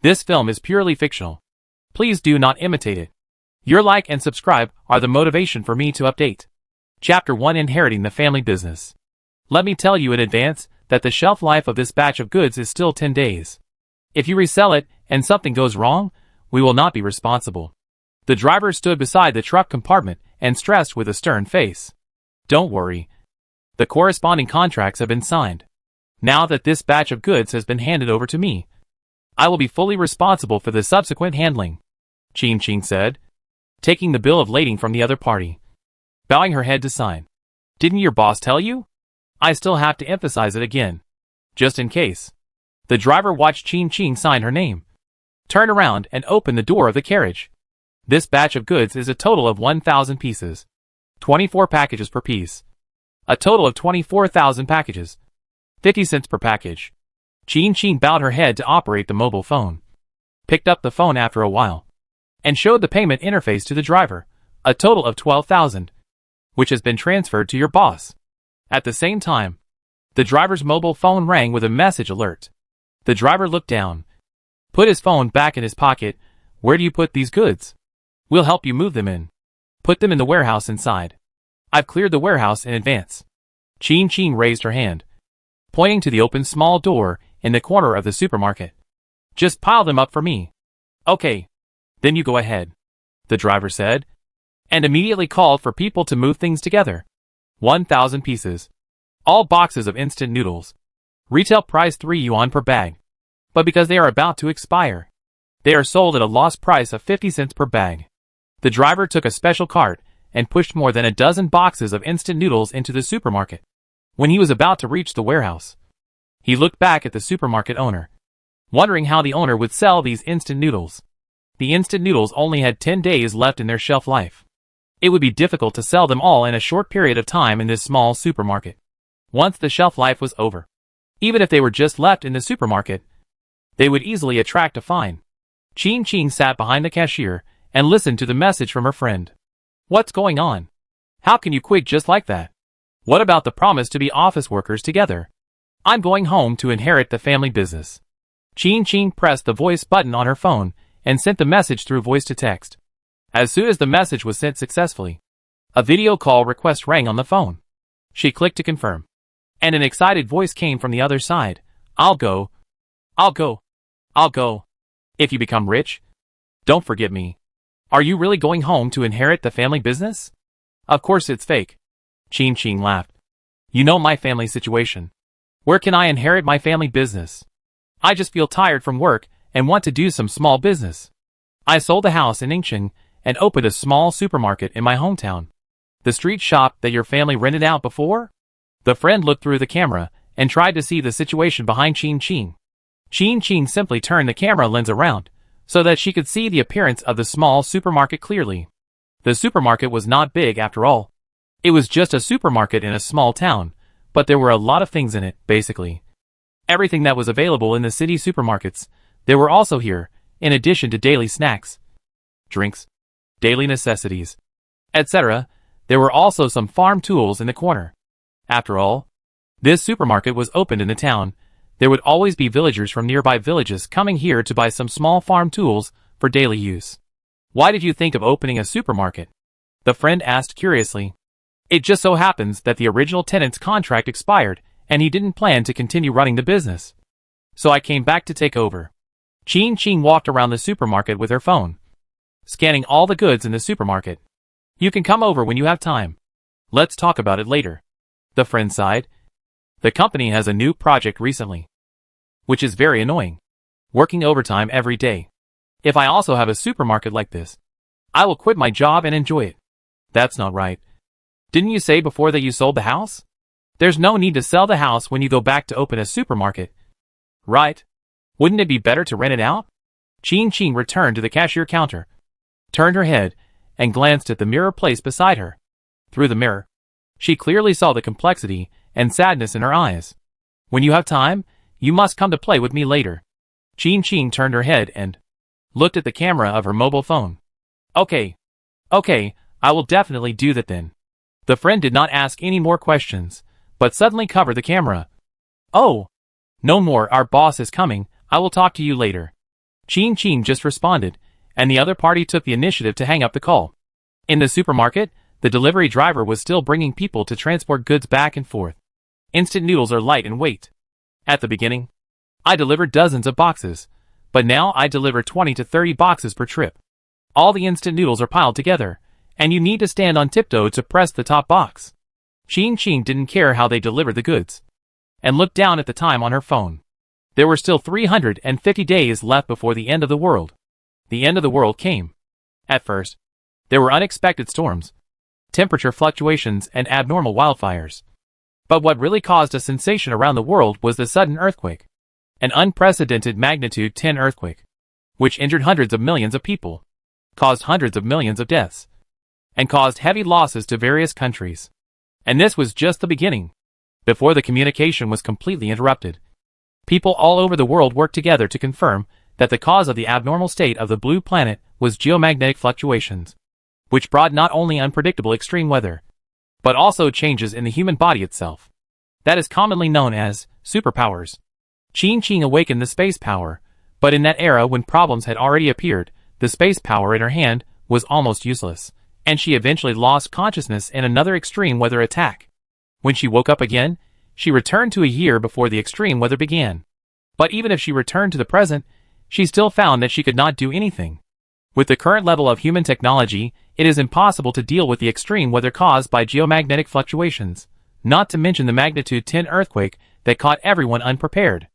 This film is purely fictional. Please do not imitate it. Your like and subscribe are the motivation for me to update. Chapter 1: Inheriting the Family Business. Let me tell you in advance that the shelf life of this batch of goods is still 10 days. If you resell it and something goes wrong, we will not be responsible. The driver stood beside the truck compartment and stressed with a stern face. Don't worry. The corresponding contracts have been signed. Now that this batch of goods has been handed over to me, I will be fully responsible for the subsequent handling, Ching said, taking the bill of lading from the other party. Bowing her head to sign. Didn't your boss tell you? I still have to emphasize it again. Just in case. The driver watched Ching sign her name, turn around and open the door of the carriage. This batch of goods is a total of 1,000 pieces. 24 packages per piece. A total of 24,000 packages. 50 cents per package. Ching bowed her head to operate the mobile phone. Picked up the phone after a while. And showed the payment interface to the driver. A total of 12,000. Which has been transferred to your boss. At the same time, the driver's mobile phone rang with a message alert. The driver looked down. Put his phone back in his pocket. Where do you put these goods? We'll help you move them in. Put them in the warehouse inside. I've cleared the warehouse in advance. Ching raised her hand, pointing to the open small door in the corner of the supermarket. Just pile them up for me. Okay. Then you go ahead, the driver said, and immediately called for people to move things together. 1,000 pieces. All boxes of instant noodles. Retail price 3 yuan per bag. But because they are about to expire, they are sold at a lost price of 50 cents per bag. The driver took a special cart and pushed more than a dozen boxes of instant noodles into the supermarket. When he was about to reach the warehouse, he looked back at the supermarket owner, wondering how the owner would sell these instant noodles. The instant noodles only had 10 days left in their shelf life. It would be difficult to sell them all in a short period of time in this small supermarket. Once the shelf life was over, even if they were just left in the supermarket, they would easily attract a fine. Ching sat behind the cashier and listened to the message from her friend. What's going on? How can you quit just like that? What about the promise to be office workers together? I'm going home to inherit the family business. Ching pressed the voice button on her phone and sent the message through voice to text. As soon as the message was sent successfully, a video call request rang on the phone. She clicked to confirm, and an excited voice came from the other side. I'll go. If you become rich, don't forget me. Are you really going home to inherit the family business? Of course it's fake. Ching laughed. You know my family situation. Where can I inherit my family business? I just feel tired from work and want to do some small business. I sold a house in Ningxing and opened a small supermarket in my hometown. The street shop that your family rented out before? The friend looked through the camera and tried to see the situation behind Ching. Ching simply turned the camera lens around so that she could see the appearance of the small supermarket clearly. The supermarket was not big after all. It was just a supermarket in a small town, but there were a lot of things in it, basically. Everything that was available in the city supermarkets, there were also here, in addition to daily snacks, drinks, daily necessities, etc. There were also some farm tools in the corner. After all, this supermarket was opened in the town. There would always be villagers from nearby villages coming here to buy some small farm tools for daily use. Why did you think of opening a supermarket? The friend asked curiously. It just so happens that the original tenant's contract expired and he didn't plan to continue running the business. So I came back to take over. Ching walked around the supermarket with her phone, scanning all the goods in the supermarket. You can come over when you have time. Let's talk about it later. The friend sighed. The company has a new project recently, which is very annoying. Working overtime every day. If I also have a supermarket like this, I will quit my job and enjoy it. That's not right. Didn't you say before that you sold the house? There's no need to sell the house when you go back to open a supermarket. Right? Wouldn't it be better to rent it out? Ching returned to the cashier counter, turned her head, and glanced at the mirror placed beside her. Through the mirror, she clearly saw the complexity and sadness in her eyes. When you have time, you must come to play with me later. Ching turned her head and looked at the camera of her mobile phone. Okay, I will definitely do that then. The friend did not ask any more questions, but suddenly covered the camera. Oh, no more, our boss is coming, I will talk to you later. Qing Qing just responded, and the other party took the initiative to hang up the call. In the supermarket, the delivery driver was still bringing people to transport goods back and forth. Instant noodles are light in weight. At the beginning, I delivered dozens of boxes, but now I deliver 20 to 30 boxes per trip. All the instant noodles are piled together, and you need to stand on tiptoe to press the top box. Qing Qing didn't care how they delivered the goods, and looked down at the time on her phone. There were still 350 days left before the end of the world. The end of the world came. At first, there were unexpected storms, temperature fluctuations, and abnormal wildfires. But what really caused a sensation around the world was the sudden earthquake. An unprecedented magnitude 10 earthquake, which injured hundreds of millions of people, caused hundreds of millions of deaths, and caused heavy losses to various countries. And this was just the beginning. Before the communication was completely interrupted, people all over the world worked together to confirm that the cause of the abnormal state of the blue planet was geomagnetic fluctuations, which brought not only unpredictable extreme weather, but also changes in the human body itself. That is commonly known as superpowers. Qing Qing awakened the space power, but in that era when problems had already appeared, the space power in her hand was almost useless, and she eventually lost consciousness in another extreme weather attack. When she woke up again, she returned to a year before the extreme weather began. But even if she returned to the present, she still found that she could not do anything. With the current level of human technology, it is impossible to deal with the extreme weather caused by geomagnetic fluctuations, not to mention the magnitude 10 earthquake that caught everyone unprepared.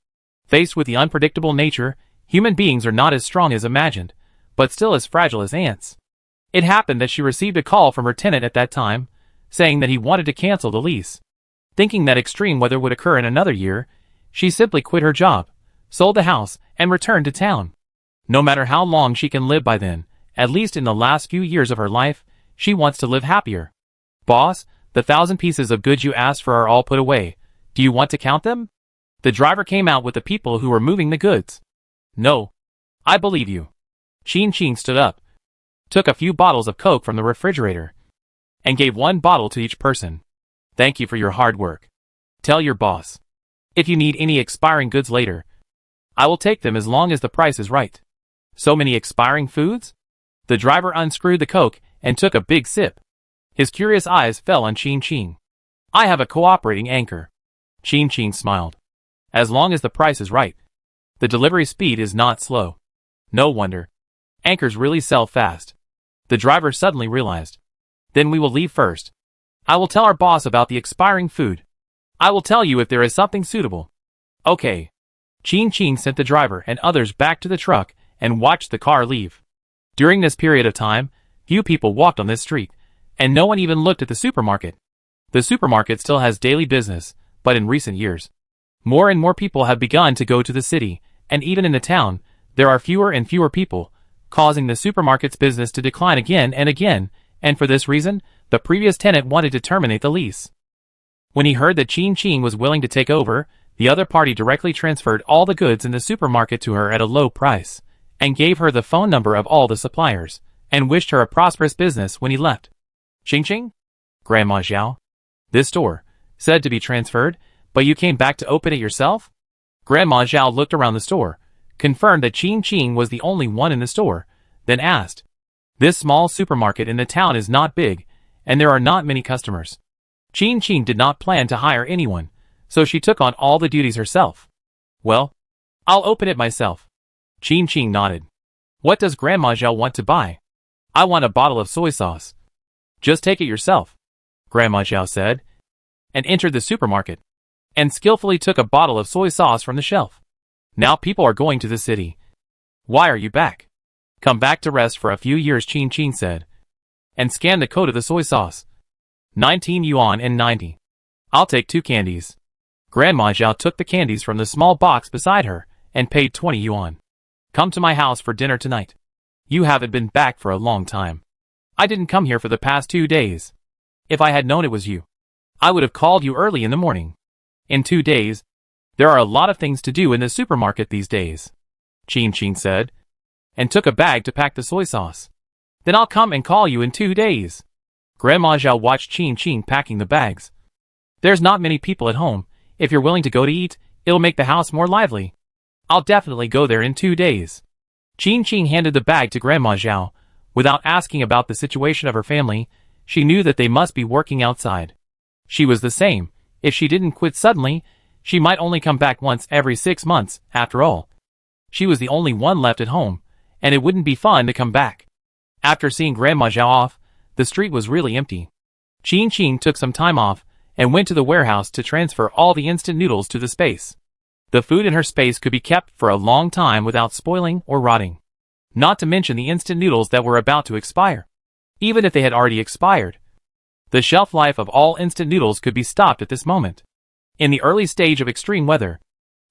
Faced with the unpredictable nature, human beings are not as strong as imagined, but still as fragile as ants. It happened that she received a call from her tenant at that time, saying that he wanted to cancel the lease. Thinking that extreme weather would occur in another year, she simply quit her job, sold the house, and returned to town. No matter how long she can live by then, at least in the last few years of her life, she wants to live happier. Boss, the 1,000 pieces of goods you asked for are all put away. Do you want to count them? The driver came out with the people who were moving the goods. No. I believe you. Qing Qing stood up, took a few bottles of Coke from the refrigerator, and gave one bottle to each person. Thank you for your hard work. Tell your boss. If you need any expiring goods later, I will take them as long as the price is right. So many expiring foods? The driver unscrewed the Coke and took a big sip. His curious eyes fell on Qing Qing. I have a cooperating anchor. Qing Qing smiled. As long as the price is right. The delivery speed is not slow. No wonder. Anchors really sell fast. The driver suddenly realized. Then we will leave first. I will tell our boss about the expiring food. I will tell you if there is something suitable. Okay. Qing Qing sent the driver and others back to the truck and watched the car leave. During this period of time, few people walked on this street, and no one even looked at the supermarket. The supermarket still has daily business, but in recent years, more and more people have begun to go to the city, and even in the town, there are fewer and fewer people, causing the supermarket's business to decline again, and for this reason, the previous tenant wanted to terminate the lease. When he heard that Qing Qing was willing to take over, the other party directly transferred all the goods in the supermarket to her at a low price, and gave her the phone number of all the suppliers, and wished her a prosperous business when he left. Qing Qing? Grandma Zhao? This store, said to be transferred, but you came back to open it yourself? Grandma Zhao looked around the store, confirmed that Qing Qing was the only one in the store, then asked. This small supermarket in the town is not big, and there are not many customers. Qing Qing did not plan to hire anyone, so she took on all the duties herself. Well, I'll open it myself. Qing Qing nodded. What does Grandma Zhao want to buy? I want a bottle of soy sauce. Just take it yourself, Grandma Zhao said, and entered the supermarket, and skillfully took a bottle of soy sauce from the shelf. Now people are going to the city. Why are you back? Come back to rest for a few years, Qing Qing said, and scanned the code of the soy sauce. 19 yuan and 90. I'll take 2 candies. Grandma Zhao took the candies from the small box beside her, and paid 20 yuan. Come to my house for dinner tonight. You haven't been back for a long time. I didn't come here for the past 2 days. If I had known it was you, I would have called you early in the morning. In 2 days, there are a lot of things to do in the supermarket these days, Qing Qing said, and took a bag to pack the soy sauce. Then I'll come and call you in 2 days. Grandma Zhao watched Qing Qing packing the bags. There's not many people at home. If you're willing to go to eat, it'll make the house more lively. I'll definitely go there in 2 days. Qing handed the bag to Grandma Zhao. Without asking about the situation of her family, she knew that they must be working outside. She was the same. If she didn't quit suddenly, she might only come back once every 6 months, after all. She was the only one left at home, and it wouldn't be fun to come back. After seeing Grandma Zhao off, the street was really empty. Qing took some time off and went to the warehouse to transfer all the instant noodles to the space. The food in her space could be kept for a long time without spoiling or rotting. Not to mention the instant noodles that were about to expire. Even if they had already expired, the shelf life of all instant noodles could be stopped at this moment. In the early stage of extreme weather,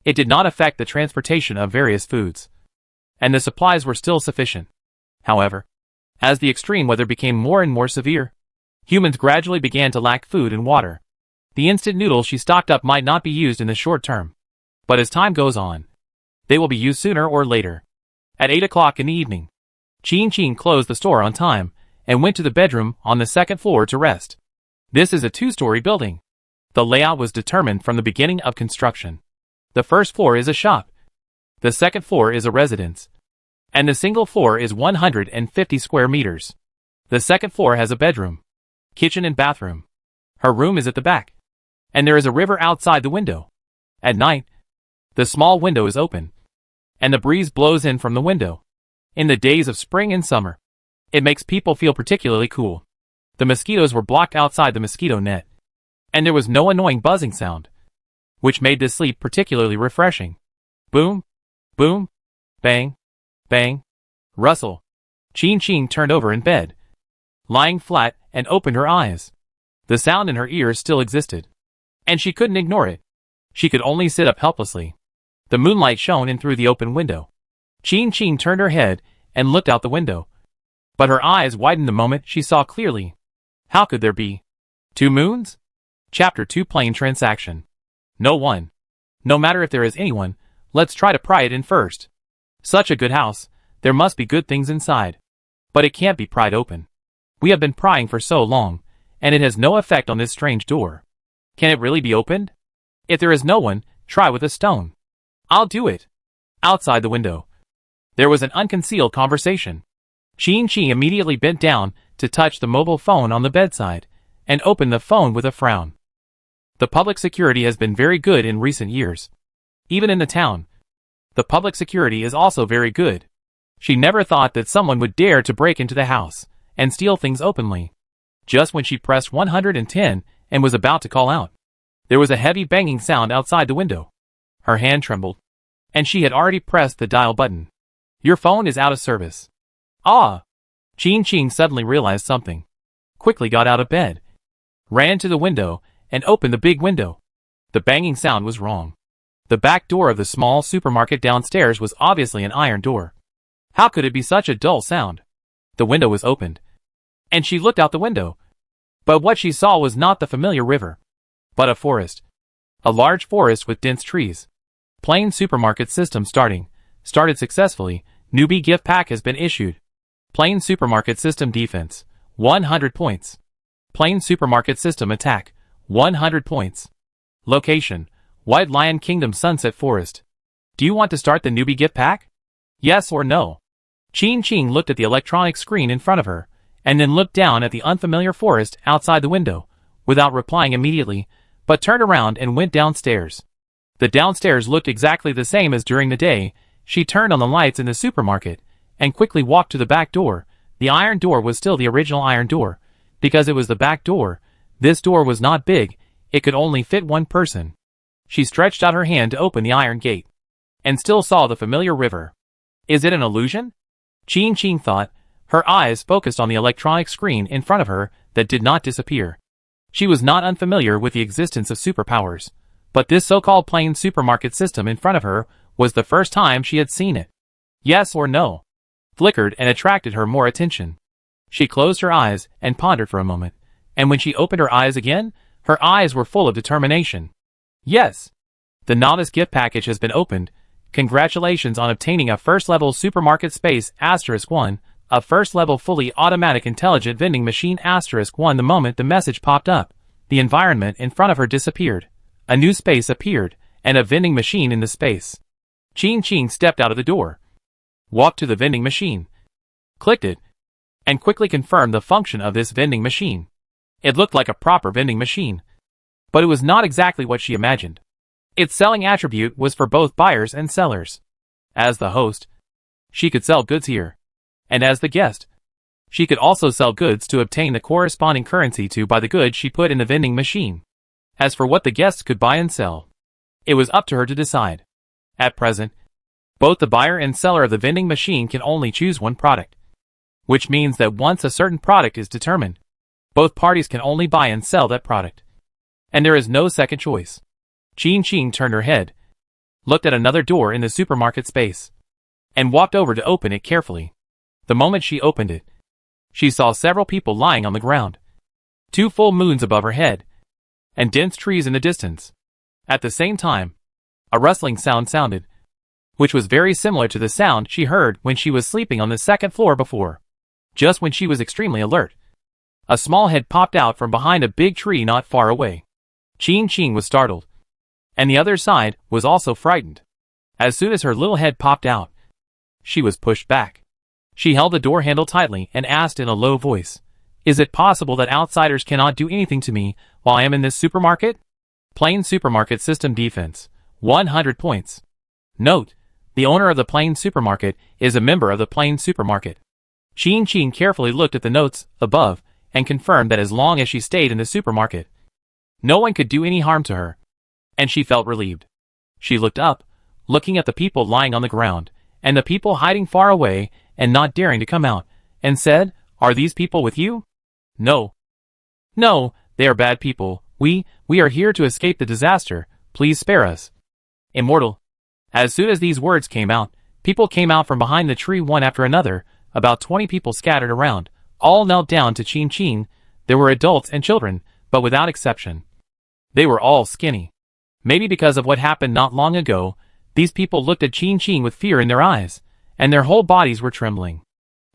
it did not affect the transportation of various foods, and the supplies were still sufficient. However, as the extreme weather became more and more severe, humans gradually began to lack food and water. The instant noodles she stocked up might not be used in the short term, but as time goes on, they will be used sooner or later. At 8 o'clock in the evening, Qing closed the store on time and went to the bedroom on the second floor to rest. This is a 2-story building. The layout was determined from the beginning of construction. The first floor is a shop. The second floor is a residence. And the single floor is 150 square meters. The second floor has a bedroom, kitchen and bathroom. Her room is at the back. And there is a river outside the window. At night, the small window is open, and the breeze blows in from the window. In the days of spring and summer, it makes people feel particularly cool. The mosquitoes were blocked outside the mosquito net, and there was no annoying buzzing sound, which made this sleep particularly refreshing. Boom, boom, bang, bang, rustle. Qing turned over in bed, lying flat, and opened her eyes. The sound in her ears still existed, and she couldn't ignore it. She could only sit up helplessly. The moonlight shone in through the open window. Qing turned her head and looked out the window, but her eyes widened the moment she saw clearly. How could there be 2 moons? Chapter 2 Plain Transaction. No one. No matter if there is anyone, let's try to pry it in first. Such a good house, there must be good things inside. But it can't be pried open. We have been prying for so long, and it has no effect on this strange door. Can it really be opened? If there is no one, try with a stone. I'll do it. Outside the window, there was an unconcealed conversation. Qing immediately bent down to touch the mobile phone on the bedside, and opened the phone with a frown. The public security has been very good in recent years. Even in the town, the public security is also very good. She never thought that someone would dare to break into the house and steal things openly. Just when she pressed 110 and was about to call out, there was a heavy banging sound outside the window. Her hand trembled, and she had already pressed the dial button. Your phone is out of service. Ah! Qing suddenly realized something. Quickly got out of bed, ran to the window, and opened the big window. The banging sound was wrong. The back door of the small supermarket downstairs was obviously an iron door. How could it be such a dull sound? The window was opened, and she looked out the window. But what she saw was not the familiar river, but a forest. A large forest with dense trees. Plain supermarket system started successfully. Newbie gift pack has been issued. Plain supermarket system defense, 100 points. Plain supermarket system attack, 100 points. Location, White Lion Kingdom Sunset Forest. Do you want to start the newbie gift pack? Yes or no? Qing looked at the electronic screen in front of her, and then looked down at the unfamiliar forest outside the window, without replying immediately, but turned around and went downstairs. The downstairs looked exactly the same as during the day. She turned on the lights in the supermarket, and quickly walked to the back door. The iron door was still the original iron door, because it was the back door. This door was not big, it could only fit one person. She stretched out her hand to open the iron gate, and still saw the familiar river. Is it an illusion? Qing thought, her eyes focused on the electronic screen in front of her that did not disappear. She was not unfamiliar with the existence of superpowers, but this so-called plain supermarket system in front of her was the first time she had seen it. Yes or no? Flickered and attracted her more attention. She closed her eyes and pondered for a moment, and when she opened her eyes again, her eyes were full of determination. Yes! The novice gift package has been opened. Congratulations on obtaining a first-level supermarket space *1, a first-level fully automatic intelligent vending machine *1. The moment the message popped up, the environment in front of her disappeared. A new space appeared, and a vending machine in the space. Qing stepped out of the door. walked to the vending machine, clicked it, and quickly confirmed the function of this vending machine. It looked like a proper vending machine, but it was not exactly what she imagined. Its selling attribute was for both buyers and sellers. As the host, she could sell goods here, and as the guest, she could also sell goods to obtain the corresponding currency to buy the goods she put in the vending machine. As for what the guests could buy and sell, it was up to her to decide. At present, both the buyer and seller of the vending machine can only choose one product, which means that once a certain product is determined, both parties can only buy and sell that product, and there is no second choice. Qing turned her head, looked at another door in the supermarket space, and walked over to open it carefully. The moment she opened it, she saw several people lying on the ground, 2 full moons above her head, and dense trees in the distance. At the same time, a rustling sound sounded, which was very similar to the sound she heard when she was sleeping on the 2nd floor before. Just when she was extremely alert, a small head popped out from behind a big tree not far away. Qing was startled, and the other side was also frightened. As soon as her little head popped out, she was pushed back. She held the door handle tightly and asked in a low voice, "Is it possible that outsiders cannot do anything to me while I am in this supermarket?" Plain Supermarket System Defense, 100 points. Note: the owner of the Plain Supermarket is a member of the Plain Supermarket. Qing carefully looked at the notes above and confirmed that as long as she stayed in the supermarket, no one could do any harm to her, and she felt relieved. She looked up, looking at the people lying on the ground, and the people hiding far away and not daring to come out, and said, "Are these people with you?" "No. No, they are bad people. We are here to escape the disaster. Please spare us." Immortal. As soon as these words came out, people came out from behind the tree one after another. About 20 people scattered around, all knelt down to Qing. There were adults and children, but without exception, they were all skinny. Maybe because of what happened not long ago, these people looked at Qing with fear in their eyes, and their whole bodies were trembling.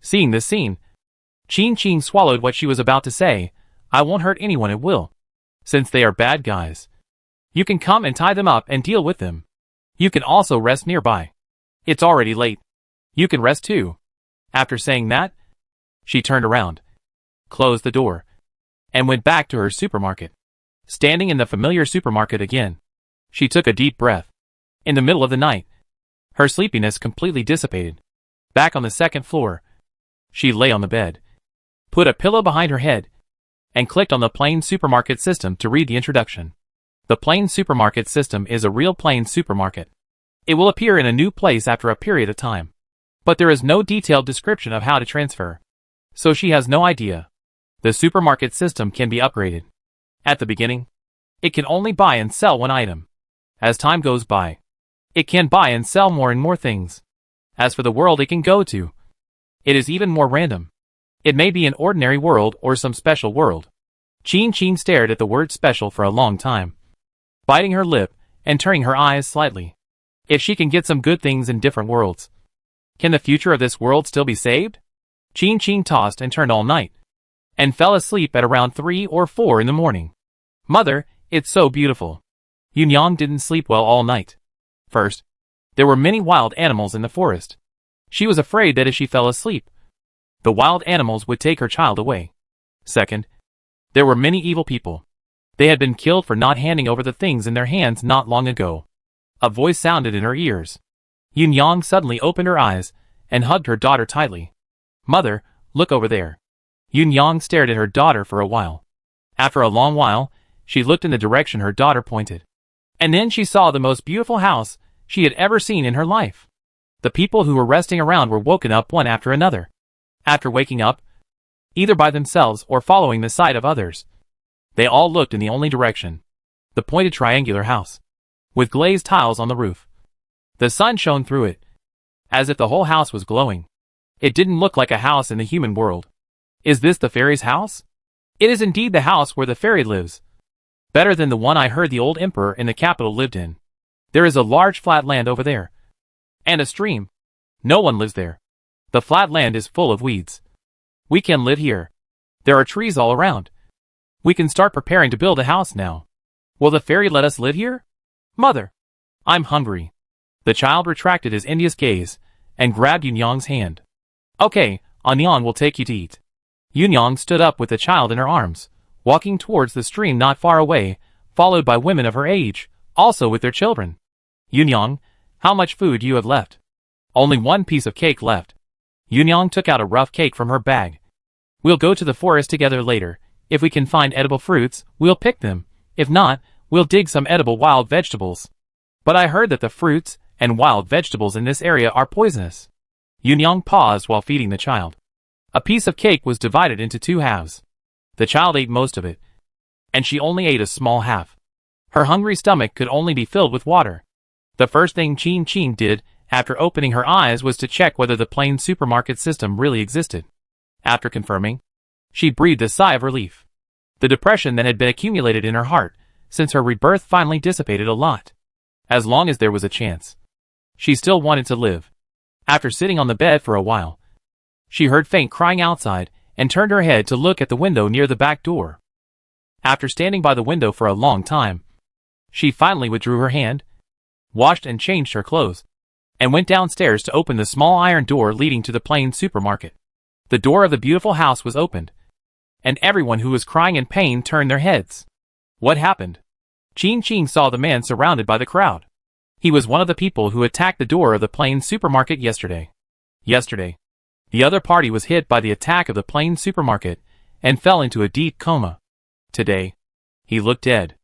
Seeing this scene, Qing swallowed what she was about to say. "I won't hurt anyone at will, since they are bad guys. You can come and tie them up and deal with them. You can also rest nearby. It's already late. You can rest too." After saying that, she turned around, closed the door, and went back to her supermarket. Standing in the familiar supermarket again, she took a deep breath. In the middle of the night, her sleepiness completely dissipated. Back on the 2nd floor, she lay on the bed, put a pillow behind her head, and clicked on the Plain Supermarket System to read the introduction. The Plain Supermarket System is a real plain supermarket. It will appear in a new place after a period of time, but there is no detailed description of how to transfer, so she has no idea. The supermarket system can be upgraded. At the beginning, it can only buy and sell one item. As time goes by, it can buy and sell more and more things. As for the world it can go to, it is even more random. It may be an ordinary world or some special world. Qing stared at the word special for a long time, biting her lip and turning her eyes slightly. If she can get some good things in different worlds, can the future of this world still be saved? Qing tossed and turned all night, and fell asleep at around 3 or 4 in the morning. "Mother, it's so beautiful." Yunyang didn't sleep well all night. First, there were many wild animals in the forest. She was afraid that if she fell asleep, the wild animals would take her child away. Second, there were many evil people. They had been killed for not handing over the things in their hands not long ago. A voice sounded in her ears. Yunyang suddenly opened her eyes and hugged her daughter tightly. "Mother, look over there." Yunyang stared at her daughter for a while. After a long while, she looked in the direction her daughter pointed. And then she saw the most beautiful house she had ever seen in her life. The people who were resting around were woken up one after another. After waking up, either by themselves or following the sight of others, they all looked in the only direction, the pointed triangular house, with glazed tiles on the roof. The sun shone through it, as if the whole house was glowing. It didn't look like a house in the human world. Is this the fairy's house? It is indeed the house where the fairy lives. Better than the one I heard the old emperor in the capital lived in. There is a large flat land over there, and a stream. No one lives there. The flat land is full of weeds. We can live here. There are trees all around. We can start preparing to build a house now. Will the fairy let us live here? Mother, I'm hungry. The child retracted his envious gaze and grabbed Yunyang's hand. Okay, Anyang will take you to eat. Yunyang stood up with the child in her arms, walking towards the stream not far away, followed by women of her age, also with their children. Yunyang, how much food you have left? Only one piece of cake left. Yunyang took out a rough cake from her bag. We'll go to the forest together later. If we can find edible fruits, we'll pick them. If not, we'll dig some edible wild vegetables. But I heard that the fruits and wild vegetables in this area are poisonous. Yunyang paused while feeding the child. A piece of cake was divided into 2 halves. The child ate most of it, and she only ate a small half. Her hungry stomach could only be filled with water. The first thing Qing did after opening her eyes was to check whether the plain supermarket system really existed. After confirming, she breathed a sigh of relief. The depression that had been accumulated in her heart since her rebirth finally dissipated a lot. As long as there was a chance, she still wanted to live. After sitting on the bed for a while, she heard faint crying outside and turned her head to look at the window near the back door. After standing by the window for a long time, she finally withdrew her hand, washed and changed her clothes, and went downstairs to open the small iron door leading to the plain supermarket. The door of the beautiful house was opened, and everyone who was crying in pain turned their heads. What happened? Qing saw the man surrounded by the crowd. He was one of the people who attacked the door of the plain supermarket yesterday. The other party was hit by the attack of the plain supermarket and fell into a deep coma. Today, he looked dead.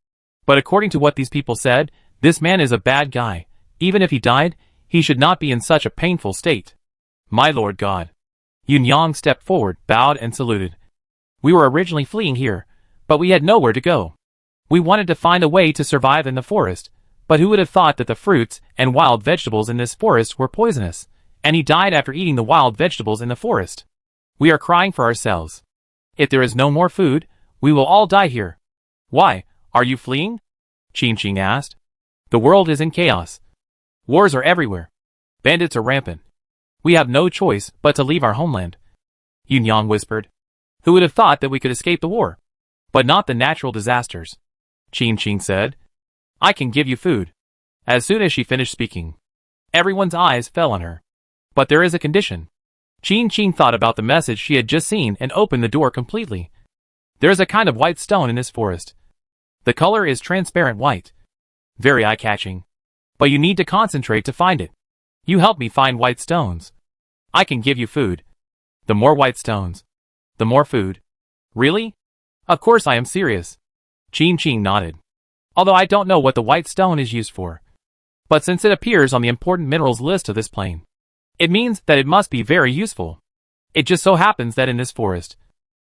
But according to what these people said, this man is a bad guy. Even if he died, he should not be in such a painful state. My Lord God. Yunyang stepped forward, bowed and saluted. We were originally fleeing here, but we had nowhere to go. We wanted to find a way to survive in the forest, but who would have thought that the fruits and wild vegetables in this forest were poisonous, and he died after eating the wild vegetables in the forest. We are crying for ourselves. If there is no more food, we will all die here. Why, are you fleeing? Qing asked. The world is in chaos. Wars are everywhere. Bandits are rampant. We have no choice but to leave our homeland. Yunyang whispered. Who would have thought that we could escape the war? But not the natural disasters. Qing said. I can give you food. As soon as she finished speaking, everyone's eyes fell on her. But there is a condition. Qing thought about the message she had just seen and opened the door completely. There is a kind of white stone in this forest. The color is transparent white. Very eye-catching. But you need to concentrate to find it. You help me find white stones. I can give you food. The more white stones, the more food. Really? Of course I am serious. Qing nodded. Although I don't know what the white stone is used for. But since it appears on the important minerals list of this plane, it means that it must be very useful. It just so happens that in this forest,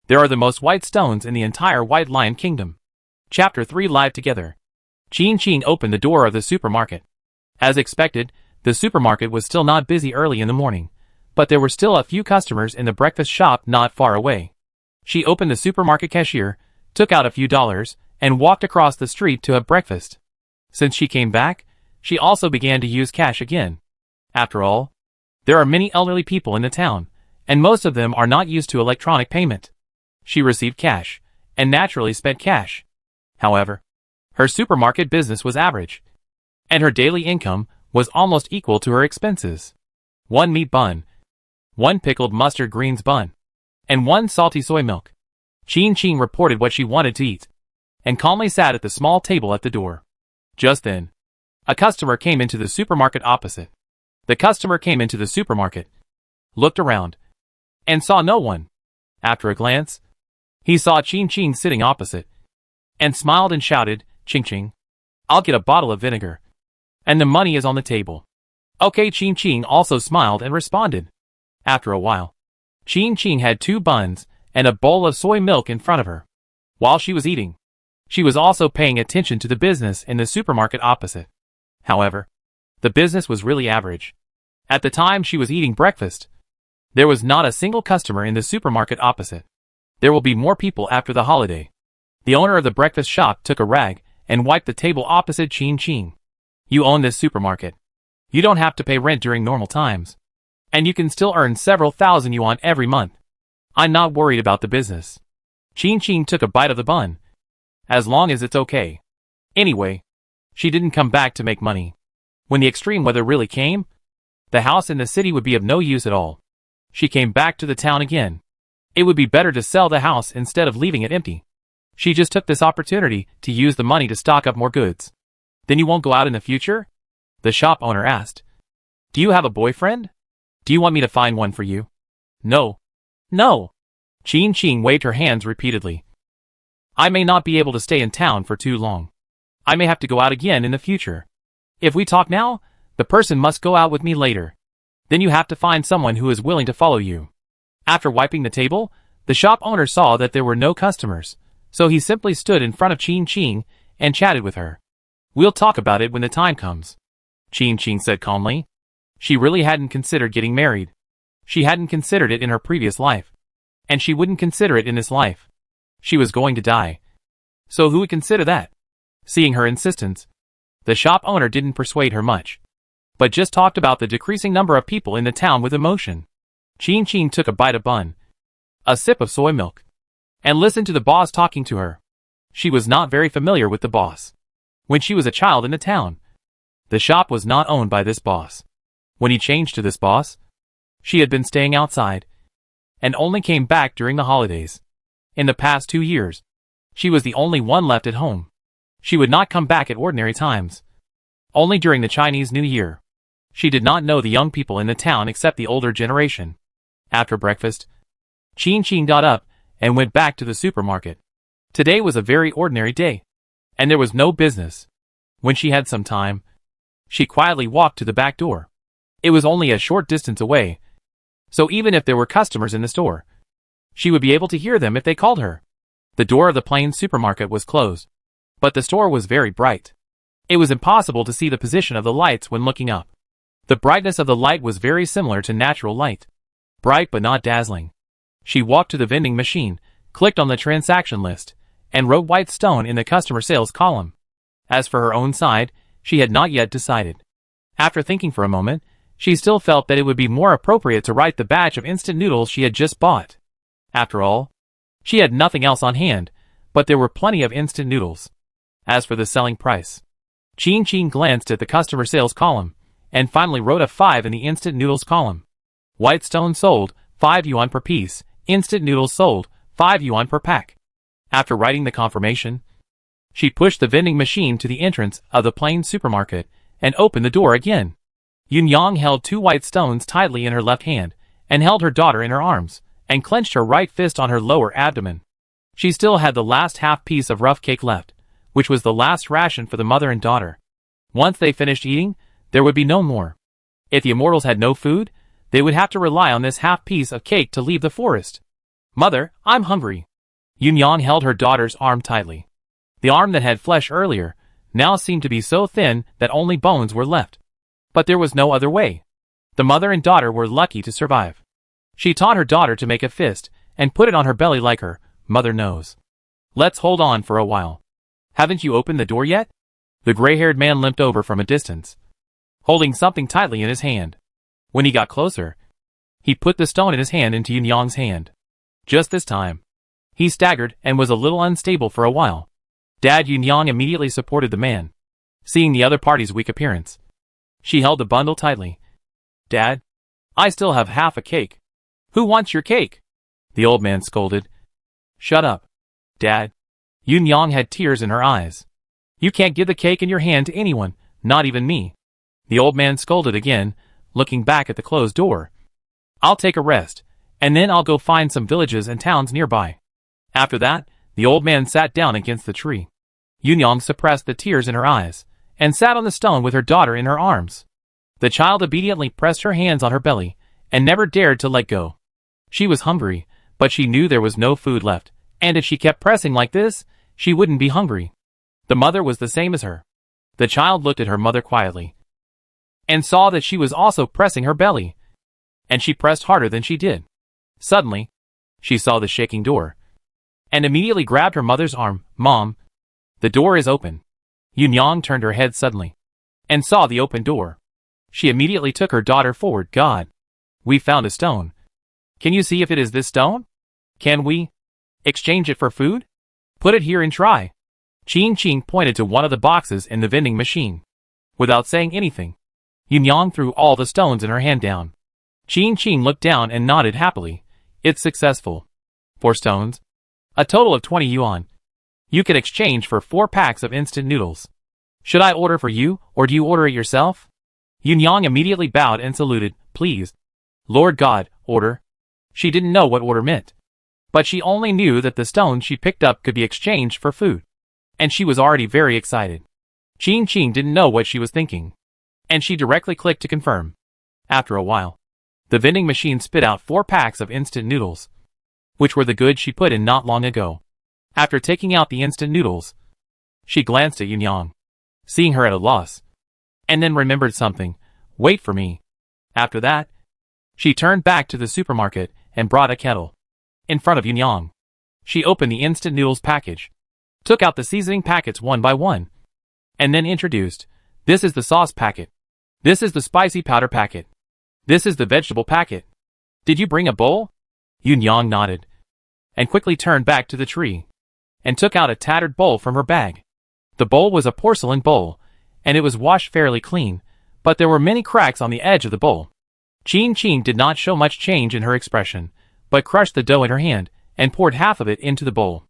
there are the most white stones in the entire White Lion Kingdom. Chapter 3 Live Together. Qing opened the door of the supermarket. As expected, the supermarket was still not busy early in the morning, but there were still a few customers in the breakfast shop not far away. She opened the supermarket cashier, took out a few dollars, and walked across the street to have breakfast. Since she came back, she also began to use cash again. After all, there are many elderly people in the town, and most of them are not used to electronic payment. She received cash, and naturally spent cash. However, her supermarket business was average, and her daily income was almost equal to her expenses. 1 meat bun, 1 pickled mustard greens bun, and 1 salty soy milk. Qing reported what she wanted to eat, and calmly sat at the small table at the door. Just then, a customer came into the supermarket opposite. The customer came into the supermarket, looked around, and saw no one. After a glance, he saw Qing sitting opposite, and smiled and shouted, Qing, I'll get a bottle of vinegar. And the money is on the table. Okay, Qing also smiled and responded. After a while, Qing had 2 buns and a bowl of soy milk in front of her. While she was eating, she was also paying attention to the business in the supermarket opposite. However, the business was really average. At the time she was eating breakfast, there was not a single customer in the supermarket opposite. There will be more people after the holiday. The owner of the breakfast shop took a rag and wiped the table opposite Qing. You own this supermarket. You don't have to pay rent during normal times. And you can still earn several thousand yuan every month. I'm not worried about the business. Qing took a bite of the bun. As long as it's okay. Anyway, she didn't come back to make money. When the extreme weather really came, The house in the city would be of no use at all. She came back to the town again. It would be better to sell the house instead of leaving it empty. She just took this opportunity to use the money to stock up more goods. Then you won't go out in the future? The shop owner asked. Do you have a boyfriend? Do you want me to find one for you? No. No. Ching waved her hands repeatedly. I may not be able to stay in town for too long. I may have to go out again in the future. If we talk now, the person must go out with me later. Then you have to find someone who is willing to follow you. After wiping the table, the shop owner saw that there were no customers, so he simply stood in front of Ching and chatted with her. We'll talk about it when the time comes, Ching said calmly. She really hadn't considered getting married. She hadn't considered it in her previous life. And she wouldn't consider it in this life. She was going to die. So who would consider that? Seeing her insistence, the shop owner didn't persuade her much, but just talked about the decreasing number of people in the town with emotion. Ching took a bite of bun, a sip of soy milk, and listened to the boss talking to her. She was not very familiar with the boss. When she was a child in the town, the shop was not owned by this boss. When he changed to this boss, she had been staying outside, and only came back during the holidays. In the past 2 years, she was the only one left at home. She would not come back at ordinary times. Only during the Chinese New Year. She did not know the young people in the town except the older generation. After breakfast, Ching got up and went back to the supermarket. Today was a very ordinary day, and there was no business. When she had some time, she quietly walked to the back door. It was only a short distance away, so even if there were customers in the store, she would be able to hear them if they called her. The door of the plain supermarket was closed, but the store was very bright. It was impossible to see the position of the lights when looking up. The brightness of the light was very similar to natural light. Bright but not dazzling. She walked to the vending machine, clicked on the transaction list, and wrote white stone in the customer sales column. As for her own side, she had not yet decided. After thinking for a moment, she still felt that it would be more appropriate to write the batch of instant noodles she had just bought. After all, she had nothing else on hand, but there were plenty of instant noodles. As for the selling price, Ching glanced at the customer sales column, and finally wrote a 5 in the instant noodles column. White stone sold, 5 yuan per piece, instant noodles sold, 5 yuan per pack. After writing the confirmation, she pushed the vending machine to the entrance of the plain supermarket, and opened the door again. Yunyang held 2 white stones tightly in her left hand, and held her daughter in her arms, and clenched her right fist on her lower abdomen. She still had the last half piece of rough cake left, which was the last ration for the mother and daughter. Once they finished eating, there would be no more. If the immortals had no food, they would have to rely on this half piece of cake to leave the forest. Mother, I'm hungry. Yunyang held her daughter's arm tightly. The arm that had flesh earlier now seemed to be so thin that only bones were left. But there was no other way. The mother and daughter were lucky to survive. She taught her daughter to make a fist, and put it on her belly like her mother knows. Let's hold on for a while. Haven't you opened the door yet? The gray-haired man limped over from a distance, holding something tightly in his hand. When he got closer, he put the stone in his hand into Yunyang's hand. Just this time, he staggered and was a little unstable for a while. Dad Yunyang immediately supported the man. Seeing the other party's weak appearance, she held the bundle tightly. Dad, I still have half a cake. Who wants your cake? The old man scolded. Shut up, Dad. Yunyang had tears in her eyes. You can't give the cake in your hand to anyone, not even me. The old man scolded again, looking back at the closed door. I'll take a rest, and then I'll go find some villages and towns nearby. After that, the old man sat down against the tree. Yunyang suppressed the tears in her eyes, and sat on the stone with her daughter in her arms. The child obediently pressed her hands on her belly, and never dared to let go. She was hungry, but she knew there was no food left, and if she kept pressing like this, she wouldn't be hungry. The mother was the same as her. The child looked at her mother quietly, and saw that she was also pressing her belly, and she pressed harder than she did. Suddenly, she saw the shaking door, and immediately grabbed her mother's arm. Mom, the door is open. Yunyang turned her head suddenly, and saw the open door. She immediately took her daughter forward. God, we found a stone. Can you see if it is this stone? Can we exchange it for food? Put it here and try. Ching pointed to one of the boxes in the vending machine. Without saying anything, Yang threw all the stones in her hand down. Qing looked down and nodded happily. It's successful. 4 stones. A total of 20 yuan. You could exchange for 4 packs of instant noodles. Should I order for you, or do you order it yourself? Yang immediately bowed and saluted. Please. Lord God, order. She didn't know what order meant. But she only knew that the stones she picked up could be exchanged for food. And she was already very excited. Qing didn't know what she was thinking. And she directly clicked to confirm. After a while, the vending machine spit out 4 packs of instant noodles, which were the goods she put in not long ago. After taking out the instant noodles, she glanced at Yang, seeing her at a loss, and then remembered something. Wait for me. After that, she turned back to the supermarket and brought a kettle. In front of Yang, she opened the instant noodles package, took out the seasoning packets one by one, and then introduced, this is the sauce packet. This is the spicy powder packet. This is the vegetable packet. Did you bring a bowl? Yang nodded, and quickly turned back to the tree, and took out a tattered bowl from her bag. The bowl was a porcelain bowl, and it was washed fairly clean, but there were many cracks on the edge of the bowl. Qing did not show much change in her expression, but crushed the dough in her hand, and poured half of it into the bowl.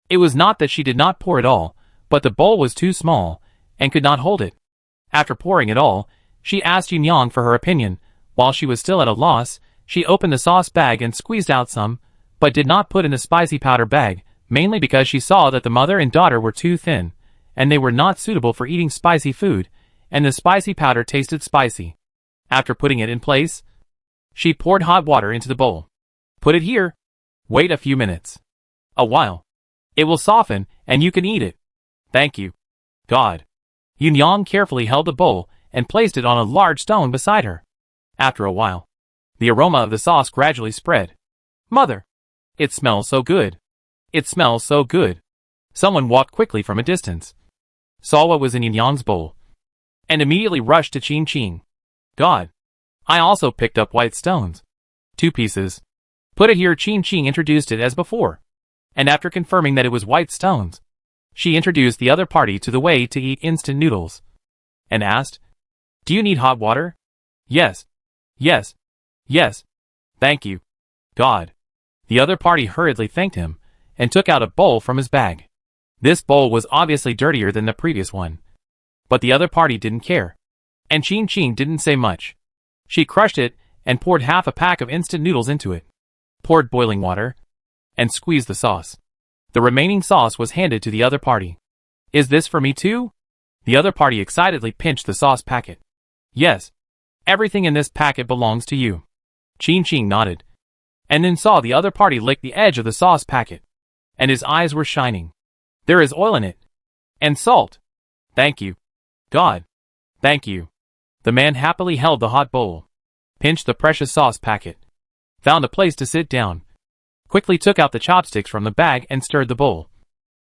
It was not that she did not pour it all, but the bowl was too small, and could not hold it. After pouring it all, she asked Yang for her opinion. While she was still at a loss, she opened the sauce bag and squeezed out some, but did not put in the spicy powder bag, mainly because she saw that the mother and daughter were too thin, and they were not suitable for eating spicy food, and the spicy powder tasted spicy. After putting it in place, she poured hot water into the bowl. Put it here. Wait a few minutes. A while. It will soften, and you can eat it. Thank you. God. Yang carefully held the bowl and placed it on a large stone beside her. After a while, the aroma of the sauce gradually spread. Mother! It smells so good. It smells so good. Someone walked quickly from a distance, saw what was in Yang's bowl, and immediately rushed to Qing. God! I also picked up white stones. 2 pieces. Put it here. Qing introduced it as before, and after confirming that it was white stones, she introduced the other party to the way to eat instant noodles, and asked, do you need hot water? Yes. Yes. Yes. Thank you. God. The other party hurriedly thanked him, and took out a bowl from his bag. This bowl was obviously dirtier than the previous one, but the other party didn't care, and Qing didn't say much. She crushed it, and poured half a pack of instant noodles into it, poured boiling water, and squeezed the sauce. The remaining sauce was handed to the other party. Is this for me too? The other party excitedly pinched the sauce packet. Yes. Everything in this packet belongs to you. Qing nodded, and then saw the other party lick the edge of the sauce packet, and his eyes were shining. There is oil in it. And salt. Thank you. God. Thank you. The man happily held the hot bowl, pinched the precious sauce packet, found a place to sit down, quickly took out the chopsticks from the bag and stirred the bowl,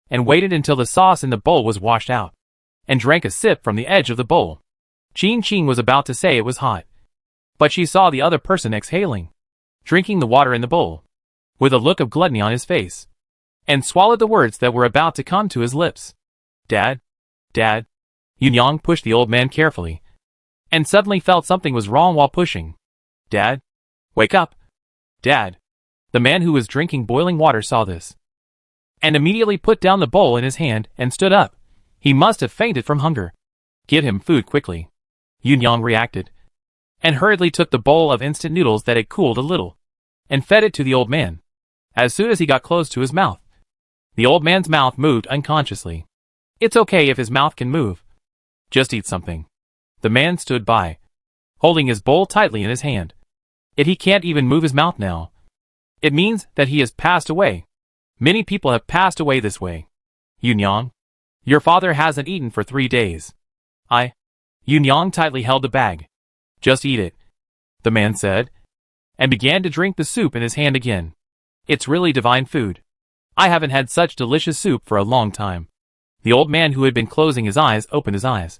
and waited until the sauce in the bowl was washed out, and drank a sip from the edge of the bowl. Qing was about to say it was hot, but she saw the other person exhaling, drinking the water in the bowl, with a look of gluttony on his face, and swallowed the words that were about to come to his lips. Dad? Dad? Yang pushed the old man carefully, and suddenly felt something was wrong while pushing. Dad? Wake up! Dad! The man who was drinking boiling water saw this, and immediately put down the bowl in his hand and stood up. He must have fainted from hunger. Give him food quickly. Yang reacted, and hurriedly took the bowl of instant noodles that had cooled a little, and fed it to the old man. As soon as he got close to his mouth, the old man's mouth moved unconsciously. It's okay if his mouth can move. Just eat something. The man stood by, holding his bowl tightly in his hand. He can't even move his mouth now. It means that he has passed away. Many people have passed away this way. Yang, your father hasn't eaten for 3 days. Yang tightly held the bag. Just eat it, the man said, and began to drink the soup in his hand again. It's really divine food. I haven't had such delicious soup for a long time. The old man who had been closing his eyes opened his eyes,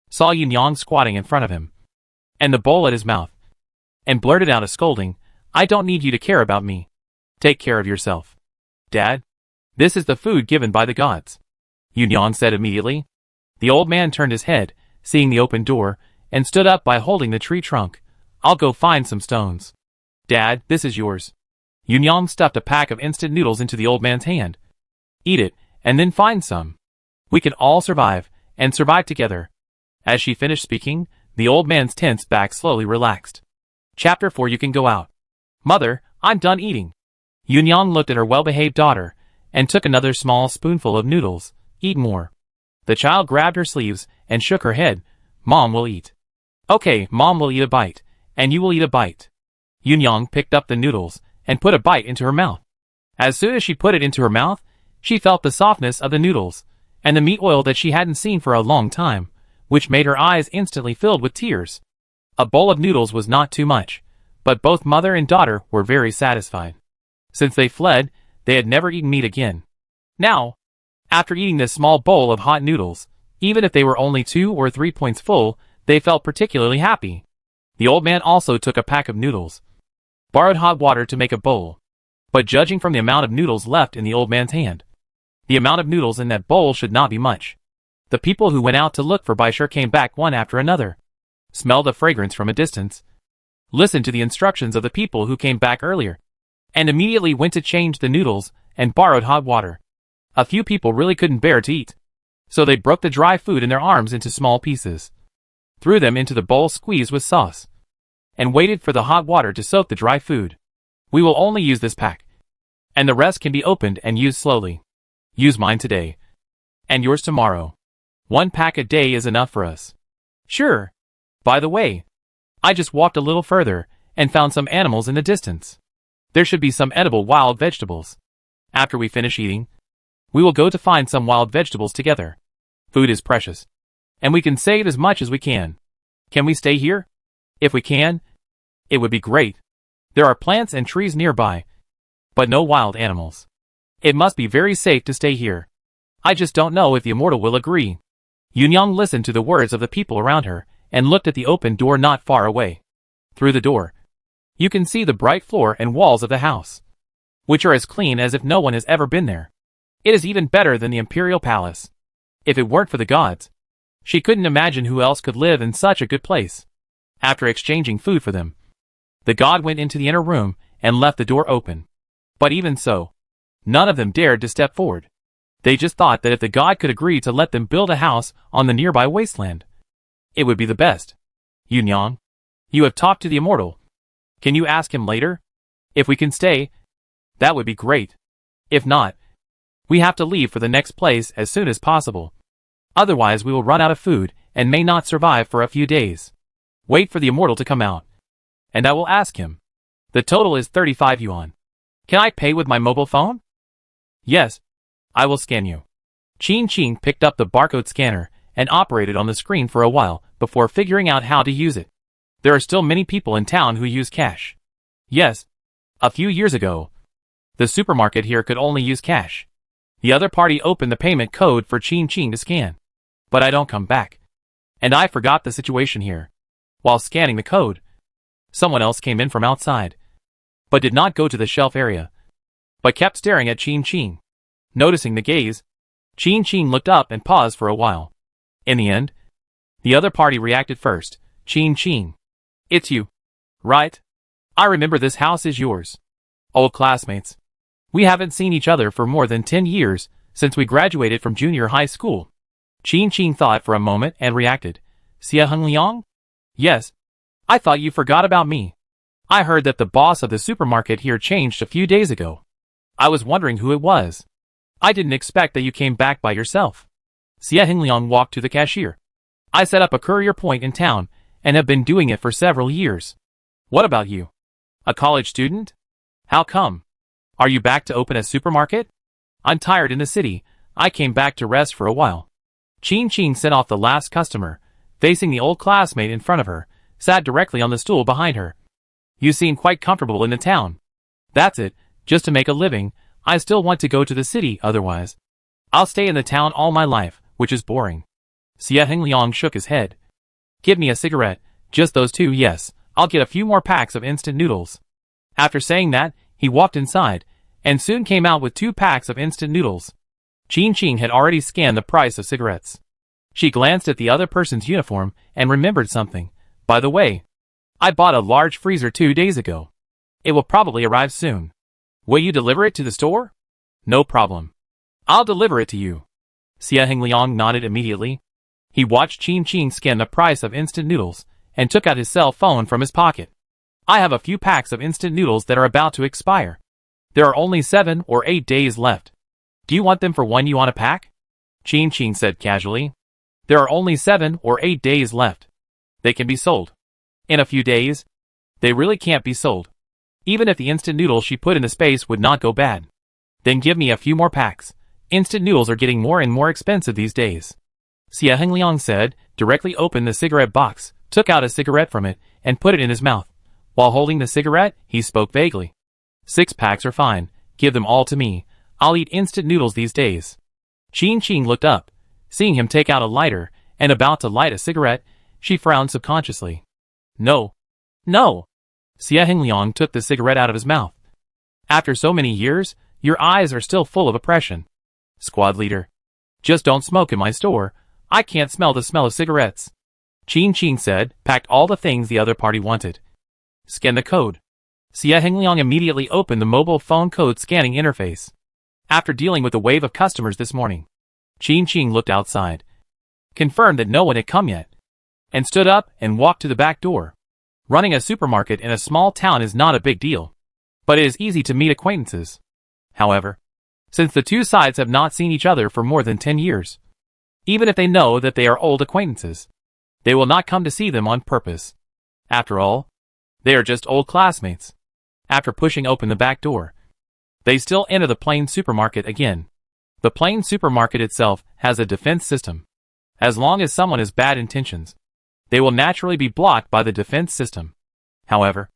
saw Yang squatting in front of him, and the bowl at his mouth, and blurted out a scolding, I don't need you to care about me. Take care of yourself. Dad, this is the food given by the gods. Yang said immediately. The old man turned his head, seeing the open door, and stood up by holding the tree trunk. I'll go find some stones. Dad, this is yours. Yunyang stuffed a pack of instant noodles into the old man's hand. Eat it, and then find some. We can all survive, and survive together. As she finished speaking, the old man's tense back slowly relaxed. Chapter 4. You can go out. Mother, I'm done eating. Yunyang looked at her well-behaved daughter, and took another small spoonful of noodles. Eat more. The child grabbed her sleeves, and shook her head. Mom will eat. Okay, Mom will eat a bite, and you will eat a bite. Yunyang picked up the noodles, and put a bite into her mouth. As soon as she put it into her mouth, she felt the softness of the noodles, and the meat oil that she hadn't seen for a long time, which made her eyes instantly filled with tears. A bowl of noodles was not too much, but both mother and daughter were very satisfied. Since they fled, they had never eaten meat again. Now, after eating this small bowl of hot noodles, even if they were only 2 or 3 points full, they felt particularly happy. The old man also took a pack of noodles, borrowed hot water to make a bowl. But judging from the amount of noodles left in the old man's hand, the amount of noodles in that bowl should not be much. The people who went out to look for Baishir came back one after another, smelled the fragrance from a distance, listened to the instructions of the people who came back earlier, and immediately went to change the noodles and borrowed hot water. A few people really couldn't bear to eat, so they broke the dry food in their arms into small pieces, threw them into the bowl squeezed with sauce, and waited for the hot water to soak the dry food. We will only use this pack, and the rest can be opened and used slowly. Use mine today, and yours tomorrow. 1 pack a day is enough for us. Sure. By the way, I just walked a little further, and found some animals in the distance. There should be some edible wild vegetables. After we finish eating, we will go to find some wild vegetables together. Food is precious, and we can save as much as we can. Can we stay here? If we can, it would be great. There are plants and trees nearby, but no wild animals. It must be very safe to stay here. I just don't know if the immortal will agree. Yunyang listened to the words of the people around her, and looked at the open door not far away. Through the door, you can see the bright floor and walls of the house, which are as clean as if no one has ever been there. It is even better than the imperial palace. If it weren't for the gods, she couldn't imagine who else could live in such a good place. After exchanging food for them, the god went into the inner room and left the door open. But even so, none of them dared to step forward. They just thought that if the god could agree to let them build a house on the nearby wasteland, it would be the best. Yunyang, you have talked to the immortal. Can you ask him later? If we can stay, that would be great. If not, we have to leave for the next place as soon as possible. Otherwise we will run out of food and may not survive for a few days. Wait for the immortal to come out, and I will ask him. The total is 35 yuan. Can I pay with my mobile phone? Yes. I will scan you. Qin picked up the barcode scanner and operated on the screen for a while before figuring out how to use it. There are still many people in town who use cash. Yes. A few years ago, the supermarket here could only use cash. The other party opened the payment code for Qin to scan. But I don't come back. And I forgot the situation here. While scanning the code, someone else came in from outside, but did not go to the shelf area, but kept staring at Qin. Noticing the gaze, Qin looked up and paused for a while. In the end, the other party reacted first. Qin. It's you. Right? I remember this house is yours. Old classmates. We haven't seen each other for more than 10 years since we graduated from junior high school. Qin thought for a moment and reacted. Xia Hengliang? Yes. I thought you forgot about me. I heard that the boss of the supermarket here changed a few days ago. I was wondering who it was. I didn't expect that you came back by yourself. Xia Hengliang walked to the cashier. I set up a courier point in town and have been doing it for several years. What about you? A college student? How come? Are you back to open a supermarket? I'm tired in the city. I came back to rest for a while. Qin sent off the last customer, facing the old classmate in front of her, sat directly on the stool behind her. You seem quite comfortable in the town. That's it, just to make a living. I still want to go to the city otherwise. I'll stay in the town all my life, which is boring. Xia Hengliang shook his head. Give me a cigarette, just those two. Yes, I'll get a few more packs of instant noodles. After saying that, he walked inside, and soon came out with 2 packs of instant noodles. Qin had already scanned the price of cigarettes. She glanced at the other person's uniform and remembered something. By the way, I bought a large freezer 2 days ago. It will probably arrive soon. Will you deliver it to the store? No problem. I'll deliver it to you. Xia Hengliang nodded immediately. He watched Qin Qing scan the price of instant noodles and took out his cell phone from his pocket. I have a few packs of instant noodles that are about to expire. There are only 7 or 8 days left. Do you want them for $1 a pack? Qin Qing said casually. There are only 7 or 8 days left. They can be sold. In a few days, they really can't be sold. Even if the instant noodles she put into space would not go bad. Then give me a few more packs. Instant noodles are getting more and more expensive these days. Xia Hengliang said, directly opened the cigarette box, took out a cigarette from it, and put it in his mouth. While holding the cigarette, he spoke vaguely. 6 packs are fine. Give them all to me. I'll eat instant noodles these days. Qin Qing looked up. Seeing him take out a lighter, and about to light a cigarette, she frowned subconsciously. No. No. Xia Hengliang took the cigarette out of his mouth. After so many years, your eyes are still full of oppression. Squad leader. Just don't smoke in my store. I can't smell the smell of cigarettes. Qin Qing said, packed all the things the other party wanted. Scan the code. Xia Hengliang immediately opened the mobile phone code scanning interface. After dealing with a wave of customers this morning, Qin Qing looked outside, confirmed that no one had come yet, and stood up and walked to the back door. Running a supermarket in a small town is not a big deal, but it is easy to meet acquaintances. However, since the two sides have not seen each other for more than 10 years, even if they know that they are old acquaintances, they will not come to see them on purpose. After all, they are just old classmates. After pushing open the back door, they still enter the plain supermarket again. The plain supermarket itself has a defense system. As long as someone has bad intentions, they will naturally be blocked by the defense system. However,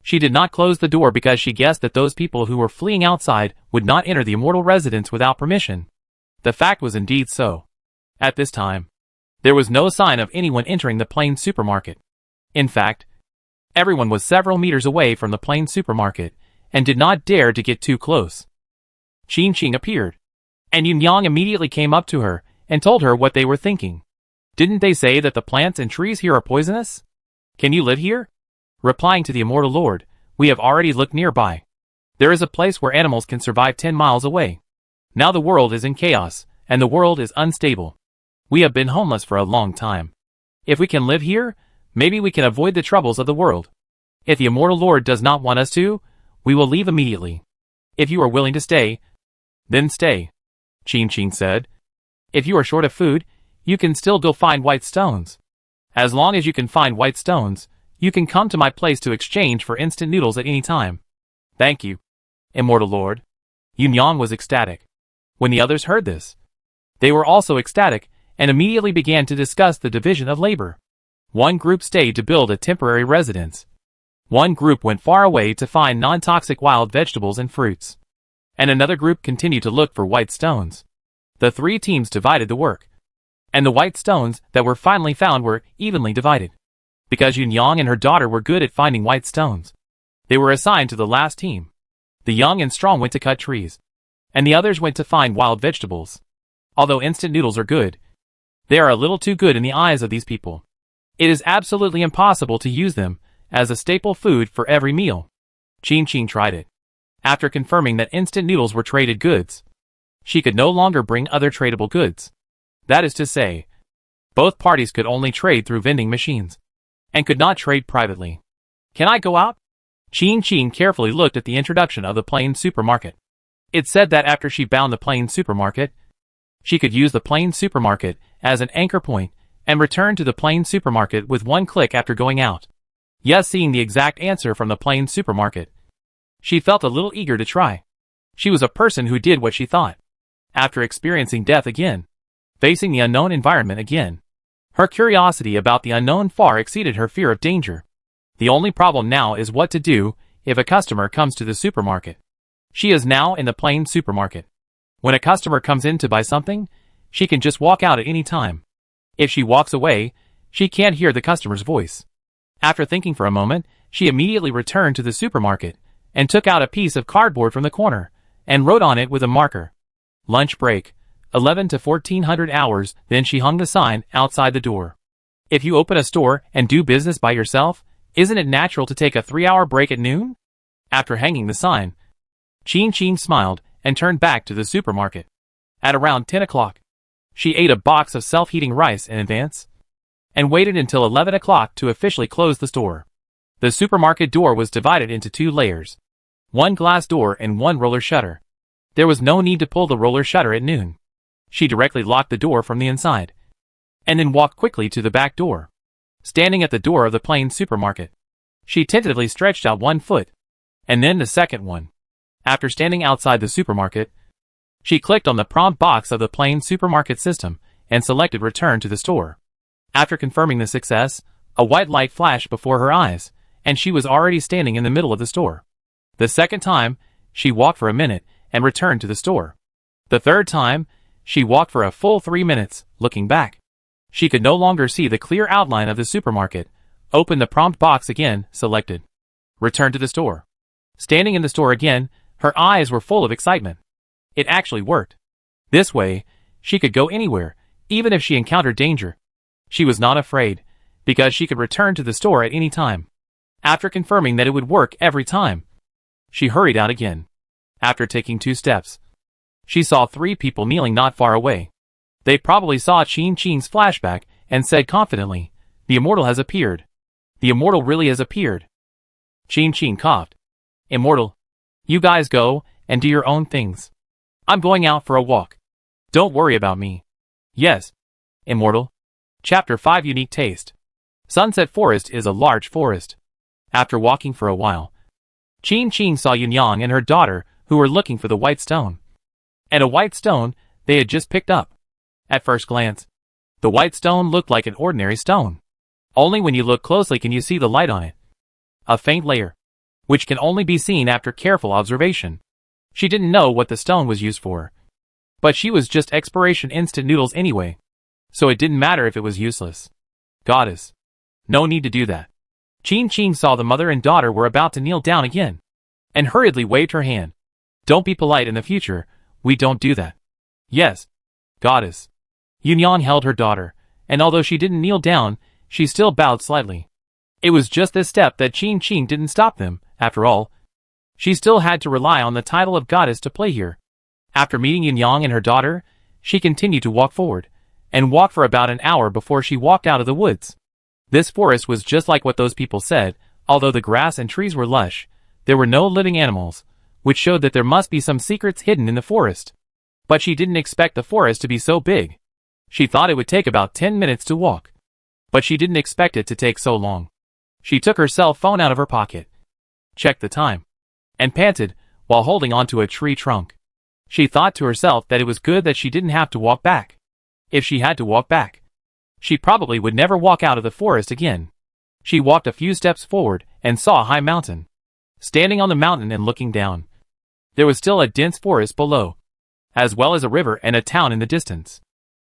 she did not close the door because she guessed that those people who were fleeing outside would not enter the immortal residence without permission. The fact was indeed so. At this time, there was no sign of anyone entering the plain supermarket. In fact, everyone was several meters away from the plain supermarket and did not dare to get too close. Qin Qing appeared, and Yunyang immediately came up to her and told her what they were thinking. Didn't they say that the plants and trees here are poisonous? Can you live here? Replying to the immortal lord, we have already looked nearby. There is a place where animals can survive 10 miles away. Now the world is in chaos, and the world is unstable. We have been homeless for a long time. If we can live here, maybe we can avoid the troubles of the world. If the immortal lord does not want us to, we will leave immediately. If you are willing to stay, then stay. Qin Qing said. If you are short of food, you can still go find white stones. As long as you can find white stones, you can come to my place to exchange for instant noodles at any time. Thank you, immortal lord. Yunyang was ecstatic. When the others heard this, they were also ecstatic and immediately began to discuss the division of labor. One group stayed to build a temporary residence. One group went far away to find non-toxic wild vegetables and fruits. And another group continued to look for white stones. The 3 teams divided the work. And the white stones that were finally found were evenly divided. Because Yunyang and her daughter were good at finding white stones, they were assigned to the last team. The young and strong went to cut trees, and the others went to find wild vegetables. Although instant noodles are good, they are a little too good in the eyes of these people. It is absolutely impossible to use them as a staple food for every meal. Qin Qing tried it. After confirming that instant noodles were traded goods, she could no longer bring other tradable goods. That is to say, both parties could only trade through vending machines, and could not trade privately. Can I go out? Qin Qing carefully looked at the introduction of the plain supermarket. It said that after she bound the plain supermarket, she could use the plain supermarket as an anchor point and return to the plain supermarket with one click after going out. Yes, seeing the exact answer from the plain supermarket, she felt a little eager to try. She was a person who did what she thought. After experiencing death again, facing the unknown environment again, her curiosity about the unknown far exceeded her fear of danger. The only problem now is what to do if a customer comes to the supermarket. She is now in the plain supermarket. When a customer comes in to buy something, she can just walk out at any time. If she walks away, she can't hear the customer's voice. After thinking for a moment, she immediately returned to the supermarket and took out a piece of cardboard from the corner and wrote on it with a marker, "Lunch break, 11 to 1400 hours, then she hung the sign outside the door. If you open a store and do business by yourself, isn't it natural to take a 3-hour break at noon? After hanging the sign, Chin smiled and turned back to the supermarket. At around 10 o'clock, she ate a box of self-heating rice in advance and waited until 11 o'clock to officially close the store. The supermarket door was divided into 2 layers, one glass door and one roller shutter. There was no need to pull the roller shutter at noon. She directly locked the door from the inside and then walked quickly to the back door. Standing at the door of the plain supermarket, she tentatively stretched out one foot and then the second one. After standing outside the supermarket, she clicked on the prompt box of the plain supermarket system and selected Return to the store. After confirming the success, a white light flashed before her eyes, and she was already standing in the middle of the store. The second time, she walked for a minute and returned to the store. The third time, she walked for a full 3 minutes, looking back. She could no longer see the clear outline of the supermarket. Opened the prompt box again, selected Return to the store. Standing in the store again, her eyes were full of excitement. It actually worked. This way, she could go anywhere, even if she encountered danger. She was not afraid, because she could return to the store at any time. After confirming that it would work every time, she hurried out again. After taking 2 steps, she saw 3 people kneeling not far away. They probably saw Chin's flashback and said confidently, "The immortal has appeared. The immortal really has appeared." Chin coughed. "Immortal, you guys go and do your own things. I'm going out for a walk. Don't worry about me." "Yes, Immortal." Chapter 5 Unique Taste. Sunset Forest is a large forest. After walking for a while, Chin saw Yunyang and her daughter who were looking for the white stone. And a white stone they had just picked up. At first glance, the white stone looked like an ordinary stone. Only when you look closely can you see the light on it. A faint layer, which can only be seen after careful observation. She didn't know what the stone was used for. But she was just exploration instant noodles anyway. So it didn't matter if it was useless. Goddess. No need to do that. Chin saw the mother and daughter were about to kneel down again, and hurriedly waved her hand. "Don't be polite in the future, we don't do that." "Yes, Goddess." Yunyang held her daughter, and although she didn't kneel down, she still bowed slightly. It was just this step that Chin didn't stop them, after all. She still had to rely on the title of goddess to play here. After meeting Yunyang and her daughter, she continued to walk forward, and walked for about an hour before she walked out of the woods. This forest was just like what those people said. Although the grass and trees were lush, there were no living animals, which showed that there must be some secrets hidden in the forest. But she didn't expect the forest to be so big. She thought it would take about 10 minutes to walk. But she didn't expect it to take so long. She took her cell phone out of her pocket, checked the time, and panted while holding onto a tree trunk. She thought to herself that it was good that she didn't have to walk back. If she had to walk back, she probably would never walk out of the forest again. She walked a few steps forward and saw a high mountain. Standing on the mountain and looking down, there was still a dense forest below, as well as a river and a town in the distance.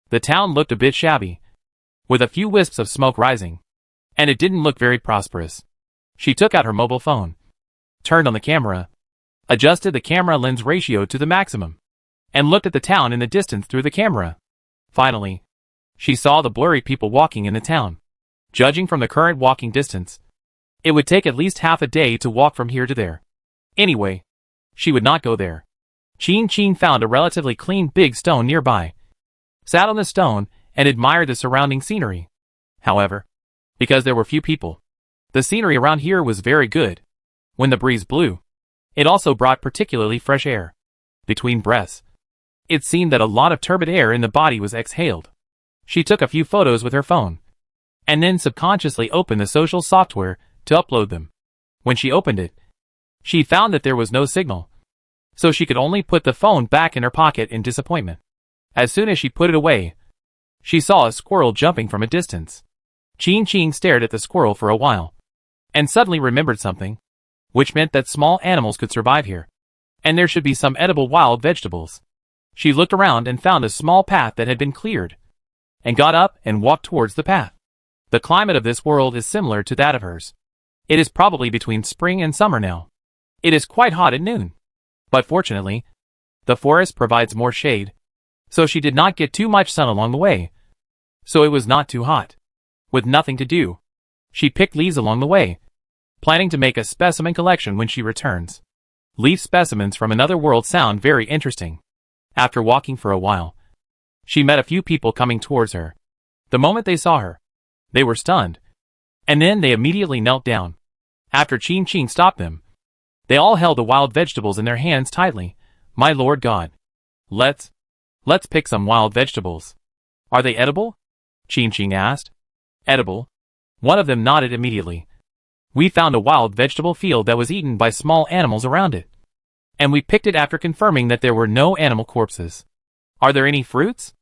The town looked a bit shabby, with a few wisps of smoke rising, and it didn't look very prosperous. She took out her mobile phone, turned on the camera, adjusted the camera lens ratio to the maximum, and looked at the town in the distance through the camera. Finally, she saw the blurry people walking in the town. Judging from the current walking distance, it would take at least half a day to walk from here to there. Anyway, she would not go there. Chin found a relatively clean big stone nearby, sat on the stone, and admired the surrounding scenery. However, because there were few people, the scenery around here was very good. When the breeze blew, it also brought particularly fresh air. Between breaths, it seemed that a lot of turbid air in the body was exhaled. She took a few photos with her phone, and then subconsciously opened the social software to upload them. When she opened it, she found that there was no signal, so she could only put the phone back in her pocket in disappointment. As soon as she put it away, she saw a squirrel jumping from a distance. Chin stared at the squirrel for a while, and suddenly remembered something, which meant that small animals could survive here, and there should be some edible wild vegetables. She looked around and found a small path that had been cleared, and got up and walked towards the path. The climate of this world is similar to that of hers. It is probably between spring and summer now. It is quite hot at noon. But fortunately, the forest provides more shade, so she did not get too much sun along the way. So it was not too hot. With nothing to do, she picked leaves along the way, planning to make a specimen collection when she returns. Leaf specimens from another world sound very interesting. After walking for a while, she met a few people coming towards her. The moment they saw her, they were stunned, and then they immediately knelt down. After Qin Qing stopped them, they all held the wild vegetables in their hands tightly. My Lord God. Let's pick some wild vegetables. Are they edible? Qin Qing asked. Edible? One of them nodded immediately. We found a wild vegetable field that was eaten by small animals around it, and we picked it after confirming that there were no animal corpses. Are there any fruits?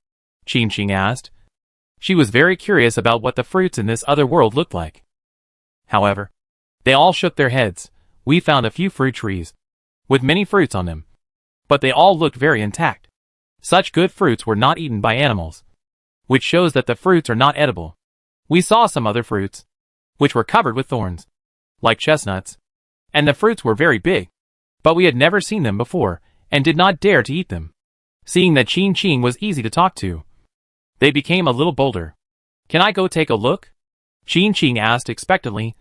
Qin Qing asked. She was very curious about what the fruits in this other world looked like. However, they all shook their heads. We found a few fruit trees, with many fruits on them, but they all looked very intact. Such good fruits were not eaten by animals, which shows that the fruits are not edible. We saw some other fruits, which were covered with thorns, like chestnuts, and the fruits were very big, but we had never seen them before, and did not dare to eat them. Seeing that Qin Qing was easy to talk to, they became a little bolder. Can I go take a look? Qin Qing asked expectantly.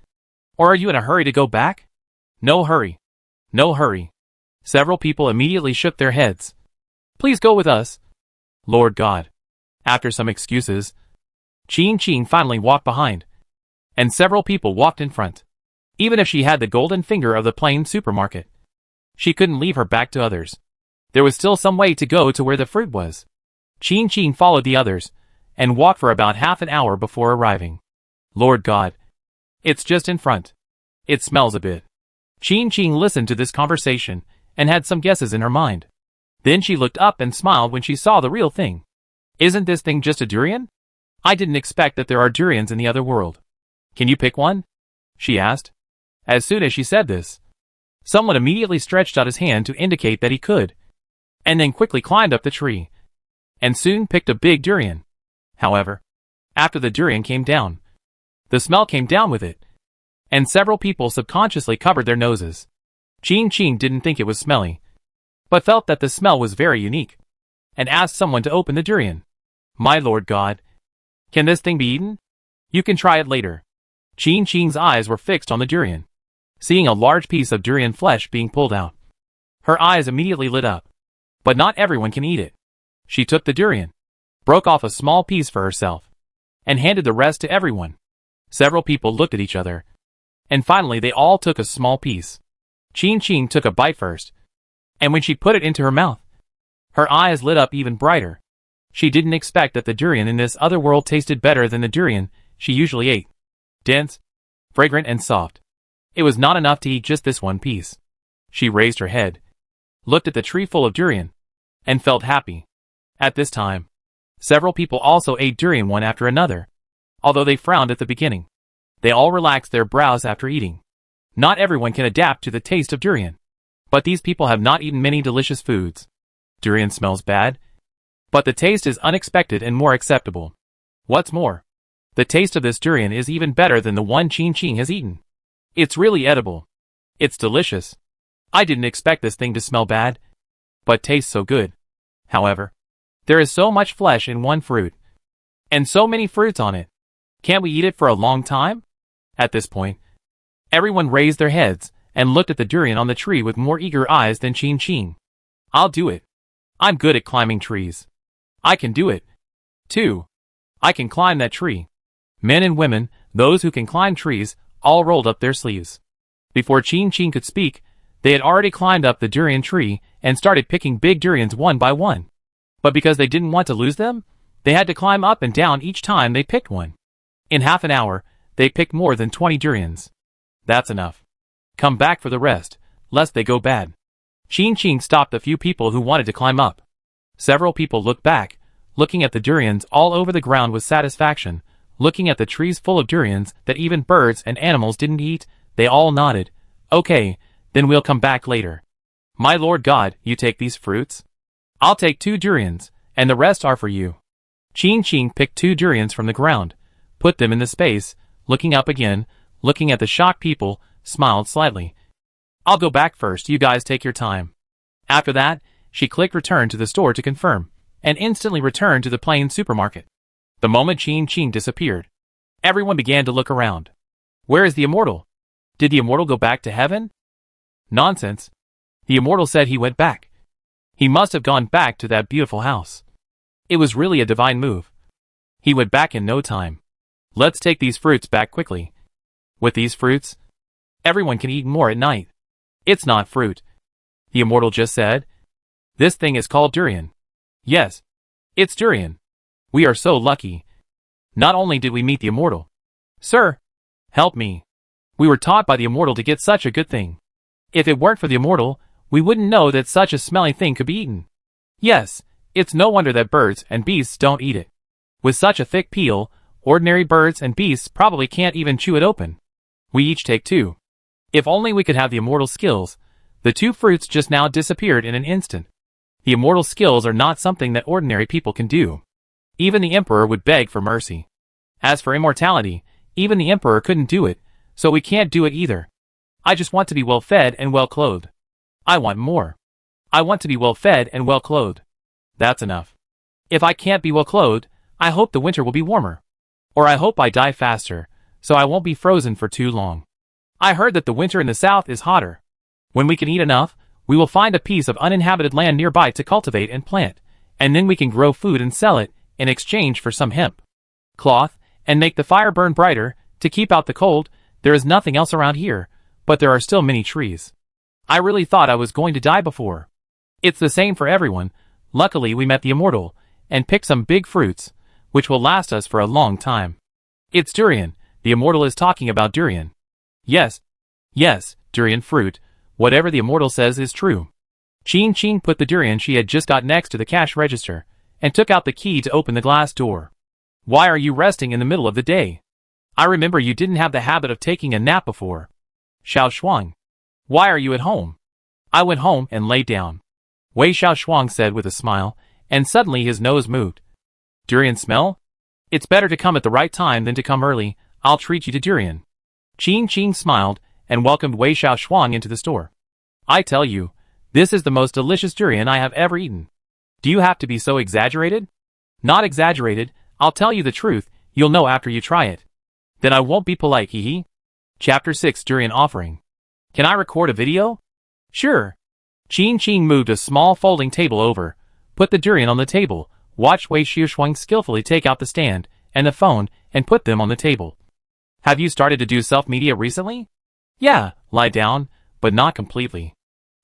Or are you in a hurry to go back? No hurry. No hurry. Several people immediately shook their heads. Please go with us. Lord God. After some excuses, Qin Qing finally walked behind, and several people walked in front. Even if she had the golden finger of the plain supermarket, she couldn't leave her back to others. There was still some way to go to where the fruit was. Qin Qing followed the others, and walked for about half an hour before arriving. Lord God. It's just in front. It smells a bit. Qin Qing listened to this conversation, and had some guesses in her mind. Then she looked up and smiled when she saw the real thing. Isn't this thing just a durian? I didn't expect that there are durians in the other world. Can you pick one? She asked. As soon as she said this, someone immediately stretched out his hand to indicate that he could, and then quickly climbed up the tree, and soon picked a big durian. However, after the durian came down, the smell came down with it, and several people subconsciously covered their noses. Qin Qing didn't think it was smelly, but felt that the smell was very unique, and asked someone to open the durian. My Lord God. Can this thing be eaten? You can try it later. Qin Qing's eyes were fixed on the durian, seeing a large piece of durian flesh being pulled out. Her eyes immediately lit up. But not everyone can eat it. She took the durian, broke off a small piece for herself, and handed the rest to everyone. Several people looked at each other, and finally they all took a small piece. Qin Qing took a bite first, and when she put it into her mouth, her eyes lit up even brighter. She didn't expect that the durian in this other world tasted better than the durian she usually ate. Dense, fragrant and soft. It was not enough to eat just this one piece. She raised her head, looked at the tree full of durian, and felt happy. At this time, several people also ate durian one after another. Although they frowned at the beginning, they all relaxed their brows after eating. Not everyone can adapt to the taste of durian, but these people have not eaten many delicious foods. Durian smells bad, but the taste is unexpected and more acceptable. What's more, the taste of this durian is even better than the one Qin Qing has eaten. It's really edible. It's delicious. I didn't expect this thing to smell bad, but tastes so good. However, there is so much flesh in one fruit, and so many fruits on it. Can't we eat it for a long time? At this point, everyone raised their heads and looked at the durian on the tree with more eager eyes than Qin Qing. I'll do it. I'm good at climbing trees. I can do it, too. I can climb that tree. Men and women, those who can climb trees, all rolled up their sleeves. Before Qin Qing could speak, they had already climbed up the durian tree and started picking big durians one by one. But because they didn't want to lose them, they had to climb up and down each time they picked one. In half an hour, they picked more than 20 durians. That's enough. Come back for the rest, lest they go bad. Qin Qing stopped the few people who wanted to climb up. Several people looked back, looking at the durians all over the ground with satisfaction, looking at the trees full of durians that even birds and animals didn't eat. They all nodded. Okay, then we'll come back later. My Lord God, you take these fruits? I'll take 2 durians, and the rest are for you. Qin Qing picked 2 durians from the ground, put them in the space, looking up again, looking at the shocked people, smiled slightly. I'll go back first, you guys take your time. After that, she clicked return to the store to confirm, and instantly returned to the plain supermarket. The moment Qin disappeared, everyone began to look around. Where is the immortal? Did the immortal go back to heaven? Nonsense. The immortal said he went back. He must have gone back to that beautiful house. It was really a divine move. He went back in no time. Let's take these fruits back quickly. With these fruits, everyone can eat more at night. It's not fruit, the immortal just said. This thing is called durian. Yes, it's durian. We are so lucky. Not only did we meet the immortal. Sir, help me. We were taught by the immortal to get such a good thing. If it weren't for the immortal, we wouldn't know that such a smelly thing could be eaten. Yes, it's no wonder that birds and beasts don't eat it. With such a thick peel, ordinary birds and beasts probably can't even chew it open. We each take two. If only we could have the immortal skills. The two fruits just now disappeared in an instant. The immortal skills are not something that ordinary people can do. Even the emperor would beg for mercy. As for immortality, even the emperor couldn't do it, so we can't do it either. I just want to be well fed and well clothed. I want more. I want to be well fed and well clothed. That's enough. If I can't be well clothed, I hope the winter will be warmer. Or I hope I die faster, so I won't be frozen for too long. I heard that the winter in the south is hotter. When we can eat enough, we will find a piece of uninhabited land nearby to cultivate and plant, and then we can grow food and sell it in exchange for some hemp, cloth, and make the fire burn brighter to keep out the cold. There is nothing else around here, but there are still many trees. I really thought I was going to die before. It's the same for everyone. Luckily we met the immortal, and picked some big fruits, which will last us for a long time. It's durian. The immortal is talking about durian. Yes, durian fruit. Whatever the immortal says is true. Qin put the durian she had just got next to the cash register, and took out the key to open the glass door. Why are you resting in the middle of the day? I remember you didn't have the habit of taking a nap before. Xiao Shuang. Why are you at home? I went home and lay down. Wei Xiao Shuang said with a smile, and suddenly his nose moved. Durian smell? It's better to come at the right time than to come early. I'll treat you to durian. Qin smiled, and welcomed Wei Xiao Shuang into the store. I tell you, this is the most delicious durian I have ever eaten. Do you have to be so exaggerated? Not exaggerated, I'll tell you the truth, you'll know after you try it. Then I won't be polite, hee hee. Chapter 6 Durian Offering. Can I record a video? Sure. Qin moved a small folding table over, put the durian on the table, watched Wei Xiao Shuang skillfully take out the stand and the phone and put them on the table. Have you started to do self-media recently? Yeah, lie down, but not completely.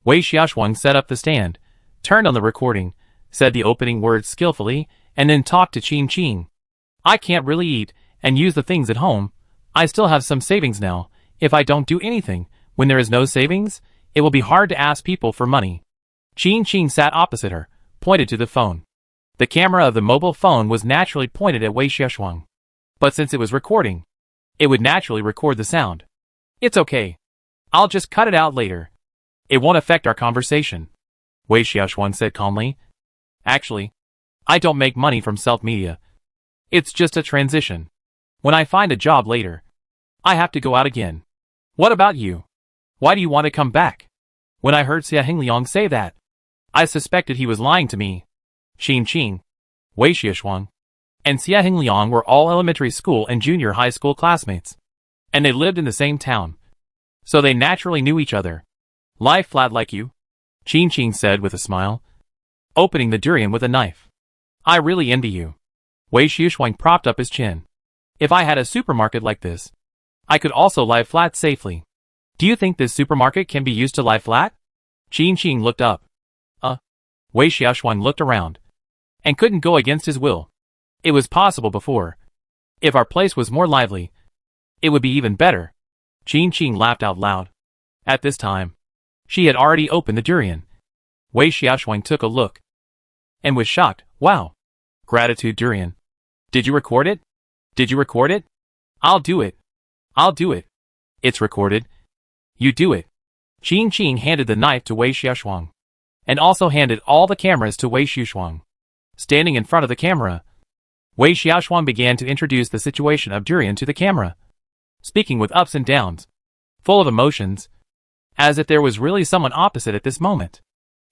Wei Xiao Shuang set up the stand, turned on the recording, said the opening words skillfully, and then talked to Qin. I can't really eat and use the things at home. I still have some savings now. If I don't do anything, when there is no savings, it will be hard to ask people for money. Qin sat opposite her, pointed to the phone. The camera of the mobile phone was naturally pointed at Wei Xiao Shuang. But since it was recording, it would naturally record the sound. It's okay. I'll just cut it out later. It won't affect our conversation, Wei Xiao Shuang said calmly. Actually, I don't make money from self-media. It's just a transition. When I find a job later, I have to go out again. What about you? Why do you want to come back? When I heard Xia Hingliang say that, I suspected he was lying to me. Qin, Wei Xiao Shuang, and Xia Hingliang were all elementary school and junior high school classmates. And they lived in the same town. So they naturally knew each other. Lie flat like you? Qin said with a smile, opening the durian with a knife. I really envy you. Wei Xiao Shuang propped up his chin. If I had a supermarket like this, I could also lie flat safely. Do you think this supermarket can be used to lie flat? Qin looked up. Wei Xiao Shuang looked around, and couldn't go against his will. It was possible before. If our place was more lively, it would be even better. Qin laughed out loud. At this time, she had already opened the durian. Wei Xiao Shuang took a look, and was shocked. Wow. Gratitude durian. Did you record it? Did you record it? I'll do it. I'll do it. It's recorded. You do it. Qin handed the knife to Wei Xiao Shuang, and also handed all the cameras to Wei Xiao Shuang. Standing in front of the camera, Wei Xiao Shuang began to introduce the situation of durian to the camera, speaking with ups and downs, full of emotions, as if there was really someone opposite at this moment.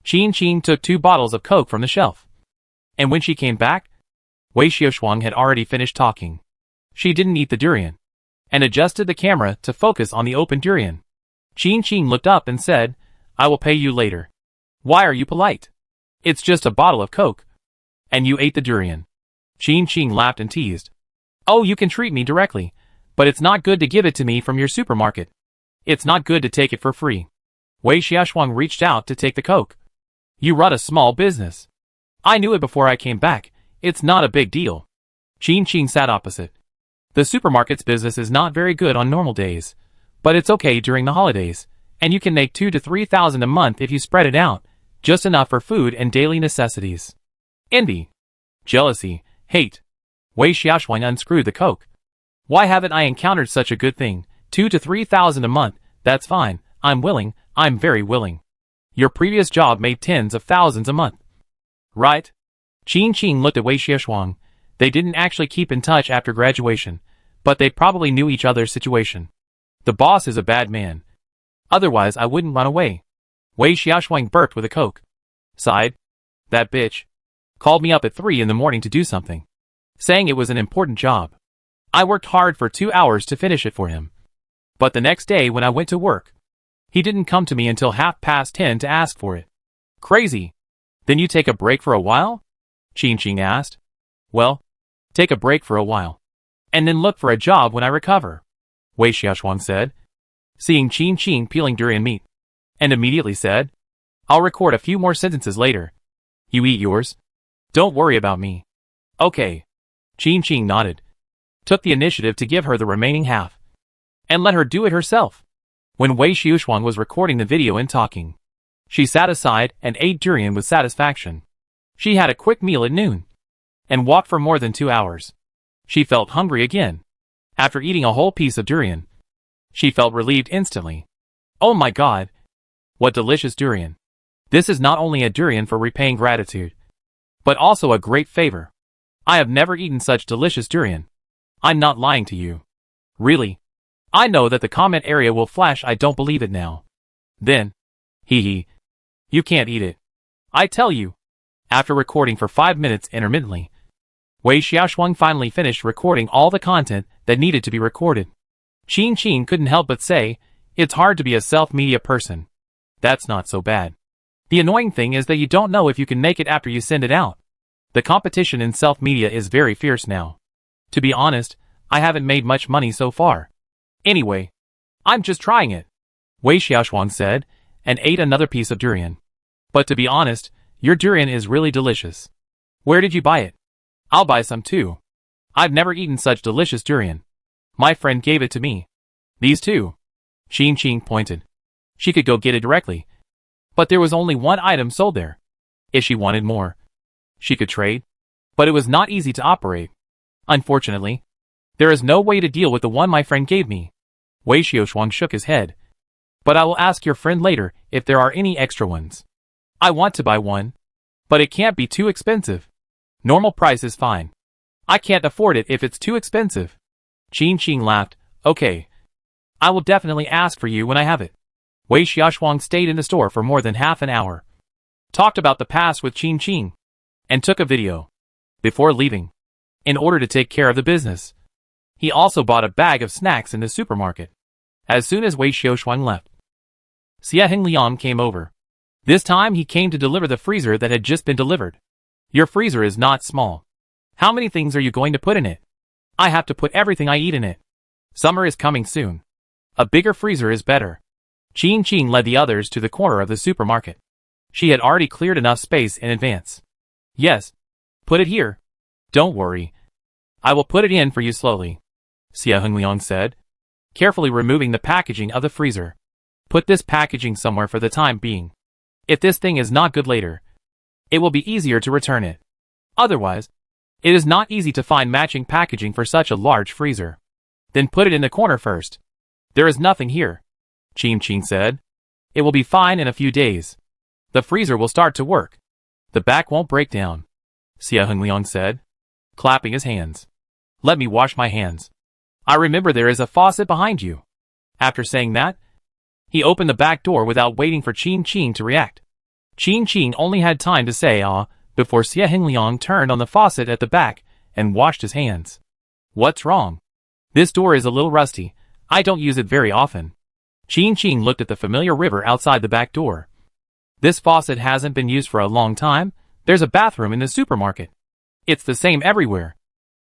Qin took 2 bottles of Coke from the shelf, And when she came back, Wei Xiaoshuang had already finished talking. She didn't eat the durian, and adjusted the camera to focus on the open durian. Qin Qing looked up and said, "I will pay you later." "Why are you polite? It's just a bottle of Coke. And you ate the durian." Qin Qing laughed and teased. "Oh, you can treat me directly, but it's not good to give it to me from your supermarket. It's not good to take it for free." Wei Xiaoshuang reached out to take the Coke. "You run a small business. I knew it before I came back. It's not a big deal." Qin Qing sat opposite. The supermarket's business is not very good on normal days, but it's okay during the holidays, and you can make 2,000 to 3,000 a month if you spread it out, just enough for food and daily necessities. Envy, jealousy, hate. Wei Xiaoshuang unscrewed the Coke. "Why haven't I encountered such a good thing? 2,000 to 3,000 a month, that's fine. I'm willing, I'm very willing. Your previous job made tens of thousands a month. Right?" Qin Qing looked at Wei Xiaoshuang. They didn't actually keep in touch after graduation, but they probably knew each other's situation. The boss is a bad man. Otherwise I wouldn't run away. Wei Xiaoshuang burped with a Coke. Sighed. That bitch called me up at 3 in the morning to do something, saying it was an important job. I worked hard for 2 hours to finish it for him. But the next day when I went to work, he didn't come to me until 10:30 to ask for it. Crazy. Then you take a break for a while? Qin Qing asked. Well, take a break for a while, and then look for a job when I recover, Wei Xiaoshuang said, seeing Qin Qing peeling durian meat, and immediately said, I'll record a few more sentences later. You eat yours. Don't worry about me. Okay. Qin Qing nodded, took the initiative to give her the remaining half, and let her do it herself. When Wei Xiaoshuang was recording the video and talking, she sat aside and ate durian with satisfaction. She had a quick meal at noon, and walked for more than 2 hours. She felt hungry again. After eating a whole piece of durian, she felt relieved instantly. Oh my god! What delicious durian! This is not only a durian for repaying gratitude, but also a great favor. I have never eaten such delicious durian. I'm not lying to you. Really? I know that the comment area will flash I don't believe it now. Then, hee. You can't eat it. I tell you. After recording for 5 minutes intermittently, Wei Xiaoshuang finally finished recording all the content that needed to be recorded. Qin Qing couldn't help but say, it's hard to be a self-media person. That's not so bad. The annoying thing is that you don't know if you can make it after you send it out. The competition in self-media is very fierce now. To be honest, I haven't made much money so far. Anyway, I'm just trying it, Wei Xiaoshuang said, and ate another piece of durian. But to be honest, your durian is really delicious. Where did you buy it? I'll buy some too. I've never eaten such delicious durian. My friend gave it to me. These two. Qin Qing pointed. She could go get it directly. But there was only one item sold there. If she wanted more, she could trade. But it was not easy to operate. Unfortunately, there is no way to deal with the one my friend gave me. Wei Xiaoshuang shook his head. But I will ask your friend later if there are any extra ones. I want to buy one. But it can't be too expensive. Normal price is fine. I can't afford it if it's too expensive. Qin Qing laughed. Okay. I will definitely ask for you when I have it. Wei Xiaoshuang stayed in the store for more than half an hour. Talked about the past with Qin Qing. And took a video. Before leaving, in order to take care of the business, he also bought a bag of snacks in the supermarket. As soon as Wei Xiaoshuang left, Xia Hengliang came over. This time he came to deliver the freezer that had just been delivered. Your freezer is not small. How many things are you going to put in it? I have to put everything I eat in it. Summer is coming soon. A bigger freezer is better. Qin Qing led the others to the corner of the supermarket. She had already cleared enough space in advance. Yes. Put it here. Don't worry. I will put it in for you slowly, Xia Hengliang said, carefully removing the packaging of the freezer. Put this packaging somewhere for the time being. If this thing is not good later, it will be easier to return it. Otherwise, it is not easy to find matching packaging for such a large freezer. Then put it in the corner first. There is nothing here, Qin Qing said. It will be fine in a few days. The freezer will start to work. The back won't break down, Xia Hengliang said, clapping his hands. Let me wash my hands. I remember there is a faucet behind you. After saying that, he opened the back door without waiting for Qin Qing to react. Qin Qing only had time to say, before before Xia Hingliang turned on the faucet at the back and washed his hands. What's wrong? This door is a little rusty. I don't use it very often. Qing Qing looked at the familiar river outside the back door. This faucet hasn't been used for a long time. There's a bathroom in the supermarket. It's the same everywhere.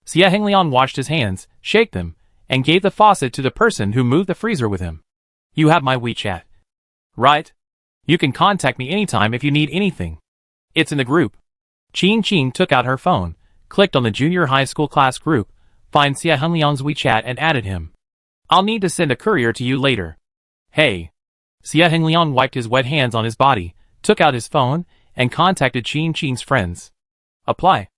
Xia Hingliang washed his hands, shook them, and gave the faucet to the person who moved the freezer with him. You have my WeChat. Right? You can contact me anytime if you need anything. It's in the group. Qing Qing took out her phone, clicked on the junior high school class group, found Xia Hingliang's WeChat and added him. I'll need to send a courier to you later. Hey. Xia Hingliang wiped his wet hands on his body, took out his phone, and contacted Qing Qing's friends. Apply.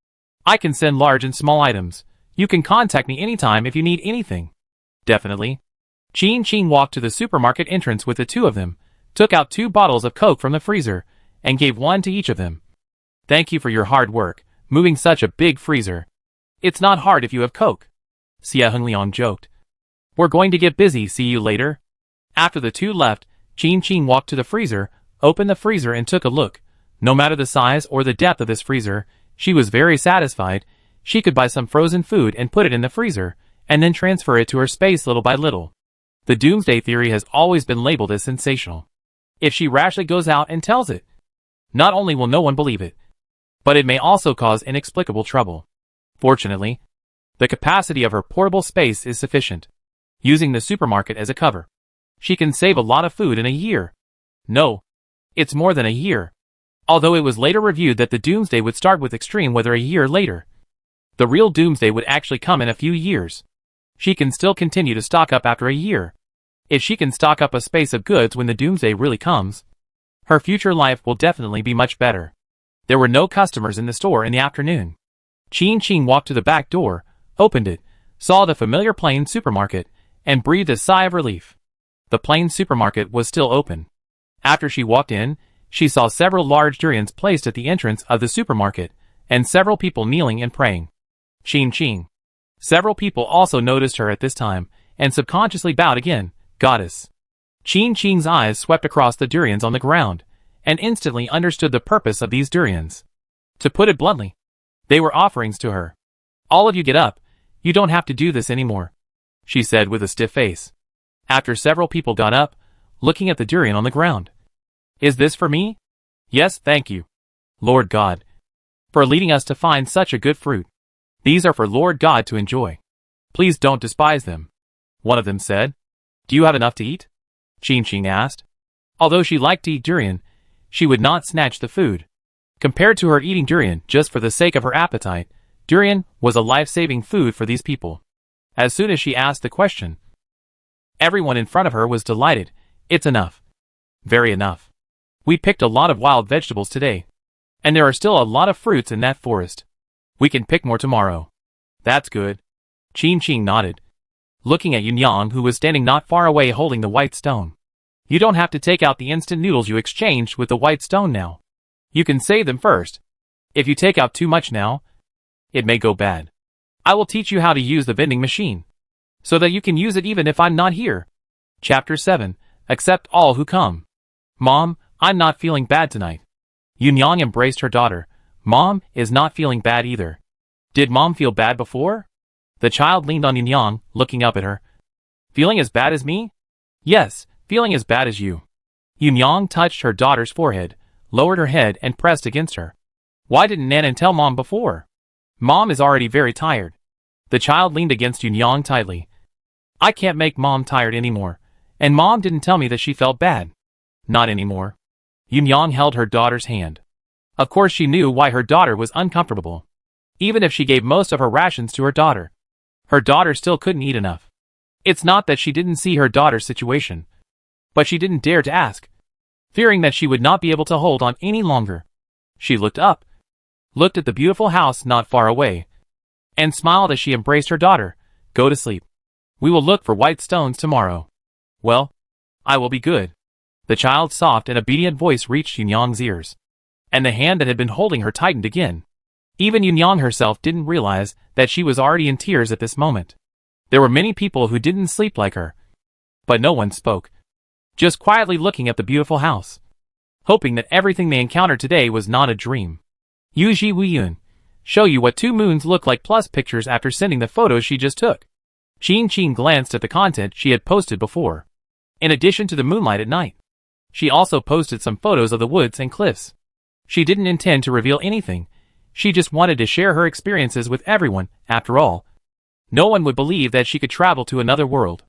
I can send large and small items. You can contact me anytime if you need anything. Definitely. Qing Qing walked to the supermarket entrance with the two of them, took out 2 bottles of Coke from the freezer, and gave one to each of them. Thank you for your hard work, moving such a big freezer. It's not hard if you have Coke. Xia Hingliang joked. We're going to get busy, see you later. After the two left, Qing Qing walked to the freezer, opened the freezer and took a look. No matter the size or the depth of this freezer, she was very satisfied. She could buy some frozen food and put it in the freezer, and then transfer it to her space little by little. The doomsday theory has always been labeled as sensational. If she rashly goes out and tells it, not only will no one believe it, but it may also cause inexplicable trouble. Fortunately, the capacity of her portable space is sufficient. Using the supermarket as a cover, she can save a lot of food in a year. No, it's more than a year. Although it was later reviewed that the doomsday would start with extreme weather a year later. The real doomsday would actually come in a few years. She can still continue to stock up after a year. If she can stock up a space of goods when the doomsday really comes, her future life will definitely be much better. There were no customers in the store in the afternoon. Qing Qing walked to the back door, opened it, saw the familiar plain supermarket, and breathed a sigh of relief. The plain supermarket was still open. After she walked in, she saw several large durians placed at the entrance of the supermarket, and several people kneeling and praying. Qing Qing. Several people also noticed her at this time, and subconsciously bowed again. Goddess. Qing Qing's eyes swept across the durians on the ground, and instantly understood the purpose of these durians. To put it bluntly, they were offerings to her. All of you get up, you don't have to do this anymore, she said with a stiff face. After several people got up, looking at the durian on the ground. Is this for me? Yes, thank you, Lord God, for leading us to find such a good fruit. These are for Lord God to enjoy. Please don't despise them. One of them said. Do you have enough to eat? Qing Qing asked. Although she liked to eat durian, she would not snatch the food. Compared to her eating durian just for the sake of her appetite, durian was a life-saving food for these people. As soon as she asked the question, everyone in front of her was delighted. It's enough. Very enough. We picked a lot of wild vegetables today, and there are still a lot of fruits in that forest. We can pick more tomorrow. That's good. Qing Qing nodded, looking at Yunyang, who was standing not far away holding the white stone. You don't have to take out the instant noodles you exchanged with the white stone now. You can save them first. If you take out too much now, it may go bad. I will teach you how to use the vending machine, so that you can use it even if I'm not here. Chapter 7. Accept all who come. Mom, I'm not feeling bad tonight. Yunyang embraced her daughter. Mom is not feeling bad either. Did Mom feel bad before? The child leaned on Yunyang, looking up at her. Feeling as bad as me? Yes, feeling as bad as you. Yunyang touched her daughter's forehead, lowered her head and pressed against her. Why didn't Nanan tell Mom before? Mom is already very tired. The child leaned against Yunyang tightly. I can't make Mom tired anymore, and Mom didn't tell me that she felt bad. Not anymore. Yunyang held her daughter's hand. Of course she knew why her daughter was uncomfortable. Even if she gave most of her rations to her daughter still couldn't eat enough. It's not that she didn't see her daughter's situation, but she didn't dare to ask, fearing that she would not be able to hold on any longer. She looked up, looked at the beautiful house not far away, and smiled as she embraced her daughter. Go to sleep. We will look for white stones tomorrow. Well, I will be good. The child's soft and obedient voice reached Yunyang's ears, and the hand that had been holding her tightened again. Even Yunyang herself didn't realize that she was already in tears at this moment. There were many people who didn't sleep like her, but no one spoke, just quietly looking at the beautiful house, hoping that everything they encountered today was not a dream. Yu Ji Wuyun. Show you what 2 moons look like plus pictures after sending the photos she just took. Qin Qin glanced at the content she had posted before. In addition to the moonlight at night, she also posted some photos of the woods and cliffs. She didn't intend to reveal anything. She just wanted to share her experiences with everyone. After all, no one would believe that she could travel to another world.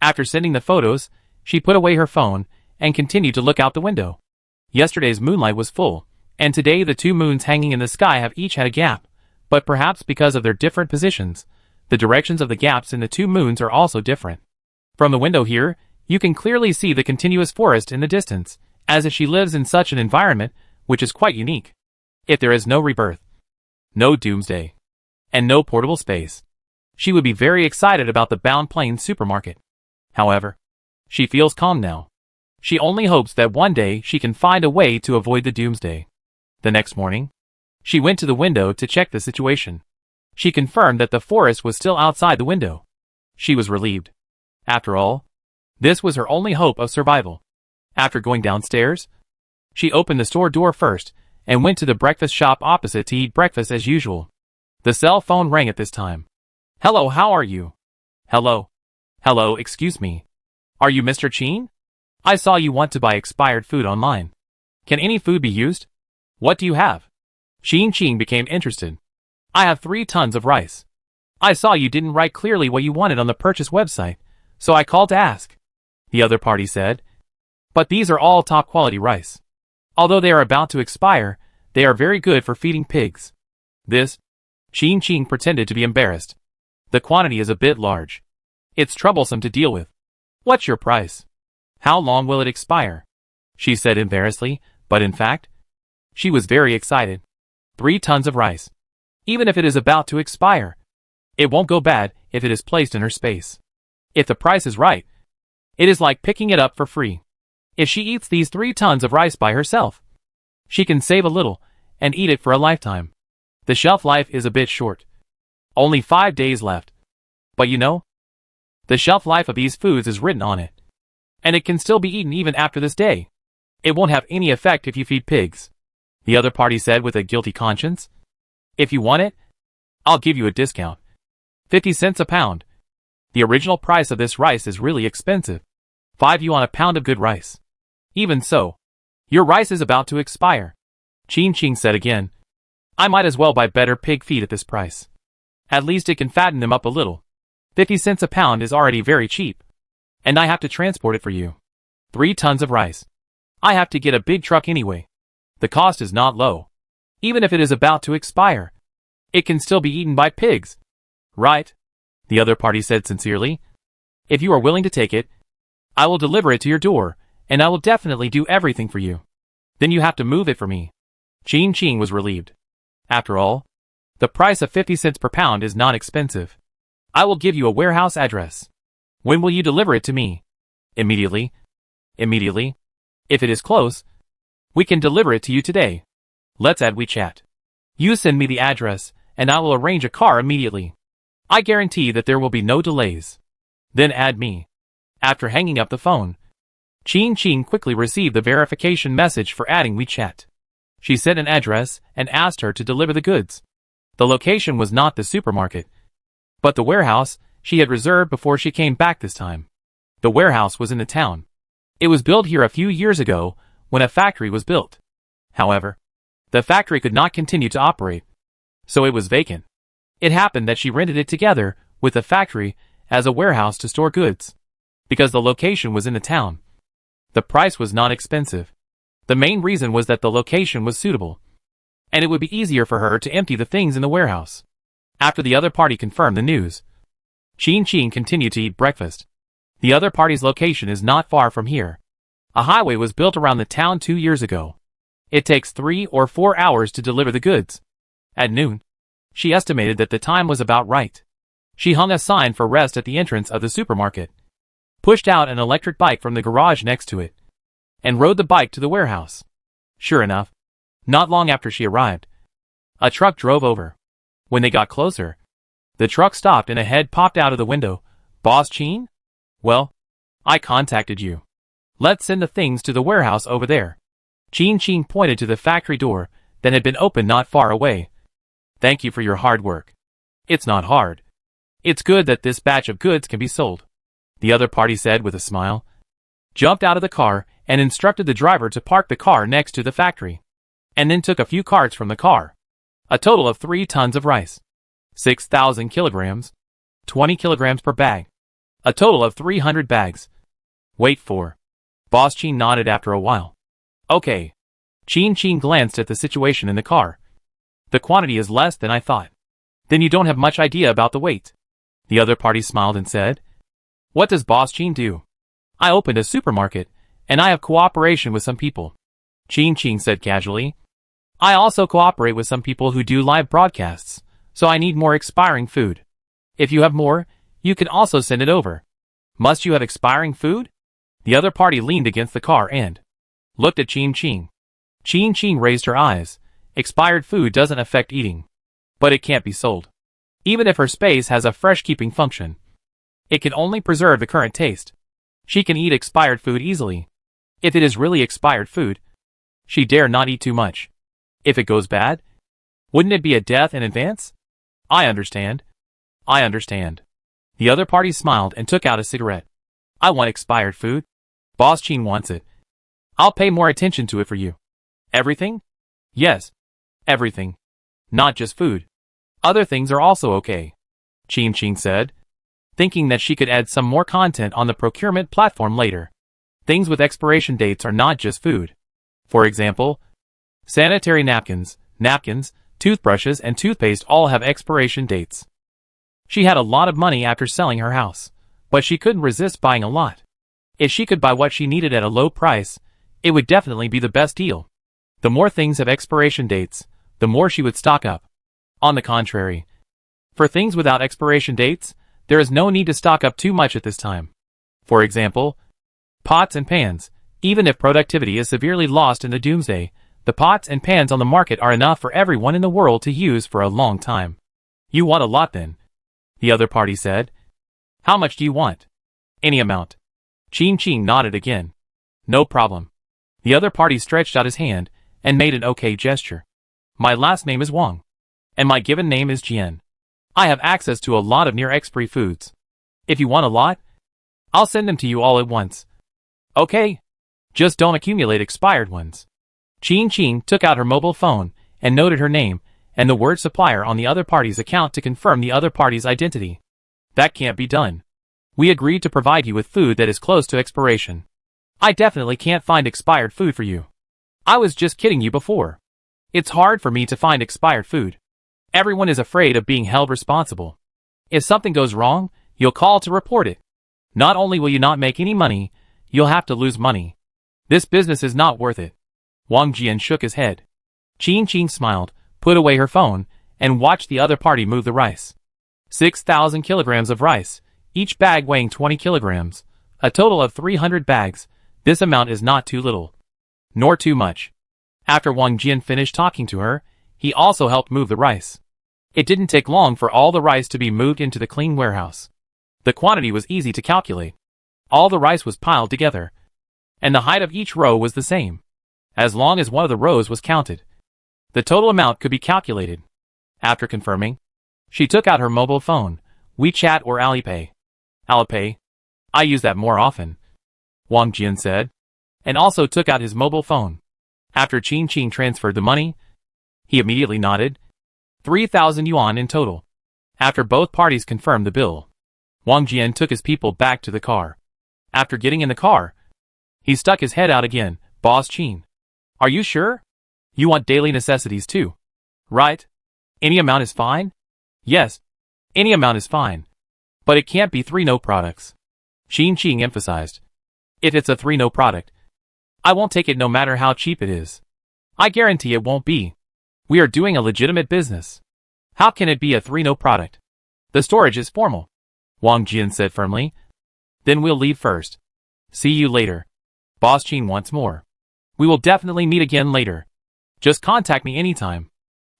After sending the photos, she put away her phone and continued to look out the window. Yesterday's moonlight was full, and today the 2 moons hanging in the sky have each had a gap, but perhaps because of their different positions, the directions of the gaps in the 2 moons are also different. From the window here, you can clearly see the continuous forest in the distance, as if she lives in such an environment, which is quite unique. If there is no rebirth, no doomsday, and no portable space, she would be very excited about the Bound Plains supermarket. However, she feels calm now. She only hopes that one day she can find a way to avoid the doomsday. The next morning, she went to the window to check the situation. She confirmed that the forest was still outside the window. She was relieved. After all, this was her only hope of survival. After going downstairs, she opened the store door first and went to the breakfast shop opposite to eat breakfast as usual. The cell phone rang at this time. Hello, how are you? Hello. Hello, excuse me. Are you Mr. Qin? I saw you want to buy expired food online. Can any food be used? What do you have? Qin Qin became interested. I have 3 tons of rice. I saw you didn't write clearly what you wanted on the purchase website, so I called to ask. The other party said. But these are all top quality rice. Although they are about to expire, they are very good for feeding pigs. This? Qin Qin pretended to be embarrassed. The quantity is a bit large. It's troublesome to deal with. What's your price? How long will it expire? She said embarrassedly, but in fact, she was very excited. 3 tons of rice. Even if it is about to expire, it won't go bad if it is placed in her space. If the price is right, it is like picking it up for free. If she eats these 3 tons of rice by herself, she can save a little and eat it for a lifetime. The shelf life is a bit short. Only 5 days left. But you know, the shelf life of these foods is written on it. And it can still be eaten even after this day. It won't have any effect if you feed pigs. The other party said with a guilty conscience. If you want it, I'll give you a discount. 50 cents a pound. The original price of this rice is really expensive. 5 yuan a pound of good rice. Even so, your rice is about to expire. Qin Qin said again. I might as well buy better pig feed at this price. At least it can fatten them up a little. 50 cents a pound is already very cheap. And I have to transport it for you. 3 tons of rice. I have to get a big truck anyway. The cost is not low. Even if it is about to expire, it can still be eaten by pigs. Right? The other party said sincerely. If you are willing to take it, I will deliver it to your door, and I will definitely do everything for you. Then you have to move it for me. Qin Qin was relieved. After all, the price of 50 cents per pound is not expensive. I will give you a warehouse address. When will you deliver it to me? Immediately. Immediately. If it is close, we can deliver it to you today. Let's add WeChat. You send me the address, and I will arrange a car immediately. I guarantee that there will be no delays. Then add me. After hanging up the phone, Qin Qin quickly received the verification message for adding WeChat. She sent an address and asked her to deliver the goods. The location was not the supermarket, but the warehouse she had reserved before she came back this time. The warehouse was in the town. It was built here a few years ago when a factory was built. However, the factory could not continue to operate, so it was vacant. It happened that she rented it together with the factory as a warehouse to store goods. Because the location was in the town, the price was not expensive. The main reason was that the location was suitable, and it would be easier for her to empty the things in the warehouse. After the other party confirmed the news, Qin Qin continued to eat breakfast. The other party's location is not far from here. A highway was built around the town 2 years ago. It takes 3 or 4 hours to deliver the goods. At noon, she estimated that the time was about right. She hung a sign for rest at the entrance of the supermarket, pushed out an electric bike from the garage next to it, and rode the bike to the warehouse. Sure enough, not long after she arrived, a truck drove over. When they got closer, the truck stopped and a head popped out of the window. Boss Qin? Well, I contacted you. Let's send the things to the warehouse over there. Qin Qin pointed to the factory door, that had been opened not far away. Thank you for your hard work. It's not hard. It's good that this batch of goods can be sold, the other party said with a smile, jumped out of the car and instructed the driver to park the car next to the factory, and then took a few carts from the car. A total of 3 tons of rice. 6,000 kilograms. 20 kilograms per bag. A total of 300 bags. Wait for. Boss Chin nodded after a while. Okay. Chin glanced at the situation in the car. The quantity is less than I thought. Then you don't have much idea about the weight. The other party smiled and said, What does Boss Chin do? I opened a supermarket, and I have cooperation with some people. Chin said casually. I also cooperate with some people who do live broadcasts, so I need more expiring food. If you have more, you can also send it over. Must you have expiring food? The other party leaned against the car and looked at Chin. Chin raised her eyes. Expired food doesn't affect eating, but it can't be sold. Even if her space has a fresh-keeping function, it can only preserve the current taste. She can eat expired food easily. If it is really expired food, she dare not eat too much. If it goes bad, wouldn't it be a death in advance? I understand. The other party smiled and took out a cigarette. I want expired food. Boss Chin wants it. I'll pay more attention to it for you. Everything? Yes. Everything. Not just food. Other things are also okay. Chin said, thinking that she could add some more content on the procurement platform later. Things with expiration dates are not just food. For example, sanitary napkins, toothbrushes and toothpaste all have expiration dates. She had a lot of money after selling her house, but she couldn't resist buying a lot. If she could buy what she needed at a low price, it would definitely be the best deal. The more things have expiration dates, the more she would stock up. On the contrary, for things without expiration dates, there is no need to stock up too much at this time. For example, pots and pans. Even if productivity is severely lost in the doomsday, the pots and pans on the market are enough for everyone in the world to use for a long time. You want a lot then, the other party said. How much do you want? Any amount. Chin nodded again. No problem. The other party stretched out his hand and made an okay gesture. My last name is Wang, and my given name is Jian. I have access to a lot of near-expiry foods. If you want a lot, I'll send them to you all at once. Okay. Just don't accumulate expired ones. Chin took out her mobile phone and noted her name and the word supplier on the other party's account to confirm the other party's identity. That can't be done. We agreed to provide you with food that is close to expiration. I definitely can't find expired food for you. I was just kidding you before. It's hard for me to find expired food. Everyone is afraid of being held responsible. If something goes wrong, you'll call to report it. Not only will you not make any money, you'll have to lose money. This business is not worth it. Wang Jian shook his head. Chin smiled, put away her phone, and watched the other party move the rice. 6,000 kilograms of rice, each bag weighing 20 kilograms, a total of 300 bags. This amount is not too little, nor too much. After Wang Jian finished talking to her, he also helped move the rice. It didn't take long for all the rice to be moved into the clean warehouse. The quantity was easy to calculate. All the rice was piled together, and the height of each row was the same. As long as one of the rows was counted, the total amount could be calculated. After confirming, she took out her mobile phone, WeChat or Alipay. Alipay? I use that more often, Wang Jian said, and also took out his mobile phone. After Chin transferred the money, he immediately nodded. 3,000 yuan in total. After both parties confirmed the bill, Wang Jian took his people back to the car. After getting in the car, he stuck his head out again. Boss Chin, are you sure? You want daily necessities too, right? Any amount is fine? Yes, any amount is fine. But it can't be 3 no products. Chin emphasized. If it's a 3 no product, I won't take it no matter how cheap it is. I guarantee it won't be. We are doing a legitimate business. How can it be a 3 no product? The storage is formal, Wang Jian said firmly. Then we'll leave first. See you later. Boss Chin wants more. We will definitely meet again later. Just contact me anytime.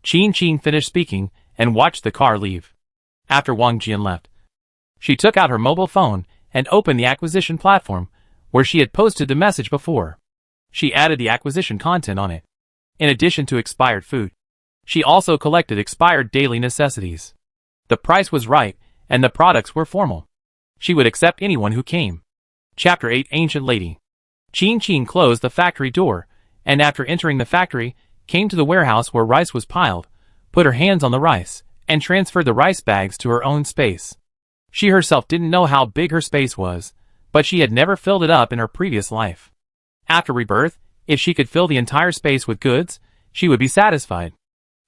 Chin finished speaking and watched the car leave. After Wang Jian left, she took out her mobile phone and opened the acquisition platform where she had posted the message before. She added the acquisition content on it. In addition to expired food, she also collected expired daily necessities. The price was right, and the products were formal. She would accept anyone who came. Chapter 8 Ancient Lady. Qin closed the factory door, and after entering the factory, came to the warehouse where rice was piled, put her hands on the rice, and transferred the rice bags to her own space. She herself didn't know how big her space was, but she had never filled it up in her previous life. After rebirth, if she could fill the entire space with goods, she would be satisfied.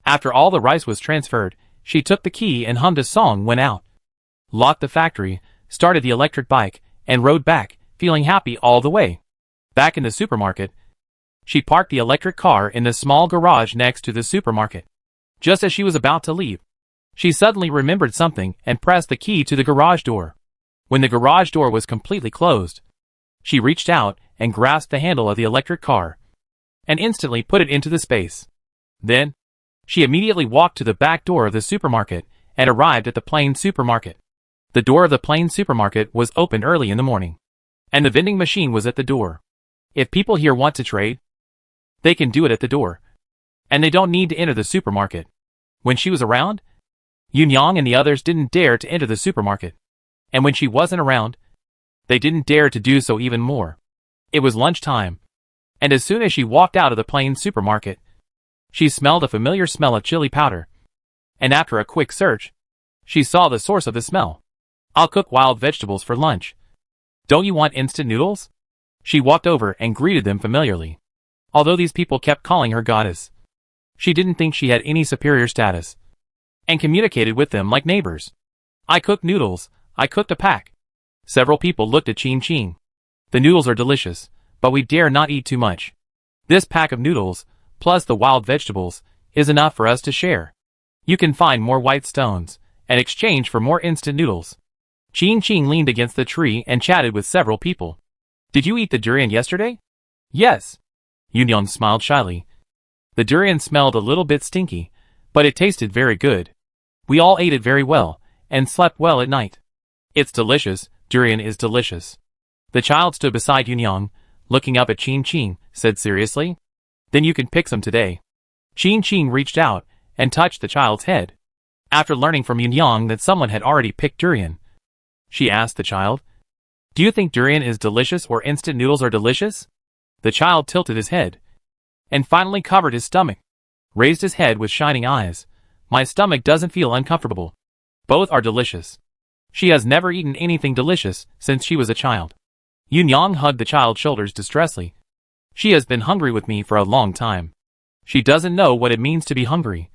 After all the rice was transferred, she took the key and hummed a song, went out, locked the factory, started the electric bike, and rode back, feeling happy all the way. Back in the supermarket, she parked the electric car in the small garage next to the supermarket. Just as she was about to leave, she suddenly remembered something and pressed the key to the garage door. When the garage door was completely closed, she reached out and grasped the handle of the electric car and instantly put it into the space. Then, she immediately walked to the back door of the supermarket and arrived at the Plain supermarket. The door of the Plain supermarket was open early in the morning, and the vending machine was at the door. If people here want to trade, they can do it at the door, and they don't need to enter the supermarket. When she was around, Yunyang and the others didn't dare to enter the supermarket, and when she wasn't around, they didn't dare to do so even more. It was lunchtime, and as soon as she walked out of the Plain supermarket, she smelled a familiar smell of chili powder, and after a quick search, she saw the source of the smell. "I'll cook wild vegetables for lunch. Don't you want instant noodles?" She walked over and greeted them familiarly. Although these people kept calling her goddess, she didn't think she had any superior status, and communicated with them like neighbors. "I cooked noodles, I cooked a pack." Several people looked at Qin. "The noodles are delicious, but we dare not eat too much. This pack of noodles, plus the wild vegetables, is enough for us to share. You can find more white stones, and exchange for more instant noodles." Qin leaned against the tree and chatted with several people. "Did you eat the durian yesterday?" "Yes." Yunyang smiled shyly. The durian smelled a little bit stinky, but it tasted very good. "We all ate it very well, and slept well at night." "It's delicious, durian is delicious." The child stood beside Yunyang, looking up at Qin, said seriously, "Then you can pick some today." Qin reached out and touched the child's head. After learning from Yunyang that someone had already picked durian, she asked the child, "Do you think durian is delicious or instant noodles are delicious?" The child tilted his head, and finally covered his stomach, raised his head with shining eyes. "My stomach doesn't feel uncomfortable. Both are delicious." She has never eaten anything delicious since she was a child. Yunyang hugged the child's shoulders distressfully. "She has been hungry with me for a long time. She doesn't know what it means to be hungry,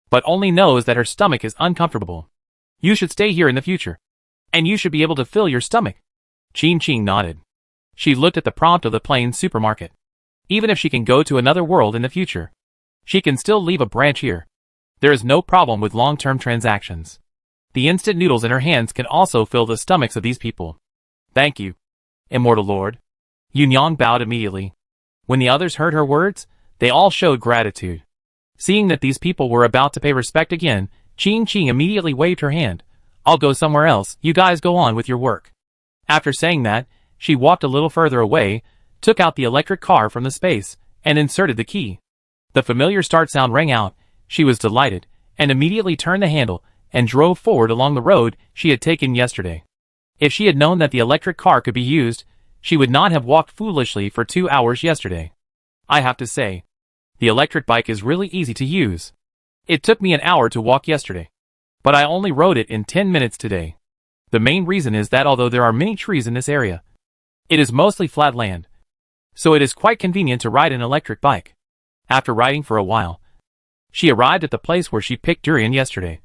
but only knows that her stomach is uncomfortable. You should stay here in the future, and you should be able to fill your stomach." Qin nodded. She looked at the prompt of the Plain supermarket. Even if she can go to another world in the future, she can still leave a branch here. There is no problem with long-term transactions. The instant noodles in her hands can also fill the stomachs of these people. "Thank you, Immortal Lord." Yunyang bowed immediately. When the others heard her words, they all showed gratitude. Seeing that these people were about to pay respect again, Qin immediately waved her hand. "I'll go somewhere else, you guys go on with your work." After saying that, she walked a little further away, took out the electric car from the space, and inserted the key. The familiar start sound rang out. She was delighted, and immediately turned the handle and drove forward along the road she had taken yesterday. If she had known that the electric car could be used, she would not have walked foolishly for 2 hours yesterday. I have to say, the electric bike is really easy to use. It took me an hour to walk yesterday, but I only rode it in 10 minutes today. The main reason is that although there are many trees in this area, it is mostly flat land, so it is quite convenient to ride an electric bike. After riding for a while, she arrived at the place where she picked durian yesterday,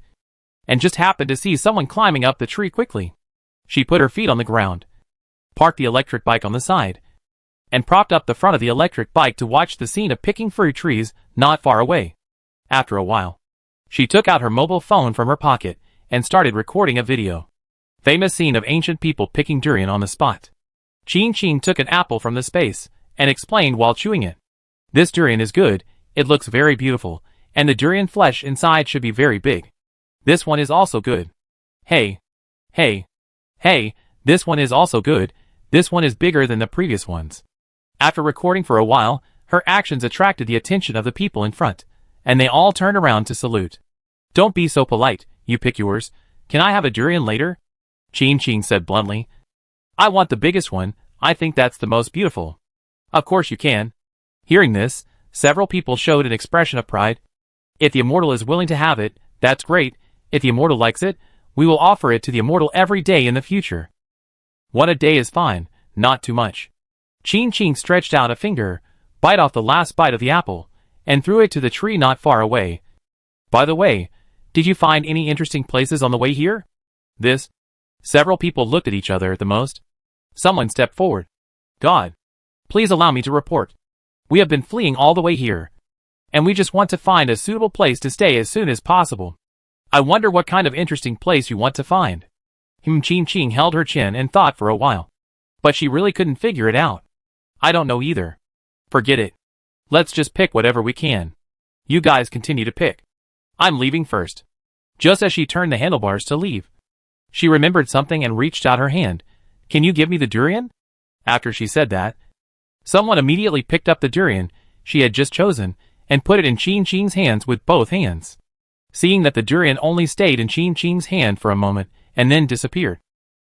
and just happened to see someone climbing up the tree quickly. She put her feet on the ground, parked the electric bike on the side, and propped up the front of the electric bike to watch the scene of picking fruit trees not far away. After a while, she took out her mobile phone from her pocket and started recording a video. Famous scene of ancient people picking durian on the spot. Qin took an apple from the space and explained while chewing it. "This durian is good, it looks very beautiful, and the durian flesh inside should be very big. This one is also good. Hey, this one is also good, this one is bigger than the previous ones." After recording for a while, her actions attracted the attention of the people in front, and they all turned around to salute. "Don't be so polite, you pick yours. Can I have a durian later?" Ching Ching said bluntly. "I want the biggest one, I think that's the most beautiful." "Of course you can." Hearing this, several people showed an expression of pride. "If the immortal is willing to have it, that's great. If the immortal likes it, we will offer it to the immortal every day in the future." "One a day is fine, not too much." Ching Ching stretched out a finger, bite off the last bite of the apple, and threw it to the tree not far away. "By the way, did you find any interesting places on the way here?" This. Several people looked at each other the most. Someone stepped forward. "God, please allow me to report. We have been fleeing all the way here, and we just want to find a suitable place to stay as soon as possible. I wonder what kind of interesting place you want to find." Ching Ching held her chin and thought for a while. But she really couldn't figure it out. "I don't know either." "Forget it. Let's just pick whatever we can. You guys continue to pick. I'm leaving first." Just as she turned the handlebars to leave, she remembered something and reached out her hand. "Can you give me the durian?" After she said that, someone immediately picked up the durian she had just chosen and put it in Ching Ching's hands with both hands. Seeing that the durian only stayed in Ching Ching's hand for a moment and then disappeared,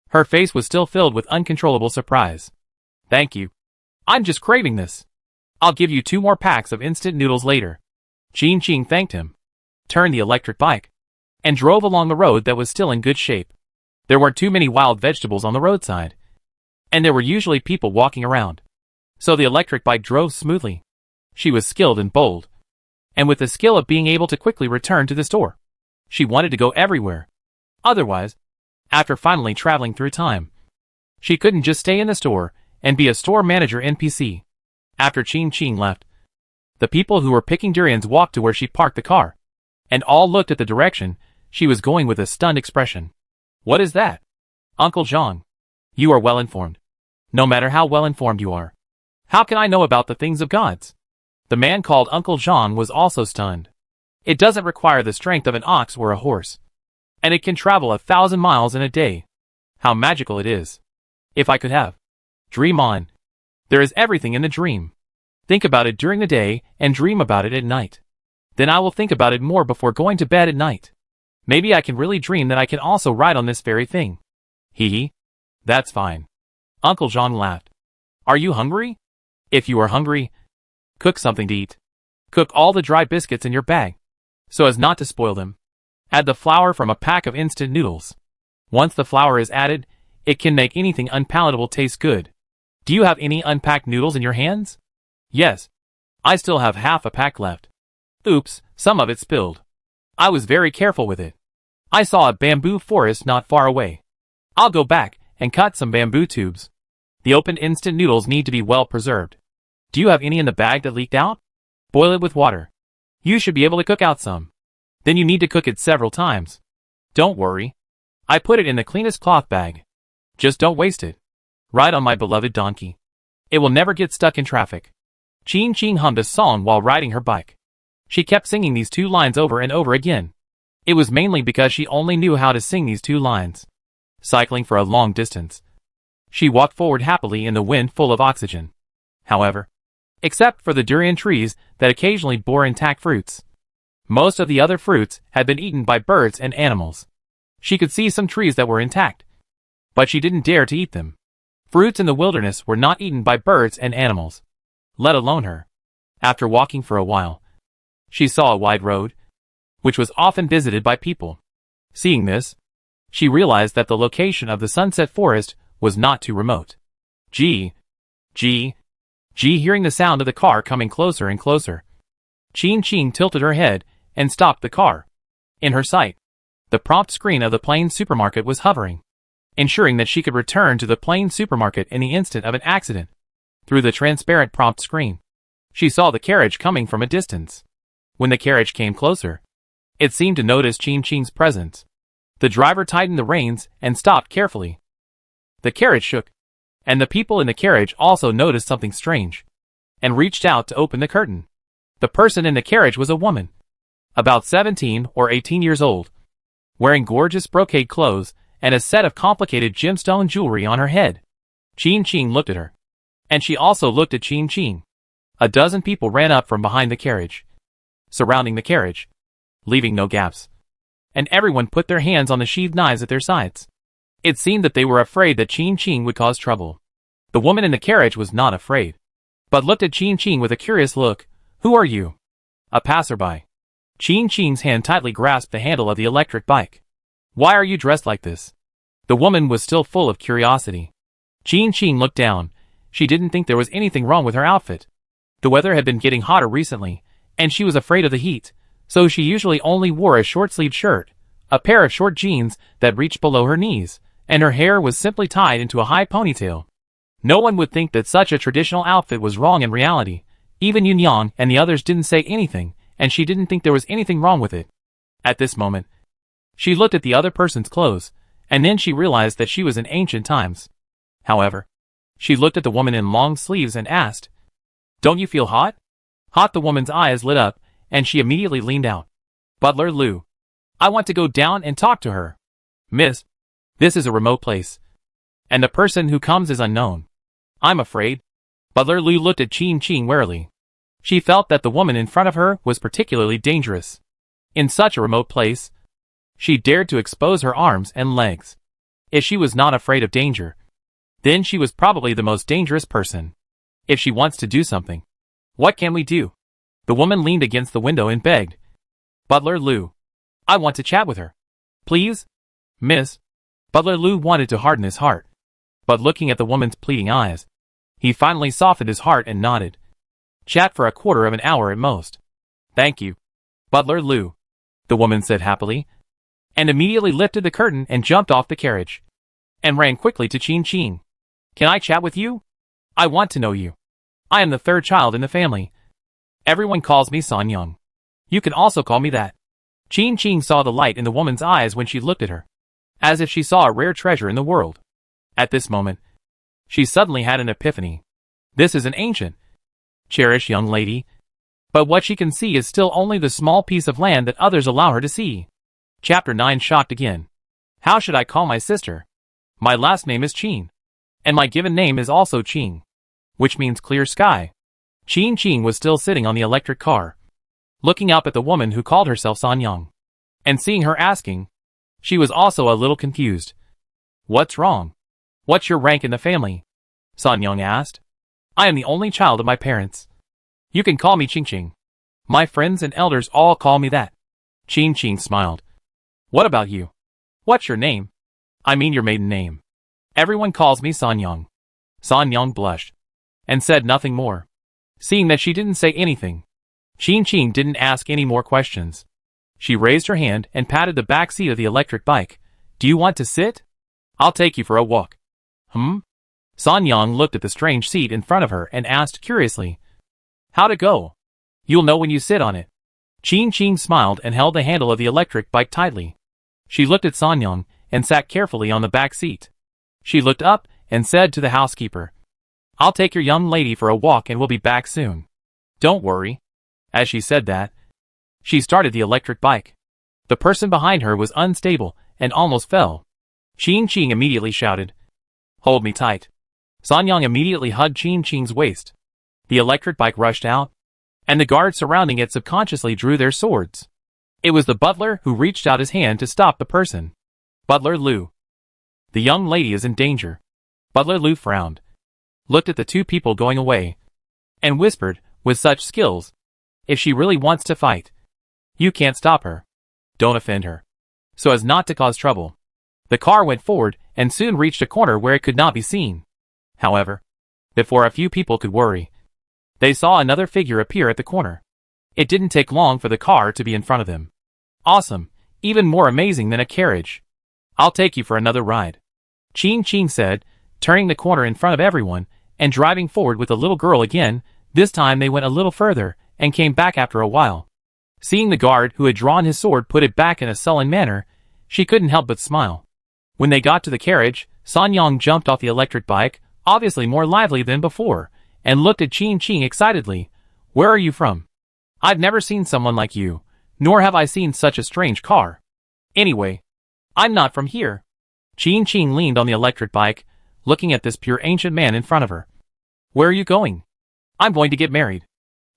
her face was still filled with uncontrollable surprise. "Thank you. I'm just craving this. I'll give you 2 more packs of instant noodles later." Ching Ching thanked him, turned the electric bike, and drove along the road that was still in good shape. There weren't too many wild vegetables on the roadside, and there were usually people walking around, so the electric bike drove smoothly. She was skilled and bold, and with the skill of being able to quickly return to the store. She wanted to go everywhere. Otherwise, after finally traveling through time, she couldn't just stay in the store and be a store manager NPC. After Ching Ching left, the people who were picking durians walked to where she parked the car, and all looked at the direction she was going with a stunned expression. "What is that?" "Uncle Zhang, you are well informed. No matter how well informed you are, how can I know about the things of gods?" The man called Uncle Zhang was also stunned. "It doesn't require the strength of an ox or a horse, and it can travel 1,000 miles in a day. How magical it is. If I could have. Dream on. There is everything in the dream. Think about it during the day and dream about it at night. Then I will think about it more before going to bed at night. Maybe I can really dream that I can also ride on this very thing." Hee. "That's fine." Uncle Zhang laughed. "Are you hungry? If you are hungry, cook something to eat. Cook all the dry biscuits in your bag, so as not to spoil them. Add the flour from a pack of instant noodles. Once the flour is added, it can make anything unpalatable taste good. Do you have any unpacked noodles in your hands?" "Yes. I still have half a pack left. Oops, some of it spilled. I was very careful with it. I saw a bamboo forest not far away. I'll go back and cut some bamboo tubes. The opened instant noodles need to be well preserved. Do you have any in the bag that leaked out? Boil it with water. You should be able to cook out some. Then you need to cook it several times. Don't worry. I put it in the cleanest cloth bag. Just don't waste it. Ride on my beloved donkey. It will never get stuck in traffic." Ching Ching hummed a song while riding her bike. She kept singing these 2 lines over and over again. It was mainly because she only knew how to sing these 2 lines. Cycling for a long distance, she walked forward happily in the wind full of oxygen. However, except for the durian trees that occasionally bore intact fruits, most of the other fruits had been eaten by birds and animals. She could see some trees that were intact, but she didn't dare to eat them. Fruits in the wilderness were not eaten by birds and animals, let alone her. After walking for a while, she saw a wide road, which was often visited by people. Seeing this, she realized that the location of the sunset forest was not too remote. Gee, hearing the sound of the car coming closer and closer, Ching Ching tilted her head and stopped the car. In her sight, the prompt screen of the Plain supermarket was hovering, ensuring that she could return to the Plain supermarket in the instant of an accident. Through the transparent prompt screen, she saw the carriage coming from a distance. When the carriage came closer, it seemed to notice Ching Ching's presence. The driver tightened the reins and stopped carefully. The carriage shook, and the people in the carriage also noticed something strange, and reached out to open the curtain. The person in the carriage was a woman, about 17 or 18 years old, wearing gorgeous brocade clothes and a set of complicated gemstone jewelry on her head. Ching Ching looked at her, and she also looked at Ching Ching. A dozen people ran up from behind the carriage, surrounding the carriage, leaving no gaps. And everyone put their hands on the sheathed knives at their sides. It seemed that they were afraid that Qin Qing would cause trouble. The woman in the carriage was not afraid, but looked at Qin Qing with a curious look. Who are you? A passerby. Qin Qing's hand tightly grasped the handle of the electric bike. Why are you dressed like this? The woman was still full of curiosity. Qin Qing looked down. She didn't think there was anything wrong with her outfit. The weather had been getting hotter recently, and she was afraid of the heat, so she usually only wore a short-sleeved shirt, a pair of short jeans that reached below her knees, and her hair was simply tied into a high ponytail. No one would think that such a traditional outfit was wrong in reality. Even Yun Yang and the others didn't say anything, and she didn't think there was anything wrong with it. At this moment, she looked at the other person's clothes, and then she realized that she was in ancient times. However, she looked at the woman in long sleeves and asked, "Don't you feel hot?" Hot. The woman's eyes lit up, and she immediately leaned out. "Butler Liu. I want to go down and talk to her." "Miss, this is a remote place, and the person who comes is unknown. I'm afraid." Butler Liu looked at Qin Qing warily. She felt that the woman in front of her was particularly dangerous. In such a remote place, she dared to expose her arms and legs. If she was not afraid of danger, then she was probably the most dangerous person. If she wants to do something, what can we do? The woman leaned against the window and begged, "Butler Liu, I want to chat with her. Please?" "Miss." Butler Liu wanted to harden his heart, but looking at the woman's pleading eyes, he finally softened his heart and nodded. "Chat for a quarter of an hour at most." "Thank you, Butler Liu," the woman said happily, and immediately lifted the curtain and jumped off the carriage, and ran quickly to Qin Qing. "Can I chat with you? I want to know you. I am the third child in the family. Everyone calls me San Young. You can also call me that." Qin Qing saw the light in the woman's eyes when she looked at her, as if she saw a rare treasure in the world. At this moment, she suddenly had an epiphany. This is an ancient, cherished young lady, but what she can see is still only the small piece of land that others allow her to see. Chapter 9. Shocked again. How should I call my sister? My last name is Qin, and my given name is also Qing, which means clear sky. Qin Qing was still sitting on the electric car, looking up at the woman who called herself San Young, and seeing her asking, she was also a little confused. "What's wrong? What's your rank in the family?" San Young asked. "I am the only child of my parents. You can call me Qing Qing. My friends and elders all call me that." Qin Qing smiled. "What about you? What's your name? I mean your maiden name." "Everyone calls me San Young." San Young blushed, and said nothing more. Seeing that she didn't say anything, Qin Qing didn't ask any more questions. She raised her hand and patted the back seat of the electric bike. "Do you want to sit? I'll take you for a walk." San Young looked at the strange seat in front of her and asked curiously, "How to go?" "You'll know when you sit on it." Qin Qing smiled and held the handle of the electric bike tightly. She looked at San Young and sat carefully on the back seat. She looked up and said to the housekeeper, "I'll take your young lady for a walk and we'll be back soon. Don't worry." As she said that, she started the electric bike. The person behind her was unstable and almost fell. Qin Qing immediately shouted, "Hold me tight." San Young immediately hugged Qin Qing's waist. The electric bike rushed out, and the guards surrounding it subconsciously drew their swords. It was the butler who reached out his hand to stop the person. "Butler Liu. The young lady is in danger." Butler Liu frowned, looked at the two people going away, and whispered, with such skills, "If she really wants to fight, you can't stop her. Don't offend her, so as not to cause trouble." The car went forward and soon reached a corner where it could not be seen. However, before a few people could worry, they saw another figure appear at the corner. It didn't take long for the car to be in front of them. "Awesome, even more amazing than a carriage. I'll take you for another ride," Qin Qing said, turning the corner in front of everyone and driving forward with the little girl again. This time they went a little further and came back after a while. Seeing the guard who had drawn his sword put it back in a sullen manner, she couldn't help but smile. When they got to the carriage, San Young jumped off the electric bike, obviously more lively than before, and looked at Qin Qing excitedly. "Where are you from? I've never seen someone like you, nor have I seen such a strange car. Anyway, I'm not from here." Qin Qing leaned on the electric bike, looking at this pure ancient man in front of her. "Where are you going?" "I'm going to get married."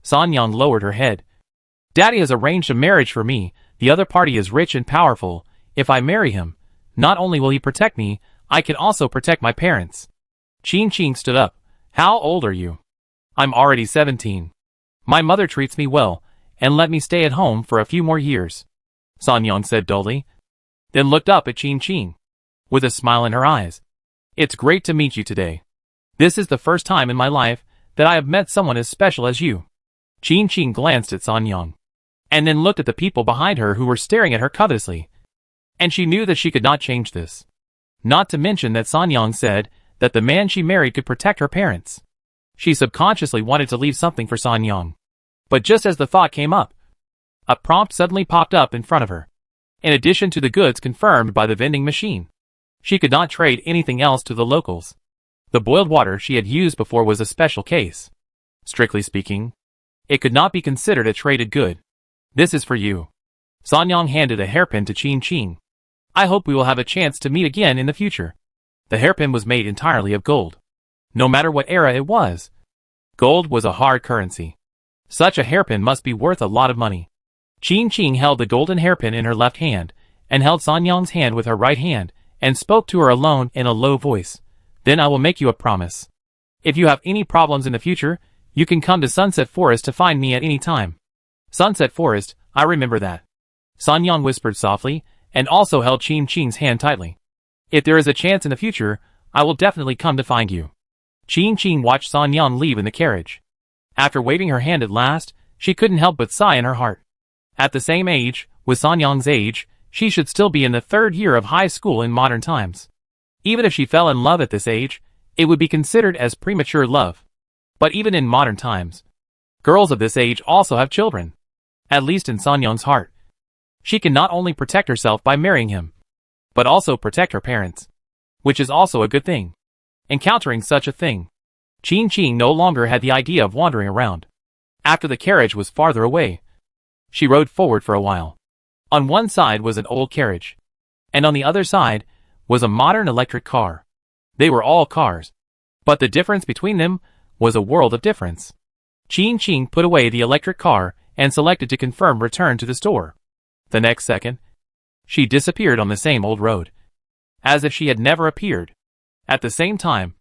San Yang lowered her head. Daddy has arranged a marriage for me. The other party is rich and powerful. If I marry him, not only will he protect me, I can also protect my parents. Qing stood up. How old are you? I'm already 17. My mother treats me well, and let me stay at home for a few more years, San Yang said dully, then looked up at Qing, with a smile in her eyes. It's great to meet you today. This is the first time in my life that I have met someone as special as you. Qing glanced at San Yang, and then looked at the people behind her who were staring at her covetously. And she knew that she could not change this. Not to mention that San Yang said that the man she married could protect her parents. She subconsciously wanted to leave something for San Yang. But just as the thought came up, a prompt suddenly popped up in front of her. In addition to the goods confirmed by the vending machine, she could not trade anything else to the locals. The boiled water she had used before was a special case. Strictly speaking, it could not be considered a traded good. This is for you. San Yang handed a hairpin to Qing. I hope we will have a chance to meet again in the future. The hairpin was made entirely of gold. No matter what era it was, gold was a hard currency. Such a hairpin must be worth a lot of money. Qing held the golden hairpin in her left hand, and held San Yang's hand with her right hand, and spoke to her alone in a low voice. Then I will make you a promise. If you have any problems in the future, you can come to Sunset Forest to find me at any time. Sunset Forest, I remember that. San Yang whispered softly, and also held Qing's hand tightly. If there is a chance in the future, I will definitely come to find you. Qing watched San Yang leave in the carriage. After waving her hand at last, she couldn't help but sigh in her heart. At the same age, with San Yang's age, she should still be in the 3rd year of high school in modern times. Even if she fell in love at this age, it would be considered as premature love. But even in modern times, girls of this age also have children. At least in San Yang's heart. She can not only protect herself by marrying him, but also protect her parents. Which is also a good thing. Encountering such a thing, Qing no longer had the idea of wandering around. After the carriage was farther away, she rode forward for a while. On one side was an old carriage, and on the other side was a modern electric car. They were all cars, but the difference between them was a world of difference. Qing put away the electric car and selected to confirm return to the store. The next second, she disappeared on the same old road, as if she had never appeared. At the same time,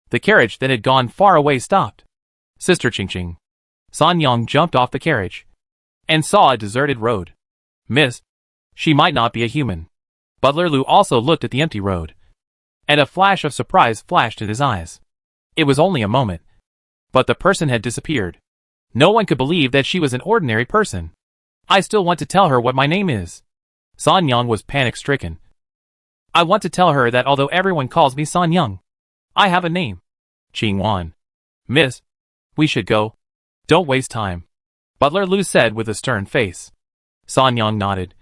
the carriage that had gone far away stopped. Sister Qing. San Yang jumped off the carriage and saw a deserted road. Miss, she might not be a human. Butler Lu also looked at the empty road, and a flash of surprise flashed in his eyes. It was only a moment, but the person had disappeared. No one could believe that she was an ordinary person. I still want to tell her what my name is. San Yang was panic-stricken. I want to tell her that although everyone calls me San Yang, I have a name. Qing. Miss, we should go. Don't waste time, Butler Lu said with a stern face. San Yang nodded,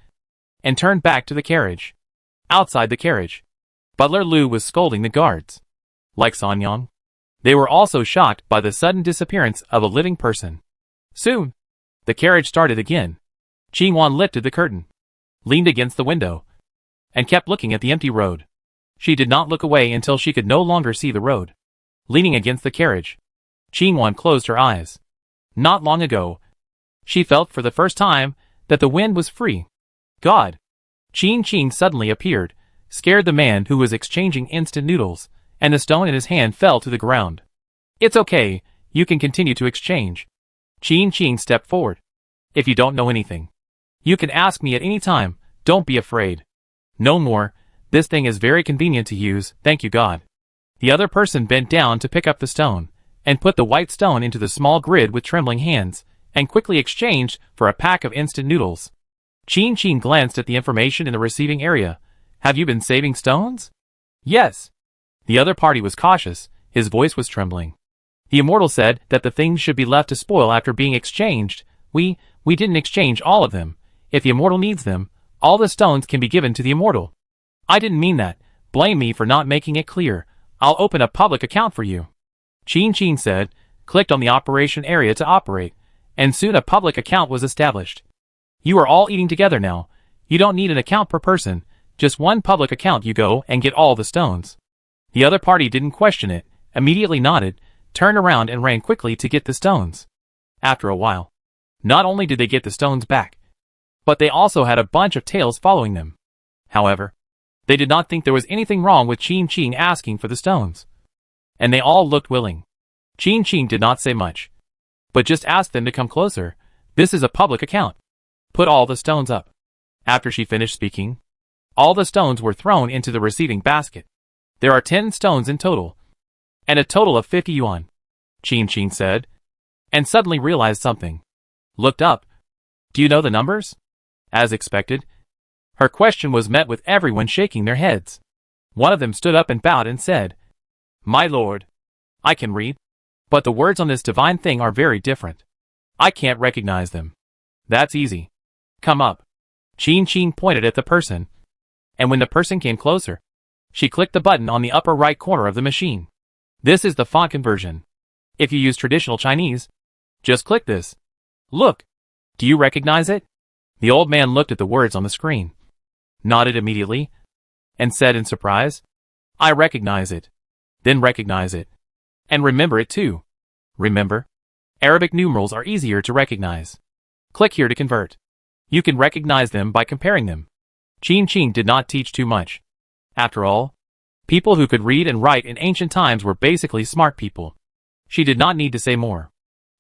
and turned back to the carriage. Outside the carriage, Butler Lu was scolding the guards. Like San Yang, they were also shocked by the sudden disappearance of a living person. Soon, the carriage started again. Qing lifted the curtain, leaned against the window, and kept looking at the empty road. She did not look away until she could no longer see the road. Leaning against the carriage, Qing closed her eyes. Not long ago, she felt for the first time that the wind was free. God! Qing suddenly appeared, scared the man who was exchanging instant noodles, and the stone in his hand fell to the ground. It's okay, you can continue to exchange. Qing stepped forward. If you don't know anything, you can ask me at any time, don't be afraid. No more, this thing is very convenient to use, thank you God. The other person bent down to pick up the stone, and put the white stone into the small grid with trembling hands, and quickly exchanged for a pack of instant noodles. Qing glanced at the information in the receiving area. Have you been saving stones? Yes. The other party was cautious, his voice was trembling. The immortal said that the things should be left to spoil after being exchanged. We didn't exchange all of them. If the immortal needs them, all the stones can be given to the immortal. I didn't mean that. Blame me for not making it clear. I'll open a public account for you. Qing said, clicked on the operation area to operate, and soon a public account was established. You are all eating together now. You don't need an account per person, just one public account. You go and get all the stones. The other party didn't question it, immediately nodded, turned around and ran quickly to get the stones. After a while, not only did they get the stones back, but they also had a bunch of tails following them. However, they did not think there was anything wrong with Chin Chin asking for the stones, and they all looked willing. Chin Chin did not say much, but just asked them to come closer. This is a public account. Put all the stones up. After she finished speaking, all the stones were thrown into the receiving basket. There are 10 stones in total, and a total of 50 yuan, Chin Chin said, and suddenly realized something. Looked up. Do you know the numbers? As expected, her question was met with everyone shaking their heads. One of them stood up and bowed and said, My lord, I can read, but the words on this divine thing are very different. I can't recognize them. That's easy. Come up. Chin Chin pointed at the person, and when the person came closer, she clicked the button on the upper right corner of the machine. This is the font conversion. If you use traditional Chinese, just click this. Look. Do you recognize it? The old man looked at the words on the screen, nodded immediately, and said in surprise, I recognize it. Then recognize it. And remember it too. Remember? Arabic numerals are easier to recognize. Click here to convert. You can recognize them by comparing them. Chin Chin did not teach too much. After all, people who could read and write in ancient times were basically smart people. She did not need to say more.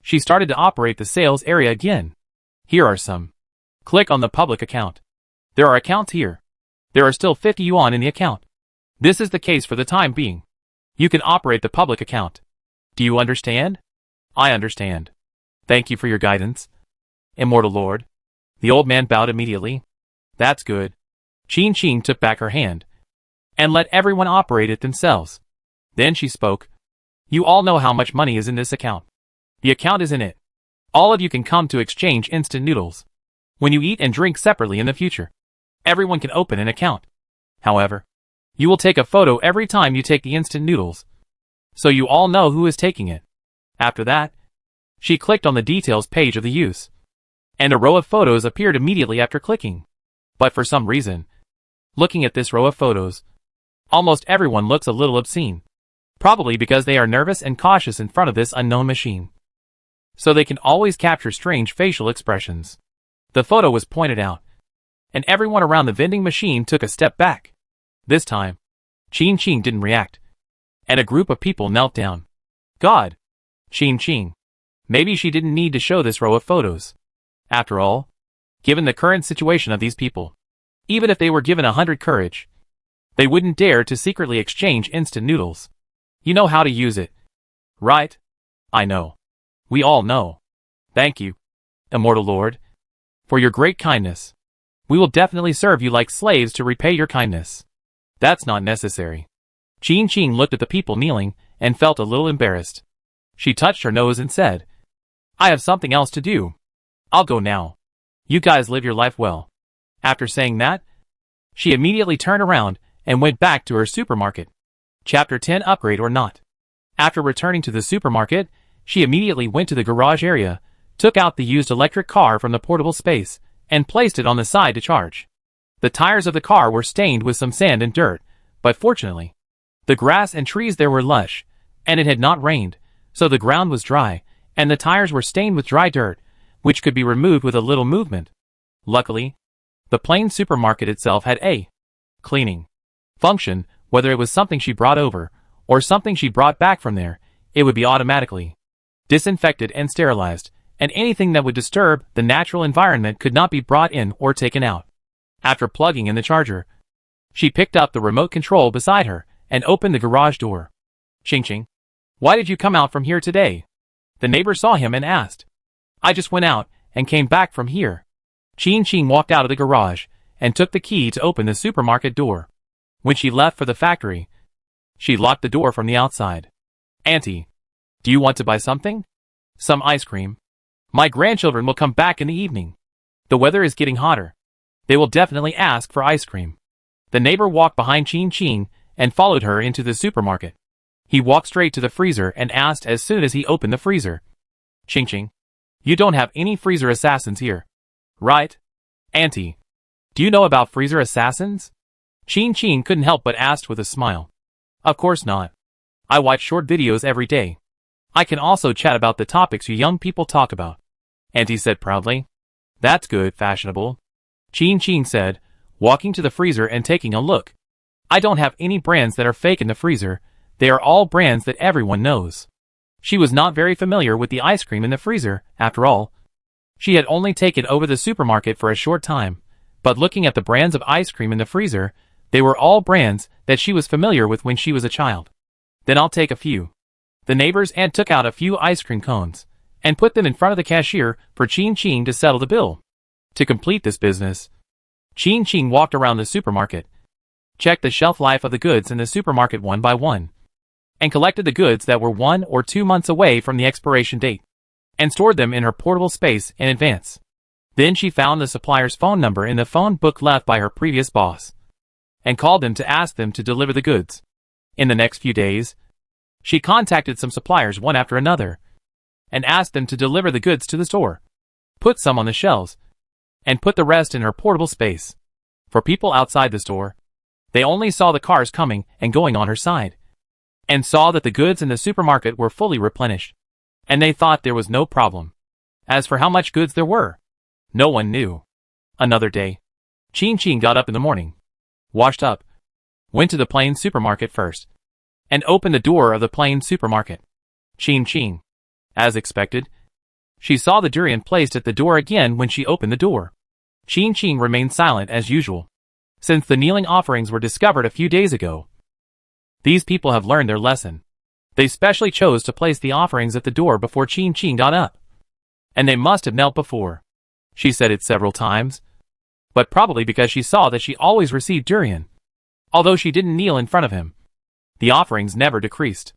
She started to operate the sales area again. Here are some. Click on the public account. There are accounts here. There are still 50 yuan in the account. This is the case for the time being. You can operate the public account. Do you understand? I understand. Thank you for your guidance, Immortal Lord. The old man bowed immediately. That's good. Chin Chin took back her hand and let everyone operate it themselves. Then she spoke. You all know how much money is in this account. The account is in it. All of you can come to exchange instant noodles. When you eat and drink separately in the future, everyone can open an account. However, you will take a photo every time you take the instant noodles, so you all know who is taking it. After that, she clicked on the details page of the use, and a row of photos appeared immediately after clicking. But for some reason, looking at this row of photos, almost everyone looks a little obscene. Probably because they are nervous and cautious in front of this unknown machine, so they can always capture strange facial expressions. The photo was pointed out, and everyone around the vending machine took a step back. This time, Chin Chin didn't react, and a group of people knelt down. God! Chin Chin. Maybe she didn't need to show this row of photos. After all, given the current situation of these people, even if they were given 100 courage, they wouldn't dare to secretly exchange instant noodles. You know how to use it, right? I know. We all know. Thank you, Immortal Lord, for your great kindness. We will definitely serve you like slaves to repay your kindness. That's not necessary. Chin Chin looked at the people kneeling and felt a little embarrassed. She touched her nose and said, I have something else to do. I'll go now. You guys live your life well. After saying that, she immediately turned around and went back to her supermarket. Chapter 10 Upgrade or Not. After returning to the supermarket, she immediately went to the garage area, took out the used electric car from the portable space, and placed it on the side to charge. The tires of the car were stained with some sand and dirt, but fortunately, the grass and trees there were lush, and it had not rained, so the ground was dry, and the tires were stained with dry dirt, which could be removed with a little movement. Luckily, the plain supermarket itself had a cleaning function. Whether it was something she brought over, or something she brought back from there, it would be automatically disinfected and sterilized, and anything that would disturb the natural environment could not be brought in or taken out. After plugging in the charger, she picked up the remote control beside her and opened the garage door. Ching Ching, why did you come out from here today? The neighbor saw him and asked. I just went out and came back from here. Chin Chin walked out of the garage and took the key to open the supermarket door. When she left for the factory, she locked the door from the outside. Auntie, do you want to buy something? Some ice cream? My grandchildren will come back in the evening. The weather is getting hotter. They will definitely ask for ice cream. The neighbor walked behind Chin Chin and followed her into the supermarket. He walked straight to the freezer and asked as soon as he opened the freezer. Ching Ching, you don't have any freezer assassins here, right? Auntie, do you know about freezer assassins? Chin Chin couldn't help but ask with a smile. Of course not. I watch short videos every day. I can also chat about the topics you young people talk about. Auntie said proudly. That's good, fashionable. Qing said, walking to the freezer and taking a look. I don't have any brands that are fake in the freezer. They are all brands that everyone knows. She was not very familiar with the ice cream in the freezer, after all. She had only taken over the supermarket for a short time, but looking at the brands of ice cream in the freezer, they were all brands that she was familiar with when she was a child. Then I'll take a few. The neighbor's aunt took out a few ice cream cones and put them in front of the cashier for Qing to settle the bill. To complete this business, Qing walked around the supermarket, checked the shelf life of the goods in the supermarket one by one, and collected the goods that were 1 or 2 months away from the expiration date, and stored them in her portable space in advance. Then she found the supplier's phone number in the phone book left by her previous boss, and called them to ask them to deliver the goods. In the next few days, she contacted some suppliers one after another, and asked them to deliver the goods to the store, put some on the shelves, and put the rest in her portable space. For people outside the store, they only saw the cars coming and going on her side, and saw that the goods in the supermarket were fully replenished, and they thought there was no problem. As for how much goods there were, no one knew. Another day, Qing got up in the morning, washed up, went to the plain supermarket first, and opened the door of the plain supermarket. Qing. As expected, she saw the durian placed at the door again when she opened the door. Qing remained silent as usual. Since the kneeling offerings were discovered a few days ago, these people have learned their lesson. They specially chose to place the offerings at the door before Qing got up. And they must have knelt before. She said it several times, but probably because she saw that she always received durian. Although she didn't kneel in front of him, the offerings never decreased.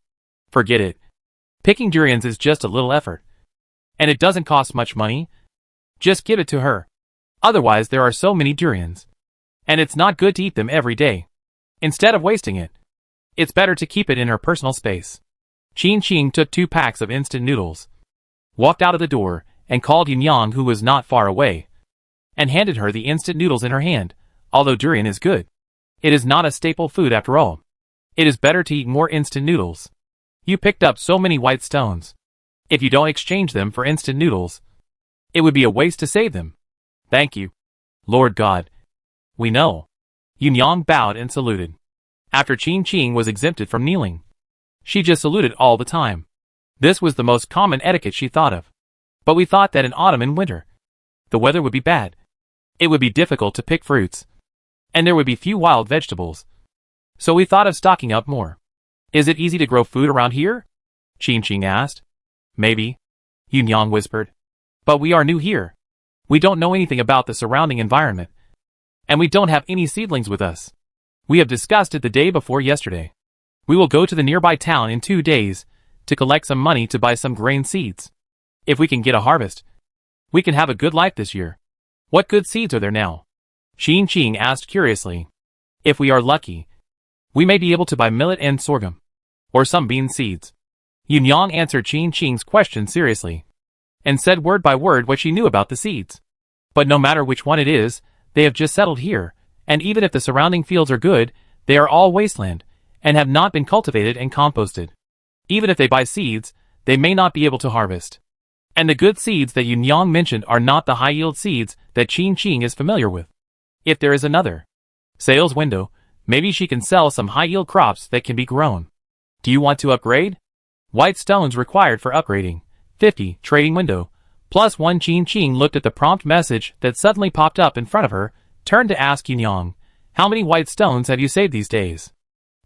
Forget it. Picking durians is just a little effort. And it doesn't cost much money. Just give it to her. Otherwise there are so many durians. And it's not good to eat them every day. Instead of wasting it, it's better to keep it in her personal space. Qing took 2 packs of instant noodles, walked out of the door, and called Yunyang, who was not far away, and handed her the instant noodles in her hand. Although durian is good, it is not a staple food after all. It is better to eat more instant noodles. You picked up so many white stones. If you don't exchange them for instant noodles, it would be a waste to save them. Thank you, Lord God. We know. Yunyang bowed and saluted. After Qing was exempted from kneeling, she just saluted all the time. This was the most common etiquette she thought of. But we thought that in autumn and winter, the weather would be bad. It would be difficult to pick fruits, and there would be few wild vegetables. So we thought of stocking up more. Is it easy to grow food around here? Qing asked. Maybe, Yunyang whispered. But we are new here. We don't know anything about the surrounding environment, and we don't have any seedlings with us. We have discussed it the day before yesterday. We will go to the nearby town in 2 days to collect some money to buy some grain seeds. If we can get a harvest, we can have a good life this year. What good seeds are there now? Qing asked curiously. If we are lucky, we may be able to buy millet and sorghum, or some bean seeds. Yunyang answered Qing's question seriously, and said word by word what she knew about the seeds. But no matter which one it is, they have just settled here, and even if the surrounding fields are good, they are all wasteland, and have not been cultivated and composted. Even if they buy seeds, they may not be able to harvest. And the good seeds that Yunyang mentioned are not the high-yield seeds that Qing is familiar with. If there is another sales window, maybe she can sell some high-yield crops that can be grown. Do you want to upgrade? White stones required for upgrading. 50, trading window. +1. Qing looked at the prompt message that suddenly popped up in front of her, turned to ask Yunyang, how many white stones have you saved these days?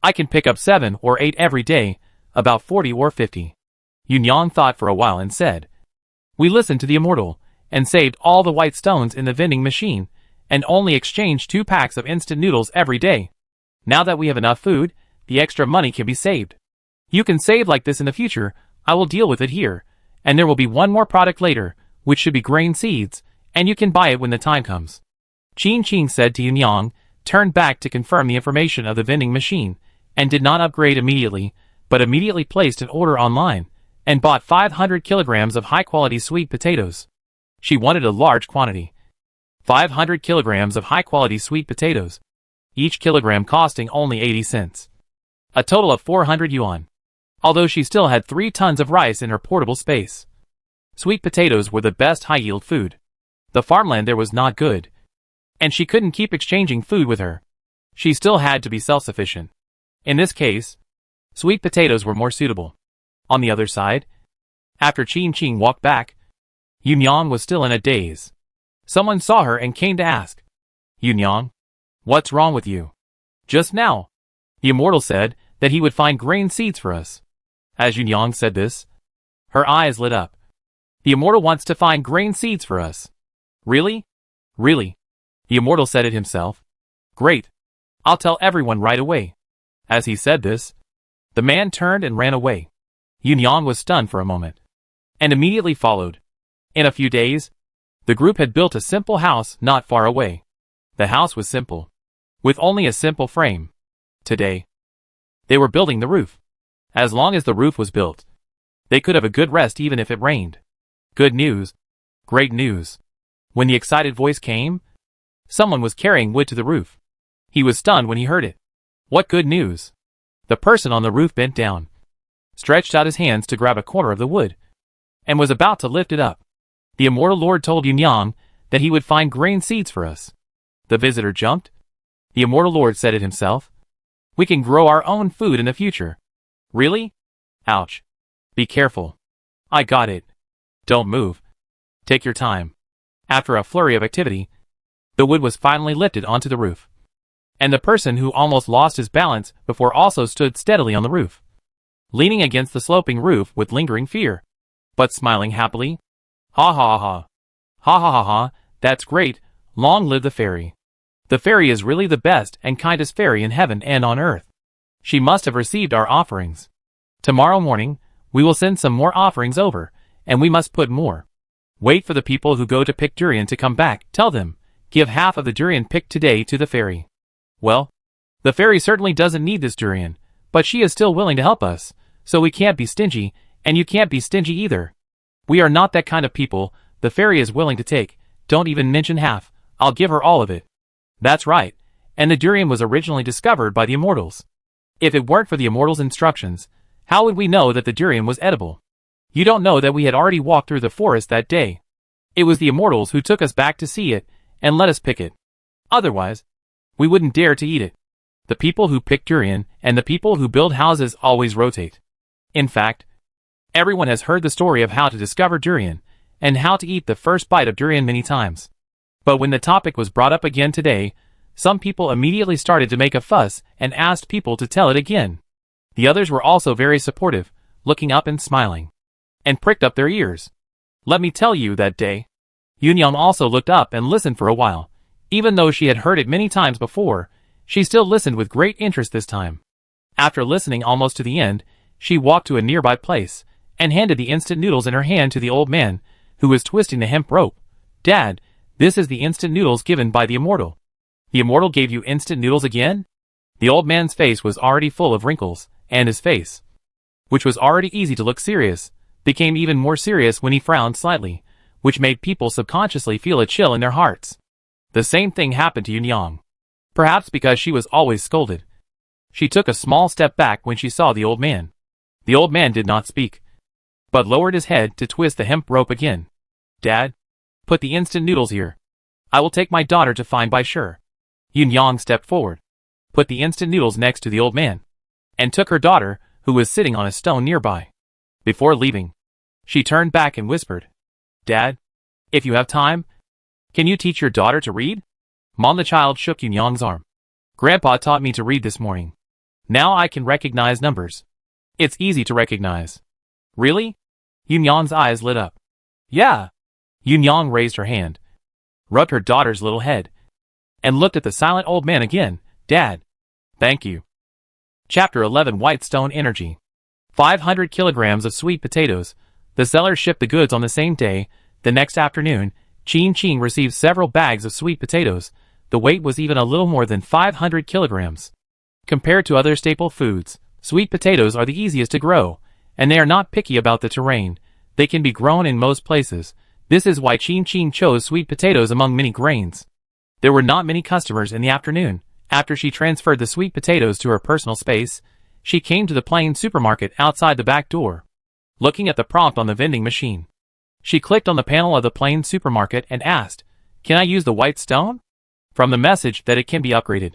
I can pick up 7 or 8 every day, about 40 or 50. Yunyang thought for a while and said, we listened to the immortal, and saved all the white stones in the vending machine, and only exchanged 2 packs of instant noodles every day. Now that we have enough food, the extra money can be saved. You can save like this in the future. I will deal with it here, and there will be one more product later, which should be grain seeds, and you can buy it when the time comes. Qing said to Yunyang, turned back to confirm the information of the vending machine, and did not upgrade immediately, but immediately placed an order online, and bought 500 kilograms of high-quality sweet potatoes. She wanted a large quantity. 500 kilograms of high-quality sweet potatoes, each kilogram costing only 80 cents. A total of 400 yuan. although she still had 3 tons of rice in her portable space. Sweet potatoes were the best high-yield food. The farmland there was not good, and she couldn't keep exchanging food with her. She still had to be self-sufficient. In this case, sweet potatoes were more suitable. On the other side, after Qing Qing walked back, Yunyang was still in a daze. Someone saw her and came to ask, "Yunyang, what's wrong with you?" "Just now, the immortal said that he would find grain seeds for us." As Yunyang said this, her eyes lit up. "The immortal wants to find grain seeds for us." "Really? Really?" The immortal said it himself. "Great. I'll tell everyone right away." As he said this, the man turned and ran away. Yunyang was stunned for a moment, and immediately followed. In a few days, the group had built a simple house not far away. The house was simple, with only a simple frame. Today, they were building the roof. As long as the roof was built, they could have a good rest even if it rained. Good news. Great news. When the excited voice came, someone was carrying wood to the roof. He was stunned when he heard it. What good news! The person on the roof bent down, stretched out his hands to grab a corner of the wood, and was about to lift it up. The immortal lord told Yunyang that he would find grain seeds for us. The visitor jumped. The immortal lord said it himself. "We can grow our own food in the future." "Really? Ouch. Be careful." "I got it. Don't move. Take your time." After a flurry of activity, the wood was finally lifted onto the roof, and the person who almost lost his balance before also stood steadily on the roof, leaning against the sloping roof with lingering fear, but smiling happily. "Ha ha ha. Ha ha ha ha, that's great, long live the fairy. The fairy is really the best and kindest fairy in heaven and on earth. She must have received our offerings. Tomorrow morning, we will send some more offerings over, and we must put more. Wait for the people who go to pick durian to come back. Tell them, give half of the durian picked today to the fairy." Well, the fairy certainly doesn't need this durian, but she is still willing to help us, so we can't be stingy, and you can't be stingy either. We are not that kind of people. The fairy is willing to take. Don't even mention half. I'll give her all of it. That's right, and the durian was originally discovered by the immortals. If it weren't for the immortals' instructions, how would we know that the durian was edible? You don't know that we had already walked through the forest that day. It was the immortals who took us back to see it, and let us pick it. Otherwise, we wouldn't dare to eat it. The people who pick durian and the people who build houses always rotate. In fact, everyone has heard the story of how to discover durian, and how to eat the first bite of durian many times. But when the topic was brought up again today, some people immediately started to make a fuss and asked people to tell it again. The others were also very supportive, looking up and smiling, and pricked up their ears. Let me tell you that day, Yunyang also looked up and listened for a while. Even though she had heard it many times before, she still listened with great interest this time. After listening almost to the end, she walked to a nearby place, and handed the instant noodles in her hand to the old man, who was twisting the hemp rope. "Dad, this is the instant noodles given by the immortal." "The immortal gave you instant noodles again?" The old man's face was already full of wrinkles, and his face, which was already easy to look serious, became even more serious when he frowned slightly, which made people subconsciously feel a chill in their hearts. The same thing happened to Yunyang. Perhaps because she was always scolded, she took a small step back when she saw the old man. The old man did not speak, but lowered his head to twist the hemp rope again. "Dad, put the instant noodles here. I will take my daughter to find by sure." Yunyang stepped forward, put the instant noodles next to the old man, and took her daughter, who was sitting on a stone nearby. Before leaving, she turned back and whispered, "Dad, if you have time, can you teach your daughter to read?" Mom, the child shook Yunyang's arm. "Grandpa taught me to read this morning. Now I can recognize numbers. It's easy to recognize." "Really?" Yunyang's eyes lit up. "Yeah." Yunyang raised her hand, rubbed her daughter's little head, and looked at the silent old man again. "Dad, thank you." Chapter 11. Whitestone Energy. 500 kilograms of sweet potatoes. The seller shipped the goods on the same day. The next afternoon, Qing Qing received several bags of sweet potatoes. The weight was even a little more than 500 kilograms. Compared to other staple foods, sweet potatoes are the easiest to grow, and they are not picky about the terrain. They can be grown in most places. This is why Qing Qing chose sweet potatoes among many grains. There were not many customers in the afternoon. After she transferred the sweet potatoes to her personal space, She came to the plain supermarket outside the back door. Looking at the prompt on the vending machine, she clicked on the panel of the plain supermarket and asked, "Can I use the white stone?" From the message that it can be upgraded,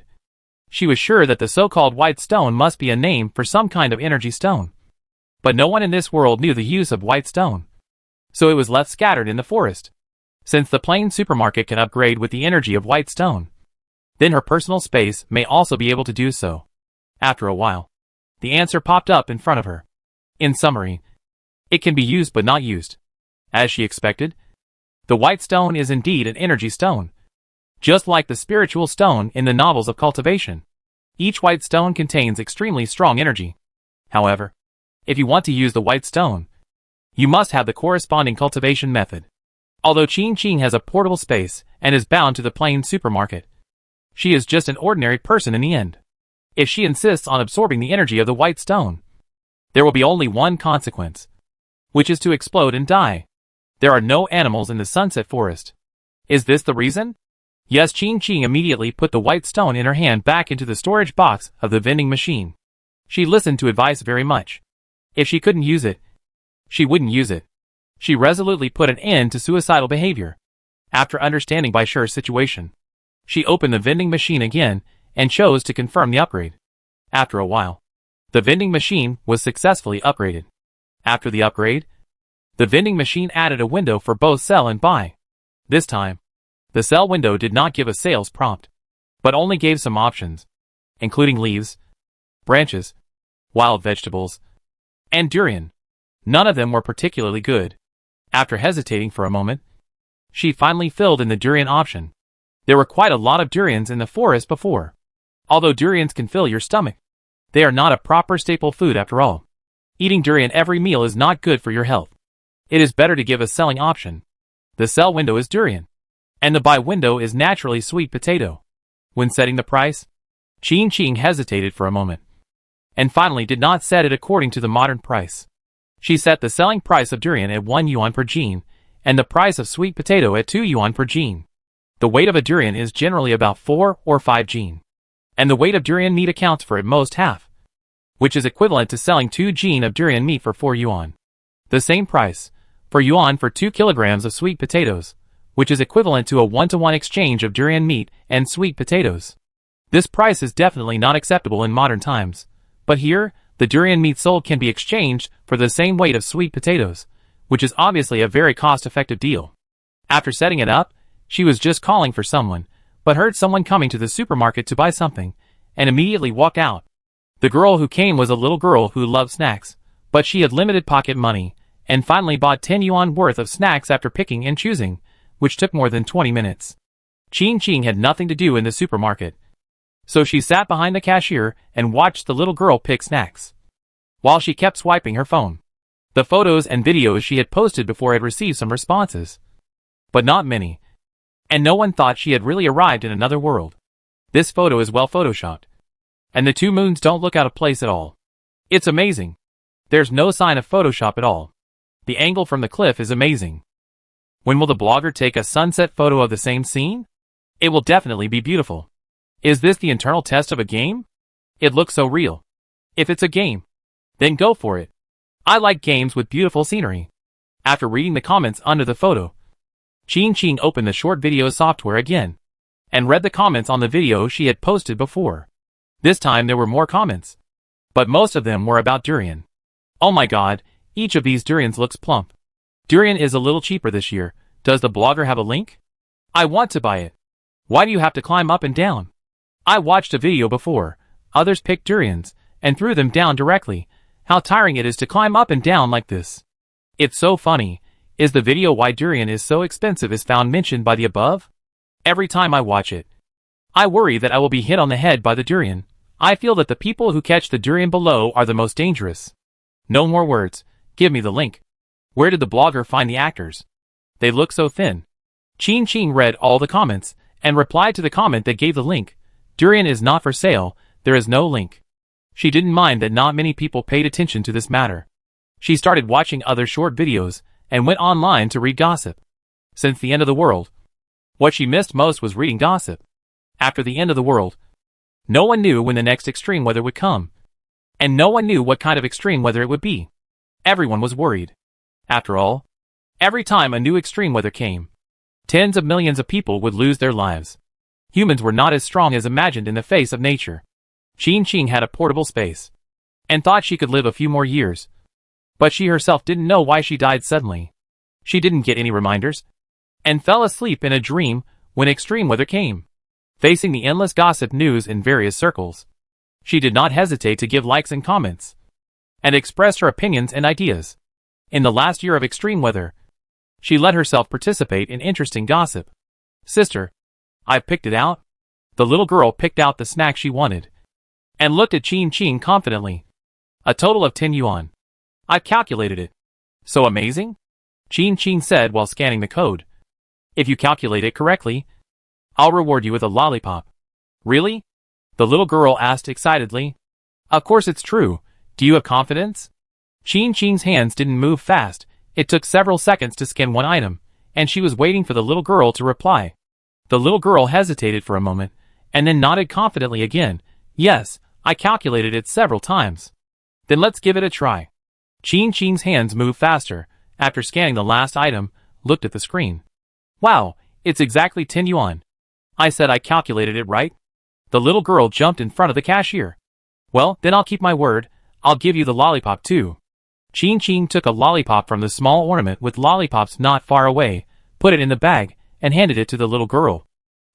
she was sure that the so-called white stone must be a name for some kind of energy stone. But no one in this world knew the use of white stone, so it was left scattered in the forest. Since the plain supermarket can upgrade with the energy of white stone, then her personal space may also be able to do so. After a while, the answer popped up in front of her. In summary, it can be used but not used. As she expected, the white stone is indeed an energy stone. Just like the spiritual stone in the novels of cultivation, each white stone contains extremely strong energy. However, if you want to use the white stone, you must have the corresponding cultivation method. Although Qing Qing has a portable space and is bound to the plain supermarket, she is just an ordinary person in the end. If she insists on absorbing the energy of the white stone, there will be only one consequence, which is to explode and die. There are no animals in the Sunset Forest. Is this the reason? Yes, Qing Qing immediately put the white stone in her hand back into the storage box of the vending machine. She listened to advice very much. If she couldn't use it, she wouldn't use it. She resolutely put an end to suicidal behavior. After understanding Bai Shi's situation, she opened the vending machine again and chose to confirm the upgrade. After a while, the vending machine was successfully upgraded. After the upgrade, the vending machine added a window for both sell and buy. This time, the sell window did not give a sales prompt, but only gave some options, including leaves, branches, wild vegetables, and durian. None of them were particularly good. After hesitating for a moment, she finally filled in the durian option. There were quite a lot of durians in the forest before. Although durians can fill your stomach, they are not a proper staple food after all. Eating durian every meal is not good for your health. It is better to give a selling option. The sell window is durian, and the buy window is naturally sweet potato. When setting the price, Qing Qing hesitated for a moment, and finally did not set it according to the modern price. She set the selling price of durian at 1 yuan per jean, and the price of sweet potato at 2 yuan per jean. The weight of a durian is generally about 4 or 5 jean, and the weight of durian meat accounts for at most half, which is equivalent to selling 2 jean of durian meat for 4 yuan. The same price, for yuan for 2 kilograms of sweet potatoes, which is equivalent to a 1-to-1 exchange of durian meat and sweet potatoes. This price is definitely not acceptable in modern times, but here, the durian meat sold can be exchanged for the same weight of sweet potatoes, which is obviously a very cost-effective deal. After setting it up, she was just calling for someone, but heard someone coming to the supermarket to buy something, and immediately walked out. The girl who came was a little girl who loved snacks, but she had limited pocket money, and finally bought 10 yuan worth of snacks after picking and choosing, which took more than 20 minutes. Qing Qing had nothing to do in the supermarket, so she sat behind the cashier and watched the little girl pick snacks, while she kept swiping her phone. The photos and videos she had posted before had received some responses, but not many, and no one thought she had really arrived in another world. This photo is well photoshopped, and the 2 moons don't look out of place at all. It's amazing. There's no sign of Photoshop at all. The angle from the cliff is amazing. When will the blogger take a sunset photo of the same scene? It will definitely be beautiful. Is this the internal test of a game? It looks so real. If it's a game, then go for it. I like games with beautiful scenery. After reading the comments under the photo, Qing Qing opened the short video software again, and read the comments on the video she had posted before. This time there were more comments, but most of them were about durian. Oh my god, each of these durians looks plump. Durian is a little cheaper this year. Does the blogger have a link? I want to buy it. Why do you have to climb up and down? I watched a video before. Others picked durians and threw them down directly. How tiring it is to climb up and down like this. It's so funny. Is the video why durian is so expensive is found mentioned by the above? Every time I watch it, I worry that I will be hit on the head by the durian. I feel that the people who catch the durian below are the most dangerous. No more words. Give me the link. Where did the blogger find the actors? They look so thin. Qing Qing read all the comments and replied to the comment that gave the link. Durian is not for sale, there is no link. She didn't mind that not many people paid attention to this matter. She started watching other short videos and went online to read gossip. Since the end of the world, what she missed most was reading gossip. After the end of the world, no one knew when the next extreme weather would come. and no one knew what kind of extreme weather it would be. Everyone was worried. After all, every time a new extreme weather came, tens of millions of people would lose their lives. Humans were not as strong as imagined in the face of nature. Qing had a portable space, and thought she could live a few more years. But she herself didn't know why she died suddenly. She didn't get any reminders, and fell asleep in a dream when extreme weather came. Facing the endless gossip news in various circles, she did not hesitate to give likes and comments, and express her opinions and ideas. In the last year of extreme weather, she let herself participate in interesting gossip. Sister, I've picked it out. The little girl picked out the snack she wanted, and looked at Qing confidently. A total of 10 yuan. I've calculated it. So amazing? Qing said while scanning the code. If you calculate it correctly, I'll reward you with a lollipop. Really? The little girl asked excitedly. Of course it's true. Do you have confidence? Qing's hands didn't move fast. It took several seconds to scan one item, and she was waiting for the little girl to reply. The little girl hesitated for a moment, and then nodded confidently again. Yes, I calculated it several times. Then let's give it a try. Qing's hands moved faster. After scanning the last item, looked at the screen. Wow, it's exactly 10 yuan. I said I calculated it right. The little girl jumped in front of the cashier. Well, then I'll keep my word. I'll give you the lollipop too. Qing took a lollipop from the small ornament with lollipops not far away, put it in the bag, and handed it to the little girl.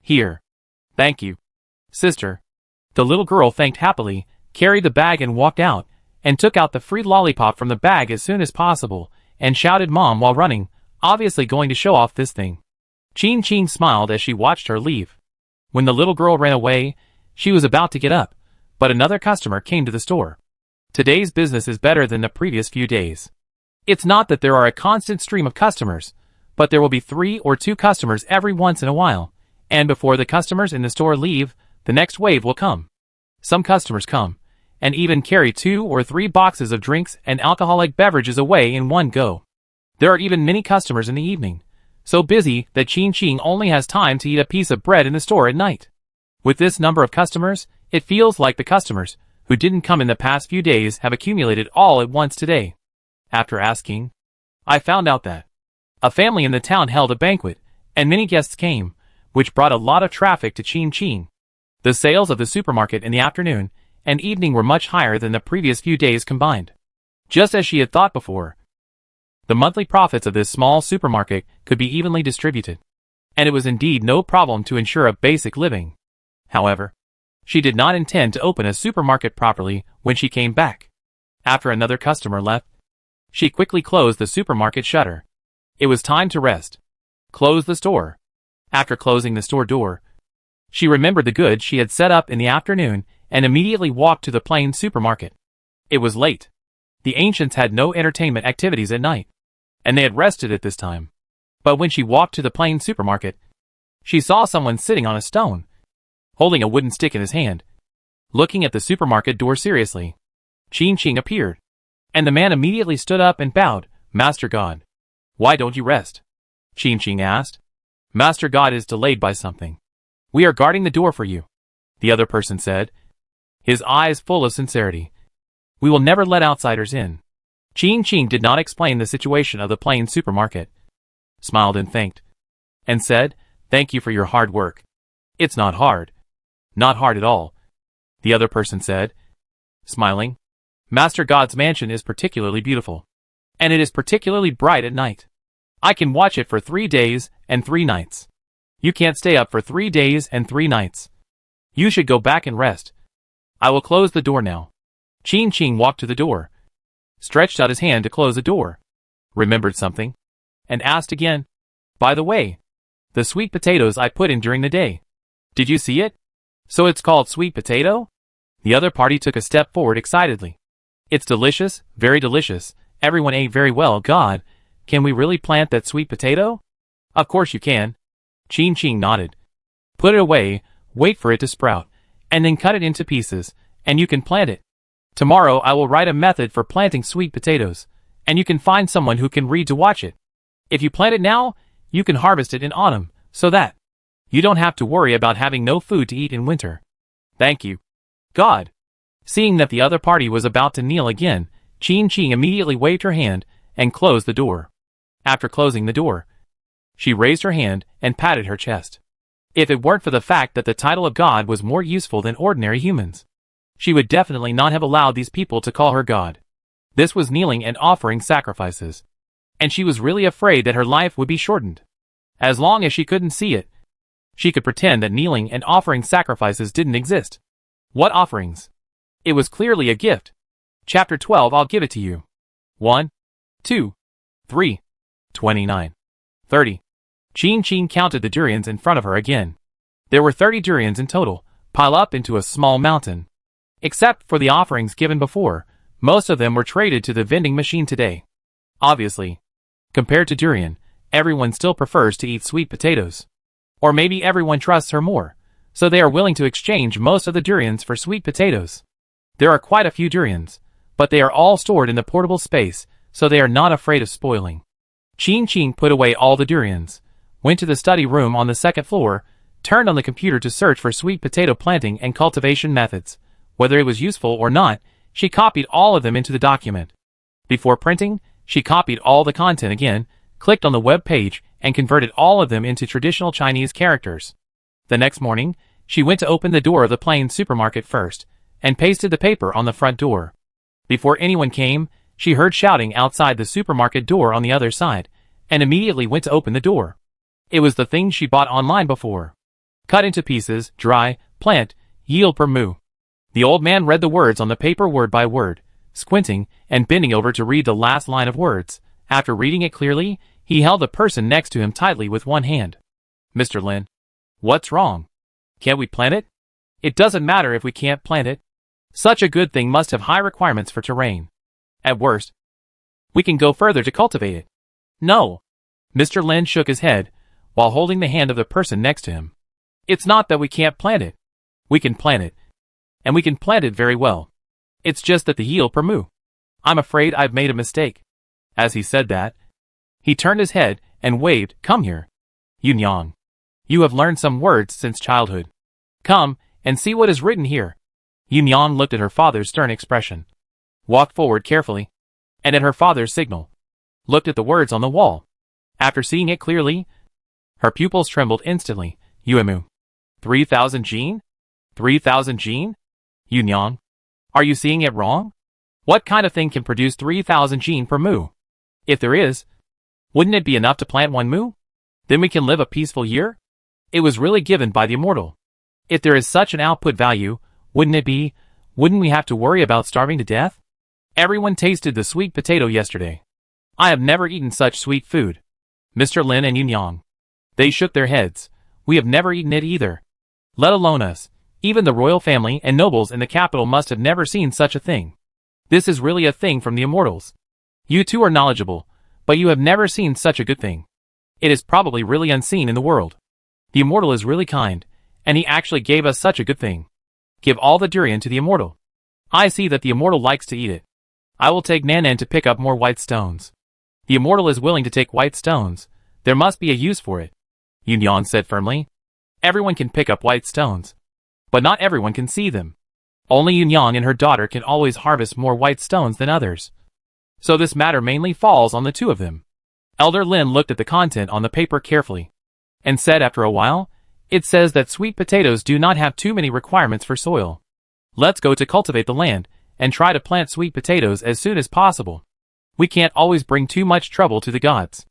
Here. Thank you. Sister. The little girl thanked happily, carried the bag and walked out, and took out the free lollipop from the bag as soon as possible, and shouted Mom while running, obviously going to show off this thing. Qing smiled as she watched her leave. When the little girl ran away, she was about to get up, but another customer came to the store. Today's business is better than the previous few days. It's not that there are a constant stream of customers, but there will be 3 or 2 customers every once in a while, and before the customers in the store leave, the next wave will come. Some customers come, and even carry 2 or 3 boxes of drinks and alcoholic beverages away in one go. There are even many customers in the evening, so busy that Qing only has time to eat a piece of bread in the store at night. With this number of customers, it feels like the customers who didn't come in the past few days have accumulated all at once today. After asking, I found out that a family in the town held a banquet, and many guests came, which brought a lot of traffic to Qing. The sales of the supermarket in the afternoon and evening were much higher than the previous few days combined. Just as she had thought before, the monthly profits of this small supermarket could be evenly distributed, and it was indeed no problem to ensure a basic living. However, she did not intend to open a supermarket properly when she came back. After another customer left, she quickly closed the supermarket shutter. It was time to rest. Close the store. After closing the store door, she remembered the goods she had set up in the afternoon and immediately walked to the plain supermarket. It was late. The ancients had no entertainment activities at night, and they had rested at this time. But when she walked to the plain supermarket, she saw someone sitting on a stone, holding a wooden stick in his hand, looking at the supermarket door seriously. Qing appeared, and the man immediately stood up and bowed. Master God, why don't you rest? Qing asked. Master God is delayed by something. We are guarding the door for you, the other person said, his eyes full of sincerity. We will never let outsiders in. Qing did not explain the situation of the plain supermarket, smiled and thanked, and said, Thank you for your hard work. It's not hard. Not hard at all, the other person said, smiling. Master God's mansion is particularly beautiful, and it is particularly bright at night. I can watch it for 3 days and 3 nights. You can't stay up for 3 days and 3 nights. You should go back and rest. I will close the door now. Qing walked to the door, stretched out his hand to close the door, remembered something, and asked again, By the way, the sweet potatoes I put in during the day. Did you see it? So it's called sweet potato? The other party took a step forward excitedly. It's delicious, very delicious. Everyone ate very well. God, can we really plant that sweet potato? Of course you can. Qing nodded. Put it away, wait for it to sprout, and then cut it into pieces, and you can plant it. Tomorrow I will write a method for planting sweet potatoes, and you can find someone who can read to watch it. If you plant it now, you can harvest it in autumn, so that you don't have to worry about having no food to eat in winter. Thank you. God. Seeing that the other party was about to kneel again, Qin Qing immediately waved her hand and closed the door. After closing the door, she raised her hand and patted her chest. If it weren't for the fact that the title of God was more useful than ordinary humans, she would definitely not have allowed these people to call her God. This was kneeling and offering sacrifices, and she was really afraid that her life would be shortened. As long as she couldn't see it, she could pretend that kneeling and offering sacrifices didn't exist. What offerings? It was clearly a gift. Chapter 12. I'll give it to you. 1, 2, 3, 29, 30. Qin Qing counted the durians in front of her again. There were 30 durians in total, piled up into a small mountain. Except for the offerings given before, most of them were traded to the vending machine today. Obviously, compared to durian, everyone still prefers to eat sweet potatoes. Or maybe everyone trusts her more, so they are willing to exchange most of the durians for sweet potatoes. There are quite a few durians, but they are all stored in the portable space, so they are not afraid of spoiling. Qin Qing put away all the durians, went to the study room on the second floor, turned on the computer to search for sweet potato planting and cultivation methods. Whether it was useful or not, she copied all of them into the document. Before printing, she copied all the content again, clicked on the web page, and converted all of them into traditional Chinese characters. The next morning, she went to open the door of the plain supermarket first, and pasted the paper on the front door. Before anyone came, she heard shouting outside the supermarket door on the other side, and immediately went to open the door. It was the thing she bought online before. Cut into pieces, dry, plant, yield per mu. The old man read the words on the paper word by word, squinting and bending over to read the last line of words. After reading it clearly, he held the person next to him tightly with one hand. Mr. Lin, what's wrong? Can't we plant it? It doesn't matter if we can't plant it. Such a good thing must have high requirements for terrain. At worst, we can go further to cultivate it. No. Mr. Lin shook his head, while holding the hand of the person next to him. It's not that we can't plant it. We can plant it. And we can plant it very well. It's just that the yield per mu. I'm afraid I've made a mistake. As he said that, he turned his head and waved, Come here. Yunyang. You have learned some words since childhood. Come and see what is written here. Yunyang looked at her father's stern expression, walked forward carefully, and at her father's signal, looked at the words on the wall. After seeing it clearly, her pupils trembled instantly. Uemu. 3,000 Jin? 3,000 Jin? Yunyang. Are you seeing it wrong? What kind of thing can produce 3,000 Jin per mu? If there is, wouldn't it be enough to plant 1 mu? Then we can live a peaceful year? It was really given by the immortal. If there is such an output value, wouldn't we have to worry about starving to death? Everyone tasted the sweet potato yesterday. I have never eaten such sweet food. Mr. Lin and Yunyang. They shook their heads. We have never eaten it either. Let alone us. Even the royal family and nobles in the capital must have never seen such a thing. This is really a thing from the immortals. You two are knowledgeable, but you have never seen such a good thing. It is probably really unseen in the world. The immortal is really kind, and he actually gave us such a good thing. Give all the durian to the immortal. I see that the immortal likes to eat it. I will take Nanan to pick up more white stones. The immortal is willing to take white stones. There must be a use for it. Yunyang said firmly. Everyone can pick up white stones, but not everyone can see them. Only Yunyang and her daughter can always harvest more white stones than others. So this matter mainly falls on the two of them. Elder Lin looked at the content on the paper carefully, and said after a while, It says that sweet potatoes do not have too many requirements for soil. Let's go to cultivate the land, and try to plant sweet potatoes as soon as possible. We can't always bring too much trouble to the gods.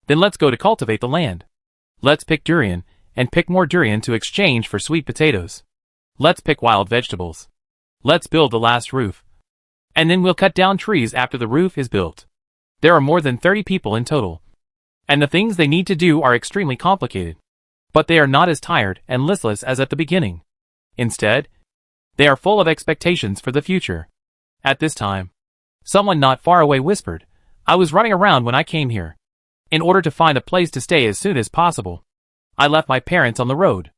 Then let's go to cultivate the land. Let's pick durian, and pick more durian to exchange for sweet potatoes. Let's pick wild vegetables. Let's build the last roof. And then we'll cut down trees after the roof is built. There are more than 30 people in total. And the things they need to do are extremely complicated. But they are not as tired and listless as at the beginning. Instead, they are full of expectations for the future. At this time, someone not far away whispered, I was running around when I came here, in order to find a place to stay as soon as possible. I left my parents on the road.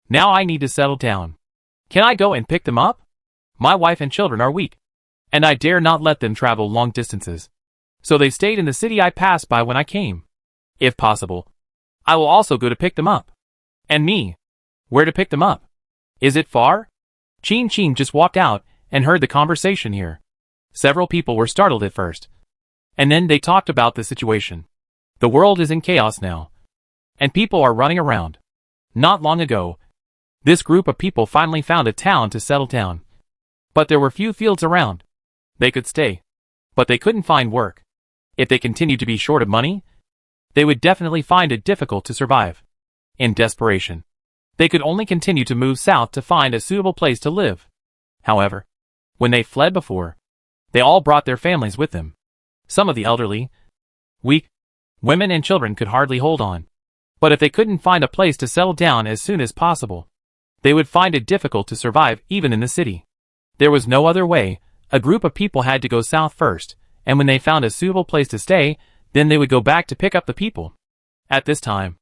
Now I need to settle down. Can I go and pick them up? My wife and children are weak, and I dare not let them travel long distances. So they stayed in the city I passed by when I came. If possible, I will also go to pick them up. And me. Where to pick them up? Is it far? Qin Qing just walked out and heard the conversation here. Several people were startled at first. And then they talked about the situation. The world is in chaos now. And people are running around. Not long ago, this group of people finally found a town to settle down. But there were few fields around. They could stay. But they couldn't find work. If they continued to be short of money, they would definitely find it difficult to survive. In desperation, they could only continue to move south to find a suitable place to live. However, when they fled before, they all brought their families with them. Some of the elderly, weak, women and children could hardly hold on. But if they couldn't find a place to settle down as soon as possible, they would find it difficult to survive even in the city. There was no other way. A group of people had to go south first, and when they found a suitable place to stay, then they would go back to pick up the people. At this time,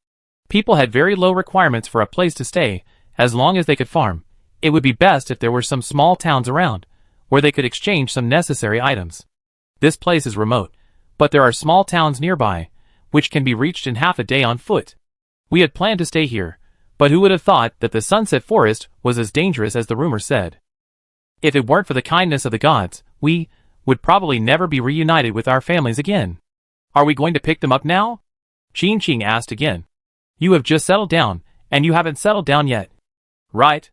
people had very low requirements for a place to stay, as long as they could farm. It would be best if there were some small towns around, where they could exchange some necessary items. This place is remote, but there are small towns nearby, which can be reached in half a day on foot. We had planned to stay here, but who would have thought that the Sunset Forest was as dangerous as the rumor said? If it weren't for the kindness of the gods, we would probably never be reunited with our families again. Are we going to pick them up now? Ching Ching asked again. You have just settled down, and you haven't settled down yet. Right?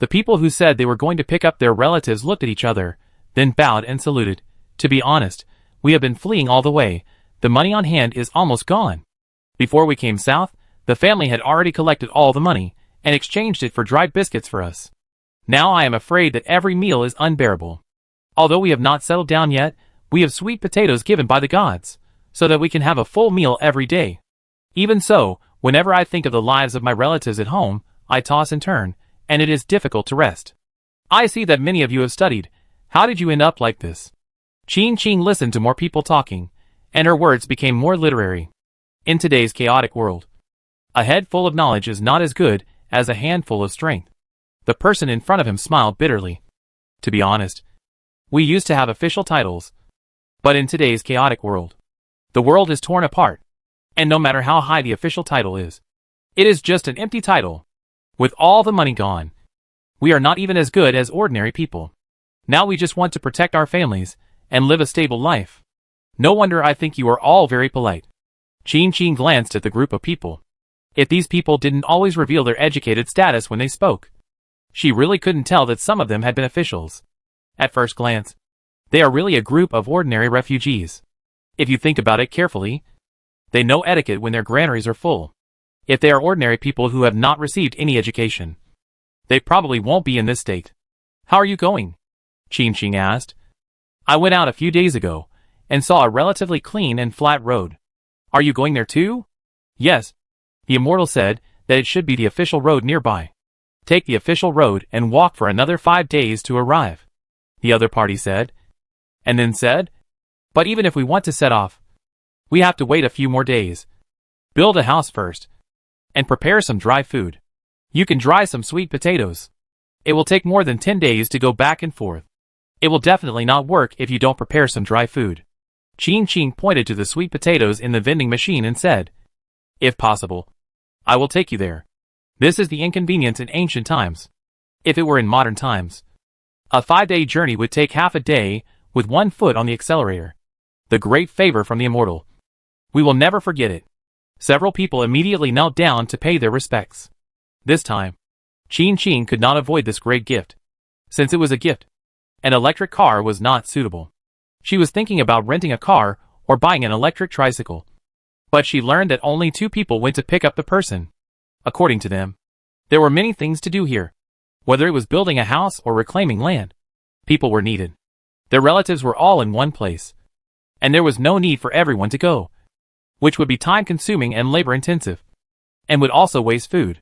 The people who said they were going to pick up their relatives looked at each other, then bowed and saluted. To be honest, we have been fleeing all the way. The money on hand is almost gone. Before we came south, the family had already collected all the money, and exchanged it for dried biscuits for us. Now I am afraid that every meal is unbearable. Although we have not settled down yet, we have sweet potatoes given by the gods, so that we can have a full meal every day. Even so, whenever I think of the lives of my relatives at home, I toss and turn, and it is difficult to rest. I see that many of you have studied. How did you end up like this? Ching Ching listened to more people talking, and her words became more literary. In today's chaotic world, a head full of knowledge is not as good as a handful of strength. The person in front of him smiled bitterly. To be honest, we used to have official titles. But in today's chaotic world, the world is torn apart. And no matter how high the official title is, it is just an empty title. With all the money gone, we are not even as good as ordinary people. Now we just want to protect our families and live a stable life. No wonder I think you are all very polite. Ching Ching glanced at the group of people. If these people didn't always reveal their educated status when they spoke, she really couldn't tell that some of them had been officials. At first glance, they are really a group of ordinary refugees. If you think about it carefully, they know etiquette when their granaries are full. If they are ordinary people who have not received any education, they probably won't be in this state. How are you going? Ching Ching asked. I went out a few days ago, and saw a relatively clean and flat road. Are you going there too? Yes. The immortal said that it should be the official road nearby. Take the official road and walk for another 5 days to arrive. The other party said. And then said, but even if we want to set off, we have to wait a few more days. Build a house first, and prepare some dry food. You can dry some sweet potatoes. It will take more than 10 days to go back and forth. It will definitely not work if you don't prepare some dry food. Ching Ching pointed to the sweet potatoes in the vending machine and said, if possible, I will take you there. This is the inconvenience in ancient times. If it were in modern times, a 5-day journey would take half a day with 1 foot on the accelerator. The great favor from the immortal. We will never forget it. Several people immediately knelt down to pay their respects. This time, Ching Ching could not avoid this great gift. Since it was a gift, an electric car was not suitable. She was thinking about renting a car or buying an electric tricycle. But she learned that only 2 people went to pick up the person. According to them, there were many things to do here. Whether it was building a house or reclaiming land, people were needed. Their relatives were all in one place. And there was no need for everyone to go, which would be time-consuming and labor-intensive, and would also waste food.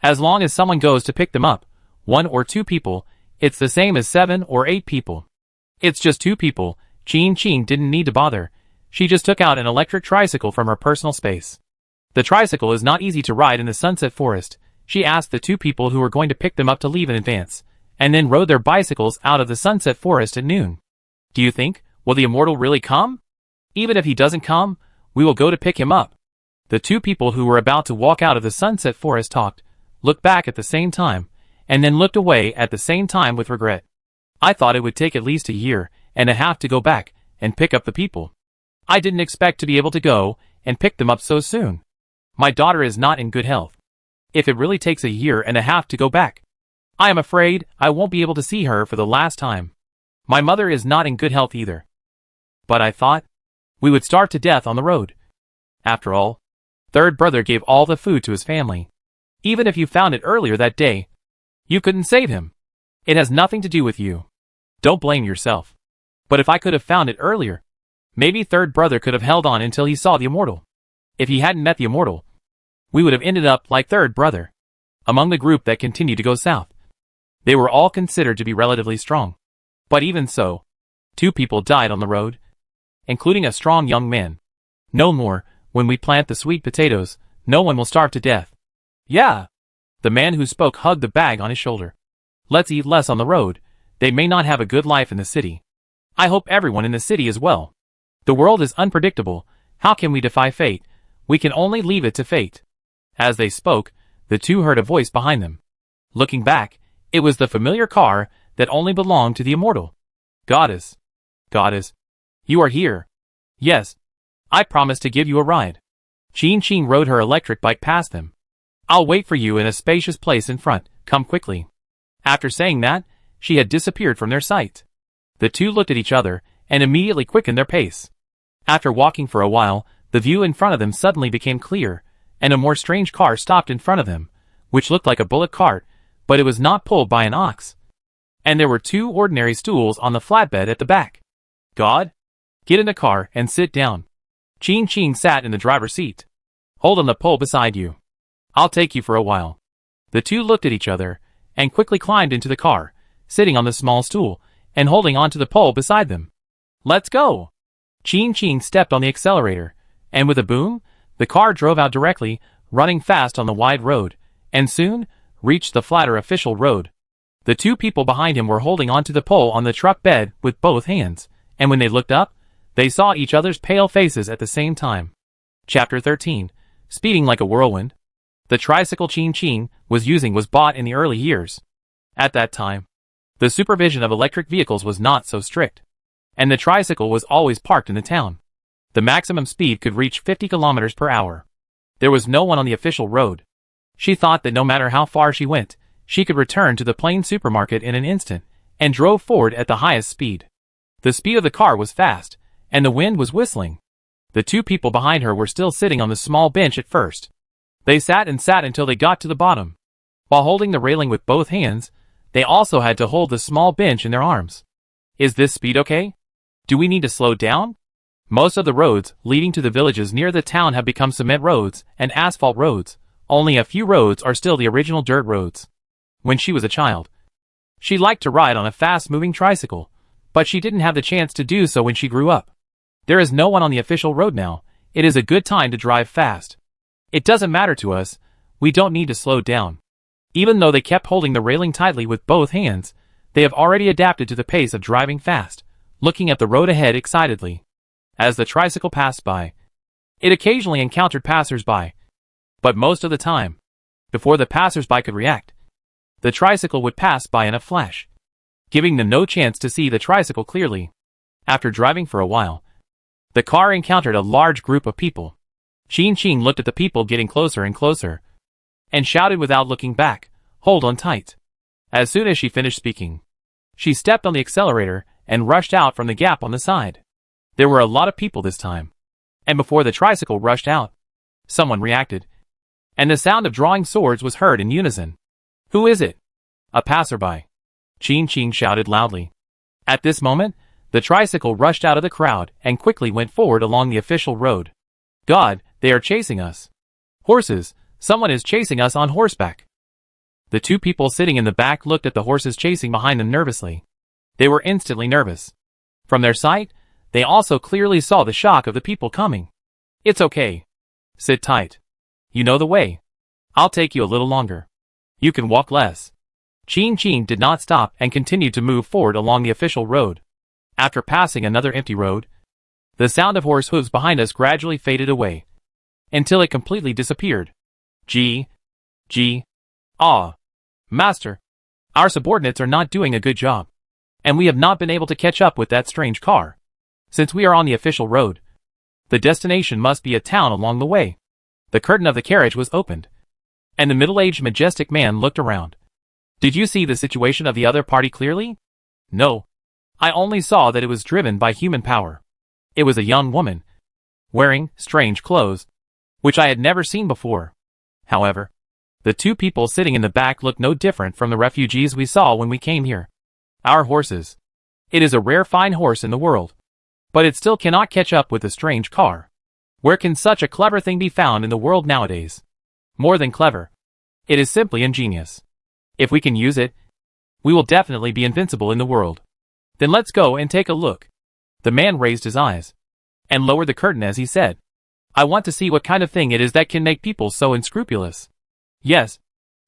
As long as someone goes to pick them up, 1 or 2 people, it's the same as 7 or 8 people. It's just 2 people. Ching Ching didn't need to bother. She just took out an electric tricycle from her personal space. The tricycle is not easy to ride in the Sunset Forest. She asked the 2 people who were going to pick them up to leave in advance, and then rode their bicycles out of the Sunset Forest at noon. Do you think, will the immortal really come? Even if he doesn't come, we will go to pick him up. The 2 people who were about to walk out of the Sunset Forest talked, looked back at the same time, and then looked away at the same time with regret. I thought it would take at least a year and a half to go back and pick up the people. I didn't expect to be able to go and pick them up so soon. My daughter is not in good health. If it really takes a year and a half to go back, I am afraid I won't be able to see her for the last time. My mother is not in good health either. But I thought we would starve to death on the road. After all, third brother gave all the food to his family. Even if you found it earlier that day, you couldn't save him. It has nothing to do with you. Don't blame yourself. But if I could have found it earlier, maybe third brother could have held on until he saw the immortal. If he hadn't met the immortal, we would have ended up like third brother. Among the group that continued to go south, they were all considered to be relatively strong. But even so, 2 people died on the road, including a strong young man. No more, when we plant the sweet potatoes, no one will starve to death. Yeah. The man who spoke hugged the bag on his shoulder. Let's eat less on the road. They may not have a good life in the city. I hope everyone in the city is well. The world is unpredictable. How can we defy fate? We can only leave it to fate. As they spoke, the 2 heard a voice behind them. Looking back, it was the familiar car that only belonged to the immortal. Goddess. Goddess. You are here. Yes. I promised to give you a ride. Ching rode her electric bike past them. I'll wait for you in a spacious place in front. Come quickly. After saying that, she had disappeared from their sight. The 2 looked at each other and immediately quickened their pace. After walking for a while, the view in front of them suddenly became clear, and a more strange car stopped in front of them, which looked like a bullock cart, but it was not pulled by an ox. And there were 2 ordinary stools on the flatbed at the back. God? Get in the car and sit down. Ching sat in the driver's seat. Hold on the pole beside you. I'll take you for a while. The 2 looked at each other and quickly climbed into the car, sitting on the small stool and holding onto the pole beside them. Let's go. Ching stepped on the accelerator, and with a boom, the car drove out directly, running fast on the wide road, and soon reached the flatter official road. The 2 people behind him were holding onto the pole on the truck bed with both hands, and when they looked up, they saw each other's pale faces at the same time. Chapter 13. Speeding like a whirlwind. The tricycle Ching was using was bought in the early years. At that time, the supervision of electric vehicles was not so strict, and the tricycle was always parked in the town. The maximum speed could reach 50 kilometers per hour. There was no one on the official road. She thought that no matter how far she went, she could return to the plain supermarket in an instant, and drove forward at the highest speed. The speed of the car was fast, and the wind was whistling. The 2 people behind her were still sitting on the small bench at first. They sat until they got to the bottom. While holding the railing with both hands, they also had to hold the small bench in their arms. Is this speed okay? Do we need to slow down? Most of the roads leading to the villages near the town have become cement roads and asphalt roads. Only a few roads are still the original dirt roads. When she was a child, she liked to ride on a fast-moving tricycle, but she didn't have the chance to do so when she grew up. There is no one on the official road now. It is a good time to drive fast. It doesn't matter to us. We don't need to slow down. Even though they kept holding the railing tightly with both hands, they have already adapted to the pace of driving fast, looking at the road ahead excitedly. As the tricycle passed by, it occasionally encountered passers-by, but most of the time, before the passers-by could react, the tricycle would pass by in a flash, giving them no chance to see the tricycle clearly. After driving for a while, the car encountered a large group of people. Ching looked at the people getting closer and closer, and shouted without looking back, "Hold on tight." As soon as she finished speaking, she stepped on the accelerator and rushed out from the gap on the side. There were a lot of people this time, and before the tricycle rushed out, someone reacted, and the sound of drawing swords was heard in unison. "Who is it?" "A passerby," Ching shouted loudly. At this moment, the tricycle rushed out of the crowd and quickly went forward along the official road. "God, they are chasing us. Horses, someone is chasing us on horseback." The 2 people sitting in the back looked at the horses chasing behind them nervously. They were instantly nervous. From their sight, they also clearly saw the shock of the people coming. "It's okay. Sit tight. You know the way. I'll take you a little longer. You can walk less." Ching did not stop and continued to move forward along the official road. After passing another empty road, the sound of horse hooves behind us gradually faded away, until it completely disappeared. Ah. Master. Our subordinates are not doing a good job. and we have not been able to catch up with that strange car. Since we are on the official road, the destination must be a town along the way. The curtain of the carriage was opened, and the middle-aged majestic man looked around. Did you see the situation of the other party clearly? No. I only saw that it was driven by human power. It was a young woman, wearing strange clothes, which I had never seen before. However, the two people sitting in the back looked no different from the refugees we saw when we came here. Our horses. It is a rare fine horse in the world, but it still cannot catch up with the strange car. Where can such a clever thing be found in the world nowadays? More than clever. It is simply ingenious. If we can use it, we will definitely be invincible in the world. Then let's go and take a look. The man raised his eyes and lowered the curtain as he said, I want to see what kind of thing it is that can make people so unscrupulous. Yes,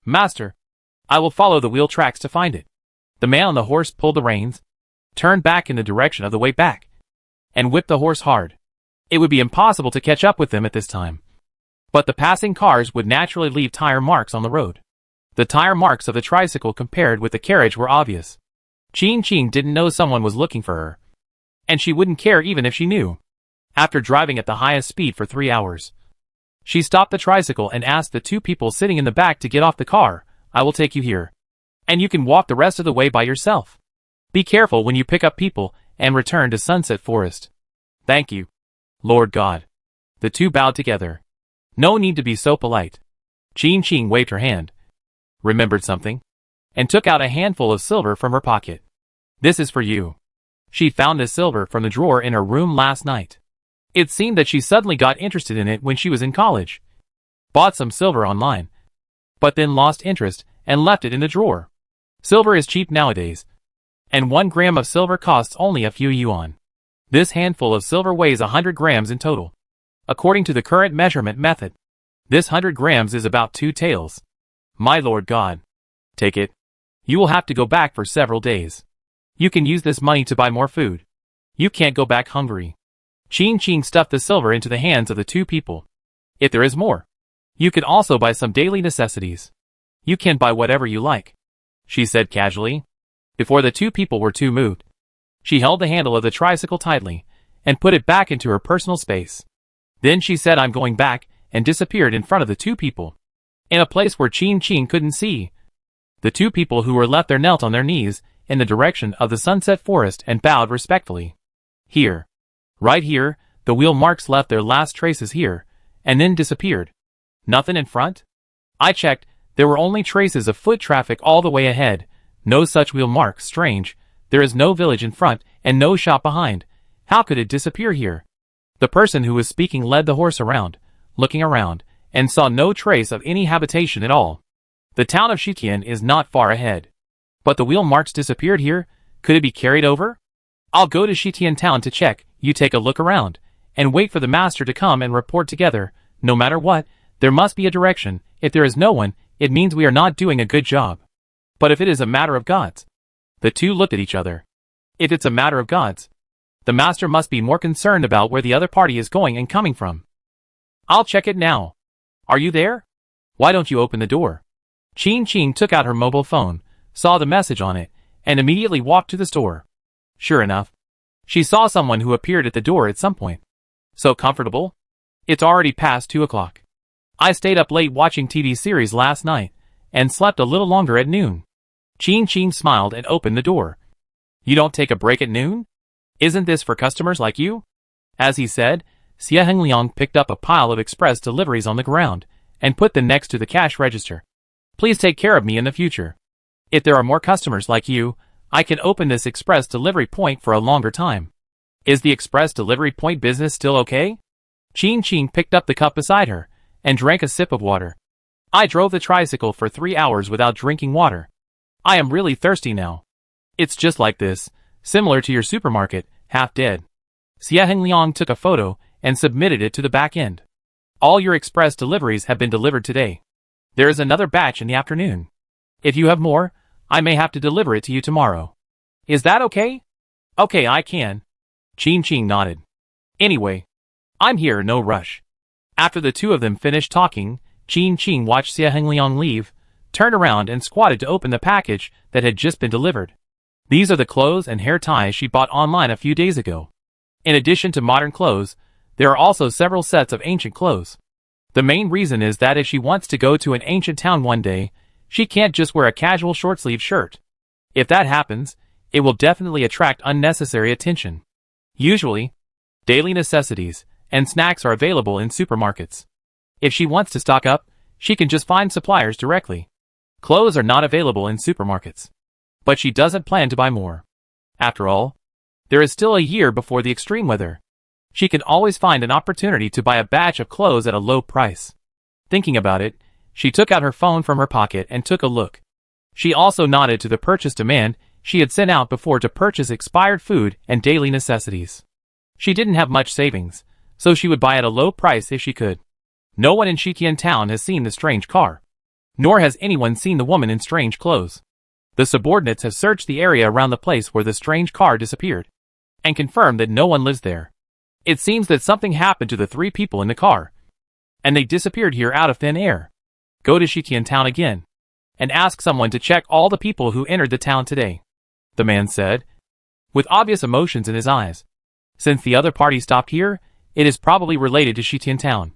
master. I will follow the wheel tracks to find it. The man on the horse pulled the reins, turned back in the direction of the way back, and whipped the horse hard. It would be impossible to catch up with them at this time. But the passing cars would naturally leave tire marks on the road. The tire marks of the tricycle compared with the carriage were obvious. Qing didn't know someone was looking for her, and she wouldn't care even if she knew. After driving at the highest speed for 3 hours, she stopped the tricycle and asked the two people sitting in the back to get off the car. I will take you here, and you can walk the rest of the way by yourself. Be careful when you pick up people and return to Sunset Forest. Thank you, Lord God. The two bowed together. No need to be so polite. Qing waved her hand, remembered something, and took out a handful of silver from her pocket. This is for you. She found this silver from the drawer in her room last night. It seemed that she suddenly got interested in it when she was in college. Bought some silver online, but then lost interest and left it in the drawer. Silver is cheap nowadays, and 1 gram of silver costs only a few yuan. This handful of silver weighs 100 grams in total. According to the current measurement method, this 100 grams is about 2 taels. My Lord God. Take it. You will have to go back for several days. You can use this money to buy more food. You can't go back hungry. Qing stuffed the silver into the hands of the two people. If there is more, you could also buy some daily necessities. You can buy whatever you like, she said casually. Before the two people were too moved, she held the handle of the tricycle tightly and put it back into her personal space. Then she said, I'm going back, and disappeared in front of the two people, in a place where Qing couldn't see. The two people who were left there knelt on their knees in the direction of the Sunset Forest and bowed respectfully. Here. Right here, the wheel marks left their last traces here, and then disappeared. Nothing in front? I checked, there were only traces of foot traffic all the way ahead. No such wheel marks. Strange. There is no village in front, and no shop behind. How could it disappear here? The person who was speaking led the horse around, looking around, and saw no trace of any habitation at all. The town of Shitian is not far ahead. But the wheel marks disappeared here. Could it be carried over? I'll go to Shitian town to check. You take a look around, and wait for the master to come and report together. No matter what, there must be a direction. If there is no one, it means we are not doing a good job. But if it is a matter of gods. The two looked at each other. If it's a matter of gods, the master must be more concerned about where the other party is going and coming from. I'll check it now. Are you there? Why don't you open the door? Qing took out her mobile phone, saw the message on it, and immediately walked to the store. Sure enough, she saw someone who appeared at the door at some point. So comfortable? It's already past 2 o'clock. I stayed up late watching TV series last night, and slept a little longer at noon. Qing smiled and opened the door. You don't take a break at noon? Isn't this for customers like you? As he said, Xia Hengliang picked up a pile of express deliveries on the ground, and put them next to the cash register. Please take care of me in the future. If there are more customers like you, I can open this express delivery point for a longer time. Is the express delivery point business still okay? Qing picked up the cup beside her, and drank a sip of water. I drove the tricycle for 3 hours without drinking water. I am really thirsty now. It's just like this, similar to your supermarket, half dead. Xia Hengliang took a photo and submitted it to the back end. All your express deliveries have been delivered today. There is another batch in the afternoon. If you have more, I may have to deliver it to you tomorrow. Is that okay? Okay, I can. Qing nodded. Anyway, I'm here, no rush. After the two of them finished talking, Qing watched Xia Hengliang leave, turned around and squatted to open the package that had just been delivered. These are the clothes and hair ties she bought online a few days ago. In addition to modern clothes, there are also several sets of ancient clothes. The main reason is that if she wants to go to an ancient town one day, she can't just wear a casual short-sleeved shirt. If that happens, it will definitely attract unnecessary attention. Usually, daily necessities and snacks are available in supermarkets. If she wants to stock up, she can just find suppliers directly. Clothes are not available in supermarkets. But she doesn't plan to buy more. After all, there is still a year before the extreme weather. She can always find an opportunity to buy a batch of clothes at a low price. Thinking about it, she took out her phone from her pocket and took a look. She also nodded to the purchase demand she had sent out before to purchase expired food and daily necessities. She didn't have much savings, so she would buy at a low price if she could. No one in Shitian town has seen the strange car. Nor has anyone seen the woman in strange clothes. The subordinates have searched the area around the place where the strange car disappeared, and confirmed that no one lives there. It seems that something happened to the 3 people in the car, and they disappeared here out of thin air. Go to Shitian town again, and ask someone to check all the people who entered the town today, the man said, with obvious emotions in his eyes. Since the other party stopped here, it is probably related to Shitian town.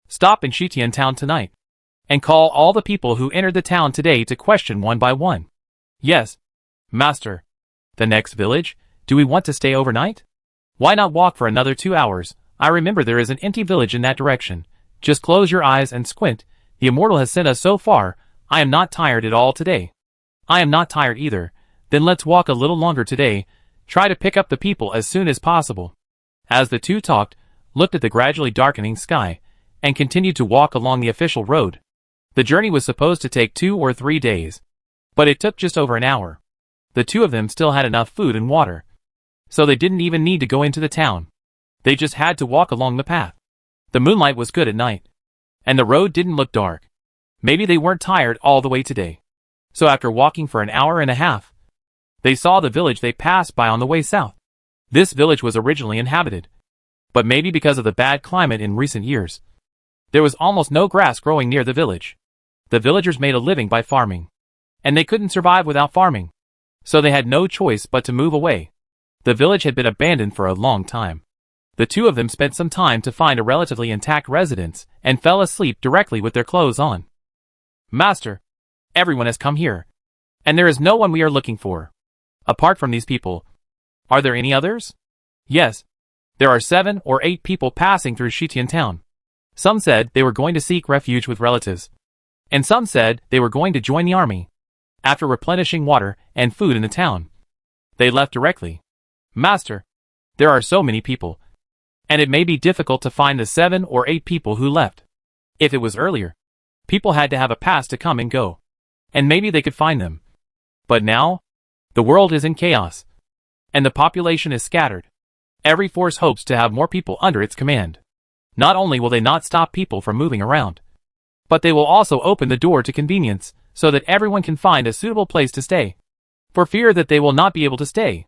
Stop in Shitian town tonight, and call all the people who entered the town today to question one by one. Yes, master. The next village? Do we want to stay overnight? Why not walk for another 2 hours? I remember there is an empty village in that direction. Just close your eyes and squint. The immortal has sent us so far. I am not tired at all today. I am not tired either. Then let's walk a little longer today. Try to pick up the people as soon as possible. As the two talked, looked at the gradually darkening sky, and continued to walk along the official road. The journey was supposed to take 2 or 3 days, but it took just over an hour. The two of them still had enough food and water, so they didn't even need to go into the town. They just had to walk along the path. The moonlight was good at night, and the road didn't look dark. Maybe they weren't tired all the way today. So after walking for an hour and a half, they saw the village they passed by on the way south. This village was originally inhabited, but maybe because of the bad climate in recent years, there was almost no grass growing near the village. The villagers made a living by farming, and they couldn't survive without farming, so they had no choice but to move away. The village had been abandoned for a long time. The two of them spent some time to find a relatively intact residence and fell asleep directly with their clothes on. Master, everyone has come here, and there is no one we are looking for. Apart from these people, are there any others? Yes, there are 7 or 8 people passing through Shitian town. Some said they were going to seek refuge with relatives, and some said they were going to join the army. After replenishing water and food in the town, they left directly. Master, there are so many people, and it may be difficult to find the 7 or 8 people who left. If it was earlier, people had to have a pass to come and go, and maybe they could find them. But now, the world is in chaos, and the population is scattered. Every force hopes to have more people under its command. Not only will they not stop people from moving around, but they will also open the door to convenience so that everyone can find a suitable place to stay, for fear that they will not be able to stay.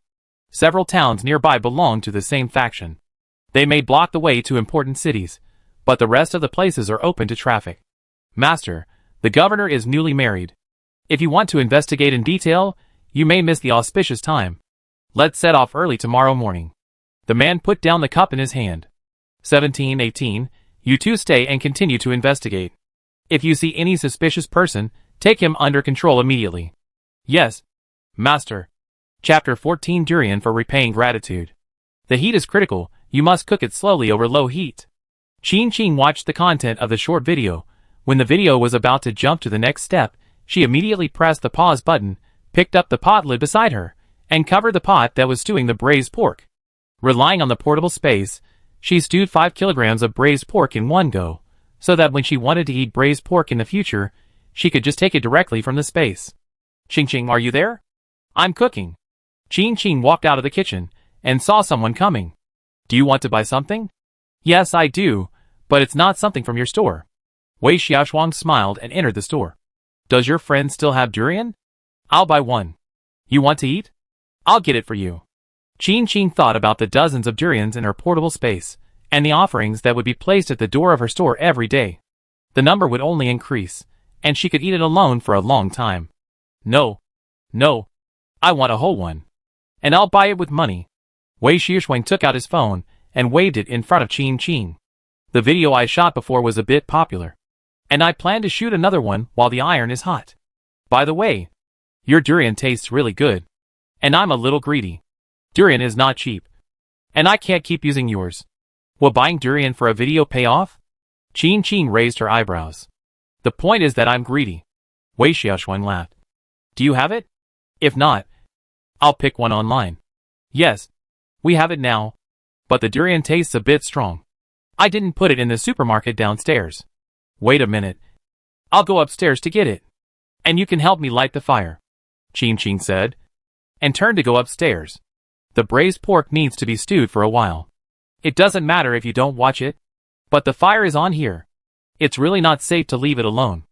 Several towns nearby belong to the same faction. They may block the way to important cities, but the rest of the places are open to traffic. Master, the governor is newly married. If you want to investigate in detail, you may miss the auspicious time. Let's set off early tomorrow morning. The man put down the cup in his hand. 17-18, you two stay and continue to investigate. If you see any suspicious person, take him under control immediately. Yes, master. Chapter 14 Durian for repaying gratitude. The heat is critical, you must cook it slowly over low heat. Qing watched the content of the short video. When the video was about to jump to the next step, she immediately pressed the pause button, picked up the pot lid beside her, and covered the pot that was stewing the braised pork. Relying on the portable space, she stewed 5 kilograms of braised pork in one go, so that when she wanted to eat braised pork in the future, she could just take it directly from the space. Qing, are you there? I'm cooking. Qing walked out of the kitchen, and saw someone coming. Do you want to buy something? Yes, I do, but it's not something from your store. Wei Xiaoshuang smiled and entered the store. Does your friend still have durian? I'll buy one. You want to eat? I'll get it for you. Qing thought about the dozens of durians in her portable space, and the offerings that would be placed at the door of her store every day. The number would only increase, and she could eat it alone for a long time. No. I want a whole one. And I'll buy it with money. Wei Xiaoshuang took out his phone and waved it in front of Qin Qing. The video I shot before was a bit popular. And I plan to shoot another one while the iron is hot. By the way, your durian tastes really good. And I'm a little greedy. Durian is not cheap. And I can't keep using yours. Will buying durian for a video pay off? Qin Qing raised her eyebrows. The point is that I'm greedy. Wei Xiaoshuang laughed. Do you have it? If not, I'll pick one online. Yes, we have it now. But the durian tastes a bit strong. I didn't put it in the supermarket downstairs. Wait a minute. I'll go upstairs to get it. And you can help me light the fire. Qin Qing said. And turned to go upstairs. The braised pork needs to be stewed for a while. It doesn't matter if you don't watch it. But the fire is on here. It's really not safe to leave it alone.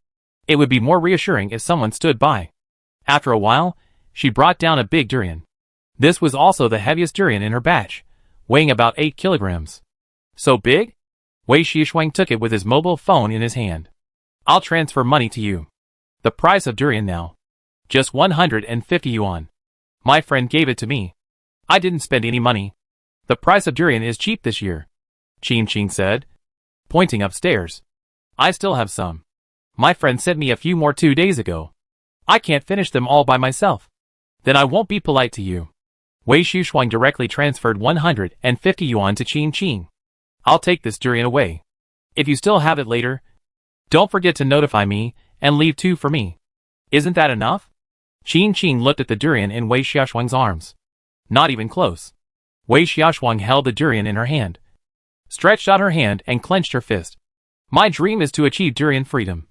It would be more reassuring if someone stood by. After a while, she brought down a big durian. This was also the heaviest durian in her batch, weighing about 8 kilograms. So big? Wei Xiaoshuang took it with his mobile phone in his hand. I'll transfer money to you. The price of durian now. Just 150 yuan. My friend gave it to me. I didn't spend any money. The price of durian is cheap this year. Qin Qing said, pointing upstairs. I still have some. My friend sent me a few more 2 days ago. I can't finish them all by myself. Then I won't be polite to you. Wei Xiaoshuang directly transferred 150 yuan to Qin Qing. I'll take this durian away. If you still have it later, don't forget to notify me and leave 2 for me. Isn't that enough? Qin Qing looked at the durian in Wei Xiaoshuang's arms. Not even close. Wei Xiaoshuang held the durian in her hand, stretched out her hand and clenched her fist. My dream is to achieve durian freedom.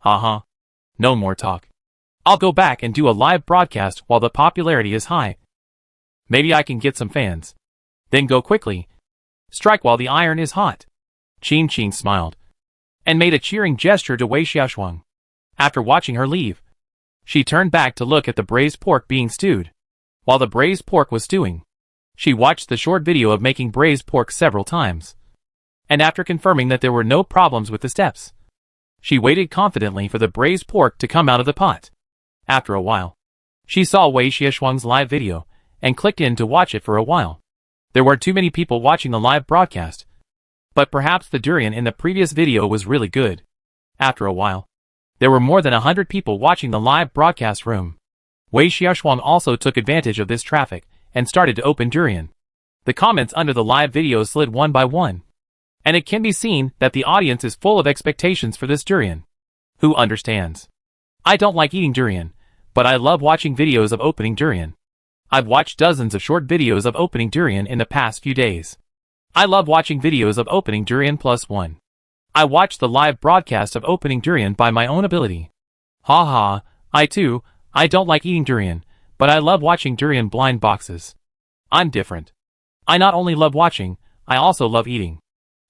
No more talk. I'll go back and do a live broadcast while the popularity is high. Maybe I can get some fans. Then go quickly. Strike while the iron is hot. Qin Qing smiled and made a cheering gesture to Wei Xiaoshuang. After watching her leave, she turned back to look at the braised pork being stewed. While the braised pork was stewing, she watched the short video of making braised pork several times. And after confirming that there were no problems with the steps, she waited confidently for the braised pork to come out of the pot. After a while, she saw Wei Xiaoshuang's live video and clicked in to watch it for a while. There were too many people watching the live broadcast. But perhaps the durian in the previous video was really good. After a while, there were more than 100 people watching the live broadcast room. Wei Xiaoshuang also took advantage of this traffic and started to open durian. The comments under the live video slid one by one. And it can be seen that the audience is full of expectations for this durian. Who understands? I don't like eating durian, but I love watching videos of opening durian. I've watched dozens of short videos of opening durian in the past few days. I love watching videos of opening durian +1. I watched the live broadcast of opening durian by my own ability. I don't like eating durian, but I love watching durian blind boxes. I'm different. I not only love watching, I also love eating.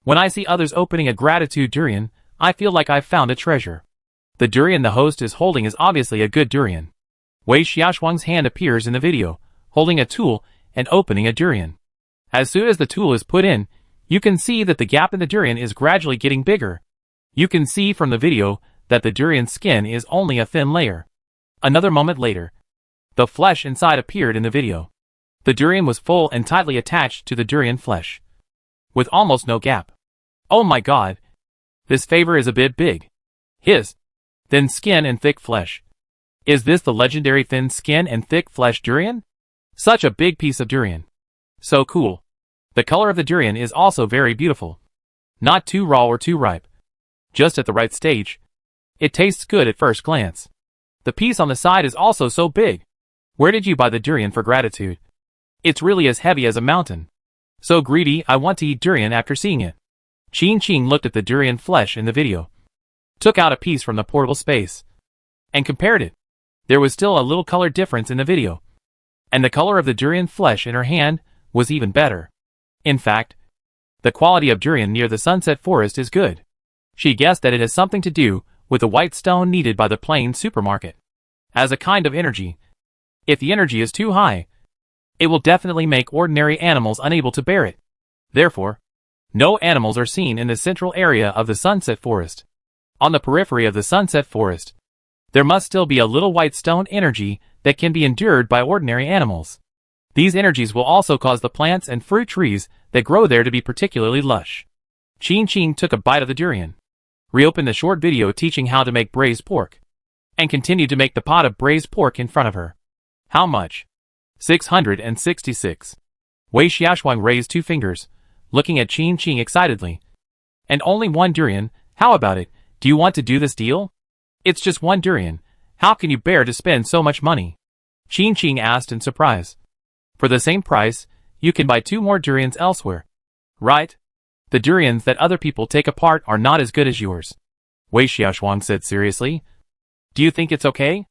When I see others opening a gratitude durian, I feel like I've found a treasure. The durian the host is holding is obviously a good durian. Wei Xiaoshuang's hand appears in the video, holding a tool and opening a durian. As soon as the tool is put in, you can see that the gap in the durian is gradually getting bigger. You can see from the video that the durian skin is only a thin layer. Another moment later, the flesh inside appeared in the video. The durian was full and tightly attached to the durian flesh, with almost no gap. Oh my god! This favor is a bit big. His thin skin and thick flesh. Is this the legendary thin skin and thick flesh durian? Such a big piece of durian. So cool. The color of the durian is also very beautiful. Not too raw or too ripe. Just at the right stage. It tastes good at first glance. The piece on the side is also so big. Where did you buy the durian for gratitude? It's really as heavy as a mountain. So greedy, I want to eat durian after seeing it. Qin Qing looked at the durian flesh in the video, took out a piece from the portable space, and compared it. There was still a little color difference in the video. And the color of the durian flesh in her hand was even better. In fact, the quality of durian near the sunset forest is good. She guessed that it has something to do with the white stone needed by the plain supermarket. As a kind of energy. If the energy is too high, it will definitely make ordinary animals unable to bear it. Therefore, no animals are seen in the central area of the sunset forest. On the periphery of the sunset forest, there must still be a little white stone energy that can be endured by ordinary animals. These energies will also cause the plants and fruit trees that grow there to be particularly lush. Qing took a bite of the durian, reopened the short video teaching how to make braised pork, and continued to make the pot of braised pork in front of her. How much? 666. Wei Xiaoshuang raised 2 fingers, looking at Qing excitedly. And only 1 durian, how about it? Do you want to do this deal? It's just 1 durian. How can you bear to spend so much money? Qing asked in surprise. For the same price, you can buy 2 more durians elsewhere. Right? The durians that other people take apart are not as good as yours. Wei Xiaoshuang said seriously. Do you think it's okay?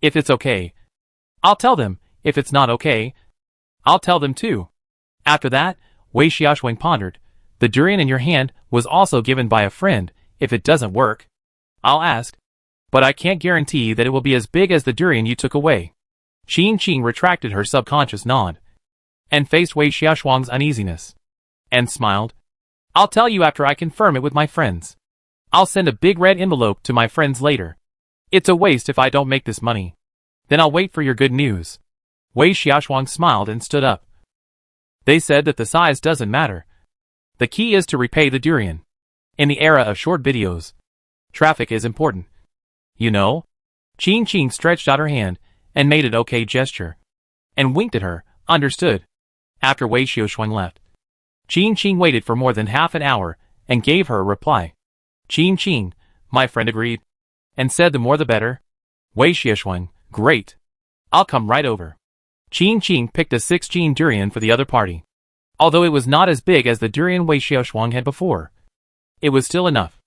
If it's okay, I'll tell them. If it's not okay, I'll tell them too. After that, Wei Xiaoshuang pondered. The durian in your hand was also given by a friend. If it doesn't work, I'll ask. But I can't guarantee that it will be as big as the durian you took away. Qing retracted her subconscious nod and faced Wei Xiaoshuang's uneasiness and smiled. I'll tell you after I confirm it with my friends. I'll send a big red envelope to my friends later. It's a waste if I don't make this money. Then I'll wait for your good news. Wei Xiaoshuang smiled and stood up. They said that the size doesn't matter. The key is to repay the durian. In the era of short videos, traffic is important. You know? Qing stretched out her hand and made an okay gesture and winked at her. Understood. After Wei Xiaoshuang left, Qing waited for more than half an hour and gave her a reply. Qing, my friend agreed, and said the more the better. Wei Xiaoshuang, great. I'll come right over. Qing picked a 16 durian for the other party. Although it was not as big as the durian Wei Xiaoshuang had before, it was still enough.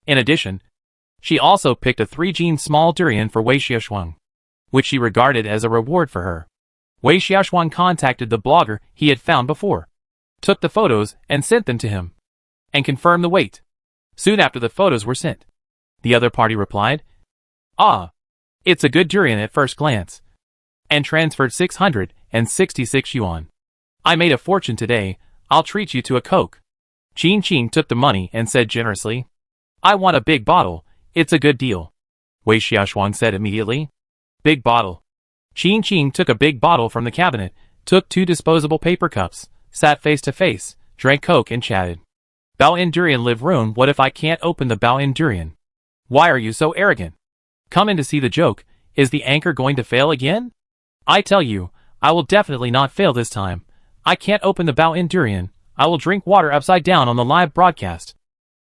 In addition, she also picked a 3 small durian for Wei Xiaoshuang, which she regarded as a reward for her. Wei Xiaoshuang contacted the blogger he had found before, took the photos and sent them to him, and confirmed the weight. Soon after the photos were sent, the other party replied, "Ah, it's a good durian at first glance," and transferred 666 yuan. I made a fortune today. I'll treat you to a Coke. Qing took the money and said generously, I want a big bottle. It's a good deal. Wei Xiaoshuang said immediately. Big bottle. Qing took a big bottle from the cabinet, took 2 disposable paper cups, sat face to face, drank Coke and chatted. Bao'in durian live room. What if I can't open the Bao'in durian? Why are you so arrogant? Come in to see the joke. Is the anchor going to fail again? I tell you, I will definitely not fail this time. I can't open the Bao'in durian. I will drink water upside down on the live broadcast.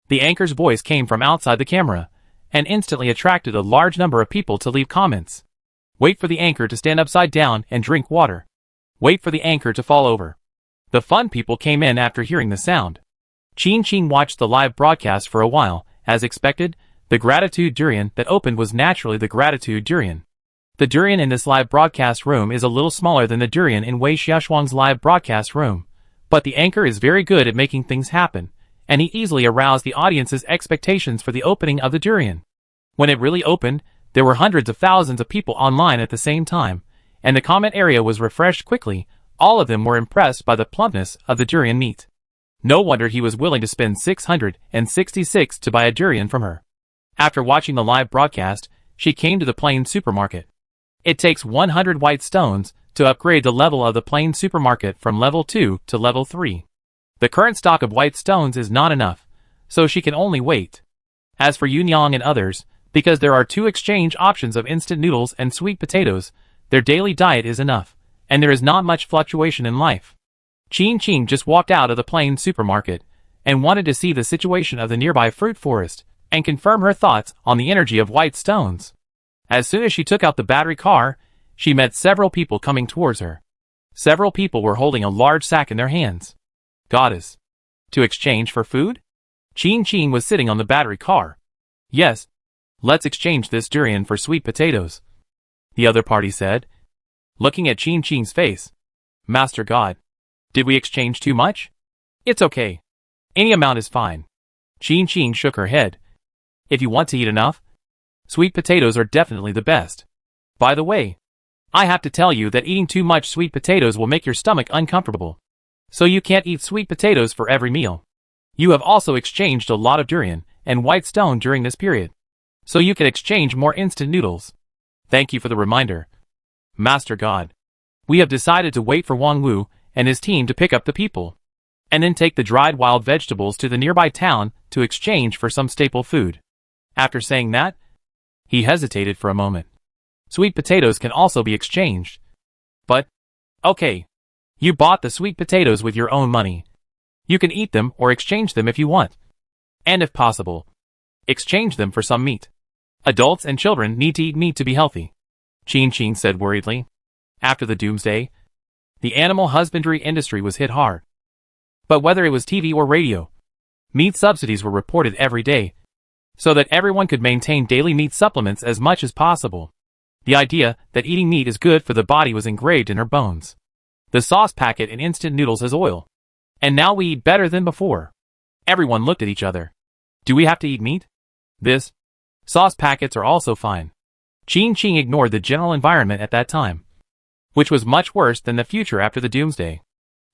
The anchor's voice came from outside the camera, and instantly attracted a large number of people to leave comments. Wait for the anchor to stand upside down and drink water. Wait for the anchor to fall over. The fun people came in after hearing the sound. Qing watched the live broadcast for a while. As expected, the gratitude durian that opened was naturally the gratitude durian. The durian in this live broadcast room is a little smaller than the durian in Wei Xiaoshuang's live broadcast room, but the anchor is very good at making things happen, and he easily aroused the audience's expectations for the opening of the durian. When it really opened, there were hundreds of thousands of people online at the same time, and the comment area was refreshed quickly. All of them were impressed by the plumpness of the durian meat. No wonder he was willing to spend 666 to buy a durian from her. After watching the live broadcast, she came to the plain supermarket. It takes 100 white stones to upgrade the level of the plain supermarket from level 2 to level 3. The current stock of white stones is not enough, so she can only wait. As for Yunyang and others, because there are 2 exchange options of instant noodles and sweet potatoes, their daily diet is enough, and there is not much fluctuation in life. Qing just walked out of the plain supermarket, and wanted to see the situation of the nearby fruit forest, and confirm her thoughts on the energy of white stones. As soon as she took out the battery car, she met several people coming towards her. Several people were holding a large sack in their hands. Goddess. To exchange for food? Qing was sitting on the battery car. Yes. Let's exchange this durian for sweet potatoes, the other party said, looking at Qing's face. Master God. Did we exchange too much? It's okay. Any amount is fine. Qing shook her head. If you want to eat enough, sweet potatoes are definitely the best. By the way, I have to tell you that eating too much sweet potatoes will make your stomach uncomfortable. So you can't eat sweet potatoes for every meal. You have also exchanged a lot of durian and white stone during this period, so you can exchange more instant noodles. Thank you for the reminder, Master God. We have decided to wait for Wang Wu and his team to pick up the people, and then take the dried wild vegetables to the nearby town to exchange for some staple food. After saying that, he hesitated for a moment. Sweet potatoes can also be exchanged. But, okay. You bought the sweet potatoes with your own money. You can eat them or exchange them if you want. And if possible, exchange them for some meat. Adults and children need to eat meat to be healthy, Qin said worriedly. After the doomsday, the animal husbandry industry was hit hard. But whether it was TV or radio, meat subsidies were reported every day, so that everyone could maintain daily meat supplements as much as possible. The idea that eating meat is good for the body was engraved in her bones. The sauce packet in instant noodles has oil. And now we eat better than before. Everyone looked at each other. Do we have to eat meat? This sauce packets are also fine. Qin ignored the general environment at that time, which was much worse than the future after the doomsday.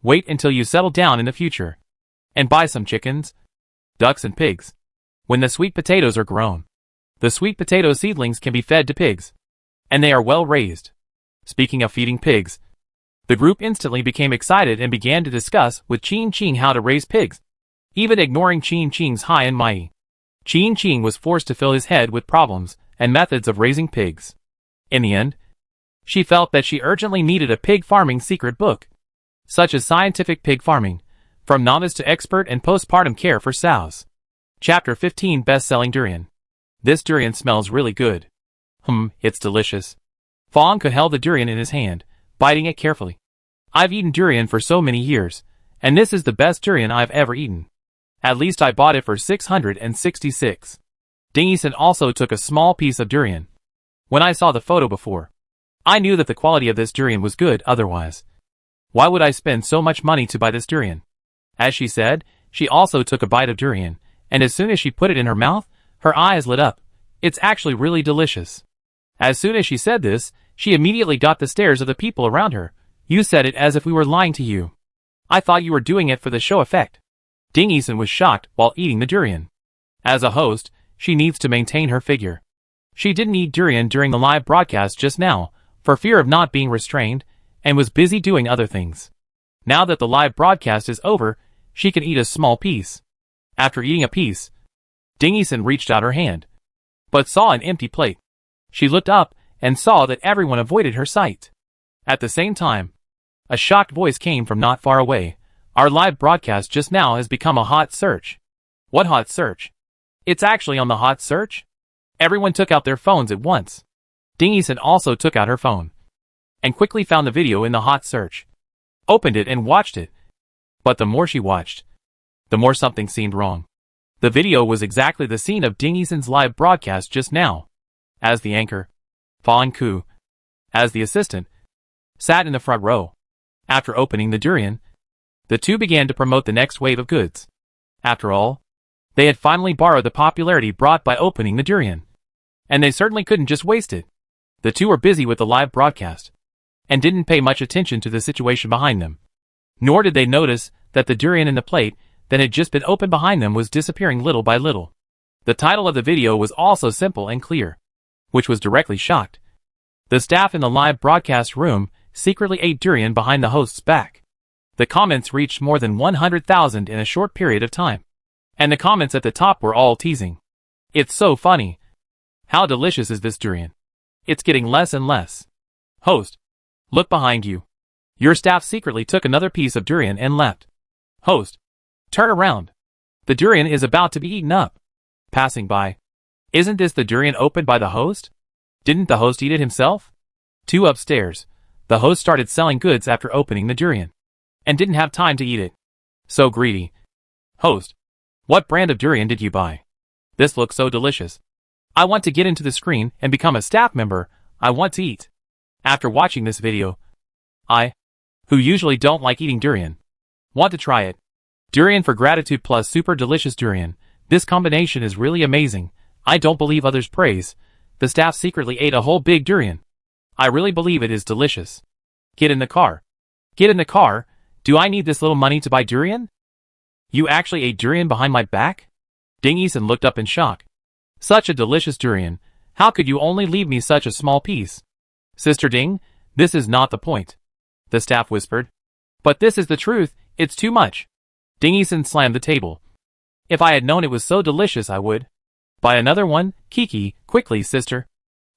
Wait until you settle down in the future, and buy some chickens, ducks and pigs. When the sweet potatoes are grown, the sweet potato seedlings can be fed to pigs, and they are well raised. Speaking of feeding pigs, the group instantly became excited and began to discuss with Qin how to raise pigs, even ignoring Qin's high and mighty. Qin was forced to fill his head with problems and methods of raising pigs. In the end, she felt that she urgently needed a pig farming secret book, such as Scientific Pig Farming, from novice to expert and postpartum care for sows. Chapter 15 Best-selling durian. This durian smells really good. It's delicious. Fong Ke held the durian in his hand, biting it carefully. I've eaten durian for so many years, and this is the best durian I've ever eaten. At least I bought it for 666. Dingyson also took a small piece of durian. When I saw the photo before, I knew that the quality of this durian was good otherwise. Why would I spend so much money to buy this durian? As she said, she also took a bite of durian, and as soon as she put it in her mouth, her eyes lit up. It's actually really delicious. As soon as she said this, she immediately got the stares of the people around her. You said it as if we were lying to you. I thought you were doing it for the show effect. Dingyson was shocked while eating the durian. As a host, she needs to maintain her figure. She didn't eat durian during the live broadcast just now, for fear of not being restrained, and was busy doing other things. Now that the live broadcast is over, she can eat a small piece. After eating a piece, Dingyson reached out her hand, but saw an empty plate. She looked up and saw that everyone avoided her sight. At the same time, a shocked voice came from not far away. Our live broadcast just now has become a hot search. What hot search? It's actually on the hot search? Everyone took out their phones at once. Dingyson also took out her phone and quickly found the video in the hot search, opened it and watched it. But the more she watched, the more something seemed wrong. The video was exactly the scene of Dingyson's live broadcast just now. As the anchor, Fong Ke, as the assistant, sat in the front row. After opening the durian, the two began to promote the next wave of goods. After all, they had finally borrowed the popularity brought by opening the durian, and they certainly couldn't just waste it. The two were busy with the live broadcast, and didn't pay much attention to the situation behind them. Nor did they notice that the durian in the plate that had just been opened behind them was disappearing little by little. The title of the video was also simple and clear, which was directly shocked. The staff in the live broadcast room secretly ate durian behind the host's back. The comments reached more than 100,000 in a short period of time. And the comments at the top were all teasing. It's so funny. How delicious is this durian? It's getting less and less. Host, look behind you. Your staff secretly took another piece of durian and left. Host, turn around. The durian is about to be eaten up. Passing by. Isn't this the durian opened by the host? Didn't the host eat it himself? Two upstairs. The host started selling goods after opening the durian, and didn't have time to eat it. So greedy. Host, what brand of durian did you buy? This looks so delicious. I want to get into the screen and become a staff member. I want to eat. After watching this video, I, who usually don't like eating durian, want to try it. Durian for gratitude plus super delicious durian. This combination is really amazing. I don't believe others' praise. The staff secretly ate a whole big durian. I really believe it is delicious. Get in the car. Get in the car. Do I need this little money to buy durian? You actually ate durian behind my back? Dingyson looked up in shock. Such a delicious durian. How could you only leave me such a small piece? Sister Ding, this is not the point. the staff whispered. But this is the truth, it's too much. Ding Yisun slammed the table. If I had known it was so delicious I would. Buy another one, Kiki, quickly sister.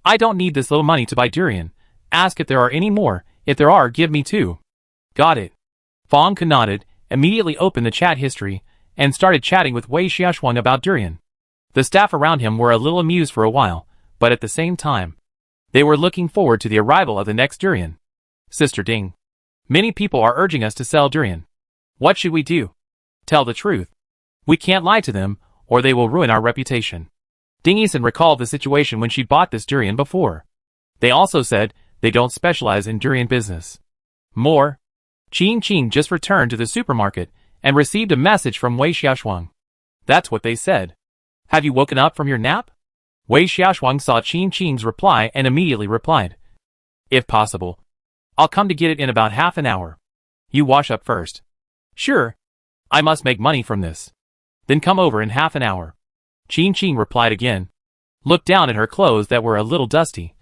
I don't need this little money to buy durian. Ask if there are any more, if there are give me two. Got it. Fong Ke nodded, immediately opened the chat history, and started chatting with Wei Xiaoshuang about durian. The staff around him were a little amused for a while, but at the same time, they were looking forward to the arrival of the next durian. Sister Ding. Many people are urging us to sell durian. What should we do? Tell the truth. We can't lie to them, or they will ruin our reputation. Ding Yisun recalled the situation when she bought this durian before. They also said they don't specialize in durian business. More. Qing just returned to the supermarket and received a message from Wei Xiaoshuang. That's what they said. Have you woken up from your nap? Wei Xiaoshuang saw Qing's reply and immediately replied. If possible. I'll come to get it in about half an hour. You wash up first. Sure. I must make money from this. Then come over in half an hour. Qing replied again. Looked down at her clothes that were a little dusty.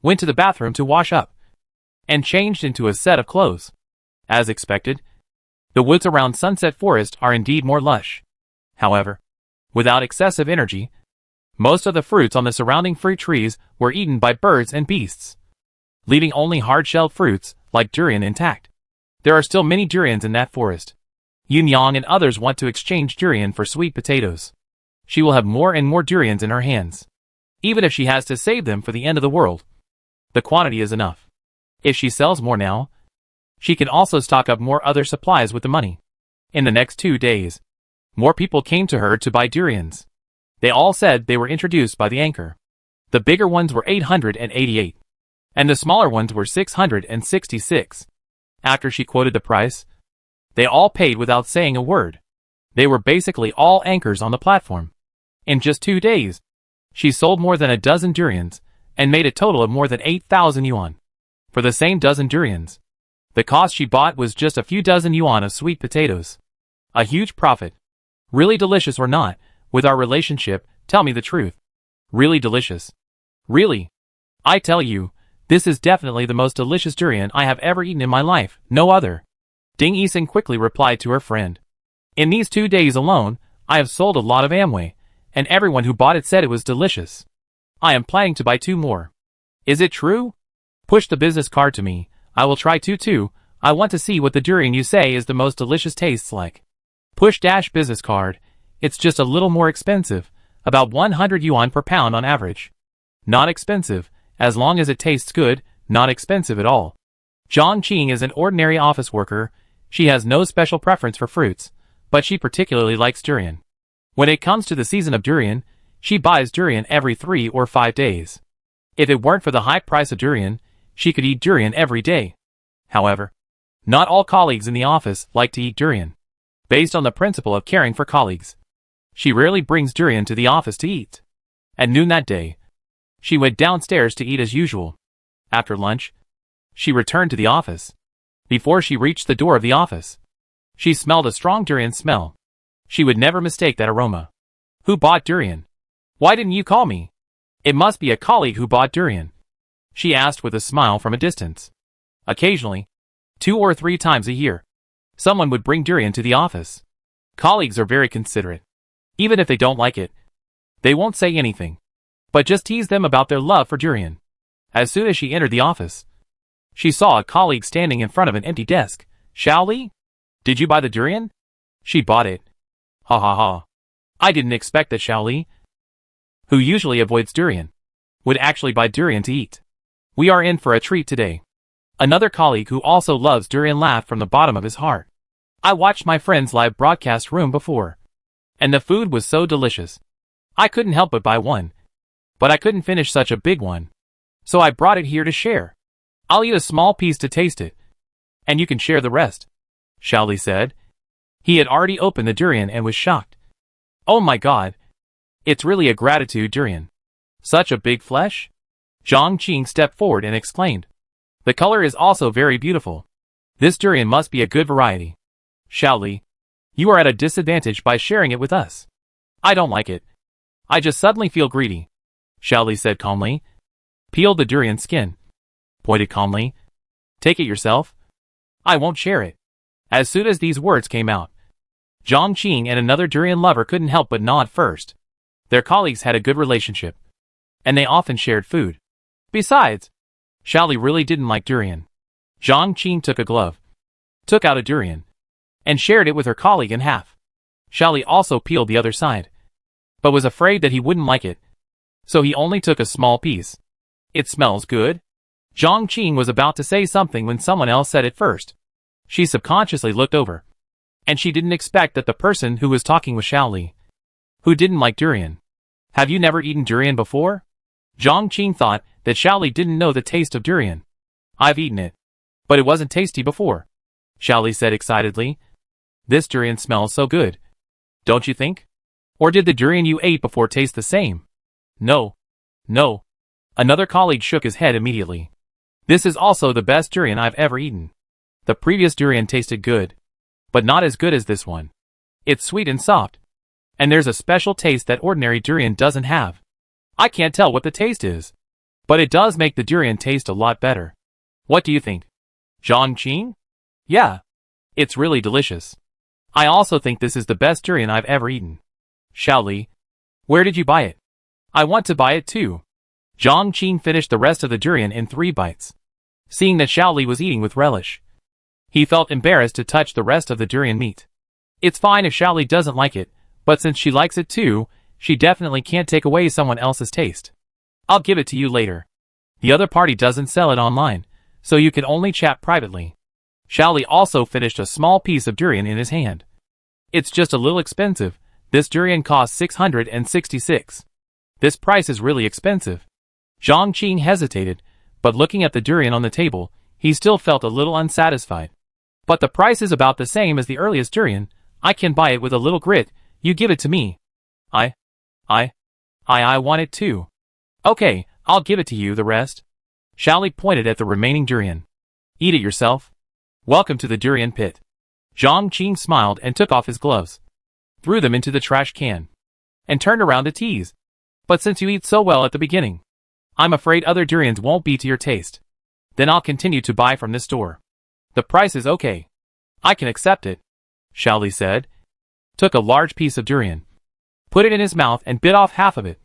Went to the bathroom to wash up. And changed into a set of clothes. As expected, the woods around Sunset Forest are indeed more lush. However, without excessive energy, most of the fruits on the surrounding fruit trees were eaten by birds and beasts, leaving only hard-shelled fruits, like durian, intact. There are still many durians in that forest. Yunyang and others want to exchange durian for sweet potatoes. She will have more and more durians in her hands. Even if she has to save them for the end of the world, the quantity is enough. If she sells more now, she can also stock up more other supplies with the money. In the next 2 days, more people came to her to buy durians. They all said they were introduced by the anchor. The bigger ones were 888, and the smaller ones were 666. After she quoted the price, they all paid without saying a word. They were basically all anchors on the platform. In just 2 days, she sold more than a dozen durians, and made a total of more than 8,000 yuan. For the same dozen durians, the cost she bought was just a few dozen yuan of sweet potatoes. A huge profit. Really delicious or not, with our relationship, tell me the truth. Really delicious. Really. I tell you, this is definitely the most delicious durian I have ever eaten in my life, no other. Ding Yisun quickly replied to her friend. In these 2 days alone, I have sold a lot of Amway, and everyone who bought it said it was delicious. I am planning to buy 2 more. Is it true? Push the business card to me. I will try 2 too. I want to see what the durian you say is the most delicious tastes like. Push dash business card. It's just a little more expensive, about 100 yuan per pound on average. Not expensive, as long as it tastes good, not expensive at all. Zhang Qing is an ordinary office worker. She has no special preference for fruits, but she particularly likes durian. When it comes to the season of durian, she buys durian every 3 or 5 days. If it weren't for the high price of durian, she could eat durian every day. However, not all colleagues in the office like to eat durian. Based on the principle of caring for colleagues, she rarely brings durian to the office to eat. At noon that day, she went downstairs to eat as usual. After lunch, she returned to the office. Before she reached the door of the office, she smelled a strong durian smell. She would never mistake that aroma. Who bought durian? Why didn't you call me? It must be a colleague who bought durian, she asked with a smile from a distance. Occasionally, 2 or 3 times a year, someone would bring durian to the office. Colleagues are very considerate. Even if they don't like it, they won't say anything, but just tease them about their love for durian. As soon as she entered the office, she saw a colleague standing in front of an empty desk. Xiaoli? Did you buy the durian? She bought it. Ha ha ha. I didn't expect that Xiaoli, who usually avoids durian, would actually buy durian to eat. We are in for a treat today. Another colleague who also loves durian laughed from the bottom of his heart. I watched my friend's live broadcast room before, and the food was so delicious. I couldn't help but buy one, but I couldn't finish such a big one, so I brought it here to share. I'll eat a small piece to taste it, and you can share the rest, Xiaoli said. He had already opened the durian and was shocked. Oh my god! It's really a gratitude durian. Such a big flesh? Zhang Qing stepped forward and exclaimed. The color is also very beautiful. This durian must be a good variety. Xiaoli, you are at a disadvantage by sharing it with us. I don't like it. I just suddenly feel greedy, Xiaoli said calmly. Peeled the durian skin. Pointed calmly. Take it yourself. I won't share it. As soon as these words came out, Zhang Qing and another durian lover couldn't help but nod first. Their colleagues had a good relationship, and they often shared food. Besides, Xiaoli really didn't like durian. Zhang Qing took a glove, took out a durian, and shared it with her colleague in half. Xiaoli also peeled the other side, but was afraid that he wouldn't like it, so he only took a small piece. It smells good? Zhang Qing was about to say something when someone else said it first. She subconsciously looked over, and she didn't expect that the person who was talking was Xiaoli, who didn't like durian. Have you never eaten durian before? Zhang Qing thought that Xiaoli didn't know the taste of durian. I've eaten it, but it wasn't tasty before, Xiaoli said excitedly. This durian smells so good, don't you think? Or did the durian you ate before taste the same? No. No. Another colleague shook his head immediately. This is also the best durian I've ever eaten. The previous durian tasted good, but not as good as this one. It's sweet and soft, and there's a special taste that ordinary durian doesn't have. I can't tell what the taste is, but it does make the durian taste a lot better. What do you think? Zhang Qing? Yeah. It's really delicious. I also think this is the best durian I've ever eaten. Xiaoli, where did you buy it? I want to buy it too. Zhang Qing finished the rest of the durian in 3 bites. Seeing that Xiaoli was eating with relish, he felt embarrassed to touch the rest of the durian meat. It's fine if Xiaoli doesn't like it, but since she likes it too, she definitely can't take away someone else's taste. I'll give it to you later. The other party doesn't sell it online, so you can only chat privately. Xiaoli also finished a small piece of durian in his hand. It's just a little expensive. This durian costs 666. This price is really expensive. Zhang Qing hesitated, but looking at the durian on the table, he still felt a little unsatisfied. But the price is about the same as the earliest durian. I can buy it with a little grit. You give it to me. I want it too. Okay, I'll give it to you the rest. Xiaoli pointed at the remaining durian. Eat it yourself. Welcome to the durian pit. Zhang Qing smiled and took off his gloves, threw them into the trash can, and turned around to tease. But since you eat so well at the beginning, I'm afraid other durians won't be to your taste. Then I'll continue to buy from this store. The price is okay. I can accept it, Xiaoli said. Took a large piece of durian, put it in his mouth and bit off half of it,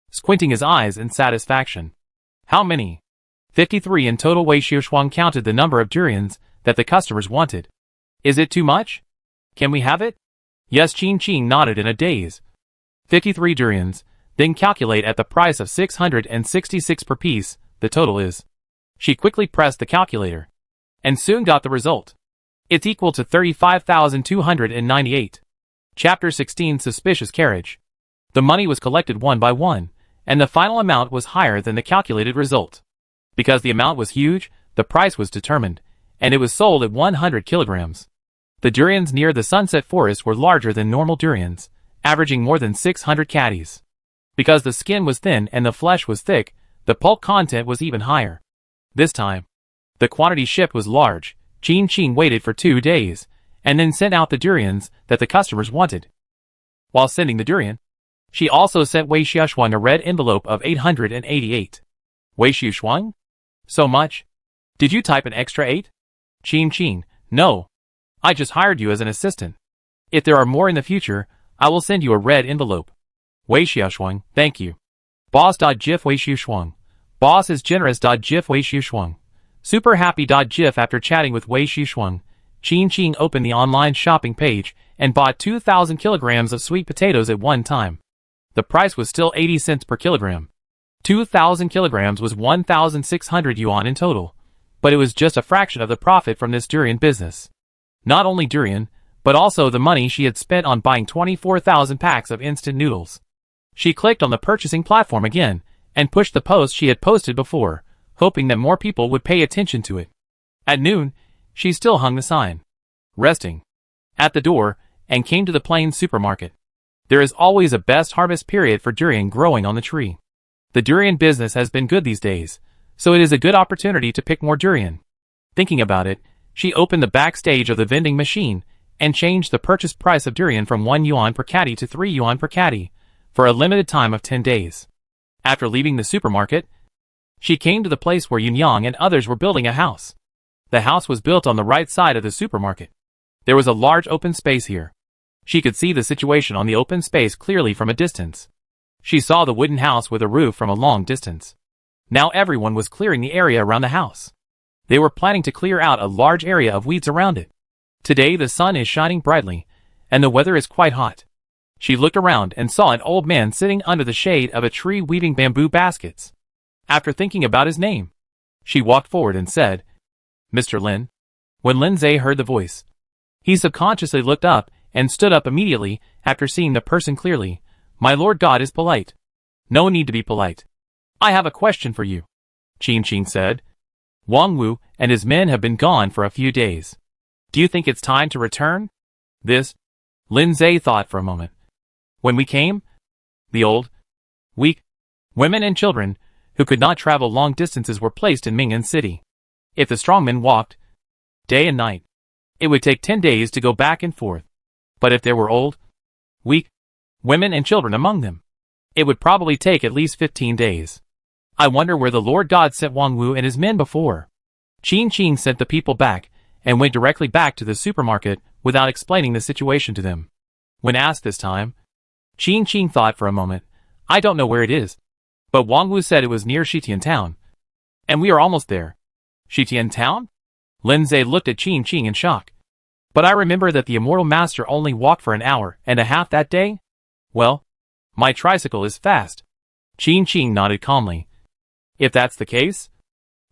squinting his eyes in satisfaction. How many? 53 in total. Wei Xiushuang counted the number of durians that the customers wanted. Is it too much? Can we have it? Yes, Qing Qing nodded in a daze. 53 durians, then calculate at the price of 666 per piece, the total is. She quickly pressed the calculator, and soon got the result. It's equal to 35,298. Chapter 16 Suspicious Carriage. The money was collected one by one, and the final amount was higher than the calculated result. Because the amount was huge, the price was determined, and it was sold at 100 kilograms. The durians near the Sunset Forest were larger than normal durians, averaging more than 600 caddies. Because the skin was thin and the flesh was thick, the pulp content was even higher. This time, the quantity shipped was large. Qing Qing waited for 2 days, and then sent out the durians that the customers wanted. While sending the durian, she also sent Wei Xiushuang a red envelope of 888. Wei Xiushuang? So much? Did you type an extra 8? Qing Qing, no. I just hired you as an assistant. If there are more in the future, I will send you a red envelope. Wei Xiushuang, thank you. Boss.gif Wei Xiushuang. Boss is generous.gif Wei Xiushuang. Super happy.gif. After chatting with Wei Xiushuang, Qing Qing opened the online shopping page and bought 2,000 kilograms of sweet potatoes at one time. The price was still 80 cents per kilogram. 2,000 kilograms was 1,600 yuan in total, but it was just a fraction of the profit from this durian business. Not only durian, but also the money she had spent on buying 24,000 packs of instant noodles. She clicked on the purchasing platform again and pushed the post she had posted before, hoping that more people would pay attention to it. At noon, she still hung the sign, resting, at the door, and came to the plain supermarket. There is always a best harvest period for durian growing on the tree. The durian business has been good these days, so it is a good opportunity to pick more durian. Thinking about it, she opened the backstage of the vending machine and changed the purchase price of durian from 1 yuan per caddy to 3 yuan per caddy, for a limited time of 10 days. After leaving the supermarket, she came to the place where Yunyang and others were building a house. The house was built on the right side of the supermarket. There was a large open space here. She could see the situation on the open space clearly from a distance. She saw the wooden house with a roof from a long distance. Now everyone was clearing the area around the house. They were planning to clear out a large area of weeds around it. Today the sun is shining brightly, and the weather is quite hot. She looked around and saw an old man sitting under the shade of a tree weaving bamboo baskets. After thinking about his name, she walked forward and said, "Mr. Lin." When Lindsay heard the voice, he subconsciously looked up and stood up immediately after seeing the person clearly. "My Lord God is polite." "No need to be polite. I have a question for you," Qing said. "Wang Wu and his men have been gone for a few days. Do you think it's time to return?" Lindsay thought for a moment. "When we came, the old, weak, women and children, who could not travel long distances were placed in Ming'an City. If the strongmen walked, day and night, it would take 10 days to go back and forth. But if there were old, weak, women and children among them, it would probably take at least 15 days. I wonder where the Lord God sent Wang Wu and his men before." Qing sent the people back and went directly back to the supermarket without explaining the situation to them. When asked this time, Qing thought for a moment. "I don't know where it is, but Wang Wu said it was near Shitian Town. And we are almost there." "Shitian Town?" Lindsay looked at Qing in shock. "But I remember that the immortal master only walked for an hour and a half that day." "Well, my tricycle is fast." Qing nodded calmly. "If that's the case,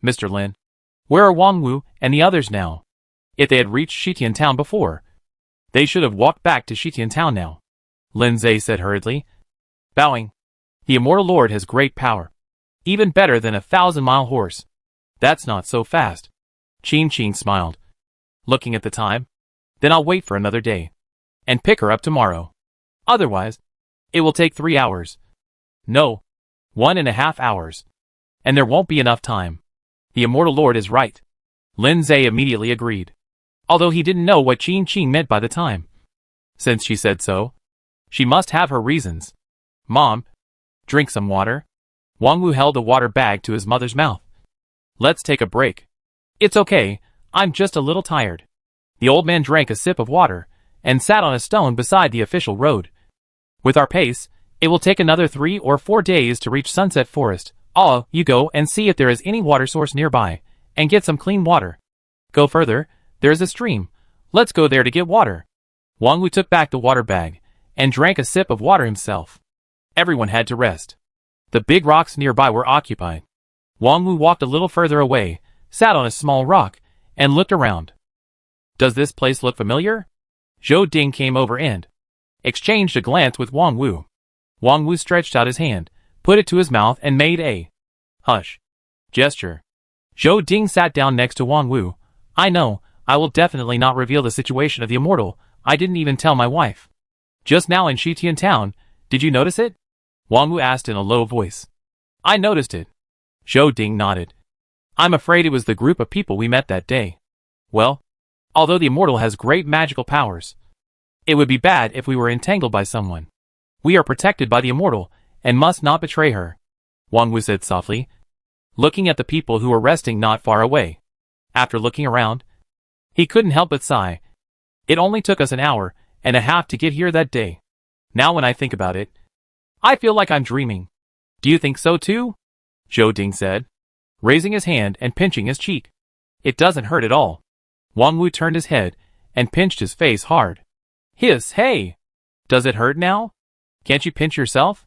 Mr. Lin, where are Wang Wu and the others now? If they had reached Shitian Town before, they should have walked back to Shitian Town now," Lindsay said hurriedly. Bowing, "The immortal lord has great power. Even better than a 1,000-mile horse. That's not so fast." Qing smiled. Looking at the time, "Then I'll wait for another day, and pick her up tomorrow. Otherwise, it will take 3 hours. No, 1.5 hours. And there won't be enough time. The immortal lord is right." Lindsay immediately agreed, although he didn't know what Qing meant by the time. Since she said so, she must have her reasons. "Mom, drink some water." Wang Wu held the water bag to his mother's mouth. "Let's take a break." "It's okay, I'm just a little tired." The old man drank a sip of water and sat on a stone beside the official road. "With our pace, it will take another 3 or 4 days to reach Sunset Forest. You go and see if there is any water source nearby, and get some clean water. Go further, there is a stream. Let's go there to get water." Wang Wu took back the water bag and drank a sip of water himself. Everyone had to rest. The big rocks nearby were occupied. Wang Wu walked a little further away, sat on a small rock, and looked around. "Does this place look familiar?" Zhou Ding came over and exchanged a glance with Wang Wu. Wang Wu stretched out his hand, put it to his mouth and made a hush gesture. Zhou Ding sat down next to Wang Wu. "I know, I will definitely not reveal the situation of the immortal. I didn't even tell my wife. Just now in Shitian Town, did you notice it?" Wang Wu asked in a low voice. "I noticed it." Zhou Ding nodded. "I'm afraid it was the group of people we met that day. Well, although the immortal has great magical powers, it would be bad if we were entangled by someone. We are protected by the immortal and must not betray her," Wang Wu said softly, looking at the people who were resting not far away. After looking around, he couldn't help but sigh. "It only took us an hour and a half to get here that day. Now when I think about it, I feel like I'm dreaming." "Do you think so too?" Zhou Ding said, raising his hand and pinching his cheek. "It doesn't hurt at all." Wang Wu turned his head and pinched his face hard. Hey! Does it hurt now? Can't you pinch yourself?"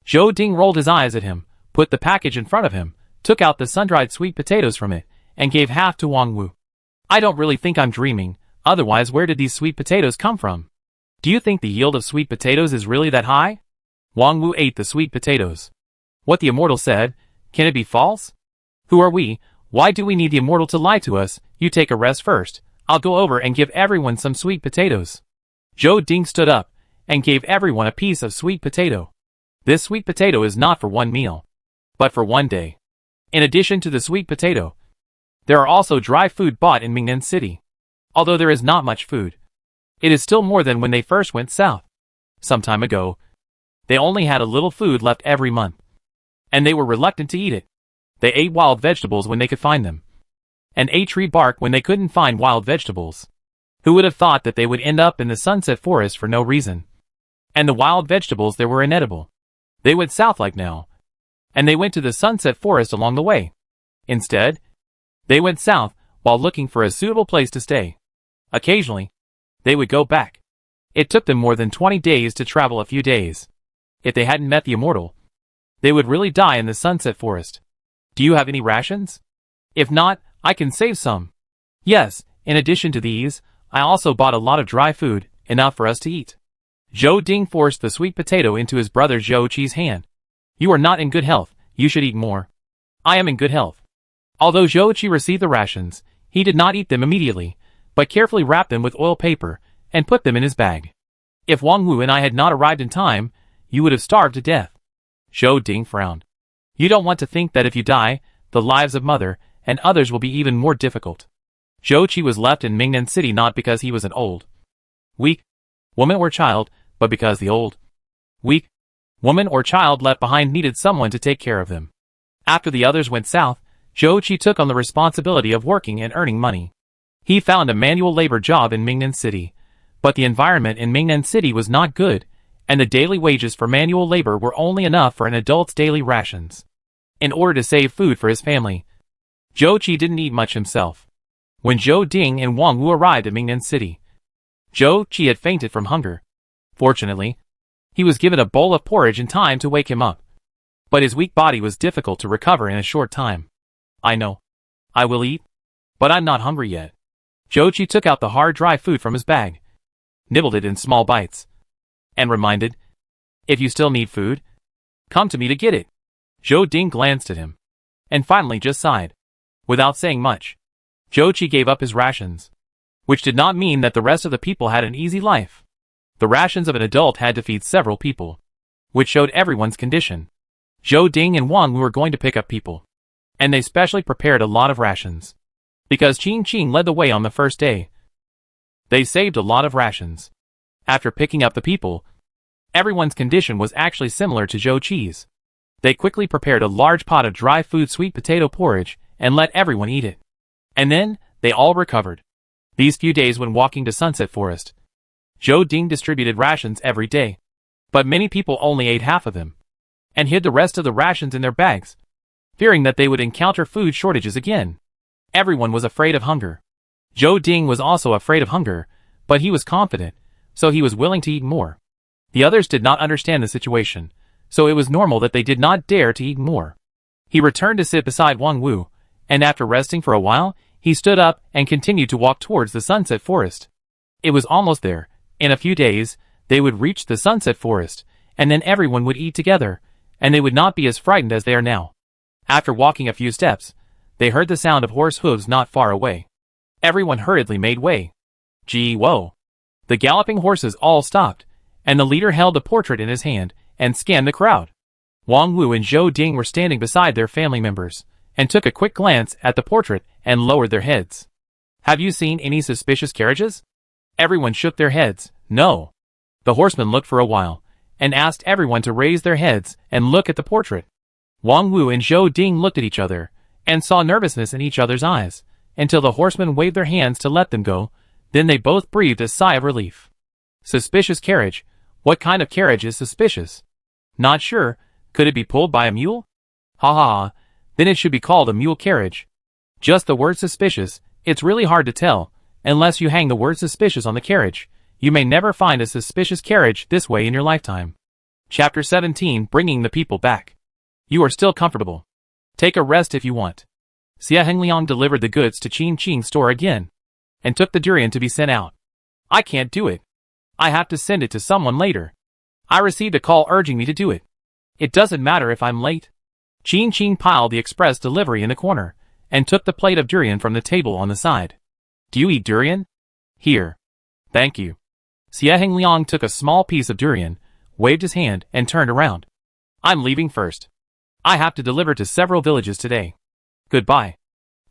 Zhou Ding rolled his eyes at him, put the package in front of him, took out the sun-dried sweet potatoes from it, and gave half to Wang Wu. "I don't really think I'm dreaming, otherwise where did these sweet potatoes come from? Do you think the yield of sweet potatoes is really that high?" Wang Wu ate the sweet potatoes. "What the immortal said, can it be false? Who are we? Why do we need the immortal to lie to us? You take a rest first. I'll go over and give everyone some sweet potatoes." Zhou Ding stood up and gave everyone a piece of sweet potato. This sweet potato is not for one meal, but for one day. In addition to the sweet potato, there are also dry food bought in Ming'an City. Although there is not much food, it is still more than when they first went south. Some time ago, they only had a little food left every month, and they were reluctant to eat it. They ate wild vegetables when they could find them. and ate tree bark when they couldn't find wild vegetables. Who would have thought that they would end up in the sunset forest for no reason? And the wild vegetables there were inedible. They went south like now, and they went to the sunset forest along the way. Instead, they went south while looking for a suitable place to stay. Occasionally, they would go back. It took them more than 20 days to travel a few days. If they hadn't met the immortal, they would really die in the sunset forest. Do you have any rations? If not, I can save some. Yes, in addition to these, I also bought a lot of dry food, enough for us to eat. Zhou Ding forced the sweet potato into his brother Zhou Qi's hand. You are not in good health, you should eat more. I am in good health. Although Zhou Qi received the rations, he did not eat them immediately, but carefully wrapped them with oil paper, and put them in his bag. If Wang Wu and I had not arrived in time, you would have starved to death. Zhou Ding frowned. You don't want to think that if you die, the lives of mother and others will be even more difficult. Zhou Qi was left in Mingnan City not because he was an old, weak woman or child, but because the old, weak woman or child left behind needed someone to take care of them. After the others went south, Zhou Qi took on the responsibility of working and earning money. He found a manual labor job in Mingnan City, but the environment in Mingnan City was not good, and the daily wages for manual labor were only enough for an adult's daily rations. In order to save food for his family, Zhou Qi didn't eat much himself. When Zhou Ding and Wang Wu arrived at Mingnan City, Zhou Qi had fainted from hunger. Fortunately, he was given a bowl of porridge in time to wake him up. But his weak body was difficult to recover in a short time. I know. I will eat, but I'm not hungry yet. Zhou Qi took out the hard dry food from his bag, nibbled it in small bites, and reminded, if you still need food, come to me to get it. Zhou Ding glanced at him, and finally just sighed. Without saying much, Zhou Qi gave up his rations, which did not mean that the rest of the people had an easy life. The rations of an adult had to feed several people, which showed everyone's condition. Zhou Ding and Wang Wu were going to pick up people, and they specially prepared a lot of rations. Because Qing Qing led the way on the first day, they saved a lot of rations. After picking up the people, everyone's condition was actually similar to Zhou Qi's. They quickly prepared a large pot of dry food sweet potato porridge and let everyone eat it. And then, they all recovered. These few days when walking to Sunset Forest, Zhou Ding distributed rations every day. But many people only ate half of them, and hid the rest of the rations in their bags, fearing that they would encounter food shortages again. Everyone was afraid of hunger. Zhou Ding was also afraid of hunger, but he was confident, so he was willing to eat more. The others did not understand the situation, so it was normal that they did not dare to eat more. He returned to sit beside Wang Wu, and after resting for a while, he stood up and continued to walk towards the Sunset Forest. It was almost there. In a few days, they would reach the Sunset Forest, and then everyone would eat together, and they would not be as frightened as they are now. After walking a few steps, they heard the sound of horse hooves not far away. Everyone hurriedly made way. Gee whoa! The galloping horses all stopped, and the leader held a portrait in his hand and scanned the crowd. Wang Wu and Zhou Ding were standing beside their family members, and took a quick glance at the portrait and lowered their heads. Have you seen any suspicious carriages? Everyone shook their heads. No. The horseman looked for a while, and asked everyone to raise their heads and look at the portrait. Wang Wu and Zhou Ding looked at each other, and saw nervousness in each other's eyes, until the horseman waved their hands to let them go. Then they both breathed a sigh of relief. Suspicious carriage? What kind of carriage is suspicious? Not sure. Could it be pulled by a mule? Ha ha ha. Then it should be called a mule carriage. Just the word suspicious, it's really hard to tell, unless you hang the word suspicious on the carriage. You may never find a suspicious carriage this way in your lifetime. Chapter 17, Bringing the People Back. You are still comfortable. Take a rest if you want. Xia Hengliang delivered the goods to Qing Qing's store again, and took the durian to be sent out. I can't do it. I have to send it to someone later. I received a call urging me to do it. It doesn't matter if I'm late. Qing Qing piled the express delivery in the corner, and took the plate of durian from the table on the side. Do you eat durian? Here. Thank you. Xia Hengliang took a small piece of durian, waved his hand, and turned around. I'm leaving first. I have to deliver to several villages today. Goodbye.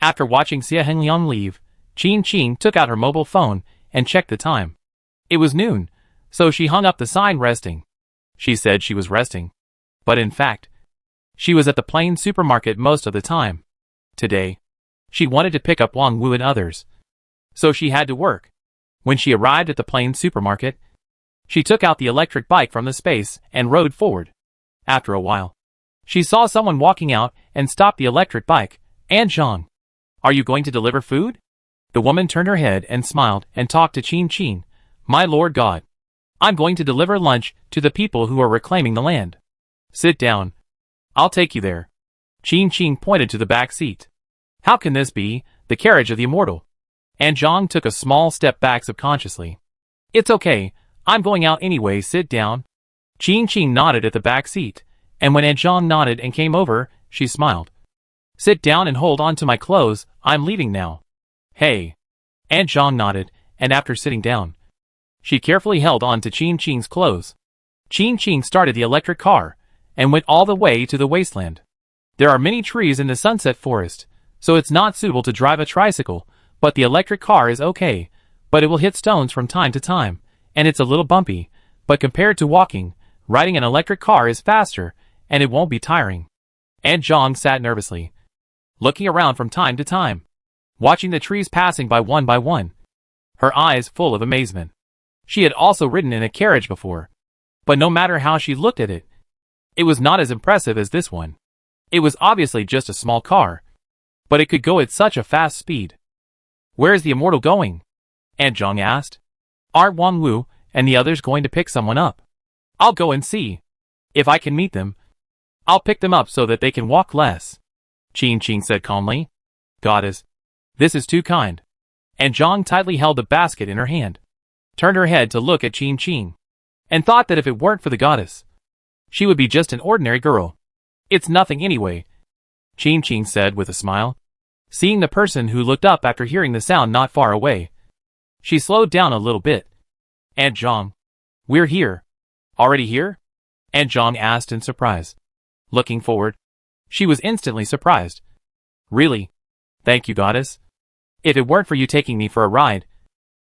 After watching Xia Hengliang leave, Qing Qing took out her mobile phone and checked the time. It was noon, so she hung up the sign resting. She said she was resting, but in fact, she was at the plain supermarket most of the time. Today, She wanted to pick up Wang Wu and others, so she had to work. When she arrived at the plain supermarket, she took out the electric bike from the space and rode forward. After a while, she saw someone walking out and stopped the electric bike. "And Zhang, are you going to deliver food?" The woman turned her head and smiled and talked to Qin Qin. "My lord god, I'm going to deliver lunch to the people who are reclaiming the land." "Sit down. I'll take you there." Qin Qin pointed to the back seat. "How can this be, the carriage of the immortal?" And Zhang took a small step back subconsciously. "It's okay, I'm going out anyway, sit down." Qin Qin nodded at the back seat, and when Aunt Zhang nodded and came over, she smiled. "Sit down and hold on to my clothes, I'm leaving now." "Hey." Aunt Zhang nodded, and after sitting down, she carefully held on to Qin Qin's clothes. Qin Qin started the electric car, and went all the way to the wasteland. There are many trees in the sunset forest, so it's not suitable to drive a tricycle, but the electric car is okay, but it will hit stones from time to time, and it's a little bumpy, but compared to walking, riding an electric car is faster, and it won't be tiring. Aunt Zhang sat nervously, looking around from time to time, watching the trees passing by one, her eyes full of amazement. She had also ridden in a carriage before, but no matter how she looked at it, it was not as impressive as this one. It was obviously just a small car, but it could go at such a fast speed. "Where is the immortal going?" Aunt Zhang asked. "Aren't Wang Wu and the others going to pick someone up?" "I'll go and see. If I can meet them, I'll pick them up so that they can walk less," Qin Qin said calmly. "Goddess, this is too kind." And Zhang tightly held the basket in her hand, turned her head to look at Qin Qin, and thought that if it weren't for the goddess, she would be just an ordinary girl. "It's nothing anyway," Qin Qin said with a smile. Seeing the person who looked up after hearing the sound not far away, she slowed down a little bit. "Aunt Zhang, we're here." "Already here?" Aunt Zhang asked in surprise. Looking forward, she was instantly surprised. "Really? Thank you, goddess. If it weren't for you taking me for a ride,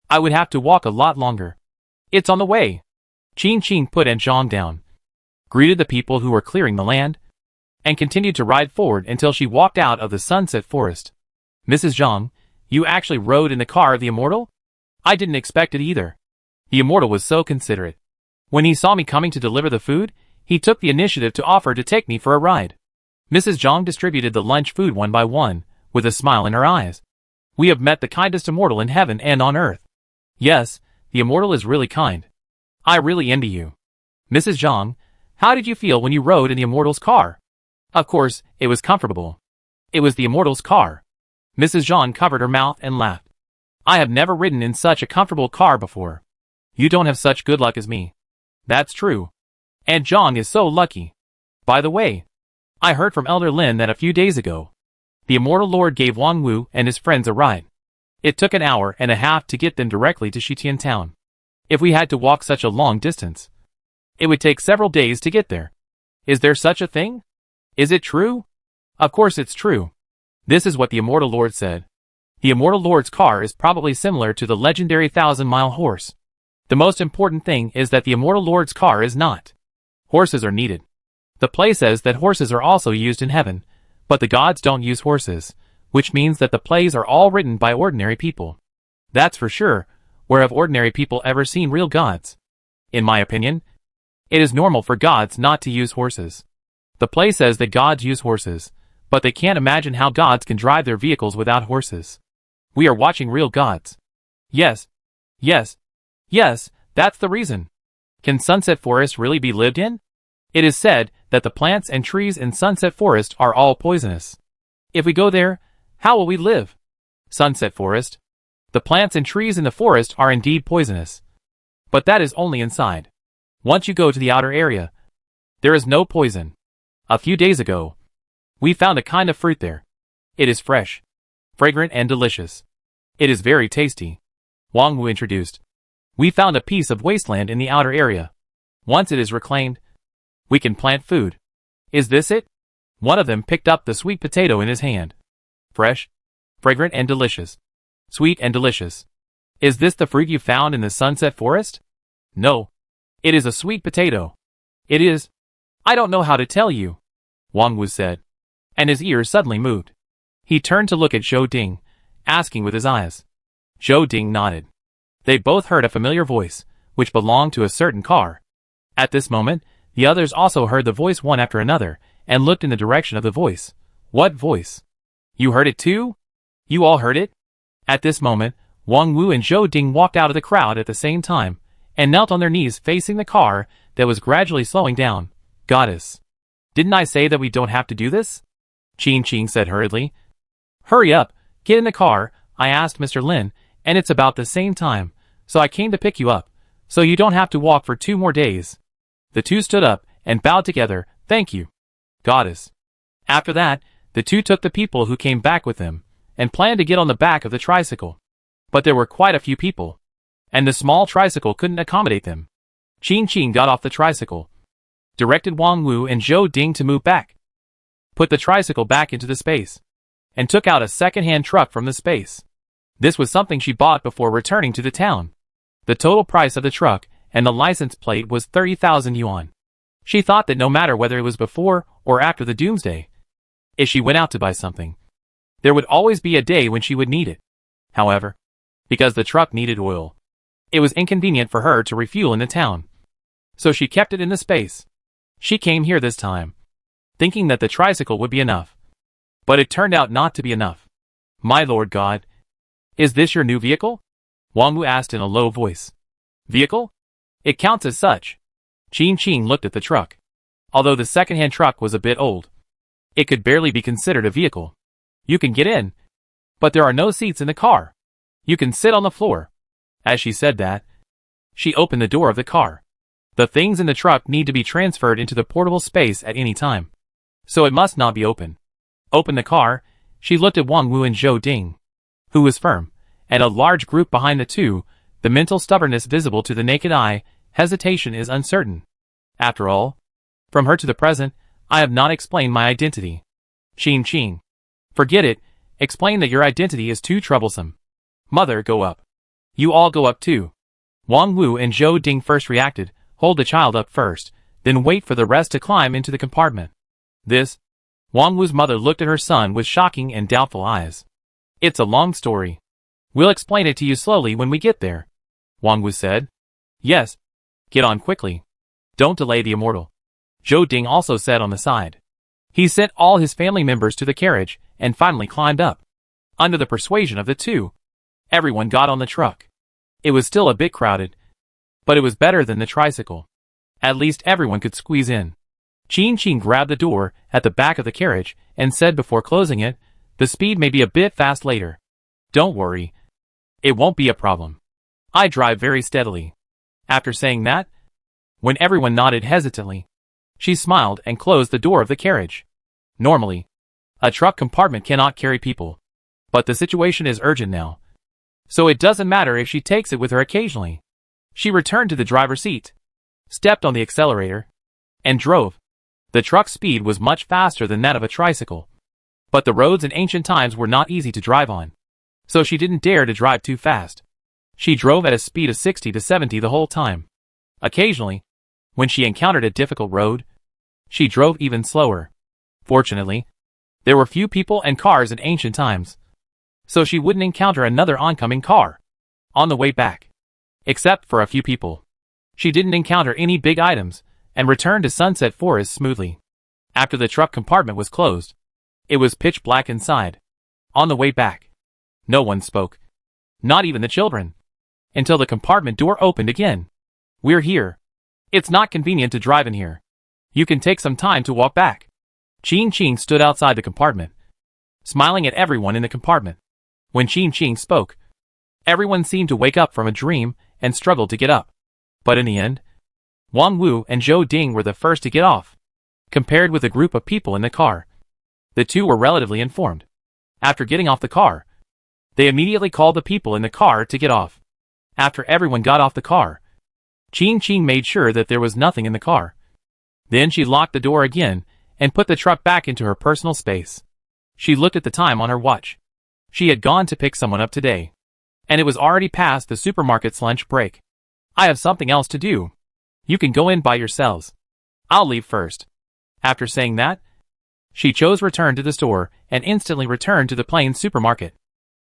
I would have to walk a lot longer." "It's on the way." Qin Qin put Aunt Zhang down, greeted the people who were clearing the land, and continued to ride forward until she walked out of the sunset forest. "Mrs. Zhang, you actually rode in the car of the immortal? I didn't expect it either." The immortal was so considerate. When he saw me coming to deliver the food, he took the initiative to offer to take me for a ride. Mrs. Zhang distributed the lunch food one by one, with a smile in her eyes. "We have met the kindest immortal in heaven and on earth." "Yes, the immortal is really kind. I really envy you." "Mrs. Zhang, how did you feel when you rode in the immortal's car?" "Of course, it was comfortable. It was the immortal's car." Mrs. Zhang covered her mouth and laughed. "I have never ridden in such a comfortable car before. You don't have such good luck as me." "That's true. Aunt Zhang is so lucky. By the way, I heard from Elder Lin that a few days ago, the immortal lord gave Wang Wu and his friends a ride. It took an hour and a half to get them directly to Shitian town. If we had to walk such a long distance, it would take several days to get there. Is there such a thing? Is it true?" "Of course it's true. This is what the immortal lord said. The immortal lord's car is probably similar to the legendary 1,000-mile horse. The most important thing is that the immortal lord's car is not. Horses are needed. The play says that horses are also used in heaven, but the gods don't use horses, which means that the plays are all written by ordinary people. That's for sure. Where have ordinary people ever seen real gods? In my opinion, it is normal for gods not to use horses. The play says that gods use horses, but they can't imagine how gods can drive their vehicles without horses. We are watching real gods." Yes. Yes. Yes, that's the reason. Can Sunset Forest really be lived in? It is said that the plants and trees in Sunset Forest are all poisonous. If we go there, how will we live? Sunset Forest. The plants and trees in the forest are indeed poisonous. But that is only inside. Once you go to the outer area, there is no poison. A few days ago, we found a kind of fruit there. It is fresh, fragrant and delicious. It is very tasty. Wang Wu introduced. We found a piece of wasteland in the outer area. Once it is reclaimed, we can plant food. Is this it? One of them picked up the sweet potato in his hand. Fresh, fragrant and delicious. Sweet and delicious. Is this the fruit you found in the Sunset Forest? No. It is a sweet potato. It is. I don't know how to tell you, Wang Wu said. And his ears suddenly moved. He turned to look at Zhou Ding, asking with his eyes. Zhou Ding nodded. They both heard a familiar voice, which belonged to a certain car. At this moment, the others also heard the voice one after another, and looked in the direction of the voice. What voice? You heard it too? You all heard it? At this moment, Wang Wu and Zhou Ding walked out of the crowd at the same time, and knelt on their knees facing the car that was gradually slowing down. Goddess. Didn't I say that we don't have to do this? Qing Qing said hurriedly. Hurry up, get in the car, I asked Mr. Lin, and it's about the same time, so I came to pick you up, so you don't have to walk for 2 more days. The two stood up and bowed together. Thank you, Goddess. After that, the two took the people who came back with them, and planned to get on the back of the tricycle. But there were quite a few people, and the small tricycle couldn't accommodate them. Qing Qing got off the tricycle, directed Wang Wu and Zhou Ding to move back, put the tricycle back into the space, and took out a second-hand truck from the space. This was something she bought before returning to the town. The total price of the truck and the license plate was 30,000 yuan. She thought that no matter whether it was before or after the doomsday, if she went out to buy something, there would always be a day when she would need it. However, because the truck needed oil, it was inconvenient for her to refuel in the town. So she kept it in the space. She came here this time, thinking that the tricycle would be enough. But it turned out not to be enough. My Lord God, is this your new vehicle? Wang Wu asked in a low voice. Vehicle? It counts as such. Qing Qing looked at the truck. Although the second-hand truck was a bit old, it could barely be considered a vehicle. You can get in, but there are no seats in the car. You can sit on the floor. As she said that, she opened the door of the car. The things in the truck need to be transferred into the portable space at any time, so it must not be open. Open the car, she looked at Wang Wu and Zhou Ding, who was firm, and a large group behind the two, the mental stubbornness visible to the naked eye, hesitation is uncertain. After all, from her to the present, I have not explained my identity. Qing Qing. Forget it, explain that your identity is too troublesome. Mother, go up. You all go up too. Wang Wu and Zhou Ding first reacted, hold the child up first, then wait for the rest to climb into the compartment. This, Wang Wu's mother looked at her son with shocking and doubtful eyes. It's a long story. We'll explain it to you slowly when we get there, Wang Wu said. Yes. Get on quickly. Don't delay the immortal, Zhou Ding also said on the side. He sent all his family members to the carriage and finally climbed up. Under the persuasion of the two, everyone got on the truck. It was still a bit crowded, but it was better than the tricycle. At least everyone could squeeze in. Qing Qing grabbed the door at the back of the carriage and said before closing it, the speed may be a bit fast later. Don't worry. It won't be a problem. I drive very steadily. After saying that, when everyone nodded hesitantly, she smiled and closed the door of the carriage. Normally, a truck compartment cannot carry people, but the situation is urgent now, so it doesn't matter if she takes it with her occasionally. She returned to the driver's seat, stepped on the accelerator, and drove. The truck's speed was much faster than that of a tricycle, but the roads in ancient times were not easy to drive on, so she didn't dare to drive too fast. She drove at a speed of 60 to 70 the whole time. Occasionally, when she encountered a difficult road, she drove even slower. Fortunately, there were few people and cars in ancient times, so she wouldn't encounter another oncoming car on the way back. Except for a few people, she didn't encounter any big items and returned to Sunset Forest smoothly. After the truck compartment was closed, it was pitch black inside. On the way back, no one spoke, not even the children, until the compartment door opened again. We're here. It's not convenient to drive in here. You can take some time to walk back. Qing Qing stood outside the compartment, smiling at everyone in the compartment. When Qing Qing spoke, everyone seemed to wake up from a dream and struggled to get up. But in the end, Wang Wu and Zhou Ding were the first to get off. Compared with the group of people in the car, the two were relatively informed. After getting off the car, they immediately called the people in the car to get off. After everyone got off the car, Qing Qing made sure that there was nothing in the car. Then she locked the door again and put the truck back into her personal space. She looked at the time on her watch. She had gone to pick someone up today, and it was already past the supermarket's lunch break. I have something else to do. You can go in by yourselves. I'll leave first. After saying that, She chose return to the store and instantly returned to the plain supermarket,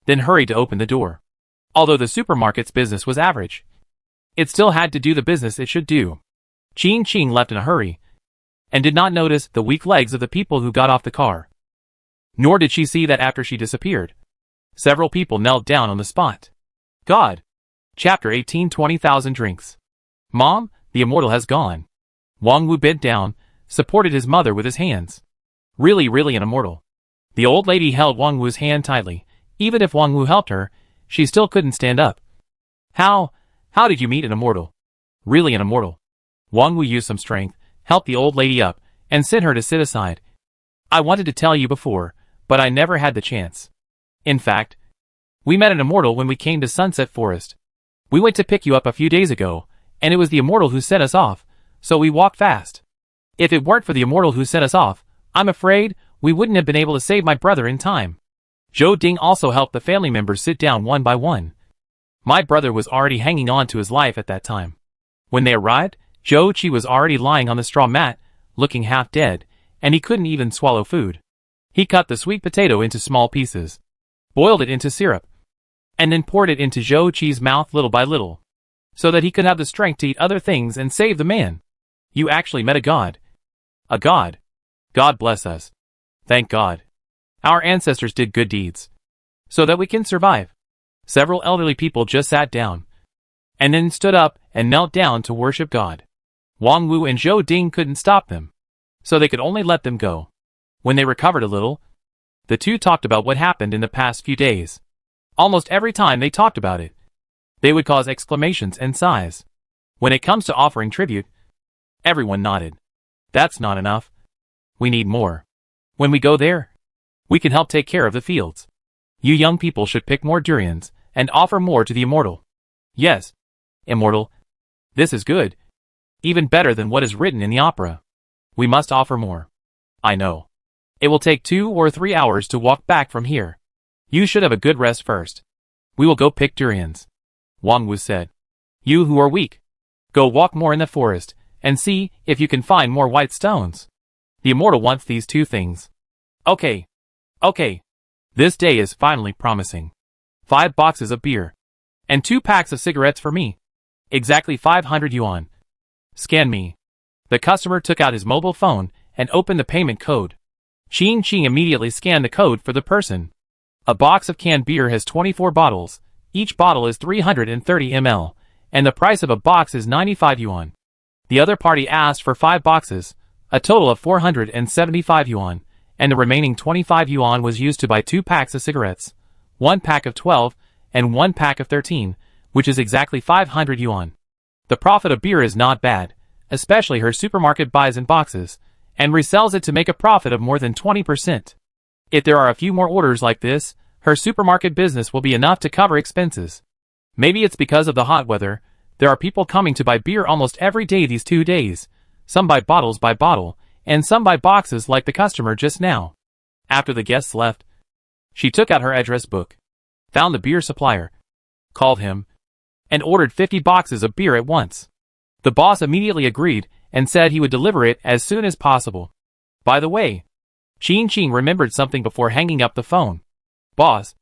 then hurried to open the door. Although the supermarket's business was average, it still had to do the business it should do. Ching Ching left in a hurry and did not notice the weak legs of the people who got off the car. Nor did she see that after she disappeared, several people knelt down on the spot. God. Chapter 18 20,000 drinks. Mom, the immortal has gone. Wang Wu bent down, supported his mother with his hands. Really an immortal. The old lady held Wang Wu's hand tightly. Even if Wang Wu helped her, she still couldn't stand up. How did you meet an immortal? Really an immortal. Wang Wu used some strength, helped the old lady up, and sent her to sit aside. I wanted to tell you before, but I never had the chance. In fact, we met an immortal when we came to Sunset Forest. We went to pick you up a few days ago, and it was the immortal who sent us off, so we walked fast. If it weren't for the immortal who sent us off, I'm afraid we wouldn't have been able to save my brother in time. Zhou Ding also helped the family members sit down one by one. My brother was already hanging on to his life at that time. When they arrived, Zhou Qi was already lying on the straw mat, looking half dead, and he couldn't even swallow food. He cut the sweet potato into small pieces, boiled it into syrup, and then poured it into Zhou Qi's mouth little by little, so that he could have the strength to eat other things and save the man. You actually met a god. A god. God bless us. Thank God. Our ancestors did good deeds, so that we can survive. Several elderly people just sat down, and then stood up and knelt down to worship God. Wang Wu and Zhou Ding couldn't stop them, so they could only let them go. When they recovered a little, the two talked about what happened in the past few days. Almost every time they talked about it, they would cause exclamations and sighs. When it comes to offering tribute, everyone nodded. That's not enough. We need more. When we go there, we can help take care of the fields. You young people should pick more durians and offer more to the immortal. Yes, immortal. This is good. Even better than what is written in the opera. We must offer more. I know. It will take 2 or 3 hours to walk back from here. You should have a good rest first. We will go pick durians. Wang Wu said. You who are weak, go walk more in the forest and see if you can find more white stones. The immortal wants these 2 things. Okay. This day is finally promising. 5 boxes of beer. And 2 packs of cigarettes for me. Exactly 500 yuan. Scan me. The customer took out his mobile phone and opened the payment code. Ching Ching immediately scanned the code for the person. A box of canned beer has 24 bottles. Each bottle is 330 ml, and the price of a box is 95 yuan. The other party asked for 5 boxes, a total of 475 yuan, and the remaining 25 yuan was used to buy 2 packs of cigarettes, 1 pack of 12, and 1 pack of 13, which is exactly 500 yuan. The profit of beer is not bad, especially her supermarket buys in boxes, and resells it to make a profit of more than 20%. If there are a few more orders like this, her supermarket business will be enough to cover expenses. Maybe it's because of the hot weather, there are people coming to buy beer almost every day these 2 days, some buy bottles by bottle, and some buy boxes like the customer just now. After the guests left, she took out her address book, found the beer supplier, called him, and ordered 50 boxes of beer at once. The boss immediately agreed and said he would deliver it as soon as possible. By the way, Ching Ching remembered something before hanging up the phone. Boss,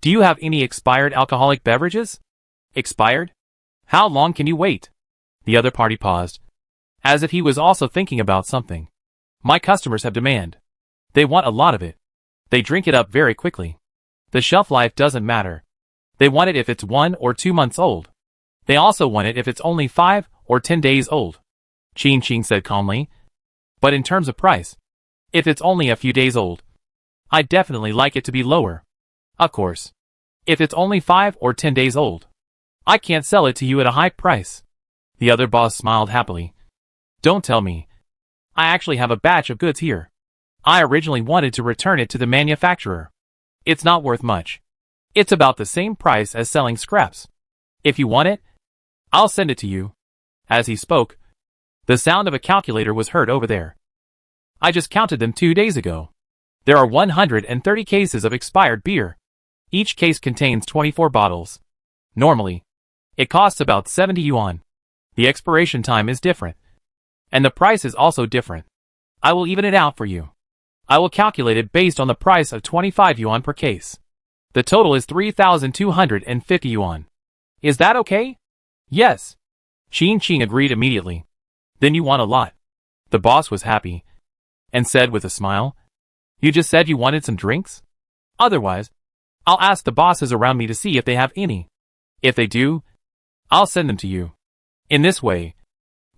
do you have any expired alcoholic beverages? Expired? How long can you wait? The other party paused, as if he was also thinking about something. My customers have demand. They want a lot of it. They drink it up very quickly. The shelf life doesn't matter. They want it if it's 1 or 2 months old. They also want it if it's only 5 or 10 days old. Ching Ching said calmly. But in terms of price, if it's only a few days old, I'd definitely like it to be lower. Of course. If it's only 5 or 10 days old, I can't sell it to you at a high price. The other boss smiled happily. Don't tell me. I actually have a batch of goods here. I originally wanted to return it to the manufacturer. It's not worth much. It's about the same price as selling scraps. If you want it, I'll send it to you. As he spoke, the sound of a calculator was heard over there. I just counted them 2 days ago. There are 130 cases of expired beer. Each case contains 24 bottles. Normally, it costs about 70 yuan. The expiration time is different, and the price is also different. I will even it out for you. I will calculate it based on the price of 25 yuan per case. The total is 3,250 yuan. Is that okay? Yes. Qing agreed immediately. Then you want a lot. The boss was happy and said with a smile, You just said you wanted some drinks? Otherwise, I'll ask the bosses around me to see if they have any. If they do, I'll send them to you. In this way,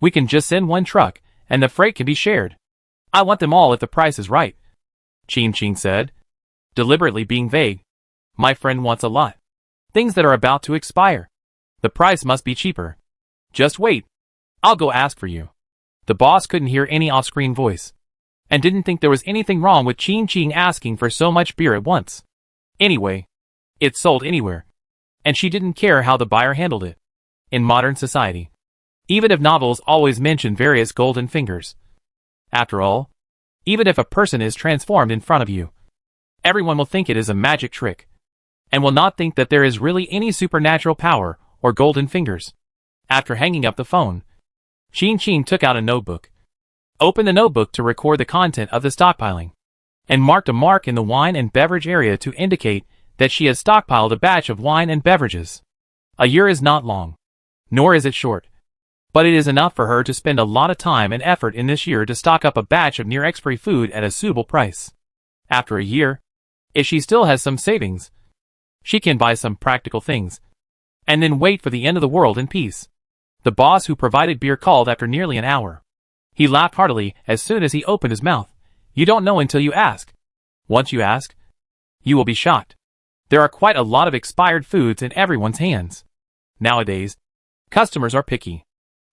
we can just send one truck, and the freight can be shared. I want them all if the price is right. Qing said, deliberately being vague. My friend wants a lot. Things that are about to expire. The price must be cheaper. Just wait. I'll go ask for you. The boss couldn't hear any off-screen voice, and didn't think there was anything wrong with Qing asking for so much beer at once. Anyway, it sold anywhere, and she didn't care how the buyer handled it. In modern society, even if novels always mention various golden fingers. After all, even if a person is transformed in front of you, everyone will think it is a magic trick, and will not think that there is really any supernatural power or golden fingers. After hanging up the phone, Qing took out a notebook, opened the notebook to record the content of the stockpiling, and marked a mark in the wine and beverage area to indicate that she has stockpiled a batch of wine and beverages. A year is not long, nor is it short, but it is enough for her to spend a lot of time and effort in this year to stock up a batch of near-expiry food at a suitable price. After a year, if she still has some savings, she can buy some practical things, and then wait for the end of the world in peace. The boss who provided beer called after nearly an hour. He laughed heartily as soon as he opened his mouth. You don't know until you ask. Once you ask, you will be shocked. There are quite a lot of expired foods in everyone's hands. Nowadays, customers are picky.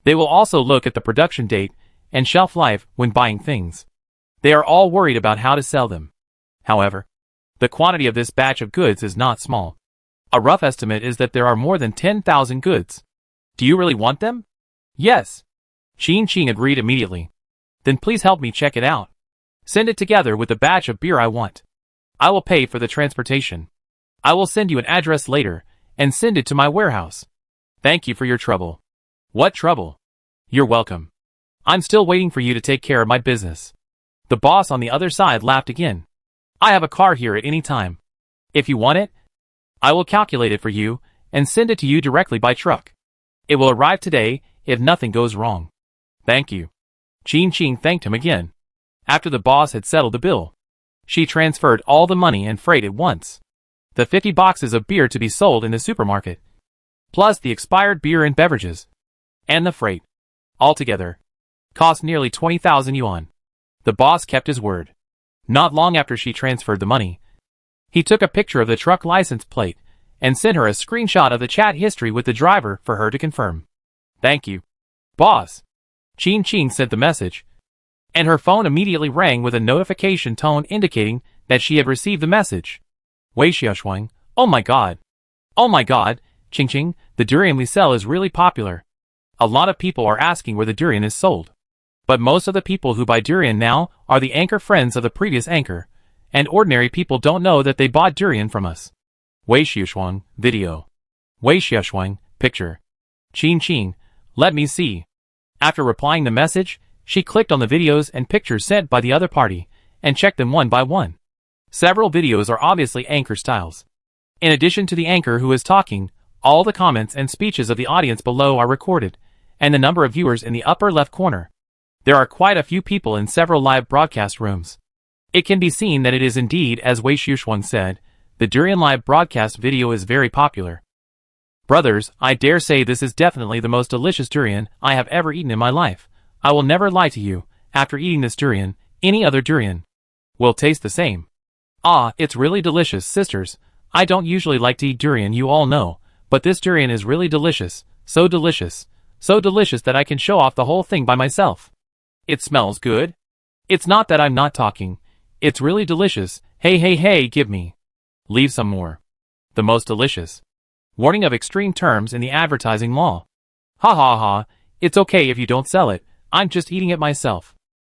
They will also look at the production date and shelf life when buying things. They are all worried about how to sell them. However, the quantity of this batch of goods is not small. A rough estimate is that there are more than 10,000 goods. Do you really want them? Yes. Qing agreed immediately. Then please help me check it out. Send it together with the batch of beer I want. I will pay for the transportation. I will send you an address later, and send it to my warehouse. Thank you for your trouble. What trouble? You're welcome. I'm still waiting for you to take care of my business. The boss on the other side laughed again. I have a car here at any time. If you want it, I will calculate it for you, and send it to you directly by truck. It will arrive today, if nothing goes wrong. Thank you. Qing thanked him again. After the boss had settled the bill, she transferred all the money and freight at once. The 50 boxes of beer to be sold in the supermarket, plus the expired beer and beverages, and the freight, altogether, cost nearly 20,000 yuan. The boss kept his word. Not long after she transferred the money, he took a picture of the truck license plate and sent her a screenshot of the chat history with the driver for her to confirm. Thank you, boss. Qing sent the message, and her phone immediately rang with a notification tone indicating that she had received the message. Wei Xiaoshuang, oh my god. Oh my god, Qing, the durian we sell is really popular. A lot of people are asking where the durian is sold. But most of the people who buy durian now are the anchor friends of the previous anchor, and ordinary people don't know that they bought durian from us. Wei Xiaoshuang, video. Wei Xiaoshuang, picture. Qing, let me see. After replying the message, she clicked on the videos and pictures sent by the other party, and checked them one by one. Several videos are obviously anchor styles. In addition to the anchor who is talking, all the comments and speeches of the audience below are recorded, and the number of viewers in the upper left corner. There are quite a few people in several live broadcast rooms. It can be seen that it is indeed, as Wei Xiaoshuang said, the durian live broadcast video is very popular. Brothers, I dare say this is definitely the most delicious durian I have ever eaten in my life. I will never lie to you, after eating this durian, any other durian will taste the same. Ah, it's really delicious, sisters. I don't usually like to eat durian, you all know, but this durian is really delicious, so delicious that I can show off the whole thing by myself. It smells good. It's not that I'm not talking. It's really delicious. Hey, give me. Leave some more. The most delicious. Warning of extreme terms in the advertising law. Ha, it's okay if you don't sell it, I'm just eating it myself.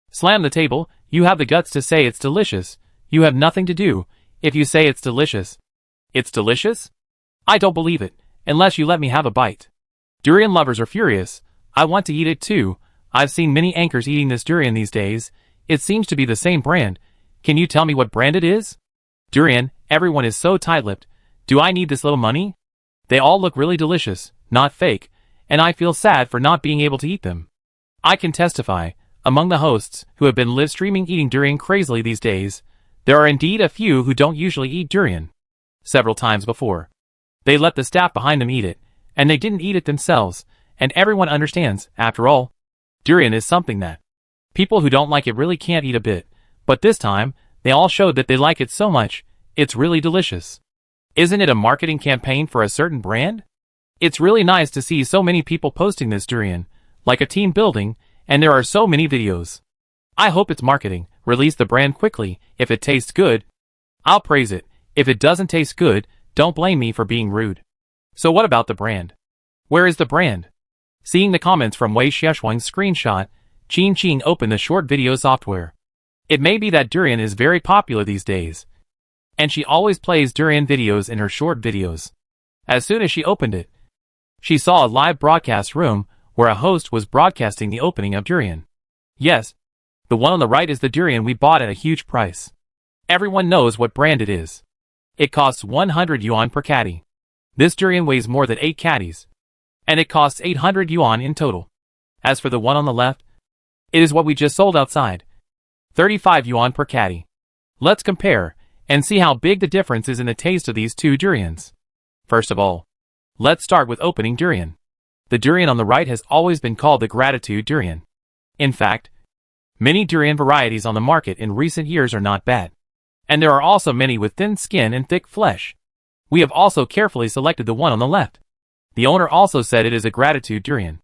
Slam the table, you have the guts to say it's delicious. You have nothing to do, if you say it's delicious. It's delicious? I don't believe it, unless you let me have a bite. Durian lovers are furious. I want to eat it too. I've seen many anchors eating this durian these days. It seems to be the same brand. Can you tell me what brand it is? Durian, everyone is so tight-lipped. Do I need this little money? They all look really delicious, not fake, and I feel sad for not being able to eat them. I can testify, among the hosts who have been live streaming eating durian crazily these days, there are indeed a few who don't usually eat durian. Several times before, they let the staff behind them eat it, and they didn't eat it themselves, and everyone understands, after all, durian is something that people who don't like it really can't eat a bit, but this time, they all showed that they like it so much, it's really delicious. Isn't it a marketing campaign for a certain brand? It's really nice to see so many people posting this durian, like a team building, and there are so many videos. I hope it's marketing. Release the brand quickly. If it tastes good, I'll praise it. If it doesn't taste good, don't blame me for being rude. So what about the brand? Where is the brand? Seeing the comments from Wei Xiaoshuang's screenshot, Qin Qing opened the short video software. It may be that durian is very popular these days, and she always plays durian videos in her short videos. As soon as she opened it, she saw a live broadcast room where a host was broadcasting the opening of durian. Yes, the one on the right is the durian we bought at a huge price. Everyone knows what brand it is. It costs 100 yuan per caddy. This durian weighs more than 8 caddies, and it costs 800 yuan in total. As for the one on the left, it is what we just sold outside. 35 yuan per caddy. Let's compare and see how big the difference is in the taste of these two durians. First of all, let's start with opening durian. The durian on the right has always been called the gratitude durian. In fact, many durian varieties on the market in recent years are not bad. And there are also many with thin skin and thick flesh. We have also carefully selected the one on the left. The owner also said it is a gratitude durian.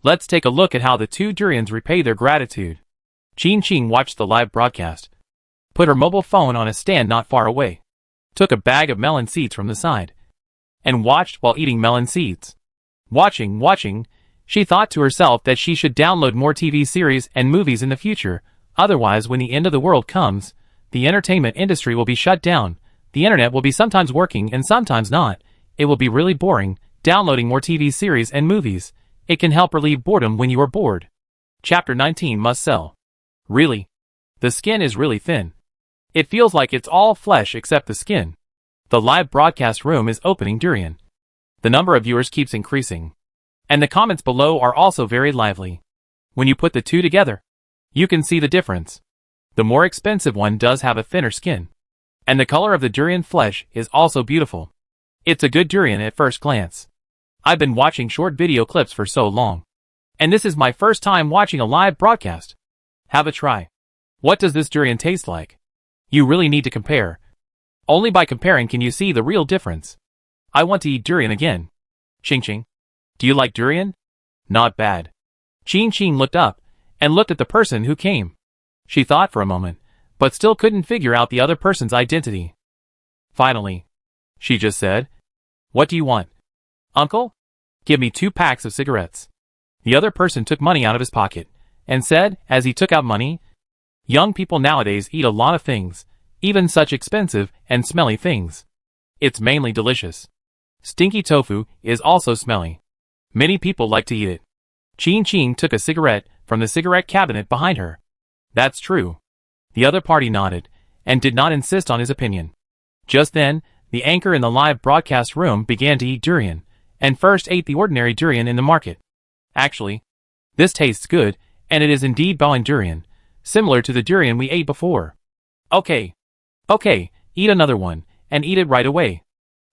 Let's take a look at how the two durians repay their gratitude. Qin Qing watched the live broadcast, put her mobile phone on a stand not far away, took a bag of melon seeds from the side, and watched while eating melon seeds. Watching, she thought to herself that she should download more TV series and movies in the future, otherwise when the end of the world comes, the entertainment industry will be shut down, the internet will be sometimes working and sometimes not, it will be really boring, downloading more TV series and movies, it can help relieve boredom when you are bored. Chapter 19 must sell. Really? The skin is really thin. It feels like it's all flesh except the skin. The live broadcast room is opening durian. The number of viewers keeps increasing. And the comments below are also very lively. When you put the two together, you can see the difference. The more expensive one does have a thinner skin. And the color of the durian flesh is also beautiful. It's a good durian at first glance. I've been watching short video clips for so long. And this is my first time watching a live broadcast. Have a try. What does this durian taste like? You really need to compare. Only by comparing can you see the real difference. I want to eat durian again. Qing Qing. Do you like durian? Not bad. Qin Qing looked up and looked at the person who came. She thought for a moment, but still couldn't figure out the other person's identity. Finally, she just said, "What do you want?" "Uncle? Give me 2 packs of cigarettes." The other person took money out of his pocket and said, as he took out money, "Young people nowadays eat a lot of things, even such expensive and smelly things. It's mainly delicious. Stinky tofu is also smelly. Many people like to eat it." Qin Qing took a cigarette from the cigarette cabinet behind her. "That's true." The other party nodded and did not insist on his opinion. Just then, the anchor in the live broadcast room began to eat durian, and first ate the ordinary durian in the market. Actually, this tastes good, and it is indeed Bowen durian, similar to the durian we ate before. Okay, eat another one, and eat it right away.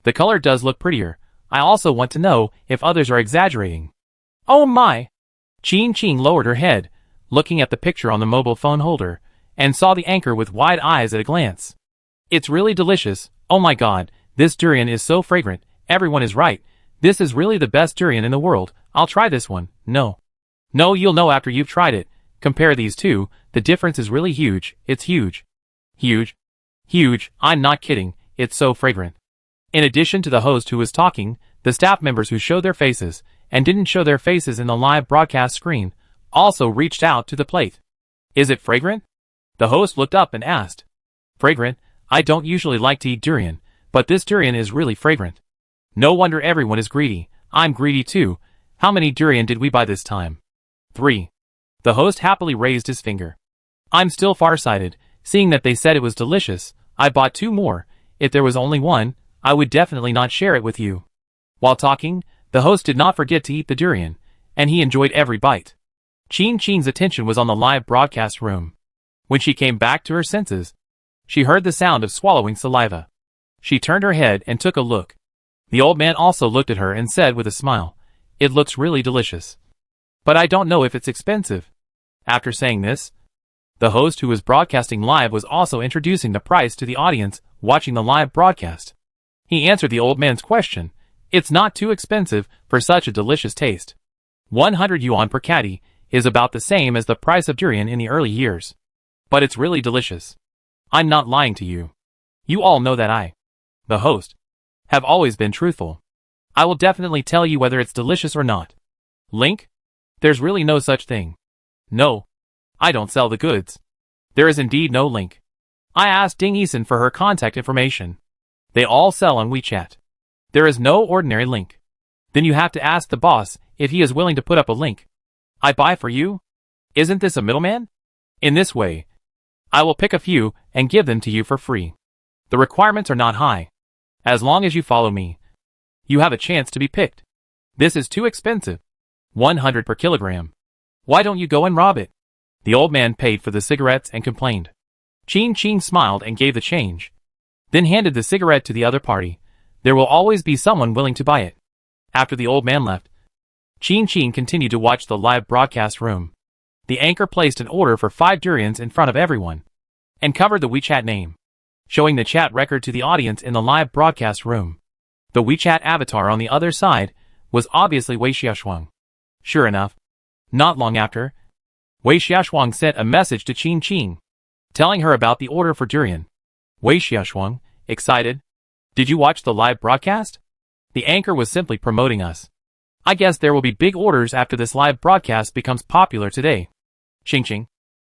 The color does look prettier. I also want to know if others are exaggerating. Oh my! Qin Qing lowered her head, looking at the picture on the mobile phone holder, and saw the anchor with wide eyes at a glance. It's really delicious. Oh my god, this durian is so fragrant. Everyone is right. This is really the best durian in the world. I'll try this one. No, you'll know after you've tried it. Compare these two. The difference is really huge. It's huge. Huge. I'm not kidding. It's so fragrant. In addition to the host who was talking, the staff members who showed their faces and didn't show their faces in the live broadcast screen also reached out to the plate. "Is it fragrant?" The host looked up and asked. "Fragrant? I don't usually like to eat durian, but this durian is really fragrant. No wonder everyone is greedy. I'm greedy too. How many durian did we buy this time?" 3. The host happily raised his finger. "I'm still farsighted. Seeing that they said it was delicious, I bought 2 more. If there was only one, I would definitely not share it with you. While talking, the host did not forget to eat the durian, and he enjoyed every bite. Qing's attention was on the live broadcast room. When she came back to her senses, she heard the sound of swallowing saliva. She turned her head and took a look. The old man also looked at her and said with a smile, "It looks really delicious. But I don't know if it's expensive." After saying this, the host who was broadcasting live was also introducing the price to the audience watching the live broadcast. He answered the old man's question. It's not too expensive for such a delicious taste. 100 yuan per caddy is about the same as the price of durian in the early years. But it's really delicious. I'm not lying to you. You all know that I, the host, have always been truthful. I will definitely tell you whether it's delicious or not. Link? There's really no such thing. No. I don't sell the goods. There is indeed no link. I asked Ding Yisan for her contact information. They all sell on WeChat. There is no ordinary link. Then you have to ask the boss if he is willing to put up a link. I buy for you? Isn't this a middleman? In this way, I will pick a few and give them to you for free. The requirements are not high. As long as you follow me, you have a chance to be picked. This is too expensive. 100 per kilogram. Why don't you go and rob it? The old man paid for the cigarettes and complained. Qing smiled and gave the change. Then handed the cigarette to the other party. There will always be someone willing to buy it. After the old man left, Qing continued to watch the live broadcast room. The anchor placed an order for 5 durians in front of everyone, and covered the WeChat name, showing the chat record to the audience in the live broadcast room. The WeChat avatar on the other side was obviously Wei Xiaoshuang. Sure enough, not long after, Wei Xiaoshuang sent a message to Qing, telling her about the order for durian. Wei Xiaoshuang, excited. Did you watch the live broadcast? The anchor was simply promoting us. I guess there will be big orders after this live broadcast becomes popular today. Qing,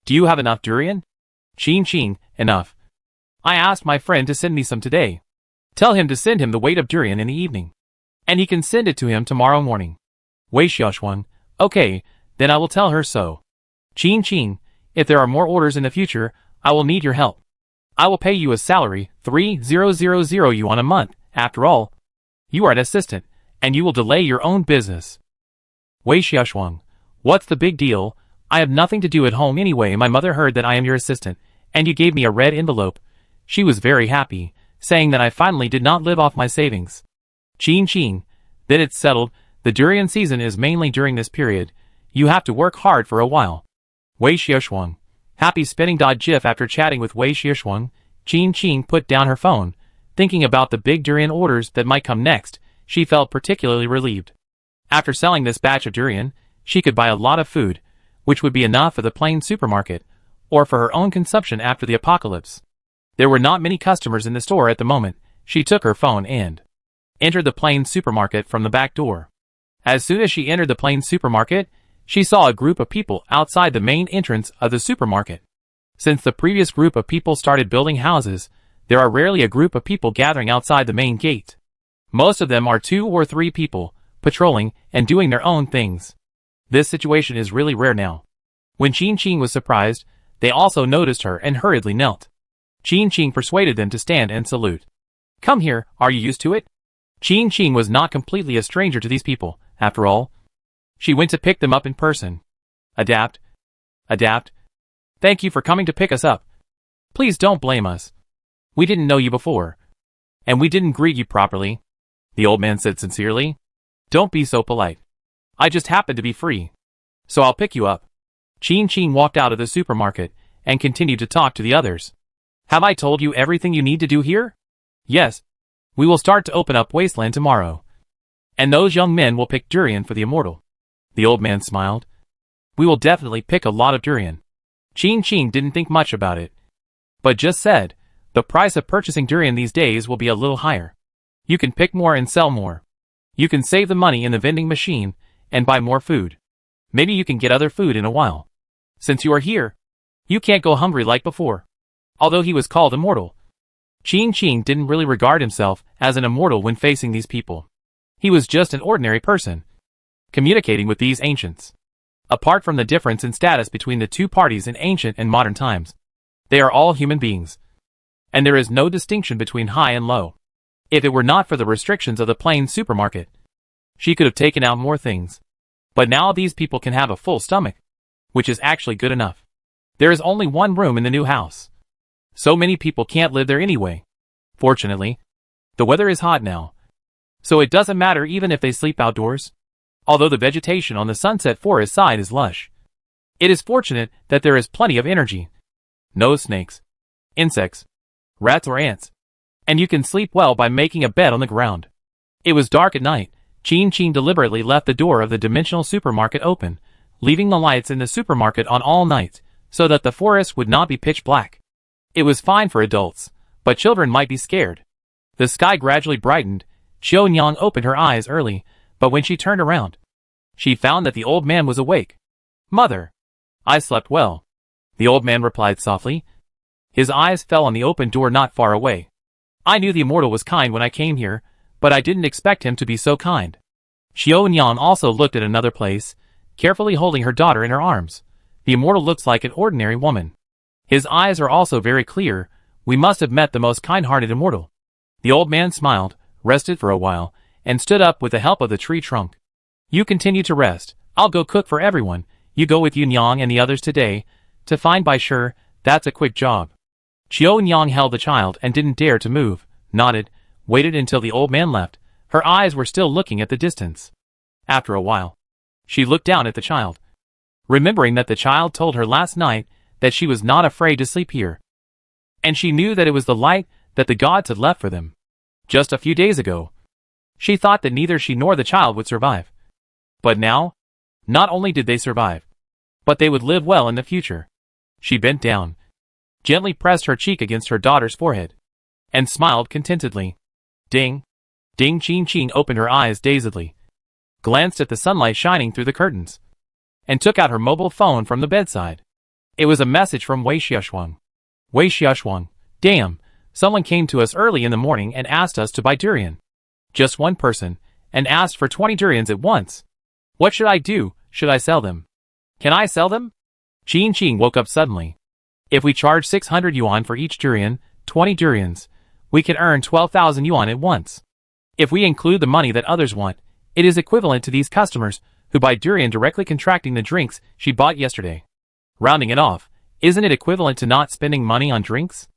do you have enough durian? Qing, enough. I asked my friend to send me some today. Tell him to send him the weight of durian in the evening, and he can send it to him tomorrow morning. Wei Xiaoshuang, okay, then I will tell her so. Qing, if there are more orders in the future, I will need your help. I will pay you a salary, 3,000 yuan a month. After all, you are an assistant, and you will delay your own business. Wei Xiaoshuang, what's the big deal? I have nothing to do at home anyway. My mother heard that I am your assistant, and you gave me a red envelope. She was very happy, saying that I finally did not live off my savings. Qing, then it's settled. The durian season is mainly during this period. You have to work hard for a while. Wei Xiaoshuang, happy spinning. GIF after chatting with Wei Xiaoshuang, Qing put down her phone. Thinking about the big durian orders that might come next, she felt particularly relieved. After selling this batch of durian, she could buy a lot of food, which would be enough for the plain supermarket, or for her own consumption after the apocalypse. There were not many customers in the store at the moment. She took her phone and entered the plain supermarket from the back door. As soon as she entered the plain supermarket, she saw a group of people outside the main entrance of the supermarket. Since the previous group of people started building houses, there are rarely a group of people gathering outside the main gate. Most of them are 2 or 3 people, patrolling and doing their own things. This situation is really rare now. When Qing was surprised, they also noticed her and hurriedly knelt. Qing persuaded them to stand and salute. Come here, are you used to it? Qing was not completely a stranger to these people, after all. She went to pick them up in person. Adapt. Thank you for coming to pick us up. Please don't blame us. We didn't know you before, and we didn't greet you properly, the old man said sincerely. Don't be so polite. I just happened to be free, so I'll pick you up. Qing walked out of the supermarket and continued to talk to the others. Have I told you everything you need to do here? Yes. We will start to open up Wasteland tomorrow, and those young men will pick durian for the immortal. The old man smiled. We will definitely pick a lot of durian. Qing didn't think much about it, but just said, the price of purchasing durian these days will be a little higher. You can pick more and sell more. You can save the money in the vending machine and buy more food. Maybe you can get other food in a while. Since you are here, you can't go hungry like before. Although he was called immortal, Qing didn't really regard himself as an immortal when facing these people. He was just an ordinary person, communicating with these ancients. Apart from the difference in status between the two parties in ancient and modern times, They are all human beings. And there is no distinction between high and low. If it were not for the restrictions of the plain supermarket, she could have taken out more things. But now these people can have a full stomach, which is actually good enough. There is only one room in the new house. So many people can't live there anyway. Fortunately, the weather is hot now, so it doesn't matter even if they sleep outdoors. Although the vegetation on the Sunset Forest side is lush, it is fortunate that there is plenty of energy. No snakes, insects, rats or ants, and you can sleep well by making a bed on the ground. It was dark at night. Chin deliberately left the door of the dimensional supermarket open, leaving the lights in the supermarket on all night, so that the forest would not be pitch black. It was fine for adults, but children might be scared. The sky gradually brightened. Xiaonyang opened her eyes early, but when she turned around, she found that the old man was awake. "Mother, I slept well," the old man replied softly. His eyes fell on the open door not far away. "I knew the immortal was kind when I came here, but I didn't expect him to be so kind." Xiaonyang also looked at another place, carefully holding her daughter in her arms. "The immortal looks like an ordinary woman. His eyes are also very clear. We must have met the most kind-hearted immortal." The old man smiled, rested for a while, and stood up with the help of the tree trunk. "You continue to rest. I'll go cook for everyone. You go with Yunyang and the others today, to find Bai Shi. That's a quick job." Xiaonyang held the child and didn't dare to move, nodded, waited until the old man left. Her eyes were still looking at the distance. After a while, she looked down at the child, remembering that the child told her last night that she was not afraid to sleep here. And she knew that it was the light that the gods had left for them. Just a few days ago, she thought that neither she nor the child would survive. But now, not only did they survive, but they would live well in the future. She bent down, gently pressed her cheek against her daughter's forehead, and smiled contentedly. Ding! Ding! Chin opened her eyes dazedly, glanced at the sunlight shining through the curtains, and took out her mobile phone from the bedside. It was a message from Wei Xiaoshuang. "Wei Xiaoshuang, damn, someone came to us early in the morning and asked us to buy durian. Just one person, and asked for 20 durians at once. What should I do? Should I sell them? Can I sell them?" Chin woke up suddenly. "If we charge 600 yuan for each durian, 20 durians, we can earn 12,000 yuan at once. If we include the money that others want, it is equivalent to these customers who buy durian directly contracting the drinks she bought yesterday. Rounding it off, isn't it equivalent to not spending money on drinks?"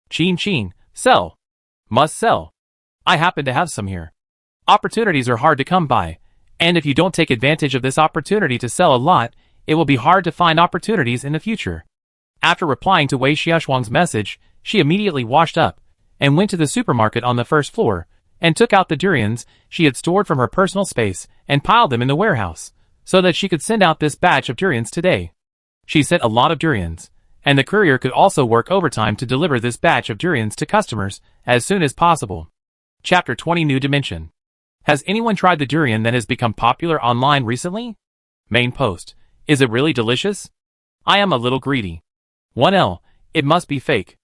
Chin, sell. Must sell. I happen to have some here. Opportunities are hard to come by, and if you don't take advantage of this opportunity to sell a lot, it will be hard to find opportunities in the future. After replying to Wei Xiaoshuang's message, she immediately washed up, and went to the supermarket on the first floor, and took out the durians she had stored from her personal space, and piled them in the warehouse, so that she could send out this batch of durians today. She sent a lot of durians, and the courier could also work overtime to deliver this batch of durians to customers as soon as possible. Chapter 20 New Dimension. Has anyone tried the durian that has become popular online recently? Main post. Is it really delicious? I am a little greedy. 1L. It must be fake.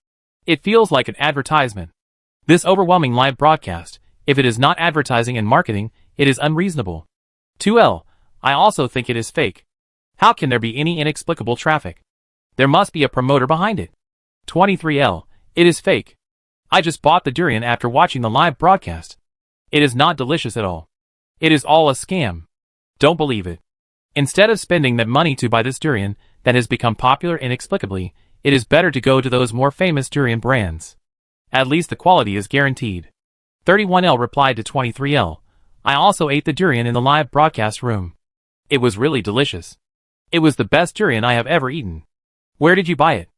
It feels like an advertisement. This overwhelming live broadcast, if it is not advertising and marketing, it is unreasonable. 2L. I also think it is fake. How can there be any inexplicable traffic? There must be a promoter behind it. 23L. It is fake. I just bought the durian after watching the live broadcast. It is not delicious at all. It is all a scam. Don't believe it. Instead of spending that money to buy this durian that has become popular inexplicably, it is better to go to those more famous durian brands. At least the quality is guaranteed. 31L replied to 23L. I also ate the durian in the live broadcast room. It was really delicious. It was the best durian I have ever eaten. Where did you buy it?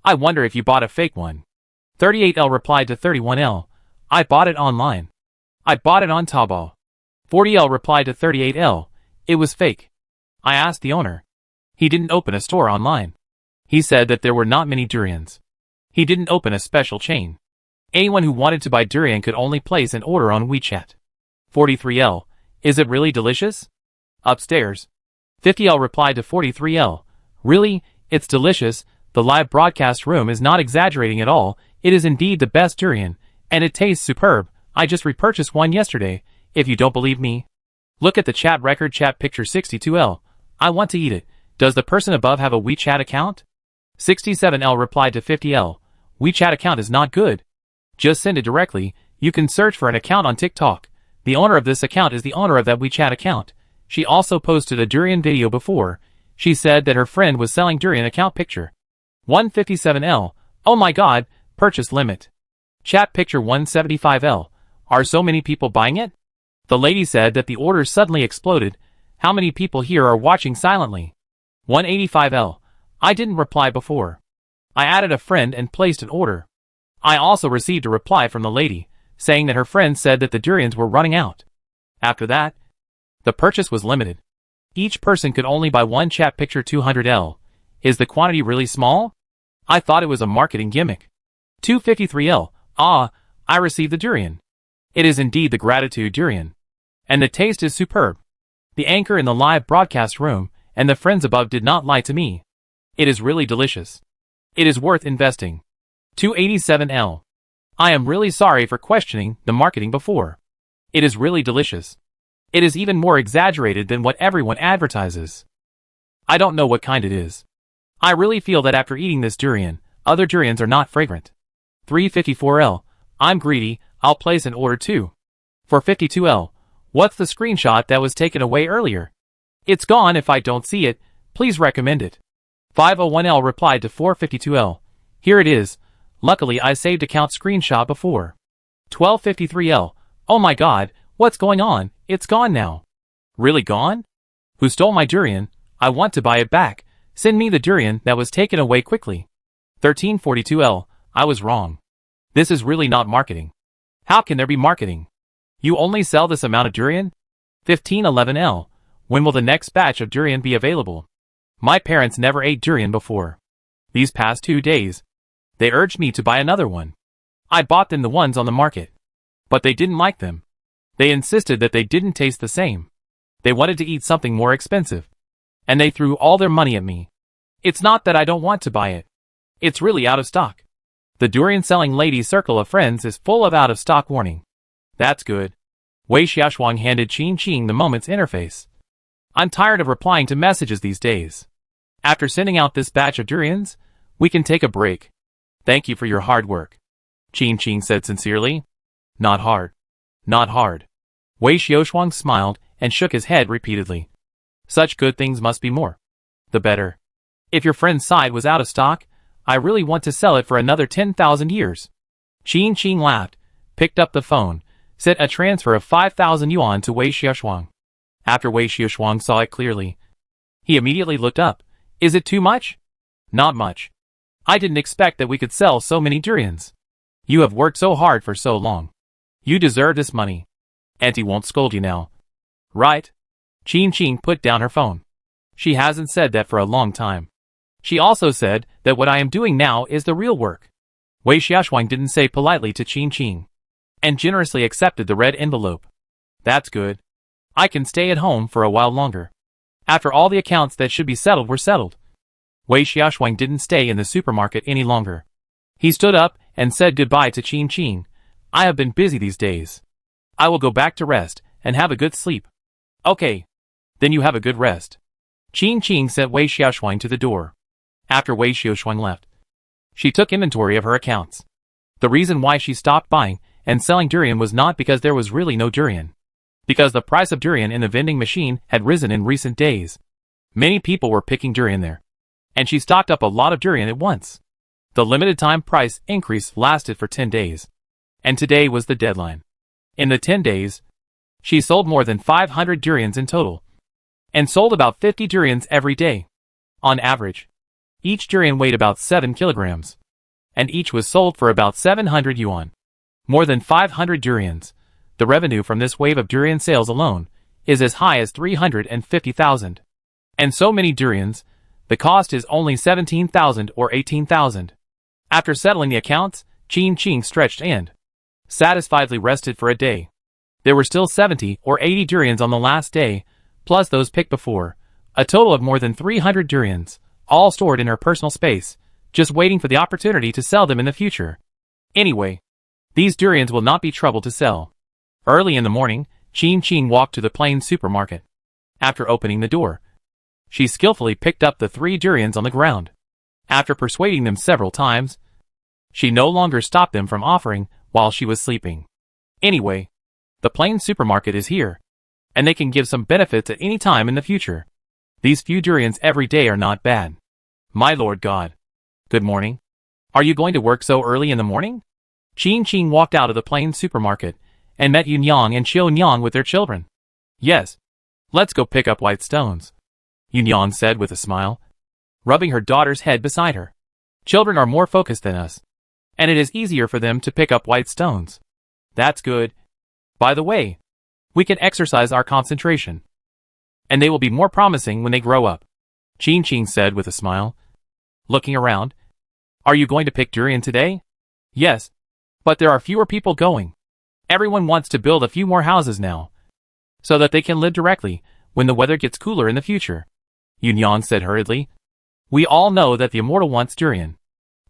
I wonder if you bought a fake one. 38L replied to 31L. I bought it online. I bought it on Taobao. 40L replied to 38L. It was fake. I asked the owner. He didn't open a store online. He said that there were not many durians. He didn't open a special chain. Anyone who wanted to buy durian could only place an order on WeChat. 43L. Is it really delicious? Upstairs. 50L replied to 43L. Really, it's delicious. The live broadcast room is not exaggerating at all. It is indeed the best durian, and it tastes superb. I just repurchased one yesterday. If you don't believe me, look at the chat record. Chat picture 62L. I want to eat it. Does the person above have a WeChat account? 67L replied to 50L, WeChat account is not good. Just send it directly. You can search for an account on TikTok. The owner of this account is the owner of that WeChat account. She also posted a durian video before. She said that her friend was selling durian account picture. 157L, oh my god, purchase limit. Chat picture 175L, are so many people buying it? The lady said that the order suddenly exploded. How many people here are watching silently? 185L, I didn't reply before. I added a friend and placed an order. I also received a reply from the lady, saying that her friend said that the durians were running out. After that, the purchase was limited. Each person could only buy one chat picture 200L. Is the quantity really small? I thought it was a marketing gimmick. 253L, I received the durian. It is indeed the gratitude durian. And the taste is superb. The anchor in the live broadcast room and the friends above did not lie to me. It is really delicious. It is worth investing. 287L. I am really sorry for questioning the marketing before. It is really delicious. It is even more exaggerated than what everyone advertises. I don't know what kind it is. I really feel that after eating this durian, other durians are not fragrant. 354L. I'm greedy, I'll place an order too. 452L. What's the screenshot that was taken away earlier? It's gone. If I don't see it, please recommend it. 501L replied to 452L. Here it is. Luckily I saved account screenshot before. 1253L. Oh my god, what's going on? It's gone now. Really gone? Who stole my durian? I want to buy it back. Send me the durian that was taken away quickly. 1342L. I was wrong. This is really not marketing. How can there be marketing? You only sell this amount of durian? 1511L. When will the next batch of durian be available? My parents never ate durian before. These past 2 days, they urged me to buy another one. I bought them the ones on the market. But they didn't like them. They insisted that they didn't taste the same. They wanted to eat something more expensive. And they threw all their money at me. It's not that I don't want to buy it. It's really out of stock. The durian selling lady's circle of friends is full of out of stock warning. That's good. Wei Xiaoshuang handed Qin Qing the moment's interface. I'm tired of replying to messages these days. After sending out this batch of durians, we can take a break. Thank you for your hard work. Qin Qing said sincerely. Not hard. Not hard. Wei Xiaoshuang smiled and shook his head repeatedly. Such good things must be more. The better. If your friend's side was out of stock, I really want to sell it for another 10,000 years. Qin Qing laughed, picked up the phone, sent a transfer of 5,000 yuan to Wei Xiaoshuang. After Wei Xiaoshuang saw it clearly, he immediately looked up. Is it too much? Not much. I didn't expect that we could sell so many durians. You have worked so hard for so long. You deserve this money. Auntie won't scold you now. Right? Qin Qing put down her phone. She hasn't said that for a long time. She also said that what I am doing now is the real work. Wei Xiaoshuang didn't say politely to Qin Qing, and generously accepted the red envelope. That's good. I can stay at home for a while longer. After all the accounts that should be settled were settled, Wei Xiaoshuang didn't stay in the supermarket any longer. He stood up and said goodbye to Qin Qing. I have been busy these days. I will go back to rest and have a good sleep. Okay. Then you have a good rest. Qin Qing sent Wei Xiaoshuang to the door. After Wei Xiaoshuang left, she took inventory of her accounts. The reason why she stopped buying and selling durian was not because there was really no durian. Because the price of durian in the vending machine had risen in recent days. Many people were picking durian there. And she stocked up a lot of durian at once. The limited time price increase lasted for 10 days. And today was the deadline. In the 10 days, she sold more than 500 durians in total. And sold about 50 durians every day. On average. Each durian weighed about 7 kilograms. And each was sold for about 700 yuan. More than 500 durians. The revenue from this wave of durian sales alone is as high as 350,000. And so many durians, the cost is only 17,000 or 18,000. After settling the accounts, Qin Qing stretched and satisfiedly rested for a day. There were still 70 or 80 durians on the last day, plus those picked before, a total of more than 300 durians, all stored in her personal space, just waiting for the opportunity to sell them in the future. Anyway, these durians will not be trouble to sell. Early in the morning, Qin Qing walked to the plain supermarket. After opening the door, she skillfully picked up the 3 durians on the ground. After persuading them several times, she no longer stopped them from offering while she was sleeping. Anyway, the plain supermarket is here, and they can give some benefits at any time in the future. These few durians every day are not bad. My Lord God. Good morning. Are you going to work so early in the morning? Qing walked out of the plain supermarket and met Yunyang and Xiaonyang with their children. Yes. Let's go pick up white stones, Yunyang said with a smile, rubbing her daughter's head beside her. Children are more focused than us, and it is easier for them to pick up white stones. That's good. By the way, we can exercise our concentration, and they will be more promising when they grow up, Qing said with a smile, looking around. Are you going to pick durian today? Yes, but there are fewer people going. Everyone wants to build a few more houses now, so that they can live directly when the weather gets cooler in the future, Yunyang said hurriedly. We all know that the immortal wants durian.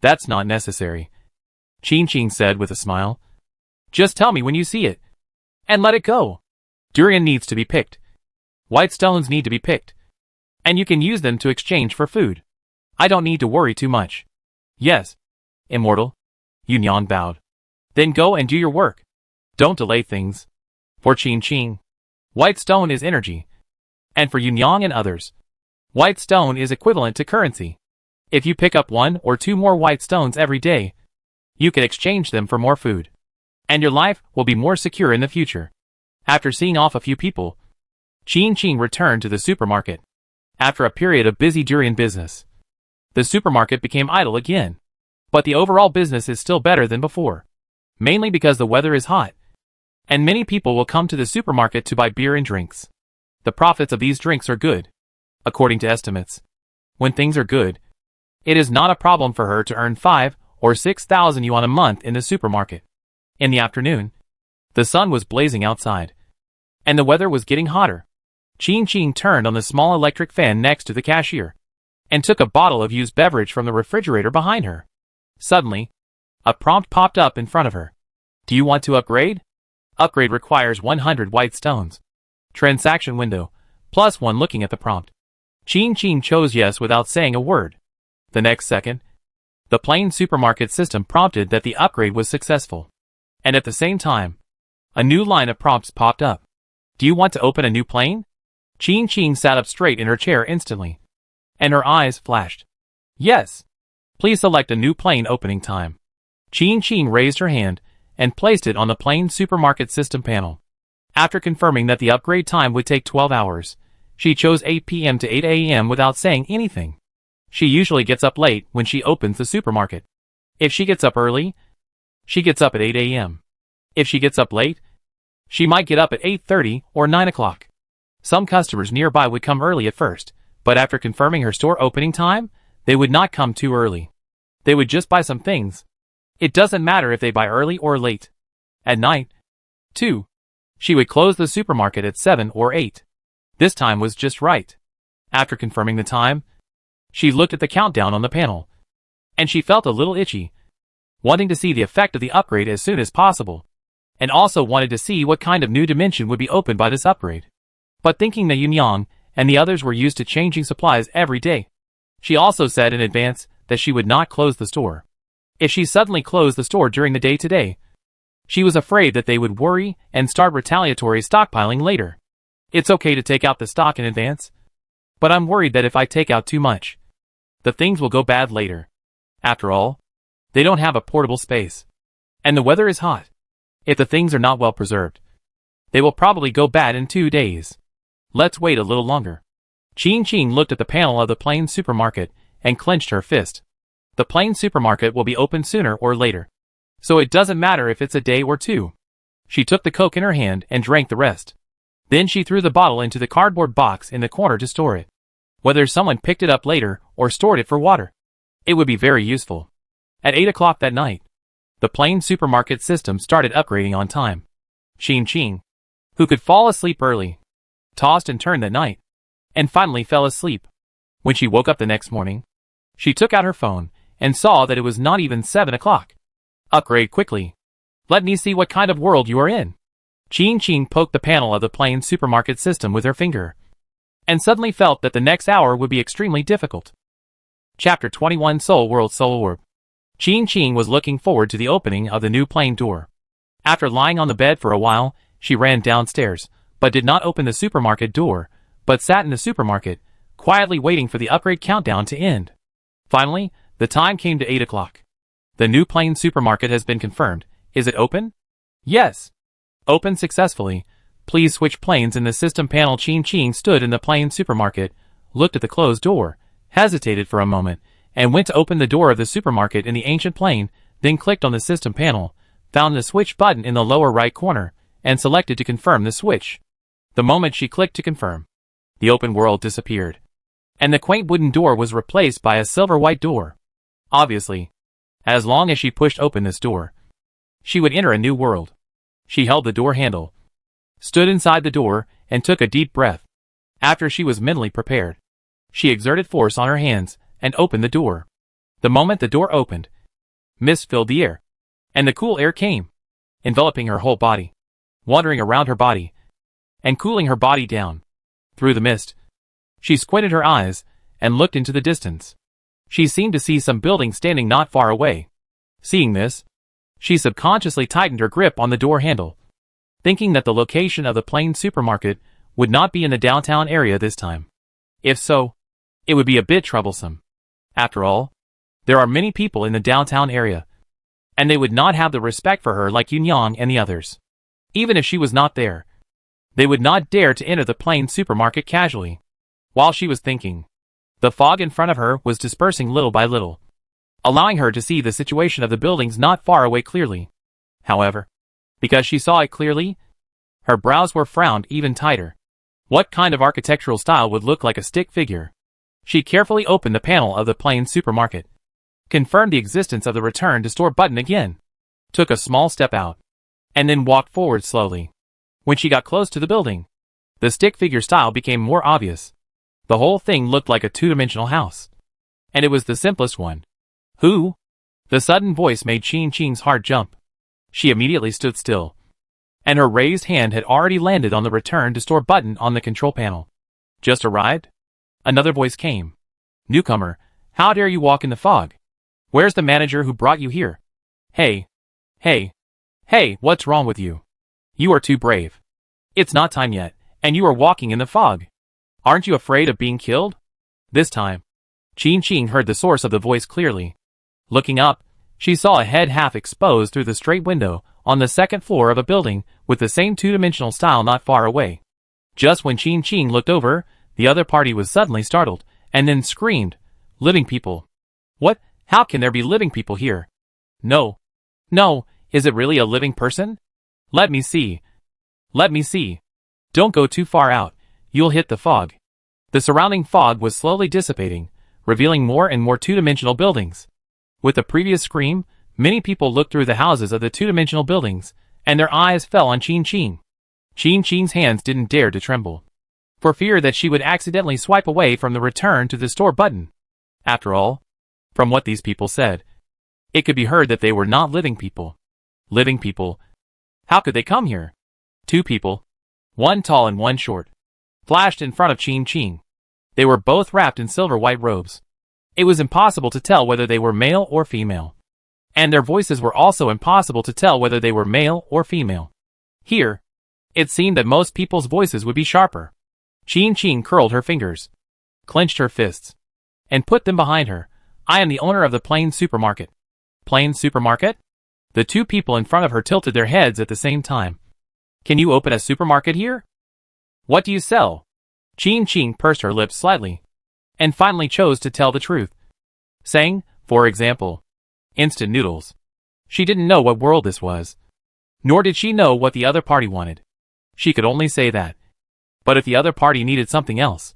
That's not necessary, Qing said with a smile. Just tell me when you see it, and let it go. Durian needs to be picked. White stones need to be picked, and you can use them to exchange for food. I don't need to worry too much. Yes, immortal, Yunyang bowed. Then go and do your work. Don't delay things. For Qing, white stone is energy, and for Yunyang and others, white stone is equivalent to currency. If you pick up 1 or 2 more white stones every day, you can exchange them for more food, and your life will be more secure in the future. After seeing off a few people, Qing returned to the supermarket. After a period of busy durian business, the supermarket became idle again. But the overall business is still better than before, mainly because the weather is hot, and many people will come to the supermarket to buy beer and drinks. The profits of these drinks are good, according to estimates. When things are good, it is not a problem for her to earn 5 or 6,000 yuan a month in the supermarket. In the afternoon, the sun was blazing outside, and the weather was getting hotter. Qing turned on the small electric fan next to the cashier, and took a bottle of used beverage from the refrigerator behind her. Suddenly, a prompt popped up in front of her. Do you want to upgrade? Upgrade requires 100 white stones. Transaction window, +1 looking at the prompt. Qing chose yes without saying a word. The next second, the plain supermarket system prompted that the upgrade was successful. And at the same time, a new line of prompts popped up. Do you want to open a new plane? Qing sat up straight in her chair instantly, and her eyes flashed. Yes. Please select a new plane opening time. Qing raised her hand and placed it on the plain supermarket system panel. After confirming that the upgrade time would take 12 hours, she chose 8 p.m. to 8 a.m. without saying anything. She usually gets up late when she opens the supermarket. If she gets up early, she gets up at 8 a.m. If she gets up late, she might get up at 8:30 or 9 o'clock. Some customers nearby would come early at first, but after confirming her store opening time, they would not come too early. They would just buy some things. It doesn't matter if they buy early or late. At night, too, she would close the supermarket at 7 or 8. This time was just right. After confirming the time, she looked at the countdown on the panel, and she felt a little itchy, wanting to see the effect of the upgrade as soon as possible, and also wanted to see what kind of new dimension would be opened by this upgrade. But thinking that Yunyang and the others were used to changing supplies every day, she also said in advance that she would not close the store. If she suddenly closed the store during the day today, she was afraid that they would worry and start retaliatory stockpiling later. It's okay to take out the stock in advance, but I'm worried that if I take out too much, the things will go bad later. After all, they don't have a portable space, and the weather is hot. If the things are not well preserved, they will probably go bad in 2 days. Let's wait a little longer. Qing looked at the panel of the plain supermarket and clenched her fist. The plain supermarket will be open sooner or later, so it doesn't matter if it's a day or 2. She took the Coke in her hand and drank the rest. Then she threw the bottle into the cardboard box in the corner to store it. Whether someone picked it up later or stored it for water, it would be very useful. At 8 o'clock that night, the plain supermarket system started upgrading on time. Qing, who could fall asleep early, tossed and turned that night, and finally fell asleep. When she woke up the next morning, she took out her phone and saw that it was not even 7 o'clock. Upgrade quickly. Let me see what kind of world you are in. Qing poked the panel of the plain supermarket system with her finger, and suddenly felt that the next hour would be extremely difficult. Chapter 21 Soul World Soul Orb. Qing was looking forward to the opening of the new plane door. After lying on the bed for a while, she ran downstairs, but did not open the supermarket door, but sat in the supermarket, quietly waiting for the upgrade countdown to end. Finally, the time came to 8 o'clock. The new plane supermarket has been confirmed. Is it open? Yes. Open successfully. Please switch planes in the system panel. Qing stood in the plane supermarket, looked at the closed door, hesitated for a moment, and went to open the door of the supermarket in the ancient plane, then clicked on the system panel, found the switch button in the lower right corner, and selected to confirm the switch. The moment she clicked to confirm, the open world disappeared, and the quaint wooden door was replaced by a silver white door. Obviously, as long as she pushed open this door, she would enter a new world. She held the door handle, stood inside the door, and took a deep breath. After she was mentally prepared, she exerted force on her hands and opened the door. The moment the door opened, mist filled the air, and the cool air came, enveloping her whole body, wandering around her body, and cooling her body down. Through the mist, she squinted her eyes and looked into the distance. She seemed to see some building standing not far away. Seeing this, she subconsciously tightened her grip on the door handle, thinking that the location of the plane supermarket would not be in the downtown area this time. If so, it would be a bit troublesome. After all, there are many people in the downtown area, and they would not have the respect for her like Yunyang and the others. Even if she was not there, they would not dare to enter the plane supermarket casually. While she was thinking, the fog in front of her was dispersing little by little, allowing her to see the situation of the buildings not far away clearly. However, because she saw it clearly, her brows were frowned even tighter. What kind of architectural style would look like a stick figure? She carefully opened the panel of the plane supermarket, confirmed the existence of the return to store button again, took a small step out, and then walked forward slowly. When she got close to the building, the stick figure style became more obvious. The whole thing looked like a two-dimensional house, and it was the simplest one. Who? The sudden voice made Qing's heart jump. She immediately stood still, and her raised hand had already landed on the return to store button on the control panel. Just arrived? Another voice came. Newcomer, how dare you walk in the fog? Where's the manager who brought you here? Hey, what's wrong with you? You are too brave. It's not time yet, and you are walking in the fog. Aren't you afraid of being killed? This time, Qing heard the source of the voice clearly. Looking up, she saw a head half exposed through the straight window on the second floor of a building with the same two-dimensional style not far away. Just when Qing looked over, the other party was suddenly startled, and then screamed, "Living people! What? How can there be living people here? No, is it really a living person? Let me see. Don't go too far out, you'll hit the fog." The surrounding fog was slowly dissipating, revealing more and more two-dimensional buildings. With the previous scream, many people looked through the houses of the two-dimensional buildings, and their eyes fell on Qing. Qing's hands didn't dare to tremble, for fear that she would accidentally swipe away from the return to the store button. After all, from what these people said, it could be heard that they were not living people. Living people? How could they come here? Two people, one tall and one short, flashed in front of Qing. They were both wrapped in silver white robes. It was impossible to tell whether they were male or female, and their voices were also impossible to tell whether they were male or female. Here, it seemed that most people's voices would be sharper. Qing curled her fingers, clenched her fists, and put them behind her. "I am the owner of the plane supermarket." Plane supermarket? The two people in front of her tilted their heads at the same time. "Can you open a supermarket here? What do you sell?" Qing pursed her lips slightly, and finally chose to tell the truth, saying, "For example, instant noodles." She didn't know what world this was, nor did she know what the other party wanted. She could only say that. But if the other party needed something else,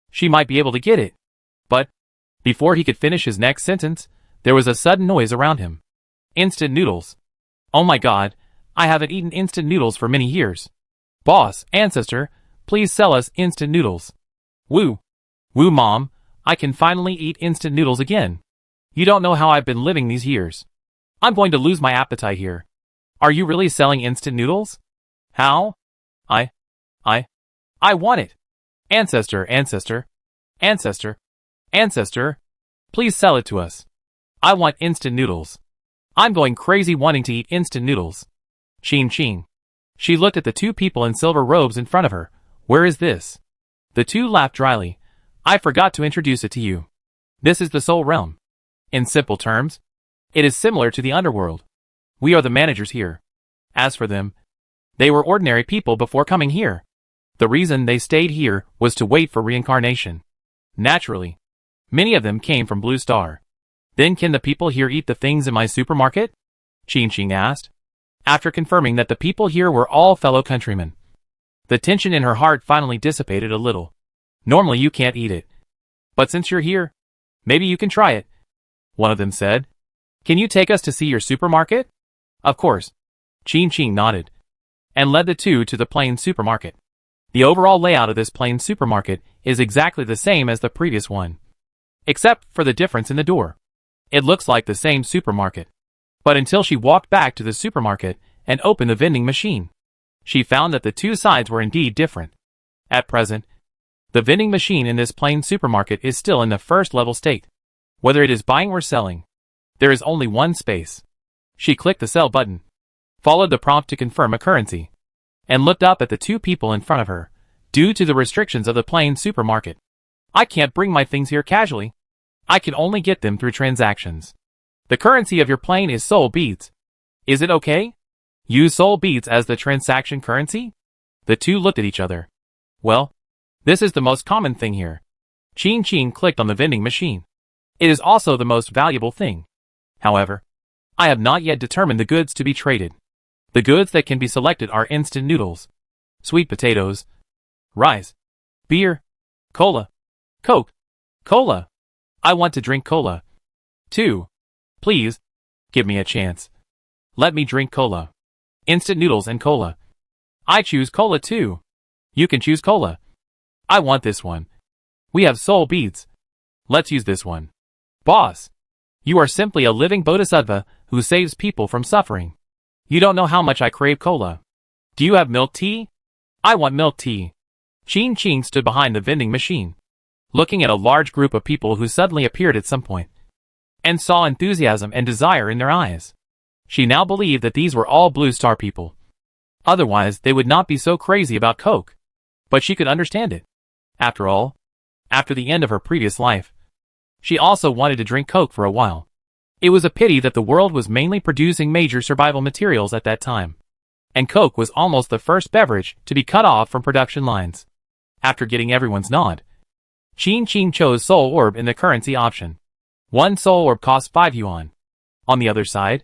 she might be able to get it. But, before he could finish his next sentence, there was a sudden noise around him. Instant noodles. Oh my god, I haven't eaten instant noodles for many years. Boss, ancestor, please sell us instant noodles. Woo mom, I can finally eat instant noodles again. You don't know how I've been living these years. I'm going to lose my appetite here. Are you really selling instant noodles? How? I want it. Ancestor. Please sell it to us. I want instant noodles. I'm going crazy wanting to eat instant noodles. Ching ching. She looked at the two people in silver robes in front of her. Where is this? The two laughed dryly. I forgot to introduce it to you. This is the Soul Realm. In simple terms, it is similar to the underworld. We are the managers here. As for them, they were ordinary people before coming here. The reason they stayed here was to wait for reincarnation. Naturally, many of them came from Blue Star. Then can the people here eat the things in my supermarket? Ching Ching asked, after confirming that the people here were all fellow countrymen. The tension in her heart finally dissipated a little. Normally you can't eat it. But since you're here, maybe you can try it. One of them said. Can you take us to see your supermarket? Of course. Ching Ching nodded, and led the two to the plain supermarket. The overall layout of this plain supermarket is exactly the same as the previous one, except for the difference in the door. It looks like the same supermarket. But until she walked back to the supermarket and opened the vending machine, she found that the two sides were indeed different. At present, the vending machine in this plain supermarket is still in the first level state. Whether it is buying or selling, there is only one space. She clicked the sell button, followed the prompt to confirm a currency, and looked up at the two people in front of her. Due to the restrictions of the plain supermarket, I can't bring my things here casually. I can only get them through transactions. The currency of your plane is soul beads. Is it okay? Use soul beads as the transaction currency? The two looked at each other. Well, this is the most common thing here. Ching Ching clicked on the vending machine. It is also the most valuable thing. However, I have not yet determined the goods to be traded. The goods that can be selected are instant noodles, sweet potatoes, rice, beer, cola, Coke, cola. I want to drink cola. 2. Please, give me a chance. Let me drink cola. Instant noodles and cola. I choose cola too. You can choose cola. I want this one. We have soul beads. Let's use this one. Boss, you are simply a living bodhisattva who saves people from suffering. You don't know how much I crave cola. Do you have milk tea? I want milk tea. Ching Ching stood behind the vending machine, looking at a large group of people who suddenly appeared at some point, and saw enthusiasm and desire in their eyes. She now believed that these were all Blue Star people. Otherwise, they would not be so crazy about Coke. But she could understand it. After all, after the end of her previous life, she also wanted to drink Coke for a while. It was a pity that the world was mainly producing major survival materials at that time, and Coke was almost the first beverage to be cut off from production lines. After getting everyone's nod, Ching Ching chose Soul Orb in the currency option. One Soul Orb cost 5 yuan. On the other side,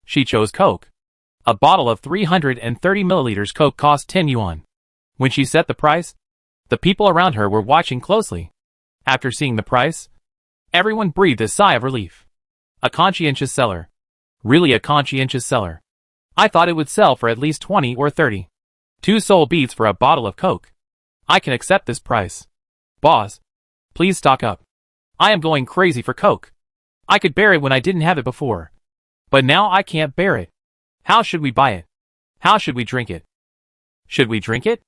she chose Coke. A bottle of 330 milliliters Coke cost 10 yuan. When she set the price, the people around her were watching closely. After seeing the price, everyone breathed a sigh of relief. A conscientious seller. Really a conscientious seller. I thought it would sell for at least 20 or 30. 2 soul beads for a bottle of Coke. I can accept this price. Boss, please stock up. I am going crazy for Coke. I could bear it when I didn't have it before, but now I can't bear it. How should we buy it? How should we drink it? Should we drink it?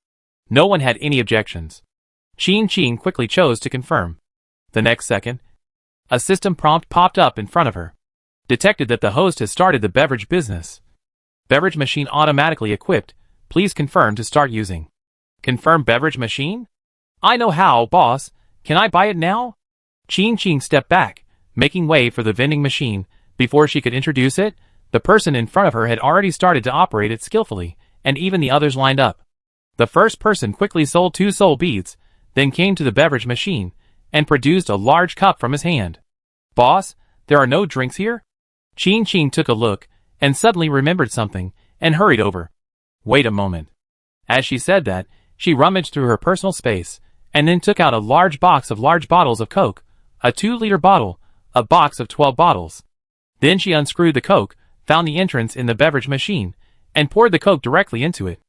No one had any objections. Ching Ching quickly chose to confirm. The next second, a system prompt popped up in front of her. Detected that the host has started the beverage business. Beverage machine automatically equipped. Please confirm to start using. Confirm beverage machine? I know how, boss. Can I buy it now? Ching Ching stepped back, making way for the vending machine. Before she could introduce it, the person in front of her had already started to operate it skillfully, and even the others lined up. The first person quickly sold 2 soul beads, then came to the beverage machine, and produced a large cup from his hand. Boss, there are no drinks here? Ching Ching took a look, and suddenly remembered something, and hurried over. Wait a moment. As she said that, she rummaged through her personal space, and then took out a large box of large bottles of Coke, a 2-liter bottle, a box of 12 bottles. Then she unscrewed the Coke, found the entrance in the beverage machine, and poured the Coke directly into it.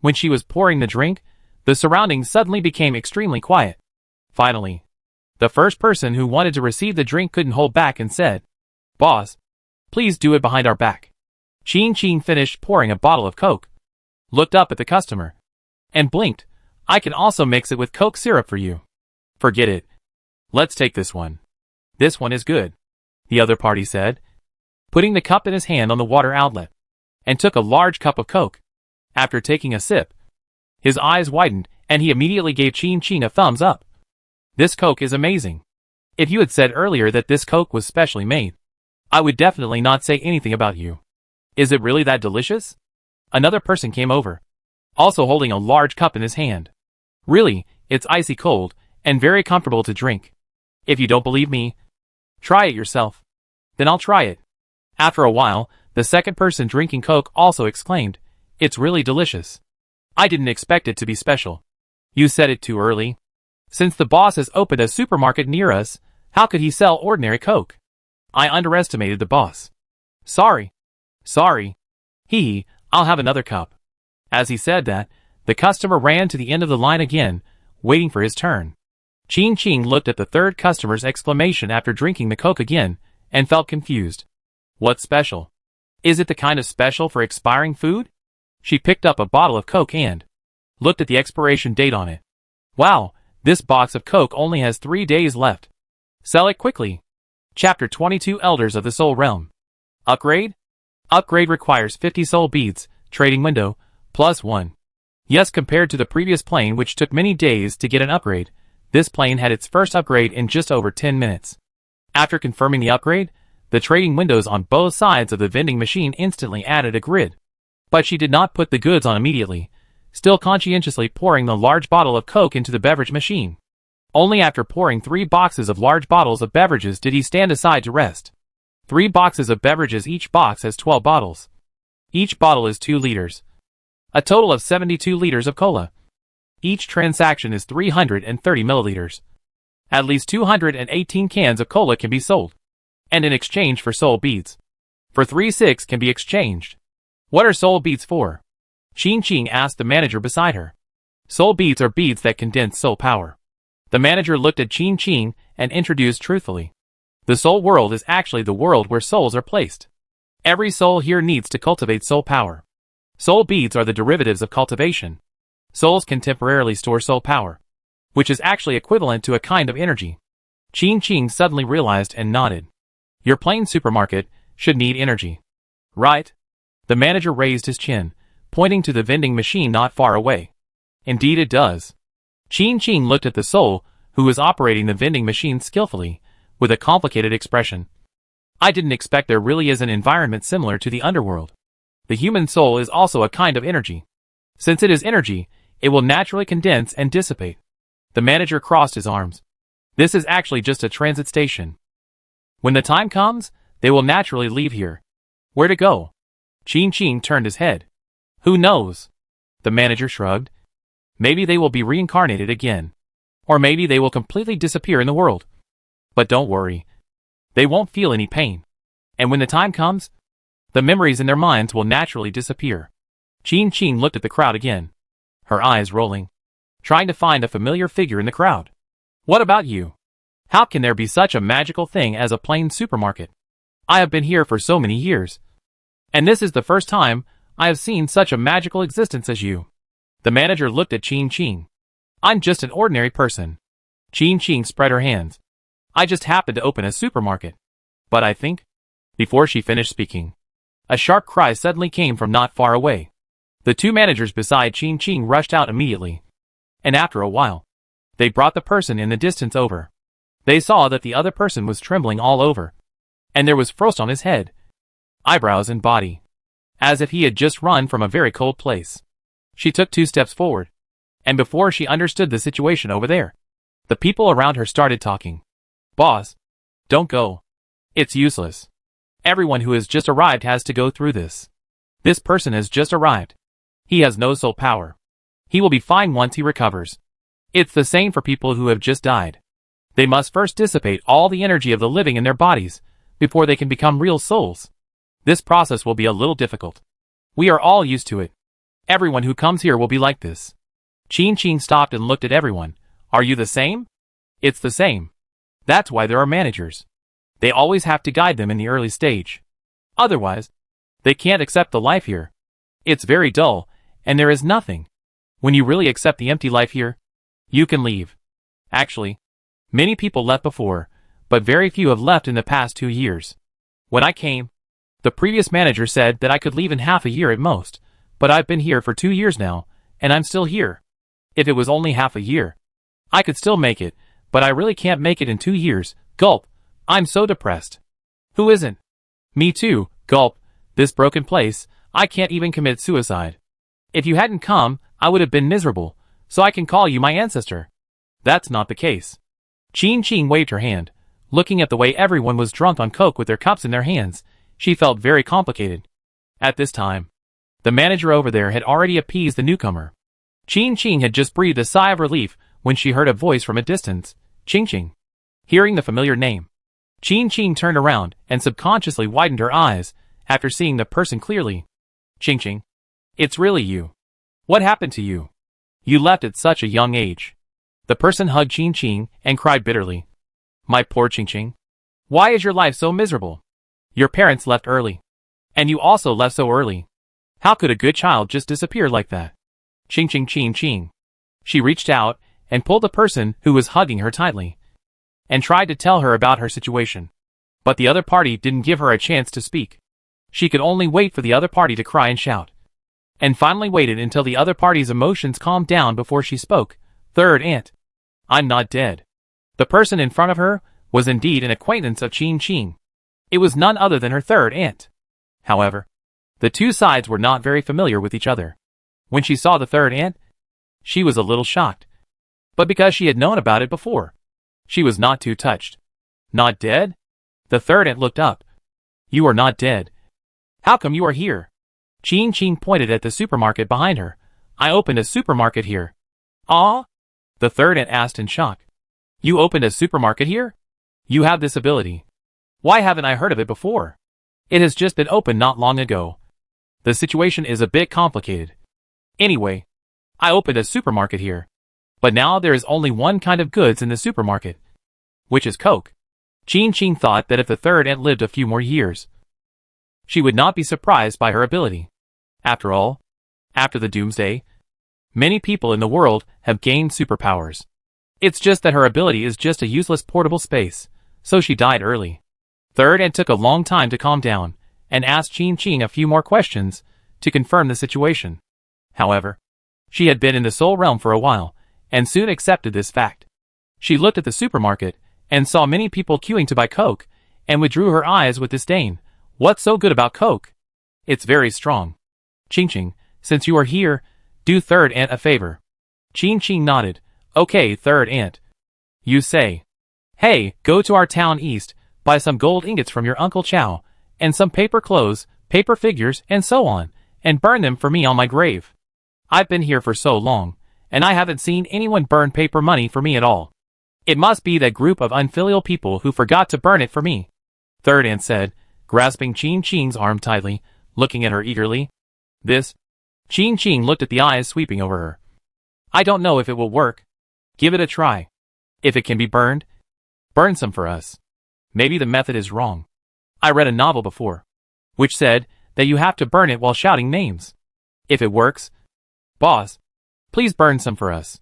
When she was pouring the drink, the surroundings suddenly became extremely quiet. Finally, the first person who wanted to receive the drink couldn't hold back and said, Boss, please do it behind our back. Ching Ching finished pouring a bottle of Coke, looked up at the customer, and blinked. I can also mix it with Coke syrup for you. Forget it. Let's take this one. This one is good, the other party said, putting the cup in his hand on the water outlet, and took a large cup of Coke. After taking a sip, his eyes widened, and he immediately gave Ching Ching a thumbs up. This Coke is amazing. If you had said earlier that this Coke was specially made, I would definitely not say anything about you. Is it really that delicious? Another person came over, also holding a large cup in his hand. Really, it's icy cold, and very comfortable to drink. If you don't believe me, try it yourself. Then I'll try it. After a while, the second person drinking Coke also exclaimed, "It's really delicious. I didn't expect it to be special." You said it too early. Since the boss has opened a supermarket near us, how could he sell ordinary Coke? I underestimated the boss. Sorry. Hee, I'll have another cup. As he said that, the customer ran to the end of the line again, waiting for his turn. Ching Ching looked at the third customer's exclamation after drinking the Coke again, and felt confused. What's special? Is it the kind of special for expiring food? She picked up a bottle of Coke and looked at the expiration date on it. Wow, this box of Coke only has 3 days left. Sell it quickly. Chapter 22 Elders of the Soul Realm. Upgrade? Upgrade requires 50 soul beads, trading window, +1. Yes, compared to the previous plane which took many days to get an upgrade, this plane had its first upgrade in just over 10 minutes. After confirming the upgrade, the trading windows on both sides of the vending machine instantly added a grid. But she did not put the goods on immediately, still conscientiously pouring the large bottle of Coke into the beverage machine. Only after pouring 3 boxes of large bottles of beverages did he stand aside to rest. 3 boxes of beverages, each box has 12 bottles. Each bottle is 2 liters. A total of 72 liters of cola. Each transaction is 330 milliliters. At least 218 cans of cola can be sold. And in exchange for soul beads. For 3/6 can be exchanged. What are soul beads for? Ching Ching asked the manager beside her. Soul beads are beads that condense soul power. The manager looked at Ching Ching and introduced truthfully. The soul world is actually the world where souls are placed. Every soul here needs to cultivate soul power. Soul beads are the derivatives of cultivation. Souls can temporarily store soul power, which is actually equivalent to a kind of energy. Ching Ching suddenly realized and nodded. Your plain supermarket should need energy. Right? The manager raised his chin, pointing to the vending machine not far away. Indeed it does. Ching Ching looked at the soul, who was operating the vending machine skillfully, with a complicated expression. I didn't expect there really is an environment similar to the underworld. The human soul is also a kind of energy. Since it is energy, it will naturally condense and dissipate. The manager crossed his arms. This is actually just a transit station. When the time comes, they will naturally leave here. Where to go? Ching Ching turned his head. Who knows? The manager shrugged. Maybe they will be reincarnated again. Or maybe they will completely disappear in the world. But don't worry. They won't feel any pain. And when the time comes, the memories in their minds will naturally disappear. Ching Ching looked at the crowd again, her eyes rolling, trying to find a familiar figure in the crowd. What about you? How can there be such a magical thing as a plain supermarket? I have been here for so many years. And this is the first time I have seen such a magical existence as you. The manager looked at Ching Ching. I'm just an ordinary person. Ching Ching spread her hands. I just happened to open a supermarket. But I think, before she finished speaking, a sharp cry suddenly came from not far away. The 2 managers beside Ching Ching rushed out immediately. And after a while, they brought the person in the distance over. They saw that the other person was trembling all over. And there was frost on his head, eyebrows and body, as if he had just run from a very cold place. She took 2 steps forward. And before she understood the situation over there, the people around her started talking. Boss, don't go. It's useless. Everyone who has just arrived has to go through this. This person has just arrived. He has no soul power. He will be fine once he recovers. It's the same for people who have just died. They must first dissipate all the energy of the living in their bodies before they can become real souls. This process will be a little difficult. We are all used to it. Everyone who comes here will be like this. Ching Ching stopped and looked at everyone. Are you the same? It's the same. That's why there are managers. They always have to guide them in the early stage. Otherwise, they can't accept the life here. It's very dull, and there is nothing. When you really accept the empty life here, you can leave. Actually, many people left before, but very few have left in the past 2 years. When I came, the previous manager said that I could leave in half a year at most, but I've been here for 2 years now, and I'm still here. If it was only half a year, I could still make it, but I really can't make it in 2 years. Gulp. I'm so depressed. Who isn't? Me too. Gulp. This broken place, I can't even commit suicide. If you hadn't come, I would have been miserable, so I can call you my ancestor. That's not the case. Ching Ching waved her hand. Looking at the way everyone was drunk on coke with their cups in their hands, she felt very complicated. At this time, the manager over there had already appeased the newcomer. Ching Ching had just breathed a sigh of relief when she heard a voice from a distance. Ching Ching. Hearing the familiar name, Ching Ching turned around and subconsciously widened her eyes after seeing the person clearly. Ching Ching. It's really you. What happened to you? You left at such a young age. The person hugged Ching Ching and cried bitterly. My poor Ching Ching. Why is your life so miserable? Your parents left early. And you also left so early. How could a good child just disappear like that? Ching Ching Ching Ching. She reached out and pulled the person who was hugging her tightly and tried to tell her about her situation. But the other party didn't give her a chance to speak. She could only wait for the other party to cry and shout. And finally waited until the other party's emotions calmed down before she spoke. Third aunt. I'm not dead. The person in front of her was indeed an acquaintance of Ching Ching. It was none other than her third aunt. However, the two sides were not very familiar with each other. When she saw the third aunt, she was a little shocked. But because she had known about it before, she was not too touched. Not dead? The third aunt looked up. You are not dead. How come you are here? Ching Ching pointed at the supermarket behind her. I opened a supermarket here. Ah? The third aunt asked in shock. You opened a supermarket here? You have this ability. Why haven't I heard of it before? It has just been opened not long ago. The situation is a bit complicated. Anyway, I opened a supermarket here. But now there is only one kind of goods in the supermarket, which is Coke. Ching Ching thought that if the third aunt lived a few more years, she would not be surprised by her ability. After all, after the doomsday, many people in the world have gained superpowers. It's just that her ability is just a useless portable space, so she died early. Third aunt took a long time to calm down and asked Ching Ching a few more questions to confirm the situation. However, she had been in the soul realm for a while and soon accepted this fact. She looked at the supermarket and saw many people queuing to buy Coke and withdrew her eyes with disdain. What's so good about Coke? It's very strong. Ching Ching, since you are here, do third aunt a favor. Ching Ching nodded. Okay, third aunt. You say, hey, go to our town east, buy some gold ingots from your Uncle Chow, and some paper clothes, paper figures, and so on, and burn them for me on my grave. I've been here for so long, and I haven't seen anyone burn paper money for me at all. It must be that group of unfilial people who forgot to burn it for me. Third aunt said, grasping Ching Ching's arm tightly, looking at her eagerly. This? Ching Ching looked at the eyes sweeping over her. I don't know if it will work. Give it a try. If it can be burned, burn some for us. Maybe the method is wrong. I read a novel before, which said that you have to burn it while shouting names. If it works, boss, please burn some for us.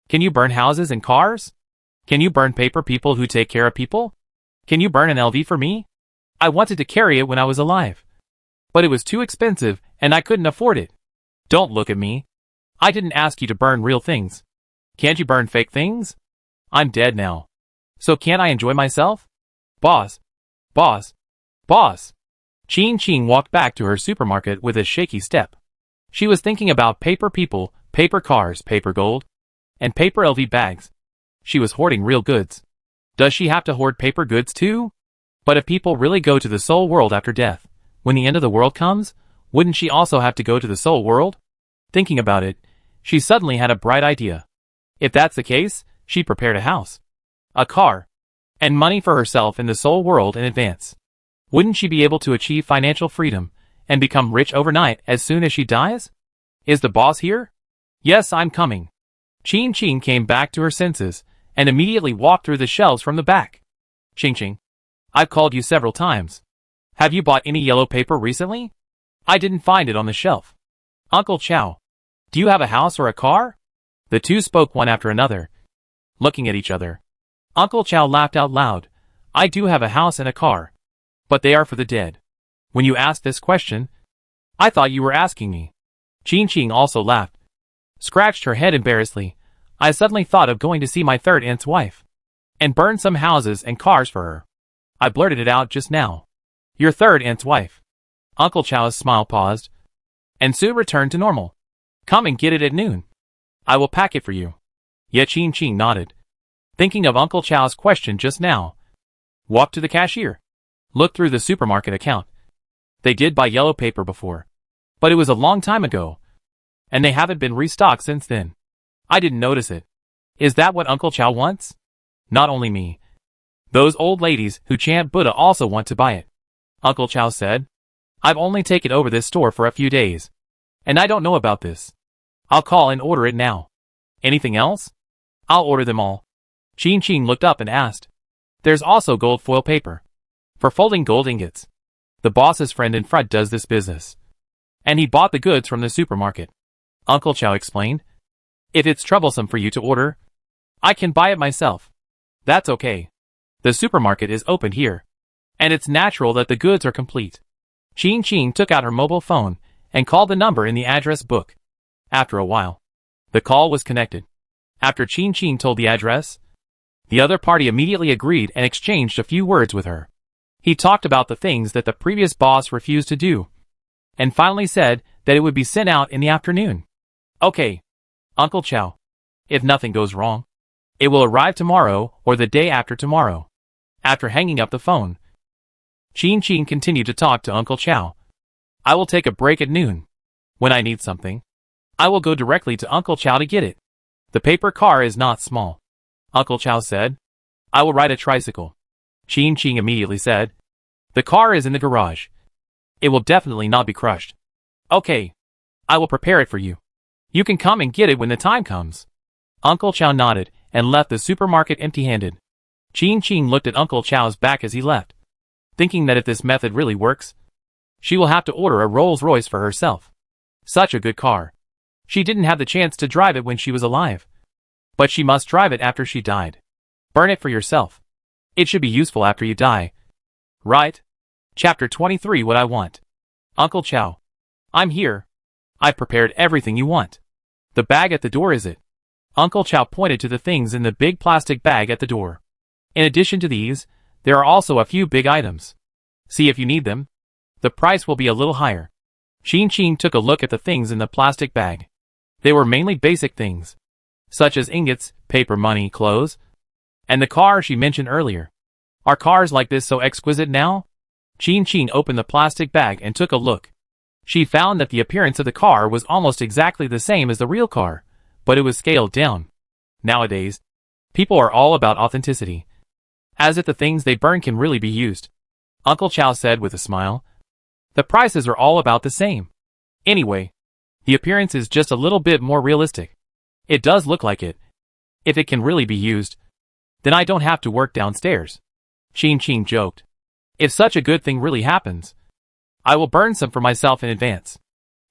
Can you burn houses and cars? Can you burn paper people who take care of people? Can you burn an LV for me? I wanted to carry it when I was alive, but it was too expensive and I couldn't afford it. Don't look at me. I didn't ask you to burn real things. Can't you burn fake things? I'm dead now. So can't I enjoy myself? Boss. Boss. Boss. Ching Ching walked back to her supermarket with a shaky step. She was thinking about paper people, paper cars, paper gold, and paper LV bags. She was hoarding real goods. Does she have to hoard paper goods too? But if people really go to the soul world after death, when the end of the world comes, wouldn't she also have to go to the soul world? Thinking about it, she suddenly had a bright idea. If that's the case, she'd prepared a house, a car, and money for herself in the soul world in advance. Wouldn't she be able to achieve financial freedom and become rich overnight as soon as she dies? Is the boss here? Yes, I'm coming. Ching Ching came back to her senses and immediately walked through the shelves from the back. Ching Ching, I've called you several times. Have you bought any yellow paper recently? I didn't find it on the shelf. Uncle Chow, do you have a house or a car? The two spoke one after another, looking at each other. Uncle Chow laughed out loud. I do have a house and a car, but they are for the dead. When you asked this question, I thought you were asking me. Qing also laughed, scratched her head embarrassedly. I suddenly thought of going to see my third aunt's wife and burn some houses and cars for her. I blurted it out just now. Your third aunt's wife. Uncle Chow's smile paused and soon returned to normal. Come and get it at noon. I will pack it for you. Yet Qing nodded, thinking of Uncle Chow's question just now. Walked to the cashier. Looked through the supermarket account. They did buy yellow paper before, but it was a long time ago, and they haven't been restocked since then. I didn't notice it. Is that what Uncle Chow wants? Not only me. Those old ladies who chant Buddha also want to buy it. Uncle Chow said. I've only taken over this store for a few days, and I don't know about this. I'll call and order it now. Anything else? I'll order them all. Qing looked up and asked. There's also gold foil paper for folding gold ingots. The boss's friend in front does this business, and he bought the goods from the supermarket. Uncle Chow explained. If it's troublesome for you to order, I can buy it myself. That's okay. The supermarket is open here, and it's natural that the goods are complete. Qing took out her mobile phone and called the number in the address book. After a while, the call was connected. After Qing told the address, the other party immediately agreed and exchanged a few words with her. He talked about the things that the previous boss refused to do, and finally said that it would be sent out in the afternoon. Okay, Uncle Chow. If nothing goes wrong, it will arrive tomorrow or the day after tomorrow. After hanging up the phone, Qing continued to talk to Uncle Chow. I will take a break at noon. When I need something, I will go directly to Uncle Chow to get it. The paper car is not small, Uncle Chow said. I will ride a tricycle. Qing immediately said. The car is in the garage. It will definitely not be crushed. Okay. I will prepare it for you. You can come and get it when the time comes. Uncle Chow nodded and left the supermarket empty-handed. Qing looked at Uncle Chow's back as he left, thinking that if this method really works, she will have to order a Rolls-Royce for herself. Such a good car. She didn't have the chance to drive it when she was alive, but she must drive it after she died. Burn it for yourself. It should be useful after you die. Right? Chapter 23. What I want. Uncle Chow. I'm here. I've prepared everything you want. The bag at the door is it? Uncle Chow pointed to the things in the big plastic bag at the door. In addition to these, there are also a few big items. See if you need them. The price will be a little higher. Qing took a look at the things in the plastic bag. They were mainly basic things, such as ingots, paper money, clothes, and the car she mentioned earlier. Are cars like this so exquisite now? Qing opened the plastic bag and took a look. She found that the appearance of the car was almost exactly the same as the real car, but it was scaled down. Nowadays, people are all about authenticity, as if the things they burn can really be used. Uncle Chow said with a smile. The prices are all about the same. Anyway, the appearance is just a little bit more realistic. It does look like it. If it can really be used, then I don't have to work downstairs. Qing joked. If such a good thing really happens, I will burn some for myself in advance,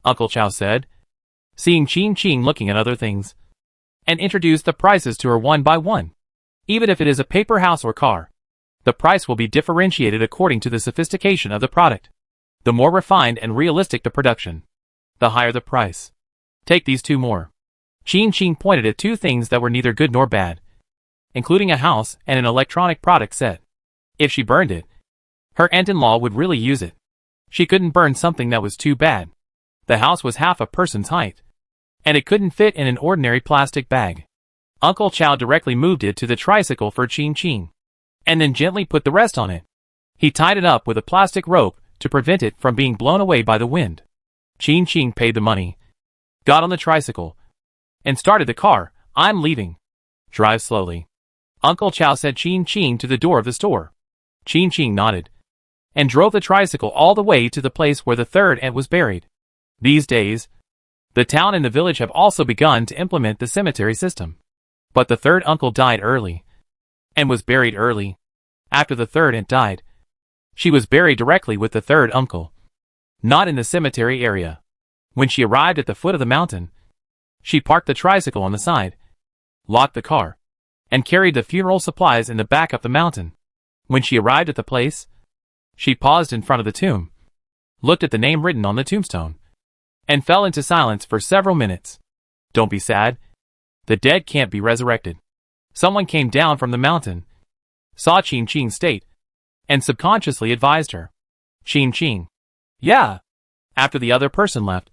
Uncle Chow said, seeing Qing looking at other things, and introduced the prices to her one by one. Even if it is a paper house or car, the price will be differentiated according to the sophistication of the product. The more refined and realistic the production, the higher the price. Take these two more. Qing pointed at two things that were neither good nor bad, including a house and an electronic product set. If she burned it, her aunt-in-law would really use it. She couldn't burn something that was too bad. The house was half a person's height, and it couldn't fit in an ordinary plastic bag. Uncle Chow directly moved it to the tricycle for Qing, and then gently put the rest on it. He tied it up with a plastic rope to prevent it from being blown away by the wind. Qing paid the money, got on the tricycle, and started the car. I'm leaving. Drive slowly, Uncle Chow said Qing to the door of the store. Qing nodded, and drove the tricycle all the way to the place where the third aunt was buried. These days, the town and the village have also begun to implement the cemetery system. But the third uncle died early, and was buried early. After the third aunt died, she was buried directly with the third uncle, not in the cemetery area. When she arrived at the foot of the mountain, she parked the tricycle on the side, locked the car, and carried the funeral supplies in the back up the mountain. When she arrived at the place, she paused in front of the tomb, looked at the name written on the tombstone, and fell into silence for several minutes. Don't be sad. The dead can't be resurrected. Someone came down from the mountain, saw Qing Qing's state, and subconsciously advised her. Qing Qing. Yeah. After the other person left,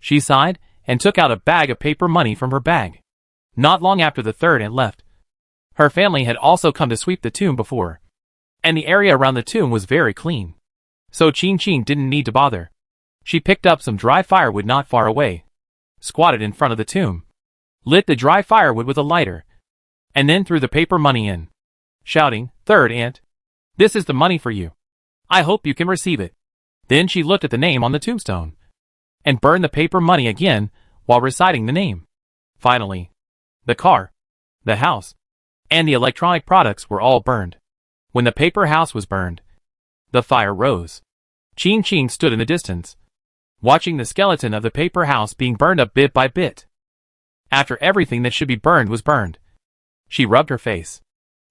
she sighed and took out a bag of paper money from her bag. Not long after the third aunt left, her family had also come to sweep the tomb before, and the area around the tomb was very clean. So Qing Qing didn't need to bother. She picked up some dry firewood not far away, squatted in front of the tomb, lit the dry firewood with a lighter, and then threw the paper money in, shouting, "Third aunt, this is the money for you. I hope you can receive it." Then she looked at the name on the tombstone, and burned the paper money again while reciting the name. Finally, the car, the house, and the electronic products were all burned. When the paper house was burned, the fire rose. Qing Qing stood in the distance, watching the skeleton of the paper house being burned up bit by bit. After everything that should be burned was burned, she rubbed her face.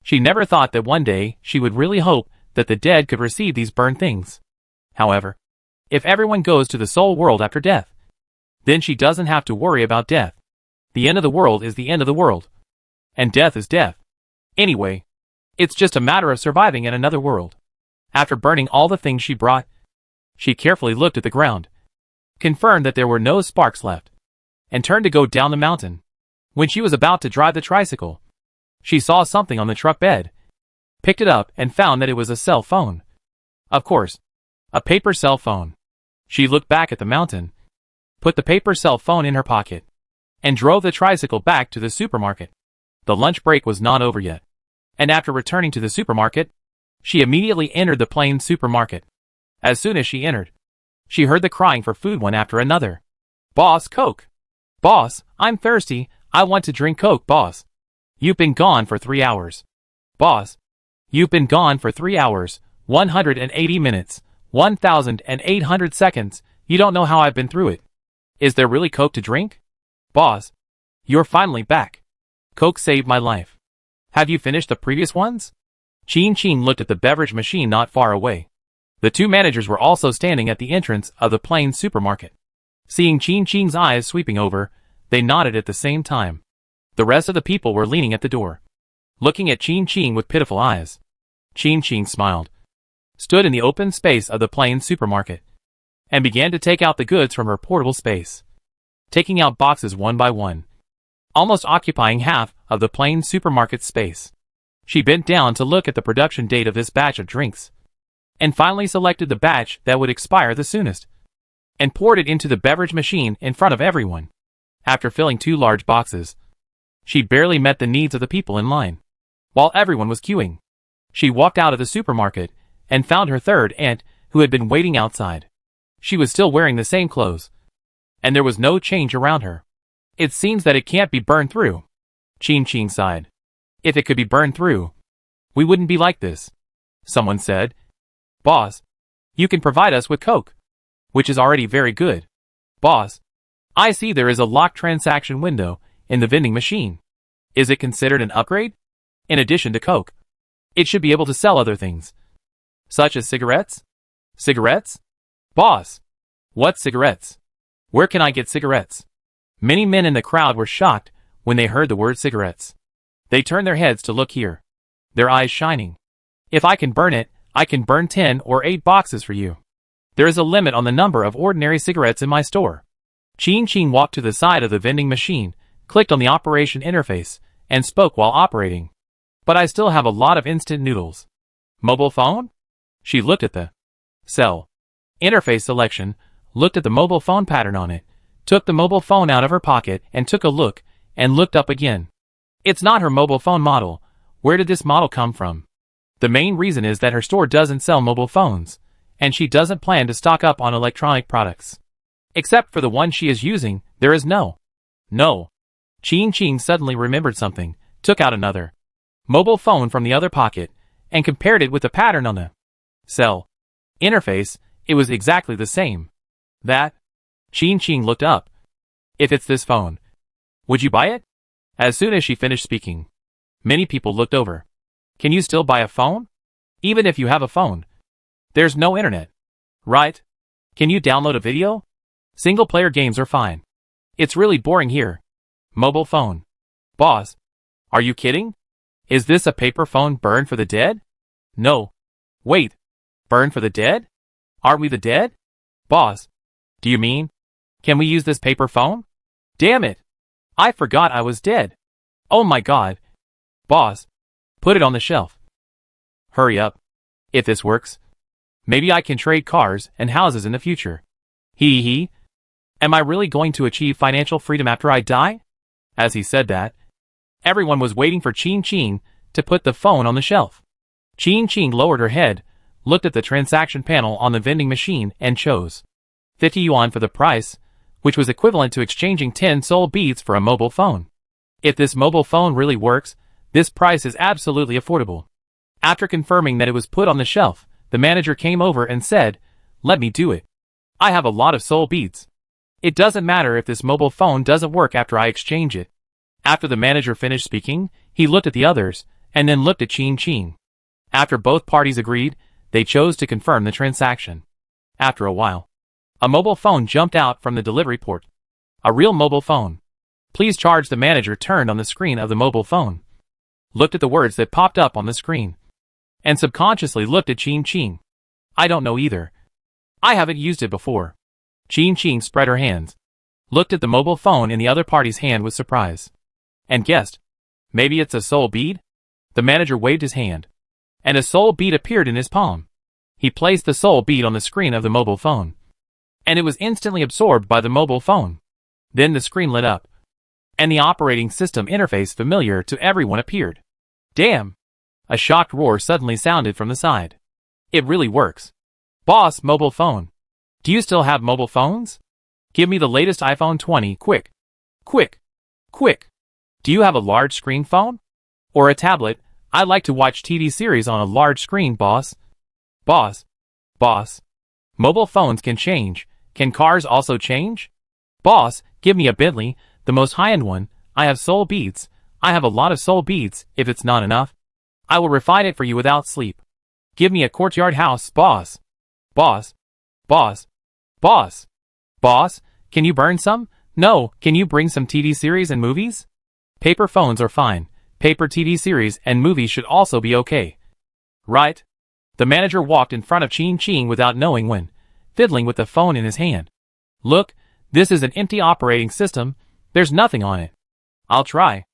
She never thought that one day she would really hope that the dead could receive these burned things. However, if everyone goes to the soul world after death, then she doesn't have to worry about death. The end of the world is the end of the world, and death is death. Anyway, it's just a matter of surviving in another world. After burning all the things she brought, she carefully looked at the ground, confirmed that there were no sparks left, and turned to go down the mountain. When she was about to drive the tricycle, she saw something on the truck bed, picked it up and found that it was a cell phone. Of course, a paper cell phone. She looked back at the mountain, put the paper cell phone in her pocket, and drove the tricycle back to the supermarket. The lunch break was not over yet, and after returning to the supermarket, she immediately entered the plain supermarket. As soon as she entered, she heard the crying for food one after another. "Boss, Coke! Boss, I'm thirsty, I want to drink Coke, boss! You've been gone for 3 hours. Boss, you've been gone for 3 hours, 180 minutes, 1,800 seconds, you don't know how I've been through it. Is there really Coke to drink? Boss, you're finally back. Coke saved my life. Have you finished the previous ones?" Qing Qing looked at the beverage machine not far away. The two managers were also standing at the entrance of the plain supermarket. Seeing Qing Qing's eyes sweeping over, they nodded at the same time. The rest of the people were leaning at the door, looking at Qing Qing with pitiful eyes. Qing Qing smiled, stood in the open space of the plain supermarket, and began to take out the goods from her portable space, taking out boxes one by one, almost occupying half of the plain supermarket space. She bent down to look at the production date of this batch of drinks, and finally selected the batch that would expire the soonest, and poured it into the beverage machine in front of everyone. After filling 2 large boxes, she barely met the needs of the people in line. While everyone was queuing, she walked out of the supermarket and found her third aunt, who had been waiting outside. She was still wearing the same clothes, and there was no change around her. "It seems that it can't be burned through," Qing Qing sighed. "If it could be burned through, we wouldn't be like this." Someone said, "Boss, you can provide us with Coke, which is already very good. Boss, I see there is a locked transaction window in the vending machine. Is it considered an upgrade? In addition to Coke, it should be able to sell other things, such as cigarettes." "Cigarettes? Boss, what cigarettes? Where can I get cigarettes?" Many men in the crowd were shocked when they heard the word cigarettes. They turned their heads to look here, their eyes shining. "If I can burn it, I can burn 10 or 8 boxes for you. There is a limit on the number of ordinary cigarettes in my store." Qing Qing walked to the side of the vending machine, clicked on the operation interface, and spoke while operating. "But I still have a lot of instant noodles." "Mobile phone?" She looked at the cell interface selection, looked at the mobile phone pattern on it, took the mobile phone out of her pocket and took a look, and looked up again. It's not her mobile phone model. Where did this model come from? The main reason is that her store doesn't sell mobile phones, and she doesn't plan to stock up on electronic products. Except for the one she is using, there is no. Qing Qing suddenly remembered something, took out another mobile phone from the other pocket, and compared it with the pattern on the cell interface. It was exactly the same. That? Qing Qing looked up. "If it's this phone, would you buy it?" As soon as she finished speaking, many people looked over. "Can you still buy a phone?" Even if you have a phone. There's no internet. Right? Can you download a video? Single-player games are fine. It's really boring here. Mobile phone. Boss. Are you kidding? Is this a paper phone burned for the dead? No. Wait. Burned for the dead? Aren't we the dead? Boss. Do you mean? Can we use this paper phone? Damn it. I forgot I was dead. Oh my god. Boss. Put it on the shelf. Hurry up. If this works, maybe I can trade cars and houses in the future. Hee hee. Am I really going to achieve financial freedom after I die? As he said that, everyone was waiting for Ching Ching to put the phone on the shelf. Ching Ching lowered her head, looked at the transaction panel on the vending machine and chose 50 yuan for the price, which was equivalent to exchanging 10 soul beads for a mobile phone. If this mobile phone really works, this price is absolutely affordable. After confirming that it was put on the shelf, the manager came over and said, "Let me do it. I have a lot of soul beads. It doesn't matter if this mobile phone doesn't work after I exchange it." After the manager finished speaking, he looked at the others, and then looked at Ching Ching. After both parties agreed, they chose to confirm the transaction. After a while, a mobile phone jumped out from the delivery port. A real mobile phone. Please charge. The manager turned on the screen of the mobile phone, looked at the words that popped up on the screen, and subconsciously looked at Ching Ching. I don't know either. I haven't used it before. Ching Ching spread her hands, looked at the mobile phone in the other party's hand with surprise, and guessed. Maybe it's a soul bead? The manager waved his hand, and a soul bead appeared in his palm. He placed the soul bead on the screen of the mobile phone, and it was instantly absorbed by the mobile phone. Then the screen lit up, and the operating system interface familiar to everyone appeared. Damn! A shocked roar suddenly sounded from the side. It really works. Boss, mobile phone. Do you still have mobile phones? Give me the latest iPhone 20, quick. Quick. Quick. Do you have a large screen phone? Or a tablet? I'd like to watch TV series on a large screen, boss. Boss. Boss. Mobile phones can change. Can cars also change? Boss, give me a Bentley, the most high-end one. I have soul beads. I have a lot of soul beads. If it's not enough, I will refine it for you without sleep. Give me a courtyard house, boss. Boss. Boss. Boss. Boss, can you burn some? No, can you bring some TV series and movies? Paper phones are fine. Paper TV series and movies should also be okay. Right? The manager walked in front of Ching Ching without knowing when, fiddling with the phone in his hand. Look, this is an empty operating system. There's nothing on it. I'll try.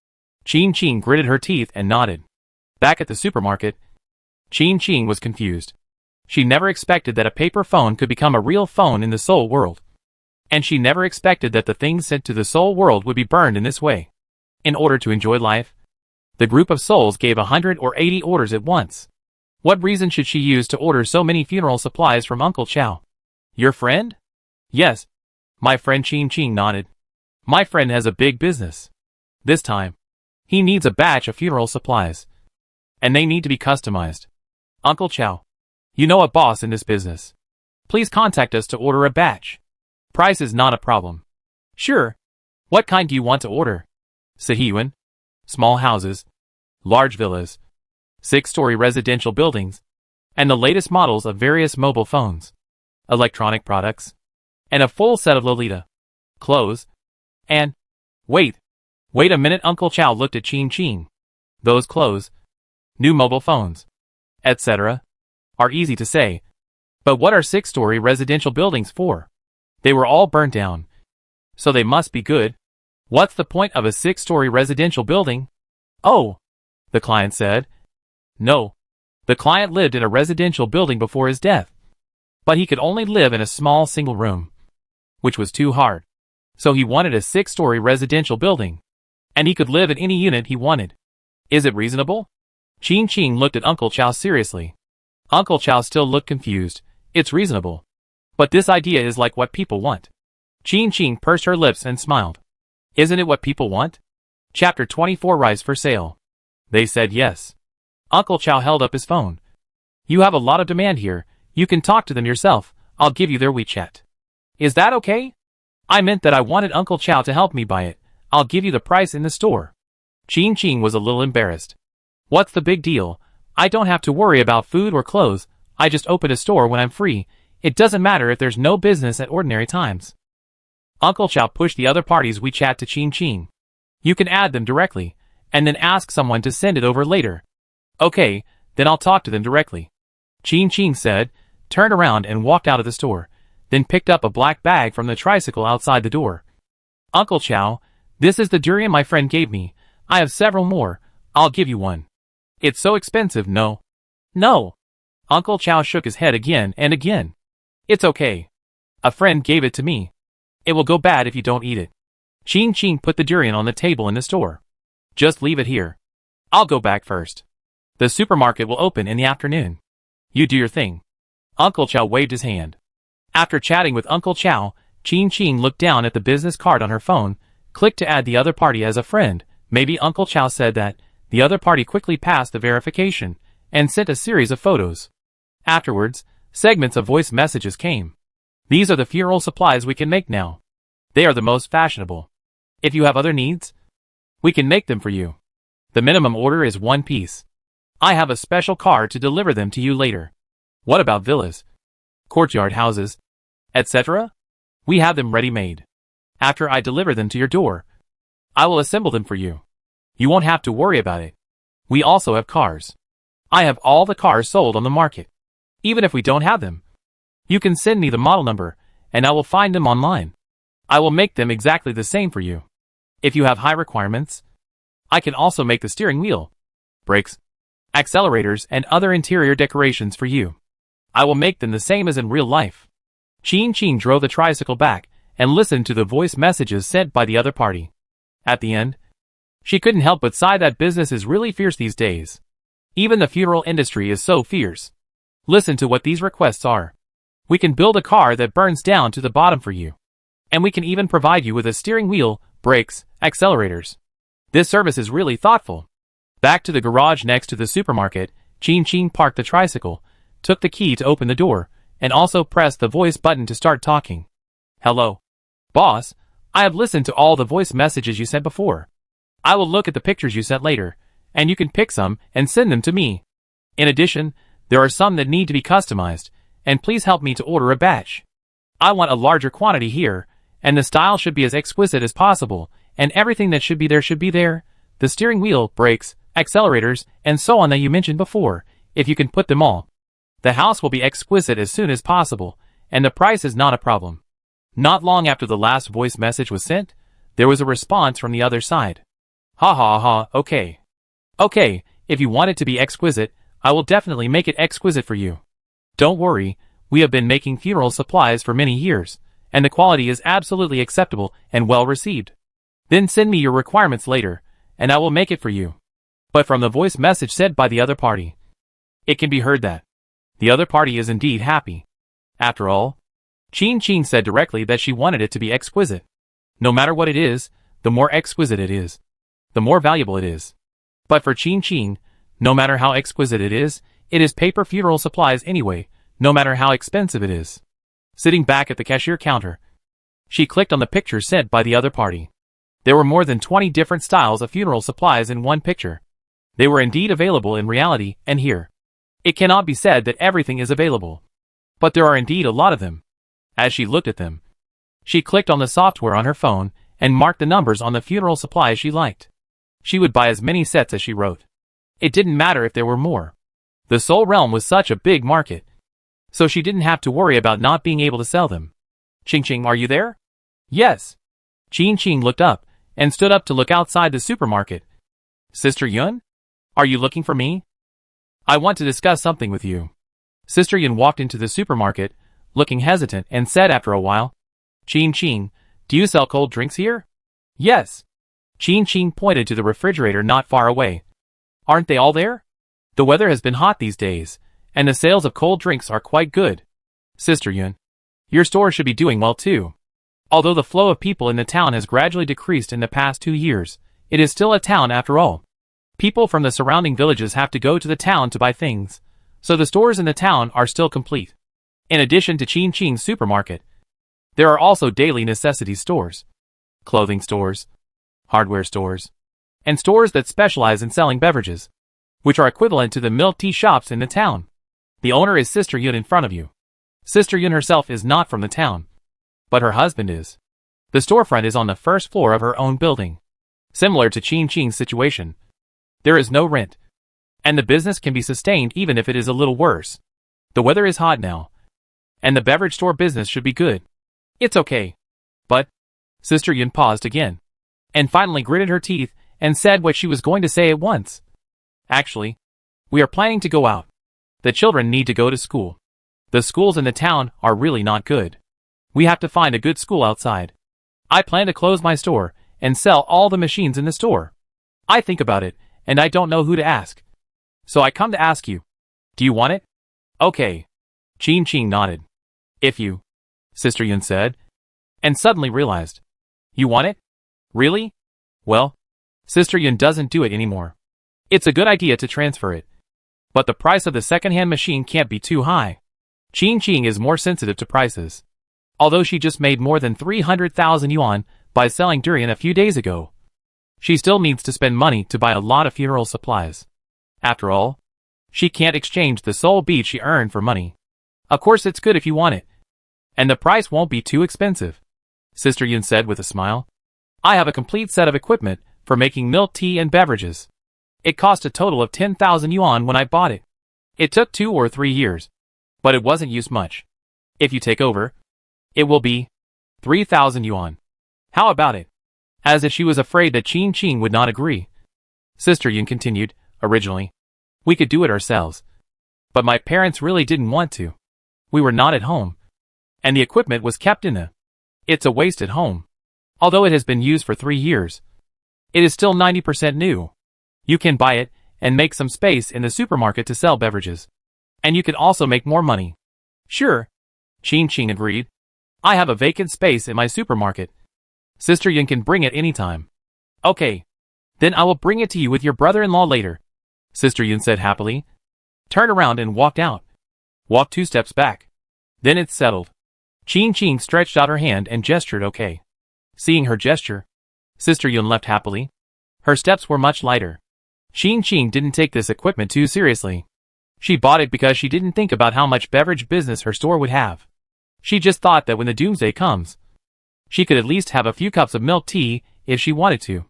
Ching Ching gritted her teeth and nodded. Back at the supermarket, Ching Ching was confused. She never expected that a paper phone could become a real phone in the soul world. And she never expected that the things sent to the soul world would be burned in this way. In order to enjoy life, the group of souls gave 100 or 80 orders at once. What reason should she use to order so many funeral supplies from Uncle Chow? Your friend? Yes. My friend. Ching Ching nodded. My friend has a big business. This time, he needs a batch of funeral supplies. And they need to be customized. Uncle Chow, you know a boss in this business. Please contact us to order a batch. Price is not a problem. Sure. What kind do you want to order? Sahiwan. Small houses. Large villas. 6-story residential buildings. And the latest models of various mobile phones. Electronic products. And a full set of Lolita clothes. And... Wait a minute. Uncle Chow looked at Ching Ching. Those clothes, new mobile phones, etc., are easy to say. But what are 6-story residential buildings for? They were all burnt down. So they must be good. What's the point of a 6-story residential building? Oh, the client said. No. The client lived in a residential building before his death. But he could only live in a small single room, which was too hard. So he wanted a 6-story residential building. And he could live in any unit he wanted. Is it reasonable? Ching Ching looked at Uncle Chow seriously. Uncle Chow still looked confused. It's reasonable. But this idea is like what people want. Ching Ching pursed her lips and smiled. Isn't it what people want? Chapter 24. Rise for sale. They said yes. Uncle Chow held up his phone. You have a lot of demand here. You can talk to them yourself. I'll give you their WeChat. Is that okay? I meant that I wanted Uncle Chow to help me buy it. I'll give you the price in the store. Ching Ching was a little embarrassed. What's the big deal? I don't have to worry about food or clothes. I just open a store when I'm free. It doesn't matter if there's no business at ordinary times. Uncle Chow pushed the other party's WeChat to Chin Chin. You can add them directly, and then ask someone to send it over later. Okay, then I'll talk to them directly. Chin Chin said, turned around and walked out of the store, then picked up a black bag from the tricycle outside the door. Uncle Chow, this is the durian my friend gave me. I have several more. I'll give you one. It's so expensive, no? No. Uncle Chow shook his head again and again. It's okay. A friend gave it to me. It will go bad if you don't eat it. Chin Chin put the durian on the table in the store. Just leave it here. I'll go back first. The supermarket will open in the afternoon. You do your thing. Uncle Chow waved his hand. After chatting with Uncle Chow, Chin Chin looked down at the business card on her phone, clicked to add the other party as a friend. Maybe Uncle Chow said that. The other party quickly passed the verification, and sent a series of photos. Afterwards, segments of voice messages came. These are the funeral supplies we can make now. They are the most fashionable. If you have other needs, we can make them for you. The minimum order is 1 piece. I have a special car to deliver them to you later. What about villas, courtyard houses, etc.? We have them ready-made. After I deliver them to your door, I will assemble them for you. You won't have to worry about it. We also have cars. I have all the cars sold on the market. Even if we don't have them, you can send me the model number, and I will find them online. I will make them exactly the same for you. If you have high requirements, I can also make the steering wheel, brakes, accelerators, and other interior decorations for you. I will make them the same as in real life. Chin Chin drove the tricycle back and listened to the voice messages sent by the other party. At the end, she couldn't help but sigh that business is really fierce these days. Even the funeral industry is so fierce. Listen to what these requests are. We can build a car that burns down to the bottom for you. And we can even provide you with a steering wheel, brakes, accelerators. This service is really thoughtful. Back to the garage next to the supermarket, Chin Chin parked the tricycle, took the key to open the door, and also pressed the voice button to start talking. Hello. Boss, I have listened to all the voice messages you sent before. I will look at the pictures you sent later, and you can pick some and send them to me. In addition, there are some that need to be customized, and please help me to order a batch. I want a larger quantity here, and the style should be as exquisite as possible, and everything that should be there. The steering wheel, brakes, accelerators, and so on that you mentioned before, if you can put them all. The house will be exquisite as soon as possible, and the price is not a problem. Not long after the last voice message was sent, there was a response from the other side. Ha ha ha, okay. Okay, if you want it to be exquisite, I will definitely make it exquisite for you. Don't worry, we have been making funeral supplies for many years, and the quality is absolutely acceptable and well received. Then send me your requirements later, and I will make it for you. But from the voice message sent by the other party, it can be heard that the other party is indeed happy. After all, Chin Chin said directly that she wanted it to be exquisite. No matter what it is, the more exquisite it is, the more valuable it is. But for Chin Chin, no matter how exquisite it is paper funeral supplies anyway, no matter how expensive it is. Sitting back at the cashier counter, she clicked on the picture sent by the other party. There were more than 20 different styles of funeral supplies in one picture. They were indeed available in reality and here. It cannot be said that everything is available, but there are indeed a lot of them. As she looked at them, she clicked on the software on her phone and marked the numbers on the funeral supplies she liked. She would buy as many sets as she wrote. It didn't matter if there were more. The Seoul realm was such a big market, so she didn't have to worry about not being able to sell them. Ching Ching, are you there? Yes. Chin Chin looked up and stood up to look outside the supermarket. Sister Yun? Are you looking for me? I want to discuss something with you. Sister Yun walked into the supermarket, looking hesitant, and said after a while, Chin Chin, do you sell cold drinks here? Yes. Chin Chin pointed to the refrigerator not far away. Aren't they all there? The weather has been hot these days, and the sales of cold drinks are quite good. Sister Yun, your store should be doing well too. Although the flow of people in the town has gradually decreased in the past 2 years, it is still a town after all. People from the surrounding villages have to go to the town to buy things, so the stores in the town are still complete. In addition to Chin Chin's supermarket, there are also daily necessities stores, clothing stores, hardware stores, and stores that specialize in selling beverages. which are equivalent to the milk tea shops in the town. The owner is Sister Yun in front of you. Sister Yun herself is not from the town, but her husband is. The storefront is on the first floor of her own building. Similar to Qin Qing's situation, there is no rent, and the business can be sustained even if it is a little worse. The weather is hot now, and the beverage store business should be good. It's okay. But Sister Yun paused again, and finally gritted her teeth and said what she was going to say at once. Actually, we are planning to go out. The children need to go to school. The schools in the town are really not good. We have to find a good school outside. I plan to close my store and sell all the machines in the store. I think about it, and I don't know who to ask. So I come to ask you. Do you want it? Okay. Qin Qing nodded. If you, Sister Yun said, and suddenly realized. You want it? Really? Well, Sister Yun doesn't do it anymore. It's a good idea to transfer it. But the price of the second-hand machine can't be too high. Qin Qing is more sensitive to prices. Although she just made more than 300,000 yuan by selling durian a few days ago, she still needs to spend money to buy a lot of funeral supplies. After all, she can't exchange the soul bead she earned for money. Of course it's good if you want it. And the price won't be too expensive, Sister Yun said with a smile. I have a complete set of equipment for making milk tea and beverages. It cost a total of 10,000 yuan when I bought it. It took 2 or 3 years, but it wasn't used much. If you take over, it will be 3,000 yuan. How about it? As if she was afraid that Qin Qing would not agree, Sister Yun continued, originally, we could do it ourselves. But my parents really didn't want to. We were not at home, and the equipment was kept in It's a wasted home. Although it has been used for 3 years, it is still 90% new. You can buy it and make some space in the supermarket to sell beverages. And you can also make more money. Sure, Qin Qing agreed. I have a vacant space in my supermarket. Sister Yun can bring it anytime. Okay. Then I will bring it to you with your brother-in-law later, Sister Yun said happily. Turned around and walked out. Walked 2 steps back. Then it's settled. Qin Qing stretched out her hand and gestured okay. Seeing her gesture, Sister Yun left happily. Her steps were much lighter. Qin Qing didn't take this equipment too seriously. She bought it because she didn't think about how much beverage business her store would have. She just thought that when the doomsday comes, she could at least have a few cups of milk tea if she wanted to.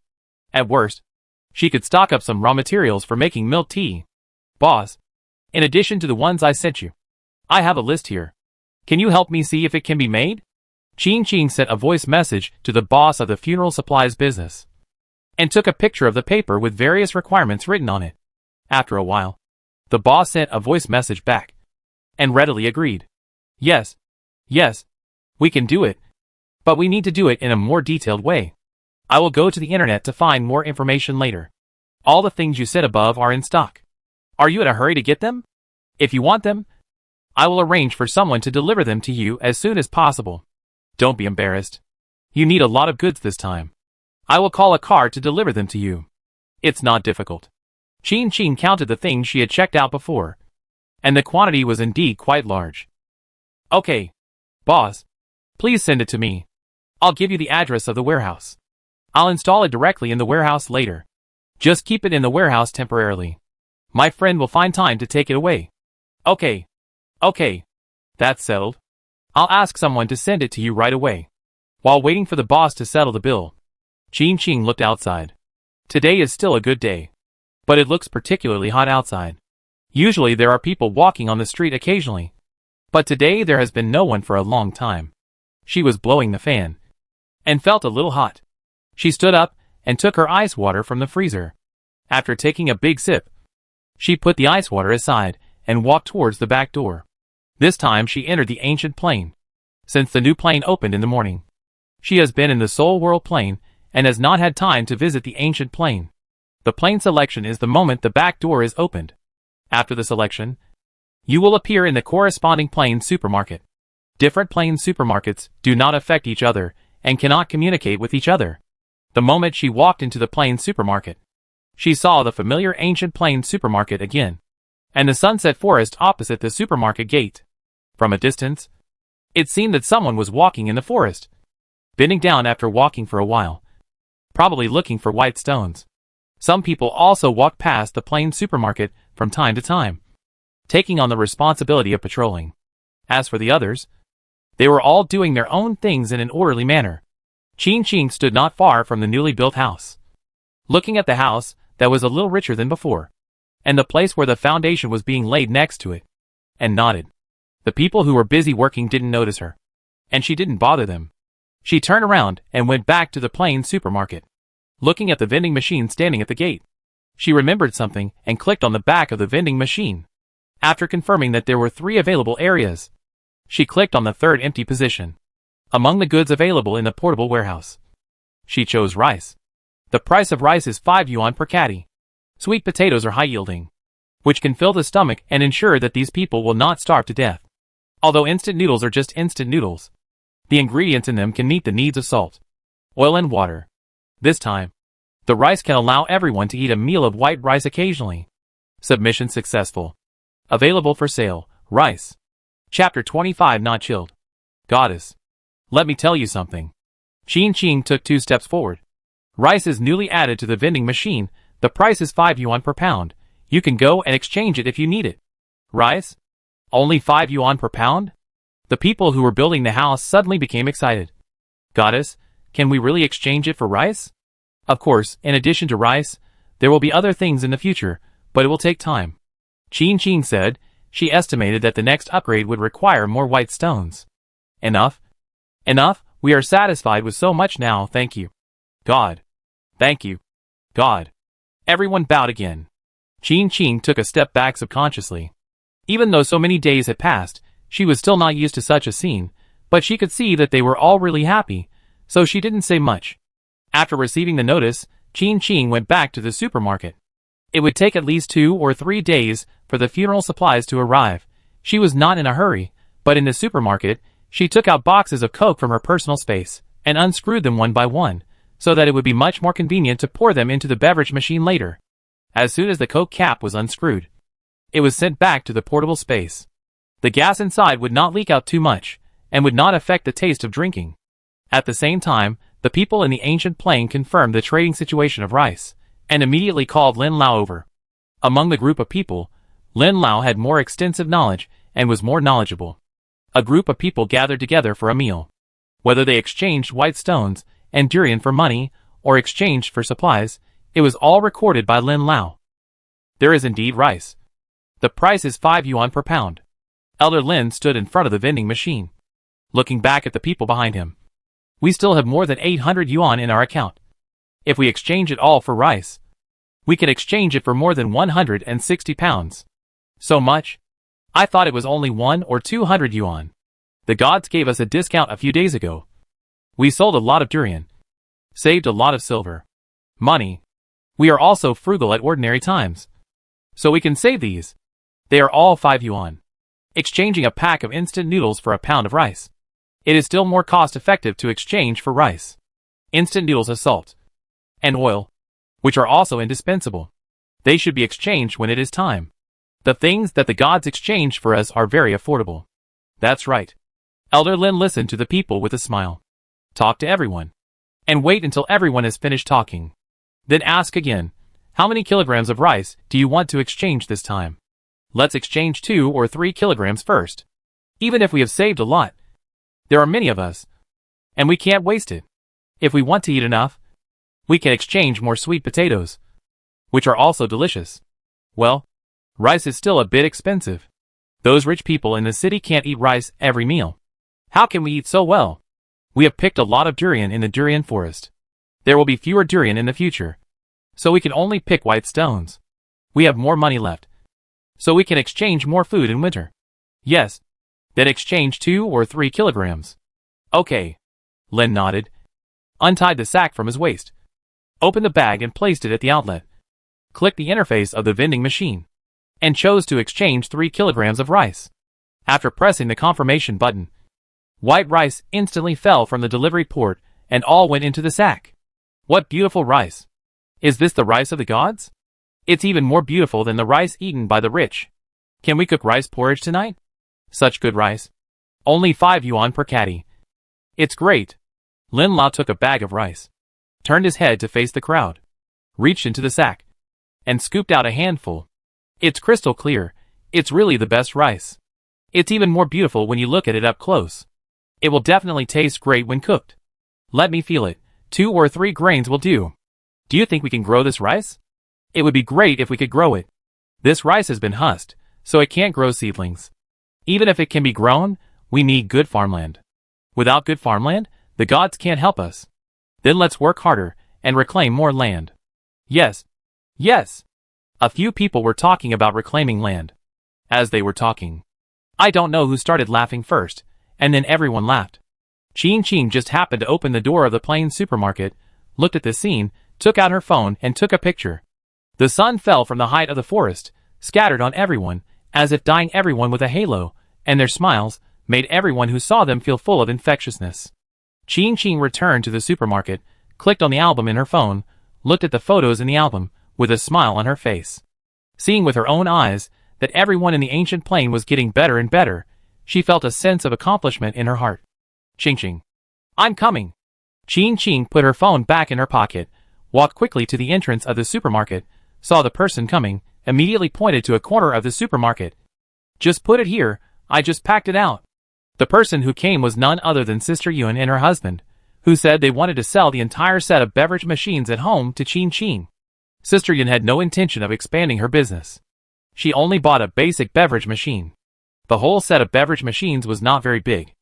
At worst, she could stock up some raw materials for making milk tea. Boss, in addition to the ones I sent you, I have a list here. Can you help me see if it can be made? Qin Qing sent a voice message to the boss of the funeral supplies business, and took a picture of the paper with various requirements written on it. After a while, the boss sent a voice message back, and readily agreed. Yes, we can do it, but we need to do it in a more detailed way. I will go to the internet to find more information later. All the things you said above are in stock. Are you in a hurry to get them? If you want them, I will arrange for someone to deliver them to you as soon as possible. Don't be embarrassed. You need a lot of goods this time. I will call a car to deliver them to you. It's not difficult. Qin Qing counted the things she had checked out before, and the quantity was indeed quite large. Okay, boss, please send it to me. I'll give you the address of the warehouse. I'll install it directly in the warehouse later. Just keep it in the warehouse temporarily. My friend will find time to take it away. Okay, that's settled. I'll ask someone to send it to you right away. While waiting for the boss to settle the bill, Qin Qing looked outside. Today is still a good day, but it looks particularly hot outside. Usually there are people walking on the street occasionally, but today there has been no one for a long time. She was blowing the fan, and felt a little hot. She stood up, and took her ice water from the freezer. After taking a big sip, she put the ice water aside, and walked towards the back door. This time she entered the ancient plane. Since the new plane opened in the morning, she has been in the Soul World plane, and has not had time to visit the ancient plane. The plane selection is the moment the back door is opened. After the selection, you will appear in the corresponding plane supermarket. Different plane supermarkets do not affect each other, and cannot communicate with each other. The moment she walked into the plane supermarket, she saw the familiar ancient plane supermarket again, and the sunset forest opposite the supermarket gate. From a distance, it seemed that someone was walking in the forest, bending down after walking for a while, probably looking for white stones. Some people also walked past the plain supermarket from time to time, taking on the responsibility of patrolling. As for the others, they were all doing their own things in an orderly manner. Qing stood not far from the newly built house, looking at the house that was a little richer than before, and the place where the foundation was being laid next to it, and nodded. The people who were busy working didn't notice her, and she didn't bother them. She turned around and went back to the plain supermarket, looking at the vending machine standing at the gate. She remembered something and clicked on the back of the vending machine. After confirming that there were 3 available areas, she clicked on the third empty position. Among the goods available in the portable warehouse, she chose rice. The price of rice is 5 yuan per caddy. Sweet potatoes are high-yielding, which can fill the stomach and ensure that these people will not starve to death. Although instant noodles are just instant noodles, the ingredients in them can meet the needs of salt, oil and water. This time, the rice can allow everyone to eat a meal of white rice occasionally. Submission successful. Available for sale, rice. Chapter 25 Not chilled. Goddess. Let me tell you something. Qing took 2 steps forward. Rice is newly added to the vending machine. The price is 5 yuan per pound. You can go and exchange it if you need it. Rice? Only 5 yuan per pound? The people who were building the house suddenly became excited. Goddess, can we really exchange it for rice? Of course, in addition to rice, there will be other things in the future, but it will take time. Qing said. She estimated that the next upgrade would require more white stones. Enough? Enough, we are satisfied with so much now, thank you. God. Thank you. God. Everyone bowed again. Qing took a step back subconsciously. Even though so many days had passed, she was still not used to such a scene, but she could see that they were all really happy, so she didn't say much. After receiving the notice, Qing went back to the supermarket. It would take at least 2 or 3 days for the funeral supplies to arrive. She was not in a hurry, but in the supermarket, she took out boxes of Coke from her personal space and unscrewed them one by one, so that it would be much more convenient to pour them into the beverage machine later. As soon as the Coke cap was unscrewed, it was sent back to the portable space. The gas inside would not leak out too much, and would not affect the taste of drinking. At the same time, the people in the ancient plain confirmed the trading situation of rice, and immediately called Lin Lao over. Among the group of people, Lin Lao had more extensive knowledge and was more knowledgeable. A group of people gathered together for a meal. Whether they exchanged white stones and durian for money, or exchanged for supplies, it was all recorded by Lin Lao. There is indeed rice. The price is 5 yuan per pound. Elder Lin stood in front of the vending machine, looking back at the people behind him. We still have more than 800 yuan in our account. If we exchange it all for rice, we can exchange it for more than 160 pounds. So much? I thought it was only 100 or 200 yuan. The gods gave us a discount a few days ago. We sold a lot of durian, saved a lot of silver, money. We are also frugal at ordinary times, so we can save these. They are all 5 yuan. Exchanging a pack of instant noodles for a pound of rice. It is still more cost-effective to exchange for rice. Instant noodles have salt and oil, which are also indispensable. They should be exchanged when it is time. The things that the gods exchange for us are very affordable. That's right. Elder Lin listened to the people with a smile. Talk to everyone, and wait until everyone has finished talking. Then ask again, how many kilograms of rice do you want to exchange this time? Let's exchange 2 or 3 kilograms first. Even if we have saved a lot, there are many of us, and we can't waste it. If we want to eat enough, we can exchange more sweet potatoes, which are also delicious. Well, rice is still a bit expensive. Those rich people in the city can't eat rice every meal. How can we eat so well? We have picked a lot of durian in the durian forest. There will be fewer durian in the future, so we can only pick white stones. We have more money left, so we can exchange more food in winter. Yes, then exchange 2 or 3 kilograms. Okay. Lin nodded, untied the sack from his waist, opened the bag and placed it at the outlet, clicked the interface of the vending machine, and chose to exchange 3 kilograms of rice. After pressing the confirmation button, white rice instantly fell from the delivery port and all went into the sack. What beautiful rice! Is this the rice of the gods? It's even more beautiful than the rice eaten by the rich. Can we cook rice porridge tonight? Such good rice. Only 5 yuan per caddy. It's great. Lin Lao took a bag of rice, turned his head to face the crowd. reached into the sack, and scooped out a handful. It's crystal clear. It's really the best rice. It's even more beautiful when you look at it up close. It will definitely taste great when cooked. Let me feel it. 2 or 3 grains will do. Do you think we can grow this rice? It would be great if we could grow it. This rice has been husked, so it can't grow seedlings. Even if it can be grown, we need good farmland. Without good farmland, the gods can't help us. Then let's work harder and reclaim more land. Yes. Yes. A few people were talking about reclaiming land. As they were talking, I don't know who started laughing first, and then everyone laughed. Ching just happened to open the door of the Plains supermarket, looked at the scene, took out her phone and took a picture. The sun fell from the height of the forest, scattered on everyone, as if dyeing everyone with a halo, and their smiles made everyone who saw them feel full of infectiousness. Ching returned to the supermarket, clicked on the album in her phone, looked at the photos in the album, with a smile on her face. Seeing with her own eyes that everyone in the ancient plain was getting better and better, she felt a sense of accomplishment in her heart. Ching. I'm coming. Ching put her phone back in her pocket, walked quickly to the entrance of the supermarket, saw the person coming, immediately pointed to a corner of the supermarket. Just put it here, I just packed it out. The person who came was none other than Sister Yun and her husband, who said they wanted to sell the entire set of beverage machines at home to Ching. Sister Yun had no intention of expanding her business. She only bought a basic beverage machine. The whole set of beverage machines was not very big.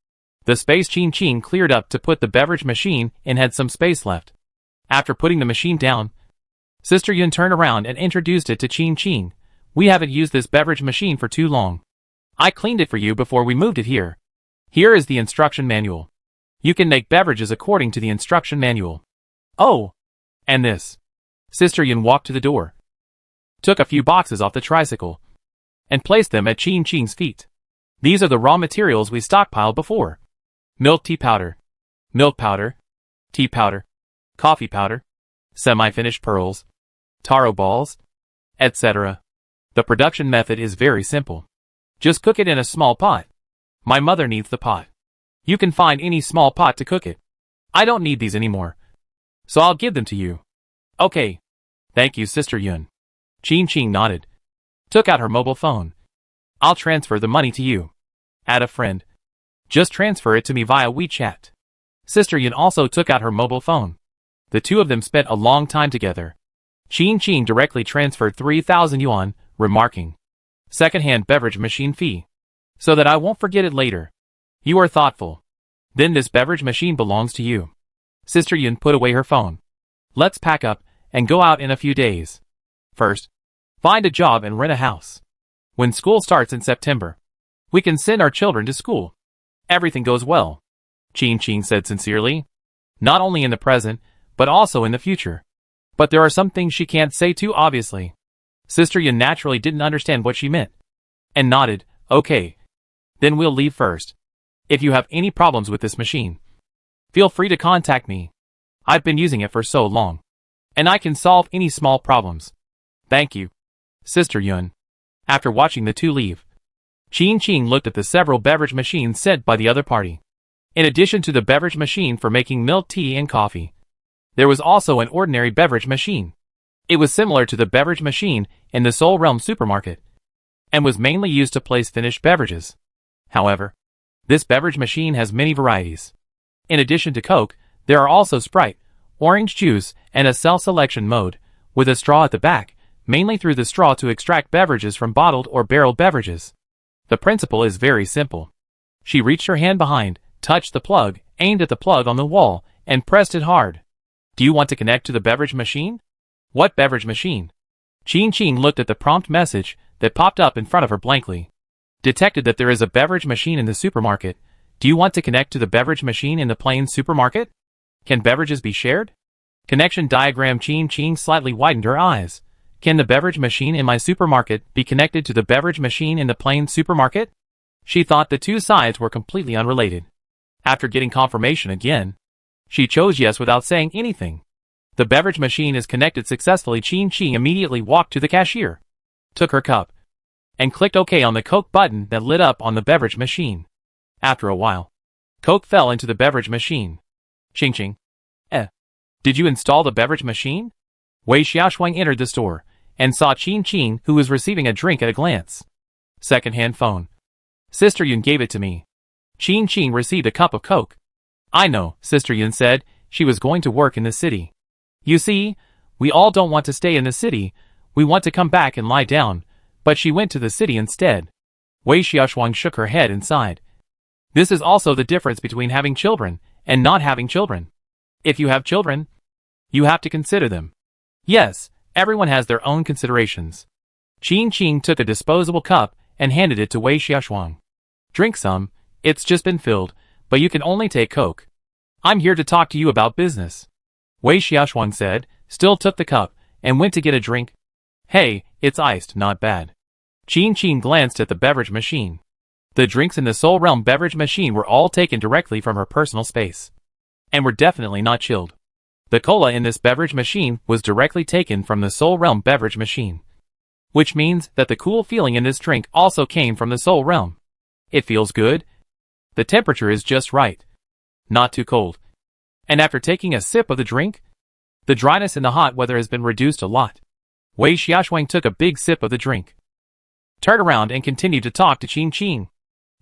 The space Ching cleared up to put the beverage machine in had some space left. After putting the machine down, Sister Yun turned around and introduced it to Ching. We haven't used this beverage machine for too long. I cleaned it for you before we moved it here. Here is the instruction manual. You can make beverages according to the instruction manual. Oh! And this. Sister Yun walked to the door, took a few boxes off the tricycle, and placed them at Ching's feet. These are the raw materials we stockpiled before. Milk tea powder, tea powder, coffee powder, semi-finished pearls, taro balls, etc. The production method is very simple. Just cook it in a small pot. My mother needs the pot. You can find any small pot to cook it. I don't need these anymore, so I'll give them to you. Okay. Thank you, Sister Yun. Ching nodded, took out her mobile phone. I'll transfer the money to you. Add a friend. Just transfer it to me via WeChat. Sister Yun also took out her mobile phone. The two of them spent a long time together. Ching directly transferred 3,000 yuan, remarking, "Second-hand beverage machine fee. So that I won't forget it later. You are thoughtful. Then this beverage machine belongs to you." Sister Yun put away her phone. Let's pack up and go out in a few days. First, find a job and rent a house. When school starts in September, we can send our children to school. Everything goes well, Ching said sincerely. Not only in the present, but also in the future. But there are some things she can't say too obviously. Sister Yun naturally didn't understand what she meant, and nodded, okay. Then we'll leave first. If you have any problems with this machine, feel free to contact me. I've been using it for so long, and I can solve any small problems. Thank you, Sister Yun. After watching the two leave, Ching looked at the several beverage machines sent by the other party. In addition to the beverage machine for making milk tea and coffee, there was also an ordinary beverage machine. It was similar to the beverage machine in the Seoul Realm supermarket, and was mainly used to place finished beverages. However, this beverage machine has many varieties. In addition to Coke, there are also Sprite, orange juice, and a self-selection mode, with a straw at the back, mainly through the straw to extract beverages from bottled or barreled beverages. The principle is very simple. She reached her hand behind, touched the plug, aimed at the plug on the wall, and pressed it hard. Do you want to connect to the beverage machine? What beverage machine? Ching looked at the prompt message that popped up in front of her blankly. Detected that there is a beverage machine in the supermarket. Do you want to connect to the beverage machine in the Plains supermarket? Can beverages be shared? Connection diagram. Ching slightly widened her eyes. Can the beverage machine in my supermarket be connected to the beverage machine in the Plains supermarket? She thought the two sides were completely unrelated. After getting confirmation again, she chose yes without saying anything. The beverage machine is connected successfully. Ching immediately walked to the cashier, took her cup, and clicked OK on the Coke button that lit up on the beverage machine. After a while, Coke fell into the beverage machine. Ching. Did you install the beverage machine? Wei Xiaoshuang entered the store, and saw Qin Qing, who was receiving a drink at a glance. Second-hand phone. Sister Yun gave it to me. Qin Qing received a cup of Coke. I know, Sister Yun said, she was going to work in the city. You see, we all don't want to stay in the city, we want to come back and lie down, but she went to the city instead. Wei Xiaoshuang shook her head and sighed. This is also the difference between having children and not having children. If you have children, you have to consider them. Yes, everyone has their own considerations. Qin Qing took a disposable cup and handed it to Wei Xiaoshuang. Drink some, it's just been filled, but you can only take Coke. I'm here to talk to you about business. Wei Xiaoshuang said, still took the cup, and went to get a drink. Hey, it's iced, not bad. Qin Qing glanced at the beverage machine. The drinks in the Soul Realm beverage machine were all taken directly from her personal space. And were definitely not chilled. The cola in this beverage machine was directly taken from the Soul Realm beverage machine. Which means that the cool feeling in this drink also came from the Soul Realm. It feels good. The temperature is just right. Not too cold. And after taking a sip of the drink, the dryness in the hot weather has been reduced a lot. Wei Xiaoshuang took a big sip of the drink. Turned around and continued to talk to Qin Qing.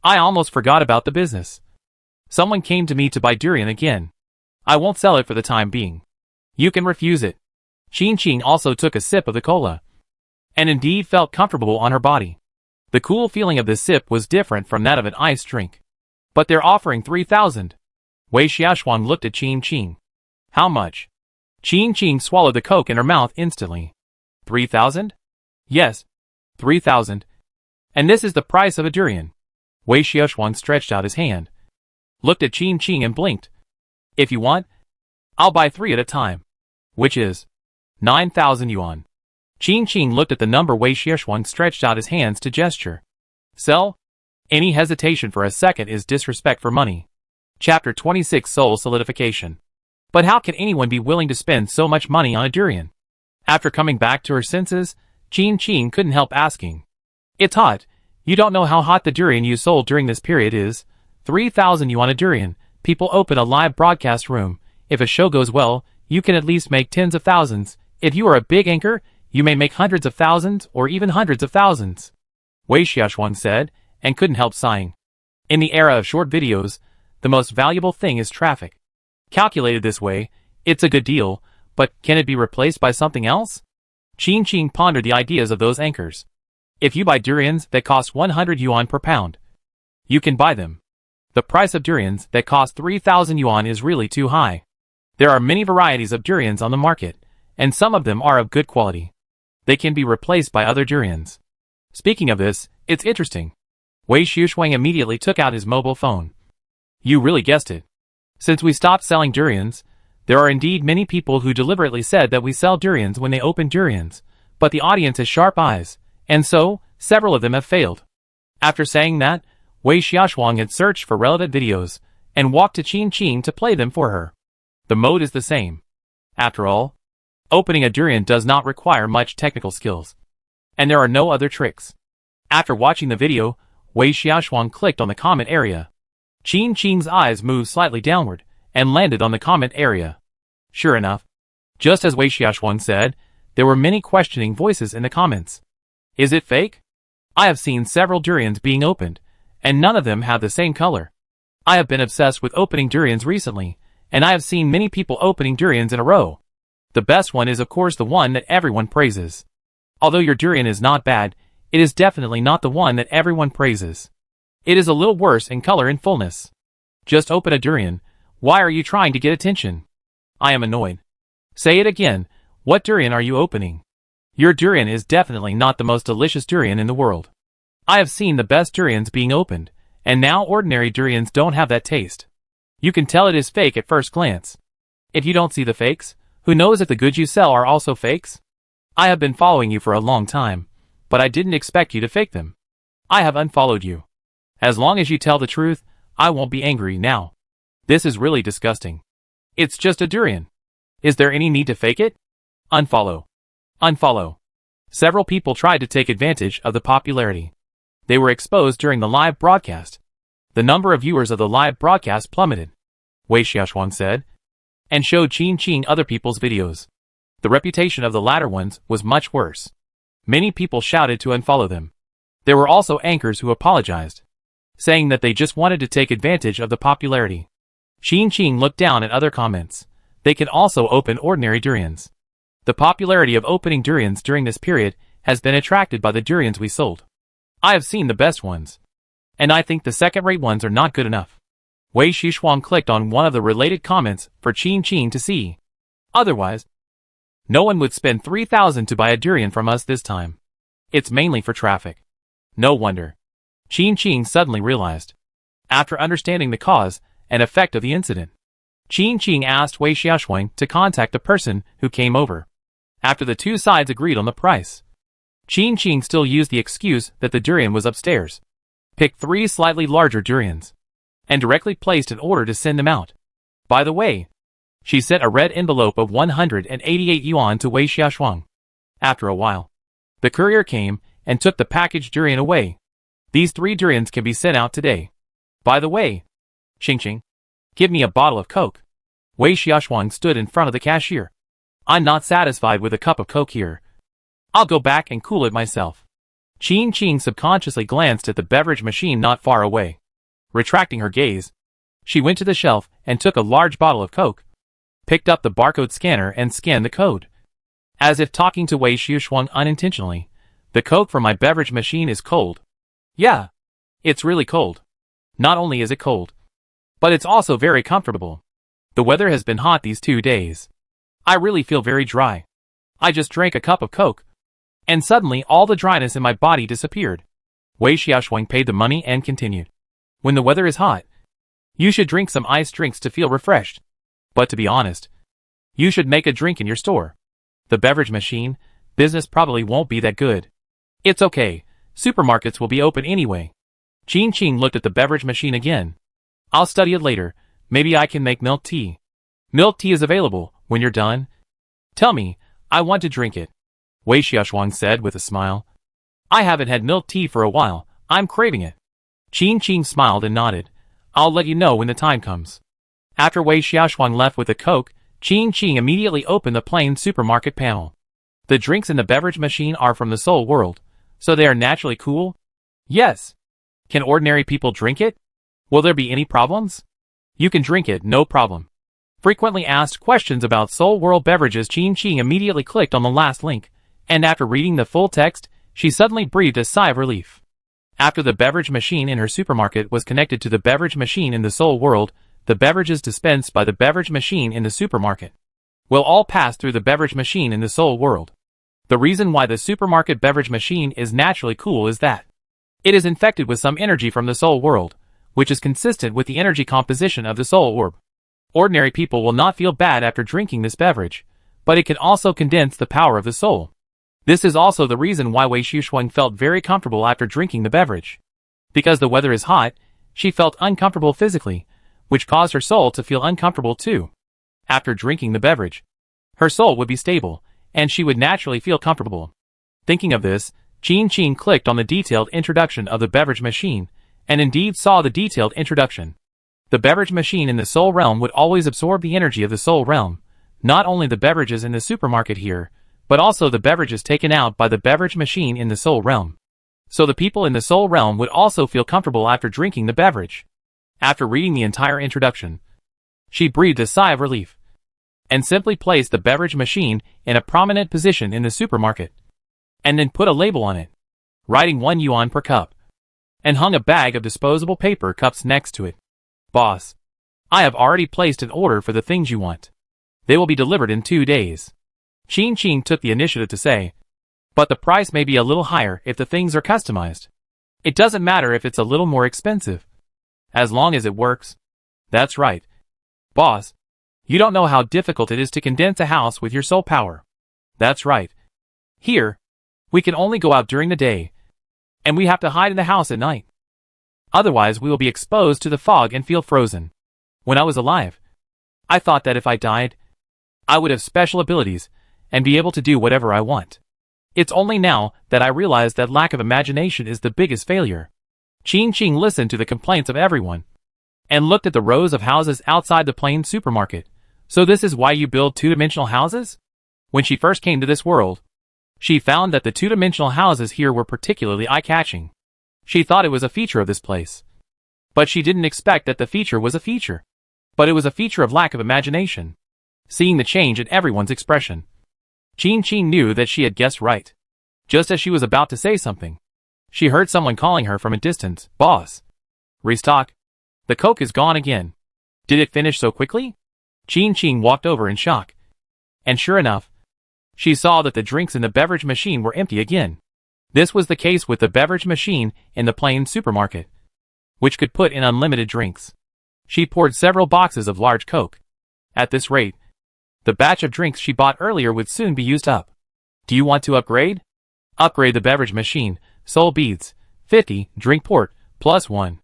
I almost forgot about the business. Someone came to me to buy durian again. I won't sell it for the time being. You can refuse it. Qin Qing also took a sip of the cola. And indeed felt comfortable on her body. The cool feeling of this sip was different from that of an iced drink. But they're offering 3,000. Wei Xiaoshuang looked at Qin Qing. How much? Qin Qing swallowed the Coke in her mouth instantly. 3,000? Yes. 3,000. And this is the price of a durian. Wei Xiaoshuang stretched out his hand. Looked at Qin Qing and blinked. If you want, I'll buy 3 at a time. Which is 9,000 yuan. Qin Qing looked at the number. Wei Xiaoshuang stretched out his hands to gesture. Sell? Any hesitation for a second is disrespect for money. Chapter 26 Soul Solidification. But how can anyone be willing to spend so much money on a durian? After coming back to her senses, Qin Qing couldn't help asking. It's hot. You don't know how hot the durian you sold during this period is. 3,000 yuan a durian. People open a live broadcast room. If a show goes well, you can at least make tens of thousands. If you are a big anchor, you may make hundreds of thousands or even hundreds of thousands. Wei Xiaoshuang said, and couldn't help sighing. In the era of short videos, the most valuable thing is traffic. Calculated this way, it's a good deal, but can it be replaced by something else? Qin Qing pondered the ideas of those anchors. If you buy durians that cost 100 yuan per pound, you can buy them. The price of durians that cost 3,000 yuan is really too high. There are many varieties of durians on the market, and some of them are of good quality. They can be replaced by other durians. Speaking of this, it's interesting. Wei Xiaoshuang immediately took out his mobile phone. You really guessed it. Since we stopped selling durians, there are indeed many people who deliberately said that we sell durians when they open durians, but the audience has sharp eyes, and so, several of them have failed. After saying that, Wei Xiaoshuang had searched for relevant videos, and walked to Qin Qing to play them for her. The mode is the same. After all, opening a durian does not require much technical skills. And there are no other tricks. After watching the video, Wei Xiaoshuang clicked on the comment area. Qin Qing's eyes moved slightly downward, and landed on the comment area. Sure enough, just as Wei Xiaoshuang said, there were many questioning voices in the comments. Is it fake? I have seen several durians being opened, and none of them have the same color. I have been obsessed with opening durians recently, and I have seen many people opening durians in a row. The best one is of course the one that everyone praises. Although your durian is not bad, it is definitely not the one that everyone praises. It is a little worse in color and fullness. Just open a durian. Why are you trying to get attention? I am annoyed. Say it again. What durian are you opening? Your durian is definitely not the most delicious durian in the world. I have seen the best durians being opened, and now ordinary durians don't have that taste. You can tell it is fake at first glance. If you don't see the fakes, who knows if the goods you sell are also fakes? I have been following you for a long time, but I didn't expect you to fake them. I have unfollowed you. As long as you tell the truth, I won't be angry now. This is really disgusting. It's just a durian. Is there any need to fake it? Unfollow. Unfollow. Several people tried to take advantage of the popularity. They were exposed during the live broadcast. The number of viewers of the live broadcast plummeted, Wei Xiaoshuang said, and showed Qin Qing other people's videos. The reputation of the latter ones was much worse. Many people shouted to unfollow them. There were also anchors who apologized, saying that they just wanted to take advantage of the popularity. Qing looked down at other comments. They can also open ordinary durians. The popularity of opening durians during this period has been attracted by the durians we sold. I have seen the best ones, and I think the second-rate ones are not good enough. Wei Xishuang clicked on one of the related comments for Qing to see. Otherwise, no one would spend 3,000 to buy a durian from us this time. It's mainly for traffic. No wonder. Qing suddenly realized. After understanding the cause and effect of the incident, Qing asked Wei Xiaoshuang to contact the person who came over. After the two sides agreed on the price, Qing still used the excuse that the durian was upstairs, picked 3 slightly larger durians, and directly placed an order to send them out. By the way, she sent a red envelope of 188 yuan to Wei Xiaoshuang. After a while, the courier came and took the packaged durian away. These 3 durians can be sent out today. By the way, Qing, give me a bottle of Coke. Wei Xiaoshuang stood in front of the cashier. I'm not satisfied with a cup of Coke here. I'll go back and cool it myself. Qing subconsciously glanced at the beverage machine not far away. Retracting her gaze, she went to the shelf and took a large bottle of Coke, picked up the barcode scanner and scanned the code. As if talking to Wei Xiaoshuang unintentionally, the Coke from my beverage machine is cold. Yeah, it's really cold. Not only is it cold, but it's also very comfortable. The weather has been hot these 2 days. I really feel very dry. I just drank a cup of Coke, and suddenly all the dryness in my body disappeared. Wei Xiaoshuang paid the money and continued. When the weather is hot, you should drink some iced drinks to feel refreshed. But to be honest, you should make a drink in your store. The beverage machine business probably won't be that good. It's okay, supermarkets will be open anyway. Qing looked at the beverage machine again. I'll study it later, maybe I can make milk tea. Milk tea is available when you're done. Tell me, I want to drink it. Wei Xiaoshuang said with a smile. I haven't had milk tea for a while, I'm craving it. Qing smiled and nodded. I'll let you know when the time comes. After Wei Xiaoshuang left with the Coke, Qing immediately opened the plain supermarket panel. The drinks in the beverage machine are from the Soul World, so they are naturally cool? Yes. Can ordinary people drink it? Will there be any problems? You can drink it, no problem. Frequently asked questions about Soul World beverages. Qing immediately clicked on the last link, and after reading the full text, she suddenly breathed a sigh of relief. After the beverage machine in her supermarket was connected to the beverage machine in the Soul World, the beverages dispensed by the beverage machine in the supermarket will all pass through the beverage machine in the Soul World. The reason why the supermarket beverage machine is naturally cool is that it is infected with some energy from the Soul World, which is consistent with the energy composition of the Soul Orb. Ordinary people will not feel bad after drinking this beverage, but it can also condense the power of the soul. This is also the reason why Wei Xiaoshuang felt very comfortable after drinking the beverage. Because the weather is hot, she felt uncomfortable physically, which caused her soul to feel uncomfortable too. After drinking the beverage, her soul would be stable, and she would naturally feel comfortable. Thinking of this, Qing clicked on the detailed introduction of the beverage machine, and indeed saw the detailed introduction. The beverage machine in the Soul Realm would always absorb the energy of the Soul Realm, not only the beverages in the supermarket here, but also the beverages taken out by the beverage machine in the Soul Realm. So the people in the Soul Realm would also feel comfortable after drinking the beverage. After reading the entire introduction, she breathed a sigh of relief, and simply placed the beverage machine in a prominent position in the supermarket, and then put a label on it, writing 1 yuan per cup, and hung a bag of disposable paper cups next to it. Boss, I have already placed an order for the things you want. They will be delivered in 2 days. Qing took the initiative to say, but the price may be a little higher if the things are customized. It doesn't matter if it's a little more expensive, as long as it works. That's right. Boss, you don't know how difficult it is to condense a house with your soul power. That's right. Here, we can only go out during the day, and we have to hide in the house at night. Otherwise we will be exposed to the fog and feel frozen. When I was alive, I thought that if I died, I would have special abilities, and be able to do whatever I want. It's only now that I realize that lack of imagination is the biggest failure. Qing listened to the complaints of everyone, and looked at the rows of houses outside the plain supermarket. So this is why you build two-dimensional houses? When she first came to this world, she found that the two-dimensional houses here were particularly eye-catching. She thought it was a feature of this place. But she didn't expect that the feature was a feature. But it was a feature of lack of imagination. Seeing the change in everyone's expression, Qin knew that she had guessed right. Just as she was about to say something, she heard someone calling her from a distance. "Boss. Restock. The Coke is gone again." Did it finish so quickly? Qin walked over in shock. And sure enough, she saw that the drinks in the beverage machine were empty again. This was the case with the beverage machine in the plain supermarket, which could put in unlimited drinks. She poured several boxes of large Coke. At this rate, the batch of drinks she bought earlier would soon be used up. Do you want to upgrade? Upgrade the beverage machine. Soul beads. 50, drink port, plus 1.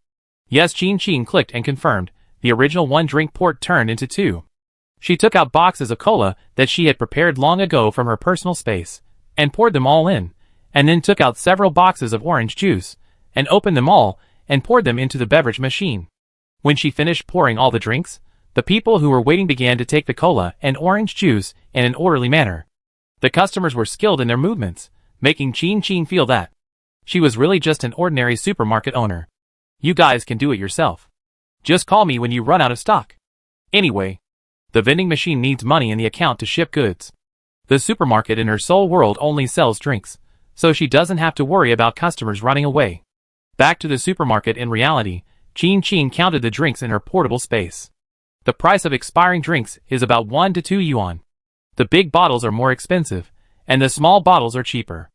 Yes, Qin clicked and confirmed. The original 1 drink port turned into 2. She took out boxes of cola that she had prepared long ago from her personal space, and poured them all in, and then took out several boxes of orange juice, and opened them all, and poured them into the beverage machine. When she finished pouring all the drinks, the people who were waiting began to take the cola and orange juice in an orderly manner. The customers were skilled in their movements, making Qin feel that she was really just an ordinary supermarket owner. You guys can do it yourself. Just call me when you run out of stock. Anyway, the vending machine needs money in the account to ship goods. The supermarket in her soul world only sells drinks, so she doesn't have to worry about customers running away. Back to the supermarket in reality, Qin counted the drinks in her portable space. The price of expiring drinks is about 1 to 2 yuan. The big bottles are more expensive, and the small bottles are cheaper.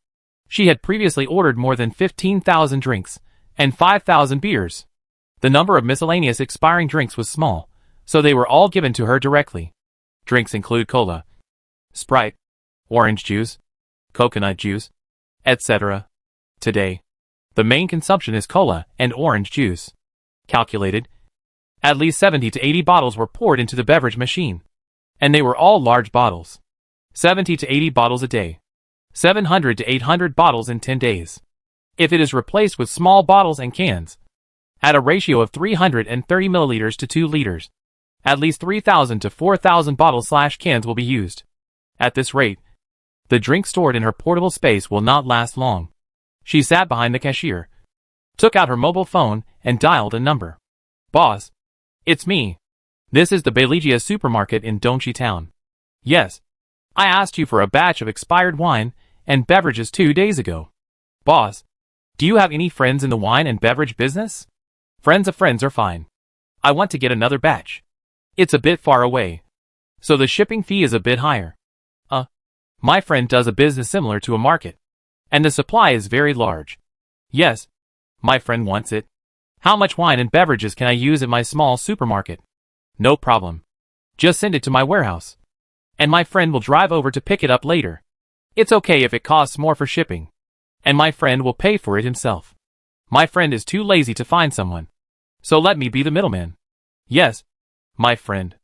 She had previously ordered more than 15,000 drinks, and 5,000 beers. The number of miscellaneous expiring drinks was small, so they were all given to her directly. Drinks include cola, Sprite, orange juice, coconut juice, etc. Today, the main consumption is cola and orange juice. Calculated, at least 70 to 80 bottles were poured into the beverage machine. And they were all large bottles. 70 to 80 bottles a day. 700 to 800 bottles in 10 days. If it is replaced with small bottles and cans, at a ratio of 330 milliliters to 2 liters, at least 3,000 to 4,000 bottles/cans will be used. At this rate, the drink stored in her portable space will not last long. She sat behind the cashier, took out her mobile phone, and dialed a number. "Boss. It's me. This is the Beilijia supermarket in Dongqi town. Yes. I asked you for a batch of expired wine and beverages 2 days ago. Boss. Do you have any friends in the wine and beverage business? Friends of friends are fine. I want to get another batch. It's a bit far away, so the shipping fee is a bit higher. My friend does a business similar to a market, and the supply is very large. Yes. My friend wants it. How much wine and beverages can I use at my small supermarket? No problem. Just send it to my warehouse, and my friend will drive over to pick it up later. It's okay if it costs more for shipping, and my friend will pay for it himself. My friend is too lazy to find someone, so let me be the middleman. Yes, my friend."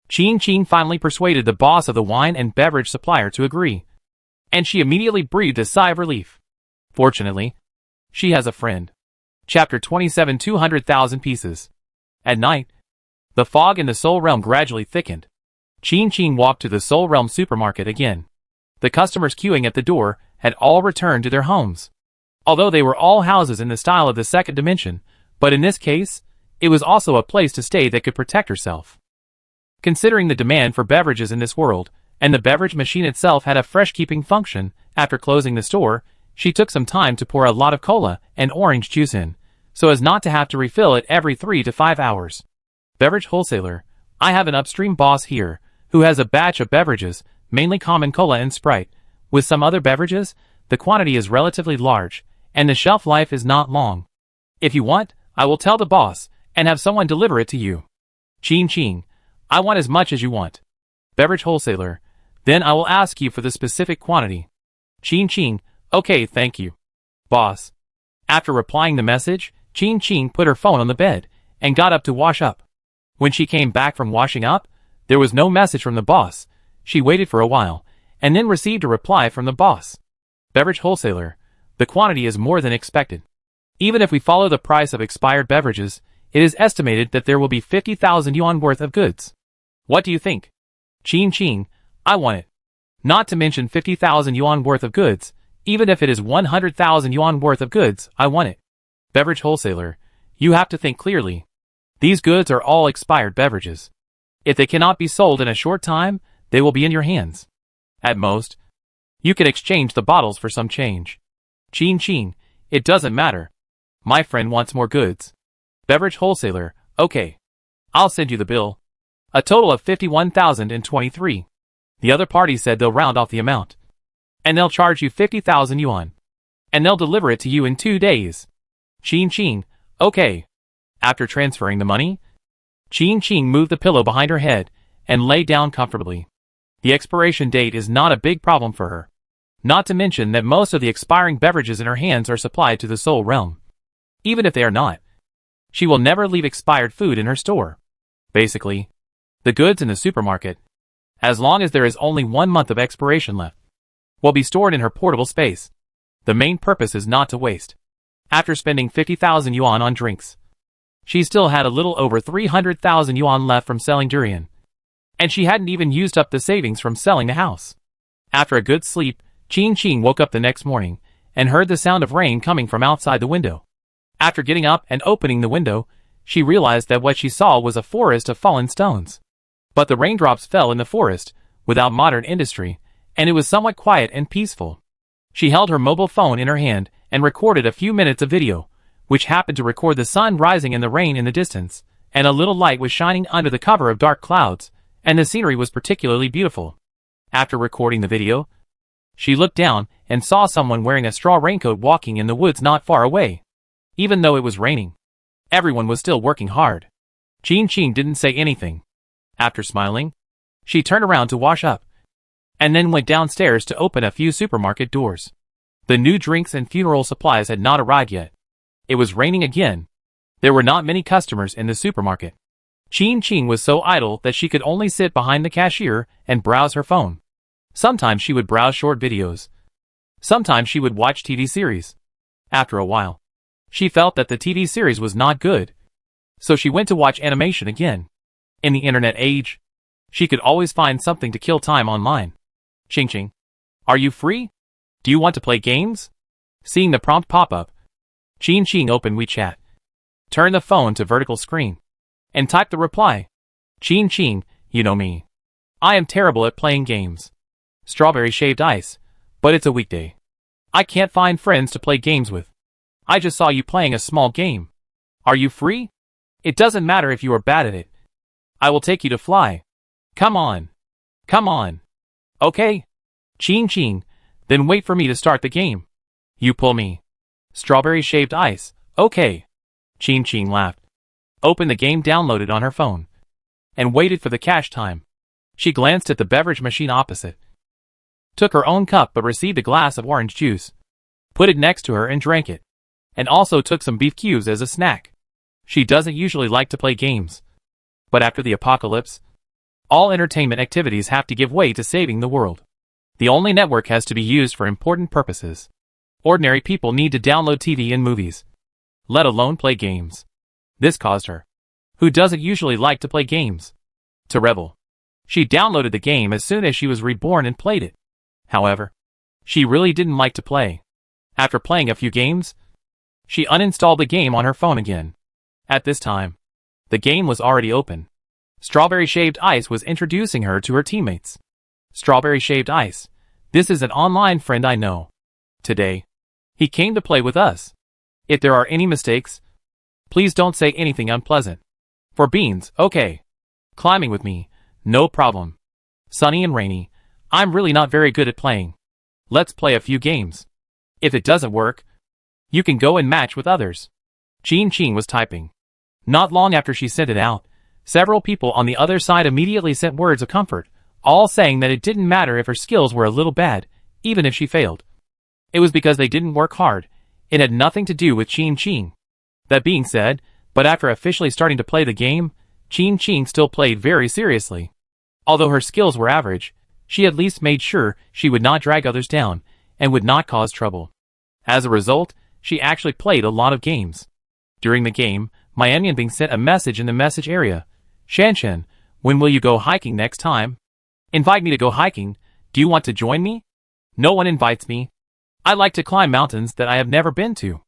Qin finally persuaded the boss of the wine and beverage supplier to agree, and she immediately breathed a sigh of relief. Fortunately, she has a friend. Chapter 27, 200,000 pieces. At night, the fog in the Soul Realm gradually thickened. Qin walked to the Soul Realm supermarket again. The customers queuing at the door had all returned to their homes. Although they were all houses in the style of the second dimension, but in this case, it was also a place to stay that could protect herself. Considering the demand for beverages in this world, and the beverage machine itself had a fresh-keeping function, after closing the store, she took some time to pour a lot of cola and orange juice in, so as not to have to refill it every 3 to 5 hours. Beverage wholesaler. I have an upstream boss here, who has a batch of beverages, mainly common cola and Sprite. With some other beverages, the quantity is relatively large, and the shelf life is not long. If you want, I will tell the boss, and have someone deliver it to you. Qin. I want as much as you want. Beverage wholesaler. Then I will ask you for the specific quantity. Qin. Okay, thank you, boss. After replying the message, Qin put her phone on the bed, and got up to wash up. When she came back from washing up, there was no message from the boss. She waited for a while, and then received a reply from the boss. Beverage wholesaler. The quantity is more than expected. Even if we follow the price of expired beverages, it is estimated that there will be 50,000 yuan worth of goods. What do you think? Qin. I want it. Not to mention 50,000 yuan worth of goods. Even if it is 100,000 yuan worth of goods, I want it. Beverage wholesaler, you have to think clearly. These goods are all expired beverages. If they cannot be sold in a short time, they will be in your hands. At most, you can exchange the bottles for some change. Chin, it doesn't matter. My friend wants more goods. Beverage wholesaler, okay. I'll send you the bill. A total of 51,023. The other party said they'll round off the amount. And they'll charge you 50,000 yuan. And they'll deliver it to you in 2 days. Chin, okay. After transferring the money, Chin moved the pillow behind her head and lay down comfortably. The expiration date is not a big problem for her. Not to mention that most of the expiring beverages in her hands are supplied to the Soul Realm. Even if they are not, she will never leave expired food in her store. Basically, the goods in the supermarket, as long as there is only 1 month of expiration left, will be stored in her portable space. The main purpose is not to waste. After spending 50,000 yuan on drinks, she still had a little over 300,000 yuan left from selling durian. And she hadn't even used up the savings from selling the house. After a good sleep, Chin woke up the next morning and heard the sound of rain coming from outside the window. After getting up and opening the window, she realized that what she saw was a forest of fallen stones. But the raindrops fell in the forest, without modern industry, and it was somewhat quiet and peaceful. She held her mobile phone in her hand and recorded a few minutes of video, which happened to record the sun rising and the rain in the distance, and a little light was shining under the cover of dark clouds, and the scenery was particularly beautiful. After recording the video, she looked down and saw someone wearing a straw raincoat walking in the woods not far away. Even though it was raining, everyone was still working hard. Chin didn't say anything. After smiling, she turned around to wash up, and then went downstairs to open a few supermarket doors. The new drinks and funeral supplies had not arrived yet. It was raining again. There were not many customers in the supermarket. Chin was so idle that she could only sit behind the cashier and browse her phone. Sometimes she would browse short videos. Sometimes she would watch TV series. After a while, she felt that the TV series was not good. So she went to watch animation again. In the internet age, she could always find something to kill time online. Ching, are you free? Do you want to play games? Seeing the prompt pop up, Chin opened WeChat, turned the phone to vertical screen, and typed the reply. Chin, you know me. I am terrible at playing games. Strawberry shaved ice, but it's a weekday. I can't find friends to play games with. I just saw you playing a small game. Are you free? It doesn't matter if you are bad at it. I will take you to fly. Come on. Okay. Chin, then wait for me to start the game. You pull me. Strawberry shaved ice, okay. Chin laughed. Opened the game downloaded on her phone. And waited for the cash time. She glanced at the beverage machine opposite. Took her own cup but received a glass of orange juice. Put it next to her and drank it. And also took some beef cubes as a snack. She doesn't usually like to play games. But after the apocalypse, all entertainment activities have to give way to saving the world. The only network has to be used for important purposes. Ordinary people need to download TV and movies, let alone play games. This caused her, who doesn't usually like to play games, to rebel. She downloaded the game as soon as she was reborn and played it. However, she really didn't like to play. After playing a few games, she uninstalled the game on her phone again. At this time, the game was already open. Strawberry Shaved Ice was introducing her to her teammates. Strawberry Shaved Ice, this is an online friend I know. Today, he came to play with us. If there are any mistakes, please don't say anything unpleasant. For beans, okay. Climbing with me, no problem. Sunny and rainy, I'm really not very good at playing. Let's play a few games. If it doesn't work, you can go and match with others. Chin was typing. Not long after she sent it out, several people on the other side immediately sent words of comfort, all saying that it didn't matter if her skills were a little bad, even if she failed. It was because they didn't work hard. It had nothing to do with Chin. That being said, but after officially starting to play the game, Chin still played very seriously. Although her skills were average, she at least made sure she would not drag others down, and would not cause trouble. As a result, she actually played a lot of games. During the game, my Bing sent a message in the message area. Shanshan, when will you go hiking next time? Invite me to go hiking, Do you want to join me? No one invites me. I like to climb mountains that I have never been to.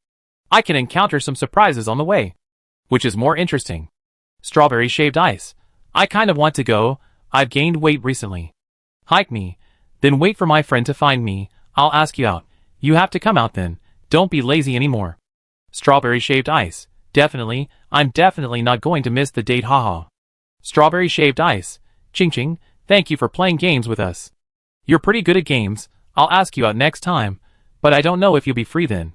I can encounter some surprises on the way. Which is more interesting? Strawberry shaved ice. I kind of want to go. I've gained weight recently. Hike me. Then wait for my friend to find me. I'll ask you out. You have to come out then. Don't be lazy anymore. Strawberry shaved ice. Definitely. I'm definitely not going to miss the date, haha. Strawberry shaved ice. Ching ching. Thank you for playing games with us. You're pretty good at games. I'll ask you out next time. But I don't know if you'll be free then.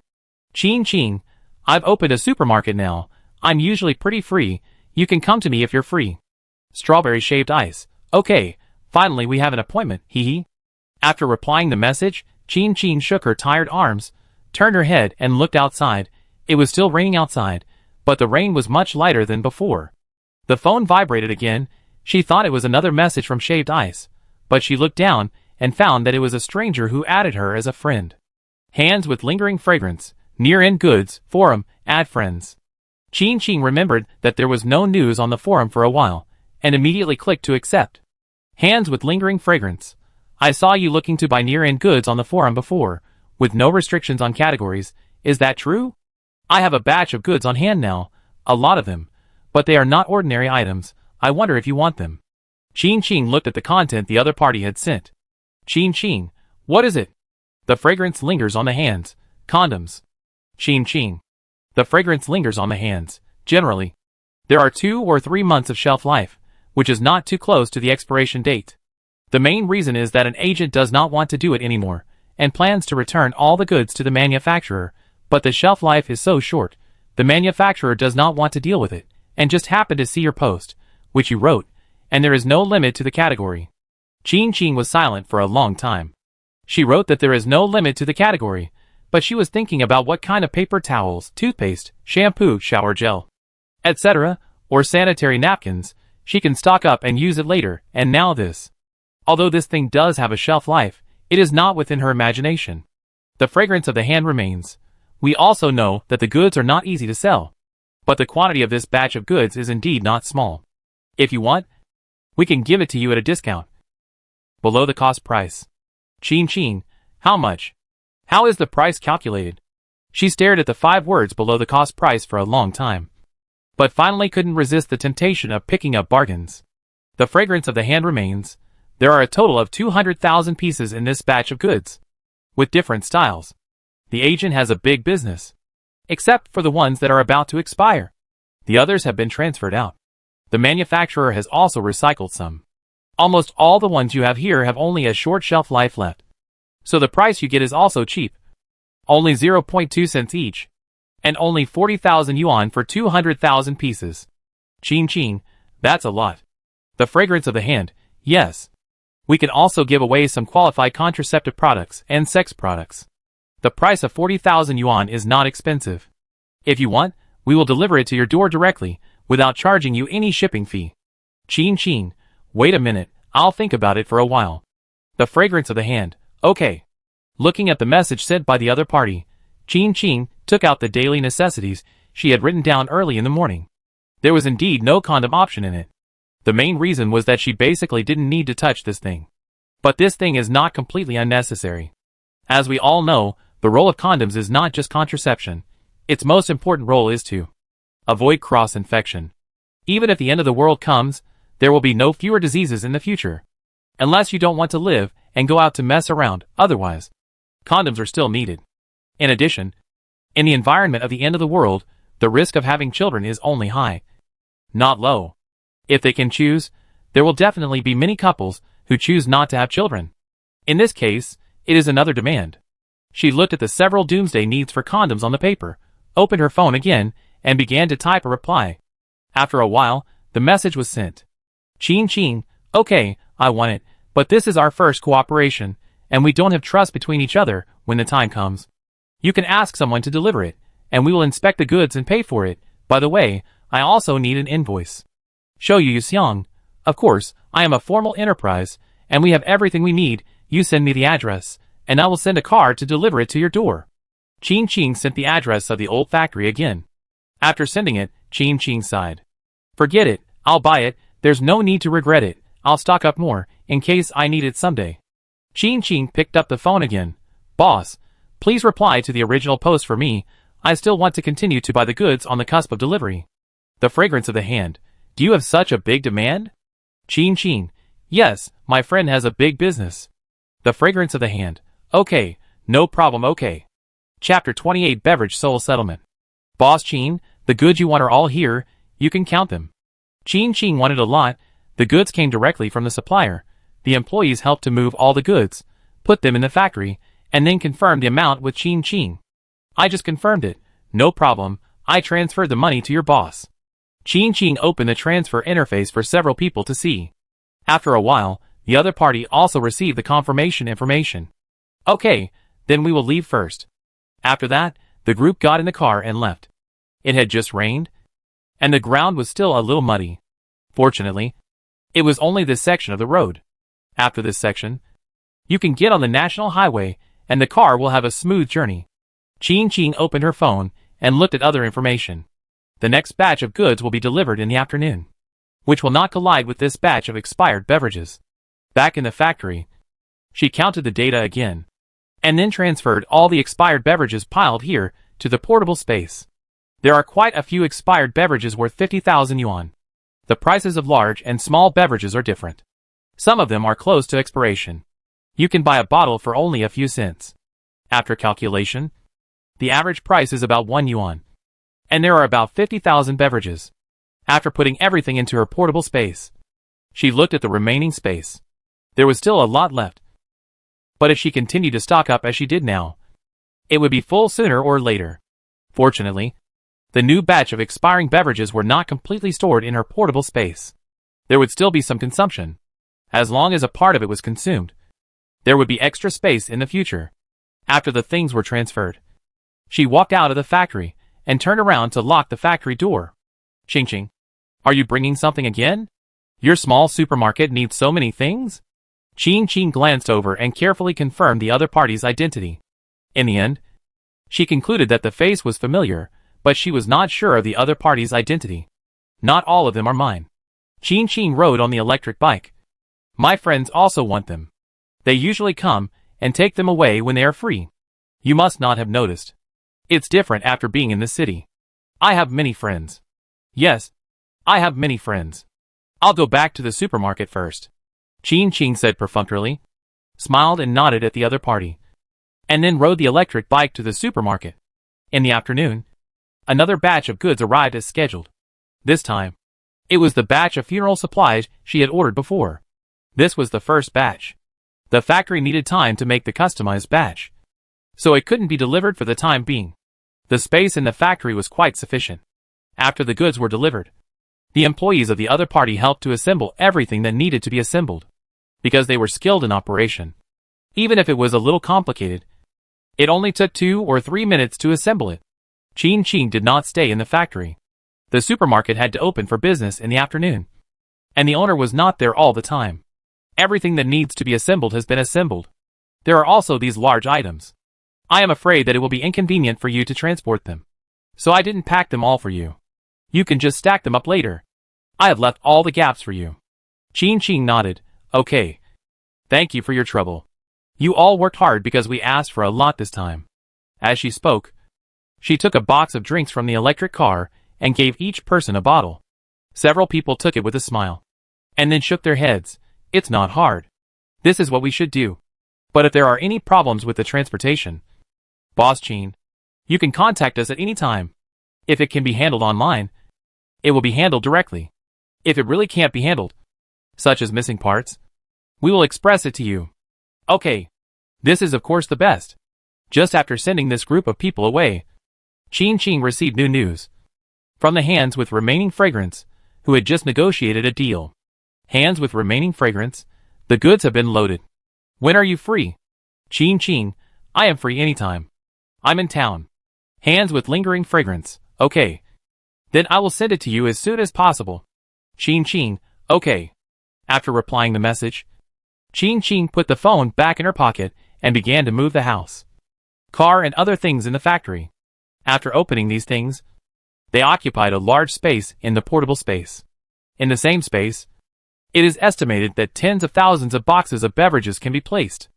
Ching ching. I've opened a supermarket now. I'm usually pretty free. You can come to me if you're free. Strawberry shaved ice. Okay. Finally we have an appointment, hee hee. After replying the message, Ching Ching shook her tired arms, turned her head and looked outside. It was still raining outside, but the rain was much lighter than before. The phone vibrated again. She thought it was another message from Shaved Ice, but she looked down and found that it was a stranger who added her as a friend. Hands with lingering fragrance, near-end goods, forum, add friends. Ching Ching remembered that there was no news on the forum for a while, and immediately clicked to accept. Hands with lingering fragrance. I saw you looking to buy near-end goods on the forum before, with no restrictions on categories. Is that true? I have a batch of goods on hand now, a lot of them, but they are not ordinary items. I wonder if you want them. Ching Ching looked at the content the other party had sent. Ching Ching, what is it? The fragrance lingers on the hands. Condoms. Ching Ching. The fragrance lingers on the hands, generally. There are 2 or 3 months of shelf life, which is not too close to the expiration date. The main reason is that an agent does not want to do it anymore, and plans to return all the goods to the manufacturer, but the shelf life is so short, the manufacturer does not want to deal with it, and just happened to see your post, which you wrote, and there is no limit to the category. Ching Ching was silent for a long time. She wrote that there is no limit to the category, but she was thinking about what kind of paper towels, toothpaste, shampoo, shower gel, etc., or sanitary napkins, she can stock up and use it later, and now this. Although this thing does have a shelf life, it is not within her imagination. The fragrance of the hand remains. We also know that the goods are not easy to sell. But the quantity of this batch of goods is indeed not small. If you want, we can give it to you at a discount. Below the cost price. Ching Ching, how much? How is the price calculated? She stared at the 5 words below the cost price for a long time, but finally couldn't resist the temptation of picking up bargains. The fragrance of the hand remains. There are a total of 200,000 pieces in this batch of goods, with different styles. The agent has a big business, except for the ones that are about to expire. The others have been transferred out. The manufacturer has also recycled some. Almost all the ones you have here have only a short shelf life left. So the price you get is also cheap. Only 0.2 cents each. And only 40,000 yuan for 200,000 pieces. Ching Ching, that's a lot. The fragrance of the hand, yes. We can also give away some qualified contraceptive products and sex products. The price of 40,000 yuan is not expensive. If you want, we will deliver it to your door directly, without charging you any shipping fee. Ching Ching, wait a minute, I'll think about it for a while. The fragrance of the hand, okay. Looking at the message sent by the other party, Ching Ching took out the daily necessities she had written down early in the morning. There was indeed no condom option in it. The main reason was that she basically didn't need to touch this thing. But this thing is not completely unnecessary. As we all know, the role of condoms is not just contraception. Its most important role is to avoid cross-infection. Even if the end of the world comes, there will be no fewer diseases in the future. Unless you don't want to live and go out to mess around, otherwise, condoms are still needed. In addition, in the environment of the end of the world, the risk of having children is only high, not low. If they can choose, there will definitely be many couples who choose not to have children. In this case, it is another demand. She looked at the several doomsday needs for condoms on the paper, opened her phone again, and began to type a reply. After a while, the message was sent. Ching Ching, okay, I want it, but this is our first cooperation, and we don't have trust between each other when the time comes. You can ask someone to deliver it, and we will inspect the goods and pay for it. By the way, I also need an invoice. Show you Xiang. Of course, I am a formal enterprise, and we have everything we need. You send me the address, and I will send a car to deliver it to your door. Ching Ching sent the address of the old factory again. After sending it, Ching Ching sighed. Forget it, I'll buy it, there's no need to regret it, I'll stock up more, in case I need it someday. Ching Ching picked up the phone again. Boss, please reply to the original post for me. I still want to continue to buy the goods on the cusp of delivery. The fragrance of the hand. Do you have such a big demand? Ching Ching. Yes, my friend has a big business. The fragrance of the hand. Okay, no problem, okay. Chapter 28 Beverage Soul Settlement. Boss Ching, the goods you want are all here, you can count them. Ching Ching wanted a lot. The goods came directly from the supplier. The employees helped to move all the goods, put them in the factory, and then confirmed the amount with Ching Ching. I just confirmed it. No problem, I transferred the money to your boss. Ching Ching opened the transfer interface for several people to see. After a while, the other party also received the confirmation information. Okay, then we will leave first. After that, the group got in the car and left. It had just rained, and the ground was still a little muddy. Fortunately, it was only this section of the road. After this section, you can get on the national highway, and the car will have a smooth journey. Ching Ching opened her phone and looked at other information. The next batch of goods will be delivered in the afternoon, which will not collide with this batch of expired beverages. Back in the factory, she counted the data again, and then transferred all the expired beverages piled here to the portable space. There are quite a few expired beverages worth 50,000 yuan. The prices of large and small beverages are different. Some of them are close to expiration. You can buy a bottle for only a few cents. After calculation, the average price is about 1 yuan. And there are about 50,000 beverages. After putting everything into her portable space, she looked at the remaining space. There was still a lot left. But if she continued to stock up as she did now, it would be full sooner or later. Fortunately, the new batch of expiring beverages were not completely stored in her portable space. There would still be some consumption. As long as a part of it was consumed, there would be extra space in the future. After the things were transferred, she walked out of the factory and turned around to lock the factory door. Ching Ching, are you bringing something again? Your small supermarket needs so many things? Ching Ching glanced over and carefully confirmed the other party's identity. In the end, she concluded that the face was familiar, but she was not sure of the other party's identity. Not all of them are mine. Ching Ching rode on the electric bike. My friends also want them. They usually come and take them away when they are free. You must not have noticed. It's different after being in the city. I have many friends. Yes, I have many friends. I'll go back to the supermarket first. Ching Ching said perfunctorily, smiled and nodded at the other party, and then rode the electric bike to the supermarket. In the afternoon, another batch of goods arrived as scheduled. This time, it was the batch of funeral supplies she had ordered before. This was the first batch. The factory needed time to make the customized batch, so it couldn't be delivered for the time being. The space in the factory was quite sufficient. After the goods were delivered, the employees of the other party helped to assemble everything that needed to be assembled, because they were skilled in operation. Even if it was a little complicated, it only took 2 or 3 minutes to assemble it. Ching Ching did not stay in the factory. The supermarket had to open for business in the afternoon, and the owner was not there all the time. Everything that needs to be assembled has been assembled. There are also these large items. I am afraid that it will be inconvenient for you to transport them, so I didn't pack them all for you. You can just stack them up later. I have left all the gaps for you. Ching Ching nodded. Okay. Thank you for your trouble. You all worked hard because we asked for a lot this time. As she spoke, she took a box of drinks from the electric car and gave each person a bottle. Several people took it with a smile, and then shook their heads. It's not hard. This is what we should do. But if there are any problems with the transportation, Boss Ching, you can contact us at any time. If it can be handled online, it will be handled directly. If it really can't be handled, such as missing parts, we will express it to you. Okay. This is of course the best. Just after sending this group of people away, Ching Ching received new news from the hands with remaining fragrance, who had just negotiated a deal. Hands with remaining fragrance, the goods have been loaded. When are you free? Ching Ching, I am free anytime. I'm in town. Hands with lingering fragrance, okay. Then I will send it to you as soon as possible. Ching Ching, okay. After replying the message, Ching Ching put the phone back in her pocket and began to move the house, car and other things in the factory. After opening these things, they occupied a large space in the portable space. In the same space, it is estimated that tens of thousands of boxes of beverages can be placed.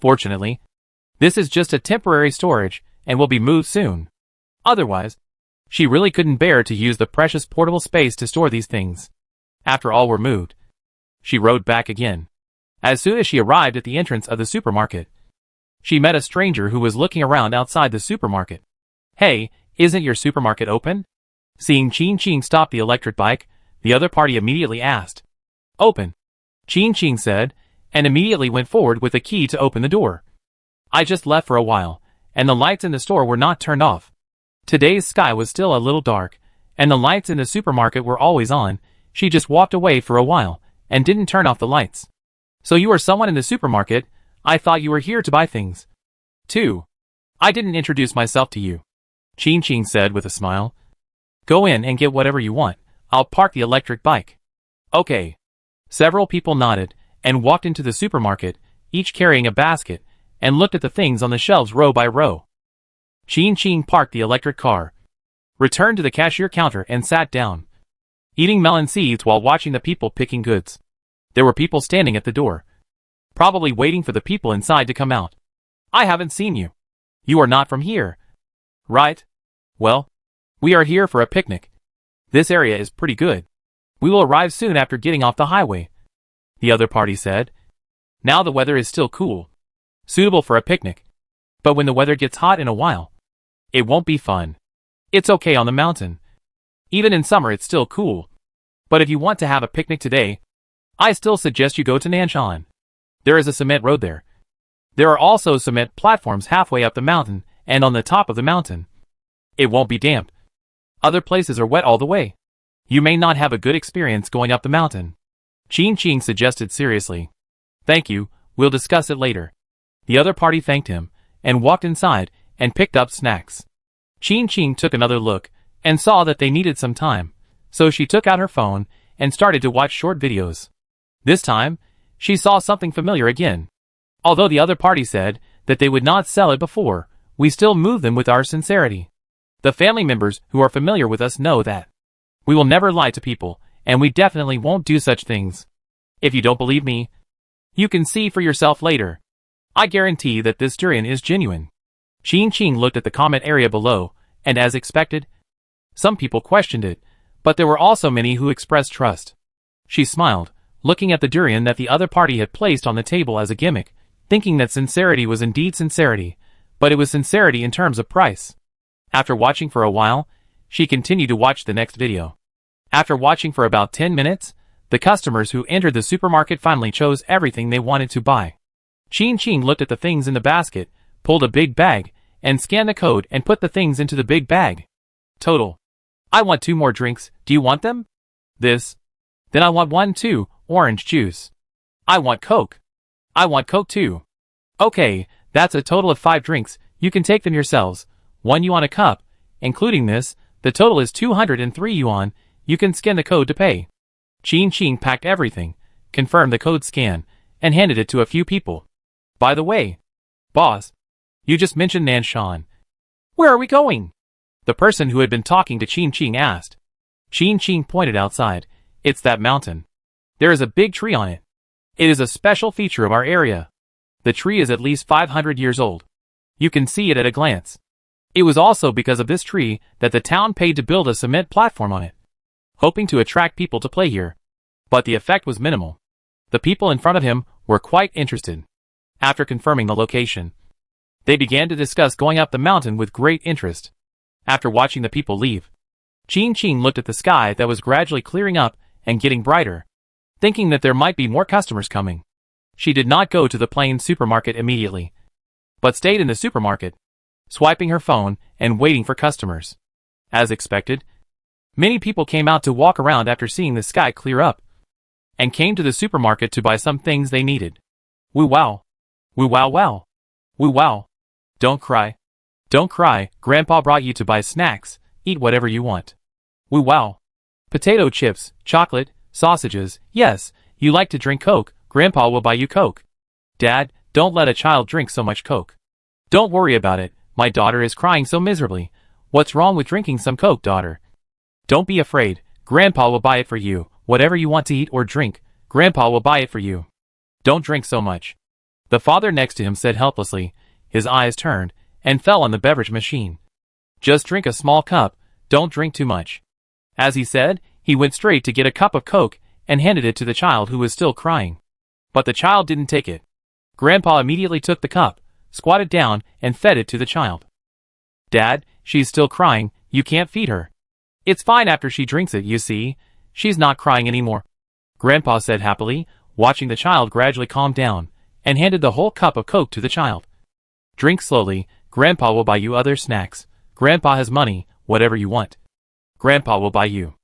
Fortunately, this is just a temporary storage and will be moved soon. Otherwise, she really couldn't bear to use the precious portable space to store these things. After all were moved, she rode back again. As soon as she arrived at the entrance of the supermarket, she met a stranger who was looking around outside the supermarket. "Hey, isn't your supermarket open?" Seeing Ching Ching stop the electric bike, the other party immediately asked. "Open," Ching Ching said, and immediately went forward with a key to open the door. "I just left for a while, and the lights in the store were not turned off. Today's sky was still a little dark, and the lights in the supermarket were always on. She just walked away for a while, and didn't turn off the lights. So you are someone in the supermarket. I thought you were here to buy things. 2. I didn't introduce myself to you," Ching Ching said with a smile. "Go in and get whatever you want. I'll park the electric bike." "Okay." Several people nodded, and walked into the supermarket, each carrying a basket, and looked at the things on the shelves row by row. Ching Ching parked the electric car, returned to the cashier counter and sat down, eating melon seeds while watching the people picking goods. There were people standing at the door, probably waiting for the people inside to come out. "I haven't seen you. You are not from here, right?" "Well, we are here for a picnic. This area is pretty good. We will arrive soon after getting off the highway," the other party said. "Now the weather is still cool, suitable for a picnic. But when the weather gets hot in a while, it won't be fun. It's okay on the mountain. Even in summer it's still cool. But if you want to have a picnic today, I still suggest you go to Nanshan. There is a cement road there. There are also cement platforms halfway up the mountain and on the top of the mountain. It won't be damp. Other places are wet all the way. You may not have a good experience going up the mountain," Ching Ching suggested seriously. "Thank you, we'll discuss it later." The other party thanked him, and walked inside, and picked up snacks. Ching Ching took another look, and saw that they needed some time, so she took out her phone, and started to watch short videos. This time, she saw something familiar again. Although the other party said that they would not sell it before, we still move them with our sincerity. The family members who are familiar with us know that we will never lie to people, and we definitely won't do such things. If you don't believe me, you can see for yourself later. I guarantee that this durian is genuine. Ching Ching looked at the comment area below, and as expected, some people questioned it, but there were also many who expressed trust. She smiled, looking at the durian that the other party had placed on the table as a gimmick, thinking that sincerity was indeed sincerity, but it was sincerity in terms of price. After watching for a while, she continued to watch the next video. After watching for about 10 minutes, the customers who entered the supermarket finally chose everything they wanted to buy. Ching Ching looked at the things in the basket, pulled a big bag, and scanned the code and put the things into the big bag. Total. "I want 2 more drinks. Do you want them?" "This." "Then I want 1 too, orange juice." "I want Coke." "I want Coke too." "Okay, that's a total of 5 drinks. You can take them yourselves. 1 yuan a cup, including this. The total is 203 yuan. You can scan the code to pay." Ching Ching packed everything, confirmed the code scan, and handed it to a few people. "By the way, boss, you just mentioned Nanshan. Where are we going?" the person who had been talking to Ching Ching asked. Ching Ching pointed outside. "It's that mountain. There is a big tree on it. It is a special feature of our area. The tree is at least 500 years old. You can see it at a glance. It was also because of this tree that the town paid to build a cement platform on it, hoping to attract people to play here. But the effect was minimal. The people in front of him were quite interested. After confirming the location, they began to discuss going up the mountain with great interest. After watching the people leave, Ching Ching looked at the sky that was gradually clearing up and getting brighter, thinking that there might be more customers coming. She did not go to the plain supermarket immediately, but stayed in the supermarket, swiping her phone and waiting for customers. As expected, many people came out to walk around after seeing the sky clear up, and came to the supermarket to buy some things they needed. Woo wow. Woo wow wow. Woo wow. Don't cry. Don't cry, Grandpa brought you to buy snacks. Eat whatever you want. Woo wow. Potato chips, chocolate, sausages. Yes, you like to drink Coke. Grandpa will buy you Coke. Dad, don't let a child drink so much Coke. Don't worry about it. My daughter is crying so miserably. What's wrong with drinking some Coke, daughter? Don't be afraid. Grandpa will buy it for you. Whatever you want to eat or drink, Grandpa will buy it for you. Don't drink so much. The father next to him said helplessly, his eyes turned, and fell on the beverage machine. Just drink a small cup, don't drink too much. As he said, he went straight to get a cup of Coke and handed it to the child who was still crying. But the child didn't take it. Grandpa immediately took the cup, squatted down, and fed it to the child. Dad, she's still crying, you can't feed her. It's fine after she drinks it, you see. She's not crying anymore. Grandpa said happily, watching the child gradually calm down, and handed the whole cup of Coke to the child. Drink slowly, Grandpa will buy you other snacks. Grandpa has money, whatever you want. Grandpa will buy you.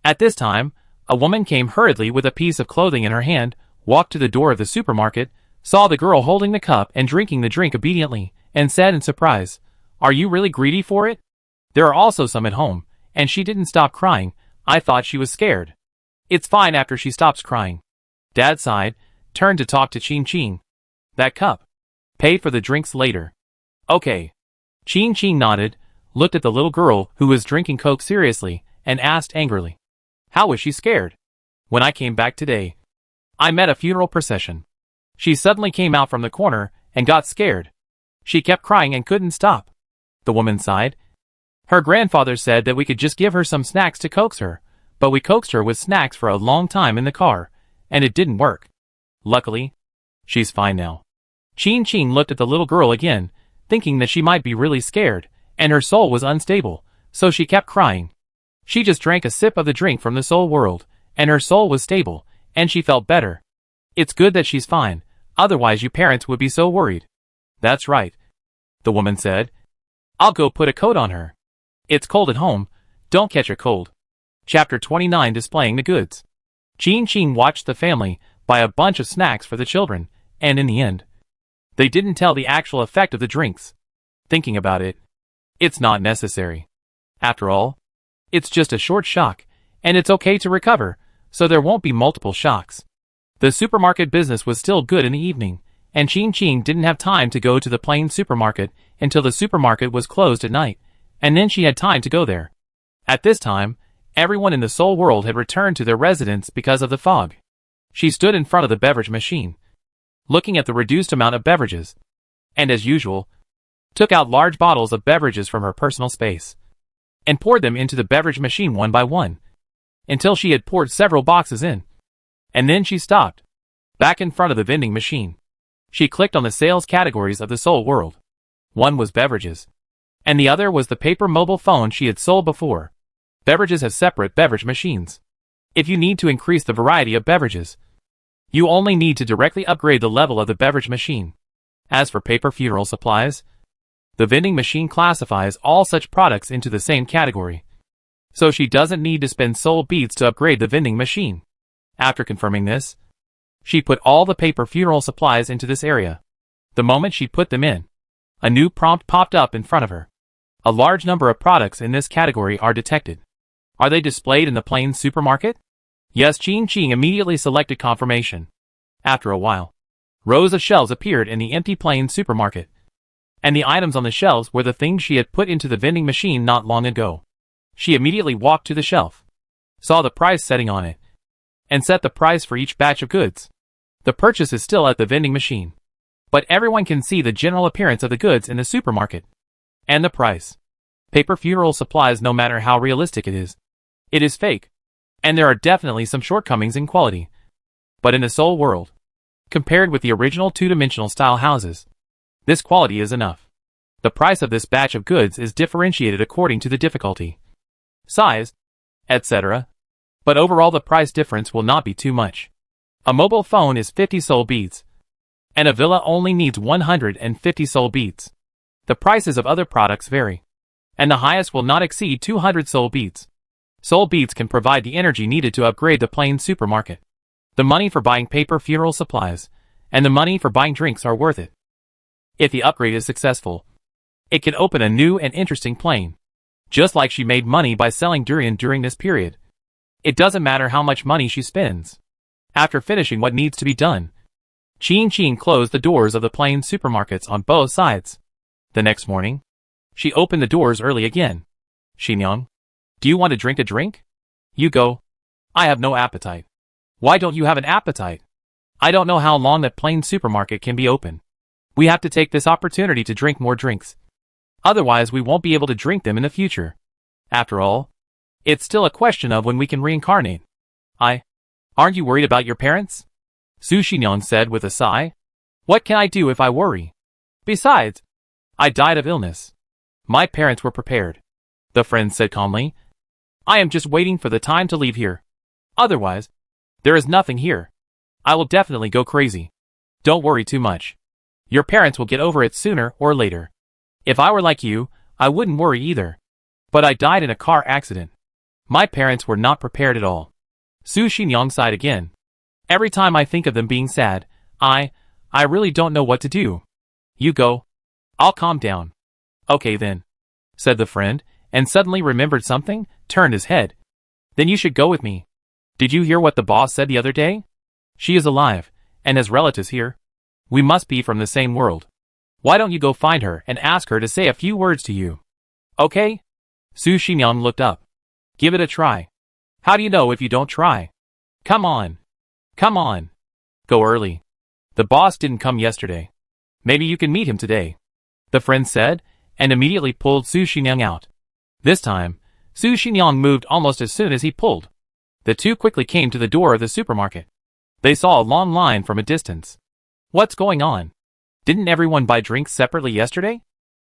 At this time, a woman came hurriedly with a piece of clothing in her hand, walked to the door of the supermarket, saw the girl holding the cup and drinking the drink obediently, and said in surprise, "Are you really greedy for it? There are also some at home, and she didn't stop crying. I thought she was scared. It's fine after she stops crying." Dad sighed, turned to talk to Chin Chin. "That cup. Pay for the drinks later." "Okay." Chin Chin nodded, looked at the little girl who was drinking Coke seriously, and asked angrily, "How was she scared?" "When I came back today, I met a funeral procession. She suddenly came out from the corner and got scared. She kept crying and couldn't stop." The woman sighed. "Her grandfather said that we could just give her some snacks to coax her, but we coaxed her with snacks for a long time in the car, and it didn't work. Luckily, she's fine now." Chin Chin looked at the little girl again, thinking that she might be really scared, and her soul was unstable, so she kept crying. She just drank a sip of the drink from the soul world, and her soul was stable, and she felt better. "It's good that she's fine, otherwise you parents would be so worried." "That's right," the woman said. "I'll go put a coat on her. It's cold at home, don't catch a cold." Chapter 29 Displaying the Goods. Chin Chin watched the family buy a bunch of snacks for the children, and in the end, they didn't tell the actual effect of the drinks. Thinking about it, it's not necessary. After all, it's just a short shock, and it's okay to recover, so there won't be multiple shocks. The supermarket business was still good in the evening, and Chin Chin didn't have time to go to the plain supermarket until the supermarket was closed at night, and then she had time to go there. At this time, everyone in the soul world had returned to their residence because of the fog. She stood in front of the beverage machine, looking at the reduced amount of beverages, and as usual, took out large bottles of beverages from her personal space, and poured them into the beverage machine one by one, until she had poured several boxes in. And then she stopped, back in front of the vending machine. She clicked on the sales categories of the soul world. One was beverages, and the other was the paper mobile phone she had sold before. Beverages have separate beverage machines. If you need to increase the variety of beverages, you only need to directly upgrade the level of the beverage machine. As for paper funeral supplies, the vending machine classifies all such products into the same category, so she doesn't need to spend soul beads to upgrade the vending machine. After confirming this, she put all the paper funeral supplies into this area. The moment she put them in, a new prompt popped up in front of her. A large number of products in this category are detected. Are they displayed in the plain supermarket? Yes, Chin Chin immediately selected confirmation. After a while, rows of shelves appeared in the empty plain supermarket, and the items on the shelves were the things she had put into the vending machine not long ago. She immediately walked to the shelf, saw the price setting on it, and set the price for each batch of goods. The purchase is still at the vending machine, but everyone can see the general appearance of the goods in the supermarket. And the price. Paper funeral supplies, no matter how realistic it is fake, and there are definitely some shortcomings in quality. But in the soul world, compared with the original two-dimensional style houses, this quality is enough. The price of this batch of goods is differentiated according to the difficulty, size, etc. But overall the price difference will not be too much. A mobile phone is 50 soul beads, and a villa only needs 150 soul beads. The prices of other products vary, and the highest will not exceed 200 soul beads. Soul beads can provide the energy needed to upgrade the plain supermarket. The money for buying paper funeral supplies and the money for buying drinks are worth it. If the upgrade is successful, it can open a new and interesting plane. Just like she made money by selling durian during this period. It doesn't matter how much money she spends. After finishing what needs to be done, Chin Chin closed the doors of the plain supermarkets on both sides. The next morning, she opened the doors early again. "Xinyang, do you want to drink a drink?" "You go. I have no appetite." "Why don't you have an appetite?" I don't know how long that plain supermarket can be open. We have to take this opportunity to drink more drinks. Otherwise we won't be able to drink them in the future. After all, it's still a question of when we can reincarnate. Aren't you worried about your parents? Su Xinyang said with a sigh. What can I do if I worry? Besides, I died of illness. My parents were prepared. The friend said calmly. I am just waiting for the time to leave here. Otherwise, there is nothing here. I will definitely go crazy. Don't worry too much. Your parents will get over it sooner or later. If I were like you, I wouldn't worry either. But I died in a car accident. My parents were not prepared at all. Su Xinyang sighed again. Every time I think of them being sad, I really don't know what to do. You go. I'll calm down. Okay then, said the friend, and suddenly remembered something, turned his head. Then you should go with me. Did you hear what the boss said the other day? She is alive, and has relatives here. We must be from the same world. Why don't you go find her and ask her to say a few words to you? Okay? Su Xinyang looked up. Give it a try. How do you know if you don't try? Come on. Come on. Go early. The boss didn't come yesterday. Maybe you can meet him today, the friend said, and immediately pulled Su Xinyang out. This time, Su Xinyang moved almost as soon as he pulled. The two quickly came to the door of the supermarket. They saw a long line from a distance. What's going on? Didn't everyone buy drinks separately yesterday?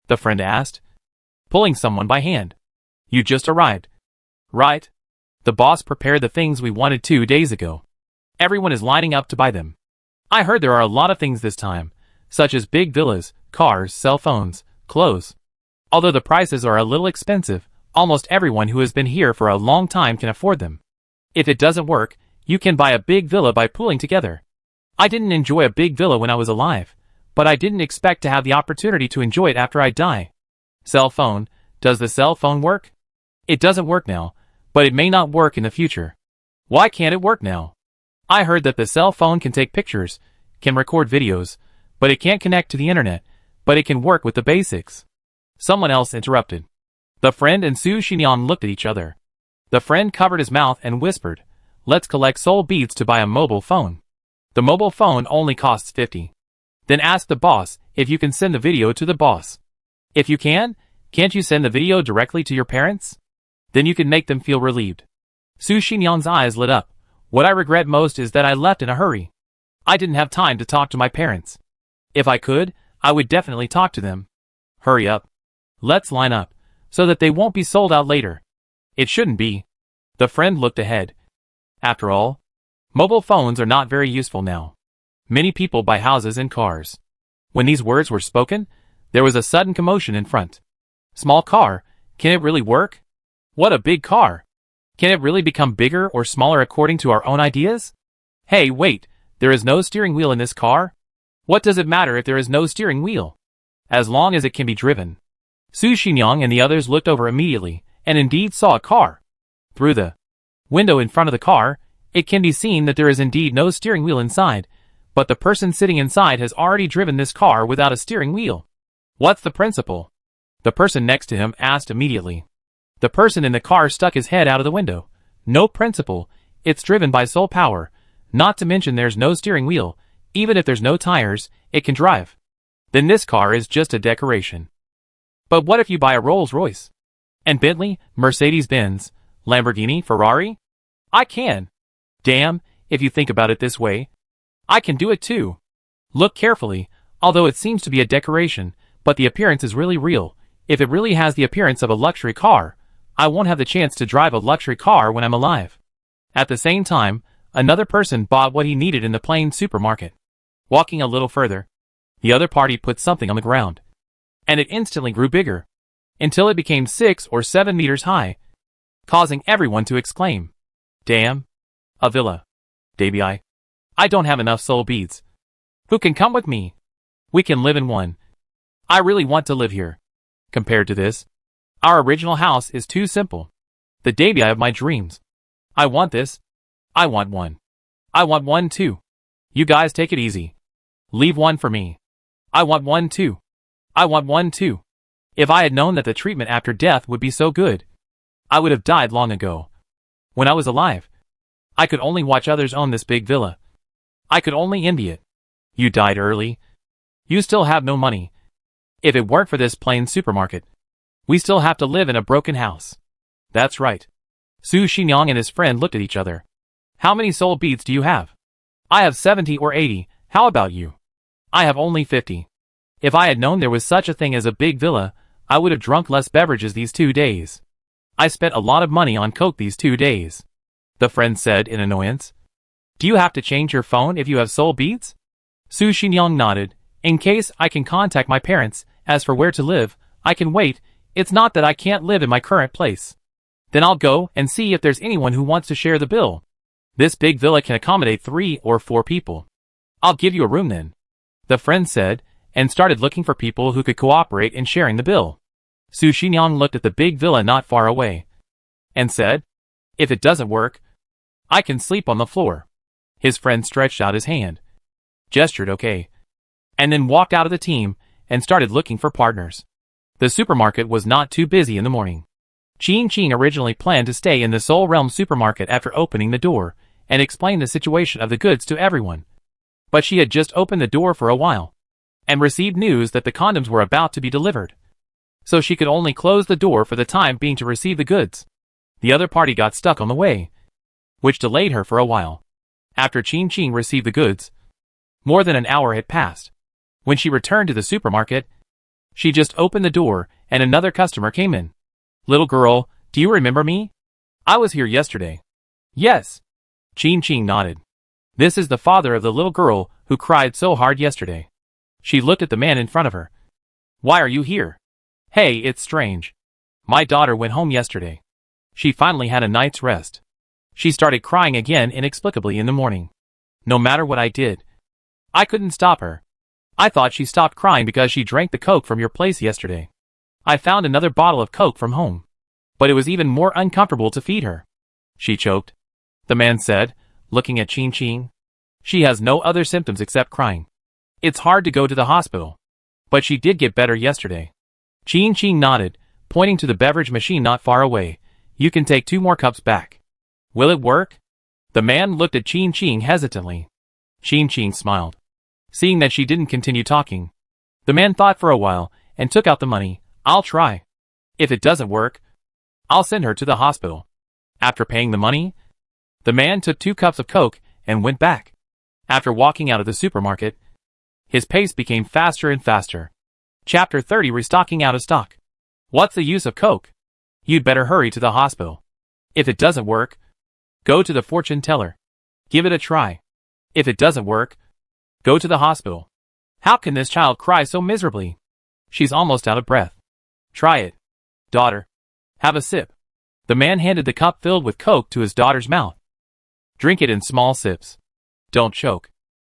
The friend asked, pulling someone by hand. You just arrived. Right. The boss prepared the things we wanted 2 days ago. Everyone is lining up to buy them. I heard there are a lot of things this time, such as big villas, cars, cell phones, clothes. Although the prices are a little expensive, almost everyone who has been here for a long time can afford them. If it doesn't work, you can buy a big villa by pooling together. I didn't enjoy a big villa when I was alive, but I didn't expect to have the opportunity to enjoy it after I die. Cell phone, does the cell phone work? It doesn't work now, but it may not work in the future. Why can't it work now? I heard that the cell phone can take pictures, can record videos, but it can't connect to the internet, but it can work with the basics. Someone else interrupted. The friend and Su Xinyang looked at each other. The friend covered his mouth and whispered, let's collect soul beads to buy a mobile phone. The mobile phone only costs 50. Then ask the boss if you can send the video to the boss. If you can't you send the video directly to your parents? Then you can make them feel relieved. Su Xinyang's eyes lit up. What I regret most is that I left in a hurry. I didn't have time to talk to my parents. If I could, I would definitely talk to them. Hurry up. Let's line up, so that they won't be sold out later. It shouldn't be. The friend looked ahead. After all, mobile phones are not very useful now. Many people buy houses and cars. When these words were spoken, there was a sudden commotion in front. Small car, can it really work? What a big car! Can it really become bigger or smaller according to our own ideas? Hey, wait, there is no steering wheel in this car? What does it matter if there is no steering wheel? As long as it can be driven. Su Xinyang and the others looked over immediately, and indeed saw a car. Through the window in front of the car, it can be seen that there is indeed no steering wheel inside, but the person sitting inside has already driven this car without a steering wheel. What's the principle? The person next to him asked immediately. The person in the car stuck his head out of the window. No principle, it's driven by soul power, not to mention there's no steering wheel, even if there's no tires, it can drive. Then this car is just a decoration. But what if you buy a Rolls-Royce? And Bentley, Mercedes-Benz, Lamborghini, Ferrari? I can. Damn, if you think about it this way. I can do it too. Look carefully, although it seems to be a decoration, but the appearance is really real. If it really has the appearance of a luxury car, I won't have the chance to drive a luxury car when I'm alive. At the same time, another person bought what he needed in the plain supermarket. Walking a little further, the other party put something on the ground. And it instantly grew bigger, until it became 6 or 7 meters high, causing everyone to exclaim, damn! A villa. Baby, I don't have enough soul beads. Who can come with me? We can live in one. I really want to live here. Compared to this, our original house is too simple. The debut of my dreams. I want this. I want one. I want one too. You guys take it easy. Leave one for me. I want one too. I want one too. If I had known that the treatment after death would be so good, I would have died long ago. When I was alive, I could only watch others own this big villa. I could only envy it. You died early. You still have no money. If it weren't for this plain supermarket, we still have to live in a broken house. That's right. Su Xinyang and his friend looked at each other. How many soul beads do you have? I have 70 or 80, how about you? I have only 50. If I had known there was such a thing as a big villa, I would have drunk less beverages these 2 days. I spent a lot of money on coke these 2 days. The friend said in annoyance. Do you have to change your phone if you have soul beads? Su Xinyang nodded. In case I can contact my parents, as for where to live, I can wait, it's not that I can't live in my current place. Then I'll go and see if there's anyone who wants to share the bill. This big villa can accommodate 3 or 4 people. I'll give you a room then. The friend said, and started looking for people who could cooperate in sharing the bill. Su Xinyang looked at the big villa not far away, and said, if it doesn't work, I can sleep on the floor. His friend stretched out his hand, gestured okay, and then walked out of the team and started looking for partners. The supermarket was not too busy in the morning. Qing Qing originally planned to stay in the Soul Realm supermarket after opening the door, and explain the situation of the goods to everyone. But she had just opened the door for a while, and received news that the condoms were about to be delivered. So she could only close the door for the time being to receive the goods. The other party got stuck on the way, which delayed her for a while. After Qing Qing received the goods, more than an hour had passed. When she returned to the supermarket, she just opened the door and another customer came in. Little girl, do you remember me? I was here yesterday. Yes. Qing Qing nodded. This is the father of the little girl who cried so hard yesterday. She looked at the man in front of her. Why are you here? Hey, it's strange. My daughter went home yesterday. She finally had a night's rest. She started crying again inexplicably in the morning. No matter what I did, I couldn't stop her. I thought she stopped crying because she drank the Coke from your place yesterday. I found another bottle of Coke from home, but it was even more uncomfortable to feed her. She choked. The man said, looking at Qing Qing. She has no other symptoms except crying. It's hard to go to the hospital, but she did get better yesterday. Qing Qing nodded, pointing to the beverage machine not far away. You can take 2 more cups back. Will it work? The man looked at Qing Qing hesitantly. Qing Qing smiled, seeing that she didn't continue talking. The man thought for a while and took out the money. I'll try. If it doesn't work, I'll send her to the hospital. After paying the money, the man took 2 cups of Coke and went back. After walking out of the supermarket, his pace became faster and faster. Chapter 30 Restocking out of stock. What's the use of Coke? You'd better hurry to the hospital. If it doesn't work, go to the fortune teller. Give it a try. If it doesn't work, go to the hospital. How can this child cry so miserably? She's almost out of breath. Try it. Daughter. Have a sip. The man handed the cup filled with Coke to his daughter's mouth. Drink it in small sips. Don't choke.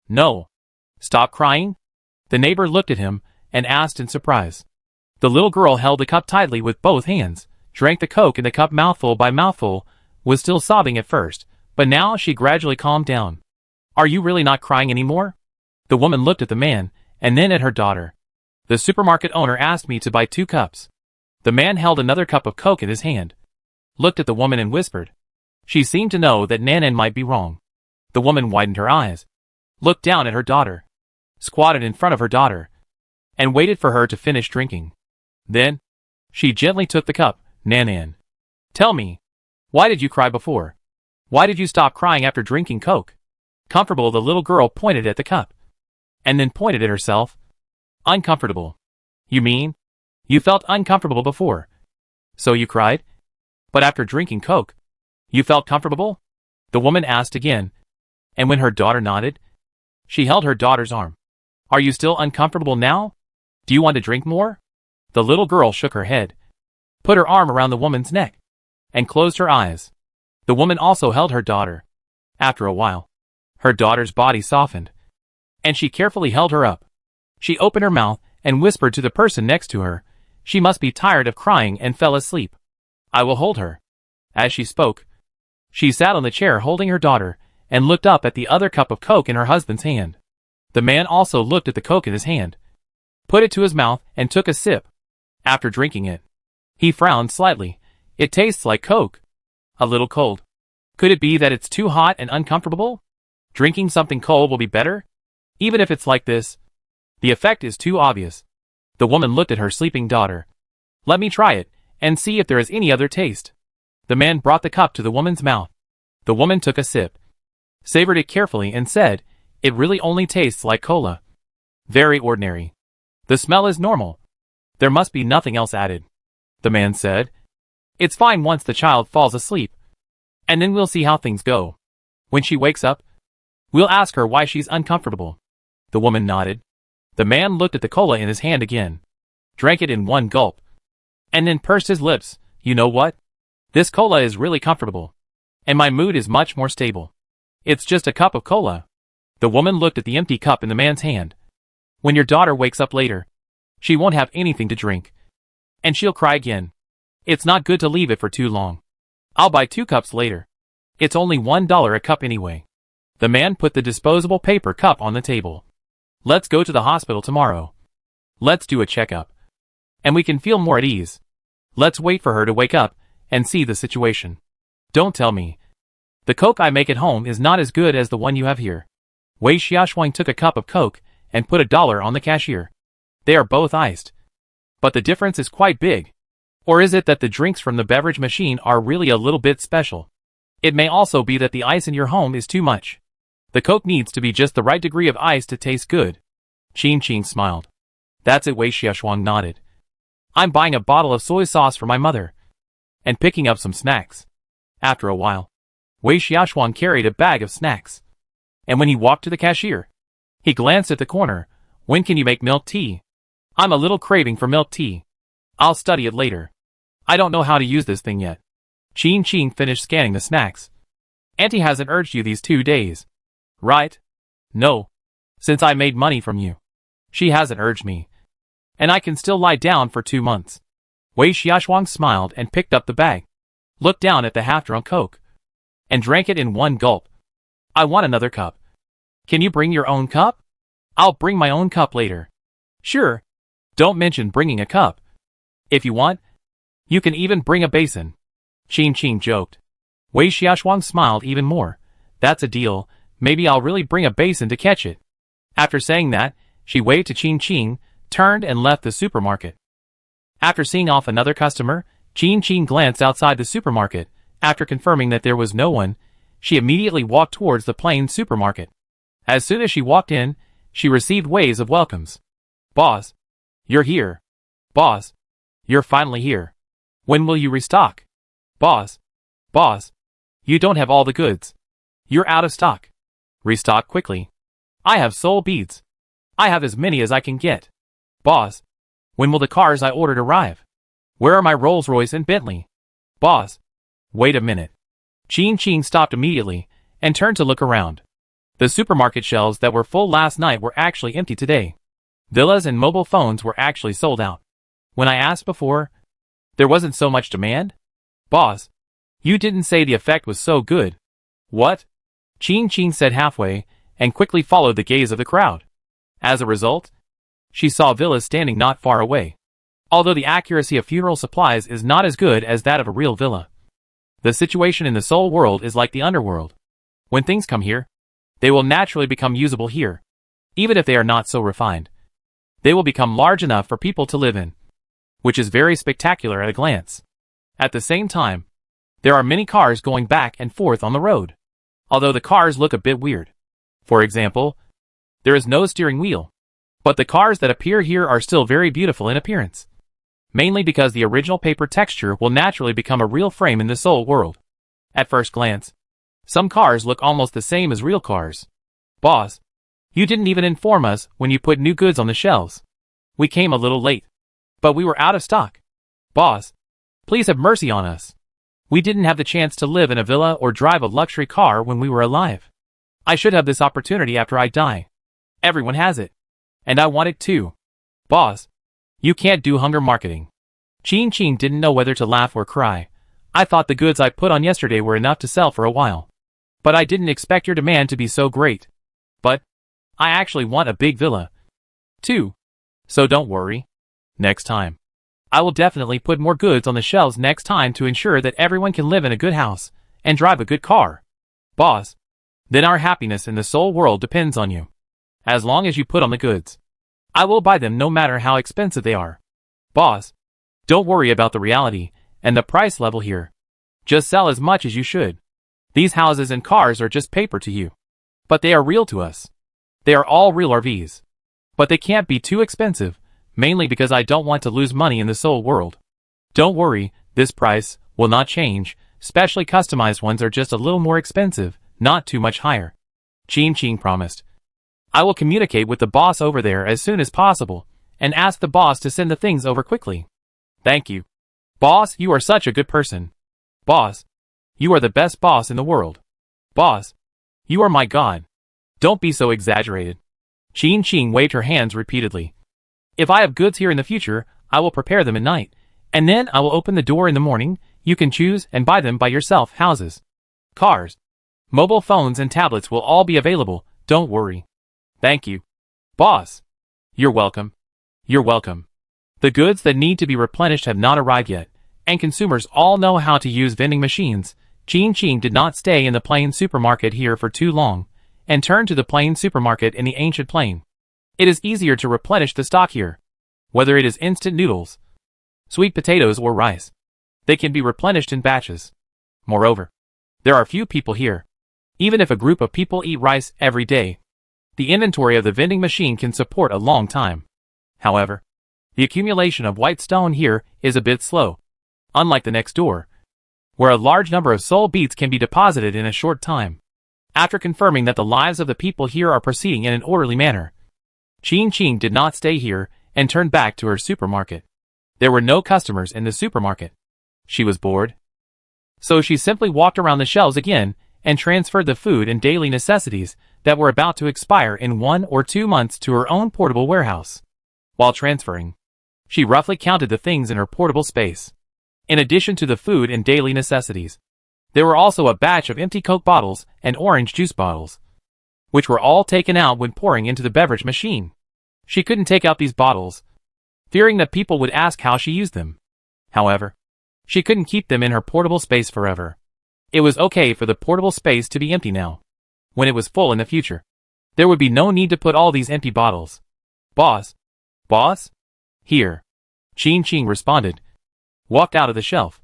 No. Stop crying? The neighbor looked at him and asked in surprise. The little girl held the cup tightly with both hands, drank the Coke in the cup mouthful by mouthful, was still sobbing at first, but now she gradually calmed down. Are you really not crying anymore? The woman looked at the man, and then at her daughter. The supermarket owner asked me to buy 2 cups. The man held another cup of Coke in his hand, looked at the woman and whispered. She seemed to know that Nanan might be wrong. The woman widened her eyes, looked down at her daughter, squatted in front of her daughter, and waited for her to finish drinking. Then, she gently took the cup. Nanan, tell me, why did you cry before? Why did you stop crying after drinking Coke? Comfortable, the little girl pointed at the cup, and then pointed at herself. Uncomfortable. You mean? You felt uncomfortable before, so you cried? But after drinking Coke, you felt comfortable? The woman asked again, and when her daughter nodded, she held her daughter's arm. Are you still uncomfortable now? Do you want to drink more? The little girl shook her head, put her arm around the woman's neck, and closed her eyes. The woman also held her daughter. After a while, her daughter's body softened, and she carefully held her up. She opened her mouth and whispered to the person next to her. She must be tired of crying and fell asleep. I will hold her. As she spoke, she sat on the chair holding her daughter and looked up at the other cup of Coke in her husband's hand. The man also looked at the Coke in his hand, put it to his mouth and took a sip. After drinking it, he frowned slightly. It tastes like Coke. A little cold. Could it be that it's too hot and uncomfortable? Drinking something cold will be better? Even if it's like this? The effect is too obvious. The woman looked at her sleeping daughter. Let me try it, and see if there is any other taste. The man brought the cup to the woman's mouth. The woman took a sip, savored it carefully and said, it really only tastes like cola. Very ordinary. The smell is normal. There must be nothing else added. The man said, it's fine once the child falls asleep. And then we'll see how things go. When she wakes up, we'll ask her why she's uncomfortable. The woman nodded. The man looked at the cola in his hand again, drank it in one gulp, and then pursed his lips. You know what? This cola is really comfortable. And my mood is much more stable. It's just a cup of cola. The woman looked at the empty cup in the man's hand. When your daughter wakes up later, she won't have anything to drink. And she'll cry again. It's not good to leave it for too long. I'll buy 2 cups later. It's only $1 a cup anyway. The man put the disposable paper cup on the table. Let's go to the hospital tomorrow. Let's do a checkup. And we can feel more at ease. Let's wait for her to wake up and see the situation. Don't tell me. The Coke I make at home is not as good as the one you have here. Wei Xiaoshuang took a cup of Coke and put $1 on the cashier. They are both iced. But the difference is quite big. Or is it that the drinks from the beverage machine are really a little bit special? It may also be that the ice in your home is too much. The Coke needs to be just the right degree of ice to taste good. Qing Qing smiled. That's it. Wei Xiaoshuang nodded. I'm buying a bottle of soy sauce for my mother. And picking up some snacks. After a while, Wei Xiaoshuang carried a bag of snacks. And when he walked to the cashier, he glanced at the corner. When can you make milk tea? I'm a little craving for milk tea. I'll study it later. I don't know how to use this thing yet. Qing Qing finished scanning the snacks. Auntie hasn't urged you these 2 days. Right? No. Since I made money from you. She hasn't urged me. And I can still lie down for 2 months. Wei Xiaoshuang smiled and picked up the bag, looked down at the half-drunk Coke, and drank it in one gulp. I want another cup. Can you bring your own cup? I'll bring my own cup later. Sure. Don't mention bringing a cup. If you want, you can even bring a basin. Qing Qing joked. Wei Xiaoshuang smiled even more. That's a deal. Maybe I'll really bring a basin to catch it. After saying that, she waved to Qing Qing, turned and left the supermarket. After seeing off another customer, Qing Qing glanced outside the supermarket. After confirming that there was no one, she immediately walked towards the plain supermarket. As soon as she walked in, she received waves of welcomes. Boss, you're here. Boss, you're finally here. When will you restock? Boss, you don't have all the goods. You're out of stock. Restock quickly. I have soul beads. I have as many as I can get. Boss, when will the cars I ordered arrive? Where are my Rolls-Royce and Bentley? Boss, wait a minute. Qing Qing stopped immediately and turned to look around. The supermarket shelves that were full last night were actually empty today. Villas and mobile phones were actually sold out. When I asked before, there wasn't so much demand? Boss, you didn't say the effect was so good. What? Qing Qing said halfway, and quickly followed the gaze of the crowd. As a result, she saw villas standing not far away. Although the accuracy of funeral supplies is not as good as that of a real villa. The situation in the soul world is like the underworld. When things come here, they will naturally become usable here. Even if they are not so refined, they will become large enough for people to live in. Which is very spectacular at a glance. At the same time, there are many cars going back and forth on the road. Although the cars look a bit weird. For example, there is no steering wheel. But the cars that appear here are still very beautiful in appearance. Mainly because the original paper texture will naturally become a real frame in the soul world. At first glance, some cars look almost the same as real cars. Boss, you didn't even inform us when you put new goods on the shelves. We came a little late. But we were out of stock. Boss, please have mercy on us. We didn't have the chance to live in a villa or drive a luxury car when we were alive. I should have this opportunity after I die. Everyone has it. And I want it too. Boss, you can't do hunger marketing. Qing Qing didn't know whether to laugh or cry. I thought the goods I put on yesterday were enough to sell for a while. But I didn't expect your demand to be so great. But I actually want a big villa too. So don't worry. Next time, I will definitely put more goods on the shelves next time to ensure that everyone can live in a good house and drive a good car. Boss, then our happiness in the soul world depends on you. As long as you put on the goods, I will buy them no matter how expensive they are. Boss, don't worry about the reality and the price level here. Just sell as much as you should. These houses and cars are just paper to you. But they are real to us. They are all real RVs. But they can't be too expensive, mainly because I don't want to lose money in the soul world. Don't worry, this price will not change. Specially customized ones are just a little more expensive, not too much higher. Ching promised. I will communicate with the boss over there as soon as possible, and ask the boss to send the things over quickly. Thank you. Boss, you are such a good person. Boss, you are the best boss in the world. Boss, you are my god. Don't be so exaggerated. Ching waved her hands repeatedly. If I have goods here in the future, I will prepare them at night, and then I will open the door in the morning. You can choose and buy them by yourself. Houses, cars, mobile phones and tablets will all be available, don't worry. Thank you. Boss. You're welcome. You're welcome. The goods that need to be replenished have not arrived yet, and consumers all know how to use vending machines. Ching did not stay in the plain supermarket here for too long, and turned to the plain supermarket in the ancient plain. It is easier to replenish the stock here. Whether it is instant noodles, sweet potatoes or rice, they can be replenished in batches. Moreover, there are few people here. Even if a group of people eat rice every day, the inventory of the vending machine can support a long time. However, the accumulation of white stone here is a bit slow, unlike the next door, where a large number of soul beads can be deposited in a short time. After confirming that the lives of the people here are proceeding in an orderly manner, Ching did not stay here and turned back to her supermarket. There were no customers in the supermarket. She was bored. So she simply walked around the shelves again and transferred the food and daily necessities that were about to expire in 1 or 2 months to her own portable warehouse. While transferring, she roughly counted the things in her portable space. In addition to the food and daily necessities, there were also a batch of empty Coke bottles and orange juice bottles, which were all taken out when pouring into the beverage machine. She couldn't take out these bottles, fearing that people would ask how she used them. However, she couldn't keep them in her portable space forever. It was okay for the portable space to be empty now. When it was full in the future, there would be no need to put all these empty bottles. Boss? Boss? Here. Ching responded, walked out of the shelf,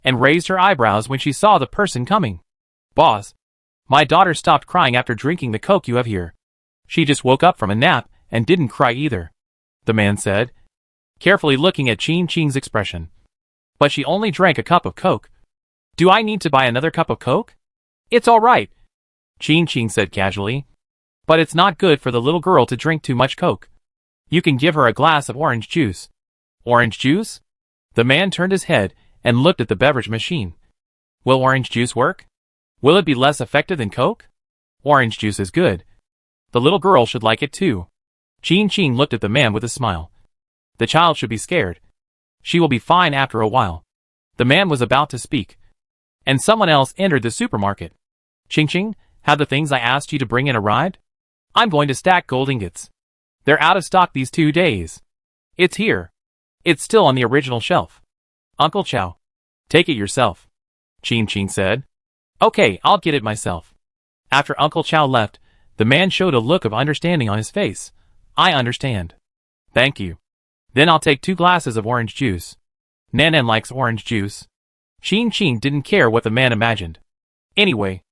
and raised her eyebrows when she saw the person coming. Boss, my daughter stopped crying after drinking the Coke you have here. She just woke up from a nap and didn't cry either, the man said, carefully looking at Ching's expression. But she only drank a cup of Coke. Do I need to buy another cup of Coke? It's all right, Ching said casually. But it's not good for the little girl to drink too much Coke. You can give her a glass of orange juice. Orange juice? The man turned his head and looked at the beverage machine. Will orange juice work? Will it be less effective than Coke? Orange juice is good. The little girl should like it too. Ching looked at the man with a smile. The child should be scared. She will be fine after a while. The man was about to speak, and someone else entered the supermarket. Ching, have the things I asked you to bring in arrived? I'm going to stack gold ingots. They're out of stock these 2 days. It's here. It's still on the original shelf. Uncle Chow. Take it yourself, Ching said. Okay, I'll get it myself. After Uncle Chow left, the man showed a look of understanding on his face. I understand. Thank you. Then I'll take 2 glasses of orange juice. Nan likes orange juice. Ching didn't care what the man imagined. Anyway,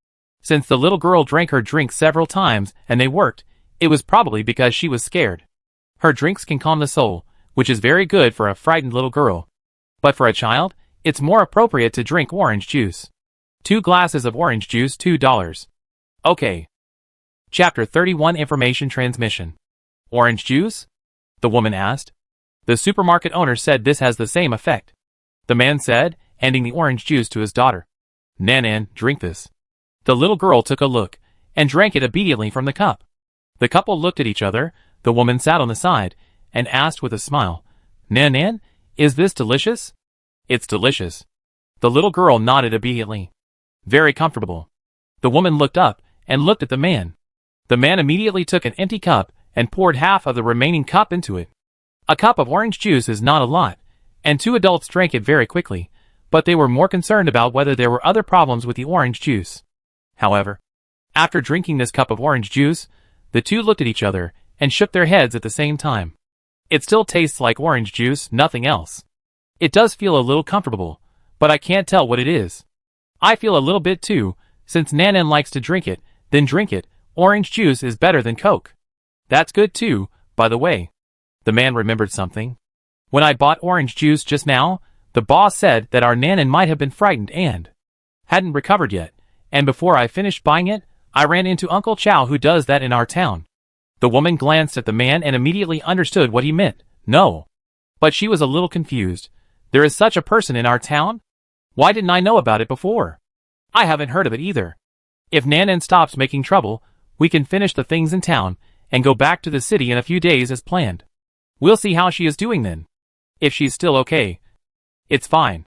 since the little girl drank her drink several times and they worked, it was probably because she was scared. Her drinks can calm the soul, which is very good for a frightened little girl. But for a child, it's more appropriate to drink orange juice. 2 glasses of orange juice, $2. Okay. Chapter 31 Information Transmission. Orange juice? The woman asked. The supermarket owner said this has the same effect. The man said, handing the orange juice to his daughter. Nan, drink this. The little girl took a look, and drank it obediently from the cup. The couple looked at each other. The woman sat on the side, and asked with a smile, Nan, is this delicious? It's delicious. The little girl nodded obediently. Very comfortable. The woman looked up, and looked at the man. The man immediately took an empty cup, and poured half of the remaining cup into it. A cup of orange juice is not a lot, and 2 adults drank it very quickly, but they were more concerned about whether there were other problems with the orange juice. However, After drinking this cup of orange juice, the two looked at each other and shook their heads at the same time. It still tastes like orange juice, nothing else. It does feel a little comfortable, but I can't tell what it is. I feel a little bit too, since Nanan likes to drink it, then drink it. Orange juice is better than Coke. That's good too, by the way. The man remembered something. When I bought orange juice just now, the boss said that our Nanan might have been frightened and hadn't recovered yet, and before I finished buying it, I ran into Uncle Chow who does that in our town. The woman glanced at the man and immediately understood what he meant. No. But she was a little confused. There is such a person in our town? Why didn't I know about it before? I haven't heard of it either. If Nanan stops making trouble, we can finish the things in town and go back to the city in a few days as planned. We'll see how she is doing then. If she's still okay, it's fine.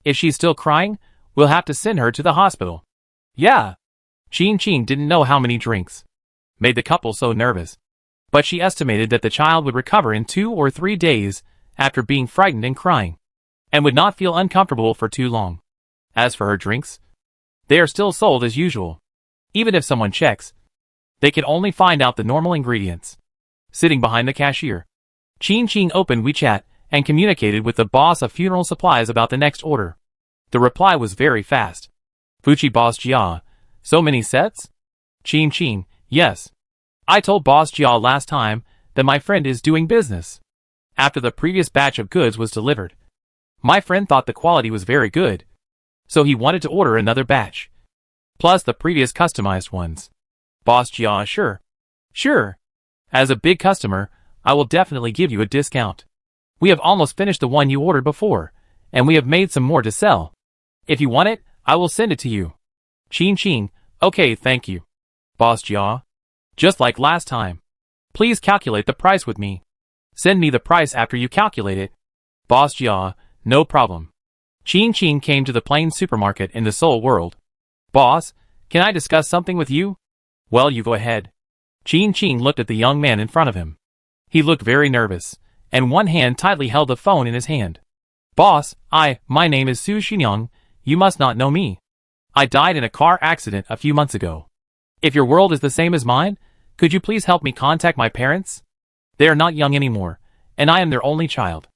If she's still crying, we'll have to send her to the hospital. Yeah. Chin didn't know how many drinks made the couple so nervous, but she estimated that the child would recover in 2 or 3 days after being frightened and crying, and would not feel uncomfortable for too long. As for her drinks, they are still sold as usual. Even if someone checks, they can only find out the normal ingredients. Sitting behind the cashier, Chin opened WeChat and communicated with the boss of funeral supplies about the next order. The reply was very fast. Fuchi Boss Jia, so many sets? Chin, yes. I told Boss Jia last time that my friend is doing business. After the previous batch of goods was delivered, my friend thought the quality was very good, so he wanted to order another batch, plus the previous customized ones. Boss Jia, sure. As a big customer, I will definitely give you a discount. We have almost finished the one you ordered before, and we have made some more to sell. If you want it, I will send it to you. Chin, okay, thank you. Boss Jia, just like last time. Please calculate the price with me. Send me the price after you calculate it. Boss Jia, no problem. Chin came to the plain supermarket in the Seoul world. Boss, can I discuss something with you? Well, you go ahead. Chin looked at the young man in front of him. He looked very nervous, and one hand tightly held the phone in his hand. Boss, my name is Su Xinyang. You must not know me. I died in a car accident a few months ago. If your world is the same as mine, could you please help me contact my parents? They are not young anymore, and I am their only child.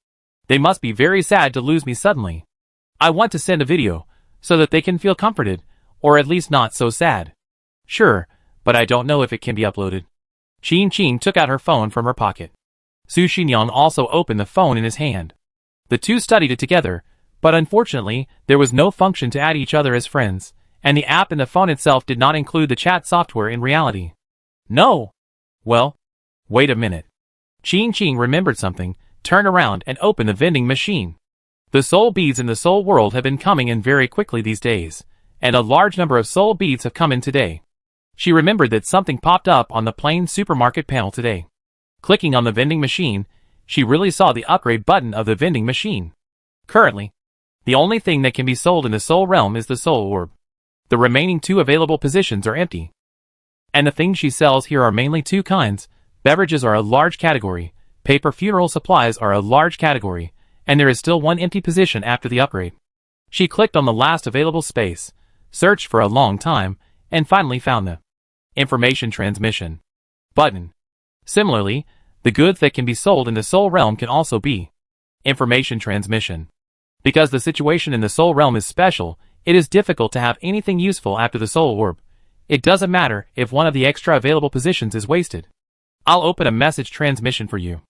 They must be very sad to lose me suddenly. I want to send a video, so that they can feel comforted, or at least not so sad. Sure, but I don't know if it can be uploaded. Chin took out her phone from her pocket. Su Xinyang also opened the phone in his hand. The two studied it together, but unfortunately, there was no function to add each other as friends, and the app in the phone itself did not include the chat software in reality. No! Well, wait a minute. Chin remembered something, turned around and opened the vending machine. The soul beads in the soul world have been coming in very quickly these days, and a large number of soul beads have come in today. She remembered that something popped up on the plain supermarket panel today. Clicking on the vending machine, she really saw the upgrade button of the vending machine. Currently, the only thing that can be sold in the soul realm is the soul orb. The remaining 2 available positions are empty. And the things she sells here are mainly 2 kinds. Beverages are a large category, paper funeral supplies are a large category, and there is still 1 empty position after the upgrade. She clicked on the last available space, searched for a long time, and finally found the information transmission button. Similarly, the goods that can be sold in the soul realm can also be information transmission. Because the situation in the soul realm is special, it is difficult to have anything useful after the soul orb. It doesn't matter if one of the extra available positions is wasted. I'll open a message transmission for you.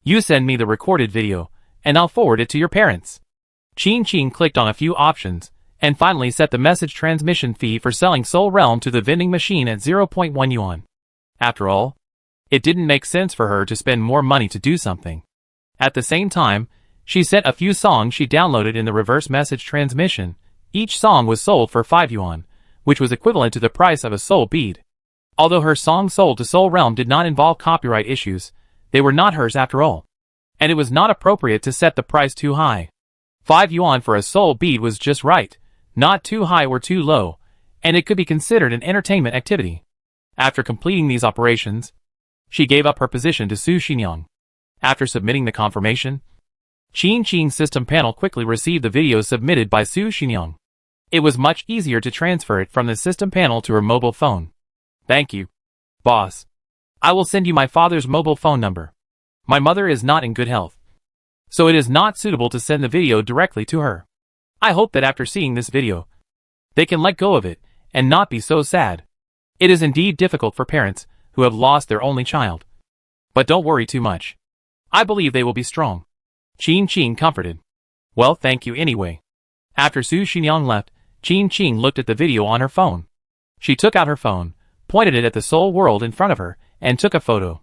You send me the recorded video, and I'll forward it to your parents. Chin clicked on a few options, and finally set the message transmission fee for selling Soul Realm to the vending machine at 0.1 yuan. After all, it didn't make sense for her to spend more money to do something. At the same time, she sent a few songs she downloaded in the reverse message transmission. Each song was sold for 5 yuan, which was equivalent to the price of a soul bead. Although her songs sold to Soul Realm did not involve copyright issues, they were not hers after all. And it was not appropriate to set the price too high. 5 yuan for a soul bead was just right, not too high or too low, and it could be considered an entertainment activity. After completing these operations, she gave up her position to Su Xinyang. After submitting the confirmation, Chin's system panel quickly received the videos submitted by Su Xinyang. It was much easier to transfer it from the system panel to her mobile phone. Thank you, boss. I will send you my father's mobile phone number. My mother is not in good health, so it is not suitable to send the video directly to her. I hope that after seeing this video, they can let go of it and not be so sad. It is indeed difficult for parents who have lost their only child. But don't worry too much. I believe they will be strong. Qin comforted. Well, thank you anyway. After Su Xinyang left, Qin looked at the video on her phone. She took out her phone, pointed it at the Soul World in front of her, and took a photo.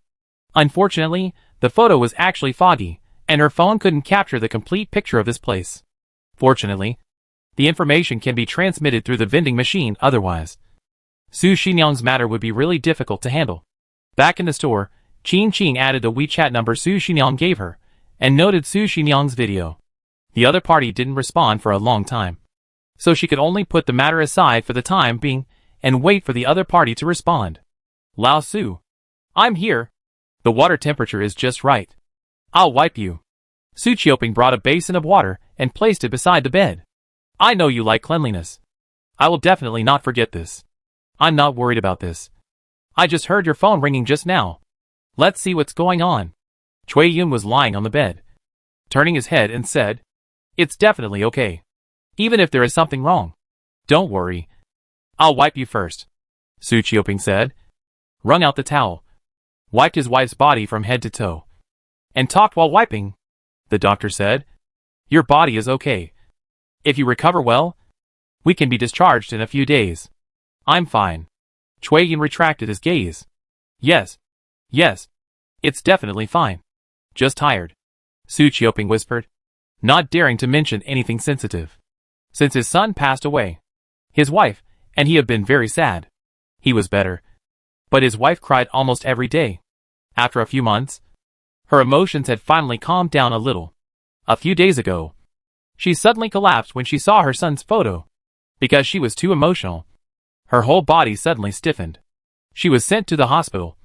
Unfortunately, the photo was actually foggy, and her phone couldn't capture the complete picture of this place. Fortunately, the information can be transmitted through the vending machine otherwise. Su Xinyang's matter would be really difficult to handle. Back in the store, Qin added the WeChat number Su Xinyang gave her, and noted Su Xinyang's video. The other party didn't respond for a long time, so she could only put the matter aside for the time being, and wait for the other party to respond. Lao Su. I'm here. The water temperature is just right. I'll wipe you. Su Qiuping brought a basin of water and placed it beside the bed. I know you like cleanliness. I will definitely not forget this. I'm not worried about this. I just heard your phone ringing just now. Let's see what's going on. Cui Yun was lying on the bed, turning his head and said, It's definitely okay. Even if there is something wrong. Don't worry. I'll wipe you first. Su Qiuping said, wrung out the towel, wiped his wife's body from head to toe, and talked while wiping. The doctor said, Your body is okay. If you recover well, we can be discharged in a few days. I'm fine. Cui Yun retracted his gaze. Yes. It's definitely fine. Just tired. Su Qiuping whispered, not daring to mention anything sensitive. Since his son passed away, his wife and he have been very sad. He was better, but his wife cried almost every day. After a few months, her emotions had finally calmed down a little. A few days ago, she suddenly collapsed when she saw her son's photo. Because she was too emotional, her whole body suddenly stiffened. She was sent to the hospital,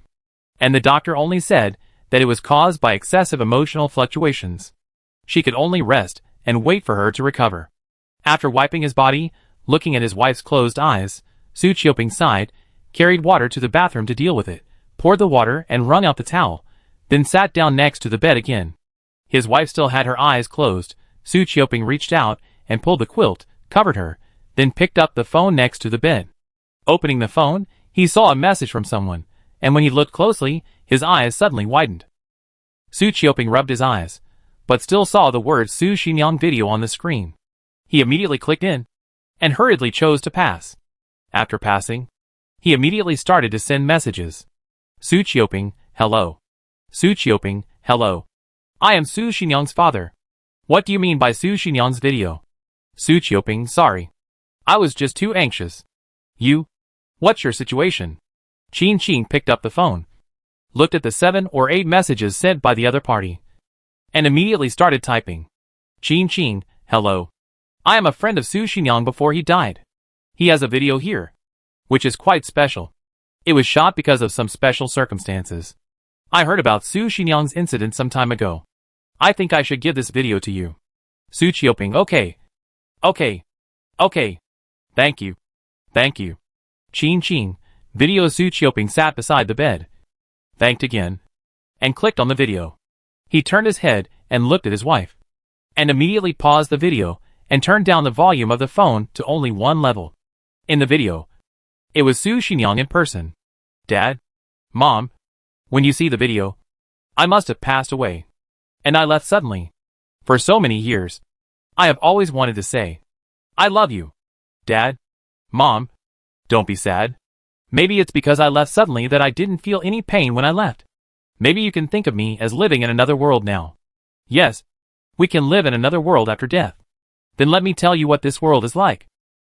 and the doctor only said that it was caused by excessive emotional fluctuations. She could only rest and wait for her to recover. After wiping his body, looking at his wife's closed eyes, Su Qiuping sighed, carried water to the bathroom to deal with it, poured the water and wrung out the towel, then sat down next to the bed again. His wife still had her eyes closed. Su Qiuping reached out and pulled the quilt, covered her, then picked up the phone next to the bed. Opening the phone, he saw a message from someone, and when he looked closely, his eyes suddenly widened. Su Qiuping rubbed his eyes, but still saw the words Su Xinyang video on the screen. He immediately clicked in, and hurriedly chose to pass. After passing, he immediately started to send messages. Su Qiuping, hello. Su Qiuping, hello. I am Su Xinyang's father. What do you mean by Su Xinyang's video? Su Qiuping, sorry. I was just too anxious. You? What's your situation? Qin picked up the phone, looked at the 7 or 8 messages sent by the other party, and immediately started typing. Qin, hello. I am a friend of Su Xinyang before he died. He has a video here, which is quite special. It was shot because of some special circumstances. I heard about Su Xinyang's incident some time ago. I think I should give this video to you. Su Qiuping, okay. Thank you. Qin, video. Su Qiuping sat beside the bed, thanked again, and clicked on the video. He turned his head and looked at his wife, and immediately paused the video and turned down the volume of the phone to only 1 level. In the video, it was Su Xinyang in person. Dad? Mom? When you see the video, I must have passed away. And I left suddenly. For so many years, I have always wanted to say, I love you. Dad? Mom? Don't be sad. Maybe it's because I left suddenly that I didn't feel any pain when I left. Maybe you can think of me as living in another world now. Yes, we can live in another world after death. Then let me tell you what this world is like.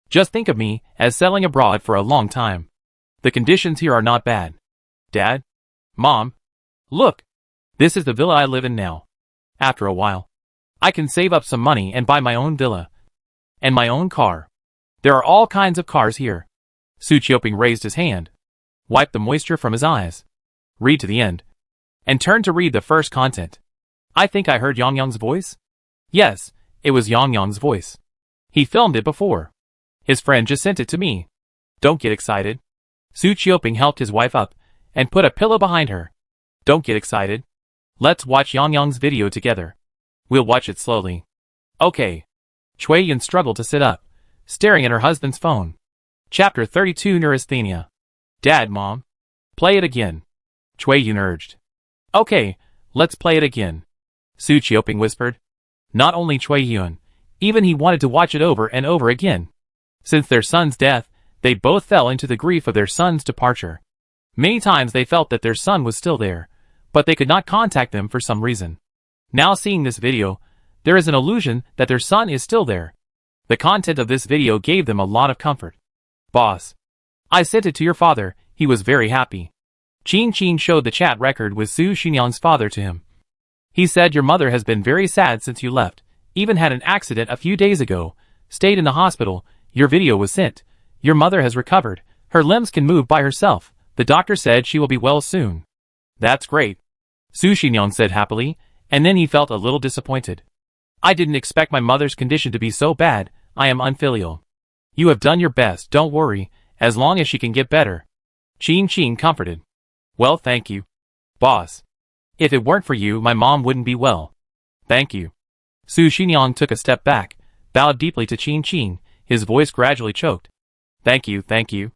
Just think of me as selling abroad for a long time. The conditions here are not bad. Dad? Mom? Look. This is the villa I live in now. After a while, I can save up some money and buy my own villa. And my own car. There are all kinds of cars here. Su Qiuping raised his hand, wiped the moisture from his eyes, read to the end, and turned to read the first content. I think I heard Yang voice? Yes, it was Yang voice. He filmed it before. His friend just sent it to me. Don't get excited. Su Qiuping helped his wife up and put a pillow behind her. Don't get excited. Let's watch Yang Yang's video together. We'll watch it slowly. Okay. Cui Yun struggled to sit up, staring at her husband's phone. Chapter 32 Neurasthenia. Dad, Mom. Play it again. Cui Yun urged. Okay, let's play it again. Su Qiuping whispered. Not only Cui Yun, even he wanted to watch it over and over again. Since their son's death, they both fell into the grief of their son's departure. Many times they felt that their son was still there, but they could not contact them for some reason. Now seeing this video, there is an illusion that their son is still there. The content of this video gave them a lot of comfort. Boss. I sent it to your father, he was very happy. Qin showed the chat record with Su Xinyang's father to him. He said your mother has been very sad since you left, even had an accident a few days ago, stayed in the hospital, your video was sent. Your mother has recovered, her limbs can move by herself, the doctor said she will be well soon. That's great. Su Xinyang said happily, and then he felt a little disappointed. I didn't expect my mother's condition to be so bad, I am unfilial. You have done your best, don't worry, as long as she can get better. Qin comforted. Well, thank you. Boss. If it weren't for you, my mom wouldn't be well. Thank you. Su Xinyang took a step back, bowed deeply to Qin, his voice gradually choked. Thank you, thank you.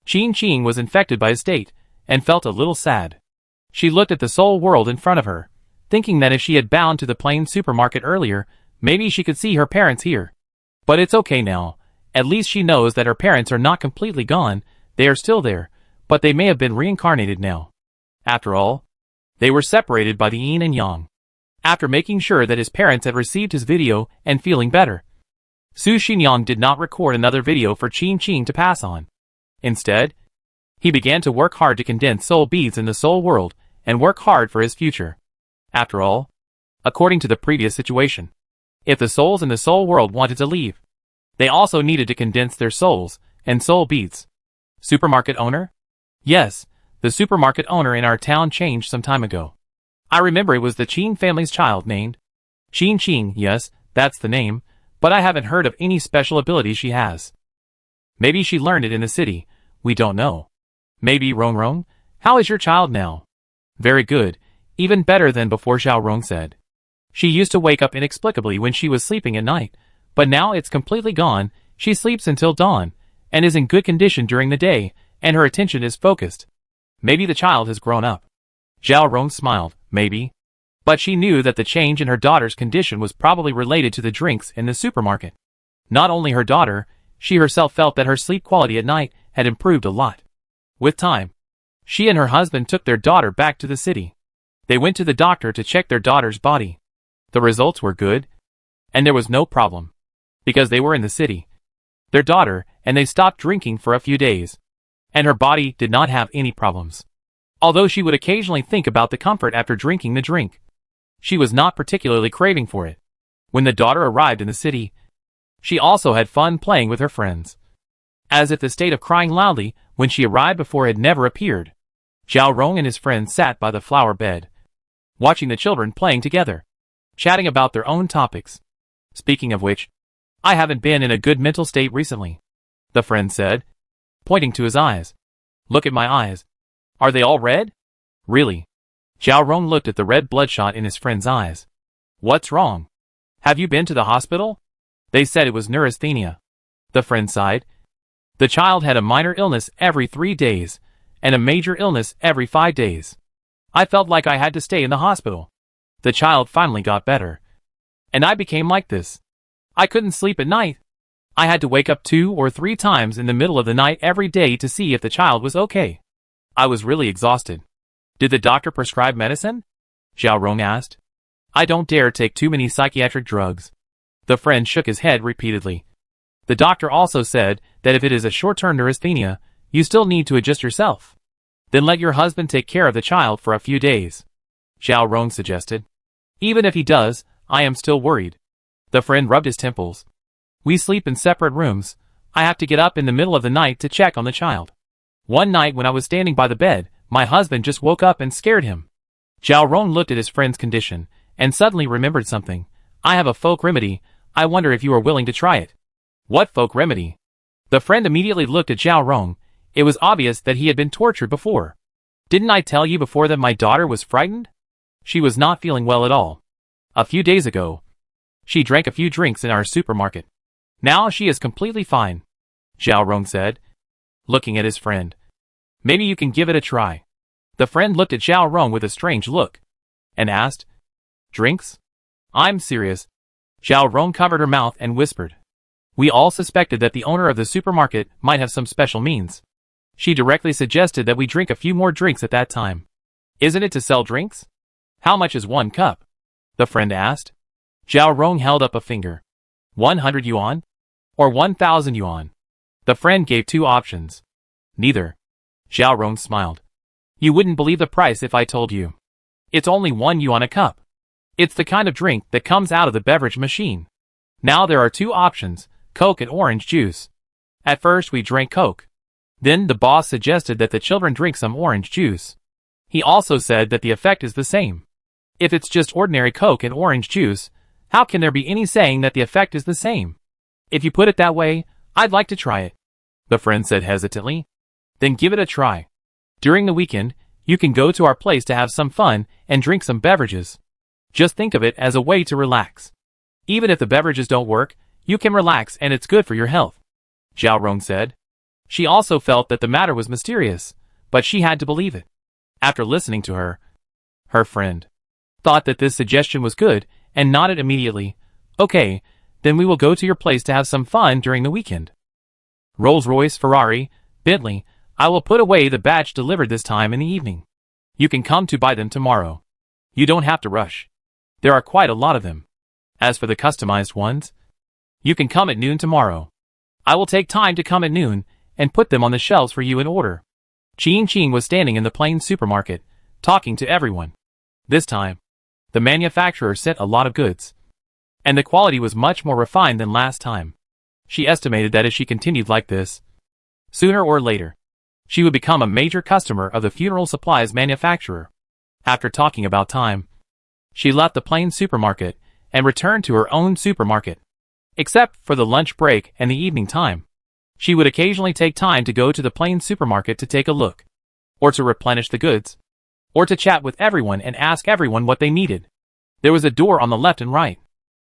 Qin was infected by his state, and felt a little sad. She looked at the soul world in front of her, thinking that if she had bound to the plain supermarket earlier, maybe she could see her parents here. But it's okay now, at least she knows that her parents are not completely gone, they are still there, but they may have been reincarnated now. After all, they were separated by the yin and yang. After making sure that his parents had received his video and feeling better, Su Xinyang did not record another video for Qin to pass on. Instead, he began to work hard to condense soul beads in the soul world and work hard for his future. After all, according to the previous situation, if the souls in the soul world wanted to leave, they also needed to condense their souls and soul beads. Supermarket owner? Yes, the supermarket owner in our town changed some time ago. I remember it was the Qin family's child named Qin, yes, that's the name, but I haven't heard of any special abilities she has. Maybe she learned it in the city, we don't know. Maybe Rong, how is your child now? Very good, even better than before, Xiao Rong said. She used to wake up inexplicably when she was sleeping at night, but now it's completely gone, she sleeps until dawn, and is in good condition during the day, and her attention is focused. Maybe the child has grown up. Xiao Rong smiled, maybe. But she knew that the change in her daughter's condition was probably related to the drinks in the supermarket. Not only her daughter, she herself felt that her sleep quality at night had improved a lot. With time, she and her husband took their daughter back to the city. They went to the doctor to check their daughter's body. The results were good, and there was no problem. Because they were in the city. Their daughter, and they stopped drinking for a few days. And her body did not have any problems. Although she would occasionally think about the comfort after drinking the drink. She was not particularly craving for it. When the daughter arrived in the city, she also had fun playing with her friends. As if the state of crying loudly when she arrived before had never appeared. Xiao Rong and his friends sat by the flower bed, watching the children playing together, chatting about their own topics. Speaking of which, I haven't been in a good mental state recently, the friend said, pointing to his eyes. Look at my eyes. Are they all red? Really? Xiao Rong looked at the red bloodshot in his friend's eyes. What's wrong? Have you been to the hospital? They said it was neurasthenia. The friend sighed. The child had a minor illness every 3 days, and a major illness every 5 days. I felt like I had to stay in the hospital. The child finally got better. And I became like this. I couldn't sleep at night. I had to wake up 2 or 3 times in the middle of the night every day to see if the child was okay. I was really exhausted. Did the doctor prescribe medicine? Xiao Rong asked. I don't dare take too many psychiatric drugs. The friend shook his head repeatedly. The doctor also said that if it is a short-term neurasthenia, you still need to adjust yourself. Then let your husband take care of the child for a few days. Xiao Rong suggested. Even if he does, I am still worried. The friend rubbed his temples. We sleep in separate rooms. I have to get up in the middle of the night to check on the child. One night when I was standing by the bed, my husband just woke up and scared him. Xiao Rong looked at his friend's condition, and suddenly remembered something. I have a folk remedy, I wonder if you are willing to try it. What folk remedy? The friend immediately looked at Xiao Rong, It was obvious that he had been tortured before. Didn't I tell you before that my daughter was frightened? She was not feeling well at all. A few days ago, she drank a few drinks in our supermarket. Now she is completely fine, Zhao Rong said, looking at his friend. Maybe you can give it a try. The friend looked at Zhao Rong with a strange look, and asked, Drinks? I'm serious. Zhao Rong covered her mouth and whispered. We all suspected that the owner of the supermarket might have some special means. She directly suggested that we drink a few more drinks at that time. Isn't it to sell drinks? How much is 1 cup? The friend asked. Zhao Rong held up a finger. 100 yuan? Or 1,000 yuan? The friend gave 2 options. Neither. Zhao Rong smiled. You wouldn't believe the price if I told you. It's only 1 yuan a cup. It's the kind of drink that comes out of the beverage machine. Now there are 2 options, Coke and orange juice. At first we drank Coke. Then the boss suggested that the children drink some orange juice. He also said that the effect is the same. If it's just ordinary Coke and orange juice, how can there be any saying that the effect is the same? If you put it that way, I'd like to try it, the friend said hesitantly. Then give it a try. During the weekend, you can go to our place to have some fun and drink some beverages. Just think of it as a way to relax. Even if the beverages don't work, you can relax and it's good for your health, Zhao Rong said. She also felt that the matter was mysterious, but she had to believe it. After listening to her, her friend thought that this suggestion was good and nodded immediately. Okay, then we will go to your place to have some fun during the weekend. Rolls-Royce, Ferrari, Bentley, I will put away the batch delivered this time in the evening. You can come to buy them tomorrow. You don't have to rush. There are quite a lot of them. As for the customized ones, you can come at noon tomorrow. I will take time to come at noon and put them on the shelves for you in order. Qing was standing in the plain supermarket, talking to everyone. This time, the manufacturer sent a lot of goods, and the quality was much more refined than last time. She estimated that if she continued like this, sooner or later, she would become a major customer of the funeral supplies manufacturer. After talking about time, she left the plain supermarket and returned to her own supermarket. Except for the lunch break and the evening time, she would occasionally take time to go to the plain supermarket to take a look, or to replenish the goods, or to chat with everyone and ask everyone what they needed. There was a door on the left and right,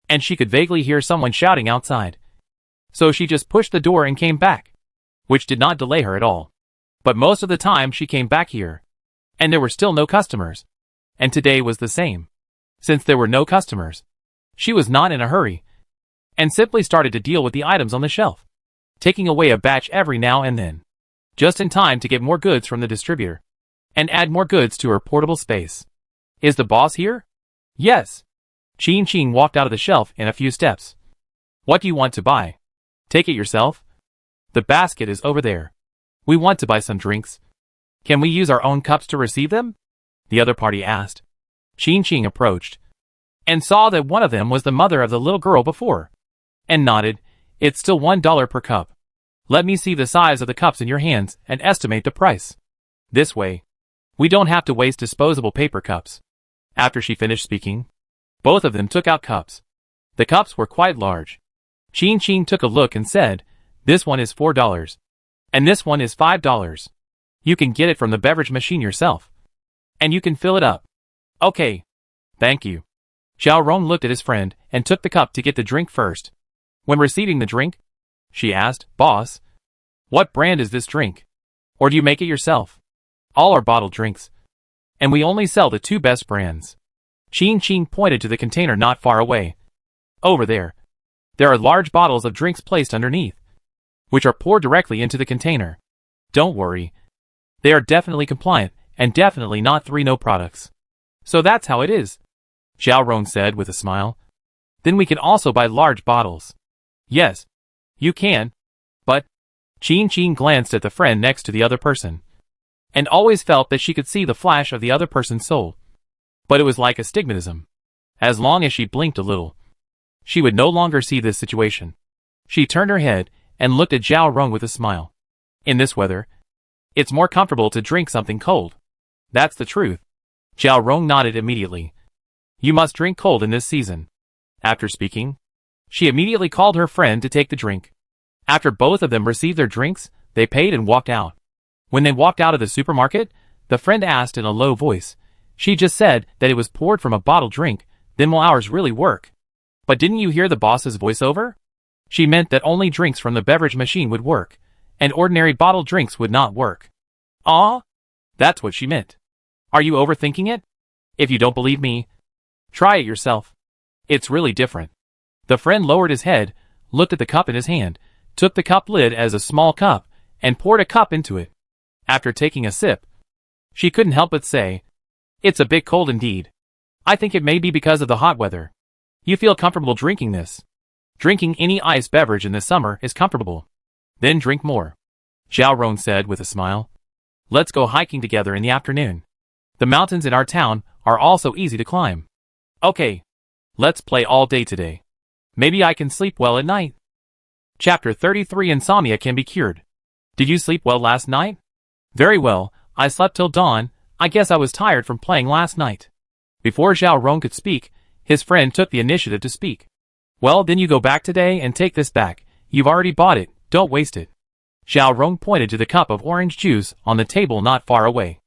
and she could vaguely hear someone shouting outside. So she just pushed the door and came back, which did not delay her at all. But most of the time she came back here, and there were still no customers. And today was the same. Since there were no customers, she was not in a hurry, and simply started to deal with the items on the shelf, taking away a batch every now and then, just in time to get more goods from the distributor, and add more goods to her portable space. Is the boss here? Yes. Qing walked out of the shelf in a few steps. What do you want to buy? Take it yourself. The basket is over there. We want to buy some drinks. Can we use our own cups to receive them? The other party asked. Qing approached, and saw that one of them was the mother of the little girl before, and nodded. It's still $1 per cup. Let me see the size of the cups in your hands and estimate the price. This way, we don't have to waste disposable paper cups. After she finished speaking, both of them took out cups. The cups were quite large. Qing took a look and said, this one is $4. And this one is $5. You can get it from the beverage machine yourself. And you can fill it up. Okay. Thank you. Zhao Rong looked at his friend and took the cup to get the drink first. When receiving the drink, she asked, Boss, what brand is this drink? Or do you make it yourself? All are bottled drinks, and we only sell the 2 best brands. Qing pointed to the container not far away. Over there. There are large bottles of drinks placed underneath, which are poured directly into the container. Don't worry. They are definitely compliant, and definitely not 3-no products. So that's how it is, Zhao Rong said with a smile. Then we can also buy large bottles. Yes, you can. But, Qing glanced at the friend next to the other person, and always felt that she could see the flash of the other person's soul. But it was like astigmatism. As long as she blinked a little, she would no longer see this situation. She turned her head and looked at Zhao Rong with a smile. In this weather, it's more comfortable to drink something cold. That's the truth. Zhao Rong nodded immediately. You must drink cold in this season. After speaking, she immediately called her friend to take the drink. After both of them received their drinks, they paid and walked out. When they walked out of the supermarket, the friend asked in a low voice. She just said that it was poured from a bottled drink, then will ours really work? But didn't you hear the boss's voiceover? She meant that only drinks from the beverage machine would work, and ordinary bottled drinks would not work. Ah? That's what she meant. Are you overthinking it? If you don't believe me, try it yourself. It's really different. The friend lowered his head, looked at the cup in his hand, took the cup lid as a small cup, and poured a cup into it. After taking a sip, she couldn't help but say, "It's a bit cold indeed. I think it may be because of the hot weather. You feel comfortable drinking this. Drinking any iced beverage in the summer is comfortable. Then drink more," Zhao Rong said with a smile. "Let's go hiking together in the afternoon. The mountains in our town are also easy to climb. Okay. Let's play all day today. Maybe I can sleep well at night." Chapter 33 Insomnia can be cured. Did you sleep well last night? Very well, I slept till dawn. I guess I was tired from playing last night. Before Zhao Rong could speak, his friend took the initiative to speak. Well, then you go back today and take this back. You've already bought it, don't waste it. Zhao Rong pointed to the cup of orange juice on the table not far away.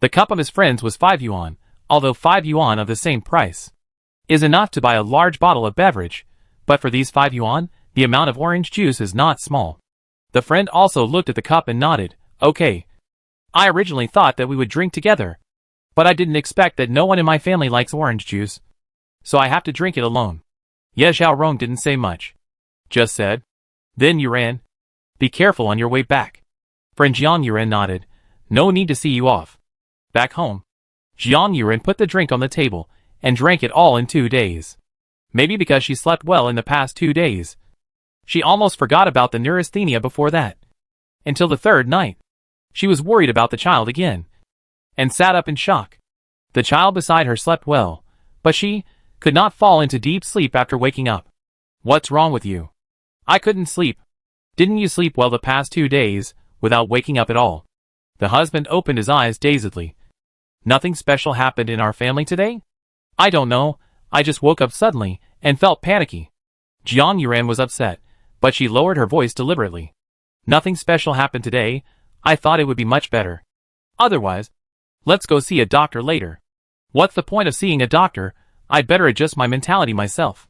The cup of his friend's was 5 yuan, although 5 yuan of the same price is enough to buy a large bottle of beverage, but for these 5 yuan, the amount of orange juice is not small. The friend also looked at the cup and nodded. Okay. I originally thought that we would drink together, but I didn't expect that no one in my family likes orange juice, so I have to drink it alone. Yeah, Zhao Rong didn't say much. Just said, "Then Yuran, be careful on your way back." Friend Jiang Yuran nodded. No need to see you off. Back home, Jiang Yuran put the drink on the table and drank it all in 2 days. Maybe because she slept well in the past 2 days. She almost forgot about the neurasthenia before that. Until the third night, she was worried about the child again, and sat up in shock. The child beside her slept well, but she could not fall into deep sleep after waking up. What's wrong with you? I couldn't sleep. Didn't you sleep well the past 2 days, without waking up at all? The husband opened his eyes dazedly. Nothing special happened in our family today? I don't know, I just woke up suddenly, and felt panicky. Jiang Yuran was upset, but she lowered her voice deliberately. Nothing special happened today. I thought it would be much better. Otherwise, let's go see a doctor later. What's the point of seeing a doctor? I'd better adjust my mentality myself.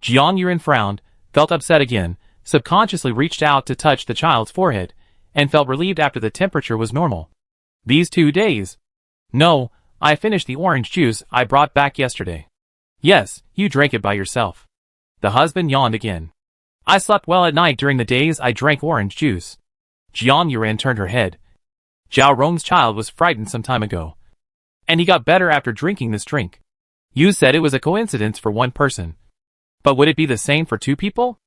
Jiang Yuran frowned, felt upset again, subconsciously reached out to touch the child's forehead, and felt relieved after the temperature was normal. These 2 days? No, I finished the orange juice I brought back yesterday. Yes, you drank it by yourself. The husband yawned again. I slept well at night during the days I drank orange juice. Jiang Yuran turned her head. Zhao Rong's child was frightened some time ago, and he got better after drinking this drink. You said it was a coincidence for one person. But would it be the same for 2 people?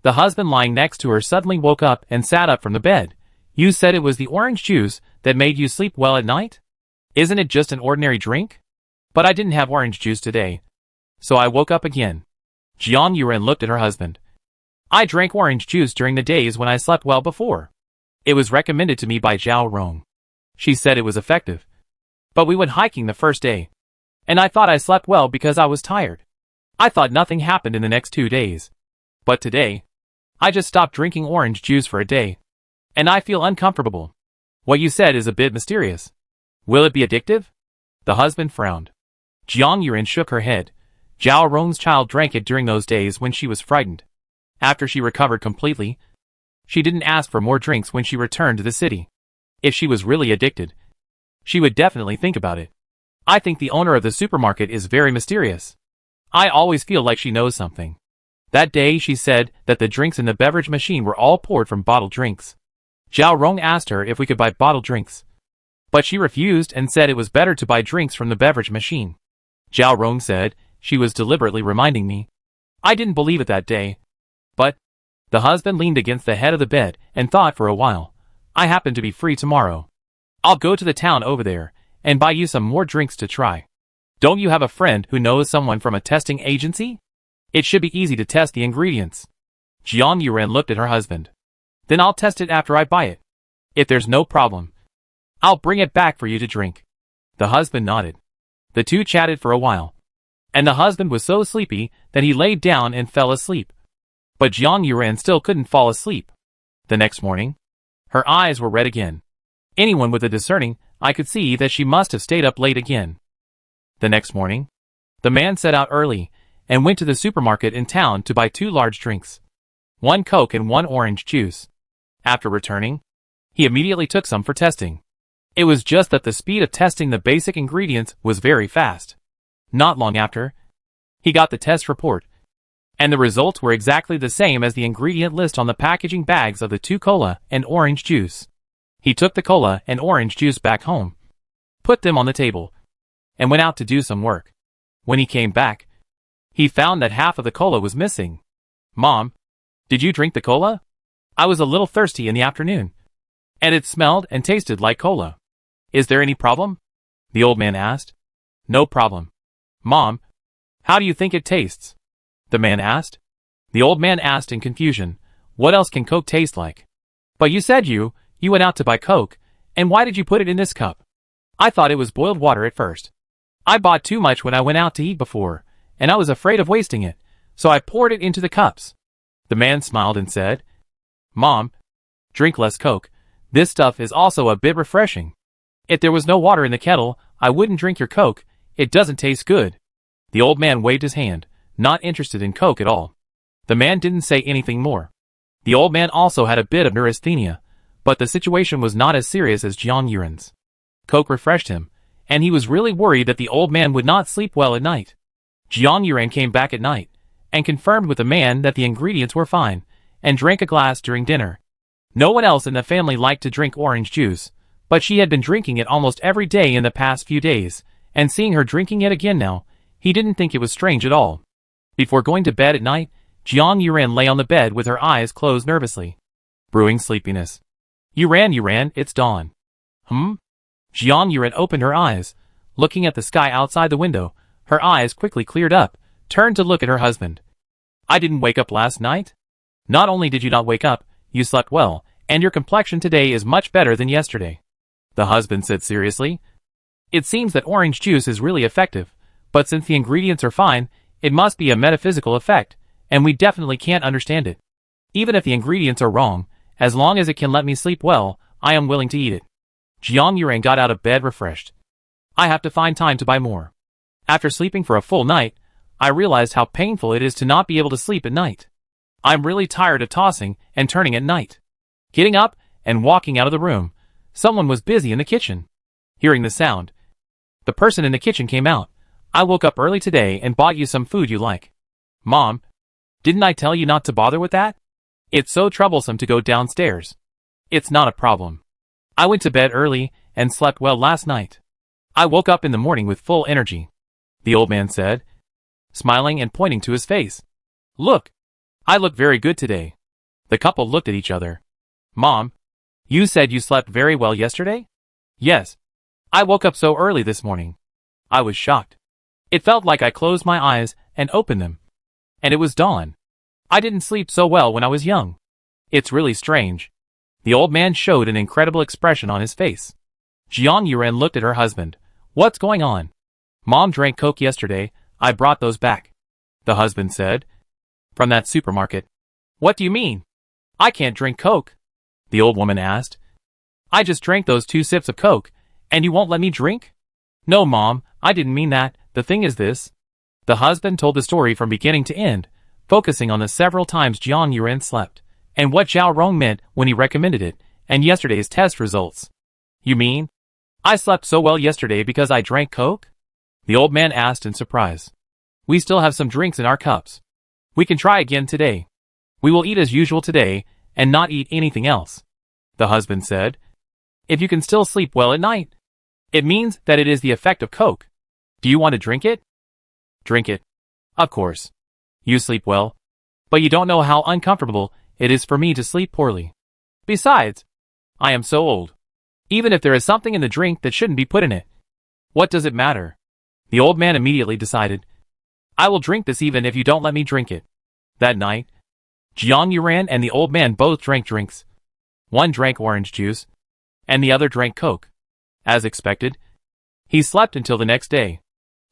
The husband lying next to her suddenly woke up and sat up from the bed. You said it was the orange juice that made you sleep well at night? Isn't it just an ordinary drink? But I didn't have orange juice today, so I woke up again. Jiang Yuran looked at her husband. I drank orange juice during the days when I slept well before. It was recommended to me by Zhao Rong. She said it was effective. But we went hiking the first day, and I thought I slept well because I was tired. I thought nothing happened in the next 2 days. But today, I just stopped drinking orange juice for a day, and I feel uncomfortable. What you said is a bit mysterious. Will it be addictive? The husband frowned. Jiang Yuran shook her head. Zhao Rong's child drank it during those days when she was frightened. After she recovered completely, she didn't ask for more drinks when she returned to the city. If she was really addicted, she would definitely think about it. I think the owner of the supermarket is very mysterious. I always feel like she knows something. That day she said that the drinks in the beverage machine were all poured from bottled drinks. Zhao Rong asked her if we could buy bottled drinks, but she refused and said it was better to buy drinks from the beverage machine. Zhao Rong said she was deliberately reminding me. I didn't believe it that day. But the husband leaned against the head of the bed and thought for a while. I happen to be free tomorrow. I'll go to the town over there and buy you some more drinks to try. Don't you have a friend who knows someone from a testing agency? It should be easy to test the ingredients. Jiang Yuran looked at her husband. Then I'll test it after I buy it. If there's no problem, I'll bring it back for you to drink. The husband nodded. The two chatted for a while, and the husband was so sleepy that he laid down and fell asleep. But Jiang Yuran still couldn't fall asleep. The next morning, her eyes were red again. Anyone with a discerning eye could see that she must have stayed up late again. The next morning, the man set out early and went to the supermarket in town to buy 2 large drinks, 1 Coke and 1 orange juice. After returning, he immediately took some for testing. It was just that the speed of testing the basic ingredients was very fast. Not long after, he got the test report, and the results were exactly the same as the ingredient list on the packaging bags of the 2 cola and orange juice. He took the cola and orange juice back home, put them on the table, and went out to do some work. When he came back, he found that half of the cola was missing. "Mom, did you drink the cola? I was a little thirsty in the afternoon, and it smelled and tasted like cola. Is there any problem?" the old man asked. "No problem." "Mom, how do you think it tastes?" the man asked. The old man asked in confusion, "What else can Coke taste like?" "But you said you went out to buy Coke, and why did you put it in this cup?" "I thought it was boiled water at first. I bought too much when I went out to eat before, and I was afraid of wasting it, so I poured it into the cups." The man smiled and said, "Mom, drink less Coke. This stuff is also a bit refreshing. If there was no water in the kettle, I wouldn't drink your Coke. It doesn't taste good." The old man waved his hand, not interested in Coke at all. The man didn't say anything more. The old man also had a bit of neurasthenia, but the situation was not as serious as Jiang Yuren's. Coke refreshed him, and he was really worried that the old man would not sleep well at night. Jiang Yuren came back at night, and confirmed with the man that the ingredients were fine, and drank a glass during dinner. No one else in the family liked to drink orange juice, but she had been drinking it almost every day in the past few days, and seeing her drinking it again now, he didn't think it was strange at all. Before going to bed at night, Jiang Yuren lay on the bed with her eyes closed nervously, brewing sleepiness. Yuran, it's dawn." Jiang Yuren opened her eyes, looking at the sky outside the window. Her eyes quickly cleared up, turned to look at her husband. "I didn't wake up last night?" "Not only did you not wake up, you slept well, and your complexion today is much better than yesterday," the husband said seriously. "It seems that orange juice is really effective, but since the ingredients are fine, it must be a metaphysical effect, and we definitely can't understand it. Even if the ingredients are wrong, as long as it can let me sleep well, I am willing to eat it." Jiang Yuren got out of bed refreshed. "I have to find time to buy more. After sleeping for a full night, I realized how painful it is to not be able to sleep at night. I'm really tired of tossing and turning at night." Getting up and walking out of the room, someone was busy in the kitchen. Hearing the sound, the person in the kitchen came out. "I woke up early today and bought you some food you like." "Mom, didn't I tell you not to bother with that? It's so troublesome to go downstairs." "It's not a problem. I went to bed early and slept well last night. I woke up in the morning with full energy," the old man said, smiling and pointing to his face. "Look, I look very good today." The couple looked at each other. "Mom, you said you slept very well yesterday?" "Yes. I woke up so early this morning. I was shocked. It felt like I closed my eyes and opened them, and it was dawn. I didn't sleep so well when I was young. It's really strange." The old man showed an incredible expression on his face. Jiang Yuren looked at her husband. "What's going on?" "Mom drank Coke yesterday. I brought those back," the husband said. "From that supermarket." "What do you mean? I can't drink Coke," the old woman asked. "I just drank those 2 sips of Coke, and you won't let me drink?" "No, Mom, I didn't mean that. The thing is this." The husband told the story from beginning to end, focusing on the several times Jiang Yuren slept, and what Zhao Rong meant when he recommended it, and yesterday's test results. "You mean I slept so well yesterday because I drank Coke?" the old man asked in surprise. "We still have some drinks in our cups. We can try again today. We will eat as usual today, and not eat anything else," the husband said. "If you can still sleep well at night, it means that it is the effect of Coke. Do you want to drink it?" "Drink it. Of course. You sleep well, but you don't know how uncomfortable it is for me to sleep poorly. Besides, I am so old. Even if there is something in the drink that shouldn't be put in it, what does it matter?" The old man immediately decided, "I will drink this even if you don't let me drink it." That night, Jiang Yuren and the old man both drank drinks. One drank orange juice, and the other drank Coke. As expected, he slept until the next day.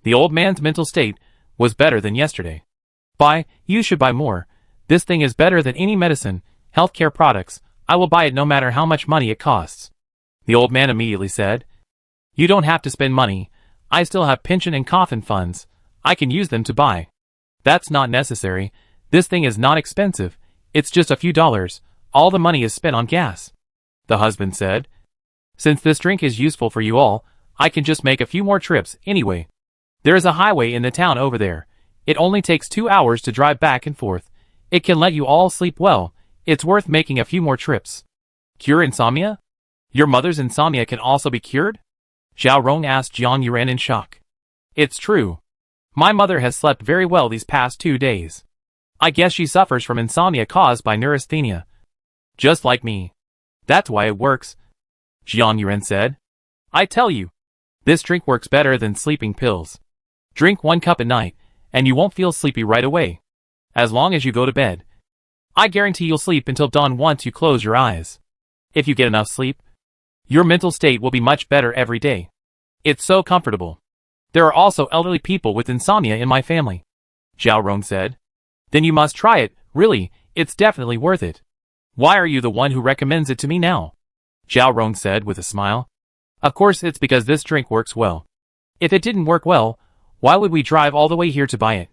The old man's mental state was better than yesterday. You should buy more. This thing is better than any medicine, healthcare products. I will buy it no matter how much money it costs," The old man immediately said, "You don't have to spend money. I still have pension and coffin funds. I can use them to buy." "That's not necessary. This thing is not expensive. It's just a few dollars. All the money is spent on gas." The husband said, "Since this drink is useful for you all, I can just make a few more trips anyway. There is a highway in the town over there. It only takes 2 hours to drive back and forth. It can let you all sleep well. It's worth making a few more trips." "Cure insomnia? Your mother's insomnia can also be cured?" Zhao Rong asked Jiang Yuan in shock. "It's true. My mother has slept very well these past 2 days. I guess she suffers from insomnia caused by neurasthenia. Just like me. That's why it works," Jiang Yuan said. "I tell you, this drink works better than sleeping pills. Drink 1 cup at night, and you won't feel sleepy right away. As long as you go to bed. I guarantee you'll sleep until dawn once you close your eyes. If you get enough sleep, your mental state will be much better every day. It's so comfortable. There are also elderly people with insomnia in my family," Zhao Rong said. "Then you must try it, really, it's definitely worth it." "Why are you the one who recommends it to me now?" Zhao Rong said with a smile. "Of course it's because this drink works well. If it didn't work well, why would we drive all the way here to buy it?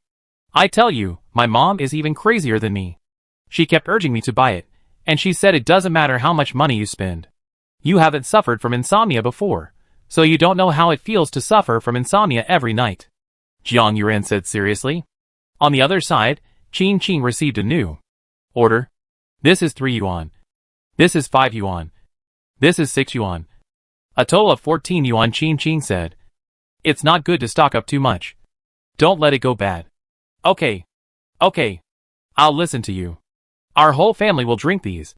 I tell you, my mom is even crazier than me. She kept urging me to buy it, and she said it doesn't matter how much money you spend. You haven't suffered from insomnia before, so you don't know how it feels to suffer from insomnia every night," Jiang Yuan said seriously. On the other side, Qin Qing received a new order. "This is 3 yuan. This is 5 yuan. This is 6 yuan. A total of 14 yuan," Qin Qing said. "It's not good to stock up too much. Don't let it go bad." Okay. I'll listen to you. Our whole family will drink these.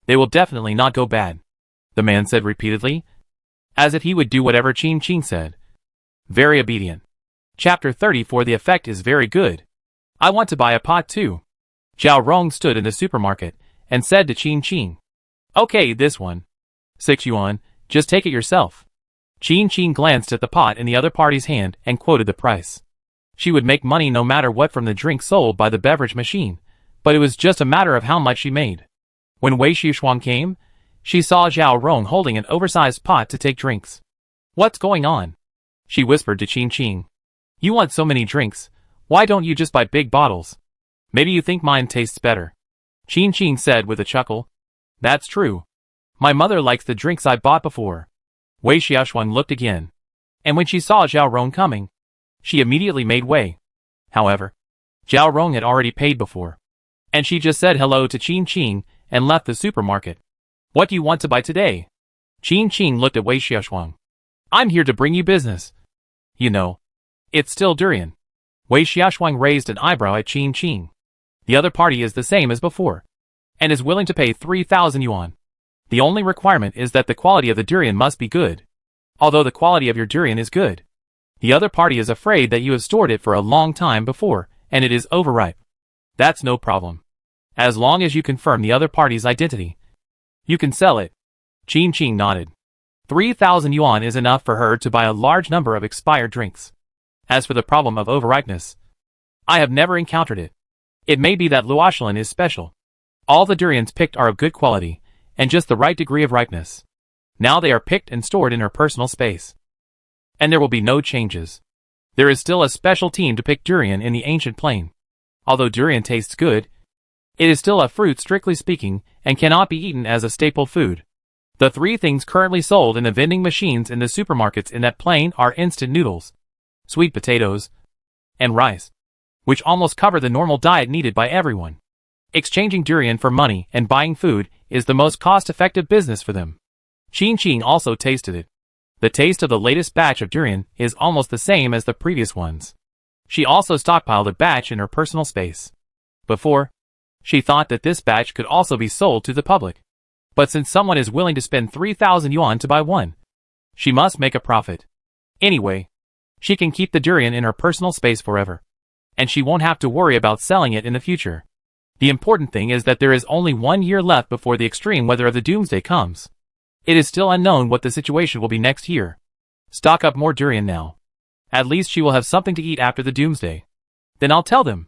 They will definitely not go bad," the man said repeatedly, as if he would do whatever Qin Qing said. Very obedient. Chapter 34. The effect is very good. "I want to buy a pot too." Zhao Rong stood in the supermarket and said to Qin Qing, "Okay, this one. 6 yuan, just take it yourself." Qin Qing glanced at the pot in the other party's hand and quoted the price. She would make money no matter what from the drink sold by the beverage machine, but it was just a matter of how much she made. When Wei Xishuang came, she saw Zhao Rong holding an oversized pot to take drinks. "What's going on?" she whispered to Qin Qing. "You want so many drinks, why don't you just buy big bottles? Maybe you think mine tastes better," Qin Qing said with a chuckle. "That's true. My mother likes the drinks I bought before." Wei Xiaoshuang looked again, and when she saw Zhao Rong coming, she immediately made way. However, Zhao Rong had already paid before, and she just said hello to Qin Qing and left the supermarket. "What do you want to buy today?" Qin Qing looked at Wei Xiaoshuang. "I'm here to bring you business. You know, it's still durian." Wei Xiaoshuang raised an eyebrow at Qin Qing. "The other party is the same as before, and is willing to pay 3,000 yuan. The only requirement is that the quality of the durian must be good. Although the quality of your durian is good, the other party is afraid that you have stored it for a long time before, and it is overripe. That's no problem. As long as you confirm the other party's identity, you can sell it." Qin Qing nodded. 3,000 yuan is enough for her to buy a large number of expired drinks. As for the problem of overripeness, I have never encountered it. It may be that Luoshlan is special. All the durians picked are of good quality, and just the right degree of ripeness. Now they are picked and stored in her personal space, and there will be no changes. There is still a special team to pick durian in the ancient plain. Although durian tastes good, it is still a fruit strictly speaking, and cannot be eaten as a staple food. The 3 things currently sold in the vending machines in the supermarkets in that plain are instant noodles, sweet potatoes, and rice, which almost cover the normal diet needed by everyone. Exchanging durian for money and buying food is the most cost-effective business for them. Qin Qing also tasted it. The taste of the latest batch of durian is almost the same as the previous ones. She also stockpiled a batch in her personal space. Before, she thought that this batch could also be sold to the public. But since someone is willing to spend 3,000 yuan to buy one, she must make a profit. Anyway, she can keep the durian in her personal space forever, and she won't have to worry about selling it in the future. The important thing is that there is only 1 year left before the extreme weather of the doomsday comes. It is still unknown what the situation will be next year. Stock up more durian now. At least she will have something to eat after the doomsday. Then I'll tell them.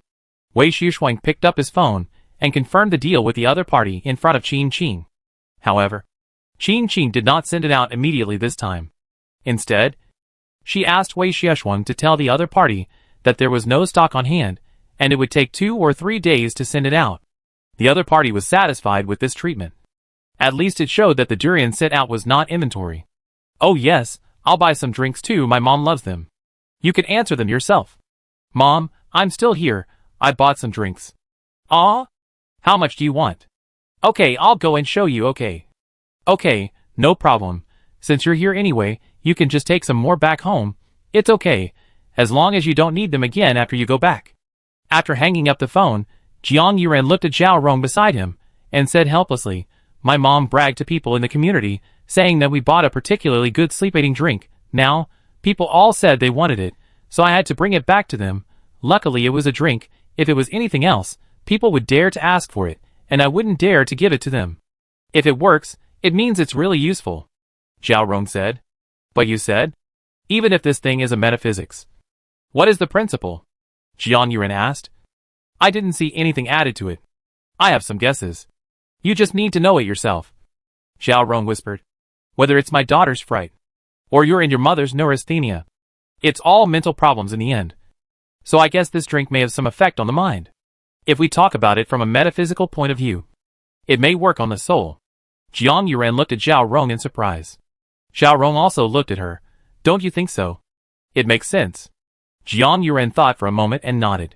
Wei Xishuang picked up his phone and confirmed the deal with the other party in front of Qin Qing. However, Qin Qin did not send it out immediately this time. Instead, she asked Wei Xieshuang to tell the other party that there was no stock on hand, and it would take 2 or 3 days to send it out. The other party was satisfied with this treatment. At least it showed that the durian sent out was not inventory. Oh yes, I'll buy some drinks too, my mom loves them. You can answer them yourself. Mom, I'm still here, I bought some drinks. Aw? How much do you want? Okay, I'll go and show you, okay. Okay, no problem. Since you're here anyway, you can just take some more back home. It's okay, as long as you don't need them again after you go back. After hanging up the phone, Jiang Yuren looked at Zhao Rong beside him, and said helplessly, my mom bragged to people in the community, saying that we bought a particularly good sleep-aiding drink. Now, people all said they wanted it, so I had to bring it back to them. Luckily it was a drink. If it was anything else, people would dare to ask for it, and I wouldn't dare to give it to them. If it works, it means it's really useful. Zhao Rong said. But you said? Even if this thing is a metaphysics. What is the principle? Jiang Yuren asked. I didn't see anything added to it. I have some guesses. You just need to know it yourself. Zhao Rong whispered. Whether it's my daughter's fright, or you're in your mother's neurasthenia, it's all mental problems in the end. So I guess this drink may have some effect on the mind. If we talk about it from a metaphysical point of view, it may work on the soul. Jiang Yuren looked at Zhao Rong in surprise. Zhao Rong also looked at her. Don't you think so? It makes sense. Jiang Yuren thought for a moment and nodded.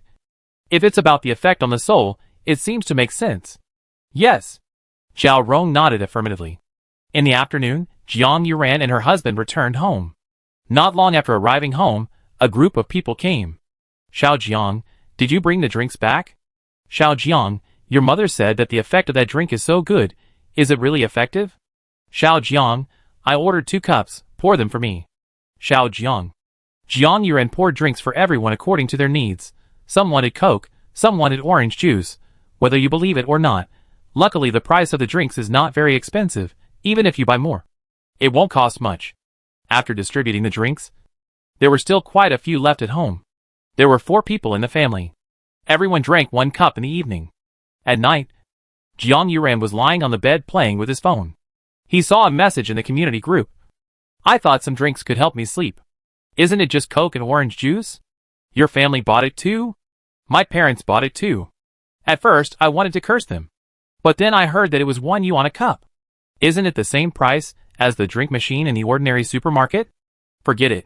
If it's about the effect on the soul, it seems to make sense. Yes. Zhao Rong nodded affirmatively. In the afternoon, Jiang Yuren and her husband returned home. Not long after arriving home, a group of people came. Xiao Jiang, did you bring the drinks back? Xiao Jiang, your mother said that the effect of that drink is so good. Is it really effective? Xiao Jiang, I ordered 2 cups, pour them for me. Xiao Jiang. Jiang Yuren poured drinks for everyone according to their needs. Some wanted Coke, some wanted orange juice. Whether you believe it or not, luckily the price of the drinks is not very expensive, even if you buy more. It won't cost much. After distributing the drinks, there were still quite a few left at home. There were 4 people in the family. Everyone drank 1 cup in the evening. At night, Jiang Yuren was lying on the bed playing with his phone. He saw a message in the community group. I thought some drinks could help me sleep. Isn't it just Coke and orange juice? Your family bought it too? My parents bought it too. At first, I wanted to curse them. But then I heard that it was 1 yuan a cup. Isn't it the same price as the drink machine in the ordinary supermarket? Forget it.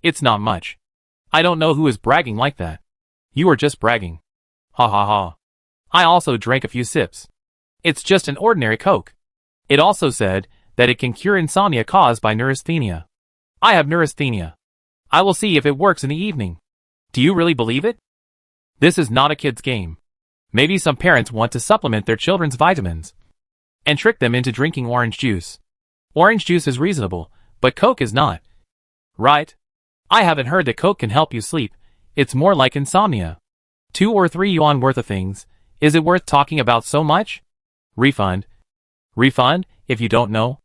It's not much. I don't know who is bragging like that. You are just bragging. Ha ha ha. I also drank a few sips. It's just an ordinary Coke. It also said that it can cure insomnia caused by neurasthenia. I have neurasthenia. I will see if it works in the evening. Do you really believe it? This is not a kid's game. Maybe some parents want to supplement their children's vitamins and trick them into drinking orange juice. Orange juice is reasonable, but Coke is not. Right? I haven't heard that Coke can help you sleep. It's more like insomnia. 2 or 3 yuan worth of things. Is it worth talking about so much? Refund. Refund, if you don't know?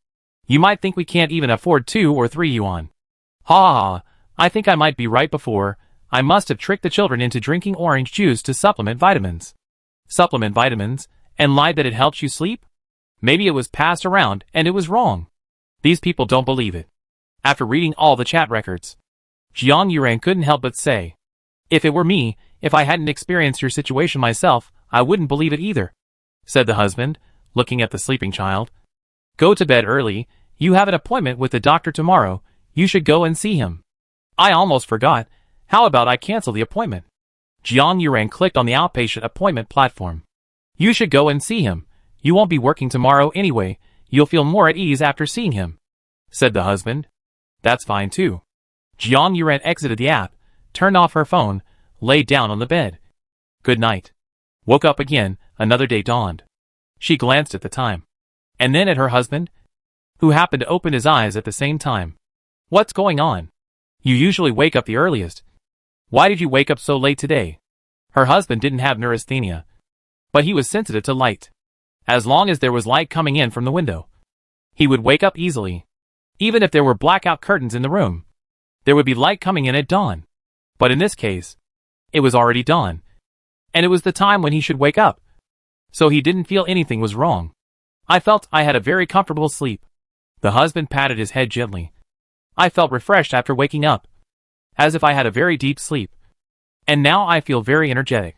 You might think we can't even afford 2 or 3 yuan. Ha ha ha, I think I might be right before. I must have tricked the children into drinking orange juice to supplement vitamins. Supplement vitamins, and lied that it helps you sleep? Maybe it was passed around and it was wrong. These people don't believe it. After reading all the chat records, Jiang Yuren couldn't help but say, if it were me, if I hadn't experienced your situation myself, I wouldn't believe it either, said the husband, looking at the sleeping child. Go to bed early, you have an appointment with the doctor tomorrow, you should go and see him. I almost forgot, how about I cancel the appointment? Jiang Yuren clicked on the outpatient appointment platform. You should go and see him, you won't be working tomorrow anyway, you'll feel more at ease after seeing him, said the husband. That's fine too. Jiang Yuren exited the app, turned off her phone, lay down on the bed. Good night. Woke up again, another day dawned. She glanced at the time, and then at her husband, who happened to open his eyes at the same time. What's going on? You usually wake up the earliest. Why did you wake up so late today? Her husband didn't have neurasthenia, but he was sensitive to light. As long as there was light coming in from the window, he would wake up easily. Even if there were blackout curtains in the room, there would be light coming in at dawn. But in this case, it was already dawn, and it was the time when he should wake up. So he didn't feel anything was wrong. I felt I had a very comfortable sleep. The husband patted his head gently. I felt refreshed after waking up, as if I had a very deep sleep. And now I feel very energetic.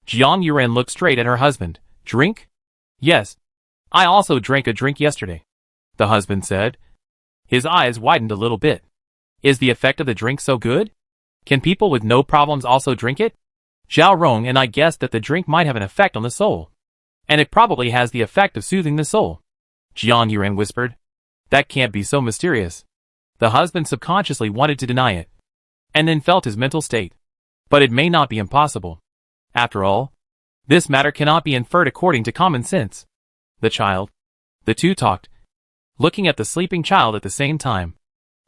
Jiang Yuren looked straight at her husband. Drink? Yes. I also drank a drink yesterday, the husband said. His eyes widened a little bit. Is the effect of the drink so good? Can people with no problems also drink it? Zhao Rong and I guessed that the drink might have an effect on the soul. And it probably has the effect of soothing the soul. Jiang Yuren whispered. That can't be so mysterious. The husband subconsciously wanted to deny it, and then felt his mental state. But it may not be impossible. After all, this matter cannot be inferred according to common sense. The child. The two talked, looking at the sleeping child at the same time.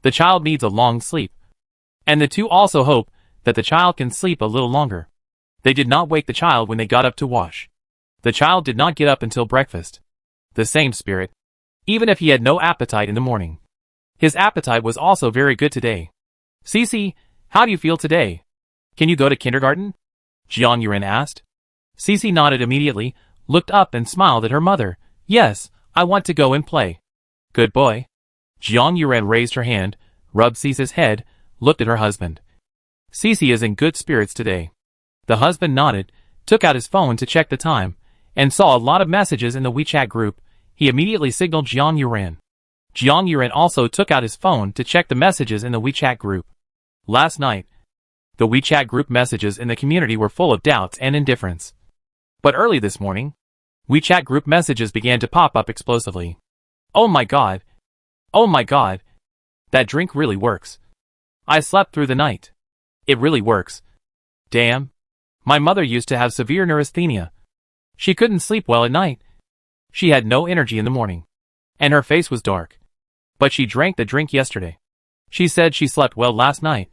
The child needs a long sleep. And the two also hope that the child can sleep a little longer. They did not wake the child when they got up to wash. The child did not get up until breakfast. The same spirit. Even if he had no appetite in the morning. His appetite was also very good today. Cece, how do you feel today? Can you go to kindergarten? Jiang Yuren asked. Cece nodded immediately, looked up and smiled at her mother. Yes, I want to go and play. Good boy. Jiang Yuren raised her hand, rubbed Cece's head, looked at her husband. Cece is in good spirits today. The husband nodded, took out his phone to check the time, and saw a lot of messages in the WeChat group. He immediately signaled Jiang Yuren. Jiang Yuren also took out his phone to check the messages in the WeChat group. Last night, the WeChat group messages in the community were full of doubts and indifference. But early this morning, WeChat group messages began to pop up explosively. Oh my god. Oh my god. That drink really works. I slept through the night. It really works. Damn. My mother used to have severe neurasthenia. She couldn't sleep well at night. She had no energy in the morning. And her face was dark. But she drank the drink yesterday. She said she slept well last night.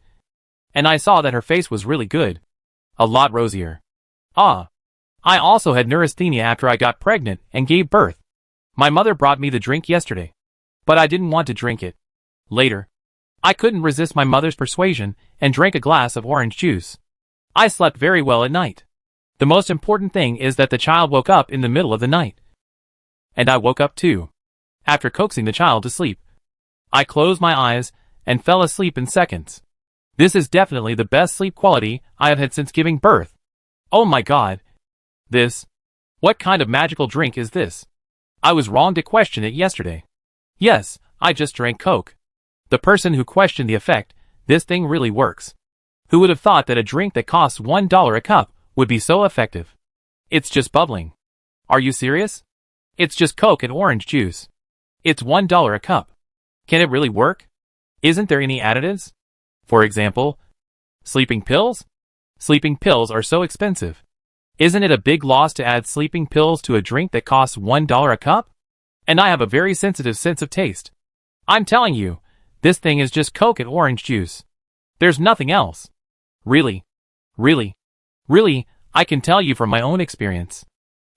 And I saw that her face was really good. A lot rosier. Ah. I also had neurasthenia after I got pregnant and gave birth. My mother brought me the drink yesterday. But I didn't want to drink it. Later, I couldn't resist my mother's persuasion and drank a glass of orange juice. I slept very well at night. The most important thing is that the child woke up in the middle of the night. And I woke up too. After coaxing the child to sleep. I closed my eyes and fell asleep in seconds. This is definitely the best sleep quality I have had since giving birth. Oh my god. This. What kind of magical drink is this? I was wrong to question it yesterday. Yes, I just drank Coke. The person who questioned the effect, this thing really works. Who would have thought that a drink that costs $1 a cup would be so effective? It's just bubbling. Are you serious? It's just Coke and orange juice. It's $1 a cup. Can it really work? Isn't there any additives? For example, sleeping pills? Sleeping pills are so expensive. Isn't it a big loss to add sleeping pills to a drink that costs $1 a cup? And I have a very sensitive sense of taste. I'm telling you, this thing is just Coke and orange juice. There's nothing else. Really, I can tell you from my own experience.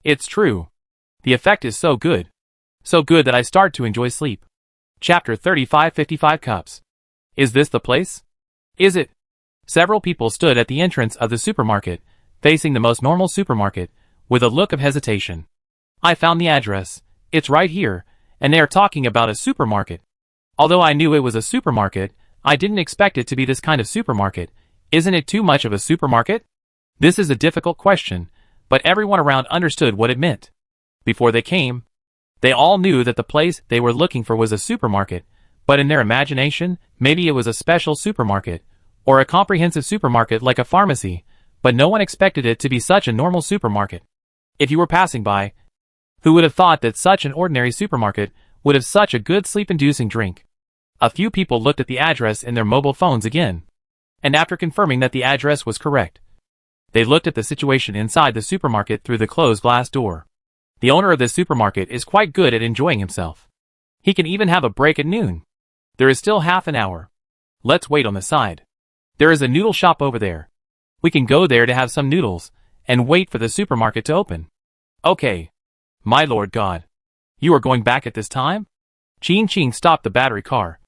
It's true. The effect is so good. So good that I start to enjoy sleep. Chapter 35:55 Cups. Is this the place? Is it? Several people stood at the entrance of the supermarket, facing the most normal supermarket, with a look of hesitation. I found the address. It's right here, and they are talking about a supermarket. Although I knew it was a supermarket, I didn't expect it to be this kind of supermarket. Isn't it too much of a supermarket? This is a difficult question, but everyone around understood what it meant. Before they came, they all knew that the place they were looking for was a supermarket, but in their imagination, maybe it was a special supermarket, or a comprehensive supermarket like a pharmacy, but no one expected it to be such a normal supermarket. If you were passing by, who would have thought that such an ordinary supermarket would have such a good sleep-inducing drink? A few people looked at the address in their mobile phones again, and after confirming that the address was correct, they looked at the situation inside the supermarket through the closed glass door. The owner of this supermarket is quite good at enjoying himself. He can even have a break at noon. There is still half an hour. Let's wait on the side. There is a noodle shop over there. We can go there to have some noodles, and wait for the supermarket to open. Okay. My lord god. You are going back at this time? Ching Ching stopped the battery car.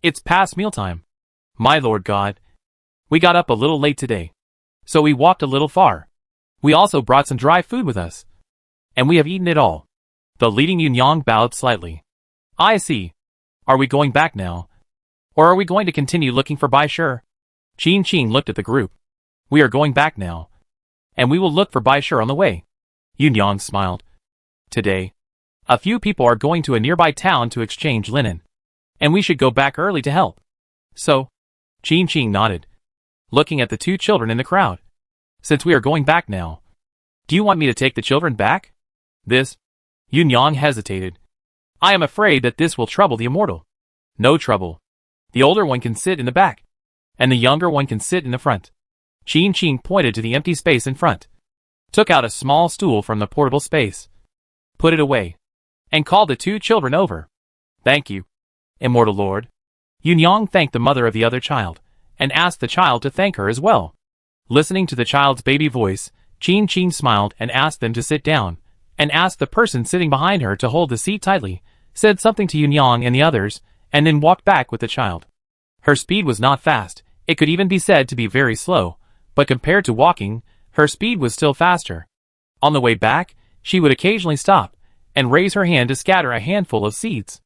It's past mealtime. My lord god. We got up a little late today. So we walked a little far. We also brought some dry food with us. And we have eaten it all. The leading Yunyang bowed slightly. I see. Are we going back now? Or are we going to continue looking for Bai Shi? Qin Qing looked at the group. We are going back now. And we will look for Bai Shi on the way. Yunyang smiled. Today, a few people are going to a nearby town to exchange linen. And we should go back early to help. So, Qin Qing nodded, looking at the two children in the crowd. Since we are going back now, do you want me to take the children back? This? Yunyang hesitated. I am afraid that this will trouble the immortal. No trouble. The older one can sit in the back, and the younger one can sit in the front. Qin Qing pointed to the empty space in front, took out a small stool from the portable space, put it away, and called the two children over. Thank you, Immortal Lord. Yunyang thanked the mother of the other child, and asked the child to thank her as well. Listening to the child's baby voice, Qin Qing smiled and asked them to sit down, and asked the person sitting behind her to hold the seat tightly, said something to Yunyang and the others, and then walked back with the child. Her speed was not fast, it could even be said to be very slow, but compared to walking, her speed was still faster. On the way back, she would occasionally stop, and raise her hand to scatter a handful of seeds.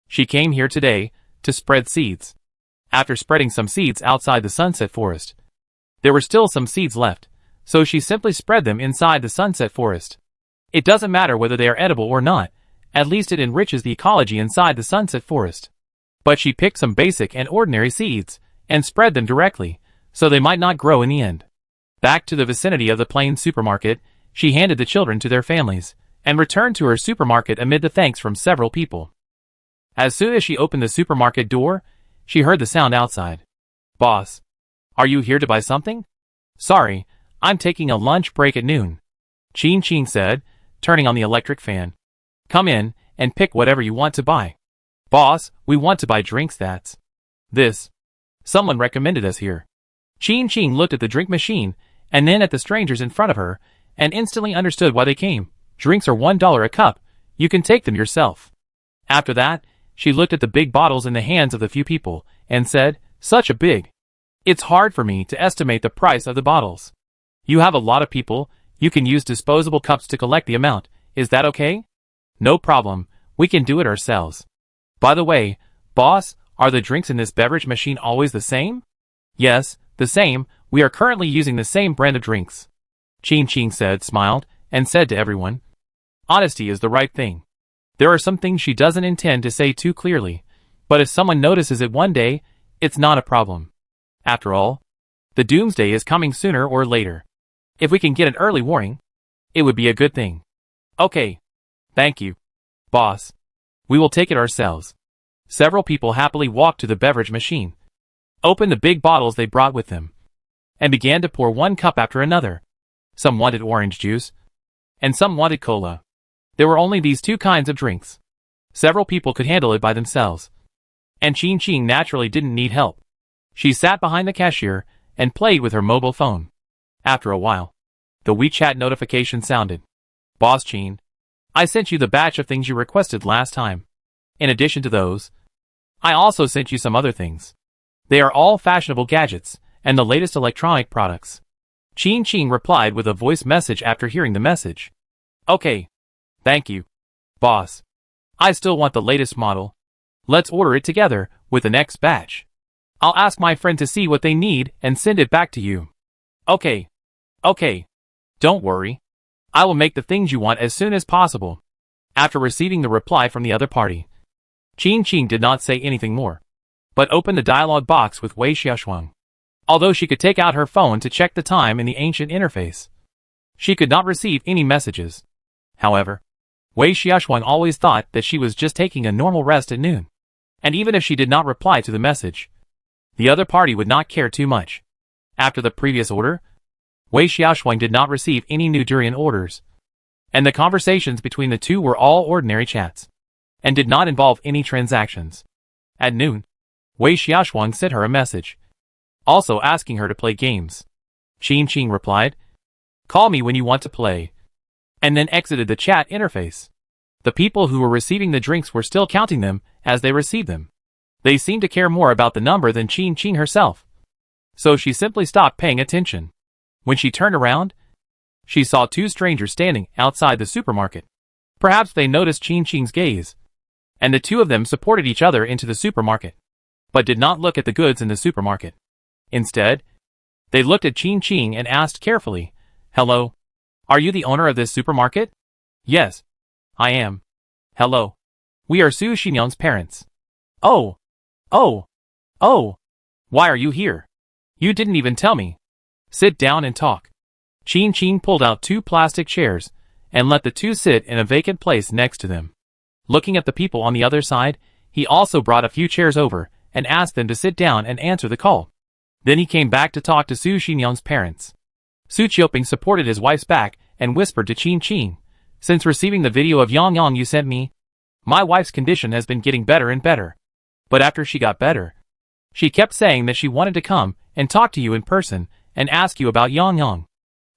She came here today, to spread seeds. After spreading some seeds outside the sunset forest, there were still some seeds left, so she simply spread them inside the sunset forest. It doesn't matter whether they are edible or not, at least it enriches the ecology inside the sunset forest. But she picked some basic and ordinary seeds, and spread them directly, so they might not grow in the end. Back to the vicinity of the plain supermarket, she handed the children to their families, and returned to her supermarket amid the thanks from several people. As soon as she opened the supermarket door, she heard the sound outside. Boss, are you here to buy something? Sorry, I'm taking a lunch break at noon, Qin Qing said, turning on the electric fan. Come in, and pick whatever you want to buy. Boss, we want to buy drinks that's. This. Someone recommended us here. Qin Qing looked at the drink machine, and then at the strangers in front of her, and instantly understood why they came. Drinks are $1 a cup, you can take them yourself. After that, she looked at the big bottles in the hands of the few people, and said, such a big. It's hard for me to estimate the price of the bottles. You have a lot of people, you can use disposable cups to collect the amount, is that okay? No problem, we can do it ourselves. By the way, boss, are the drinks in this beverage machine always the same? Yes, the same, we are currently using the same brand of drinks. Qin Qing said, smiled, and said to everyone. Honesty is the right thing. There are some things she doesn't intend to say too clearly, but if someone notices it one day, it's not a problem. After all, the doomsday is coming sooner or later. If we can get an early warning, it would be a good thing. Okay. Thank you, boss. We will take it ourselves. Several people happily walked to the beverage machine, opened the big bottles they brought with them, and began to pour one cup after another. Some wanted orange juice, and some wanted cola. There were only these two kinds of drinks. Several people could handle it by themselves, and Qin Qing naturally didn't need help. She sat behind the cashier and played with her mobile phone. After a while, the WeChat notification sounded. Boss Qin, I sent you the batch of things you requested last time. In addition to those, I also sent you some other things. They are all fashionable gadgets and the latest electronic products. Qin Qing replied with a voice message after hearing the message. Okay. Thank you, boss. I still want the latest model. Let's order it together with the next batch. I'll ask my friend to see what they need and send it back to you. Okay. Okay. Don't worry. I will make the things you want as soon as possible. After receiving the reply from the other party, Qin Qing did not say anything more, but opened the dialog box with Wei Xiaoshuang. Although she could take out her phone to check the time in the ancient interface, she could not receive any messages. However, Wei Xiaoshuang always thought that she was just taking a normal rest at noon, and even if she did not reply to the message, the other party would not care too much. After the previous order, Wei Xiaoshuang did not receive any new durian orders, and the conversations between the two were all ordinary chats, and did not involve any transactions. At noon, Wei Xiaoshuang sent her a message, also asking her to play games. Qin Qing replied, "Call me when you want to play," and then exited the chat interface. The people who were receiving the drinks were still counting them as they received them. They seemed to care more about the number than Qin Qing herself, so she simply stopped paying attention. When she turned around, she saw two strangers standing outside the supermarket. Perhaps they noticed Qin Qing's gaze, and the two of them supported each other into the supermarket, but did not look at the goods in the supermarket. Instead, they looked at Qin Qing and asked carefully, "Hello, are you the owner of this supermarket?" "Yes, I am." "Hello. We are Su Xinyang's parents." "Oh, oh, oh. Why are you here? You didn't even tell me. Sit down and talk." Qin Qing pulled out 2 plastic chairs and let the two sit in a vacant place next to them. Looking at the people on the other side, he also brought a few chairs over and asked them to sit down and answer the call. Then he came back to talk to Su Xinyang's parents. Su Qiuping supported his wife's back and whispered to Qin Qing, "Since receiving the video of Yang Yang you sent me, my wife's condition has been getting better and better. But after she got better, she kept saying that she wanted to come and talk to you in person and ask you about Yang Yang.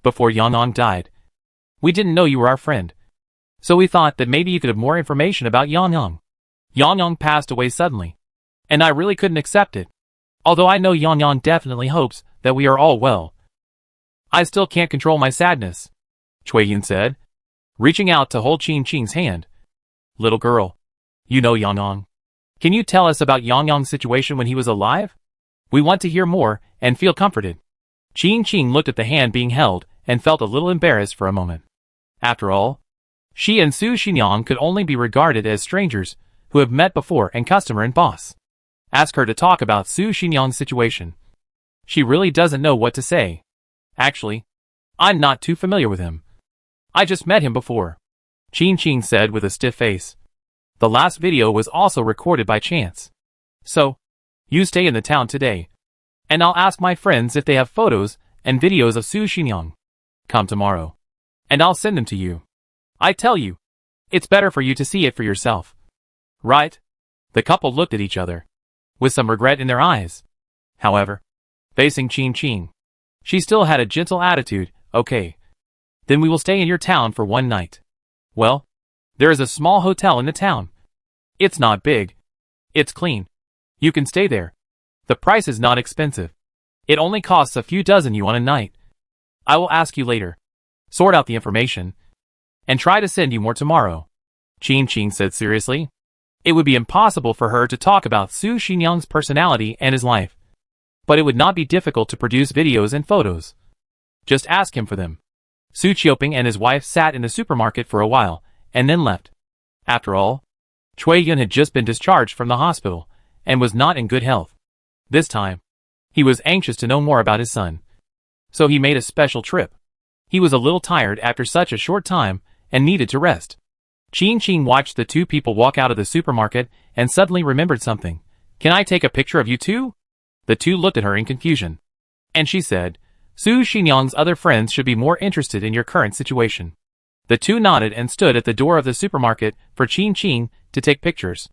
Before Yang Yang died, we didn't know you were our friend, so we thought that maybe you could have more information about Yang Yang. Yang Yang passed away suddenly, and I really couldn't accept it. Although I know Yang Yang definitely hopes that we are all well, I still can't control my sadness," Chuiyin said, reaching out to hold Qin Qing's hand. "Little girl, you know Yang Yang. Can you tell us about Yang Yang's situation when he was alive? We want to hear more and feel comforted." Qin Qing looked at the hand being held and felt a little embarrassed for a moment. After all, she and Su Xinyang could only be regarded as strangers who have met before and customer and boss. Ask her to talk about Su Xinyang's situation. She really doesn't know what to say. "Actually, I'm not too familiar with him. I just met him before," Qin Qing said with a stiff face. The last video was also recorded by chance. "So, you stay in the town today, and I'll ask my friends if they have photos and videos of Su Xinyang. Come tomorrow, and I'll send them to you. I tell you, it's better for you to see it for yourself." "Right?" The couple looked at each other, with some regret in their eyes. However, facing Qin Qing, she still had a gentle attitude. "Okay. Then we will stay in your town for one night. Well, there is a small hotel in the town. It's not big. It's clean. You can stay there. The price is not expensive. It only costs a few dozen yuan a night. I will ask you later. Sort out the information, and try to send you more tomorrow," Qin Qing said seriously. It would be impossible for her to talk about Su Xinyang's personality and his life, but it would not be difficult to produce videos and photos. Just ask him for them. Su Qiuping and his wife sat in the supermarket for a while, and then left. After all, Chuiyin had just been discharged from the hospital, and was not in good health. This time, he was anxious to know more about his son, so he made a special trip. He was a little tired after such a short time, and needed to rest. Qin Qing watched the two people walk out of the supermarket, and suddenly remembered something. "Can I take a picture of you two?" The two looked at her in confusion, and she said, "Su Xinyang's other friends should be more interested in your current situation." The two nodded and stood at the door of the supermarket for Qin Qing to take pictures.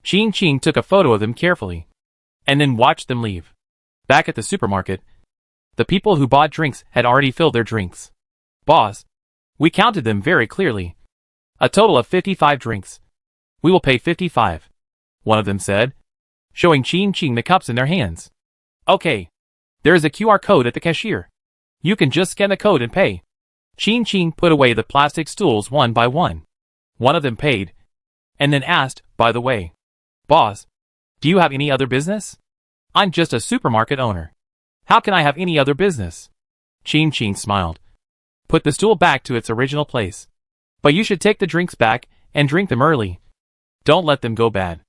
Qin Qing took a photo of them carefully, and then watched them leave. Back at the supermarket, the people who bought drinks had already filled their drinks. "Boss, we counted them very clearly. A total of 55 drinks. We will pay 55, one of them said, showing Qin Qing the cups in their hands. "Okay. There is a QR code at the cashier. You can just scan the code and pay." Qin Qing put away the plastic stools one by one. One of them paid, and then asked, "By the way, boss, do you have any other business? I'm just a supermarket owner. How can I have any other business?" Qin Qing smiled. "Put the stool back to its original place. But you should take the drinks back and drink them early. Don't let them go bad."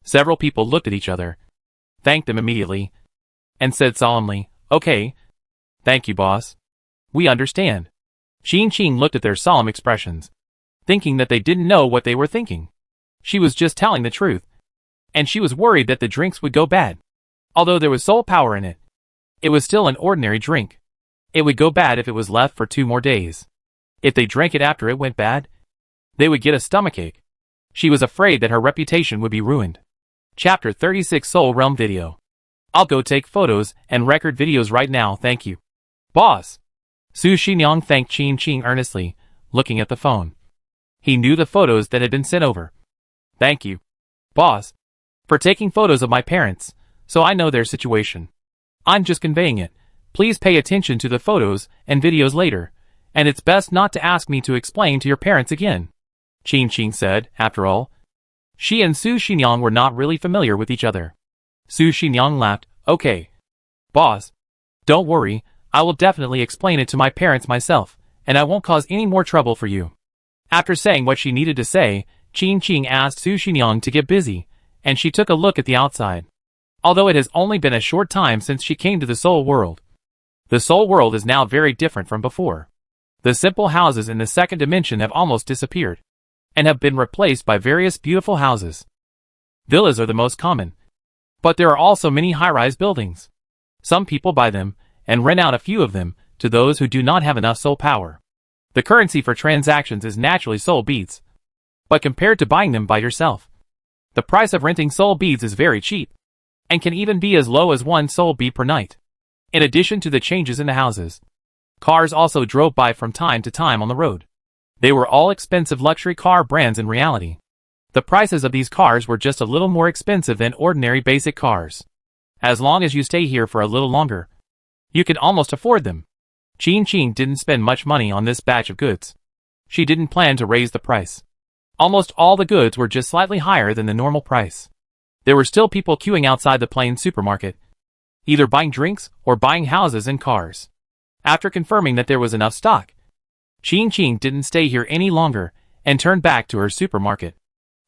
Several people looked at each other, thanked them immediately, and said solemnly, "Okay. Thank you, boss. We understand." Qin Qing looked at their solemn expressions, thinking that they didn't know what they were thinking. She was just telling the truth, and she was worried that the drinks would go bad. Although there was soul power in it, it was still an ordinary drink. It would go bad if it was left for 2 more days. If they drank it after it went bad, they would get a stomachache. She was afraid that her reputation would be ruined. Chapter 36 Soul Realm Video. "I'll go take photos and record videos right now, thank you, boss." Su Xinyang thanked Qin Qing earnestly, looking at the phone. He knew the photos that had been sent over. "Thank you, boss, for taking photos of my parents, so I know their situation. I'm just conveying it. Please pay attention to the photos and videos later, and it's best not to ask me to explain to your parents again," Qin Qing said. After all, She and Su Xinyang were not really familiar with each other. Su Xinyang laughed. Okay. Boss. Don't worry, I will definitely explain it to my parents myself, and I won't cause any more trouble for you. After saying what she needed to say, Qin Qing asked Su Xinyang to get busy, and she took a look at the outside. Although it has only been a short time since she came to the Soul World, the Soul World is now very different from before. The simple houses in the second dimension have almost disappeared, and have been replaced by various beautiful houses. Villas are the most common, but there are also many high-rise buildings. Some people buy them, and rent out a few of them, to those who do not have enough soul power. The currency for transactions is naturally soul beads. But compared to buying them by yourself, the price of renting soul beads is very cheap, and can even be as low as 1 soul bead per night. In addition to the changes in the houses, cars also drove by from time to time on the road. They were all expensive luxury car brands in reality. The prices of these cars were just a little more expensive than ordinary basic cars. As long as you stay here for a little longer, you can almost afford them. Qin Qing didn't spend much money on this batch of goods. She didn't plan to raise the price. Almost all the goods were just slightly higher than the normal price. There were still people queuing outside the plain supermarket, either buying drinks or buying houses and cars. After confirming that there was enough stock, Qin Qing didn't stay here any longer and turned back to her supermarket.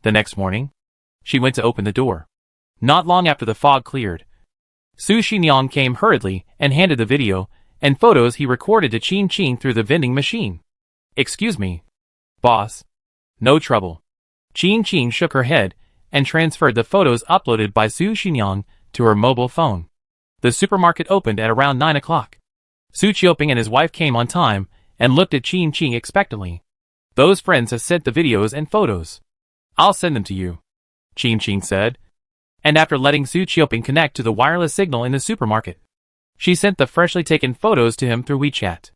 The next morning, she went to open the door. Not long after the fog cleared, Su Xinyang came hurriedly and handed the video and photos he recorded to Qin Qing through the vending machine. Excuse me, boss. No trouble. Qin Qing shook her head and transferred the photos uploaded by Su Xinyang to her mobile phone. The supermarket opened at around 9 o'clock. Su Qiuping and his wife came on time and looked at Qin Qing expectantly. Those friends have sent the videos and photos. I'll send them to you, Qin Qing said. And after letting Su Qiuping connect to the wireless signal in the supermarket, she sent the freshly taken photos to him through WeChat.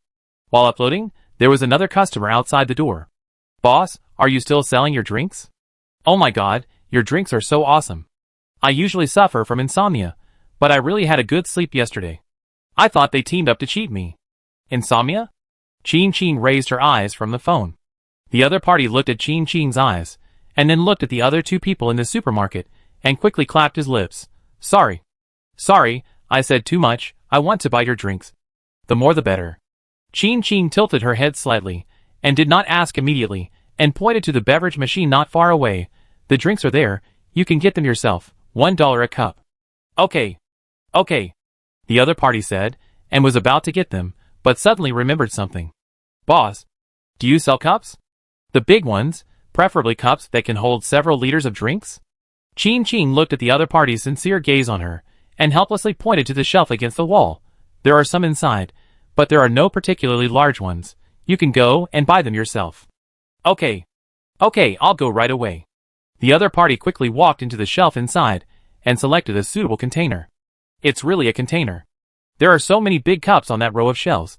While uploading, there was another customer outside the door. Boss, are you still selling your drinks? Oh my god, your drinks are so awesome. I usually suffer from insomnia, but I really had a good sleep yesterday. I thought they teamed up to cheat me. Insomnia? Qin Qing raised her eyes from the phone. The other party looked at Qin Qing's eyes, and then looked at the other two people in the supermarket, and quickly clapped his lips. Sorry, I said too much, I want to buy your drinks. The more the better. Qin Qing tilted her head slightly, and did not ask immediately, and pointed to the beverage machine not far away. The drinks are there, you can get them yourself, $1 a cup. Okay. The other party said, and was about to get them, but suddenly remembered something. Boss, do you sell cups? The big ones, preferably cups that can hold several liters of drinks? Qin Qing looked at the other party's sincere gaze on her, and helplessly pointed to the shelf against the wall. There are some inside, but there are no particularly large ones. You can go and buy them yourself. Okay, I'll go right away. The other party quickly walked into the shelf inside, and selected a suitable container. It's really a container. There are so many big cups on that row of shelves.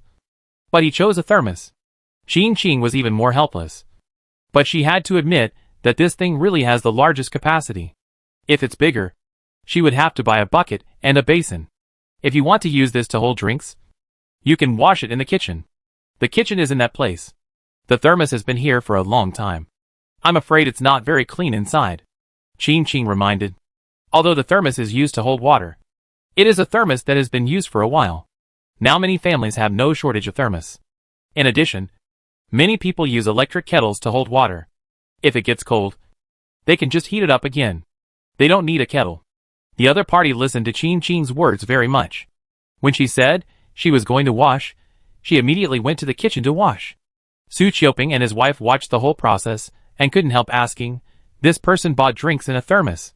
But he chose a thermos. Qin Qing was even more helpless. But she had to admit that this thing really has the largest capacity. If it's bigger, she would have to buy a bucket and a basin. If you want to use this to hold drinks, you can wash it in the kitchen. The kitchen is in that place. The thermos has been here for a long time. I'm afraid it's not very clean inside, Qin Qing reminded. Although the thermos is used to hold water, it is a thermos that has been used for a while. Now many families have no shortage of thermos. In addition, many people use electric kettles to hold water. If it gets cold, they can just heat it up again. They don't need a kettle. The other party listened to Qin Qing's words very much. When she said she was going to wash, she immediately went to the kitchen to wash. Su Qiuping and his wife watched the whole process, and couldn't help asking, this person bought drinks in a thermos.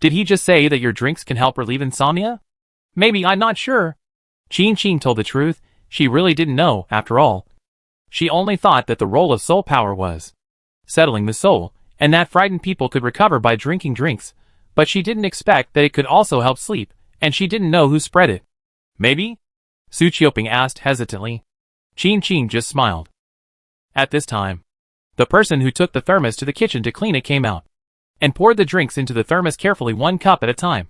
Did he just say that your drinks can help relieve insomnia? Maybe, I'm not sure. Qin Qing told the truth, she really didn't know, after all. She only thought that the role of soul power was settling the soul, and that frightened people could recover by drinking drinks, but she didn't expect that it could also help sleep, and she didn't know who spread it. Maybe? Su Qiuping asked hesitantly. Qin Qing just smiled. At this time, the person who took the thermos to the kitchen to clean it came out, and poured the drinks into the thermos carefully, 1 cup at a time,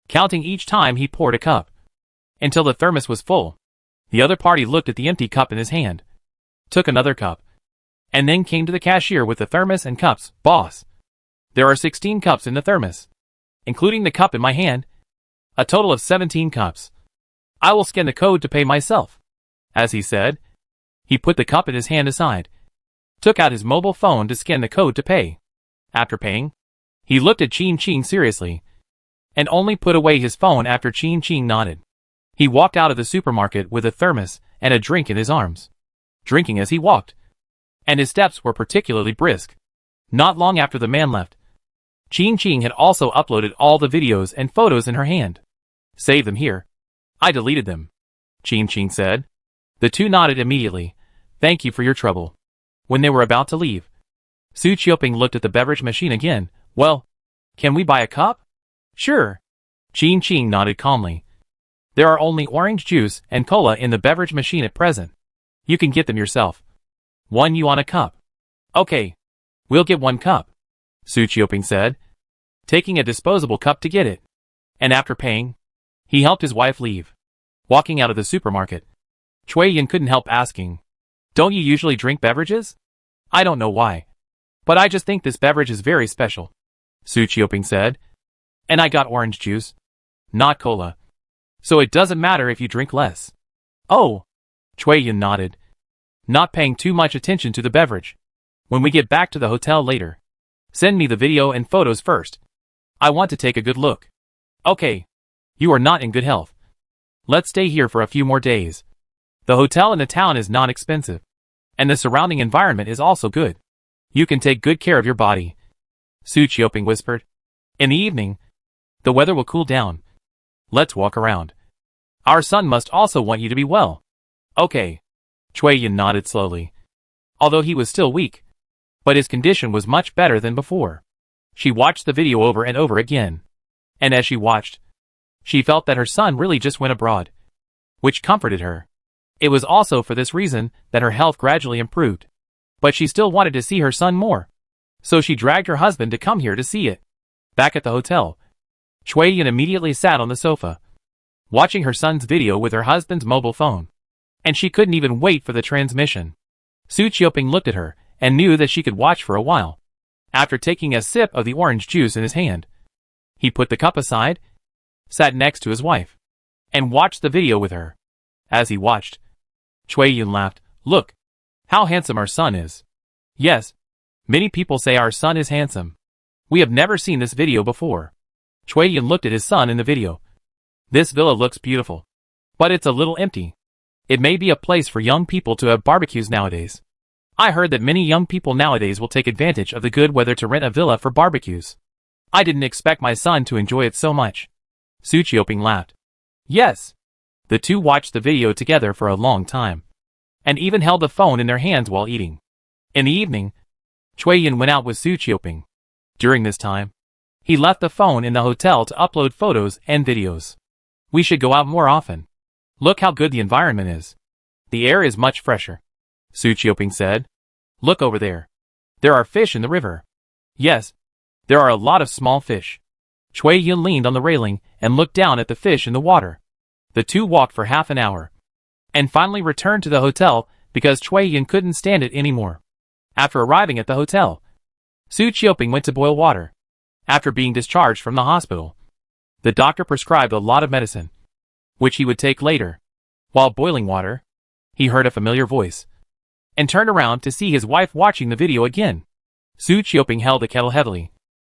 counting each time he poured a cup, until the thermos was full. The other party looked at the empty cup in his hand, took another cup, and then came to the cashier with the thermos and cups. Boss, There are 16 cups in the thermos, including the cup in my hand, a total of 17 cups. I will scan the code to pay myself. As he said, he put the cup in his hand aside, took out his mobile phone to scan the code to pay. After paying, he looked at Chin Ching seriously, and only put away his phone after Chin Ching nodded. He walked out of the supermarket with a thermos and a drink in his arms, drinking as he walked, and his steps were particularly brisk. Not long after the man left, Chin Ching had also uploaded all the videos and photos in her hand. Save them here. I deleted them, Chin Ching said. The two nodded immediately. Thank you for your trouble. When they were about to leave, Su Qiuping looked at the beverage machine again. Well, can we buy a cup? Sure. Chin Ching nodded calmly. There are only orange juice and cola in the beverage machine at present. You can get them yourself. $1 a cup. Okay. We'll get 1 cup, Su Qiuping said, taking a disposable cup to get it. And after paying, he helped his wife leave. Walking out of the supermarket, Cui Yin couldn't help asking, Don't you usually drink beverages? I don't know why, but I just think this beverage is very special, Su Qiuping said. And I got orange juice, not cola. So it doesn't matter if you drink less. Oh, Cui Yin nodded, not paying too much attention to the beverage. When we get back to the hotel later, send me the video and photos first. I want to take a good look. Okay. You are not in good health. Let's stay here for a few more days. The hotel in the town is not expensive, and the surrounding environment is also good. You can take good care of your body, Su Qiuping whispered. In the evening, the weather will cool down. Let's walk around. Our son must also want you to be well. Okay. Cui Yin nodded slowly. Although he was still weak, but his condition was much better than before. She watched the video over and over again. And as she watched, she felt that her son really just went abroad, which comforted her. It was also for this reason that her health gradually improved. But she still wanted to see her son more. So she dragged her husband to come here to see it. Back at the hotel, Cui Yin immediately sat on the sofa, watching her son's video with her husband's mobile phone. And she couldn't even wait for the transmission. Su Qiuping looked at her and knew that she could watch for a while. After taking a sip of the orange juice in his hand, he put the cup aside, sat next to his wife, and watched the video with her. As he watched, Cui Yin laughed. Look, how handsome our son is. Yes, many people say our son is handsome. We have never seen this video before. Cui Yin looked at his son in the video. This villa looks beautiful, but it's a little empty. It may be a place for young people to have barbecues nowadays. I heard that many young people nowadays will take advantage of the good weather to rent a villa for barbecues. I didn't expect my son to enjoy it so much. Su Qiuping laughed. Yes. The two watched the video together for a long time, and even held the phone in their hands while eating. In the evening, Cui Yin went out with Su Qiuping. During this time, he left the phone in the hotel to upload photos and videos. We should go out more often. Look how good the environment is. The air is much fresher, Su Qiuping said. Look over there. There are fish in the river. Yes, there are a lot of small fish. Cui Yin leaned on the railing and looked down at the fish in the water. The two walked for half an hour, and finally returned to the hotel because Cui Yin couldn't stand it anymore. After arriving at the hotel, Su Qiuping went to boil water. After being discharged from the hospital, the doctor prescribed a lot of medicine, which he would take later. While boiling water, he heard a familiar voice, and turned around to see his wife watching the video again. Su Qiuping held the kettle heavily,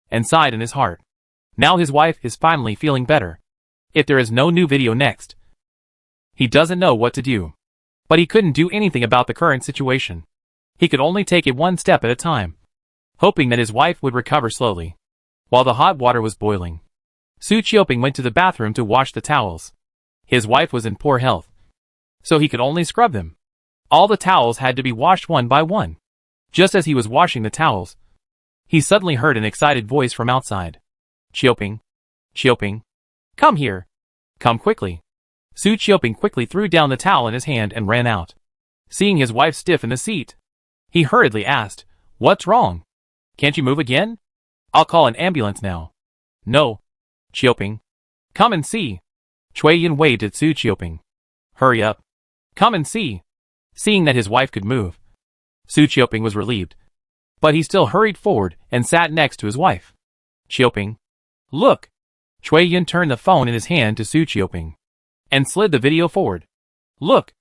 and sighed in his heart. Now his wife is finally feeling better. If there is no new video next, he doesn't know what to do. But he couldn't do anything about the current situation. He could only take it one step at a time, hoping that his wife would recover slowly. While the hot water was boiling, Su Qiuping went to the bathroom to wash the towels. His wife was in poor health, so he could only scrub them. All the towels had to be washed one by one. Just as he was washing the towels, he suddenly heard an excited voice from outside. Qiuping, Qiuping, come here. Come quickly. Su Qiuping quickly threw down the towel in his hand and ran out. Seeing his wife stiff in the seat, he hurriedly asked, What's wrong? Can't you move again? I'll call an ambulance now. No. Qiuping. Come and see. Cui Yin waved at Su Qiuping. Hurry up. Come and see. Seeing that his wife could move, Su Qiuping was relieved. But he still hurried forward and sat next to his wife. Chioping. Look! Chui Yun turned the phone in his hand to Su Chioping and slid the video forward. Look!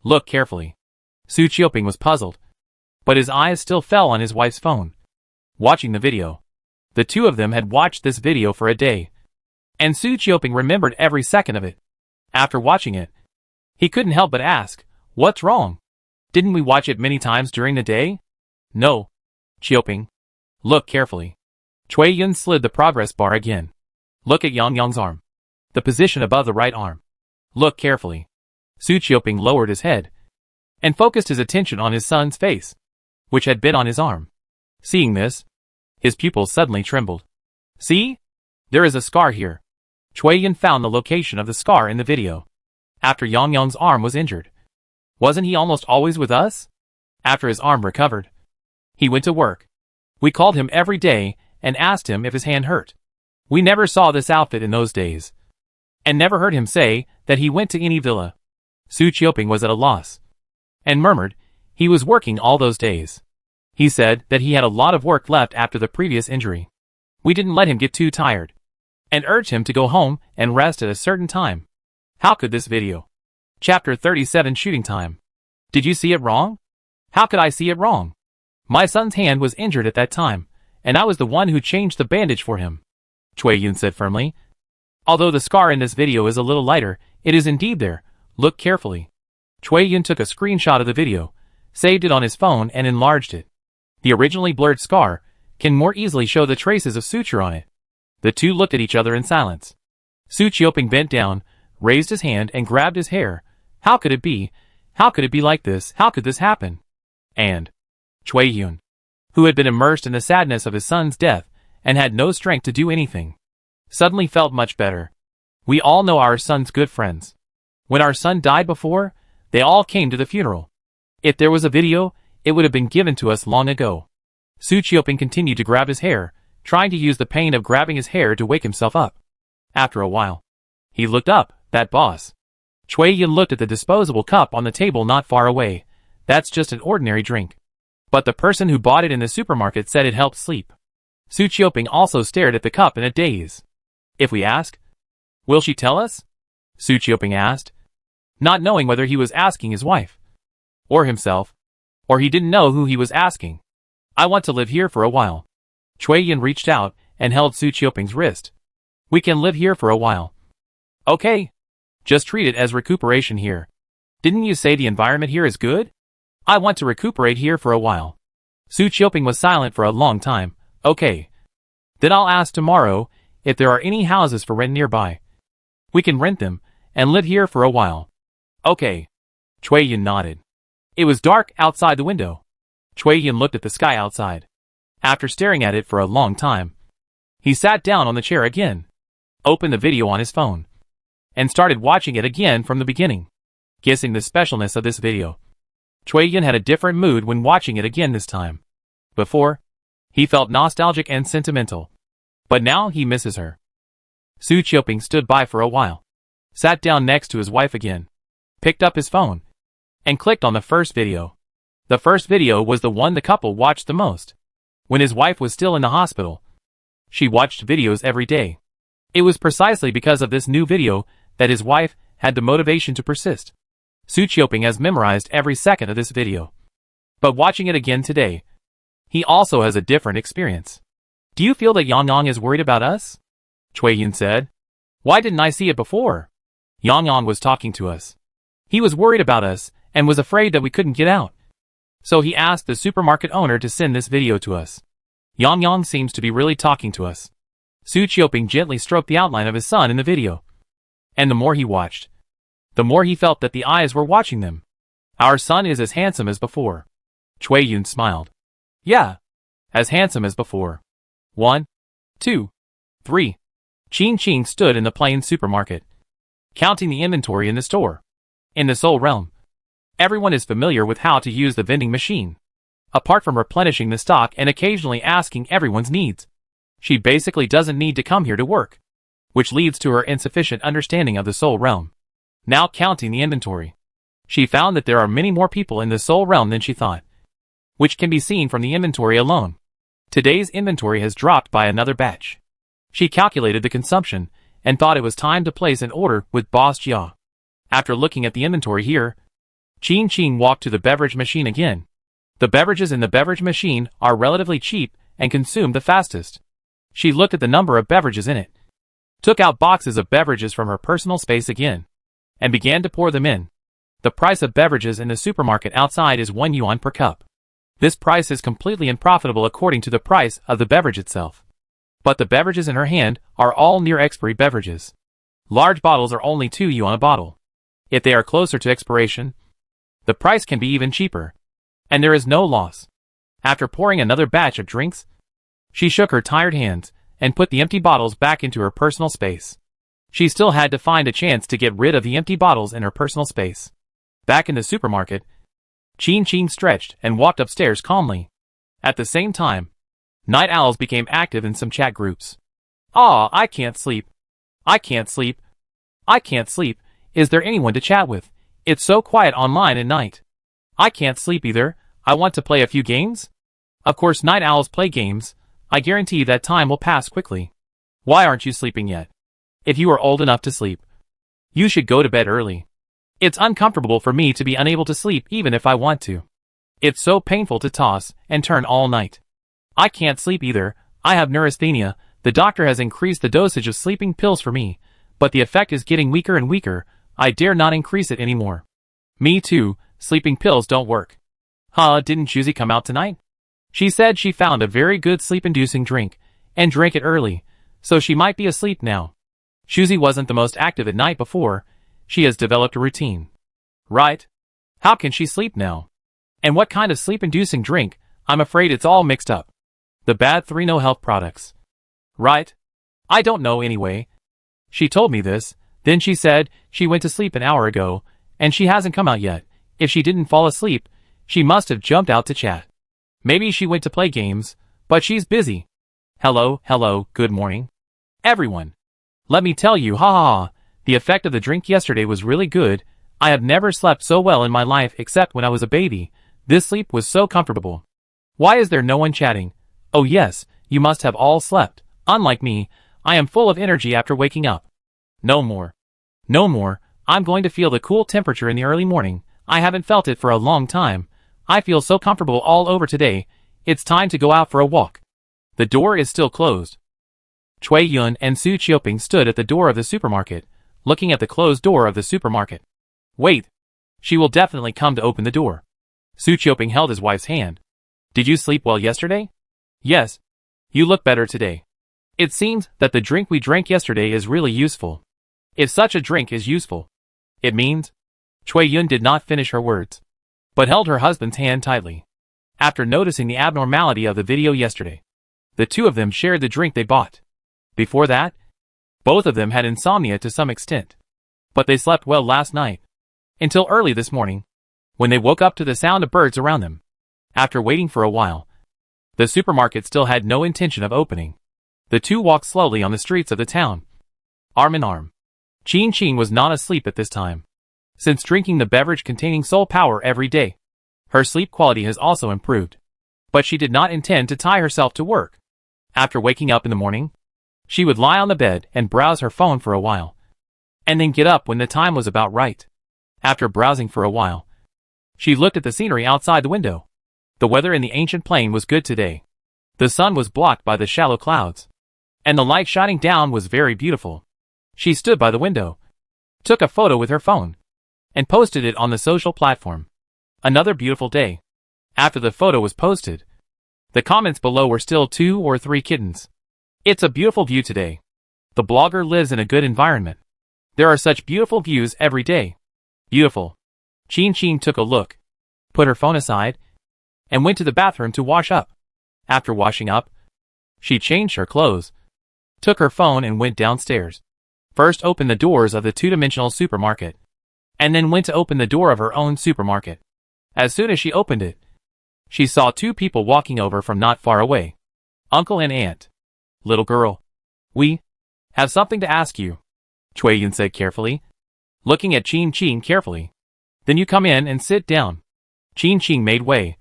Look carefully. Su Chioping was puzzled, but his eyes still fell on his wife's phone. Watching the video. The two of them had watched this video for a day, and Su Chioping remembered every second of it. After watching it, he couldn't help but ask, "What's wrong? Didn't we watch it many times during the day?" "No." Chioping. Look carefully. Chui Yun slid the progress bar again. Look at Yang Yang's arm. The position above the right arm. Look carefully. Su Chioping lowered his head and focused his attention on his son's face, which had been on his arm. Seeing this, his pupils suddenly trembled. See? There is a scar here. Chui Yun found the location of the scar in the video. After Yang Yang's arm was injured. Wasn't he almost always with us? After his arm recovered, he went to work. We called him every day and asked him if his hand hurt. We never saw this outfit in those days, and never heard him say that he went to any villa. Su Chioping was at a loss, and murmured he was working all those days. He said that he had a lot of work left after the previous injury. We didn't let him get too tired, and urged him to go home and rest at a certain time. How could this video? Chapter 37 Shooting Time. Did you see it wrong? How could I see it wrong? My son's hand was injured at that time, and I was the one who changed the bandage for him. Chui Yun said firmly. Although the scar in this video is a little lighter, it is indeed there. Look carefully. Chui Yun took a screenshot of the video, saved it on his phone and enlarged it. The originally blurred scar can more easily show the traces of suture on it. The two looked at each other in silence. Su Chioping bent down, raised his hand and grabbed his hair. How could it be? How could it be like this? How could this happen? And Chui Yun, who had been immersed in the sadness of his son's death and had no strength to do anything, suddenly felt much better. We all know our son's good friends. When our son died before, they all came to the funeral. If there was a video, it would have been given to us long ago. Su Chioping continued to grab his hair, trying to use the pain of grabbing his hair to wake himself up. After a while, he looked up. That boss. Chui Yun looked at the disposable cup on the table not far away. That's just an ordinary drink. But the person who bought it in the supermarket said it helped sleep. Su Chioping also stared at the cup in a daze. If we ask, will she tell us? Su Chioping asked, not knowing whether he was asking his wife, or himself, or he didn't know who he was asking. I want to live here for a while. Chui Yun reached out and held Su Chioping's wrist. We can live here for a while. Okay. Just treat it as recuperation here. Didn't you say the environment here is good? I want to recuperate here for a while. Su Chioping was silent for a long time. Okay. Then I'll ask tomorrow if there are any houses for rent nearby. We can rent them and live here for a while. Okay. Chui Yun nodded. It was dark outside the window. Chui Yun looked at the sky outside. After staring at it for a long time, he sat down on the chair again, opened the video on his phone, and started watching it again from the beginning. Guessing the specialness of this video, Chui Yun had a different mood when watching it again this time. Before, he felt nostalgic and sentimental, but now he misses her. Su Chioping stood by for a while, sat down next to his wife again, picked up his phone, and clicked on the first video. The first video was the one the couple watched the most. When his wife was still in the hospital, she watched videos every day. It was precisely because of this new video that his wife had the motivation to persist. Su Chioping has memorized every second of this video. But watching it again today, he also has a different experience. Do you feel that Yang Yang is worried about us? Chui Yun said. Why didn't I see it before? Yang Yang was talking to us. He was worried about us and was afraid that we couldn't get out. So he asked the supermarket owner to send this video to us. Yang Yang seems to be really talking to us. Su Chioping gently stroked the outline of his son in the video. And the more he watched, the more he felt that the eyes were watching them. Our son is as handsome as before. Chui Yun smiled. Yeah. As handsome as before. 1, 2, 3. Qing Qing stood in the plain supermarket, counting the inventory in the store. In the Soul Realm, everyone is familiar with how to use the vending machine. Apart from replenishing the stock and occasionally asking everyone's needs, she basically doesn't need to come here to work, which leads to her insufficient understanding of the Soul Realm. Now counting the inventory, she found that there are many more people in the Soul Realm than she thought. which can be seen from the inventory alone. Today's inventory has dropped by another batch. She calculated the consumption and thought it was time to place an order with Boss Jia. After looking at the inventory here, Qing walked to the beverage machine again. The beverages in the beverage machine are relatively cheap and consume the fastest. She looked at the number of beverages in it, took out boxes of beverages from her personal space again, and began to pour them in. The price of beverages in the supermarket outside is 1 yuan per cup. This price is completely unprofitable according to the price of the beverage itself. But the beverages in her hand are all near-expiry beverages. Large bottles are only 2 yuan a bottle. If they are closer to expiration, the price can be even cheaper. And there is no loss. After pouring another batch of drinks, she shook her tired hands and put the empty bottles back into her personal space. She still had to find a chance to get rid of the empty bottles in her personal space. Back in the supermarket, Qing stretched and walked upstairs calmly. At the same time, night owls became active in some chat groups. I can't sleep. I can't sleep. I can't sleep. Is there anyone to chat with? It's so quiet online at night. I can't sleep either. I want to play a few games. Of course night owls play games. I guarantee that time will pass quickly. Why aren't you sleeping yet? If you are old enough to sleep, you should go to bed early. It's uncomfortable for me to be unable to sleep even if I want to. It's so painful to toss and turn all night. I can't sleep either. I have neurasthenia. The doctor has increased the dosage of sleeping pills for me, but the effect is getting weaker and weaker. I dare not increase it anymore. Me too. Sleeping pills don't work. Didn't Suzy come out tonight? She said she found a very good sleep-inducing drink, and drank it early, so she might be asleep now. Suzy wasn't the most active at night before. She has developed a routine. Right? How can she sleep now? And what kind of sleep-inducing drink? I'm afraid it's all mixed up. The bad 3 no health products. Right? I don't know anyway. She told me this, then she said she went to sleep an hour ago, and she hasn't come out yet. If she didn't fall asleep, she must have jumped out to chat. Maybe she went to play games, but she's busy. Hello, good morning. Everyone. Let me tell you, the effect of the drink yesterday was really good. I have never slept so well in my life except when I was a baby. This sleep was so comfortable. Why is there no one chatting? Oh yes, you must have all slept. Unlike me, I am full of energy after waking up. No more. No more. I'm going to feel the cool temperature in the early morning. I haven't felt it for a long time. I feel so comfortable all over today. It's time to go out for a walk. The door is still closed. Cui Yun and Su Qiuping stood at the door of the supermarket, looking at the closed door of the supermarket. Wait. She will definitely come to open the door. Su Qiuping held his wife's hand. Did you sleep well yesterday? Yes. You look better today. It seems that the drink we drank yesterday is really useful. If such a drink is useful, it means... Cui Yun did not finish her words, but held her husband's hand tightly. After noticing the abnormality of the video yesterday, the two of them shared the drink they bought. Before that, both of them had insomnia to some extent, but they slept well last night, until early this morning, when they woke up to the sound of birds around them. After waiting for a while, the supermarket still had no intention of opening. The two walked slowly on the streets of the town, arm in arm. Qing was not asleep at this time. Since drinking the beverage containing soul power every day, her sleep quality has also improved. But she did not intend to tie herself to work. After waking up in the morning, she would lie on the bed and browse her phone for a while, and then get up when the time was about right. After browsing for a while, she looked at the scenery outside the window. The weather in the ancient plain was good today. The sun was blocked by the shallow clouds, and the light shining down was very beautiful. She stood by the window, took a photo with her phone, and posted it on the social platform. Another beautiful day. After the photo was posted, the comments below were still 2 or 3 kittens. It's a beautiful view today. The blogger lives in a good environment. There are such beautiful views every day. Beautiful. Qing took a look, put her phone aside, and went to the bathroom to wash up. After washing up, she changed her clothes, took her phone and went downstairs. First opened the doors of the two-dimensional supermarket, and then went to open the door of her own supermarket. As soon as she opened it, she saw 2 people walking over from not far away. Uncle and aunt. Little girl. We have something to ask you, Cui Yun said carefully, looking at Qing carefully. Then you come in and sit down. Qing made way.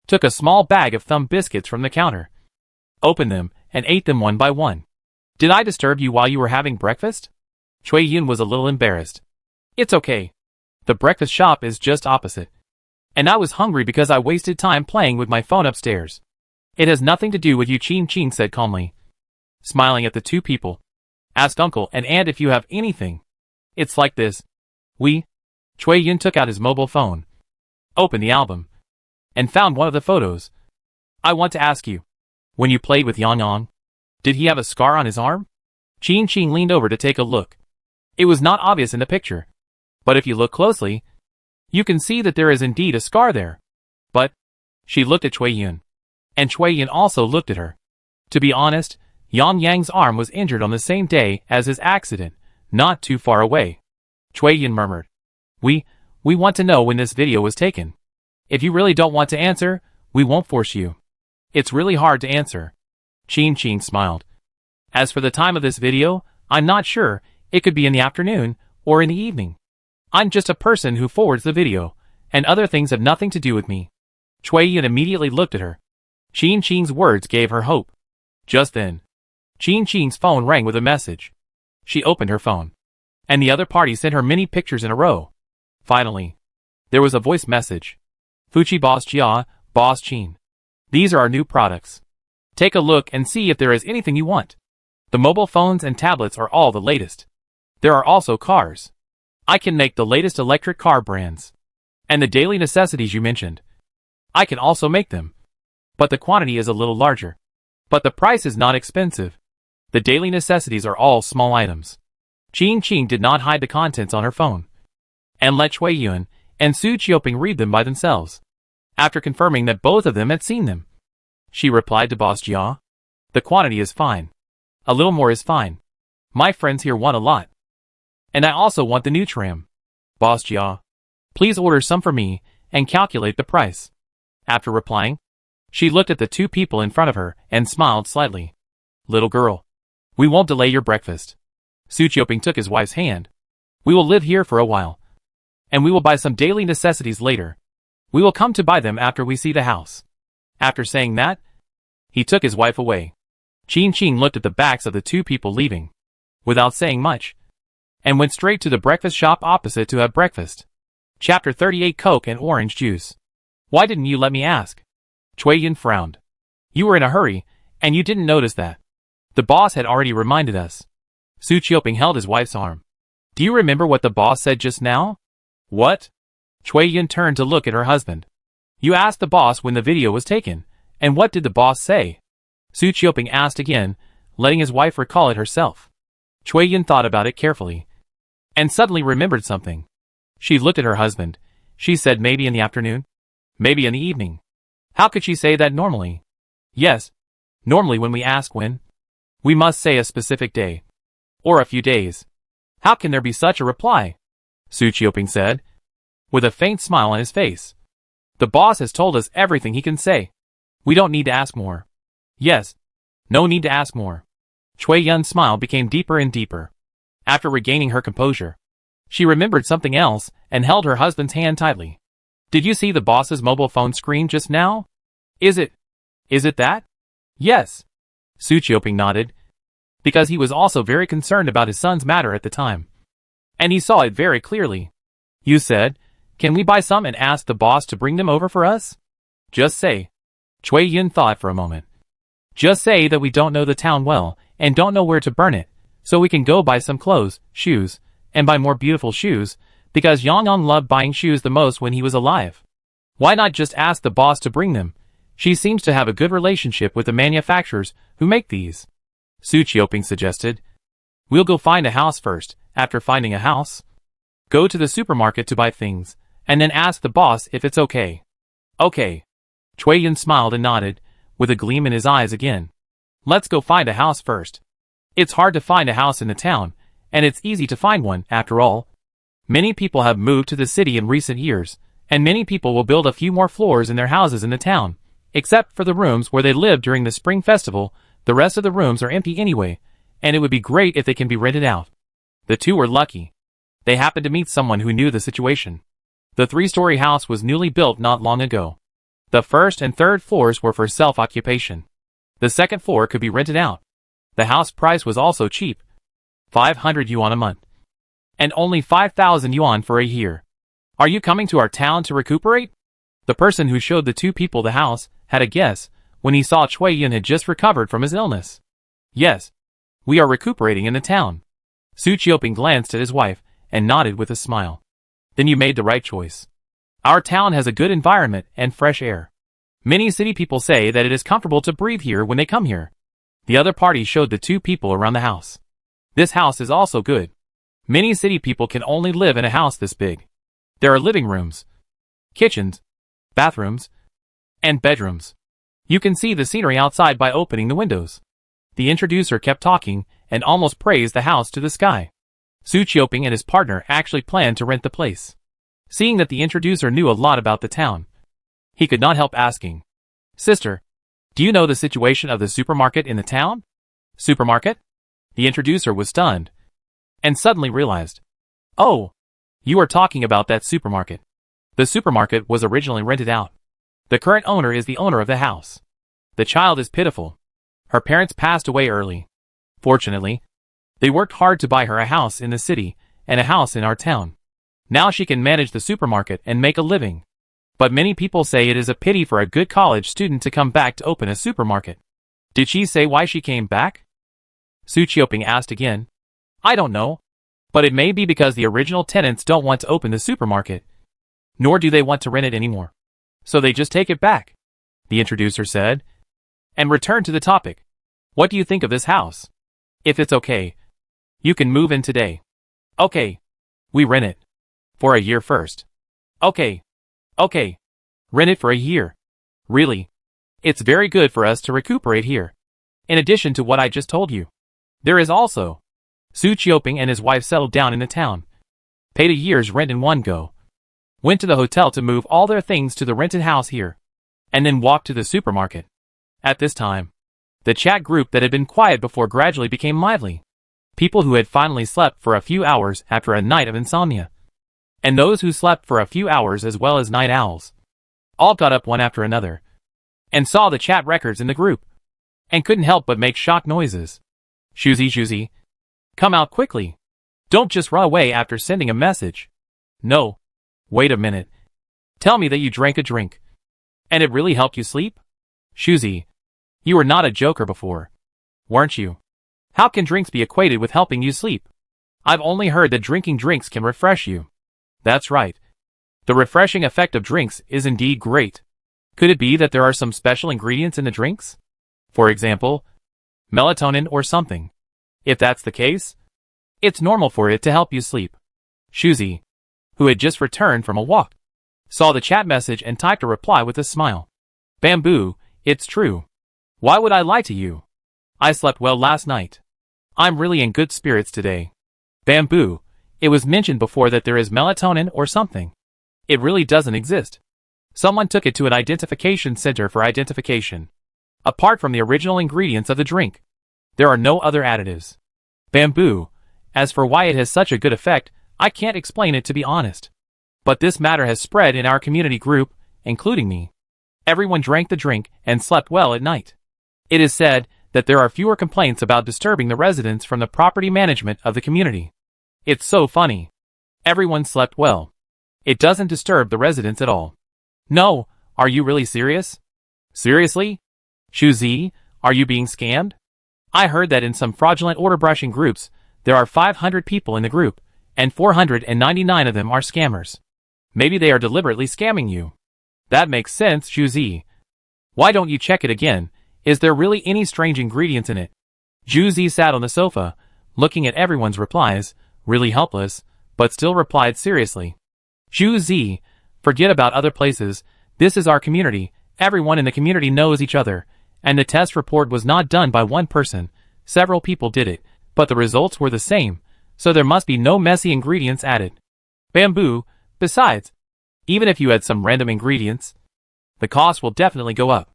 took a small bag of thumb biscuits from the counter, opened them, and ate them one by one. Did I disturb you while you were having breakfast? Chui Yun was a little embarrassed. It's okay. The breakfast shop is just opposite. And I was hungry because I wasted time playing with my phone upstairs. It has nothing to do with you, Chin Chin said calmly, smiling at the two people. Asked Uncle and Aunt if you have anything. It's like this. Chui Yun took out his mobile phone, opened the album, and found one of the photos. I want to ask you, when you played with Yang Yang, did he have a scar on his arm? Chin Chin leaned over to take a look. It was not obvious in the picture, but if you look closely, you can see that there is indeed a scar there. But, she looked at Chui Yun, and Chui Yun also looked at her. To be honest, Yang Yang's arm was injured on the same day as his accident, not too far away. Chui Yun murmured. We want to know when this video was taken. If you really don't want to answer, we won't force you. It's really hard to answer. Chin Chin smiled. As for the time of this video, I'm not sure. It could be in the afternoon, or in the evening. I'm just a person who forwards the video, and other things have nothing to do with me. Chui Yun immediately looked at her. Chin Chin's words gave her hope. Just then, Chin Chin's phone rang with a message. She opened her phone, and the other party sent her many pictures in a row. Finally, there was a voice message. Fuchi Boss Jia, Boss Chin. These are our new products. Take a look and see if there is anything you want. The mobile phones and tablets are all the latest. There are also cars. I can make the latest electric car brands. And the daily necessities you mentioned. I can also make them. But the quantity is a little larger. But the price is not expensive. The daily necessities are all small items. Chin Chin did not hide the contents on her phone, and let Chui Yun and Su Qiuping read them by themselves. After confirming that both of them had seen them, she replied to Boss Jia. The quantity is fine. A little more is fine. My friends here want a lot. And I also want the new tram. Boss Jia, please order some for me and calculate the price. After replying, she looked at the two people in front of her and smiled slightly. Little girl, we won't delay your breakfast. Su Qiuping took his wife's hand. We will live here for a while. And we will buy some daily necessities later. We will come to buy them after we see the house. After saying that, he took his wife away. Chin Chin looked at the backs of the two people leaving, without saying much, and went straight to the breakfast shop opposite to have breakfast. Chapter 38 Coke and Orange Juice. Why didn't you let me ask? Chui Yun frowned. You were in a hurry, and you didn't notice that. The boss had already reminded us. Su Qiuping held his wife's arm. Do you remember what the boss said just now? What? Chui Yun turned to look at her husband. You asked the boss when the video was taken, and what did the boss say? Su Qiuping asked again, letting his wife recall it herself. Chui Yun thought about it carefully, and suddenly remembered something. She looked at her husband. She said maybe in the afternoon? Maybe in the evening. How could she say that normally? Yes. Normally when we ask when, we must say a specific day. Or a few days. How can there be such a reply? Su Qiuping said, with a faint smile on his face. The boss has told us everything he can say. We don't need to ask more. Yes. No need to ask more. Chui Yun's smile became deeper and deeper. After regaining her composure, she remembered something else and held her husband's hand tightly. Did you see the boss's mobile phone screen just now? Is it that? Yes. Su Qiuping nodded, because he was also very concerned about his son's matter at the time. And he saw it very clearly. You said, can we buy some and ask the boss to bring them over for us? Just say. Chui Yun thought for a moment. Just say that we don't know the town well and don't know where to burn it, so we can go buy some clothes, shoes, and buy more beautiful shoes, because Yang Yang loved buying shoes the most when he was alive. Why not just ask the boss to bring them? She seems to have a good relationship with the manufacturers who make these. Su Qiuping suggested. We'll go find a house first. After finding a house, go to the supermarket to buy things, and then ask the boss if it's okay. Okay. Chui Yun smiled and nodded, with a gleam in his eyes again. Let's go find a house first. It's hard to find a house in the town, and it's easy to find one, after all. Many people have moved to the city in recent years, and many people will build a few more floors in their houses in the town. Except for the rooms where they live during the spring festival, the rest of the rooms are empty anyway, and it would be great if they can be rented out. The two were lucky. They happened to meet someone who knew the situation. The 3-story house was newly built not long ago. The first and third floors were for self-occupation. The second floor could be rented out. The house price was also cheap, 500 yuan a month, and only 5,000 yuan for a year. Are you coming to our town to recuperate? The person who showed the two people the house had a guess when he saw Cui Yun had just recovered from his illness. Yes, we are recuperating in the town. Su Qiuping glanced at his wife and nodded with a smile. Then you made the right choice. Our town has a good environment and fresh air. Many city people say that it is comfortable to breathe here when they come here. The other party showed the two people around the house. This house is also good. Many city people can only live in a house this big. There are living rooms, kitchens, bathrooms, and bedrooms. You can see the scenery outside by opening the windows. The introducer kept talking and almost praised the house to the sky. Su Qiuping and his partner actually planned to rent the place. Seeing that the introducer knew a lot about the town, he could not help asking, "Sister, do you know the situation of the supermarket in the town?" Supermarket? The introducer was stunned, and suddenly realized, "Oh, you are talking about that supermarket." The supermarket was originally rented out. The current owner is the owner of the house. The child is pitiful. Her parents passed away early. Fortunately, they worked hard to buy her a house in the city and a house in our town. Now she can manage the supermarket and make a living. But many people say it is a pity for a good college student to come back to open a supermarket. Did she say why she came back? Su Qiuping asked again. I don't know. But it may be because the original tenants don't want to open the supermarket. Nor do they want to rent it anymore. So they just take it back, the introducer said, and returned to the topic. What do you think of this house? If it's okay, you can move in today. Okay. We rent it. For a year first. Okay. Okay. Rent it for a year. Really? It's very good for us to recuperate here. In addition to what I just told you. There is also. Su Qiuping and his wife settled down in the town. Paid a year's rent in one go. Went to the hotel to move all their things to the rented house here. And then walked to the supermarket. At this time, the chat group that had been quiet before gradually became lively. People who had finally slept for a few hours after a night of insomnia. And those who slept for a few hours as well as night owls. All got up one after another. And saw the chat records in the group. And couldn't help but make shocked noises. Shuzi, come out quickly. Don't just run away after sending a message. No. Wait a minute. Tell me that you drank a drink. And it really helped you sleep? Shuzi, you were not a joker before. Weren't you? How can drinks be equated with helping you sleep? I've only heard that drinking drinks can refresh you. That's right. The refreshing effect of drinks is indeed great. Could it be that there are some special ingredients in the drinks? For example, melatonin or something. If that's the case, it's normal for it to help you sleep. Shuzi, who had just returned from a walk, saw the chat message and typed a reply with a smile. Bamboo, it's true. Why would I lie to you? I slept well last night. I'm really in good spirits today. Bamboo, it was mentioned before that there is melatonin or something. It really doesn't exist. Someone took it to an identification center for identification. Apart from the original ingredients of the drink, there are no other additives. Bamboo, as for why it has such a good effect, I can't explain it to be honest. But this matter has spread in our community group, including me. Everyone drank the drink and slept well at night. It is said that there are fewer complaints about disturbing the residents from the property management of the community. It's so funny. Everyone slept well. It doesn't disturb the residents at all. No, are you really serious? Seriously? Shuzi, are you being scammed? I heard that in some fraudulent order brushing groups, there are 500 people in the group, and 499 of them are scammers. Maybe they are deliberately scamming you. That makes sense, Shuzi. Why don't you check it again? Is there really any strange ingredients in it? Shuzi sat on the sofa, looking at everyone's replies, really helpless, but still replied seriously. Shuzi, forget about other places, this is our community, everyone in the community knows each other, and the test report was not done by one person, several people did it, but the results were the same, so there must be no messy ingredients added. Bamboo, besides, even if you add some random ingredients, the cost will definitely go up.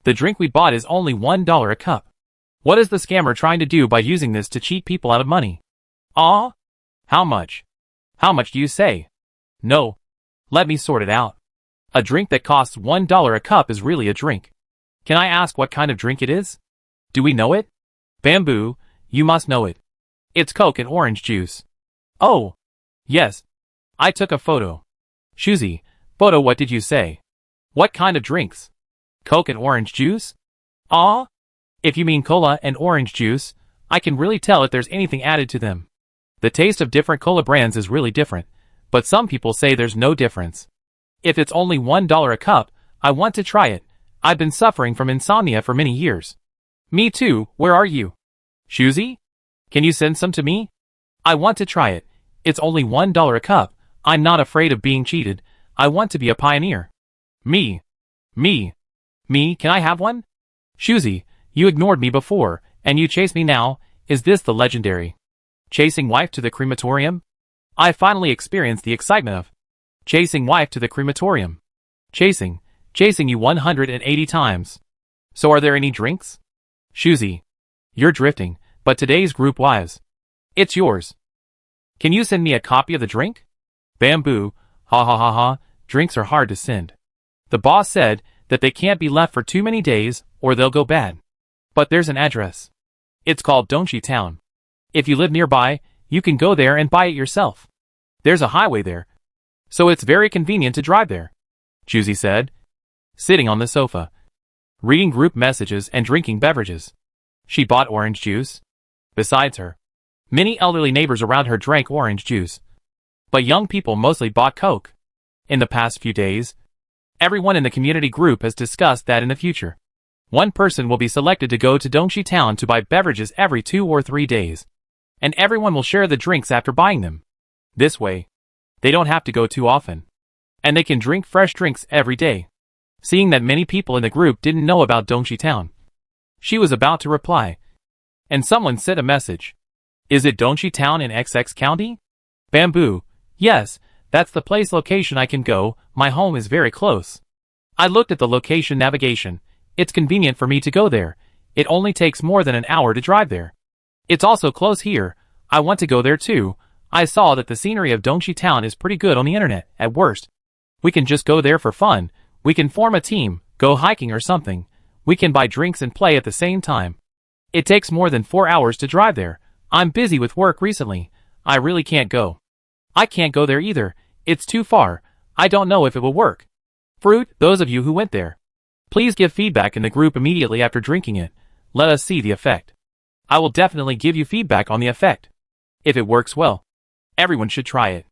The drink we bought is only $1 a cup. What is the scammer trying to do by using this to cheat people out of money? Ah? How much? How much do you say? No. Let me sort it out. A drink that costs $1 a cup is really a drink. Can I ask what kind of drink it is? Do we know it? Bamboo, you must know it. It's Coke and orange juice. Oh. Yes. I took a photo. Shuzi, photo, what did you say? What kind of drinks? Coke and orange juice? Ah? If you mean cola and orange juice, I can really tell if there's anything added to them. The taste of different cola brands is really different, but some people say there's no difference. If it's only $1 a cup, I want to try it. I've been suffering from insomnia for many years. Me too, where are you? Shuzi? Can you send some to me? I want to try it. It's only $1 a cup. I'm not afraid of being cheated. I want to be a pioneer. Me, can I have one? Shuzi, you ignored me before, and you chase me now. Is this the legendary chasing wife to the crematorium? I finally experienced the excitement of chasing wife to the crematorium. Chasing you 180 times. So are there any drinks? Shuzi, you're drifting, but today's group wives. It's yours. Can you send me a copy of the drink? Bamboo, ha ha ha ha, drinks are hard to send. The boss said that they can't be left for too many days or they'll go bad. But there's an address. It's called Dongshi Town. If you live nearby, you can go there and buy it yourself. There's a highway there, so it's very convenient to drive there, Shuzi said, sitting on the sofa, reading group messages and drinking beverages. She bought orange juice. Besides her, many elderly neighbors around her drank orange juice. But young people mostly bought Coke. In the past few days, everyone in the community group has discussed that in the future, one person will be selected to go to Dongshi Town to buy beverages every 2 or 3 days. And everyone will share the drinks after buying them. This way, they don't have to go too often. And they can drink fresh drinks every day. Seeing that many people in the group didn't know about Dongshi Town, she was about to reply. And someone sent a message. Is it Dongshi Town in XX County? Bamboo, yes, that's the place location I can go. My home is very close. I looked at the location navigation. It's convenient for me to go there. It only takes more than an hour to drive there. It's also close here. I want to go there too. I saw that the scenery of Dongshi Town is pretty good on the internet, at worst. We can just go there for fun. We can form a team, go hiking or something. We can buy drinks and play at the same time. It takes more than 4 hours to drive there. I'm busy with work recently. I really can't go. I can't go there either. It's too far. I don't know if it will work. Fruit, those of you who went there, please give feedback in the group immediately after drinking it. Let us see the effect. I will definitely give you feedback on the effect. If it works well, everyone should try it.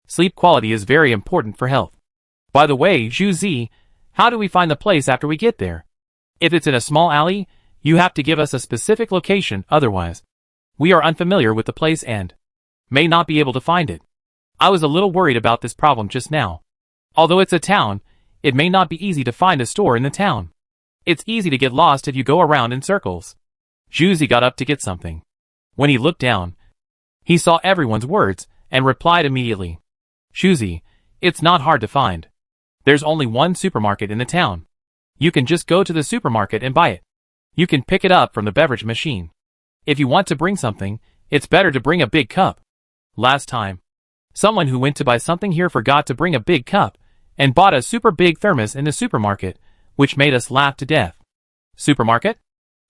Sleep quality is very important for health. By the way, Zhu, how do we find the place after we get there? If it's in a small alley, you have to give us a specific location, otherwise, we are unfamiliar with the place and may not be able to find it. I was a little worried about this problem just now. Although it's a town, it may not be easy to find a store in the town. It's easy to get lost if you go around in circles. Zhu got up to get something. When he looked down, he saw everyone's words and replied immediately. Shuzi, it's not hard to find. There's only one supermarket in the town. You can just go to the supermarket and buy it. You can pick it up from the beverage machine. If you want to bring something, it's better to bring a big cup. Last time, someone who went to buy something here forgot to bring a big cup and bought a super big thermos in the supermarket, which made us laugh to death. Supermarket?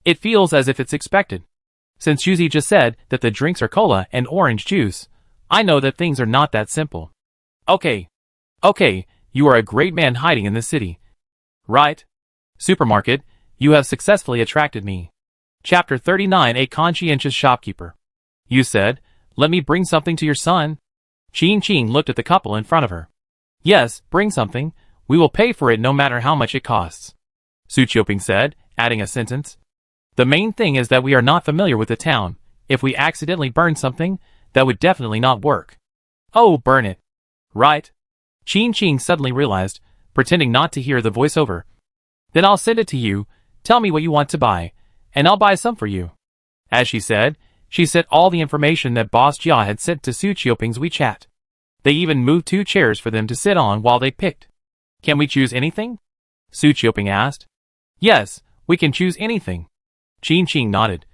It feels as if it's expected. Since Shuzi just said that the drinks are cola and orange juice, I know that things are not that simple. Okay, you are a great man hiding in the city. Right? Supermarket, you have successfully attracted me. Chapter 39, A Conscientious Shopkeeper. You said, let me bring something to your son. Ching looked at the couple in front of her. Yes, bring something. We will pay for it no matter how much it costs. Su Qiuping said, adding a sentence. The main thing is that we are not familiar with the town. If we accidentally burn something, that would definitely not work. Oh, burn it. Right? Ching suddenly realized, pretending not to hear the voiceover. Then I'll send it to you. Tell me what you want to buy, and I'll buy some for you. As she said, she sent all the information that Boss Jia had sent to Su Qiuping's WeChat. They even moved 2 chairs for them to sit on while they picked. Can we choose anything? Su Qiuping asked. Yes, we can choose anything. Ching nodded.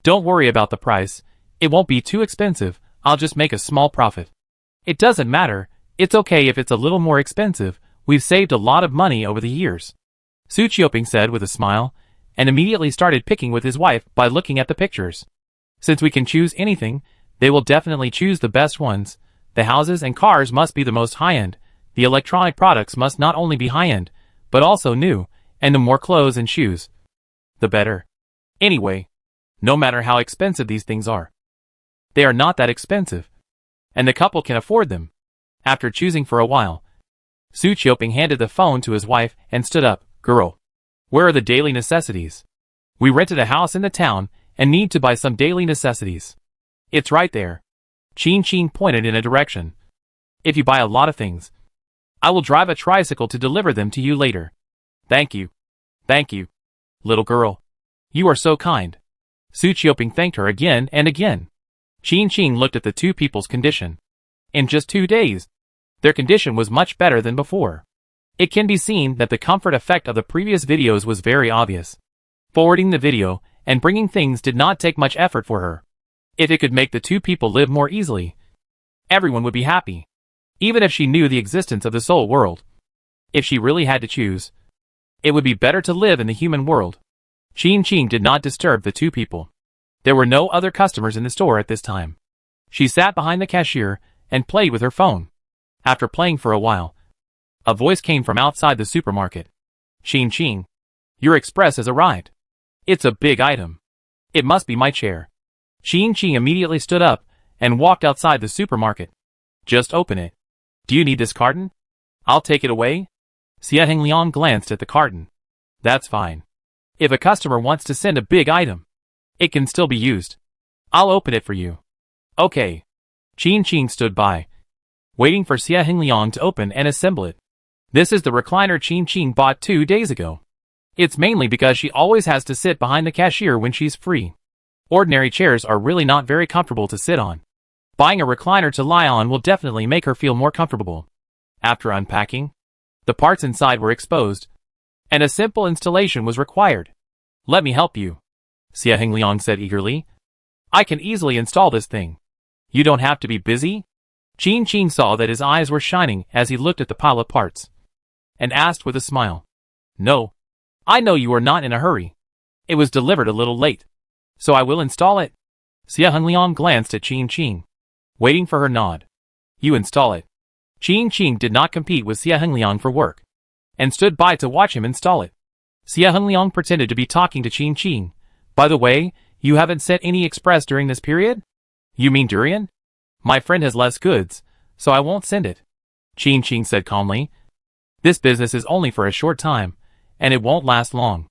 Don't worry about the price. It won't be too expensive. I'll just make a small profit. It doesn't matter. It's okay if it's a little more expensive. We've saved a lot of money over the years, Su Qiuping said with a smile, and immediately started picking with his wife by looking at the pictures. Since we can choose anything, they will definitely choose the best ones. The houses and cars must be the most high-end. The electronic products must not only be high-end, but also new, and the more clothes and shoes, the better. Anyway, no matter how expensive these things are, they are not that expensive, and the couple can afford them. After choosing for a while, Su Qiuping handed the phone to his wife and stood up. Girl, where are the daily necessities? We rented a house in the town and need to buy some daily necessities. It's right there. Qin pointed in a direction. If you buy a lot of things, I will drive a tricycle to deliver them to you later. Thank you. Thank you, little girl. You are so kind. Su Qiuping thanked her again and again. Qin looked at the two people's condition. In just 2 days, their condition was much better than before. It can be seen that the comfort effect of the previous videos was very obvious. Forwarding the video and bringing things did not take much effort for her. If it could make the two people live more easily, everyone would be happy, even if she knew the existence of the soul world. If she really had to choose, it would be better to live in the human world. Qin did not disturb the two people. There were no other customers in the store at this time. She sat behind the cashier and played with her phone. After playing for a while, a voice came from outside the supermarket. Qin, your express has arrived. It's a big item. It must be my chair. Qin immediately stood up and walked outside the supermarket. Just open it. Do you need this carton? I'll take it away. Xia Hengliang glanced at the carton. That's fine. If a customer wants to send a big item, it can still be used. I'll open it for you. Okay. Qin stood by, waiting for Xia Hengliang to open and assemble it. This is the recliner Qin bought 2 days ago. It's mainly because she always has to sit behind the cashier when she's free. Ordinary chairs are really not very comfortable to sit on. Buying a recliner to lie on will definitely make her feel more comfortable. After unpacking, the parts inside were exposed, and a simple installation was required. Let me help you, Xia Hengliang said eagerly. I can easily install this thing. You don't have to be busy? Qin saw that his eyes were shining as he looked at the pile of parts, and asked with a smile. No. I know you are not in a hurry. It was delivered a little late, so I will install it. Xia Hengliang glanced at Qin, waiting for her nod. You install it. Qin did not compete with Xia Hengliang for work, and stood by to watch him install it. Xia Hengliang pretended to be talking to Qin. By the way, you haven't sent any express during this period? You mean durian? My friend has less goods, so I won't send it. Qin said calmly. This business is only for a short time, and it won't last long.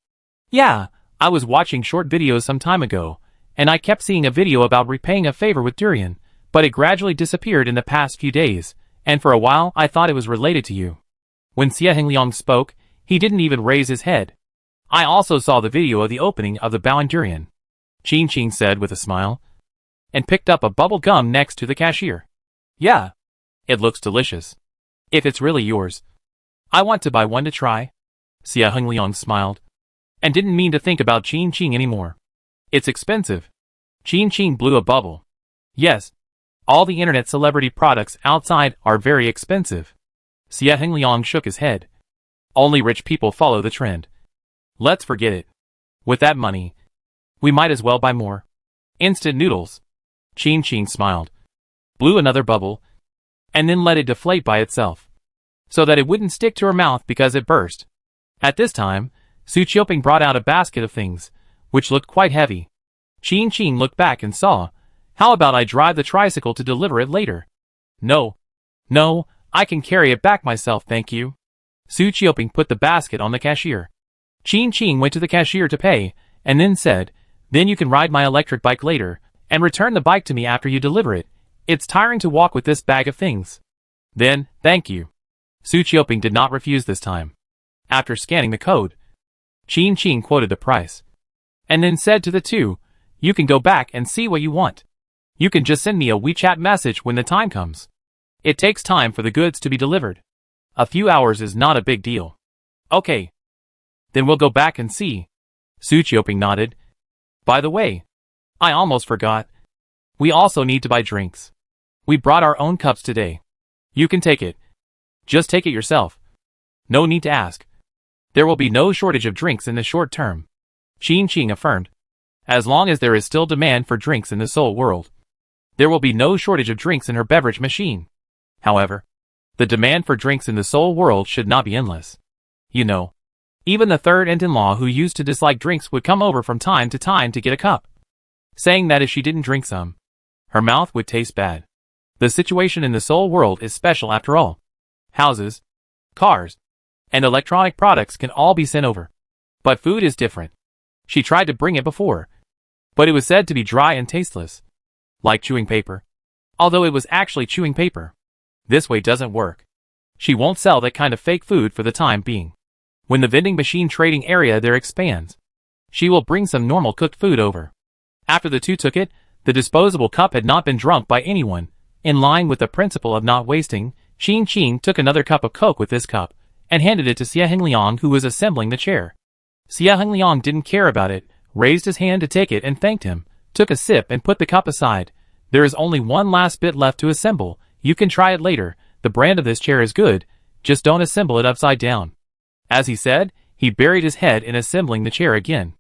Yeah, I was watching short videos some time ago, and I kept seeing a video about repaying a favor with durian, but it gradually disappeared in the past few days, and for a while I thought it was related to you. When Xia Hengliang spoke, he didn't even raise his head. I also saw the video of the opening of the Baoan durian, Qin said with a smile, and picked up a bubble gum next to the cashier. Yeah, it looks delicious. If it's really yours, I want to buy one to try. Xia Hengliang smiled, and didn't mean to think about Qin anymore. It's expensive. Qin blew a bubble. Yes, all the internet celebrity products outside are very expensive. Xia Hengliang shook his head. Only rich people follow the trend. Let's forget it. With that money, we might as well buy more instant noodles. Qin smiled, blew another bubble, and then let it deflate by itself, so that it wouldn't stick to her mouth because it burst. At this time, Su Qiuping brought out a basket of things, which looked quite heavy. Qin looked back and saw, how about I drive the tricycle to deliver it later? No, I can carry it back myself, thank you. Su Qiuping put the basket on the cashier. Qin went to the cashier to pay, and then said, then you can ride my electric bike later, and return the bike to me after you deliver it. It's tiring to walk with this bag of things. Then, thank you. Su Qiuping did not refuse this time. After scanning the code, Qin quoted the price, and then said to the two, you can go back and see what you want. You can just send me a WeChat message when the time comes. It takes time for the goods to be delivered. A few hours is not a big deal. Okay. Then we'll go back and see. Su Qiuping nodded. By the way, I almost forgot. We also need to buy drinks. We brought our own cups today. You can take it. Just take it yourself. No need to ask. There will be no shortage of drinks in the short term. Qin Qing affirmed. As long as there is still demand for drinks in the Seoul world, there will be no shortage of drinks in her beverage machine. However, the demand for drinks in the Seoul world should not be endless. You know, even the third aunt-in-law who used to dislike drinks would come over from time to time to get a cup, saying that if she didn't drink some, her mouth would taste bad. The situation in the Seoul world is special after all. Houses, cars, and electronic products can all be sent over. But food is different. She tried to bring it before, but it was said to be dry and tasteless, like chewing paper. Although it was actually chewing paper. This way doesn't work. She won't sell that kind of fake food for the time being. When the vending machine trading area there expands, she will bring some normal cooked food over. After the two took it, the disposable cup had not been drunk by anyone. In line with the principle of not wasting, Qin Qing took another cup of Coke with this cup, and handed it to Xia Hengliang who was assembling the chair. Xia Hengliang didn't care about it, raised his hand to take it and thanked him, took a sip and put the cup aside. There is only one last bit left to assemble, you can try it later, the brand of this chair is good, just don't assemble it upside down. As he said, he buried his head in assembling the chair again.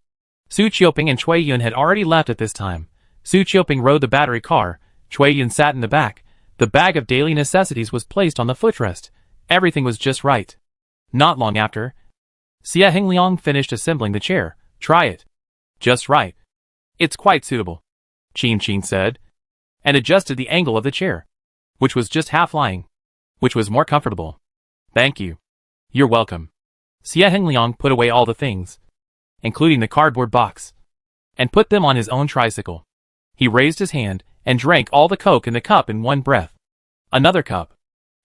Su Qiuping and Cui Yun had already left at this time. Su Qiuping rode the battery car, Cui Yun sat in the back. The bag of daily necessities was placed on the footrest. Everything was just right. Not long after, Xia Hengliang finished assembling the chair. Try it. Just right. It's quite suitable, Qin Qing said, and adjusted the angle of the chair, which was just half lying, which was more comfortable. Thank you. You're welcome. Xia Hengliang put away all the things, including the cardboard box, and put them on his own tricycle. He raised his hand and drank all the Coke in the cup in one breath. Another cup.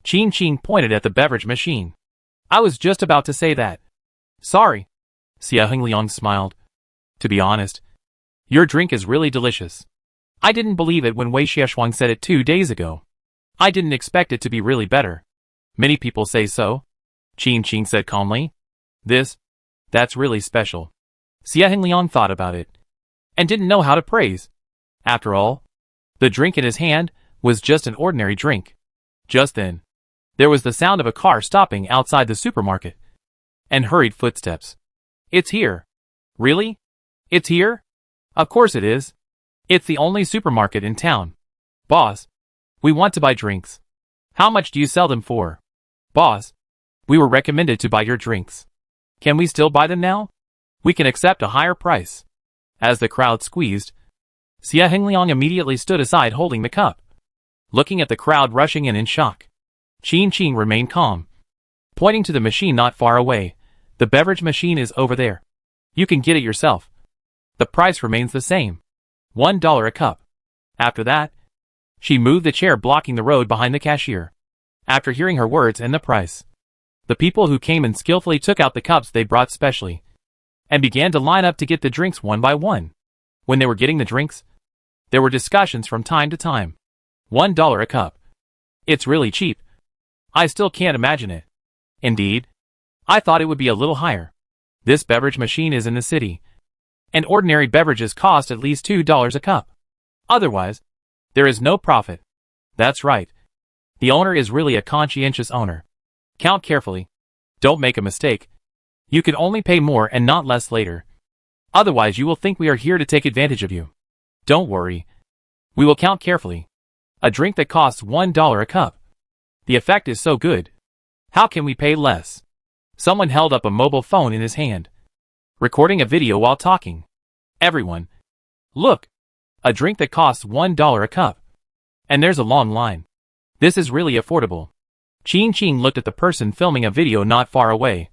Qin Qing pointed at the beverage machine. I was just about to say that. Sorry. Xia Hengliang smiled. To be honest, your drink is really delicious. I didn't believe it when Wei Xiaoshuang said it 2 days ago. I didn't expect it to be really better. Many people say so, Qin Qing said calmly. That's really special. Xia Hengliang thought about it, and didn't know how to praise. After all, the drink in his hand was just an ordinary drink. Just then, there was the sound of a car stopping outside the supermarket, and hurried footsteps. It's here. Really? It's here? Of course it is. It's the only supermarket in town. Boss, we want to buy drinks. How much do you sell them for? Boss, we were recommended to buy your drinks. Can we still buy them now? We can accept a higher price. As the crowd squeezed, Xia Hengliang immediately stood aside holding the cup, looking at the crowd rushing in shock. Qin Qing remained calm, pointing to the machine not far away. The beverage machine is over there. You can get it yourself. The price remains the same. $1 a cup. After that, she moved the chair blocking the road behind the cashier. After hearing her words and the price, the people who came in skillfully took out the cups they brought specially, and began to line up to get the drinks one by one. When they were getting the drinks, there were discussions from time to time. $1 a cup. It's really cheap. I still can't imagine it. Indeed, I thought it would be a little higher. This beverage machine is in the city, and ordinary beverages cost at least $2 a cup. Otherwise, there is no profit. That's right. The owner is really a conscientious owner. Count carefully. Don't make a mistake. You can only pay more and not less later. Otherwise you will think we are here to take advantage of you. Don't worry. We will count carefully. A drink that costs $1 a cup. The effect is so good. How can we pay less? Someone held up a mobile phone in his hand, recording a video while talking. Everyone. Look. A drink that costs $1 a cup. And there's a long line. This is really affordable. Qin Qing looked at the person filming a video not far away,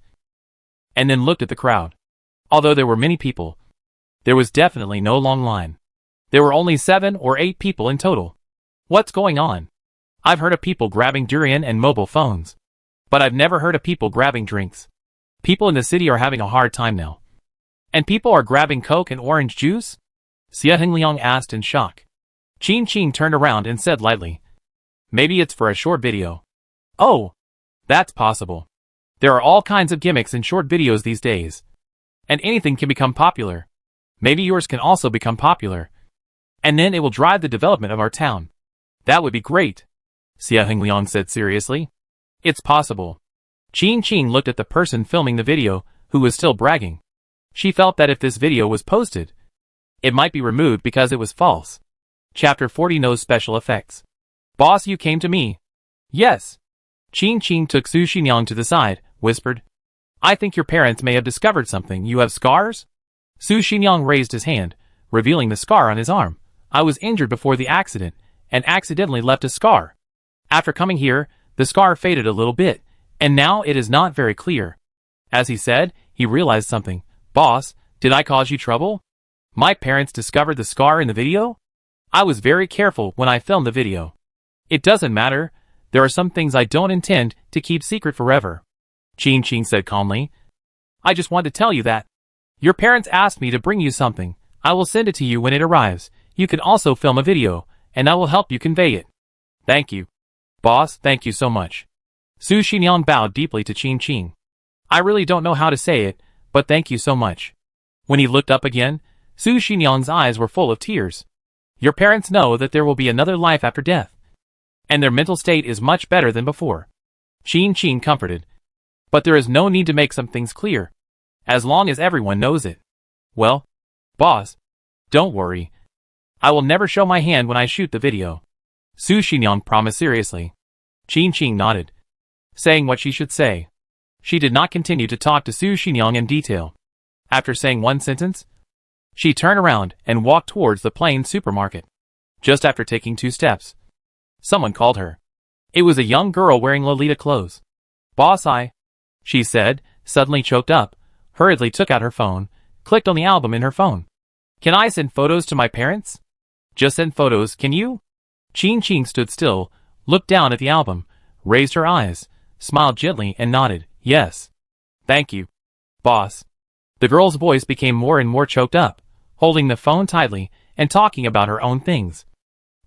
and then looked at the crowd. Although there were many people, there was definitely no long line. There were only 7 or 8 people in total. What's going on? I've heard of people grabbing durian and mobile phones, but I've never heard of people grabbing drinks. People in the city are having a hard time now. And people are grabbing Coke and orange juice? Xia Hengliang asked in shock. Qin Qing turned around and said lightly, maybe it's for a short video. Oh, that's possible. There are all kinds of gimmicks in short videos these days, and anything can become popular. Maybe yours can also become popular, and then it will drive the development of our town. That would be great, Xia Hengliang said seriously. It's possible. Qin Qing looked at the person filming the video, who was still bragging. She felt that if this video was posted, it might be removed because it was false. Chapter 40 No Special Effects. Boss, you came to me. Yes. Qin Qing took Su Xinjiang to the side, whispered. I think your parents may have discovered something. You have scars? Su Xinjiang raised his hand, revealing the scar on his arm. I was injured before the accident, and accidentally left a scar. After coming here, the scar faded a little bit, and now it is not very clear. As he said, he realized something. Boss, did I cause you trouble? My parents discovered the scar in the video? I was very careful when I filmed the video. It doesn't matter. There are some things I don't intend to keep secret forever. Qin Qing said calmly. I just want to tell you that. Your parents asked me to bring you something. I will send it to you when it arrives. You can also film a video, and I will help you convey it. Thank you. Boss, thank you so much. Su Xinjiang bowed deeply to Qin Qing. I really don't know how to say it, but thank you so much. When he looked up again, Su Xinjiang's eyes were full of tears. Your parents know that there will be another life after death, and their mental state is much better than before. Qin Qing comforted. But there is no need to make some things clear, as long as everyone knows it. Well, boss, don't worry. I will never show my hand when I shoot the video. Su Xinjiang promised seriously. Qin Qing nodded, saying what she should say. She did not continue to talk to Su Xinjiang in detail. After saying one sentence, she turned around and walked towards the plain supermarket. Just after taking 2 steps, someone called her. It was a young girl wearing Lolita clothes. Boss, she said, suddenly choked up, hurriedly took out her phone, clicked on the album in her phone. Can I send photos to my parents? Just send photos, can you? Qin Qing stood still, looked down at the album, raised her eyes, smiled gently and nodded, yes. Thank you, boss. The girl's voice became more and more choked up, holding the phone tightly and talking about her own things.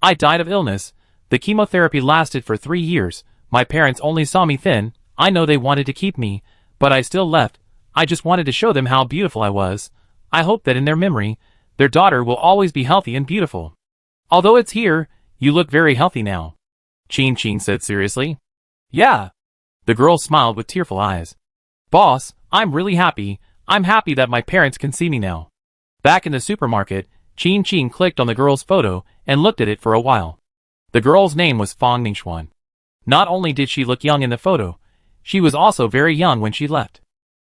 I died of illness. The chemotherapy lasted for 3 years. My parents only saw me thin. I know they wanted to keep me, but I still left. I just wanted to show them how beautiful I was. I hope that in their memory, their daughter will always be healthy and beautiful. Although it's here, you look very healthy now. Qin Qing said seriously. Yeah. The girl smiled with tearful eyes. Boss, I'm really happy. I'm happy that my parents can see me now. Back in the supermarket, Qin Qing clicked on the girl's photo and looked at it for a while. The girl's name was Fang Ningxuan. Not only did she look young in the photo, she was also very young when she left.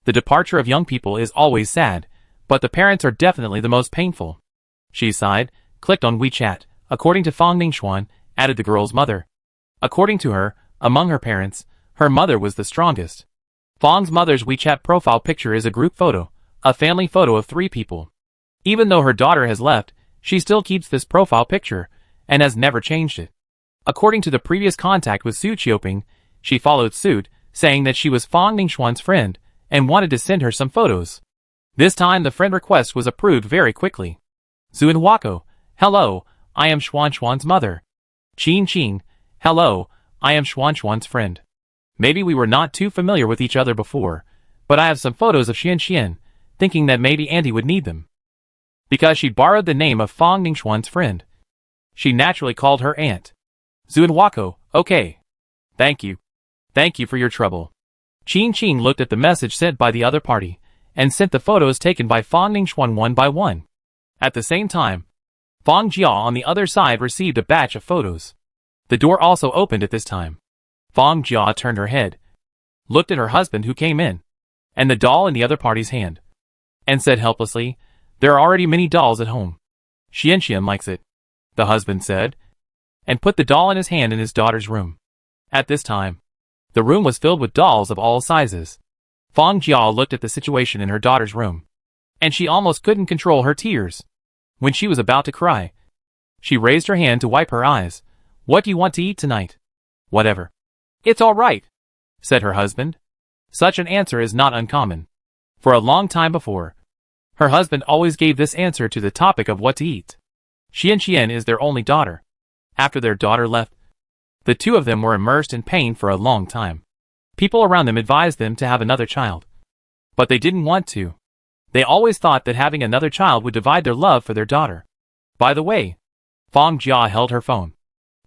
The departure of young people is always sad, but the parents are definitely the most painful. She sighed, clicked on WeChat. According to Fang Ningxuan, added the girl's mother. According to her, among her parents, her mother was the strongest. Fang's mother's WeChat profile picture is a group photo, a family photo of 3 people. Even though her daughter has left, she still keeps this profile picture, and has never changed it. According to the previous contact with Su Qiuping, she followed suit, saying that she was Fang Ningxuan's friend, and wanted to send her some photos. This time the friend request was approved very quickly. Zhuan Huako, hello, I am Xuan's mother. Qin Qing, hello, I am Xuan's friend. Maybe we were not too familiar with each other before, but I have some photos of Xian, thinking that maybe Auntie would need them. Because she borrowed the name of Fang Ningxuan's friend, she naturally called her aunt. Zhuan Huako, okay. Thank you. Thank you for your trouble. Qin Qing looked at the message sent by the other party, and sent the photos taken by Fang Ningxuan one by one. At the same time, Fang Jia on the other side received a batch of photos. The door also opened at this time. Fang Jia turned her head, looked at her husband who came in, and the doll in the other party's hand, and said helplessly, there are already many dolls at home. Xian likes it, the husband said, and put the doll in his hand in his daughter's room. At this time, the room was filled with dolls of all sizes. Fang Jia looked at the situation in her daughter's room, and she almost couldn't control her tears. When she was about to cry, she raised her hand to wipe her eyes. What do you want to eat tonight? Whatever. It's all right, said her husband. Such an answer is not uncommon. For a long time before, her husband always gave this answer to the topic of what to eat. Xian is their only daughter. After their daughter left, the 2 of them were immersed in pain for a long time. People around them advised them to have another child, but they didn't want to. They always thought that having another child would divide their love for their daughter. By the way, Fang Jia held her phone.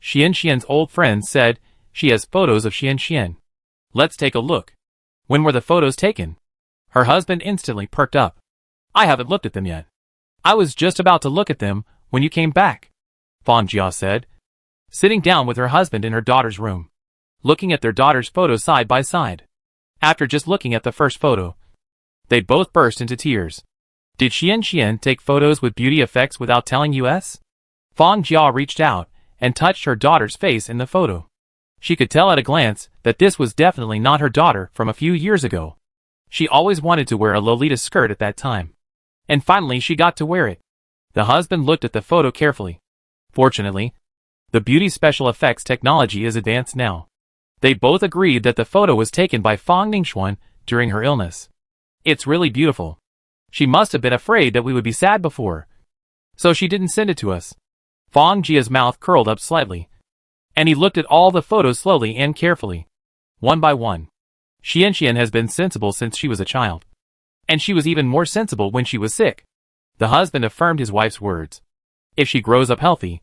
Xian's old friend said she has photos of Xian. Let's take a look. When were the photos taken? Her husband instantly perked up. I haven't looked at them yet. I was just about to look at them when you came back, Fang Jia said, sitting down with her husband in her daughter's room, looking at their daughter's photos side by side. After just looking at the first photo, they both burst into tears. Did Xian take photos with beauty effects without telling us? Fang Jia reached out and touched her daughter's face in the photo. She could tell at a glance that this was definitely not her daughter from a few years ago. She always wanted to wear a Lolita skirt at that time. And finally she got to wear it. The husband looked at the photo carefully. Fortunately, the beauty special effects technology is advanced now. They both agreed that the photo was taken by Fang Ningxuan during her illness. It's really beautiful. She must have been afraid that we would be sad before, so she didn't send it to us. Fang Jia's mouth curled up slightly, and he looked at all the photos slowly and carefully, one by one. Xian has been sensible since she was a child, and she was even more sensible when she was sick. The husband affirmed his wife's words. If she grows up healthy,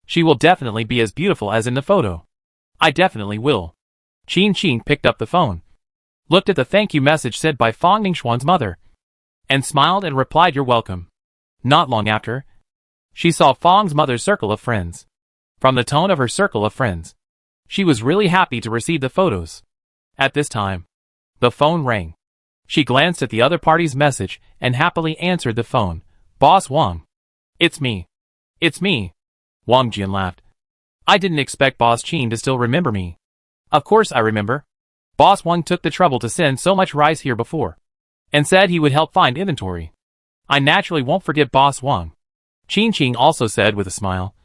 she will definitely be as beautiful as in the photo. I definitely will. Qin picked up the phone, looked at the thank you message sent by Fang Ningxuan's mother, and smiled and replied, "You're welcome." Not long after, she saw Fang's mother's circle of friends. From the tone of her circle of friends, she was really happy to receive the photos. At this time, the phone rang. She glanced at the other party's message and happily answered the phone. "Boss Wang." "It's me. It's me." Wang Jian laughed. "I didn't expect Boss Qin to still remember me." "Of course I remember. Boss Wang took the trouble to send so much rice here before, and said he would help find inventory. I naturally won't forget Boss Wang," Qin also said with a smile.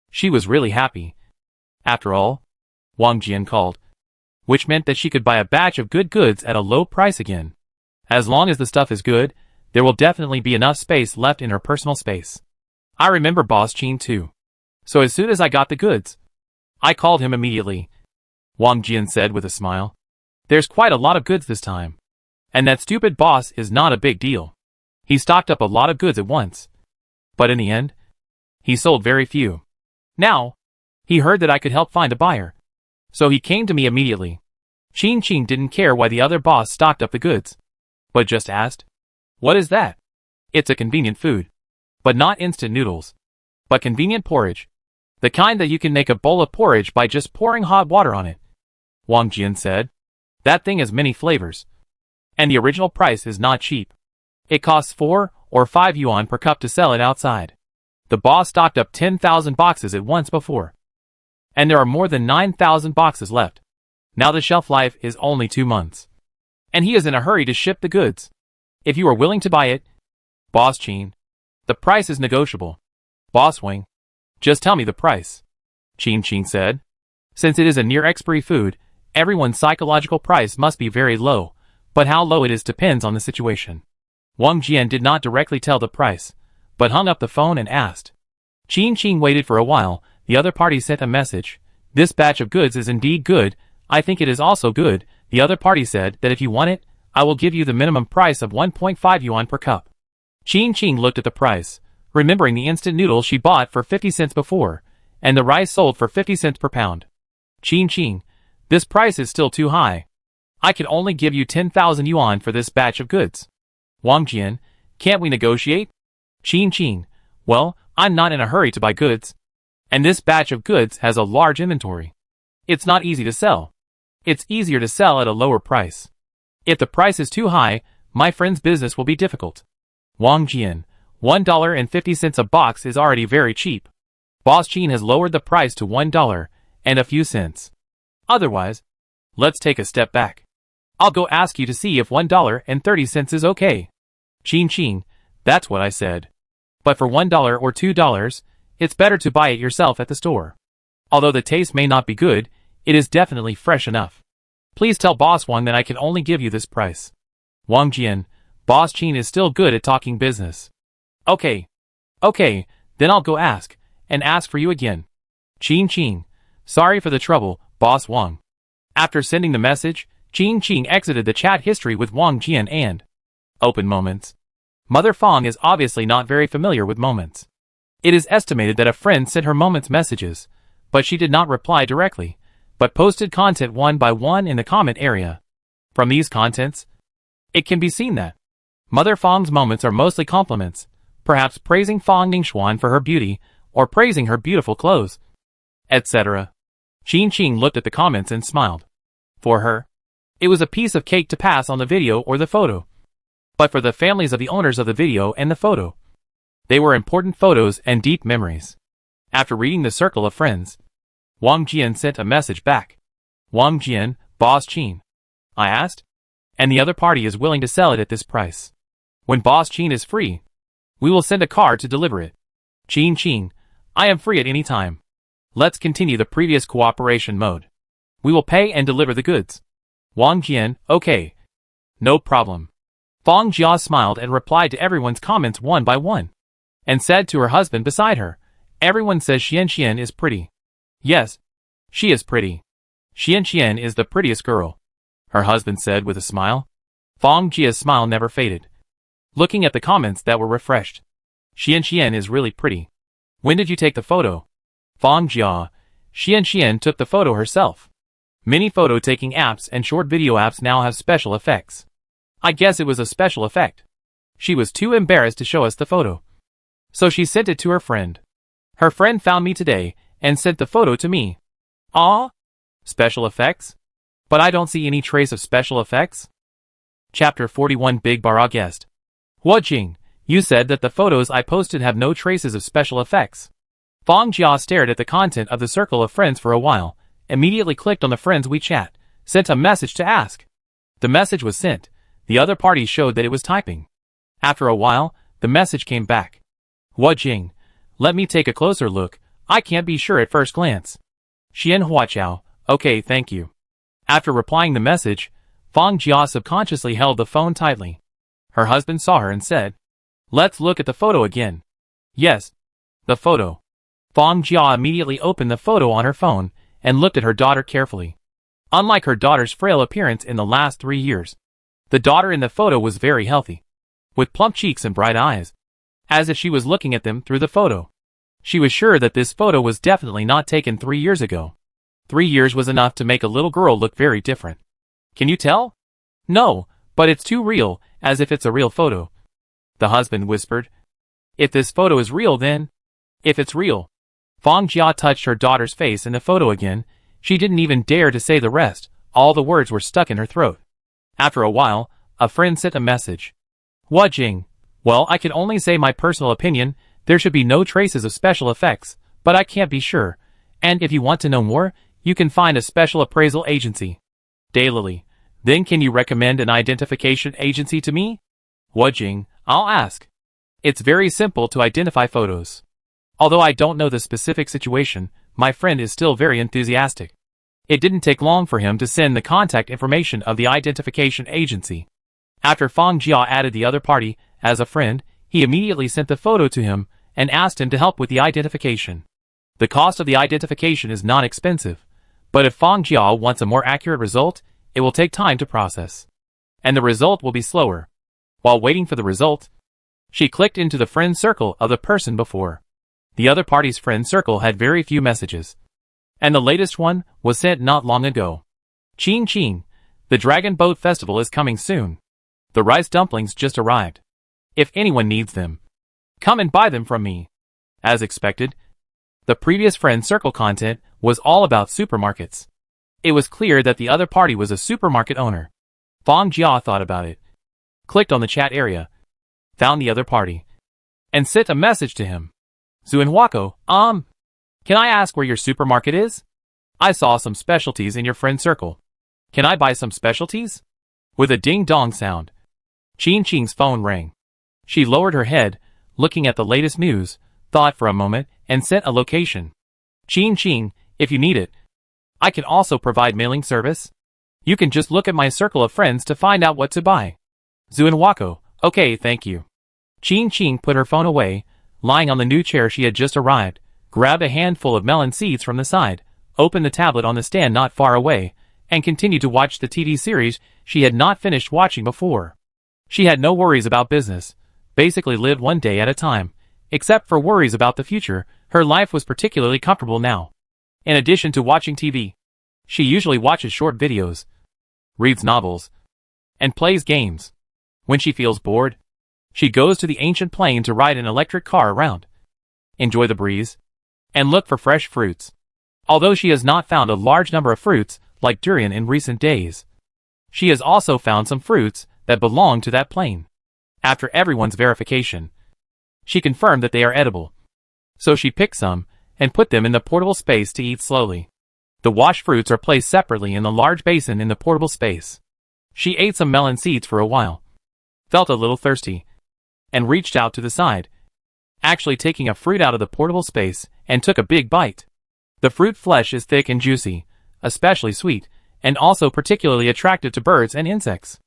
She was really happy. After all, Wang Jian called, which meant that she could buy a batch of good goods at a low price again. As long as the stuff is good, there will definitely be enough space left in her personal space. I remember Boss Qin too. So as soon as I got the goods, I called him immediately, Wang Jian said with a smile. There's quite a lot of goods this time. And that stupid boss is not a big deal. He stocked up a lot of goods at once. But in the end, he sold very few. Now, he heard that I could help find a buyer. So he came to me immediately. Qin didn't care why the other boss stocked up the goods, but just asked, "What is that?" "It's a convenient food. But not instant noodles. But convenient porridge. The kind that you can make a bowl of porridge by just pouring hot water on it," Wang Jian said. "That thing has many flavors. And the original price is not cheap. It costs 4 or 5 yuan per cup to sell it outside. The boss stocked up 10,000 boxes at once before. And there are more than 9,000 boxes left. Now the shelf life is only 2 months. And he is in a hurry to ship the goods. If you are willing to buy it, Boss Qin, the price is negotiable." "Boss Wang, just tell me the price," Qin said. Since it is a near-expiry food, everyone's psychological price must be very low, but how low it is depends on the situation. Wang Jian did not directly tell the price, but hung up the phone and asked. Qin waited for a while. The other party sent a message. "This batch of goods is indeed good. I think it is also good." The other party said that if you want it, I will give you the minimum price of 1.5 yuan per cup. Qin looked at the price, remembering the instant noodles she bought for 50 cents before, and the rice sold for 50 cents per pound. Qin, this price is still too high. I can only give you 10,000 yuan for this batch of goods. Wang Jian, can't we negotiate? Qin, well, I'm not in a hurry to buy goods. And this batch of goods has a large inventory. It's not easy to sell. It's easier to sell at a lower price. If the price is too high, my friend's business will be difficult. Wang Jian, $1.50 a box is already very cheap. Boss Qin has lowered the price to $1 and a few cents. Otherwise, let's take a step back. I'll go ask you to see if $1.30 is okay. Qin, that's what I said. But for $1 or $2, it's better to buy it yourself at the store. Although the taste may not be good, it is definitely fresh enough. Please tell Boss Wang that I can only give you this price. Wang Jian, Boss Qin is still good at talking business. Okay, then I'll go ask for you again. Qin, sorry for the trouble, Boss Wang. After sending the message, Qin exited the chat history with Wang Jian and open moments. Mother Fang is obviously not very familiar with moments. It is estimated that a friend sent her moments messages, but she did not reply directly, but posted content one by one in the comment area. From these contents, it can be seen that Mother Fang's moments are mostly compliments, perhaps praising Fang Ningxuan for her beauty, or praising her beautiful clothes, etc. Qin Qing looked at the comments and smiled. For her, it was a piece of cake to pass on the video or the photo. But for the families of the owners of the video and the photo, they were important photos and deep memories. After reading the circle of friends, Wang Jian sent a message back. Wang Jian, Boss Qin, I asked, and the other party is willing to sell it at this price. When Boss Qin is free, we will send a car to deliver it. Qin Qing, I am free at any time. Let's continue the previous cooperation mode. We will pay and deliver the goods. Wang Jian, okay. No problem. Fang Jia smiled and replied to everyone's comments one by one, and said to her husband beside her, everyone says Xian is pretty. Yes, she is pretty. Xian is the prettiest girl, her husband said with a smile. Fang Jia's smile never faded. Looking at the comments that were refreshed, Xian is really pretty. When did you take the photo? Fang Jia, Xian took the photo herself. Many photo-taking apps and short video apps now have special effects. I guess it was a special effect. She was too embarrassed to show us the photo, so she sent it to her friend. Her friend found me today and sent the photo to me. Ah? Special effects? But I don't see any trace of special effects. Chapter 41 Big Bara Guest. Hua Jing, you said that the photos I posted have no traces of special effects. Fang Jia stared at the content of the circle of friends for a while, immediately clicked on the friend's WeChat, sent a message to ask. The message was sent. The other party showed that it was typing. After a while, the message came back. Hua Jing, let me take a closer look. I can't be sure at first glance. Xian Huaqiao, okay, thank you. After replying the message, Fang Jia subconsciously held the phone tightly. Her husband saw her and said, let's look at the photo again. Yes, the photo. Fang Jia immediately opened the photo on her phone and looked at her daughter carefully. Unlike her daughter's frail appearance in the last 3 years, the daughter in the photo was very healthy, with plump cheeks and bright eyes, as if she was looking at them through the photo. She was sure that this photo was definitely not taken 3 years ago. 3 years was enough to make a little girl look very different. Can you tell? No, but it's too real, as if it's a real photo. The husband whispered. If this photo is real then? If it's real. Fang Jia touched her daughter's face in the photo again. She didn't even dare to say the rest. All the words were stuck in her throat. After a while, a friend sent a message. Hua Jing. Well, I can only say my personal opinion. There should be no traces of special effects, but I can't be sure. And if you want to know more, you can find a special appraisal agency. Daylily. Then can you recommend an identification agency to me? Hua Jing, I'll ask. It's very simple to identify photos. Although I don't know the specific situation, my friend is still very enthusiastic. It didn't take long for him to send the contact information of the identification agency. After Fang Jia added the other party as a friend, he immediately sent the photo to him and asked him to help with the identification. The cost of the identification is not expensive, but if Fang Jia wants a more accurate result, it will take time to process, and the result will be slower. While waiting for the result, she clicked into the friend circle of the person before. The other party's friend circle had very few messages, and the latest one was sent not long ago. Qin, the Dragon Boat Festival is coming soon. The rice dumplings just arrived. If anyone needs them, come and buy them from me. As expected, the previous friend circle content was all about supermarkets. It was clear that the other party was a supermarket owner. Fang Jia thought about it, clicked on the chat area, found the other party, and sent a message to him. Zuinhuako, can I ask where your supermarket is? I saw some specialties in your friend circle. Can I buy some specialties? With a ding-dong sound, Qin Qing's phone rang. She lowered her head, looking at the latest news, thought for a moment, and sent a location. Qin Qing, if you need it, I can also provide mailing service. You can just look at my circle of friends to find out what to buy. Zuinhuako, okay, thank you. Qin Qing put her phone away, lying on the new chair she had just arrived, grabbed a handful of melon seeds from the side, opened the tablet on the stand not far away, and continued to watch the TV series she had not finished watching before. She had no worries about business, basically lived one day at a time. Except for worries about the future, her life was particularly comfortable now. In addition to watching TV, she usually watches short videos, reads novels, and plays games. When she feels bored, she goes to the ancient plain to ride an electric car around, enjoy the breeze, and look for fresh fruits. Although she has not found a large number of fruits, like durian in recent days, she has also found some fruits that belong to that plain. After everyone's verification, she confirmed that they are edible. So she picked some, and put them in the portable space to eat slowly. The washed fruits are placed separately in the large basin in the portable space. She ate some melon seeds for a while, felt a little thirsty, and reached out to the side, actually taking a fruit out of the portable space, and took a big bite. The fruit flesh is thick and juicy, especially sweet, and also particularly attractive to birds and insects.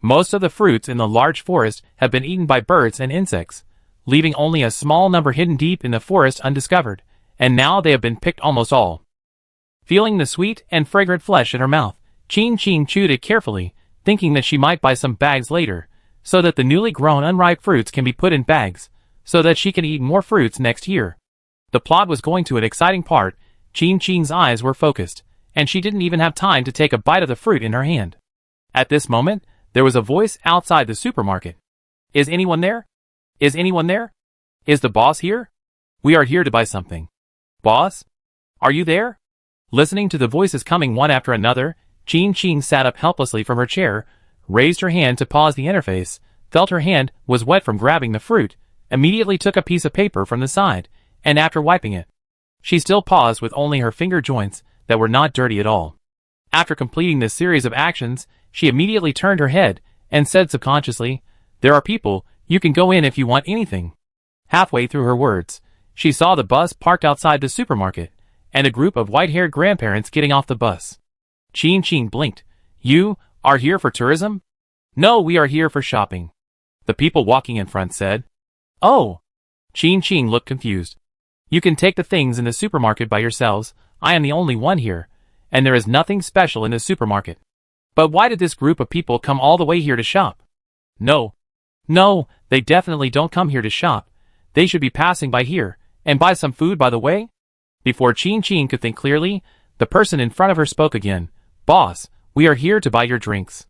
Most of the fruits in the large forest have been eaten by birds and insects, leaving only a small number hidden deep in the forest undiscovered, and now they have been picked almost all. Feeling the sweet and fragrant flesh in her mouth, Qing Qing chewed it carefully, thinking that she might buy some bags later, so that the newly grown unripe fruits can be put in bags, so that she can eat more fruits next year. The plot was going to an exciting part. Qing Qing's eyes were focused, and she didn't even have time to take a bite of the fruit in her hand. At this moment, there was a voice outside the supermarket. Is anyone there? Is anyone there? Is the boss here? We are here to buy something. Boss? Are you there? Listening to the voices coming one after another, Qing Qing sat up helplessly from her chair, raised her hand to pause the interface, felt her hand was wet from grabbing the fruit, immediately took a piece of paper from the side, and after wiping it, she still paused with only her finger joints that were not dirty at all. After completing this series of actions, she immediately turned her head and said subconsciously, "There are people, you can go in if you want anything." Halfway through her words, she saw the bus parked outside the supermarket, and a group of white-haired grandparents getting off the bus. Qing Qing blinked. "You are here for tourism?" "No, we are here for shopping," the people walking in front said. "Oh." Qing Qing looked confused. "You can take the things in the supermarket by yourselves. I am the only one here, and there is nothing special in the supermarket. But why did this group of people come all the way here to shop?" No, they definitely don't come here to shop. They should be passing by here, and buy some food by the way." Before Qing Qing could think clearly, the person in front of her spoke again. "Boss, we are here to buy your drinks."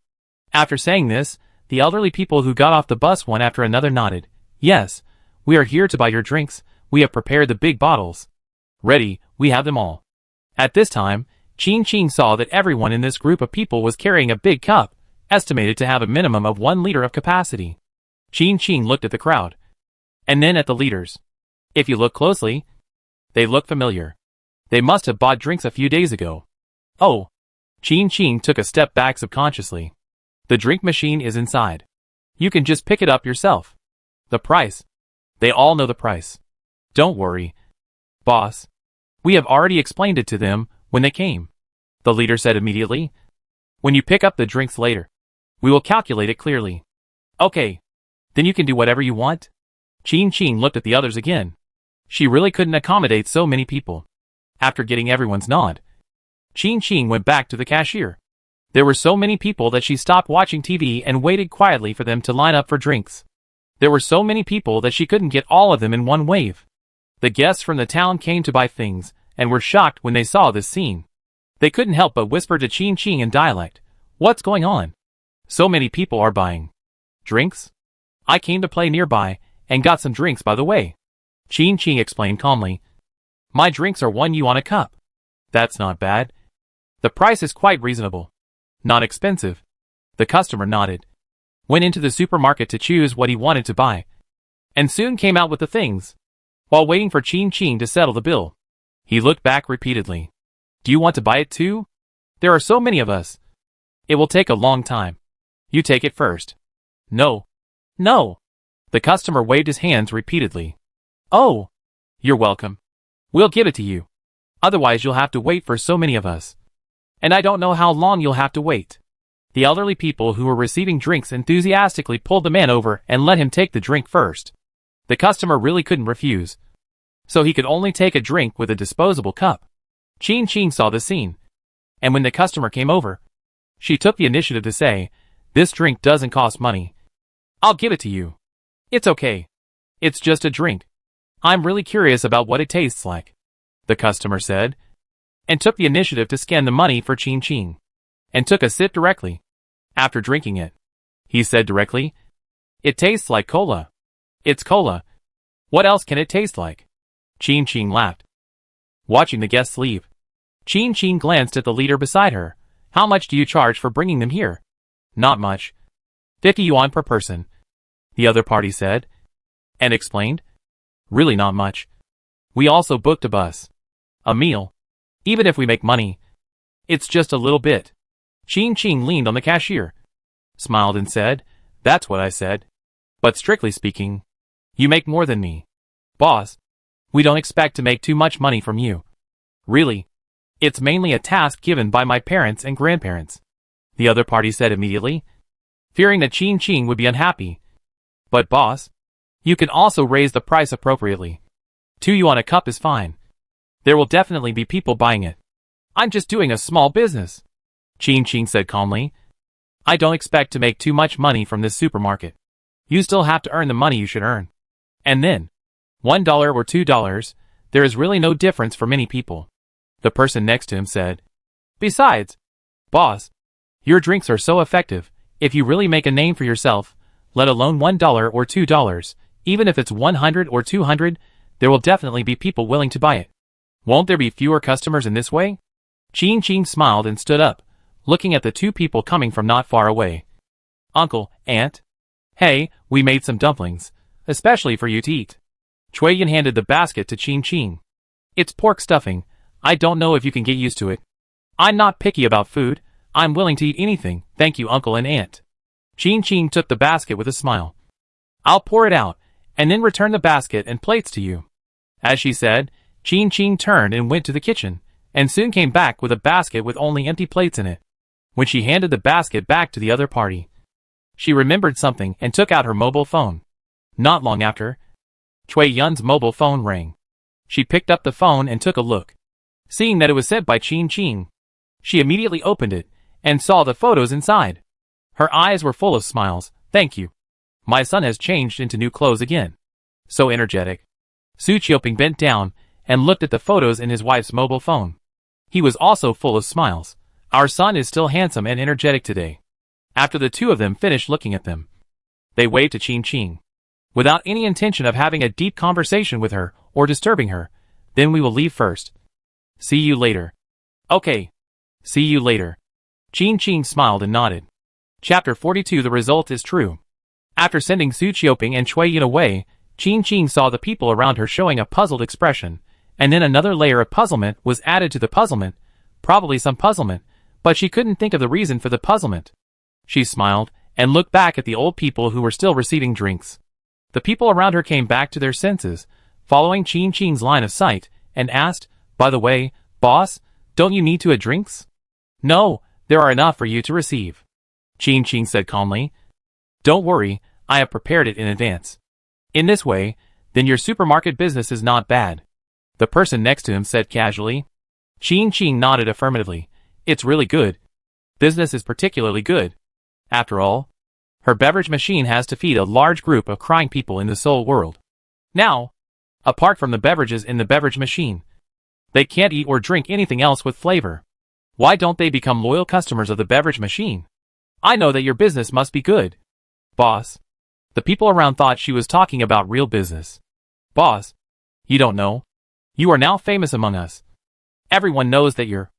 After saying this, the elderly people who got off the bus one after another nodded. "Yes, we are here to buy your drinks. We have prepared the big bottles. Ready, we have them all." At this time, Qing Qing saw that everyone in this group of people was carrying a big cup, estimated to have a minimum of 1 liter of capacity. Qing Qing looked at the crowd, and then at the leaders. If you look closely, they look familiar. They must have bought drinks a few days ago. Oh. Qing Qing took a step back subconsciously. The drink machine is inside. You can just pick it up yourself. The price. They all know the price. Don't worry, boss. We have already explained it to them when they came, the leader said immediately. When you pick up the drinks later, we will calculate it clearly. Okay. Then you can do whatever you want. Qing Qing looked at the others again. She really couldn't accommodate so many people. After getting everyone's nod, Qing Qing went back to the cashier. There were so many people that she stopped watching TV and waited quietly for them to line up for drinks. There were so many people that she couldn't get all of them in one wave. The guests from the town came to buy things, and were shocked when they saw this scene. They couldn't help but whisper to Qing Qing in dialect, "What's going on? So many people are buying drinks? I came to play nearby, and got some drinks by the way." Qing Qing explained calmly. "My drinks are 1 yuan a cup. That's not bad. The price is quite reasonable. Not expensive." The customer nodded, went into the supermarket to choose what he wanted to buy, and soon came out with the things. While waiting for Qing Qing to settle the bill, he looked back repeatedly. "Do you want to buy it too? There are so many of us. It will take a long time. You take it first." No. The customer waved his hands repeatedly. "Oh, you're welcome. We'll give it to you. Otherwise you'll have to wait for so many of us. And I don't know how long you'll have to wait." The elderly people who were receiving drinks enthusiastically pulled the man over and let him take the drink first. The customer really couldn't refuse, so he could only take a drink with a disposable cup. Qing Qing saw the scene, and when the customer came over, she took the initiative to say, "This drink doesn't cost money. I'll give it to you. It's okay. It's just a drink. I'm really curious about what it tastes like," the customer said, and took the initiative to scan the money for Qing Qing, and took a sip directly. After drinking it, he said directly. It tastes like cola. It's cola. What else can it taste like? Chin Chin laughed. Watching the guests leave, Chin Chin glanced at the leader beside her. How much do you charge for bringing them here? Not much. 50 yuan per person, the other party said, and explained. Really not much. We also booked a bus. A meal. Even if we make money, it's just a little bit. Chin Chin leaned on the cashier, smiled and said, That's what I said. But strictly speaking, you make more than me. Boss, we don't expect to make too much money from you. Really. It's mainly a task given by my parents and grandparents, the other party said immediately, fearing that Chin Chin would be unhappy. But boss, you can also raise the price appropriately. 2 yuan a cup is fine. There will definitely be people buying it. I'm just doing a small business, Chin Chin said calmly. I don't expect to make too much money from this supermarket. You still have to earn the money you should earn. And then, $1 or $2, there is really no difference for many people, the person next to him said. Besides, boss, your drinks are so effective. If you really make a name for yourself, let alone $1 or $2, even if it's 100 or 200, there will definitely be people willing to buy it. Won't there be fewer customers in this way? Chin Chin smiled and stood up, looking at the two people coming from not far away. Uncle, Aunt. Hey, we made some dumplings, especially for you to eat. Cui Yan handed the basket to Chin Chin. It's pork stuffing. I don't know if you can get used to it. I'm not picky about food. I'm willing to eat anything, thank you Uncle and Aunt. Chin Chin took the basket with a smile. I'll pour it out, and then return the basket and plates to you. As she said, Chin Chin turned and went to the kitchen, and soon came back with a basket with only empty plates in it. When she handed the basket back to the other party, she remembered something and took out her mobile phone. Not long after, Cui Yan's mobile phone rang. She picked up the phone and took a look. Seeing that it was sent by Chin Chin, she immediately opened it and saw the photos inside. Her eyes were full of smiles. Thank you. My son has changed into new clothes again. So energetic. Su Qiuping bent down and looked at the photos in his wife's mobile phone. He was also full of smiles. Our son is still handsome and energetic today. After the two of them finished looking at them, they waved to Chin Chin, without any intention of having a deep conversation with her or disturbing her. Then we will leave first. See you later. Okay. See you later. Chin Chin smiled and nodded. Chapter 42 The result is true. After sending Su Qiuping and Cui Yan away, Chin Chin saw the people around her showing a puzzled expression, and then another layer of puzzlement was added to the puzzlement, probably some puzzlement, but she couldn't think of the reason for the puzzlement. She smiled, and looked back at the old people who were still receiving drinks. The people around her came back to their senses, following Chin Chin's line of sight, and asked, By the way, boss, don't you need to add drinks? No, there are enough for you to receive, Chin Chin said calmly. Don't worry, I have prepared it in advance. In this way, then your supermarket business is not bad, the person next to him said casually. Chin Chin nodded affirmatively. It's really good. Business is particularly good. After all, her beverage machine has to feed a large group of crying people in the Seoul world. Now, apart from the beverages in the beverage machine, they can't eat or drink anything else with flavor. Why don't they become loyal customers of the beverage machine? I know that your business must be good, boss. The people around thought she was talking about real business. Boss, you don't know. You are now famous among us. Everyone knows that your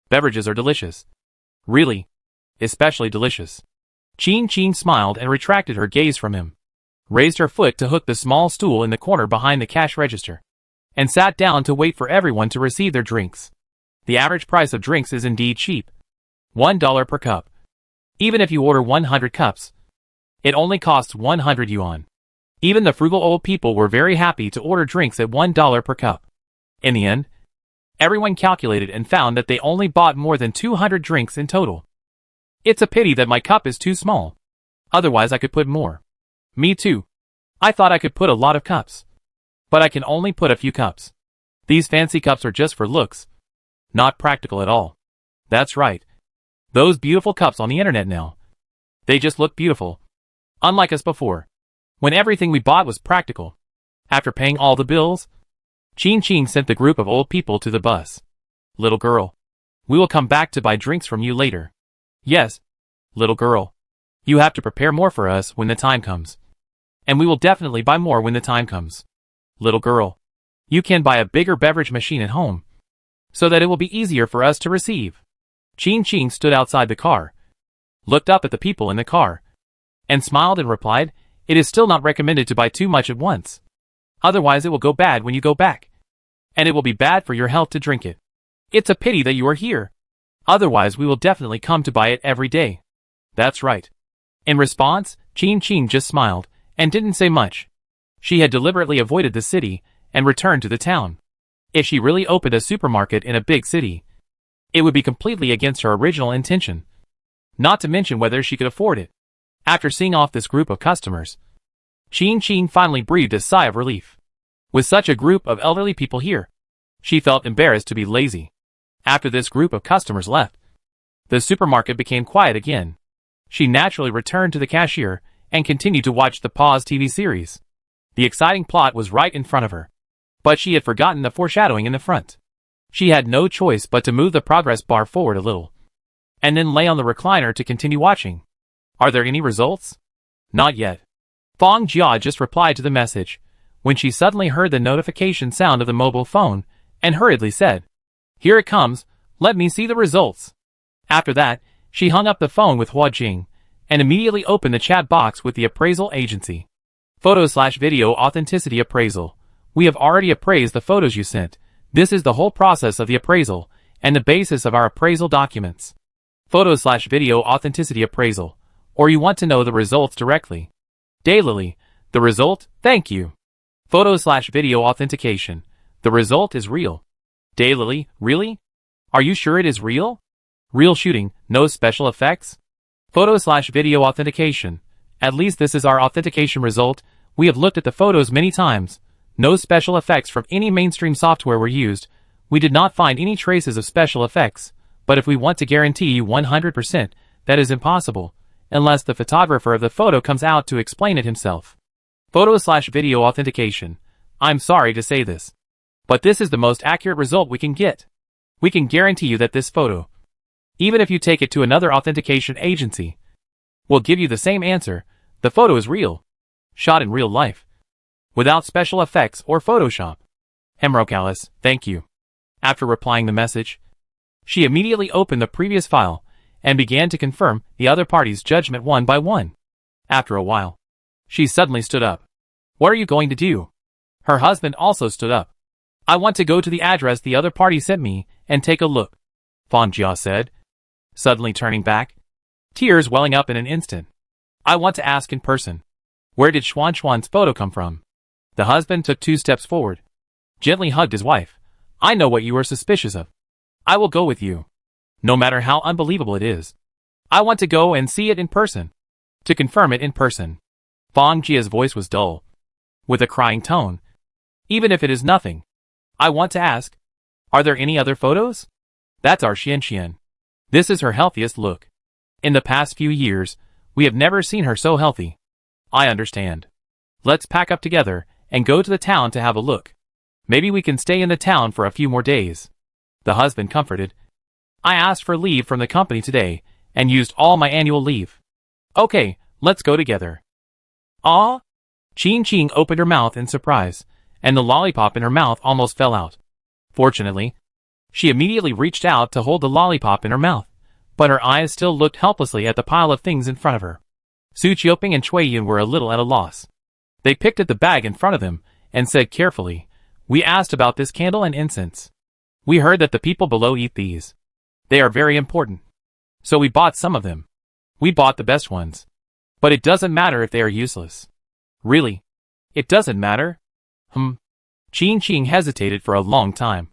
beverages are delicious. Really, especially delicious. Chin Chin smiled and retracted her gaze from him, raised her foot to hook the small stool in the corner behind the cash register, and sat down to wait for everyone to receive their drinks. The average price of drinks is indeed cheap. $1 per cup. Even if you order 100 cups, it only costs 100 yuan. Even the frugal old people were very happy to order drinks at $1 per cup. In the end, everyone calculated and found that they only bought more than 200 drinks in total. It's a pity that my cup is too small. Otherwise I could put more. Me too. I thought I could put a lot of cups. But I can only put a few cups. These fancy cups are just for looks. Not practical at all. That's right. Those beautiful cups on the internet now. They just look beautiful. Unlike us before, when everything we bought was practical. After paying all the bills, Chin Chin sent the group of old people to the bus. Little girl, we will come back to buy drinks from you later. Yes, little girl. You have to prepare more for us when the time comes. And we will definitely buy more when the time comes. Little girl, you can buy a bigger beverage machine at home, so that it will be easier for us to receive. Ching stood outside the car, looked up at the people in the car, and smiled and replied, "It is still not recommended to buy too much at once. Otherwise it will go bad when you go back. And it will be bad for your health to drink it. It's a pity that you are here. Otherwise we will definitely come to buy it every day." "That's right." In response, Ching just smiled, and didn't say much. She had deliberately avoided the city, and returned to the town. If she really opened a supermarket in a big city, it would be completely against her original intention. Not to mention whether she could afford it. After seeing off this group of customers, Ching finally breathed a sigh of relief. With such a group of elderly people here, she felt embarrassed to be lazy. After this group of customers left, the supermarket became quiet again. She naturally returned to the cashier and continued to watch the Pause TV series. The exciting plot was right in front of her, but she had forgotten the foreshadowing in the front. She had no choice but to move the progress bar forward a little, and then lay on the recliner to continue watching. "Are there any results?" "Not yet." Fong Jia just replied to the message, when she suddenly heard the notification sound of the mobile phone, and hurriedly said, "Here it comes, let me see the results." After that, she hung up the phone with Hua Jing, and immediately opened the chat box with the appraisal agency. Photo/video authenticity appraisal. We have already appraised the photos you sent. This is the whole process of the appraisal, and the basis of our appraisal documents. Photo/video authenticity appraisal. Or you want to know the results directly. Daylily, the result, thank you. Photo/video authentication. The result is real. Daylily, really? Are you sure it is real? Real shooting, no special effects? Photo/video authentication. At least this is our authentication result. We have looked at the photos many times. No special effects from any mainstream software were used. We did not find any traces of special effects, but if we want to guarantee you 100%, that is impossible, unless the photographer of the photo comes out to explain it himself. Photo/video authentication. I'm sorry to say this, but this is the most accurate result we can get. We can guarantee you that this photo, even if you take it to another authentication agency, will give you the same answer. The photo is real, shot in real life, without special effects or Photoshop. Hemrocalis, thank you. After replying the message, she immediately opened the previous file and began to confirm the other party's judgment one by one. After a while, she suddenly stood up. "What are you going to do?" Her husband also stood up. "I want to go to the address the other party sent me and take a look," Fong Jia said, suddenly turning back, tears welling up in an instant. "I want to ask in person, where did Xuan's photo come from?" The husband took 2 steps forward, gently hugged his wife. "I know what you are suspicious of. I will go with you, no matter how unbelievable it is. I want to go and see it in person, to confirm it in person." Fong Jia's voice was dull, with a crying tone. "Even if it is nothing, I want to ask, are there any other photos? That's our Xian. This is her healthiest look. In the past few years, we have never seen her so healthy." "I understand. Let's pack up together and go to the town to have a look. Maybe we can stay in the town for a few more days." The husband comforted. "I asked for leave from the company today and used all my annual leave. Okay, let's go together." "Ah?" Ching opened her mouth in surprise, and the lollipop in her mouth almost fell out. Fortunately, she immediately reached out to hold the lollipop in her mouth, but her eyes still looked helplessly at the pile of things in front of her. Su Qiuping and Cui Yun were a little at a loss. They picked at the bag in front of them and said carefully, "We asked about this candle and incense. We heard that the people below eat these. They are very important. So we bought some of them. We bought the best ones. But it doesn't matter if they are useless." "Really? It doesn't matter?" Ching hesitated for a long time.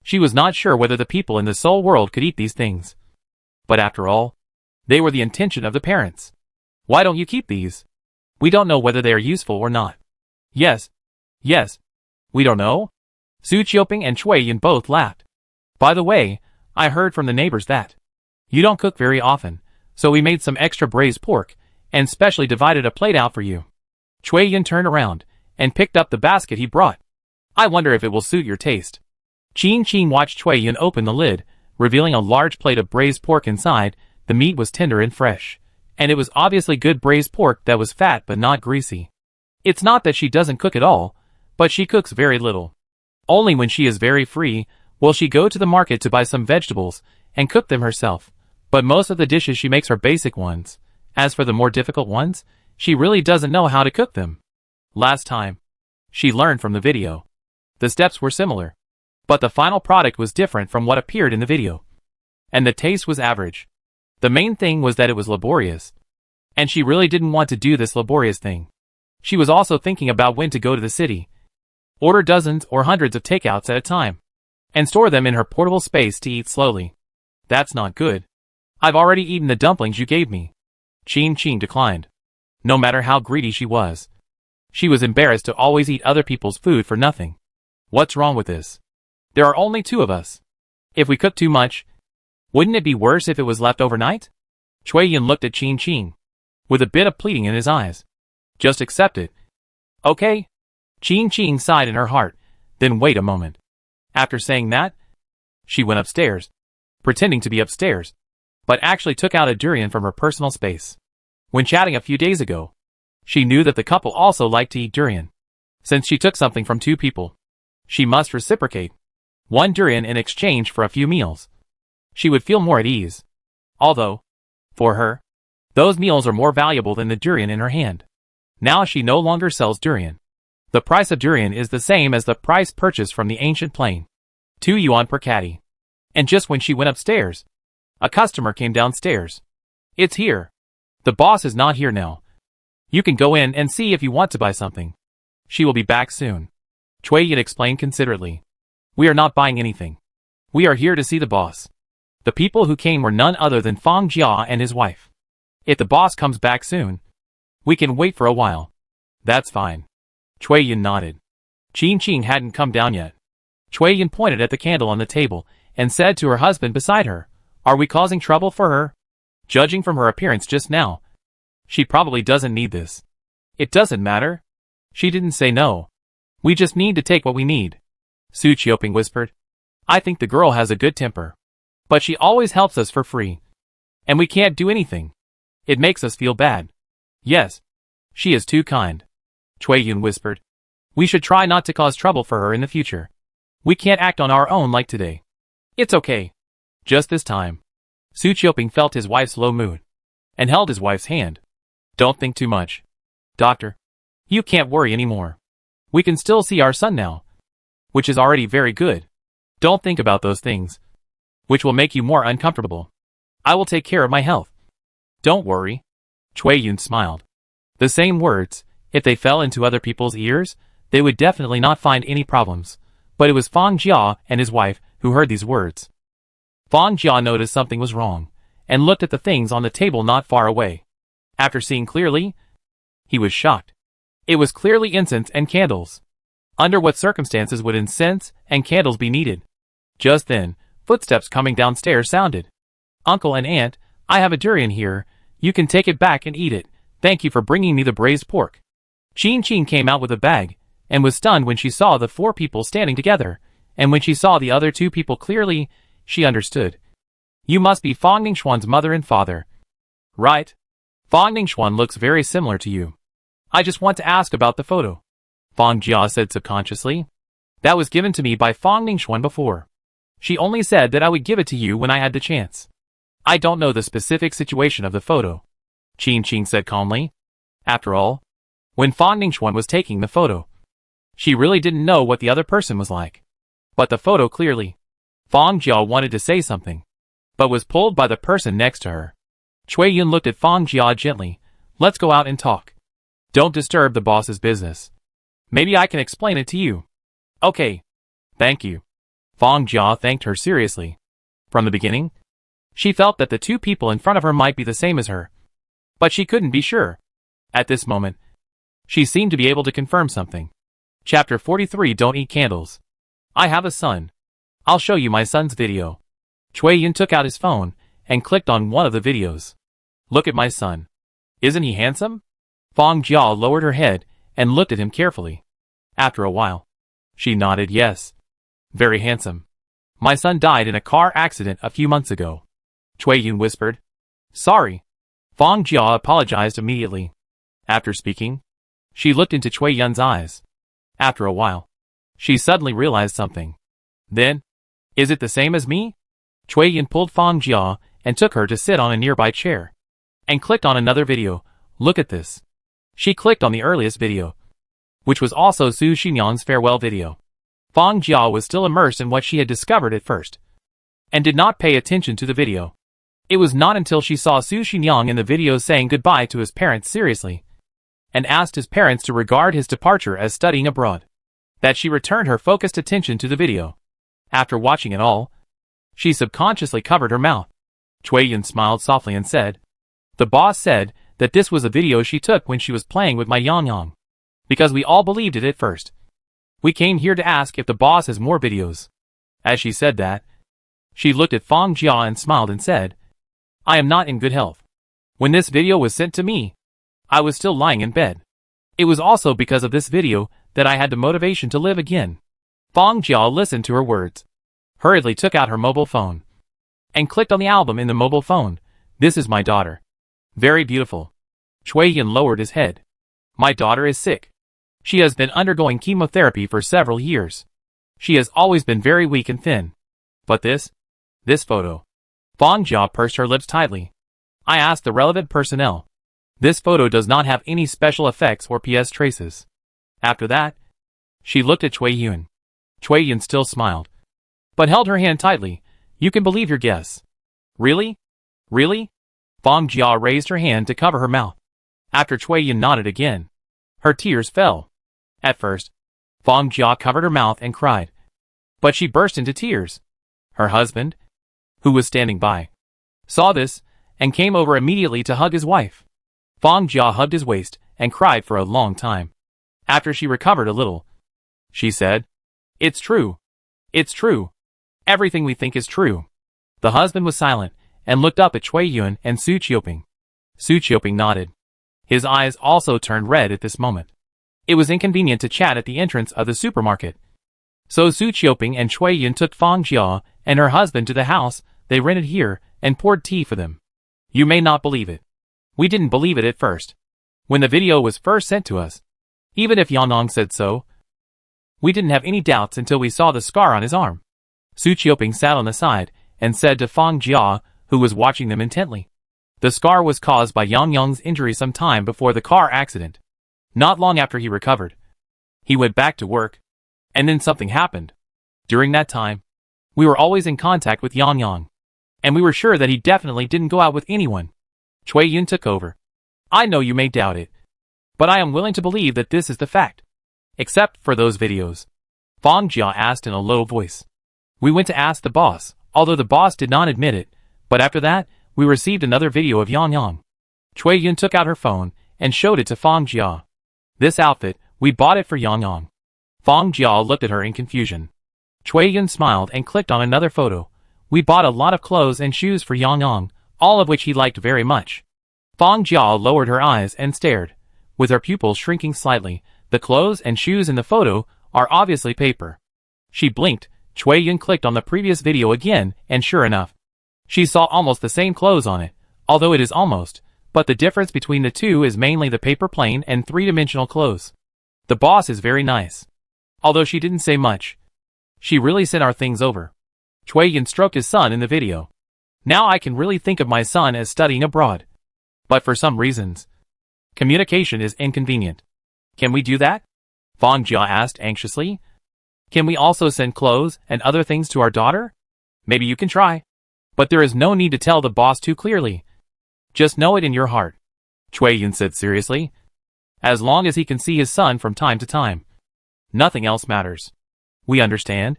She was not sure whether the people in the soul world could eat these things. But after all, they were the intention of the parents. "Why don't you keep these? We don't know whether they are useful or not." Yes. We don't know?" Su Qiuping and Cui Yun both laughed. "By the way, I heard from the neighbors that you don't cook very often, so we made some extra braised pork and specially divided a plate out for you." Cui Yun turned around and picked up the basket he brought. "I wonder if it will suit your taste." Ching watched Cui Yun open the lid, revealing a large plate of braised pork inside. The meat was tender and fresh, And it was obviously good braised pork that was fat but not greasy. It's not that she doesn't cook at all, but she cooks very little. Only when she is very free will she go to the market to buy some vegetables and cook them herself. But most of the dishes she makes are basic ones. As for the more difficult ones, she really doesn't know how to cook them. Last time, she learned from the video. The steps were similar, but the final product was different from what appeared in the video. And the taste was average. The main thing was that it was laborious. And she really didn't want to do this laborious thing. She was also thinking about when to go to the city, order dozens or hundreds of takeouts at a time, and store them in her portable space to eat slowly. That's not good. I've already eaten the dumplings you gave me. Chin declined. No matter how greedy she was embarrassed to always eat other people's food for nothing. What's wrong with this? There are only 2 of us. If we cook too much, wouldn't it be worse if it was left overnight? Yin looked at Chin with a bit of pleading in his eyes. Just accept it. Okay? Chin sighed in her heart, then wait a moment. After saying that, she went upstairs, pretending to be upstairs, but actually took out a durian from her personal space. When chatting a few days ago, she knew that the couple also liked to eat durian. Since she took something from 2 people, she must reciprocate. 1 durian in exchange for a few meals. She would feel more at ease. Although, for her, those meals are more valuable than the durian in her hand. Now she no longer sells durian. The price of durian is the same as the price purchased from the ancient plane. 2 yuan per caddy. And just when she went upstairs, a customer came downstairs. It's here. The boss is not here now. You can go in and see if you want to buy something. She will be back soon. Yin explained considerately. We are not buying anything. We are here to see the boss. The people who came were none other than Fang Jia and his wife. If the boss comes back soon, we can wait for a while. That's fine. Yin nodded. Chin hadn't come down yet. Yin pointed at the candle on the table and said to her husband beside her, Are we causing trouble for her? Judging from her appearance just now, she probably doesn't need this. It doesn't matter. She didn't say no. We just need to take what we need. Su Qiuping whispered. I think the girl has a good temper. But she always helps us for free. And we can't do anything. It makes us feel bad. Yes. She is too kind. Yin whispered. We should try not to cause trouble for her in the future. We can't act on our own like today. It's okay. Just this time. Su Qiuping felt his wife's low mood and held his wife's hand. Don't think too much. Doctor, you can't worry anymore. We can still see our son now, which is already very good. Don't think about those things, which will make you more uncomfortable. I will take care of my health. Don't worry. Yin smiled. The same words, if they fell into other people's ears, they would definitely not find any problems. But it was Fang Jia and his wife who heard these words. Fang Jia noticed something was wrong, and looked at the things on the table not far away. After seeing clearly, he was shocked. It was clearly incense and candles. Under what circumstances would incense and candles be needed? Just then, footsteps coming downstairs sounded. Uncle and Aunt, I have a durian here. You can take it back and eat it. Thank you for bringing me the braised pork. Chin came out with a bag, and was stunned when she saw the 4 people standing together, and when she saw the other 2 people clearly, she understood. You must be Fang Ningxuan's mother and father. Right. Fang Ningxuan looks very similar to you. I just want to ask about the photo. Fang Jia said subconsciously. That was given to me by Fang Ningxuan before. She only said that I would give it to you when I had the chance. I don't know the specific situation of the photo. Chin said calmly. After all, when Fang Ningxuan was taking the photo, she really didn't know what the other person was like. But the photo clearly. Fang Jia wanted to say something, but was pulled by the person next to her. Yin looked at Fang Jia gently. Let's go out and talk. Don't disturb the boss's business. Maybe I can explain it to you. Okay. Thank you. Fang Jia thanked her seriously. From the beginning, she felt that the 2 people in front of her might be the same as her. But she couldn't be sure. At this moment, she seemed to be able to confirm something. Chapter 43 Don't Eat Candles. I have a son. I'll show you my son's video. Yin took out his phone and clicked on one of the videos. Look at my son. Isn't he handsome? Fang Jia lowered her head and looked at him carefully. After a while, she nodded yes. Very handsome. My son died in a car accident a few months ago. Yin whispered. Sorry. Fang Jia apologized immediately. After speaking, she looked into Cui Yun's eyes. After a while, she suddenly realized something. Then, is it the same as me? Cui Yun pulled Fang Jia and took her to sit on a nearby chair. And clicked on another video. Look at this. She clicked on the earliest video, which was also Su Xinyang's farewell video. Fang Jia was still immersed in what she had discovered at first, and did not pay attention to the video. It was not until she saw Su Xinyang in the video saying goodbye to his parents seriously, and asked his parents to regard his departure as studying abroad, that she returned her focused attention to the video. After watching it all, she subconsciously covered her mouth. Cui Yun smiled softly and said, "The boss said that this was a video she took when she was playing with my Yang, because we all believed it at first. We came here to ask if the boss has more videos." As she said that, she looked at Fang Jia and smiled and said, "I am not in good health. When this video was sent to me, I was still lying in bed. It was also because of this video that I had the motivation to live again." Fang Jia listened to her words, hurriedly took out her mobile phone, and clicked on the album in the mobile phone. "This is my daughter. Very beautiful." Cui Yun lowered his head. "My daughter is sick. She has been undergoing chemotherapy for several years. She has always been very weak and thin. But this photo." Fang Jia pursed her lips tightly. "I asked the relevant personnel. This photo does not have any special effects or PS traces." After that, she looked at Cui Yun. Cui Yun still smiled, but held her hand tightly. "You can believe your guess." "Really? Really?" Fang Jia raised her hand to cover her mouth. After Cui Yun nodded again, her tears fell. At first, Fang Jia covered her mouth and cried, but she burst into tears. Her husband, who was standing by, saw this, and came over immediately to hug his wife. Fang Jia hugged his waist and cried for a long time. After she recovered a little, she said, "It's true. It's true. Everything we think is true." The husband was silent, and looked up at Cui Yun and Su Qiuping. Su Qiuping nodded. His eyes also turned red at this moment. It was inconvenient to chat at the entrance of the supermarket. So Su Qiuping and Cui Yun took Fang Jia and her husband to the house they rented here and poured tea for them. You may not believe it. We didn't believe it at first, when the video was first sent to us. Even if Yanong said so, we didn't have any doubts until we saw the scar on his arm. Su Qiuping sat on the side and said to Fang Jia, who was watching them intently, "The scar was caused by Yang Yang's injury some time before the car accident. Not long after he recovered, he went back to work, and then something happened. During that time, we were always in contact with Yang Yang, and we were sure that he definitely didn't go out with anyone." Cui Yun took over. "I know you may doubt it, but I am willing to believe that this is the fact. Except for those videos." Fang Jia asked in a low voice. "We went to ask the boss, although the boss did not admit it, but after that, we received another video of Yang Yang." Cui Yun took out her phone and showed it to Fang Jia. "This outfit, we bought it for Yang Yang." Fang Jia looked at her in confusion. Cui Yun smiled and clicked on another photo. "We bought a lot of clothes and shoes for Yang Yang, all of which he liked very much." Fang Jia lowered her eyes and stared, with her pupils shrinking slightly. The clothes and shoes in the photo are obviously paper. She blinked. Cui Yun clicked on the previous video again, and sure enough, she saw almost the same clothes on it, although it is almost, but the difference between the two is mainly the paper plane and three-dimensional clothes. "The boss is very nice. Although she didn't say much, she really sent our things over." Cui Yun stroked his son in the video. "Now I can really think of my son as studying abroad. But for some reasons, communication is inconvenient. Can we do that?" Fang Jia asked anxiously. "Can we also send clothes and other things to our daughter? Maybe you can try. But there is no need to tell the boss too clearly. Just know it in your heart," Cui Yun said seriously. "As long as he can see his son from time to time, nothing else matters. We understand?"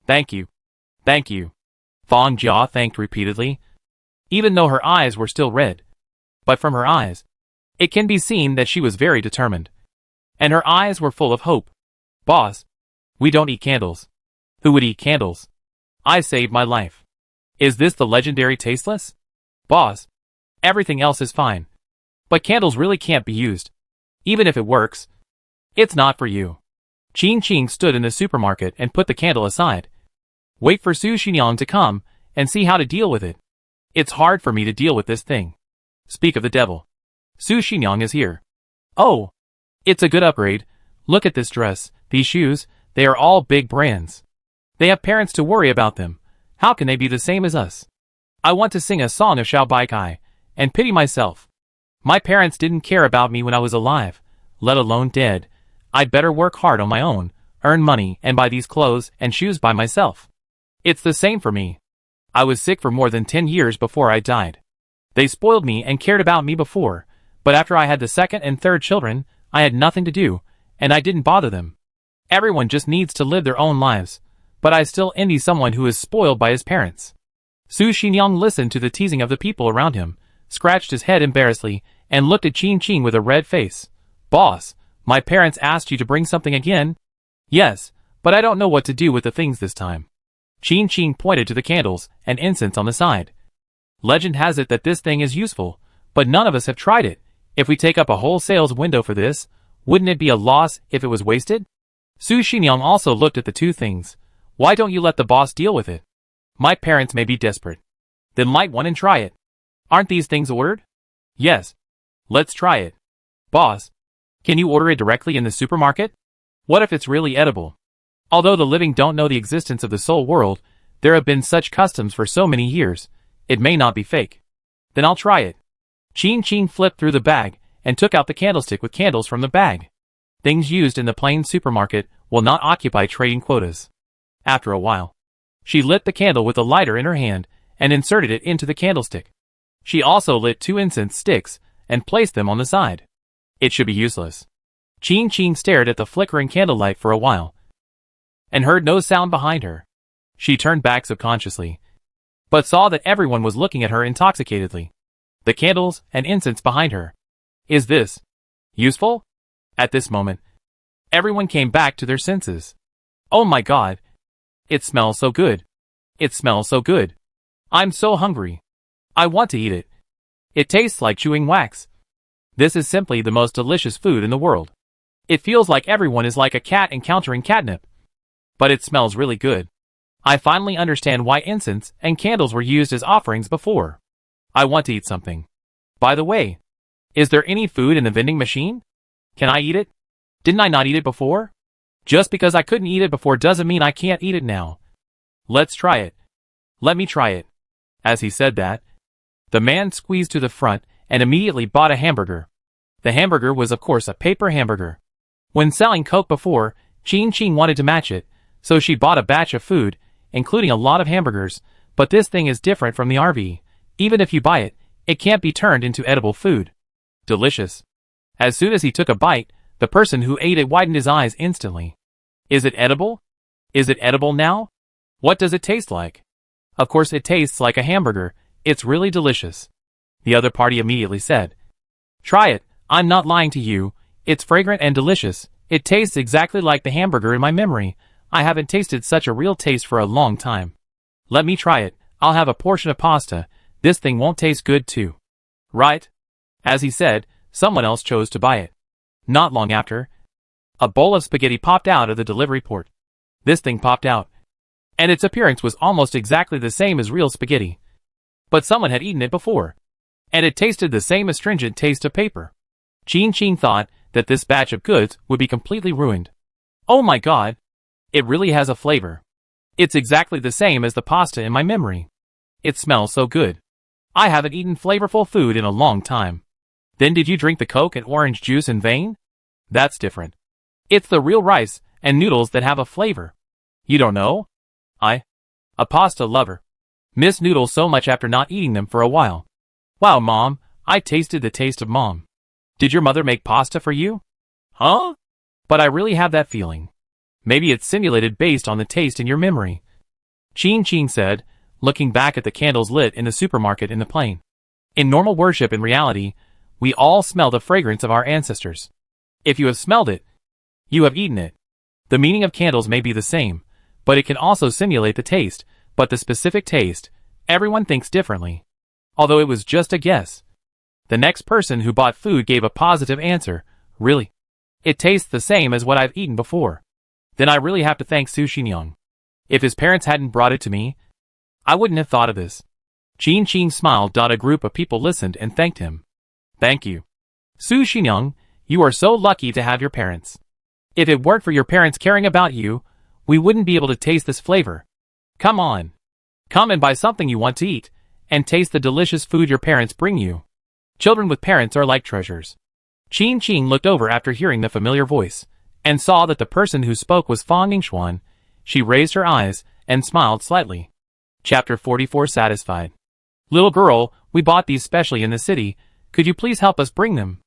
"Thank you. Thank you." Fang Jia thanked repeatedly, even though her eyes were still red. But from her eyes, it can be seen that she was very determined. And her eyes were full of hope. "Boss, we don't eat candles." "Who would eat candles? I saved my life." "Is this the legendary tasteless?" "Boss, everything else is fine. But candles really can't be used. Even if it works, it's not for you." Qing Qing stood in the supermarket and put the candle aside. "Wait for Su Xinyang to come, and see how to deal with it. It's hard for me to deal with this thing." Speak of the devil. Su Xinyang is here. Oh, it's a good upgrade. Look at this dress, these shoes, they are all big brands. They have parents to worry about them. How can they be the same as us? I want to sing a song of Xiao Bai Kai, and pity myself. My parents didn't care about me when I was alive, let alone dead. I'd better work hard on my own, earn money, and buy these clothes and shoes by myself. It's the same for me. I was sick for more than 10 years before I died. They spoiled me and cared about me before, but after I had the second and third children, I had nothing to do, and I didn't bother them. Everyone just needs to live their own lives, but I still envy someone who is spoiled by his parents. Su Xinyang listened to the teasing of the people around him, scratched his head embarrassedly, and looked at Qin Qin with a red face. Boss, my parents asked you to bring something again? Yes, but I don't know what to do with the things this time. Qin Qin pointed to the candles and incense on the side. Legend has it that this thing is useful, but none of us have tried it. If we take up a whole sales window for this, wouldn't it be a loss if it was wasted? Su Xinyang also looked at the two things. Why don't you let the boss deal with it? My parents may be desperate. Then light one and try it. Aren't these things ordered? Yes. Let's try it. Boss, can you order it directly in the supermarket? What if it's really edible? Although the living don't know the existence of the soul world, there have been such customs for so many years, it may not be fake. Then I'll try it. Qin Qin flipped through the bag and took out the candlestick with candles from the bag. Things used in the plain supermarket will not occupy trading quotas. After a while, she lit the candle with a lighter in her hand and inserted it into the candlestick. She also lit 2 incense sticks and placed them on the side. It should be useless. Qin Qin stared at the flickering candlelight for a while and heard no sound behind her. She turned back subconsciously, but saw that everyone was looking at her intoxicatedly. The candles and incense behind her. Is this useful? At this moment, everyone came back to their senses. Oh my God! It smells so good. It smells so good. I'm so hungry. I want to eat it. It tastes like chewing wax. This is simply the most delicious food in the world. It feels like everyone is like a cat encountering catnip. But it smells really good. I finally understand why incense and candles were used as offerings before. I want to eat something. By the way, is there any food in the vending machine? Can I eat it? Didn't I not eat it before? Just because I couldn't eat it before doesn't mean I can't eat it now. Let's try it. Let me try it. As he said that, the man squeezed to the front and immediately bought a hamburger. The hamburger was of course a paper hamburger. When selling Coke before, Qin Qin wanted to match it, so she bought a batch of food, including a lot of hamburgers, but this thing is different from the RV. Even if you buy it, it can't be turned into edible food. Delicious. As soon as he took a bite, the person who ate it widened his eyes instantly. Is it edible? Is it edible now? What does it taste like? Of course it tastes like a hamburger. It's really delicious. The other party immediately said. Try it, I'm not lying to you. It's fragrant and delicious. It tastes exactly like the hamburger in my memory. I haven't tasted such a real taste for a long time. Let me try it. I'll have a portion of pasta. This thing won't taste good too. Right? As he said, someone else chose to buy it. Not long after, a bowl of spaghetti popped out of the delivery port. This thing popped out, and its appearance was almost exactly the same as real spaghetti. But someone had eaten it before, and it tasted the same astringent taste of paper. Qin Qin thought that this batch of goods would be completely ruined. Oh my God! It really has a flavor. It's exactly the same as the pasta in my memory. It smells so good. I haven't eaten flavorful food in a long time. Then did you drink the Coke and orange juice in vain? That's different. It's the real rice and noodles that have a flavor. You don't know? A pasta lover, miss noodles so much after not eating them for a while. Wow, Mom, I tasted the taste of Mom. Did your mother make pasta for you? Huh? But I really have that feeling. Maybe it's simulated based on the taste in your memory. Qin Qin said, looking back at the candles lit in the supermarket in the plain. In normal worship in reality, we all smell the fragrance of our ancestors. If you have smelled it, you have eaten it. The meaning of candles may be the same, but it can also simulate the taste, but the specific taste, everyone thinks differently. Although it was just a guess. The next person who bought food gave a positive answer. Really? It tastes the same as what I've eaten before. Then I really have to thank Su Xinyang. If his parents hadn't brought it to me, I wouldn't have thought of this. Qin Qing smiled. A group of people listened and thanked him. Thank you. Su Xinyoung, you are so lucky to have your parents. If it weren't for your parents caring about you, we wouldn't be able to taste this flavor. Come on. Come and buy something you want to eat, and taste the delicious food your parents bring you. Children with parents are like treasures. Qin Qing looked over after hearing the familiar voice, and saw that the person who spoke was Fang Ningxuan. She raised her eyes, and smiled slightly. Chapter 44 Satisfied. Little girl, we bought these specially in the city. Could you please help us bring them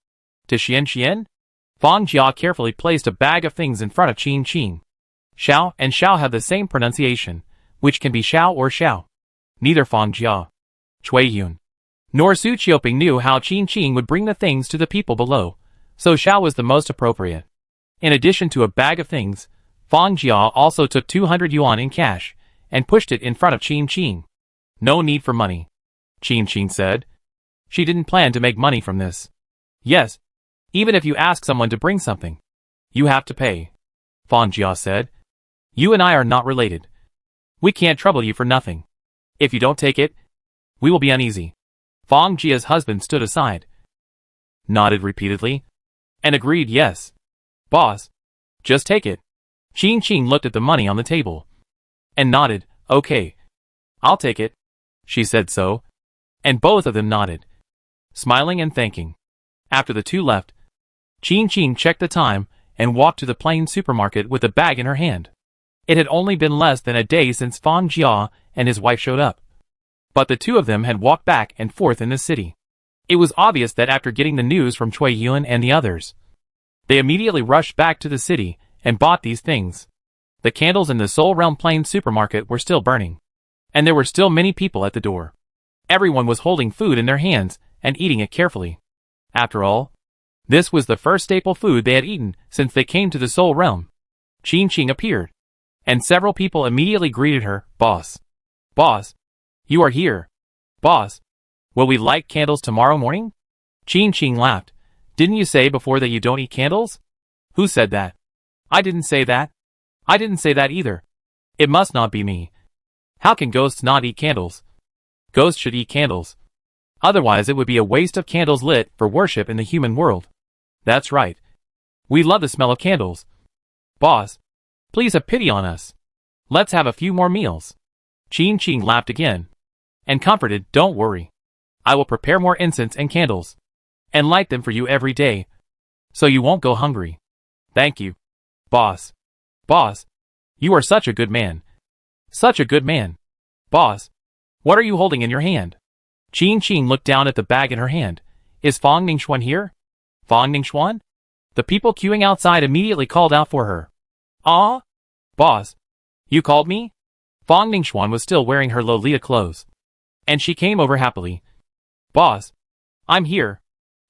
to Xian? Fang Jia carefully placed a bag of things in front of Qin Qing. Xiao and Xiao have the same pronunciation, which can be Xiao or Xiao. Neither Fang Jia, Cui Yun, nor Su Qiuping knew how Qin Qing would bring the things to the people below, so Xiao was the most appropriate. In addition to a bag of things, Fang Jia also took 200 yuan in cash, and pushed it in front of Qin Qing. No need for money, Qin Qing said. She didn't plan to make money from this. Yes, even if you ask someone to bring something, you have to pay, Fang Jia said. You and I are not related. We can't trouble you for nothing. If you don't take it, we will be uneasy. Fang Jia's husband stood aside, nodded repeatedly, and agreed yes. Boss, just take it. Qin Qing looked at the money on the table, and nodded, okay. I'll take it. She said so, and both of them nodded, smiling and thanking. After the two left, Qin Qing checked the time, and walked to the plain supermarket with a bag in her hand. It had only been less than a day since Fang Jia and his wife showed up, but the two of them had walked back and forth in the city. It was obvious that after getting the news from Cui Yun and the others, they immediately rushed back to the city and bought these things. The candles in the Soul Realm Plain supermarket were still burning, and there were still many people at the door. Everyone was holding food in their hands and eating it carefully. After all, this was the first staple food they had eaten since they came to the Soul Realm. Qin Qing appeared, and several people immediately greeted her. Boss. Boss. You are here. Boss. Will we light candles tomorrow morning? Qin Qing laughed. Didn't you say before that you don't eat candles? Who said that? I didn't say that. I didn't say that either. It must not be me. How can ghosts not eat candles? Ghosts should eat candles. Otherwise it would be a waste of candles lit for worship in the human world. That's right. We love the smell of candles. Boss, please have pity on us. Let's have a few more meals. Qin Qing laughed again, and comforted, don't worry. I will prepare more incense and candles, and light them for you every day, so you won't go hungry. Thank you. Boss. Boss, you are such a good man. Such a good man. Boss, what are you holding in your hand? Qin Qing looked down at the bag in her hand. Is Fang Ningxuan here? Fang Ningxuan? The people queuing outside immediately called out for her. Ah? Boss, you called me? Fang Ningxuan was still wearing her Lolita clothes, and she came over happily. Boss, I'm here.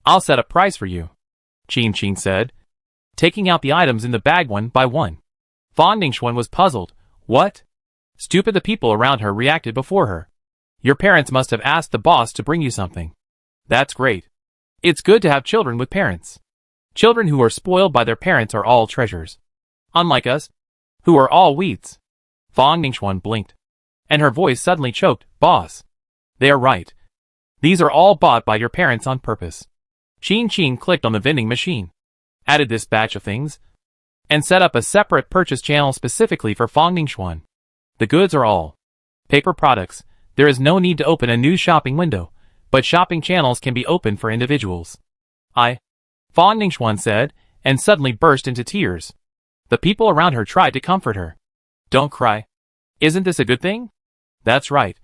I'll set a price for you, Qin Qing said, taking out the items in the bag one by one. Fang Ningxuan was puzzled. What? Stupid, the people around her reacted before her. Your parents must have asked the boss to bring you something. That's great. It's good to have children with parents. Children who are spoiled by their parents are all treasures. Unlike us, who are all weeds. Fang Ningxuan blinked, and her voice suddenly choked. Boss. They are right. These are all bought by your parents on purpose. Qin Qing clicked on the vending machine, added this batch of things, and set up a separate purchase channel specifically for Fang Ningxuan. The goods are all paper products. There is no need to open a new shopping window, but shopping channels can be opened for individuals. Fang Ningxuan said, and suddenly burst into tears. The people around her tried to comfort her. Don't cry. Isn't this a good thing? That's right.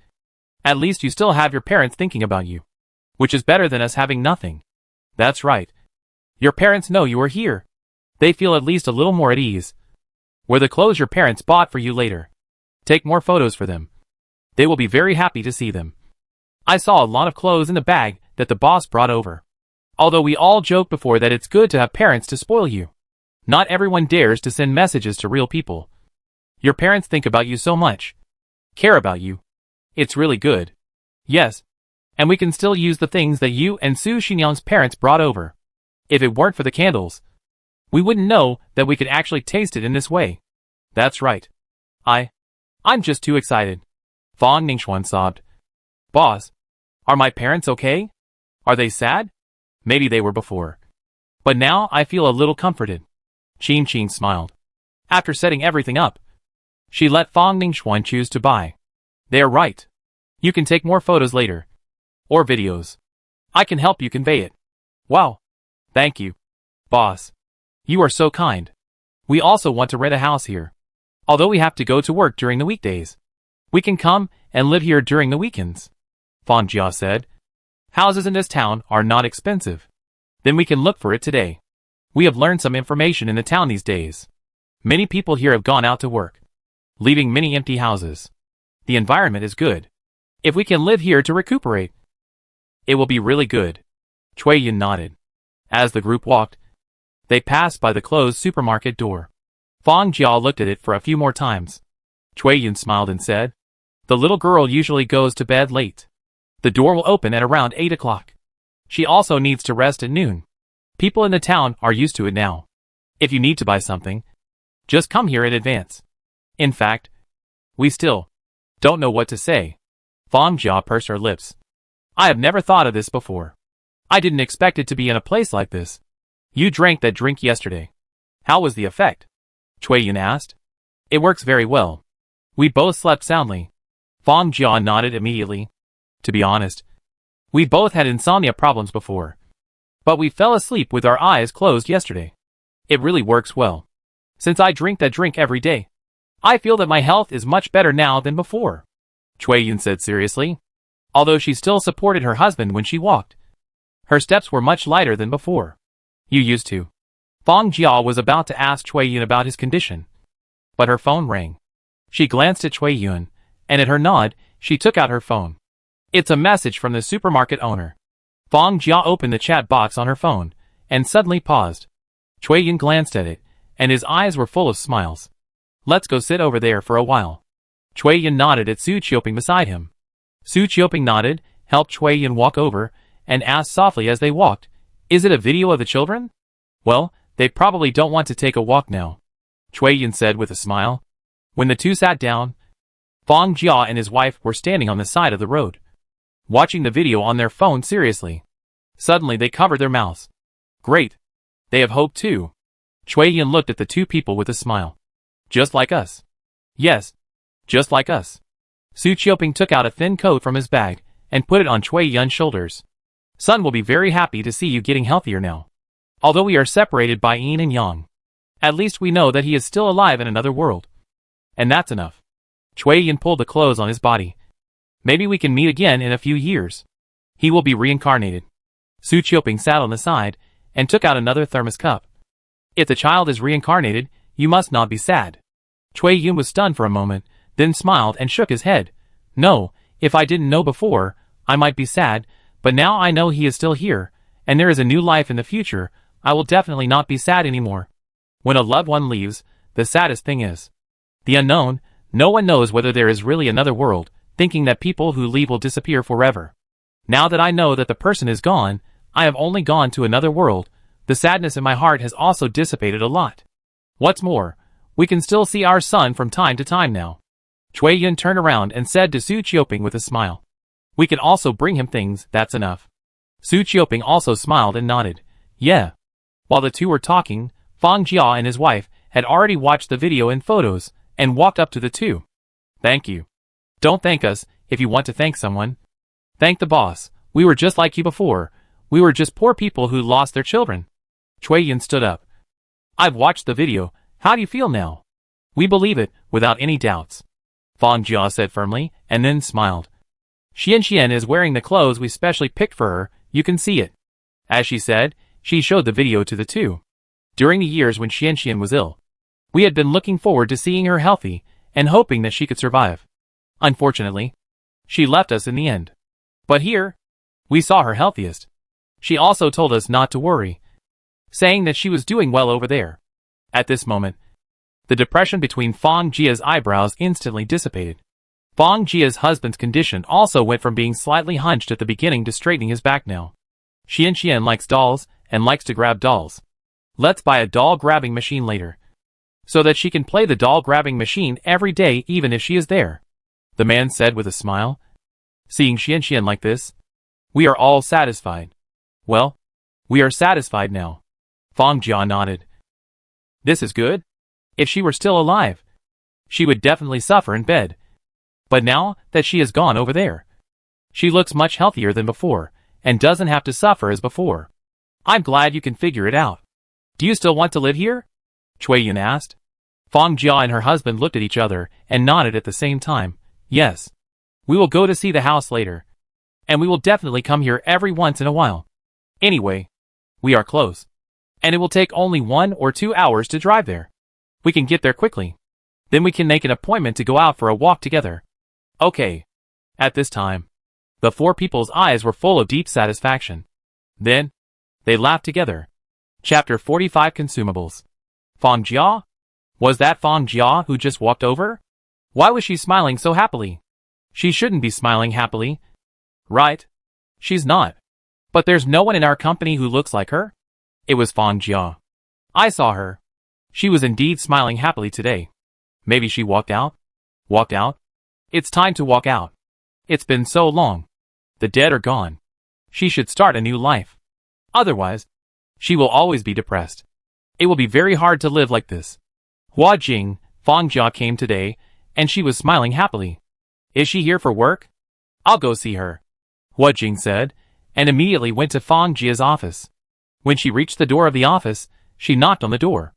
At least you still have your parents thinking about you, which is better than us having nothing. That's right. Your parents know you are here. They feel at least a little more at ease. Wear the clothes your parents bought for you later. Take more photos for them. They will be very happy to see them. I saw a lot of clothes in the bag that the boss brought over. Although we all joked before that it's good to have parents to spoil you. Not everyone dares to send messages to real people. Your parents think about you so much. Care about you. It's really good. Yes. And we can still use the things that you and Su Xinyoung's parents brought over. If it weren't for the candles, we wouldn't know that we could actually taste it in this way. That's right. I'm just too excited. Fang Ningxuan sobbed. Boss, are my parents okay? Are they sad? Maybe they were before. But now I feel a little comforted. Qin Qin smiled. After setting everything up, she let Fang Ningxuan choose to buy. They are right. You can take more photos later. Or videos. I can help you convey it. Wow. Thank you. Boss. You are so kind. We also want to rent a house here. Although we have to go to work during the weekdays. We can come and live here during the weekends. Fang Jia said. Houses in this town are not expensive. Then we can look for it today. We have learned some information in the town these days. Many people here have gone out to work, leaving many empty houses. The environment is good. If we can live here to recuperate, it will be really good. Cui Yin nodded. As the group walked, they passed by the closed supermarket door. Fang Jia looked at it for a few more times. Cui Yin smiled and said, the little girl usually goes to bed late. The door will open at around 8 o'clock. She also needs to rest at noon. People in the town are used to it now. If you need to buy something, just come here in advance. In fact, we still don't know what to say. Fang Jia pursed her lips. I have never thought of this before. I didn't expect it to be in a place like this. You drank that drink yesterday. How was the effect? Cui Yin asked. It works very well. We both slept soundly. Fang Jia nodded immediately. To be honest, we both had insomnia problems before. But we fell asleep with our eyes closed yesterday. It really works well. Since I drink that drink every day, I feel that my health is much better now than before. Cui Yin said seriously. Although she still supported her husband when she walked, her steps were much lighter than before. You used to. Fang Jia was about to ask Cui Yin about his condition, but her phone rang. She glanced at Cui Yin, and at her nod, she took out her phone. It's a message from the supermarket owner. Fang Jia opened the chat box on her phone, and suddenly paused. Cui Yin glanced at it, and his eyes were full of smiles. Let's go sit over there for a while. Cui Yin nodded at Su Qiuping beside him. Su Qiuping nodded, helped Cui Yin walk over, and asked softly as they walked, is it a video of the children? Well, they probably don't want to take a walk now. Cui Yin said with a smile. When the two sat down, Fang Jia and his wife were standing on the side of the road, watching the video on their phone seriously. Suddenly they covered their mouths. Great. They have hope too. Cui Yin looked at the two people with a smile. Just like us. Yes. Just like us. Su Qiuping took out a thin coat from his bag, and put it on Cui Yin's shoulders. Son will be very happy to see you getting healthier now. Although we are separated by yin and yang, at least we know that he is still alive in another world. And that's enough. Cui Yin pulled the clothes on his body. Maybe we can meet again in a few years. He will be reincarnated. Su Qiuping sat on the side, and took out another thermos cup. If the child is reincarnated, you must not be sad. Cui Yin was stunned for a moment, then smiled and shook his head. No, if I didn't know before, I might be sad, but now I know he is still here, and there is a new life in the future, I will definitely not be sad anymore. When a loved one leaves, the saddest thing is the unknown. No one knows whether there is really another world, thinking that people who leave will disappear forever. Now that I know that the person is gone, I have only gone to another world, the sadness in my heart has also dissipated a lot. What's more, we can still see our son from time to time now. Cui Yin turned around and said to Su Qiuping with a smile. We can also bring him things, that's enough. Su Qiuping also smiled and nodded. Yeah. While the two were talking, Fang Jia and his wife had already watched the video and photos, and walked up to the two. Thank you. Don't thank us, if you want to thank someone. Thank the boss, we were just like you before, we were just poor people who lost their children. Cui Yin stood up. I've watched the video, how do you feel now? We believe it, without any doubts. Fang Jia said firmly, and then smiled. Xian is wearing the clothes we specially picked for her, you can see it. As she said, she showed the video to the two. During the years when Xian was ill, we had been looking forward to seeing her healthy, and hoping that she could survive. Unfortunately, she left us in the end. But here, we saw her healthiest. She also told us not to worry, saying that she was doing well over there. At this moment, the depression between Fang Jia's eyebrows instantly dissipated. Fang Jia's husband's condition also went from being slightly hunched at the beginning to straightening his back now. Xian likes dolls, and likes to grab dolls. Let's buy a doll grabbing machine later, so that she can play the doll grabbing machine every day even if she is there. The man said with a smile. Seeing Xian like this, we are all satisfied. Well, we are satisfied now. Fang Jia nodded. This is good. If she were still alive, she would definitely suffer in bed. But now that she has gone over there, she looks much healthier than before, and doesn't have to suffer as before. I'm glad you can figure it out. Do you still want to live here? Cui Yun asked. Fang Jia and her husband looked at each other and nodded at the same time. Yes. We will go to see the house later. And we will definitely come here every once in a while. Anyway, we are close. And it will take only 1 or 2 hours to drive there. We can get there quickly. Then we can make an appointment to go out for a walk together. Okay. At this time, the 4 people's eyes were full of deep satisfaction. Then, they laughed together. Chapter 45 Consumables. Fang Jia? Was that Fang Jia who just walked over? Why was she smiling so happily? She shouldn't be smiling happily. Right? She's not. But there's no one in our company who looks like her? It was Fang Jia. I saw her. She was indeed smiling happily today. Maybe she walked out? Walked out? It's time to walk out. It's been so long. The dead are gone. She should start a new life. Otherwise, she will always be depressed. It will be very hard to live like this. Hua Jing, Fang Jia came today, and she was smiling happily. Is she here for work? I'll go see her, Hua Jing said, and immediately went to Fang Jia's office. When she reached the door of the office, she knocked on the door.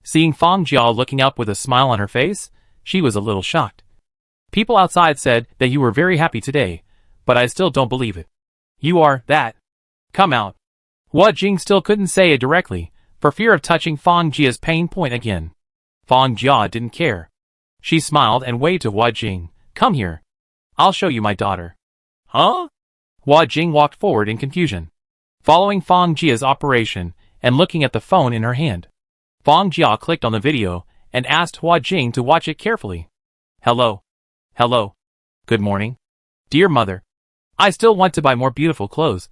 Seeing Fang Jia looking up with a smile on her face, she was a little shocked. People outside said that you were very happy today, but I still don't believe it. You are that. Come out. Hua Jing still couldn't say it directly, for fear of touching Fang Jia's pain point again. Fang Jia didn't care. She smiled and waved to Hua Jing. Come here. I'll show you my daughter. Huh? Hua Jing walked forward in confusion, following Fang Jia's operation and looking at the phone in her hand. Fang Jia clicked on the video and asked Hua Jing to watch it carefully. Hello. Hello. Good morning. Dear mother, I still want to buy more beautiful clothes,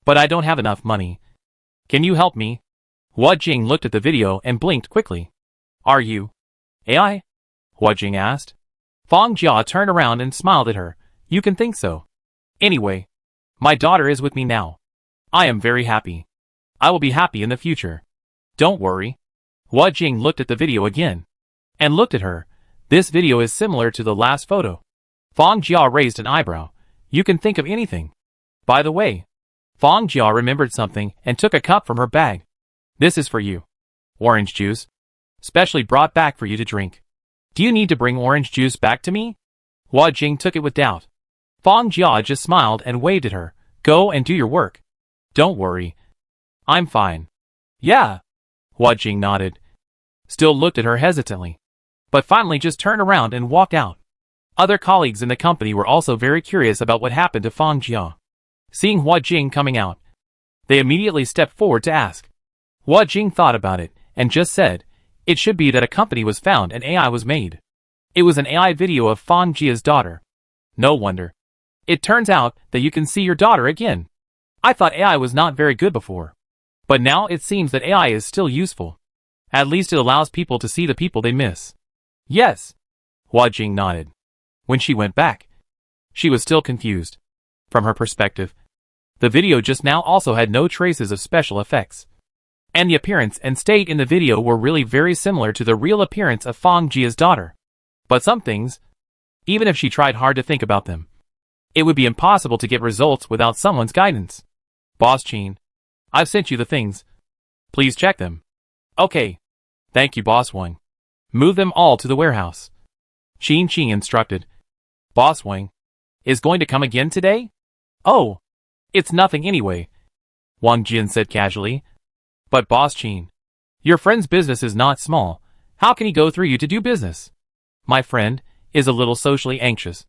but I don't have enough money. Can you help me? Hua Jing looked at the video and blinked quickly. Are you AI? Hua Jing asked. Fang Jia turned around and smiled at her. You can think so. Anyway, my daughter is with me now. I am very happy. I will be happy in the future. Don't worry. Hua Jing looked at the video again and looked at her. This video is similar to the last photo. Fang Jia raised an eyebrow. You can think of anything. By the way, Fang Jia remembered something and took a cup from her bag. This is for you. Orange juice. Specially brought back for you to drink. Do you need to bring orange juice back to me? Hua Jing took it with doubt. Fang Jia just smiled and waved at her. Go and do your work. Don't worry. I'm fine. Yeah. Hua Jing nodded. Still looked at her hesitantly, but finally just turned around and walked out. Other colleagues in the company were also very curious about what happened to Fang Jia. Seeing Hua Jing coming out, they immediately stepped forward to ask. Hua Jing thought about it and just said, it should be that a company was found and AI was made. It was an AI video of Fang Jia's daughter. No wonder. It turns out that you can see your daughter again. I thought AI was not very good before, but now it seems that AI is still useful. At least it allows people to see the people they miss. Yes. Hua Jing nodded. When she went back, she was still confused. From her perspective, the video just now also had no traces of special effects. And the appearance and state in the video were really very similar to the real appearance of Fang Jia's daughter. But some things, even if she tried hard to think about them, it would be impossible to get results without someone's guidance. Boss Qin, I've sent you the things. Please check them. Okay. Thank you, Boss Wang. Move them all to the warehouse. Qin instructed. Boss Wang is going to come again today? Oh, it's nothing anyway, Wang Jin said casually. But Boss Qin, your friend's business is not small. How can he go through you to do business? My friend is a little socially anxious,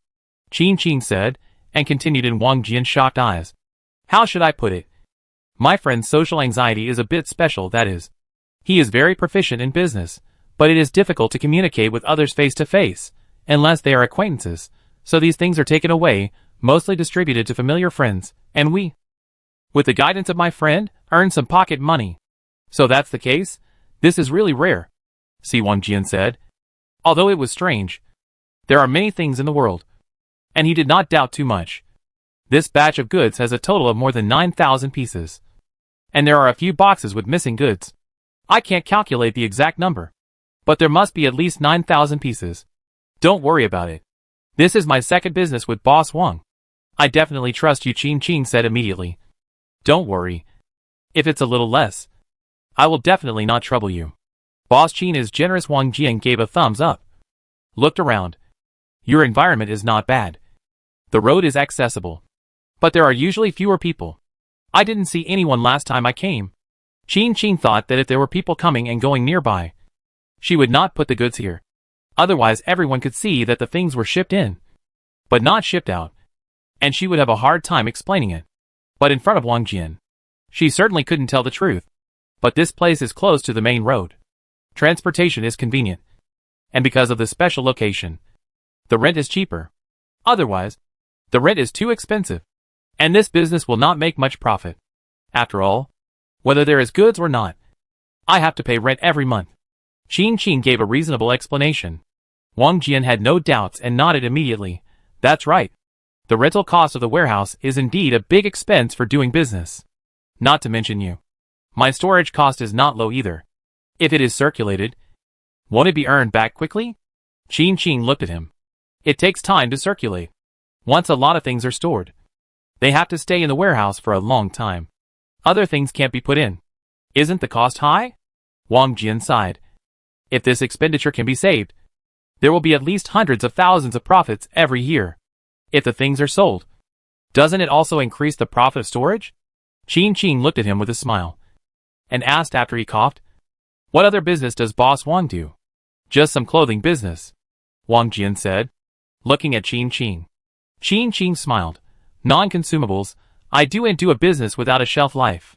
Qin said, and continued in Wang Jin's shocked eyes. How should I put it? My friend's social anxiety is a bit special, that is. He is very proficient in business, but it is difficult to communicate with others face to face, unless they are acquaintances, so these things are taken away, mostly distributed to familiar friends, and we, with the guidance of my friend, earn some pocket money. So that's the case? This is really rare, Si Wang Jin said. Although it was strange, there are many things in the world. And he did not doubt too much. This batch of goods has a total of more than 9,000 pieces. And there are a few boxes with missing goods. I can't calculate the exact number, but there must be at least 9,000 pieces. Don't worry about it. This is my second business with Boss Wang. I definitely trust you, Qin said immediately. Don't worry. If it's a little less, I will definitely not trouble you. Boss Qin is generous. Wang Jian gave a thumbs up. Looked around. Your environment is not bad. The road is accessible. But there are usually fewer people. I didn't see anyone last time I came. Qin thought that if there were people coming and going nearby, she would not put the goods here. Otherwise everyone could see that the things were shipped in, but not shipped out. And she would have a hard time explaining it. But in front of Wang Jian, she certainly couldn't tell the truth. But this place is close to the main road. Transportation is convenient. And because of the special location, the rent is cheaper. Otherwise, the rent is too expensive. And this business will not make much profit. After all, whether there is goods or not, I have to pay rent every month. Qin gave a reasonable explanation. Wang Jian had no doubts and nodded immediately. That's right. The rental cost of the warehouse is indeed a big expense for doing business. Not to mention you. My storage cost is not low either. If it is circulated, won't it be earned back quickly? Qin looked at him. It takes time to circulate. Once a lot of things are stored, they have to stay in the warehouse for a long time. Other things can't be put in. Isn't the cost high? Wang Jian sighed. If this expenditure can be saved, there will be at least hundreds of thousands of profits every year. If the things are sold, doesn't it also increase the profit of storage? Qin looked at him with a smile and asked after he coughed, what other business does Boss Wang do? Just some clothing business, Wang Jian said, looking at Qin. Qin smiled. Non-consumables, I do a business without a shelf life.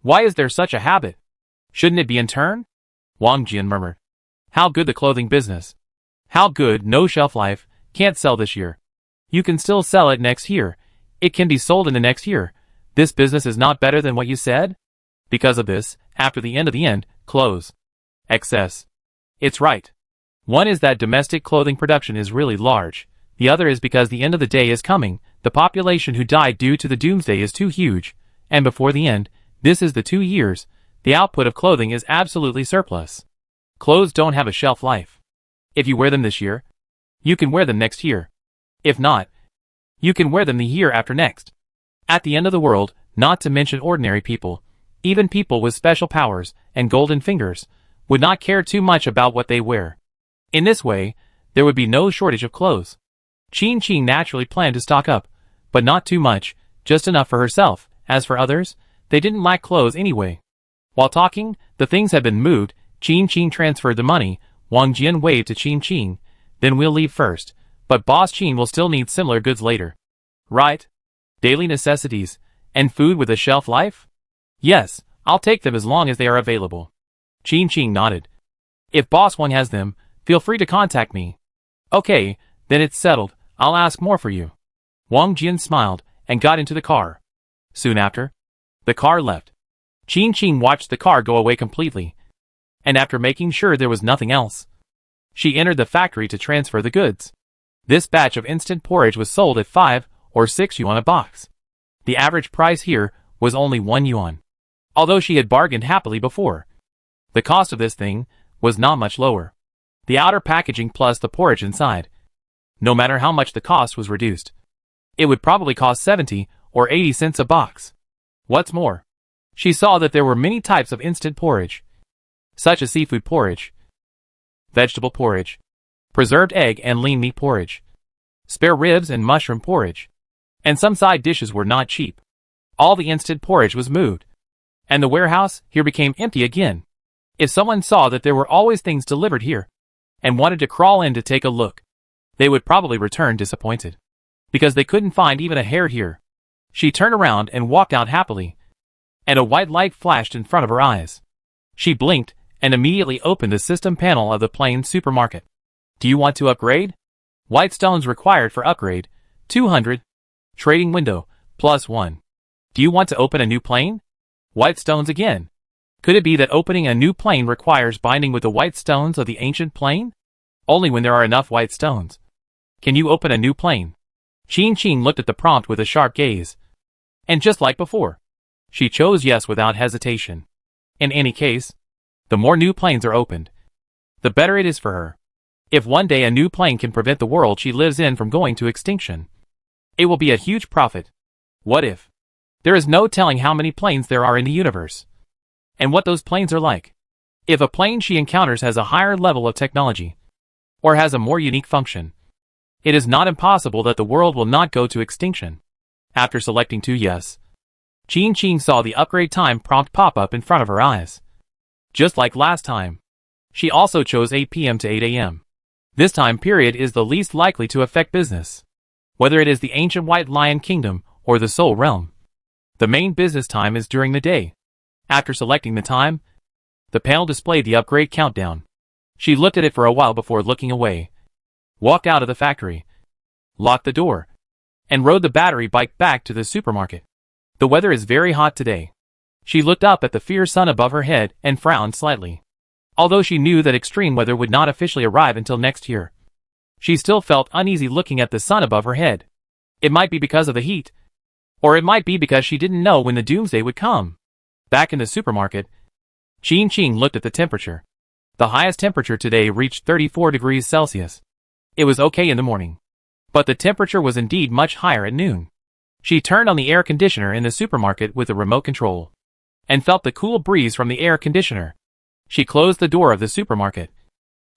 Why is there such a habit? Shouldn't it be in turn? Wang Jian murmured. How good the clothing business. How good, no shelf life, can't sell this year. You can still sell it next year. It can be sold in the next year. This business is not better than what you said? Because of this, after the end of the end, close. Excess. It's right. One is that domestic clothing production is really large. The other is because the end of the day is coming. The population who died due to the doomsday is too huge. And before the end, this is the 2 years, the output of clothing is absolutely surplus. Clothes don't have a shelf life. If you wear them this year, you can wear them next year. If not, you can wear them the year after next. At the end of the world, not to mention ordinary people, even people with special powers and golden fingers, would not care too much about what they wear. In this way, there would be no shortage of clothes. Qin naturally planned to stock up, but not too much, just enough for herself. As for others, they didn't lack clothes anyway. While talking, the things had been moved. Qin transferred the money. Wang Jian waved to Qin. Then we'll leave first, but Boss Qin will still need similar goods later. Right? Daily necessities, and food with a shelf life? Yes, I'll take them as long as they are available. Qin nodded. If Boss Wang has them, feel free to contact me. Okay, then it's settled. I'll ask more for you. Wang Jian smiled and got into the car. Soon after, the car left. Qin watched the car go away completely, and after making sure there was nothing else, she entered the factory to transfer the goods. This batch of instant porridge was sold at 5 or 6 yuan a box. The average price here was only 1 yuan. Although she had bargained happily before, the cost of this thing was not much lower. The outer packaging plus the porridge inside, no matter how much the cost was reduced, it would probably cost 70 or 80 cents a box. What's more, she saw that there were many types of instant porridge, such as seafood porridge, vegetable porridge, preserved egg and lean meat porridge, spare ribs and mushroom porridge, and some side dishes were not cheap. All the instant porridge was moved, and the warehouse here became empty again. If someone saw that there were always things delivered here, and wanted to crawl in to take a look, they would probably return disappointed, because they couldn't find even a hair here. She turned around and walked out happily, and a white light flashed in front of her eyes. She blinked and immediately opened the system panel of the plane supermarket. Do you want to upgrade? White stones required for upgrade, 200. Trading window, +1. Do you want to open a new plane? White stones again. Could it be that opening a new plane requires binding with the white stones of the ancient plane? Only when there are enough white stones can you open a new plane. Qing looked at the prompt with a sharp gaze. And just like before, she chose yes without hesitation. In any case, the more new planes are opened, the better it is for her. If one day a new plane can prevent the world she lives in from going to extinction, it will be a huge profit. What if? There is no telling how many planes there are in the universe, and what those planes are like. If a plane she encounters has a higher level of technology, or has a more unique function, it is not impossible that the world will not go to extinction. After selecting 2 yes, Qing saw the upgrade time prompt pop up in front of her eyes. Just like last time, she also chose 8 p.m. to 8 a.m. This time period is the least likely to affect business, whether it is the ancient White Lion Kingdom or the Soul Realm. The main business time is during the day. After selecting the time, the panel displayed the upgrade countdown. She looked at it for a while before looking away, walked out of the factory, locked the door, and rode the battery bike back to the supermarket. The weather is very hot today. She looked up at the fierce sun above her head and frowned slightly. Although she knew that extreme weather would not officially arrive until next year, she still felt uneasy looking at the sun above her head. It might be because of the heat, or it might be because she didn't know when the doomsday would come. Back in the supermarket, Qing looked at the temperature. The highest temperature today reached 34 degrees Celsius. It was okay in the morning, but the temperature was indeed much higher at noon. She turned on the air conditioner in the supermarket with a remote control, and felt the cool breeze from the air conditioner. She closed the door of the supermarket,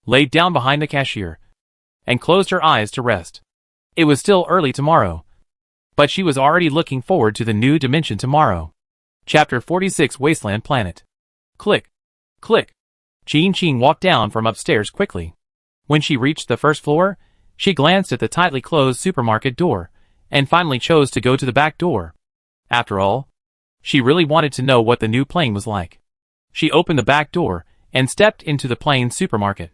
laid down behind the cashier, and closed her eyes to rest. It was still early tomorrow, but she was already looking forward to the new dimension tomorrow. Chapter 46 Wasteland Planet. Click. Click. Qing walked down from upstairs quickly. When she reached the first floor, she glanced at the tightly closed supermarket door, and finally chose to go to the back door. After all, she really wanted to know what the new plane was like. She opened the back door and stepped into the plane's supermarket.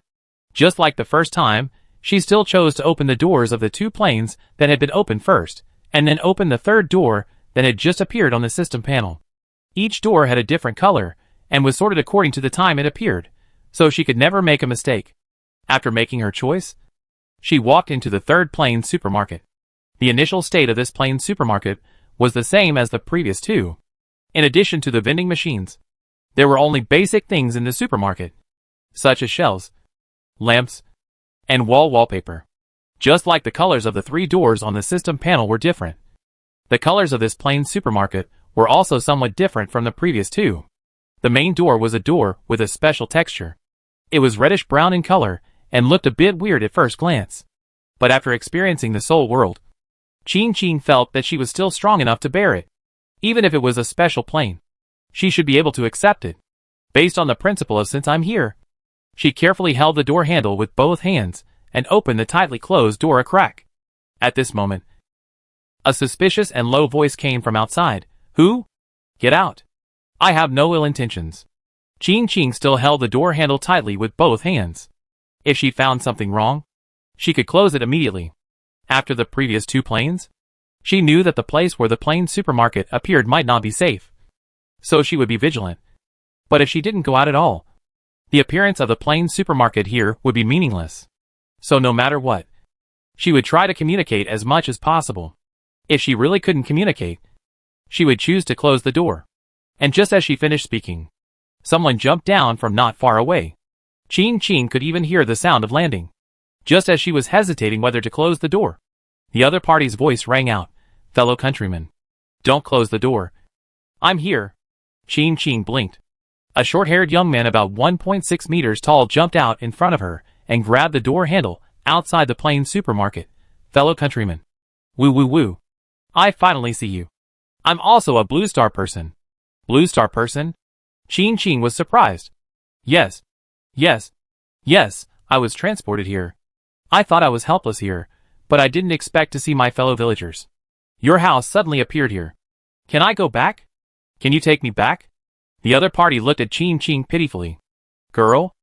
Just like the first time, she still chose to open the doors of the 2 planes that had been opened first, and then open the third door that had just appeared on the system panel. Each door had a different color, and was sorted according to the time it appeared, so she could never make a mistake. After making her choice, she walked into the third plane supermarket. The initial state of this plane supermarket was the same as the previous 2. In addition to the vending machines, there were only basic things in the supermarket, such as shelves, lamps, and wallpaper. Just like the colors of the 3 doors on the system panel were different, the colors of this plain supermarket were also somewhat different from the previous 2. The main door was a door with a special texture. It was reddish-brown in color and looked a bit weird at first glance. But after experiencing the soul world, Qing felt that she was still strong enough to bear it. Even if it was a special plane, she should be able to accept it. Based on the principle of since I'm here, she carefully held the door handle with both hands and opened the tightly closed door a crack. At this moment, a suspicious and low voice came from outside. Who? Get out. I have no ill intentions. Qing still held the door handle tightly with both hands. If she found something wrong, she could close it immediately. After the previous 2 planes, she knew that the place where the plane supermarket appeared might not be safe, so she would be vigilant. But if she didn't go out at all, the appearance of the plane supermarket here would be meaningless. So no matter what, she would try to communicate as much as possible. If she really couldn't communicate, she would choose to close the door. And just as she finished speaking, someone jumped down from not far away. Qing could even hear the sound of landing. Just as she was hesitating whether to close the door, the other party's voice rang out. Fellow countrymen, don't close the door. I'm here. Qing blinked. A short-haired young man about 1.6 meters tall jumped out in front of her and grabbed the door handle outside the plain supermarket. Fellow countrymen. Woo woo woo. I finally see you. I'm also a Blue Star person. Blue Star person? Qing was surprised. Yes. I was transported here. I thought I was helpless here, but I didn't expect to see my fellow villagers. Your house suddenly appeared here. Can I go back? Can you take me back? The other party looked at Qing pitifully. Girl?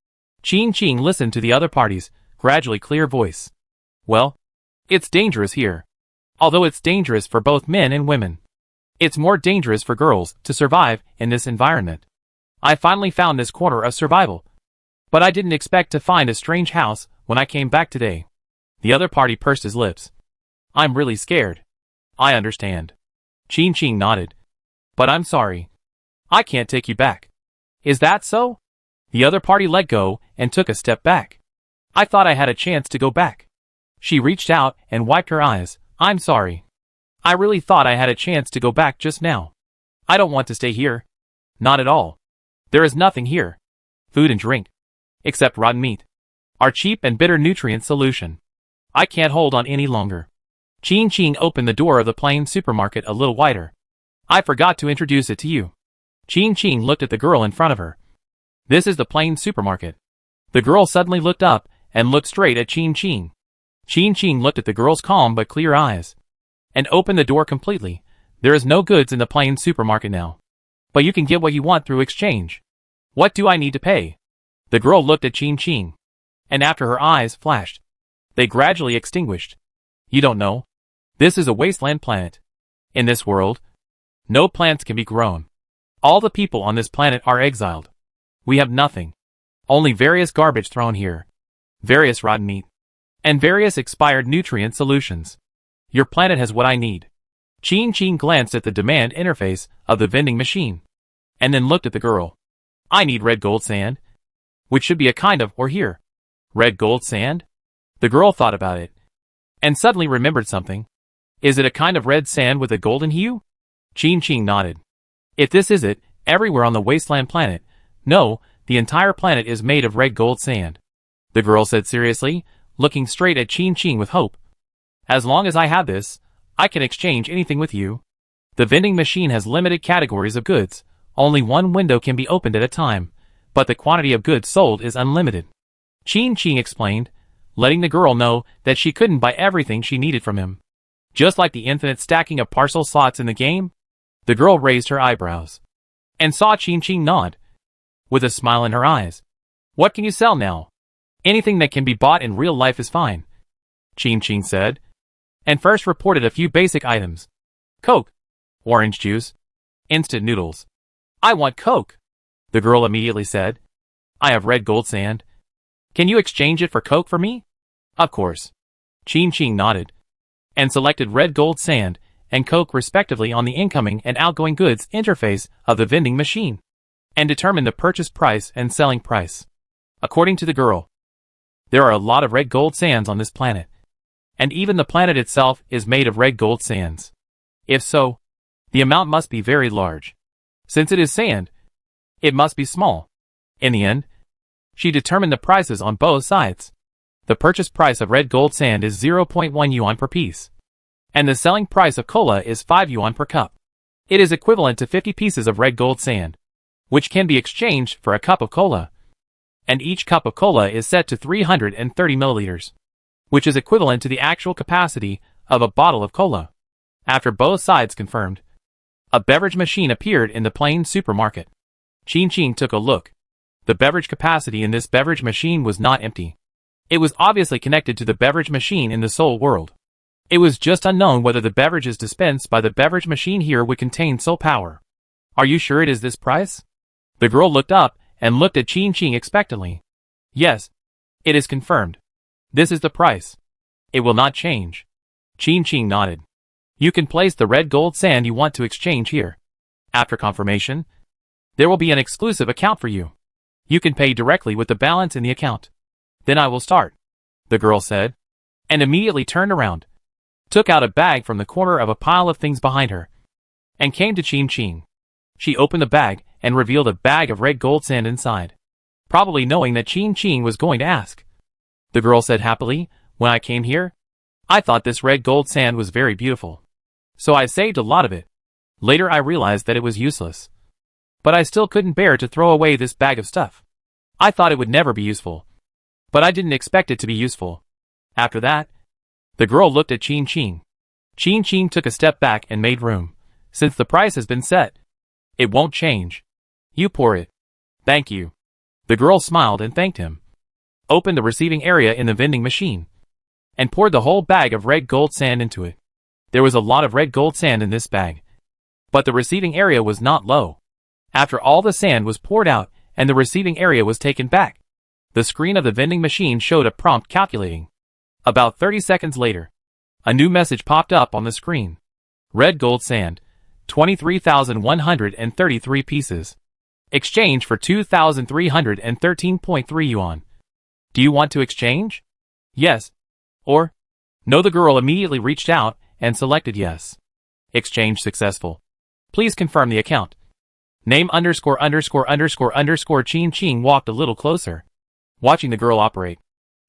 Qing listened to the other party's gradually clear voice. Well, it's dangerous here. Although it's dangerous for both men and women, it's more dangerous for girls to survive in this environment. I finally found this corner of survival, but I didn't expect to find a strange house when I came back today. The other party pursed his lips. I'm really scared. I understand. Ching Ching nodded. But I'm sorry. I can't take you back. Is that so? The other party let go and took a step back. I thought I had a chance to go back. She reached out and wiped her eyes. I'm sorry. I really thought I had a chance to go back just now. I don't want to stay here. Not at all. There is nothing here. Food and drink. Except rotten meat. Our cheap and bitter nutrient solution. I can't hold on any longer. Ching Ching opened the door of the plain supermarket a little wider. I forgot to introduce it to you. Ching Ching looked at the girl in front of her. This is the plain supermarket. The girl suddenly looked up and looked straight at Ching Ching. Ching Ching looked at the girl's calm but clear eyes. And opened the door completely. There is no goods in the plain supermarket now. But you can get what you want through exchange. What do I need to pay? The girl looked at Ching Ching. And after her eyes flashed, they gradually extinguished. You don't know. This is a wasteland planet. In this world, no plants can be grown. All the people on this planet are exiled. We have nothing. Only various garbage thrown here. Various rotten meat. And various expired nutrient solutions. Your planet has what I need. Ching Ching glanced at the demand interface of the vending machine. And then looked at the girl. I need red gold sand. Which should be a kind of ore here. Red gold sand? The girl thought about it. And suddenly remembered something. Is it a kind of red sand with a golden hue? Ching Ching nodded. If this is it, everywhere on the wasteland planet, no, the entire planet is made of red gold sand. The girl said seriously, looking straight at Ching Ching with hope. As long as I have this, I can exchange anything with you. The vending machine has limited categories of goods. Only one window can be opened at a time, but the quantity of goods sold is unlimited. Ching Ching explained, letting the girl know that she couldn't buy everything she needed from him. Just like the infinite stacking of parcel slots in the game? The girl raised her eyebrows. And saw Ching Ching nod. With a smile in her eyes. What can you sell now? Anything that can be bought in real life is fine. Ching Ching said. And first reported a few basic items. Coke. Orange juice. Instant noodles. I want Coke. The girl immediately said. I have red gold sand. Can you exchange it for Coke for me? Of course. Ching Ching nodded. And selected red gold sand and Coke respectively on the incoming and outgoing goods interface of the vending machine. And determined the purchase price and selling price. According to the girl, there are a lot of red gold sands on this planet. And even the planet itself is made of red gold sands. If so, the amount must be very large. Since it is sand, it must be small. In the end, she determined the prices on both sides. The purchase price of red gold sand is 0.1 yuan per piece. And the selling price of cola is 5 yuan per cup. It is equivalent to 50 pieces of red gold sand, which can be exchanged for a cup of cola. And each cup of cola is set to 330 milliliters, which is equivalent to the actual capacity of a bottle of cola. After both sides confirmed, a beverage machine appeared in the plain supermarket. Ching Ching took a look. The beverage capacity in this beverage machine was not empty. It was obviously connected to the beverage machine in the Soul world. It was just unknown whether the beverages dispensed by the beverage machine here would contain soul power. Are you sure it is this price? The girl looked up and looked at Ching Ching expectantly. Yes, it is confirmed. This is the price. It will not change. Ching Ching nodded. You can place the red gold sand you want to exchange here. After confirmation, there will be an exclusive account for you. You can pay directly with the balance in the account. Then I will start, the girl said, and immediately turned around, took out a bag from the corner of a pile of things behind her, and came to Ching Ching. She opened the bag and revealed a bag of red gold sand inside, probably knowing that Ching Ching was going to ask. The girl said happily, when I came here, I thought this red gold sand was very beautiful. So I saved a lot of it. Later I realized that it was useless. But I still couldn't bear to throw away this bag of stuff. I thought it would never be useful. But I didn't expect it to be useful. After that, the girl looked at Ching Ching. Ching Ching took a step back and made room. Since the price has been set, it won't change. You pour it. Thank you. The girl smiled and thanked him. Opened the receiving area in the vending machine. And poured the whole bag of red gold sand into it. There was a lot of red gold sand in this bag. But the receiving area was not low. After all the sand was poured out and the receiving area was taken back, the screen of the vending machine showed a prompt calculating. About 30 seconds later, A new message popped up on the screen. Red gold sand. 23,133 pieces. Exchange for 2,313.3 yuan. Do you want to exchange? Yes. Or no. The girl immediately reached out and selected yes. Exchange successful. Please confirm the account. Name _______. Qin Qing walked a little closer, watching the girl operate.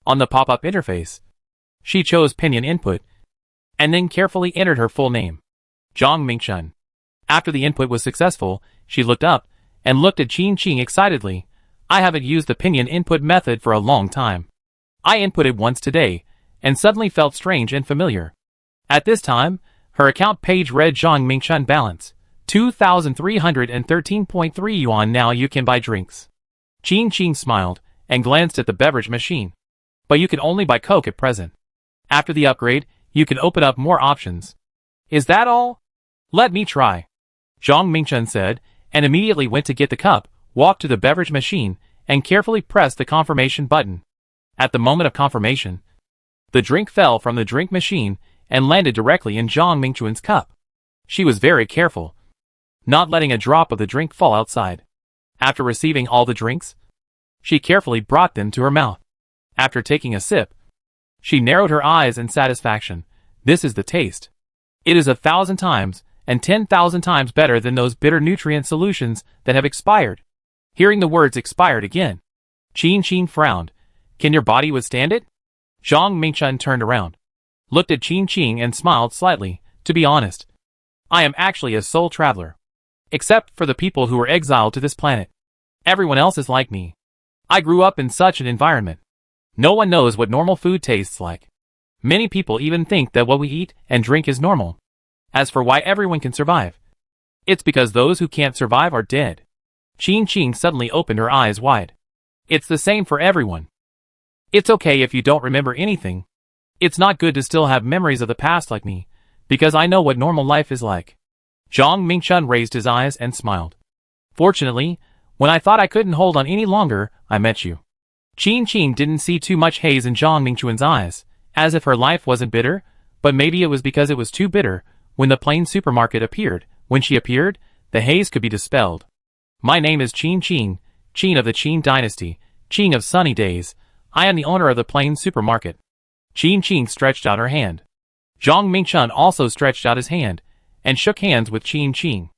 On the pop-up interface, she chose Pinyin input, and then carefully entered her full name, Zhang Mingchun. After the input was successful, she looked up and looked at Qin Qing excitedly. I haven't used the Pinyin input method for a long time. I inputted once today, and suddenly felt strange and familiar. At this time, her account page read Zhang Mingchun balance, 2,313.3 yuan. Now you can buy drinks. Qin Qing smiled and glanced at the beverage machine. But you can only buy Coke at present. After the upgrade, you can open up more options. Is that all? Let me try. Zhang Mingchun said, and immediately went to get the cup, walked to the beverage machine, and carefully pressed the confirmation button. At the moment of confirmation, the drink fell from the drink machine and landed directly in Zhang Mingchun's cup. She was very careful, not letting a drop of the drink fall outside. After receiving all the drinks, she carefully brought them to her mouth. After taking a sip, she narrowed her eyes in satisfaction. This is the taste. It is 1,000 times and 10,000 times better than those bitter nutrient solutions that have expired. Hearing the words expired again, Qin Qing frowned. Can your body withstand it? Zhang Mingchun turned around, looked at Qin Qing and smiled slightly. To be honest, I am actually a soul traveler. Except for the people who were exiled to this planet. Everyone else is like me. I grew up in such an environment. No one knows what normal food tastes like. Many people even think that what we eat and drink is normal. As for why everyone can survive, it's because those who can't survive are dead. Qin Qing suddenly opened her eyes wide. It's the same for everyone. It's okay if you don't remember anything. It's not good to still have memories of the past like me, because I know what normal life is like. Zhang Mingchun raised his eyes and smiled. Fortunately, when I thought I couldn't hold on any longer, I met you. Qin Qing didn't see too much haze in Zhang Mingchun's eyes, as if her life wasn't bitter, but maybe it was because it was too bitter. When the plain supermarket appeared, when she appeared, the haze could be dispelled. My name is Qin Qing, Qin of the Qin dynasty, Qing of sunny days. I am the owner of the plain supermarket. Qin Qing stretched out her hand. Zhang Mingchun also stretched out his hand, and shook hands with Qin Qing.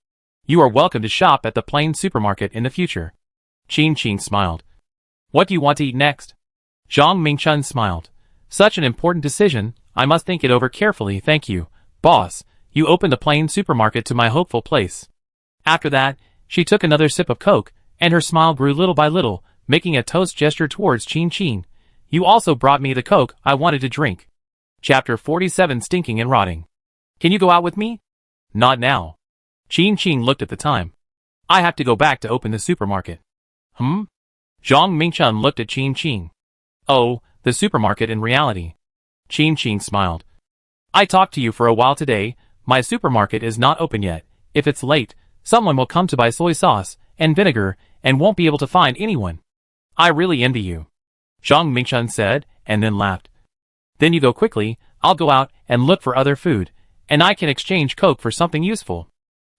You are welcome to shop at the plain supermarket in the future. Qin Qing smiled. What do you want to eat next? Zhang Mingchun smiled. Such an important decision, I must think it over carefully. Thank you, boss. You opened the plain supermarket to my hopeful place. After that, she took another sip of Coke, and her smile grew little by little, making a toast gesture towards Qin Qing. You also brought me the Coke I wanted to drink. Chapter 47. Stinking and Rotting. Can you go out with me? Not now. Qin Qing looked at the time. I have to go back to open the supermarket. Zhang Mingchun looked at Qin Qing. Oh, the supermarket in reality. Qin Qing smiled. I talked to you for a while today. My supermarket is not open yet. If it's late, someone will come to buy soy sauce and vinegar and won't be able to find anyone. I really envy you. Zhang Mingchun said, and then laughed. Then you go quickly. I'll go out and look for other food, and I can exchange Coke for something useful.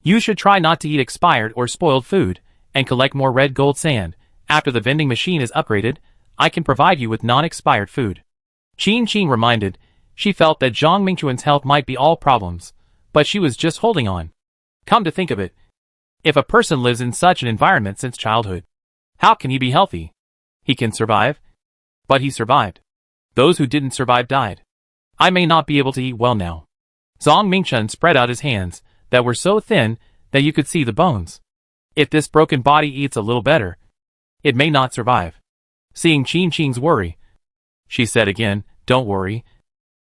You should try not to eat expired or spoiled food, and collect more red gold sand. After the vending machine is upgraded, I can provide you with non-expired food. Qin Qing reminded. She felt that Zhang Mingchun's health might be all problems, but she was just holding on. Come to think of it, if a person lives in such an environment since childhood, how can he be healthy? He can survive. But he survived. Those who didn't survive died. I may not be able to eat well now. Zhang Mingchun spread out his hands, that were so thin that you could see the bones. If this broken body eats a little better, it may not survive. Seeing Qin Qing's worry, she said again, don't worry.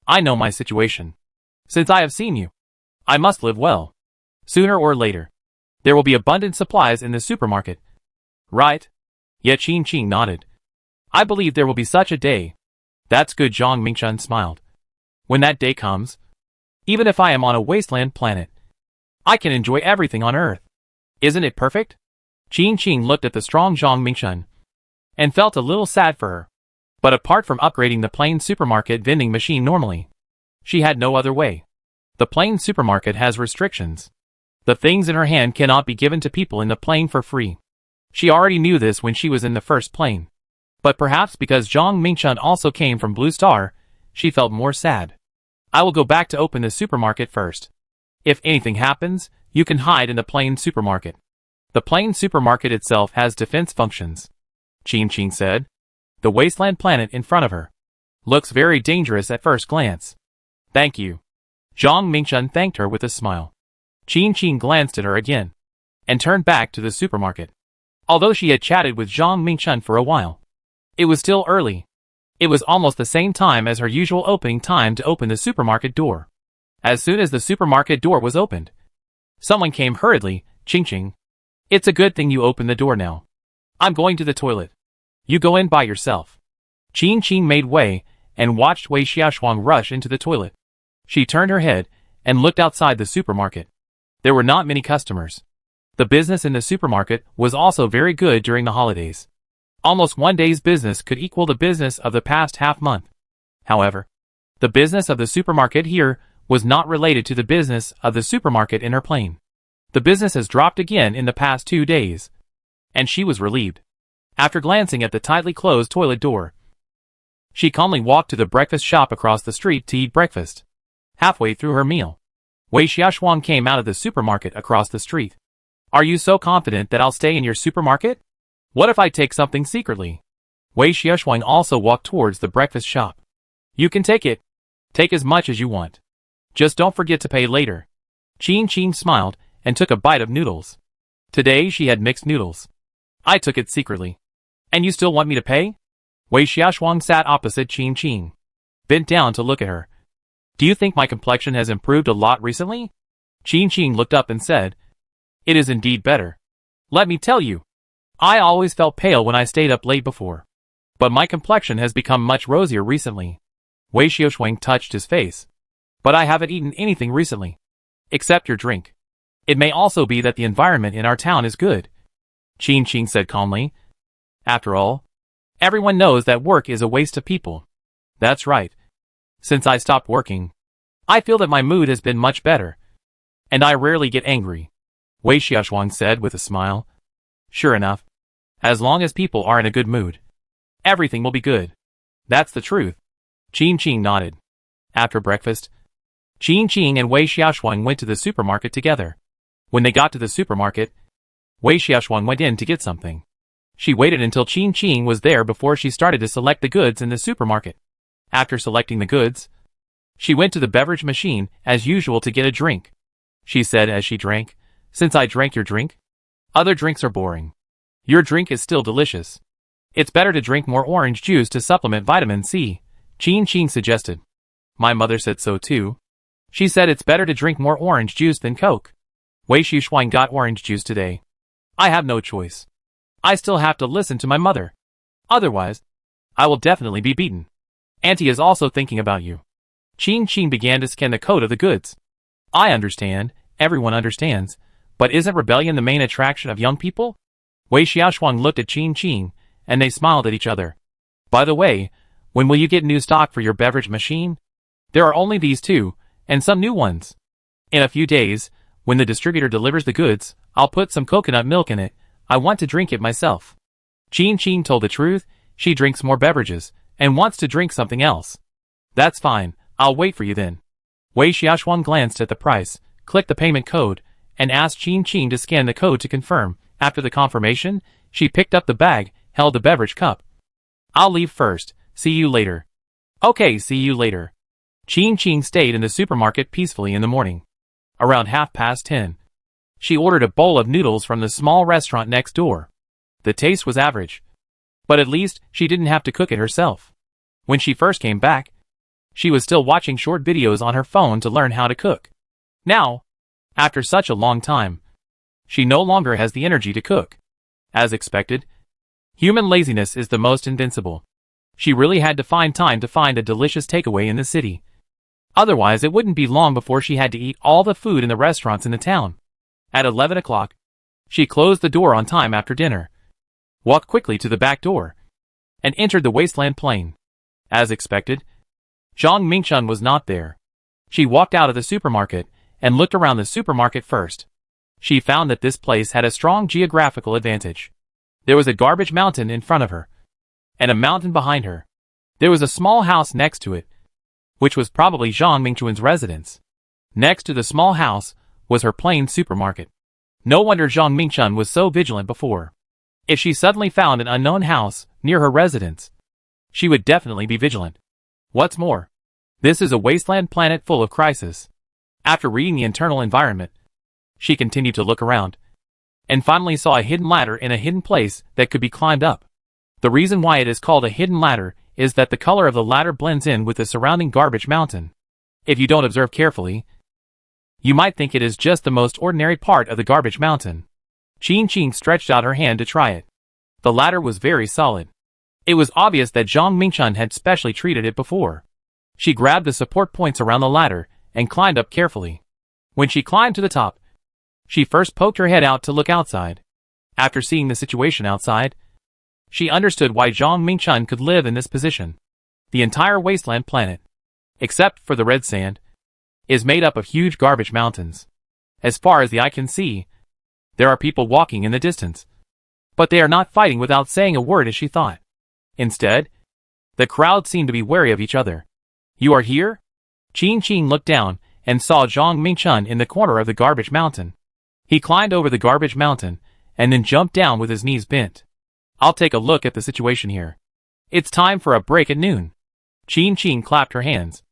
I know my situation. Since I have seen you, I must live well. Sooner or later, there will be abundant supplies in the supermarket. Right? Yet Qin Qing nodded. I believe there will be such a day. That's good. Zhang Mingchun smiled. When that day comes, even if I am on a wasteland planet, I can enjoy everything on Earth. Isn't it perfect? Qin Qing looked at the strong Zhang Mingchun and felt a little sad for her. But apart from upgrading the plain supermarket vending machine normally, She had no other way. The plane supermarket has restrictions. The things in her hand cannot be given to people in the plane for free. She already knew this when she was in the first plane. But perhaps because Zhang Mingchun also came from Blue Star, she felt more sad. I will go back to open the supermarket first. If anything happens, you can hide in the plane supermarket. The plane supermarket itself has defense functions. Qing said. The wasteland planet in front of her looks very dangerous at first glance. Thank you. Zhang Mingchun thanked her with a smile. Qing glanced at her again and turned back to the supermarket. Although she had chatted with Zhang Mingchun for a while, it was still early. It was almost the same time as her usual opening time to open the supermarket door. As soon as the supermarket door was opened, someone came hurriedly. Qing. It's a good thing you opened the door now. I'm going to the toilet. You go in by yourself. Qing made way and watched Wei Xiaoshuang rush into the toilet. She turned her head and looked outside the supermarket. There were not many customers. The business in the supermarket was also very good during the holidays. Almost one day's business could equal the business of the past half month. However, the business of the supermarket here was not related to the business of the supermarket in her plane. The business has dropped again in the past 2 days, and she was relieved. After glancing at the tightly closed toilet door, she calmly walked to the breakfast shop across the street to eat breakfast. Halfway through her meal, Wei Xiaoshuang came out of the supermarket across the street. Are you so confident that I'll stay in your supermarket? What if I take something secretly? Wei Xiaoshuang also walked towards the breakfast shop. You can take it. Take as much as you want. Just don't forget to pay later. Qing smiled and took a bite of noodles. Today she had mixed noodles. I took it secretly. And you still want me to pay? Wei Xiaoshuang sat opposite Qing, bent down to look at her. Do you think my complexion has improved a lot recently? Qing looked up and said, It is indeed better. Let me tell you, I always felt pale when I stayed up late before. But my complexion has become much rosier recently. Wei Xiaoshuang touched his face. But I haven't eaten anything recently. Except your drink. It may also be that the environment in our town is good. Qing said calmly. After all, everyone knows that work is a waste of people. That's right. Since I stopped working, I feel that my mood has been much better. And I rarely get angry. Wei Xiaoshuang said with a smile. Sure enough. As long as people are in a good mood, everything will be good. That's the truth. Qing nodded. After breakfast, Qing and Wei Xiaoshuang went to the supermarket together. When they got to the supermarket, Wei Xiaoshuang went in to get something. She waited until Qing was there before she started to select the goods in the supermarket. After selecting the goods, she went to the beverage machine as usual to get a drink. She said as she drank, Since I drank your drink, other drinks are boring. Your drink is still delicious. It's better to drink more orange juice to supplement vitamin C, Qing suggested. My mother said so too. She said it's better to drink more orange juice than Coke. Wei Xiaoshuang got orange juice today. I have no choice. I still have to listen to my mother. Otherwise, I will definitely be beaten. Auntie is also thinking about you. Qing began to scan the code of the goods. I understand, everyone understands, but isn't rebellion the main attraction of young people? Wei Xiaoshuang looked at Qing, and they smiled at each other. By the way, when will you get new stock for your beverage machine? There are only these two, and some new ones. In a few days, when the distributor delivers the goods, I'll put some coconut milk in it. I want to drink it myself. Qing told the truth. She drinks more beverages, and wants to drink something else. That's fine, I'll wait for you then. Wei Xiaoshuang glanced at the price, clicked the payment code, and asked Qing to scan the code to confirm. After the confirmation, she picked up the bag, held the beverage cup. I'll leave first, see you later. Okay, see you later. Qing stayed in the supermarket peacefully in the morning. Around 10:30, she ordered a bowl of noodles from the small restaurant next door. The taste was average, but at least she didn't have to cook it herself. When she first came back, she was still watching short videos on her phone to learn how to cook. Now, after such a long time, she no longer has the energy to cook. As expected, human laziness is the most invincible. She really had to find time to find a delicious takeaway in the city. Otherwise it wouldn't be long before she had to eat all the food in the restaurants in the town. At 11 o'clock, she closed the door on time after dinner, walked quickly to the back door, and entered the wasteland plain. As expected, Zhang Mingchun was not there. She walked out of the supermarket and looked around the supermarket first. She found that this place had a strong geographical advantage. There was a garbage mountain in front of her, and a mountain behind her. There was a small house next to it, which was probably Zhang Mingchuan's residence. Next to the small house was her plain supermarket. No wonder Zhang Mingchun was so vigilant before. If she suddenly found an unknown house near her residence, she would definitely be vigilant. What's more, this is a wasteland planet full of crisis. After reading the internal environment, she continued to look around, and finally saw a hidden ladder in a hidden place that could be climbed up. The reason why it is called a hidden ladder is that the color of the ladder blends in with the surrounding garbage mountain. If you don't observe carefully, you might think it is just the most ordinary part of the garbage mountain. Qing stretched out her hand to try it. The ladder was very solid. It was obvious that Zhang Mingchun had specially treated it before. She grabbed the support points around the ladder and climbed up carefully. When she climbed to the top, she first poked her head out to look outside. After seeing the situation outside, she understood why Zhang Mingchun could live in this position. The entire wasteland planet, except for the red sand, is made up of huge garbage mountains. As far as the eye can see, there are people walking in the distance. But they are not fighting without saying a word as she thought. Instead, the crowd seemed to be wary of each other. You are here? Qing looked down and saw Zhang Mingchun in the corner of the garbage mountain. He climbed over the garbage mountain and then jumped down with his knees bent. I'll take a look at the situation here. It's time for a break at noon. Qing clapped her hands.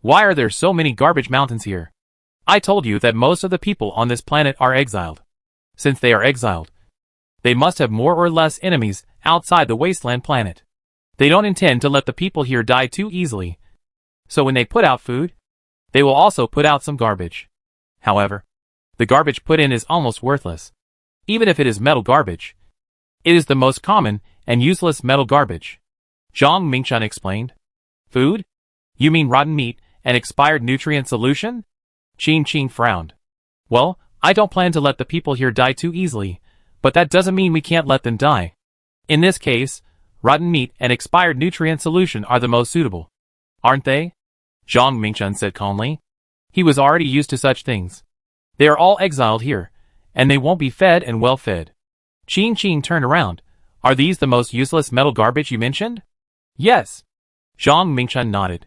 Why are there so many garbage mountains here? I told you that most of the people on this planet are exiled. Since they are exiled, they must have more or less enemies outside the wasteland planet. They don't intend to let the people here die too easily. So when they put out food, they will also put out some garbage. However, the garbage put in is almost worthless. Even if it is metal garbage, it is the most common and useless metal garbage. Zhang Mingchun explained. Food? You mean rotten meat and expired nutrient solution? Qing frowned. Well, I don't plan to let the people here die too easily, but that doesn't mean we can't let them die. In this case, rotten meat and expired nutrient solution are the most suitable. Aren't they? Zhang Mingchun said calmly. He was already used to such things. They are all exiled here, and they won't be fed and well fed. Qing turned around. Are these the most useless metal garbage you mentioned? Yes. Zhang Mingchun nodded.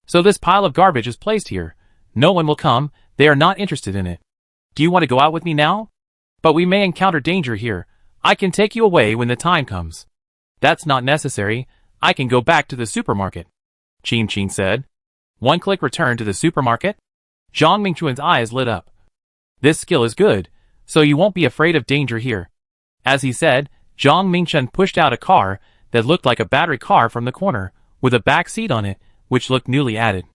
So this pile of garbage is placed here. No one will come, they are not interested in it. Do you want to go out with me now? But we may encounter danger here. I can take you away when the time comes. That's not necessary. I can go back to the supermarket. Qing said. One click return to the supermarket? Zhang Mingchun's eyes lit up. This skill is good, so you won't be afraid of danger here. As he said, Zhang Mingchun pushed out a car that looked like a battery car from the corner, with a back seat on it, which looked newly added.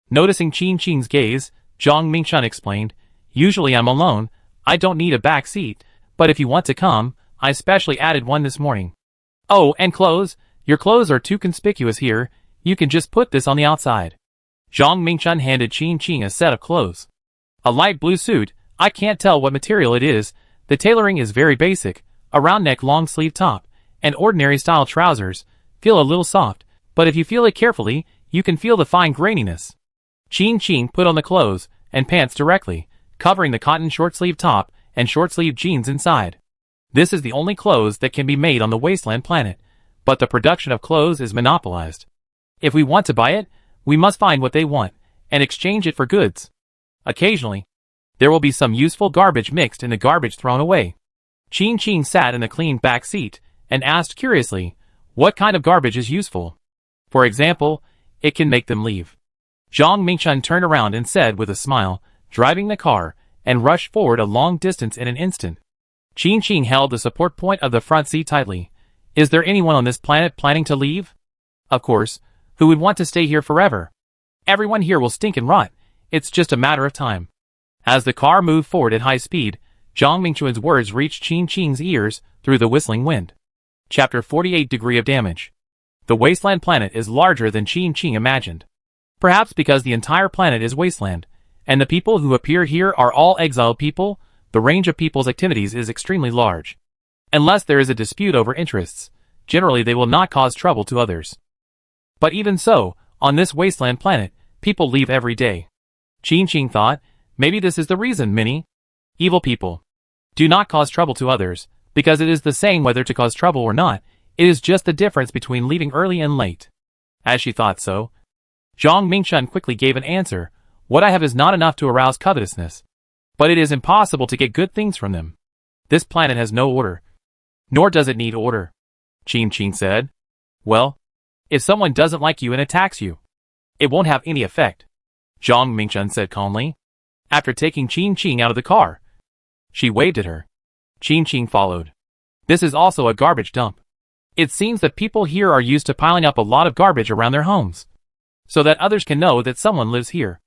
Noticing Qing's gaze, Zhang Mingchun explained, Usually I'm alone, I don't need a back seat, but if you want to come, I specially added one this morning. Oh, and clothes? Your clothes are too conspicuous here, you can just put this on the outside. Zhang Mingchun handed Qing a set of clothes. A light blue suit, I can't tell what material it is, the tailoring is very basic, a round neck long sleeve top, and ordinary style trousers, feel a little soft, but if you feel it carefully, you can feel the fine graininess. Qing put on the clothes and pants directly, covering the cotton short-sleeve top and short-sleeve jeans inside. This is the only clothes that can be made on the wasteland planet, but the production of clothes is monopolized. If we want to buy it, we must find what they want and exchange it for goods. Occasionally, there will be some useful garbage mixed in the garbage thrown away. Qing sat in the clean back seat and asked curiously, what kind of garbage is useful? For example, it can make them leave. Zhang Mingchun turned around and said with a smile, driving the car, and rushed forward a long distance in an instant. Qing held the support point of the front seat tightly. Is there anyone on this planet planning to leave? Of course, who would want to stay here forever? Everyone here will stink and rot. It's just a matter of time. As the car moved forward at high speed, Zhang Mingchun's words reached Qing's ears through the whistling wind. Chapter 48 Degree of Damage. The wasteland planet is larger than Qing imagined. Perhaps because the entire planet is wasteland, and the people who appear here are all exiled people, the range of people's activities is extremely large. Unless there is a dispute over interests, generally they will not cause trouble to others. But even so, on this wasteland planet, people leave every day. Qing thought, maybe this is the reason many evil people do not cause trouble to others, because it is the same whether to cause trouble or not. It is just the difference between leaving early and late. As she thought so, Zhang Mingchun quickly gave an answer. What I have is not enough to arouse covetousness, but it is impossible to get good things from them. This planet has no order, nor does it need order. Qing said. Well, if someone doesn't like you and attacks you, it won't have any effect, Zhang Mingchun said calmly. After taking Qing out of the car, she waved at her. Qing followed. This is also a garbage dump. It seems that people here are used to piling up a lot of garbage around their homes, so that others can know that someone lives here.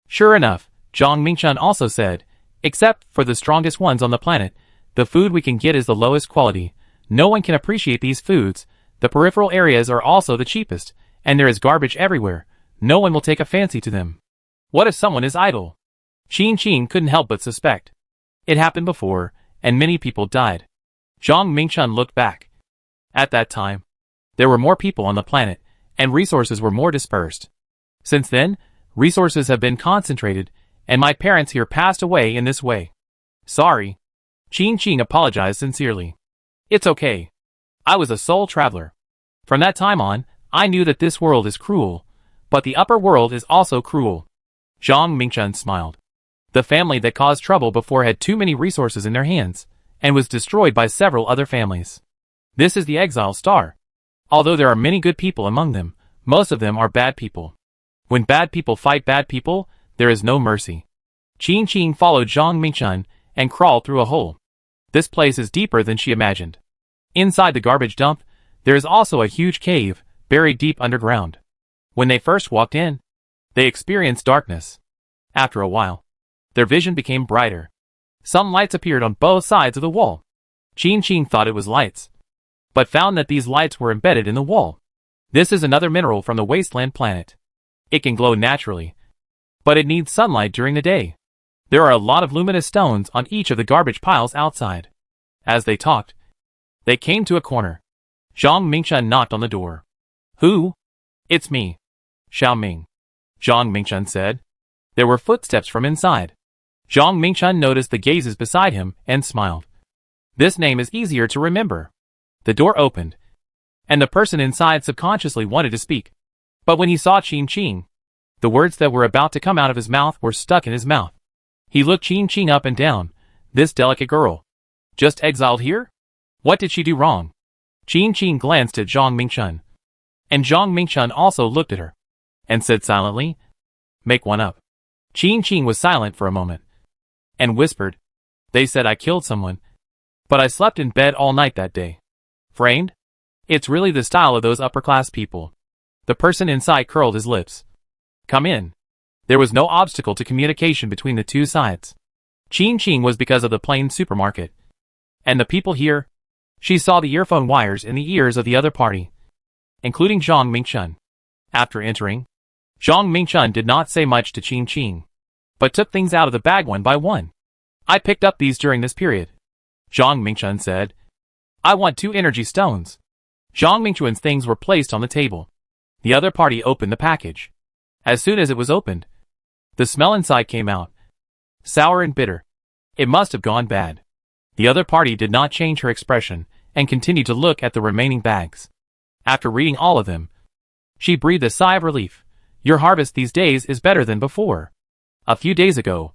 Sure enough, Zhang Mingchun also said, except for the strongest ones on the planet, the food we can get is the lowest quality. No one can appreciate these foods. The peripheral areas are also the cheapest, and there is garbage everywhere. No one will take a fancy to them. What if someone is idle? Qing couldn't help but suspect. It happened before, and many people died. Zhang Mingchun looked back. At that time, there were more people on the planet, and resources were more dispersed. Since then, resources have been concentrated, and my parents here passed away in this way. Sorry. Qing apologized sincerely. It's okay. I was a soul traveler. From that time on, I knew that this world is cruel, but the upper world is also cruel. Zhang Mingchun smiled. The family that caused trouble before had too many resources in their hands, and was destroyed by several other families. This is the exile star. Although there are many good people among them, most of them are bad people. When bad people fight bad people, there is no mercy. Qing followed Zhang Mingchun and crawled through a hole. This place is deeper than she imagined. Inside the garbage dump, there is also a huge cave, buried deep underground. When they first walked in, they experienced darkness. After a while, their vision became brighter. Some lights appeared on both sides of the wall. Qing thought it was lights, but found that these lights were embedded in the wall. This is another mineral from the wasteland planet. It can glow naturally, but it needs sunlight during the day. There are a lot of luminous stones on each of the garbage piles outside. As they talked, they came to a corner. Zhang Mingchun knocked on the door. Who? It's me. Xiaoming. Zhang Mingchun said. There were footsteps from inside. Zhang Mingchun noticed the gazes beside him and smiled. This name is easier to remember. The door opened, and the person inside subconsciously wanted to speak. But when he saw Qing, the words that were about to come out of his mouth were stuck in his mouth. He looked Qing up and down. This delicate girl. Just exiled here? What did she do wrong? Qing glanced at Zhang Mingchun. And Zhang Mingchun also looked at her, and said silently, Make one up. Qing was silent for a moment, and whispered, They said I killed someone, but I slept in bed all night that day. Framed? It's really the style of those upper-class people. The person inside curled his lips. Come in. There was no obstacle to communication between the two sides. Qing was because of the plain supermarket. And the people here? She saw the earphone wires in the ears of the other party, including Zhang Mingchun. After entering, Zhang Mingchun did not say much to Qing, but took things out of the bag one by one. I picked up these during this period. Zhang Mingchun said. I want 2 energy stones. Zhang Mingchun's things were placed on the table. The other party opened the package. As soon as it was opened, the smell inside came out. Sour and bitter. It must have gone bad. The other party did not change her expression, and continued to look at the remaining bags. After reading all of them, she breathed a sigh of relief. Your harvest these days is better than before. A few days ago,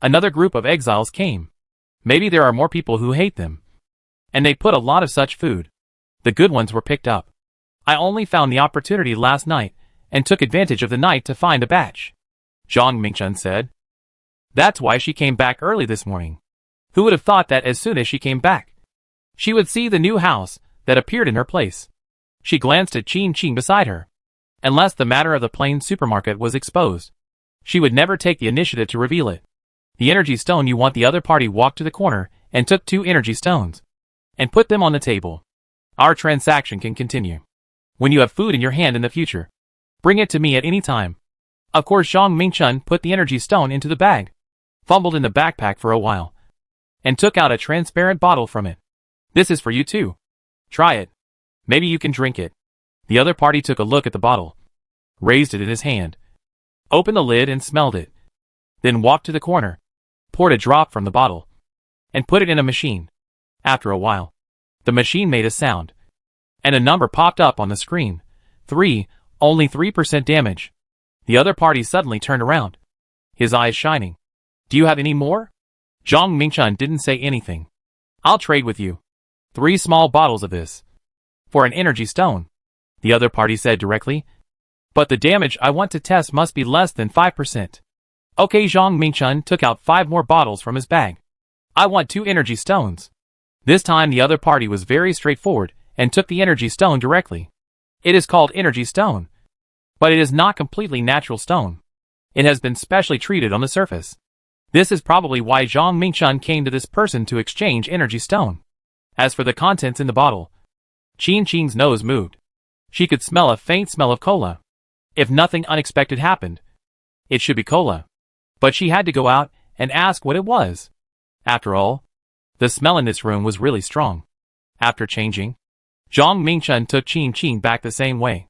another group of exiles came. Maybe there are more people who hate them, and they put a lot of such food. The good ones were picked up. I only found the opportunity last night, and took advantage of the night to find a batch. Zhang Mingchun said. That's why she came back early this morning. Who would have thought that as soon as she came back, she would see the new house that appeared in her place? She glanced at Qing beside her. Unless the matter of the plain supermarket was exposed, she would never take the initiative to reveal it. The energy stone you want. The other party walked to the corner and took 2 energy stones and put them on the table. Our transaction can continue. When you have food in your hand in the future, bring it to me at any time. Of course, Zhang Mingchun put the energy stone into the bag, fumbled in the backpack for a while, and took out a transparent bottle from it. This is for you too. Try it. Maybe you can drink it. The other party took a look at the bottle, raised it in his hand, opened the lid and smelled it. then walked to the corner, poured a drop from the bottle, and put it in a machine. After a while, the machine made a sound, and a number popped up on the screen. 3, only 3% damage. The other party suddenly turned around, his eyes shining. Do you have any more? Zhang Mingchun didn't say anything. I'll trade with you 3 small bottles of this for an energy stone, the other party said directly. But the damage I want to test must be less than 5%. Okay, Zhang Mingchun took out 5 more bottles from his bag. I want 2 energy stones. This time the other party was very straightforward and took the energy stone directly. It is called energy stone, but it is not completely natural stone. It has been specially treated on the surface. This is probably why Zhang Mingchun came to this person to exchange energy stone. As for the contents in the bottle, Qin Qing's nose moved. She could smell a faint smell of cola. If nothing unexpected happened, it should be cola. But she had to go out and ask what it was. After all, the smell in this room was really strong. After changing, Zhang Mingchun took Qin Qing back the same way.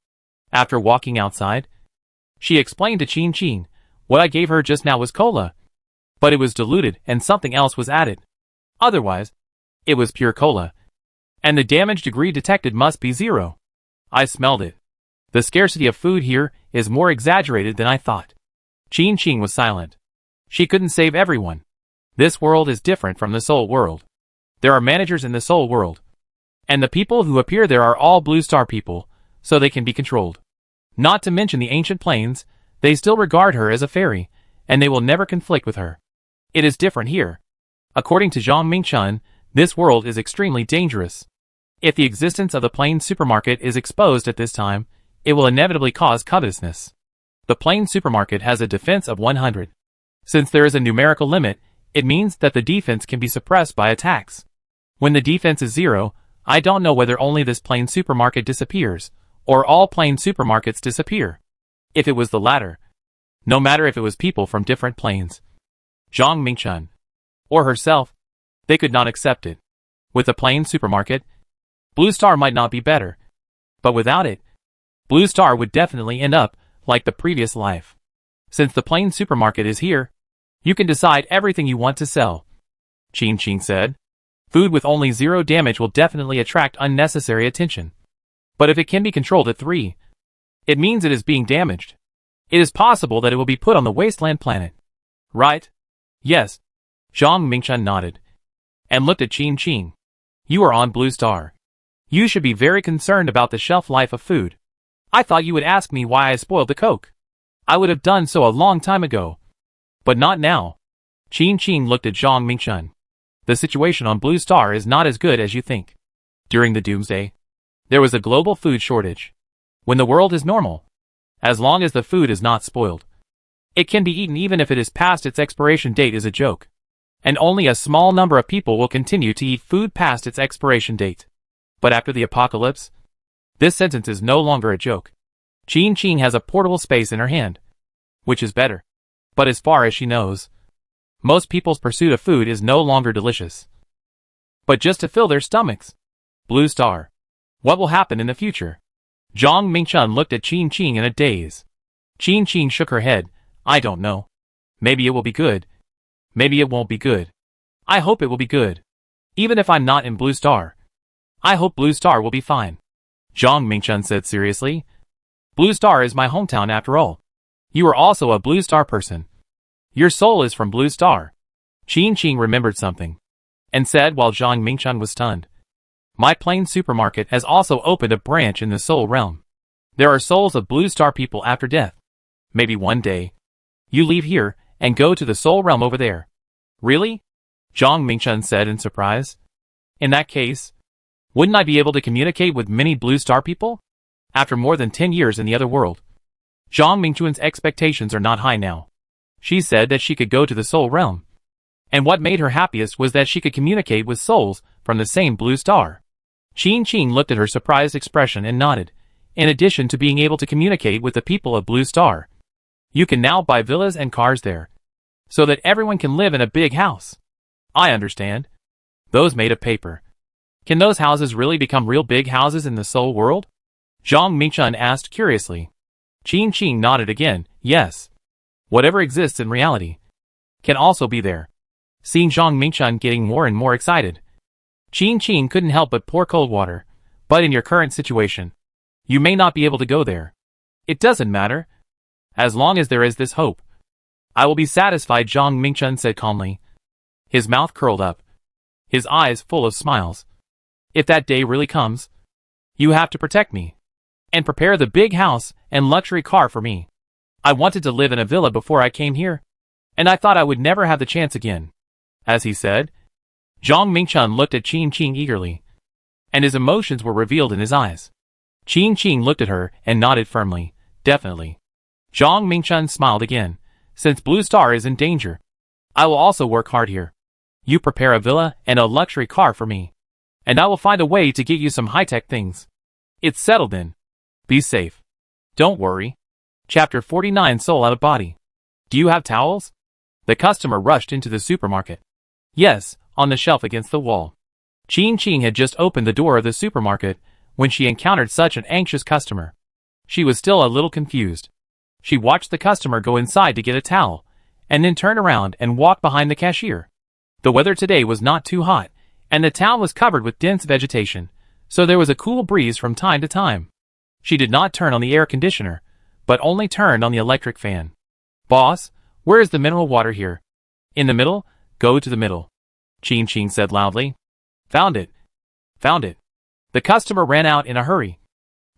After walking outside, she explained to Qin Qing, what I gave her just now was cola, but it was diluted and something else was added. Otherwise, it was pure cola, and the damage degree detected must be 0. I smelled it. The scarcity of food here is more exaggerated than I thought. Qin Qing was silent. She couldn't save everyone. This world is different from the Soul world. There are managers in the Soul world, and the people who appear there are all Blue Star people, so they can be controlled. Not to mention the ancient plains, they still regard her as a fairy, and they will never conflict with her. It is different here. According to Zhang Mingchun, this world is extremely dangerous. If the existence of the Plain Supermarket is exposed at this time, it will inevitably cause covetousness. The Plain Supermarket has a defense of 100. Since there is a numerical limit, it means that the defense can be suppressed by attacks. When the defense is 0, I don't know whether only this Plain Supermarket disappears, or all Plain Supermarkets disappear. If it was the latter, no matter if it was people from different planes, Zhang Mingchun, or herself, they could not accept it. With the Plain Supermarket, Blue Star might not be better, but without it, Blue Star would definitely end up like the previous life. Since the Plain Supermarket is here, you can decide everything you want to sell, Qin Qing said. Food with only 0 damage will definitely attract unnecessary attention. But if it can be controlled at 3, it means it is being damaged. It is possible that it will be put on the wasteland planet. Right? Yes. Zhang Mingchun nodded and looked at Qin Qing. You are on Blue Star. You should be very concerned about the shelf life of food. I thought you would ask me why I spoiled the Coke. I would have done so a long time ago. But not now. Qin Qing looked at Zhang Mingchun. The situation on Blue Star is not as good as you think. During the Doomsday, there was a global food shortage. When the world is normal, as long as the food is not spoiled, it can be eaten even if it is past its expiration date is a joke. And only a small number of people will continue to eat food past its expiration date. But after the apocalypse, this sentence is no longer a joke. Qin Qing has a portable space in her hand, which is better. But as far as she knows, most people's pursuit of food is no longer delicious, but just to fill their stomachs. Blue Star. What will happen in the future? Zhang Mingchun looked at Qin Qing in a daze. Qin Qing shook her head. I don't know. Maybe it will be good. Maybe it won't be good. I hope it will be good. Even if I'm not in Blue Star, I hope Blue Star will be fine. Zhang Mingchun said seriously. Blue Star is my hometown after all. You are also a Blue Star person. Your soul is from Blue Star. Qin Qing remembered something, and said while Zhang Mingchun was stunned. My Plain Supermarket has also opened a branch in the Soul realm. There are souls of Blue Star people after death. Maybe one day, you leave here and go to the Soul realm over there. Really? Zhang Mingchun said in surprise. In that case, wouldn't I be able to communicate with many Blue Star people? After more than 10 years in the other world, Zhang Mingchun's expectations are not high now. She said that she could go to the Soul realm, and what made her happiest was that she could communicate with souls from the same Blue Star. Qin Qing looked at her surprised expression and nodded. In addition to being able to communicate with the people of Blue Star, you can now buy villas and cars there, so that everyone can live in a big house. I understand. Those made of paper. Can those houses really become real big houses in the Soul world? Zhang Mingchun asked curiously. Qin Qing nodded again. Yes. Whatever exists in reality, can also be there. Seeing Zhang Mingchun getting more and more excited, Qing Qing couldn't help but pour cold water. But in your current situation, you may not be able to go there. It doesn't matter. As long as there is this hope, I will be satisfied, Zhang Mingchun said calmly. His mouth curled up, his eyes full of smiles. If that day really comes, you have to protect me and prepare the big house and luxury car for me. I wanted to live in a villa before I came here, and I thought I would never have the chance again. As he said, Zhang Mingchun looked at Qing Qing eagerly, and his emotions were revealed in his eyes. Qing Qing looked at her and nodded firmly. Definitely. Zhang Mingchun smiled again. Since Blue Star is in danger, I will also work hard here. You prepare a villa and a luxury car for me, and I will find a way to get you some high-tech things. It's settled then. Be safe. Don't worry. Chapter 49 Soul Out of Body. Do you have towels? The customer rushed into the supermarket. Yes, on the shelf against the wall. Qing Qing had just opened the door of the supermarket when she encountered such an anxious customer. She was still a little confused. She watched the customer go inside to get a towel, and then turn around and walk behind the cashier. The weather today was not too hot, and the town was covered with dense vegetation, so there was a cool breeze from time to time. She did not turn on the air conditioner, but only turned on the electric fan. Boss, where is the mineral water here? In the middle? Go to the middle. Qing Qing said loudly. Found it. Found it. The customer ran out in a hurry.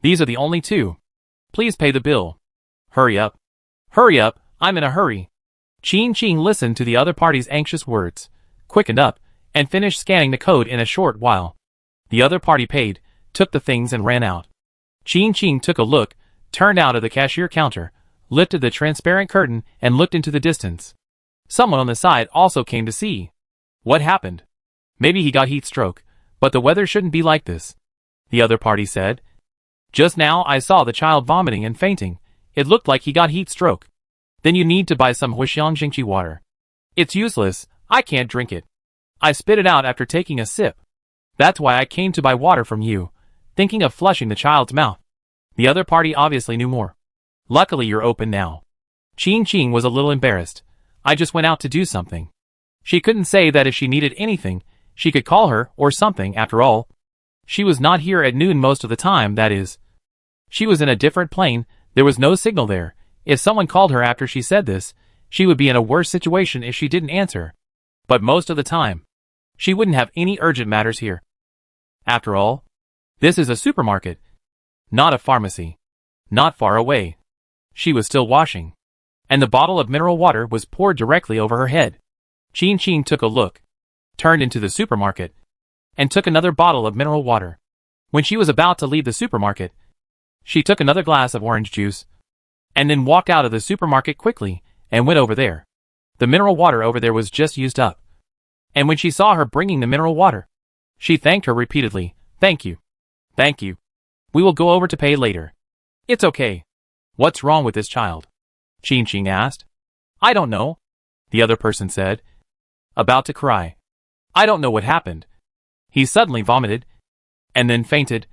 These are the only two. Please pay the bill. Hurry up. Hurry up, I'm in a hurry. Qing Qing listened to the other party's anxious words, quickened up, and finished scanning the code in a short while. The other party paid, took the things and ran out. Qing Qing took a look, turned out of the cashier counter, lifted the transparent curtain and looked into the distance. Someone on the side also came to see. What happened? Maybe he got heat stroke, but the weather shouldn't be like this. The other party said. Just now I saw the child vomiting and fainting. It looked like he got heat stroke. Then you need to buy some Huixiang Jingqi water. It's useless, I can't drink it. I spit it out after taking a sip. That's why I came to buy water from you, thinking of flushing the child's mouth. The other party obviously knew more. Luckily you're open now. Qing Qing was a little embarrassed. I just went out to do something. She couldn't say that if she needed anything, she could call her or something. After all, she was not here at noon most of the time, that is. She was in a different plane, there was no signal there. If someone called her after she said this, she would be in a worse situation if she didn't answer. But most of the time, she wouldn't have any urgent matters here. After all, this is a supermarket, not a pharmacy. Not far away. She was still washing, and the bottle of mineral water was poured directly over her head. Qing Qing took a look, turned into the supermarket, and took another bottle of mineral water. When she was about to leave the supermarket, she took another glass of orange juice, and then walked out of the supermarket quickly, and went over there. The mineral water over there was just used up. And when she saw her bringing the mineral water, she thanked her repeatedly. Thank you. Thank you. We will go over to pay later. It's okay. What's wrong with this child? Qing Qing asked. I don't know, the other person said, about to cry. I don't know what happened. He suddenly vomited, and then fainted,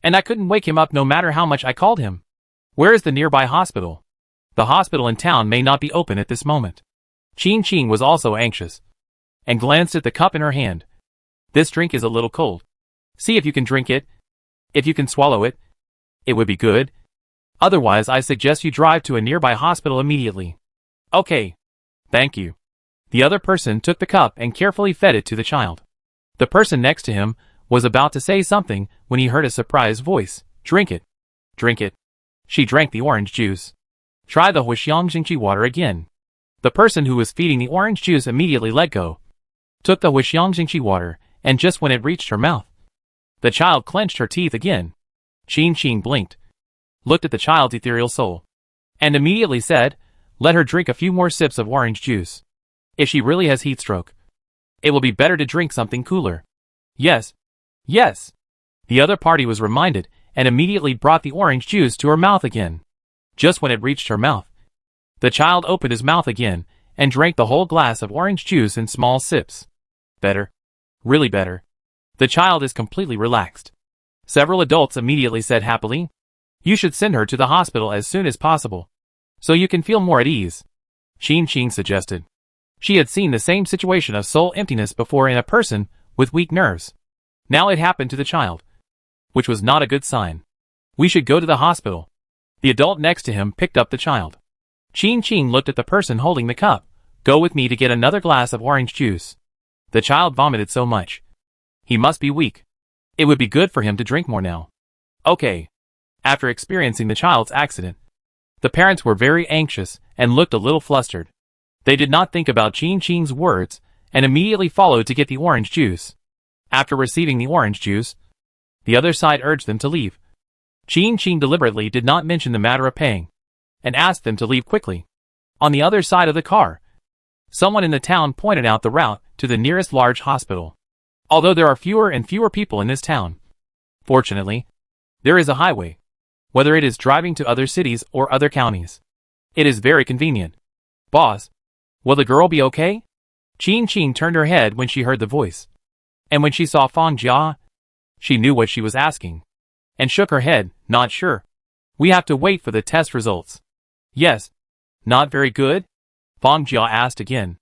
and I couldn't wake him up no matter how much I called him. Where is the nearby hospital? The hospital in town may not be open at this moment. Qing Qing was also anxious, and glanced at the cup in her hand. This drink is a little cold. See if you can drink it. If you can swallow it, it would be good. Otherwise, I suggest you drive to a nearby hospital immediately. Okay. Thank you. The other person took the cup and carefully fed it to the child. The person next to him was about to say something when he heard a surprised voice. Drink it. Drink it. She drank the orange juice. Try the Huixiang Jingqi water again. The person who was feeding the orange juice immediately let go, took the Huixiang Jingqi water, and just when it reached her mouth, the child clenched her teeth again. Qing Qing blinked, looked at the child's ethereal soul, and immediately said, let her drink a few more sips of orange juice. If she really has heat stroke, it will be better to drink something cooler. Yes. Yes. The other party was reminded, and immediately brought the orange juice to her mouth again. Just when it reached her mouth, the child opened his mouth again, and drank the whole glass of orange juice in small sips. Better. Really better. The child is completely relaxed. Several adults immediately said happily, you should send her to the hospital as soon as possible, so you can feel more at ease. Qing Qing suggested. She had seen the same situation of soul emptiness before in a person with weak nerves. Now it happened to the child, which was not a good sign. We should go to the hospital. The adult next to him picked up the child. Qing looked at the person holding the cup. Go with me to get another glass of orange juice. The child vomited so much. He must be weak. It would be good for him to drink more now. Okay. After experiencing the child's accident, the parents were very anxious and looked a little flustered. They did not think about Qing's words and immediately followed to get the orange juice. After receiving the orange juice, the other side urged them to leave. Qing deliberately did not mention the matter of paying and asked them to leave quickly. On the other side of the car, someone in the town pointed out the route to the nearest large hospital. Although there are fewer and fewer people in this town, fortunately, there is a highway. Whether it is driving to other cities or other counties, it is very convenient. Boss, will the girl be okay? Qing turned her head when she heard the voice. And when she saw Fang Jia, she knew what she was asking, and shook her head, not sure. We have to wait for the test results. Yes. Not very good? Fang Jia asked again.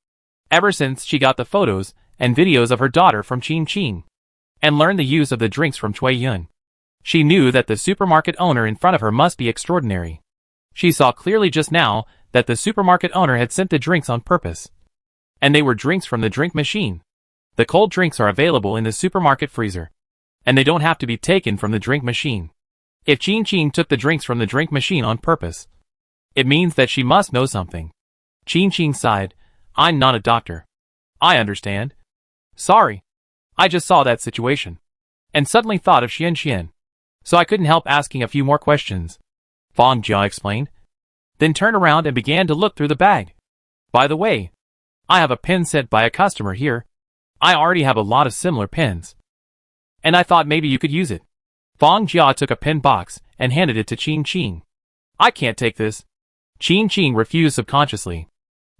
Ever since she got the photos and videos of her daughter from Qing, and learned the use of the drinks from Cui Yun, she knew that the supermarket owner in front of her must be extraordinary. She saw clearly just now that the supermarket owner had sent the drinks on purpose. And they were drinks from the drink machine. The cold drinks are available in the supermarket freezer, and they don't have to be taken from the drink machine. If Qing took the drinks from the drink machine on purpose, it means that she must know something. Qing sighed. I'm not a doctor. I understand. Sorry. I just saw that situation, and suddenly thought of Xian, so I couldn't help asking a few more questions. Fang Jia explained, then turned around and began to look through the bag. By the way, I have a pen sent by a customer here. I already have a lot of similar pens, and I thought maybe you could use it. Fang Jia took a pen box and handed it to Qing. I can't take this. Qing refused subconsciously.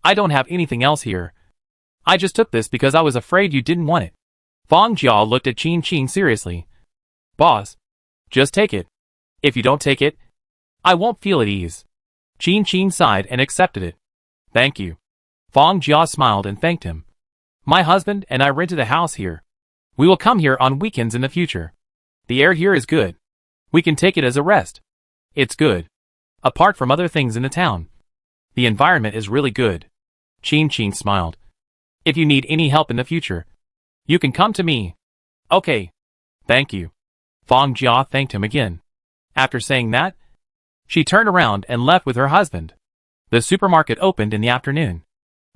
I don't have anything else here. I just took this because I was afraid you didn't want it. Fang Jia looked at Qing seriously. Boss, just take it. If you don't take it, I won't feel at ease. Qing sighed and accepted it. Thank you. Fang Jia smiled and thanked him. My husband and I rented a house here. We will come here on weekends in the future. The air here is good. We can take it as a rest. It's good. Apart from other things in the town, the environment is really good. Qing smiled. If you need any help in the future, you can come to me. Okay. Thank you. Fang Jia thanked him again. After saying that, she turned around and left with her husband. The supermarket opened in the afternoon.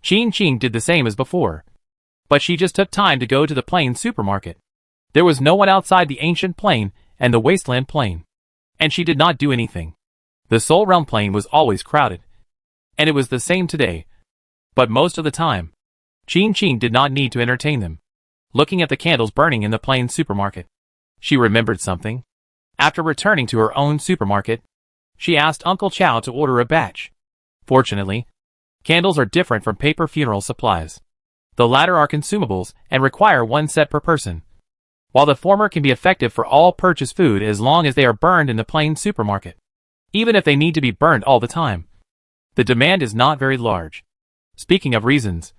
Qing did the same as before, but she just took time to go to the plain supermarket. There was no one outside the ancient plain and the wasteland plain, and she did not do anything. The Soul Realm plain was always crowded, and it was the same today. But most of the time, Qing did not need to entertain them. Looking at the candles burning in the plain supermarket, she remembered something. After returning to her own supermarket, she asked Uncle Chow to order a batch. Fortunately, candles are different from paper funeral supplies. The latter are consumables and require one set per person, while the former can be effective for all purchased food as long as they are burned in the plain supermarket. Even if they need to be burned all the time, the demand is not very large. Speaking of reasons,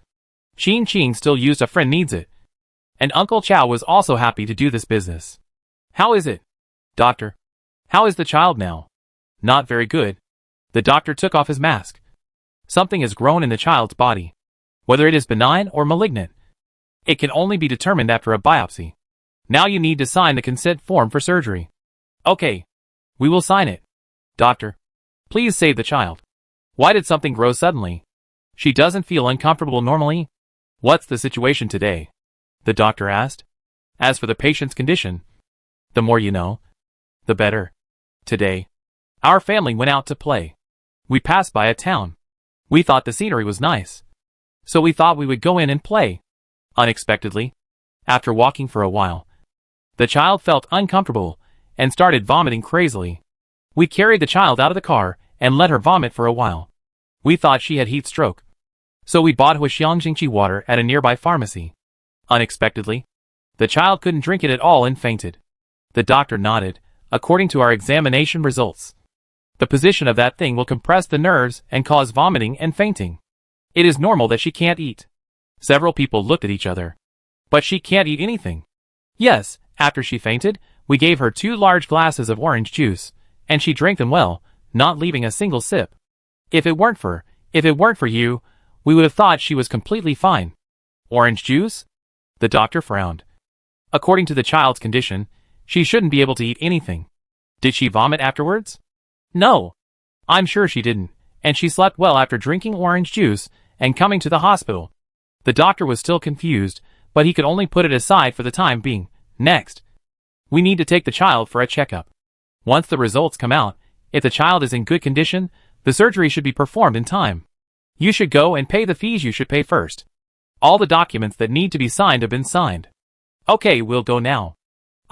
Qing still used a friend needs it, and Uncle Chow was also happy to do this business. How is it, doctor? How is the child now? Not very good. The doctor took off his mask. Something has grown in the child's body. Whether it is benign or malignant, it can only be determined after a biopsy. Now you need to sign the consent form for surgery. Okay. We will sign it. Doctor, please save the child. Why did something grow suddenly? She doesn't feel uncomfortable normally. What's the situation today? The doctor asked. As for the patient's condition, the more you know, the better. Today, our family went out to play. We passed by a town. We thought the scenery was nice, so we thought we would go in and play. Unexpectedly, after walking for a while, the child felt uncomfortable and started vomiting crazily. We carried the child out of the car and let her vomit for a while. We thought she had heat stroke, so we bought Huixiangjingqi water at a nearby pharmacy. Unexpectedly, the child couldn't drink it at all and fainted. The doctor nodded. According to our examination results, the position of that thing will compress the nerves and cause vomiting and fainting. It is normal that she can't eat. Several people looked at each other. But she can't eat anything. Yes, after she fainted, we gave her 2 large glasses of orange juice, and she drank them well, not leaving a single sip. If it weren't for you, we would have thought she was completely fine. Orange juice? The doctor frowned. According to the child's condition, she shouldn't be able to eat anything. Did she vomit afterwards? No. I'm sure she didn't, and she slept well after drinking orange juice and coming to the hospital. The doctor was still confused, but he could only put it aside for the time being. Next, we need to take the child for a checkup. Once the results come out, if the child is in good condition, the surgery should be performed in time. You should go and pay the fees you should pay first. All the documents that need to be signed have been signed. Okay, we'll go now.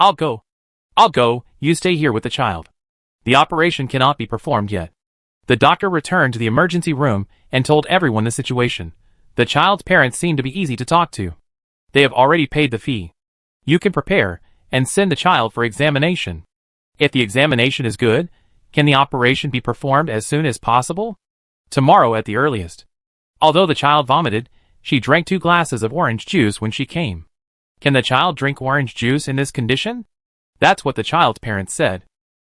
I'll go, you stay here with the child. The operation cannot be performed yet. The doctor returned to the emergency room and told everyone the situation. The child's parents seem to be easy to talk to. They have already paid the fee. You can prepare and send the child for examination. If the examination is good, can the operation be performed as soon as possible? Tomorrow at the earliest. Although the child vomited, she drank 2 glasses of orange juice when she came. Can the child drink orange juice in this condition? That's what the child's parents said.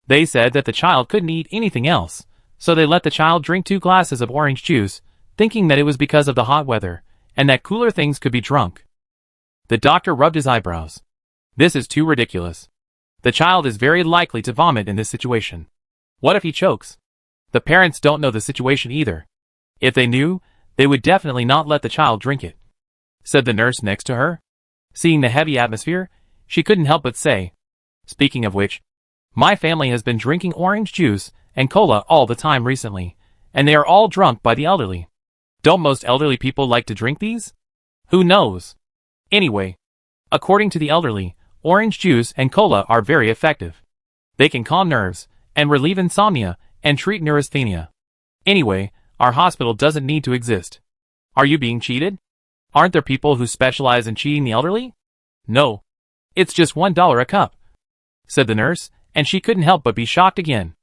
They said that the child couldn't eat anything else, so they let the child drink 2 glasses of orange juice, thinking that it was because of the hot weather, and that cooler things could be drunk. The doctor rubbed his eyebrows. This is too ridiculous. The child is very likely to vomit in this situation. What if he chokes? The parents don't know the situation either. If they knew, they would definitely not let the child drink it, said the nurse next to her. Seeing the heavy atmosphere, she couldn't help but say, speaking of which, my family has been drinking orange juice and cola all the time recently, and they are all drunk by the elderly. Don't most elderly people like to drink these? Who knows? Anyway, according to the elderly, orange juice and cola are very effective. They can calm nerves, and relieve insomnia, and treat neurasthenia. Anyway, our hospital doesn't need to exist. Are you being cheated? Aren't there people who specialize in cheating the elderly? No. It's just $1 a cup, said the nurse, and she couldn't help but be shocked again.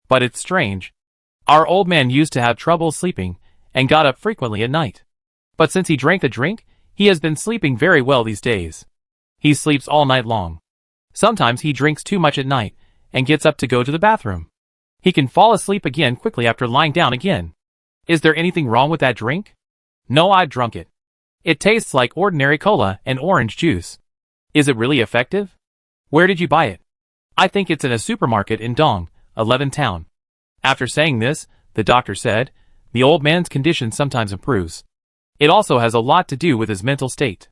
But it's strange. Our old man used to have trouble sleeping, and got up frequently at night. But since he drank the drink, he has been sleeping very well these days. He sleeps all night long. Sometimes he drinks too much at night, and gets up to go to the bathroom. He can fall asleep again quickly after lying down again. Is there anything wrong with that drink? No, I've drunk it. It tastes like ordinary cola and orange juice. Is it really effective? Where did you buy it? I think it's in a supermarket in Dong, 11 Town. After saying this, the doctor said, the old man's condition sometimes improves. It also has a lot to do with his mental state.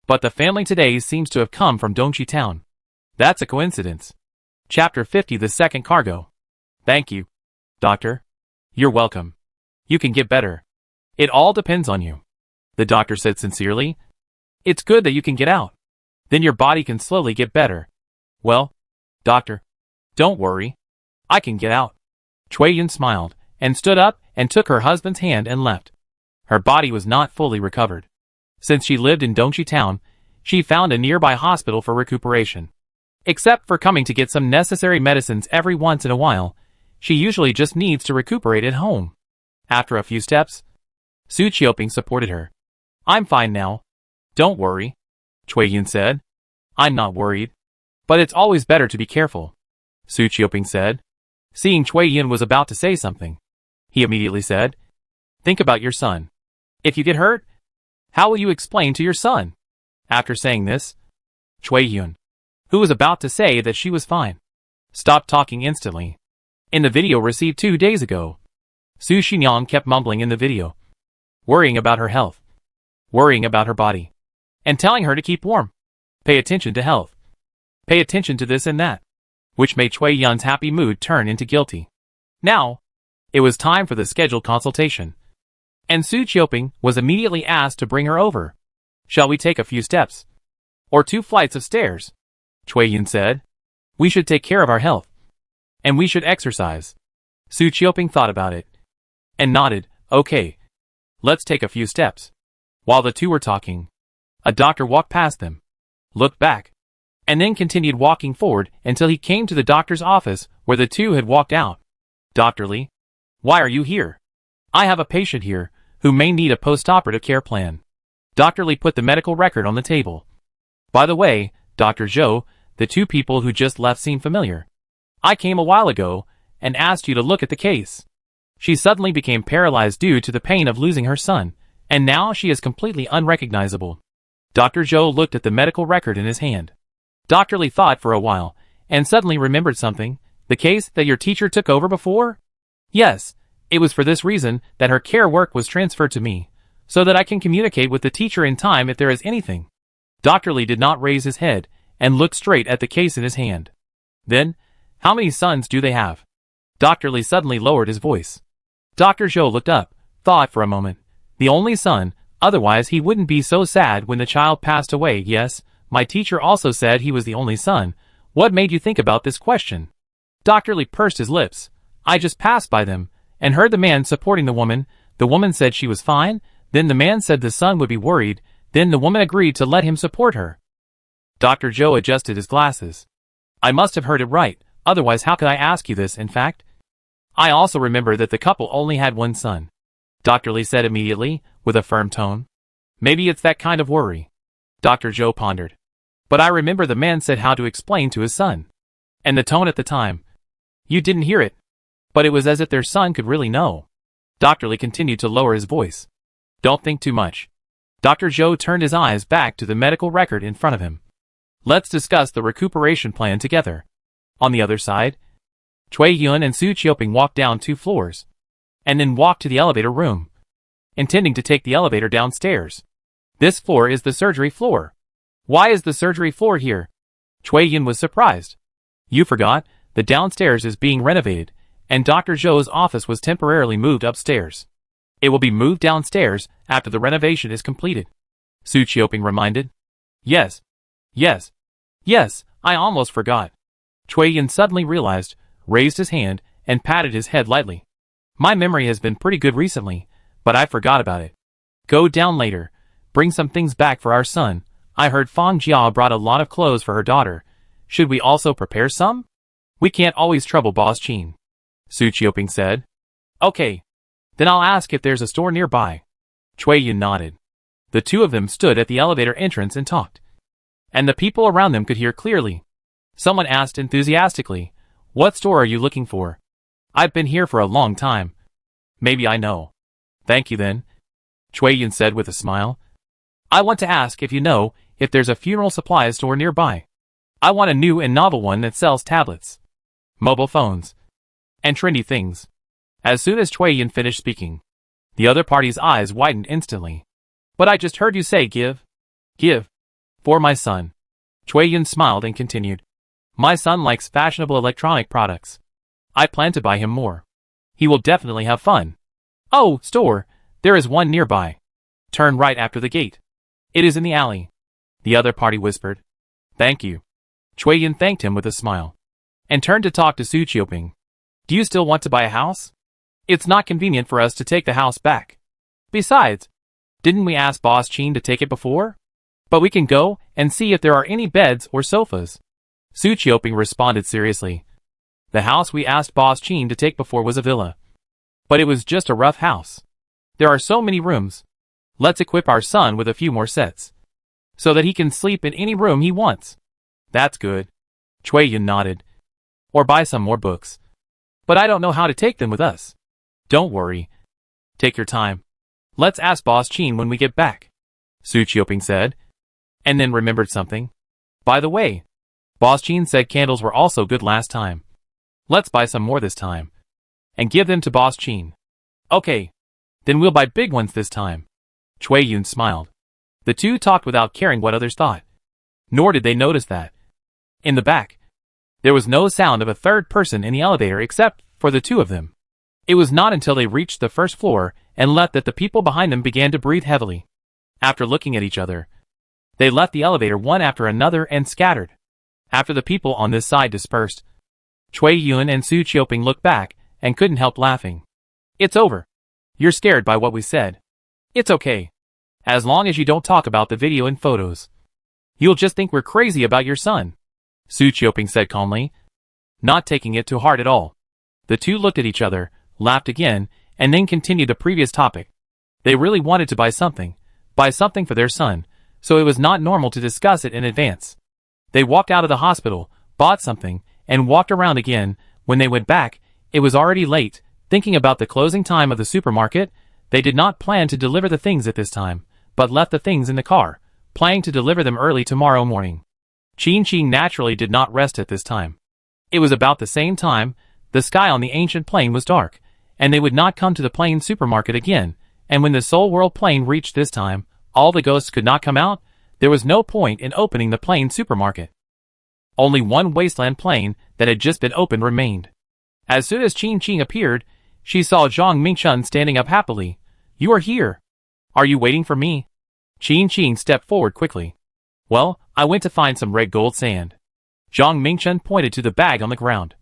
But the family today seems to have come from Dongchi Town. That's a coincidence. Chapter 50, the second cargo. Thank you, doctor. You're welcome. You can get better. It all depends on you, the doctor said sincerely. It's good that you can get out. Then your body can slowly get better. Well, doctor, don't worry. I can get out. Cui Yun smiled, and stood up and took her husband's hand and left. Her body was not fully recovered. Since she lived in Dongchi Town, she found a nearby hospital for recuperation. Except for coming to get some necessary medicines every once in a while, she usually just needs to recuperate at home. After a few steps, Su Qiuping supported her. I'm fine now. Don't worry, Cui Yun said. I'm not worried. But it's always better to be careful, Su Qiuping said. Seeing Cui Yun was about to say something, he immediately said, think about your son. If you get hurt, how will you explain to your son? After saying this, Cui Yun, who was about to say that she was fine, stopped talking instantly. In the video received 2 days ago, Su Xinyang kept mumbling in the video, worrying about her health, worrying about her body, and telling her to keep warm. Pay attention to health. Pay attention to this and that, which made Cui Yun's happy mood turn into guilty. Now, it was time for the scheduled consultation, and Su Qiuping was immediately asked to bring her over. Shall we take a few steps? Or 2 flights of stairs? Cui Yun said. We should take care of our health. And we should exercise. Su Qiuping thought about it, and nodded, okay. Let's take a few steps. While the two were talking, a doctor walked past them, looked back, and then continued walking forward until he came to the doctor's office where the two had walked out. Dr. Lee, why are you here? I have a patient here who may need a post-operative care plan. Dr. Lee put the medical record on the table. By the way, Dr. Zhou, the two people who just left seem familiar. I came a while ago and asked you to look at the case. She suddenly became paralyzed due to the pain of losing her son, and now she is completely unrecognizable. Dr. Zhou looked at the medical record in his hand. Dr. Lee thought for a while, and suddenly remembered something. The case that your teacher took over before? Yes, it was for this reason that her care work was transferred to me, so that I can communicate with the teacher in time if there is anything. Dr. Lee did not raise his head, and looked straight at the case in his hand. Then, how many sons do they have? Dr. Lee suddenly lowered his voice. Dr. Zhou looked up, thought for a moment. The only son, otherwise he wouldn't be so sad when the child passed away. Yes, my teacher also said he was the only son. What made you think about this question? Dr. Lee pursed his lips. I just passed by them, and heard the man supporting the woman. The woman said she was fine, then the man said the son would be worried, then the woman agreed to let him support her. Dr. Zhou adjusted his glasses. I must have heard it right, otherwise how could I ask you this? In fact, I also remember that the couple only had one son. Dr. Lee said immediately, with a firm tone. Maybe it's that kind of worry. Dr. Zhou pondered. But I remember the man said how to explain to his son. And the tone at the time. You didn't hear it. But it was as if their son could really know. Dr. Lee continued to lower his voice. Don't think too much. Dr. Zhou turned his eyes back to the medical record in front of him. Let's discuss the recuperation plan together. On the other side, Cui Yun and Su Qiuping walked down 2 floors, and then walked to the elevator room, intending to take the elevator downstairs. This floor is the surgery floor. Why is the surgery floor here? Cui Yun was surprised. You forgot, the downstairs is being renovated, and Dr. Zhou's office was temporarily moved upstairs. It will be moved downstairs after the renovation is completed. Su Qiuping reminded. Yes. Yes. Yes, I almost forgot. Cui Yun suddenly realized, raised his hand, and patted his head lightly. My memory has been pretty good recently, but I forgot about it. Go down later. Bring some things back for our son. I heard Fang Jia brought a lot of clothes for her daughter. Should we also prepare some? We can't always trouble Boss Qin. Su Qiuping said. Okay. Then I'll ask if there's a store nearby. Cui Yun nodded. The two of them stood at the elevator entrance and talked. And the people around them could hear clearly. Someone asked enthusiastically, what store are you looking for? I've been here for a long time. Maybe I know. Thank you then. Cui Yun said with a smile. I want to ask if you know if there's a funeral supplies store nearby. I want a new and novel one that sells tablets, mobile phones, and trendy things. As soon as Cui Yun finished speaking, the other party's eyes widened instantly. But I just heard you say give. Give. For my son. Cui Yun smiled and continued. My son likes fashionable electronic products. I plan to buy him more. He will definitely have fun. Oh, store. There is one nearby. Turn right after the gate. It is in the alley. The other party whispered. Thank you. Cui Yun thanked him with a smile, and turned to talk to Su Qiuping. Do you still want to buy a house? It's not convenient for us to take the house back. Besides, didn't we ask Boss Qin to take it before? But we can go and see if there are any beds or sofas. Su Qiuping responded seriously. The house we asked Boss Qin to take before was a villa. But it was just a rough house. There are so many rooms. Let's equip our son with a few more sets, so that he can sleep in any room he wants. That's good. Cui Yun nodded. Or buy some more books. But I don't know how to take them with us. Don't worry. Take your time. Let's ask Boss Qin when we get back. Su Qiuping said, and then remembered something. By the way, Boss Qin said candles were also good last time. Let's buy some more this time, and give them to Boss Qin. Okay. Then we'll buy big ones this time. Cui Yun smiled. The two talked without caring what others thought. Nor did they notice that, in the back, there was no sound of a third person in the elevator except for the two of them. It was not until they reached the first floor and left that the people behind them began to breathe heavily. After looking at each other, they left the elevator one after another and scattered. After the people on this side dispersed, Cui Yun and Su Qiuping looked back and couldn't help laughing. It's over. You're scared by what we said. It's okay. As long as you don't talk about the video and photos. You'll just think we're crazy about your son. Su Qiuping said calmly, not taking it to heart at all. The two looked at each other, laughed again, and then continued the previous topic. They really wanted to buy something, buy something for their son, so it was not normal to discuss it in advance. They walked out of the hospital, bought something, and walked around again. When they went back, it was already late. Thinking about the closing time of the supermarket, they did not plan to deliver the things at this time, but left the things in the car, planning to deliver them early tomorrow morning. Qin naturally did not rest at this time. It was about the same time. The sky on the ancient plain was dark, and they would not come to the plain supermarket again, and when the Soul World plain reached this time, all the ghosts could not come out. There was no point in opening the plain supermarket. Only one wasteland plain that had just been opened remained. As soon as Qin appeared, she saw Zhang Mingchun standing up happily. "You are here. Are you waiting for me?" Qin stepped forward quickly. "Well, I went to find some red gold sand." Zhang Mingchun pointed to the bag on the ground.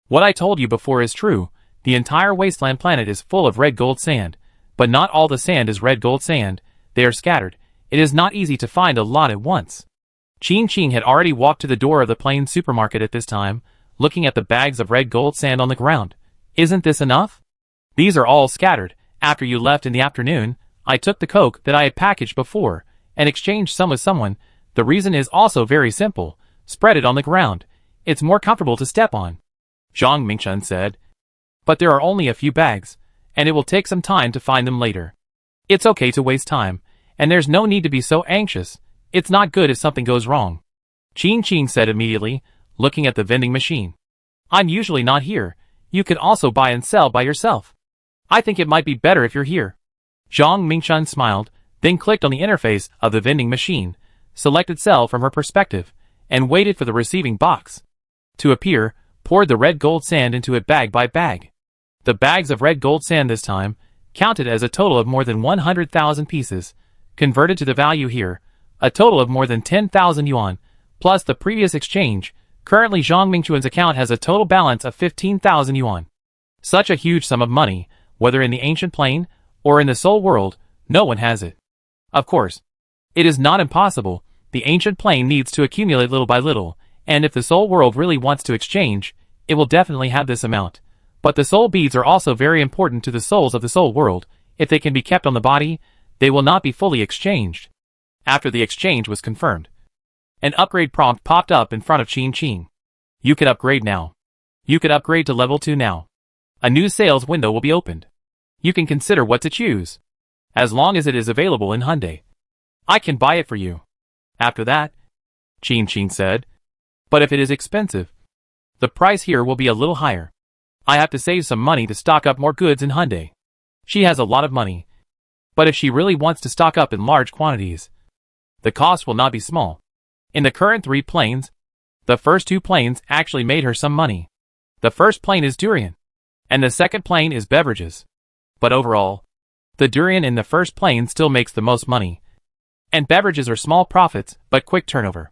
"What I told you before is true. The entire wasteland planet is full of red gold sand, but not all the sand is red gold sand. They are scattered. It is not easy to find a lot at once." Qin had already walked to the door of the plain supermarket at this time, looking at the bags of red gold sand on the ground. "Isn't this enough? These are all scattered. After you left in the afternoon, I took the coke that I had packaged before, and exchanged some with someone. The reason is also very simple. Spread it on the ground. It's more comfortable to step on," Zhang Mingchun said. "But there are only a few bags, and it will take some time to find them later. It's okay to waste time, and there's no need to be so anxious. It's not good if something goes wrong," Qin said immediately, looking at the vending machine. "I'm usually not here. You can also buy and sell by yourself. I think it might be better if you're here." Zhang Mingchun smiled, then clicked on the interface of the vending machine, selected sell from her perspective, and waited for the receiving box to appear, poured the red gold sand into it bag by bag. The bags of red gold sand this time counted as a total of more than 100,000 pieces, converted to the value here, a total of more than 10,000 yuan, plus the previous exchange. Currently Zhang Mingchun's account has a total balance of 15,000 yuan. Such a huge sum of money, whether in the ancient plane or in the soul world, no one has it. Of course, it is not impossible. The ancient plane needs to accumulate little by little, and if the soul world really wants to exchange, it will definitely have this amount. But the soul beads are also very important to the souls of the soul world. If they can be kept on the body, they will not be fully exchanged. After the exchange was confirmed, an upgrade prompt popped up in front of Qin. "You can upgrade now. You can upgrade to level 2 now. A new sales window will be opened. You can consider what to choose. As long as it is available in Hyundai, I can buy it for you." After that, Qin said, "But if it is expensive, the price here will be a little higher. I have to save some money to stock up more goods in Hyundai. She has a lot of money, but if she really wants to stock up in large quantities, the cost will not be small. In the current 3 planes, the first 2 planes actually made her some money. The first plane is durian, and the second plane is beverages. But overall, the durian in the first plane still makes the most money, and beverages are small profits but quick turnover.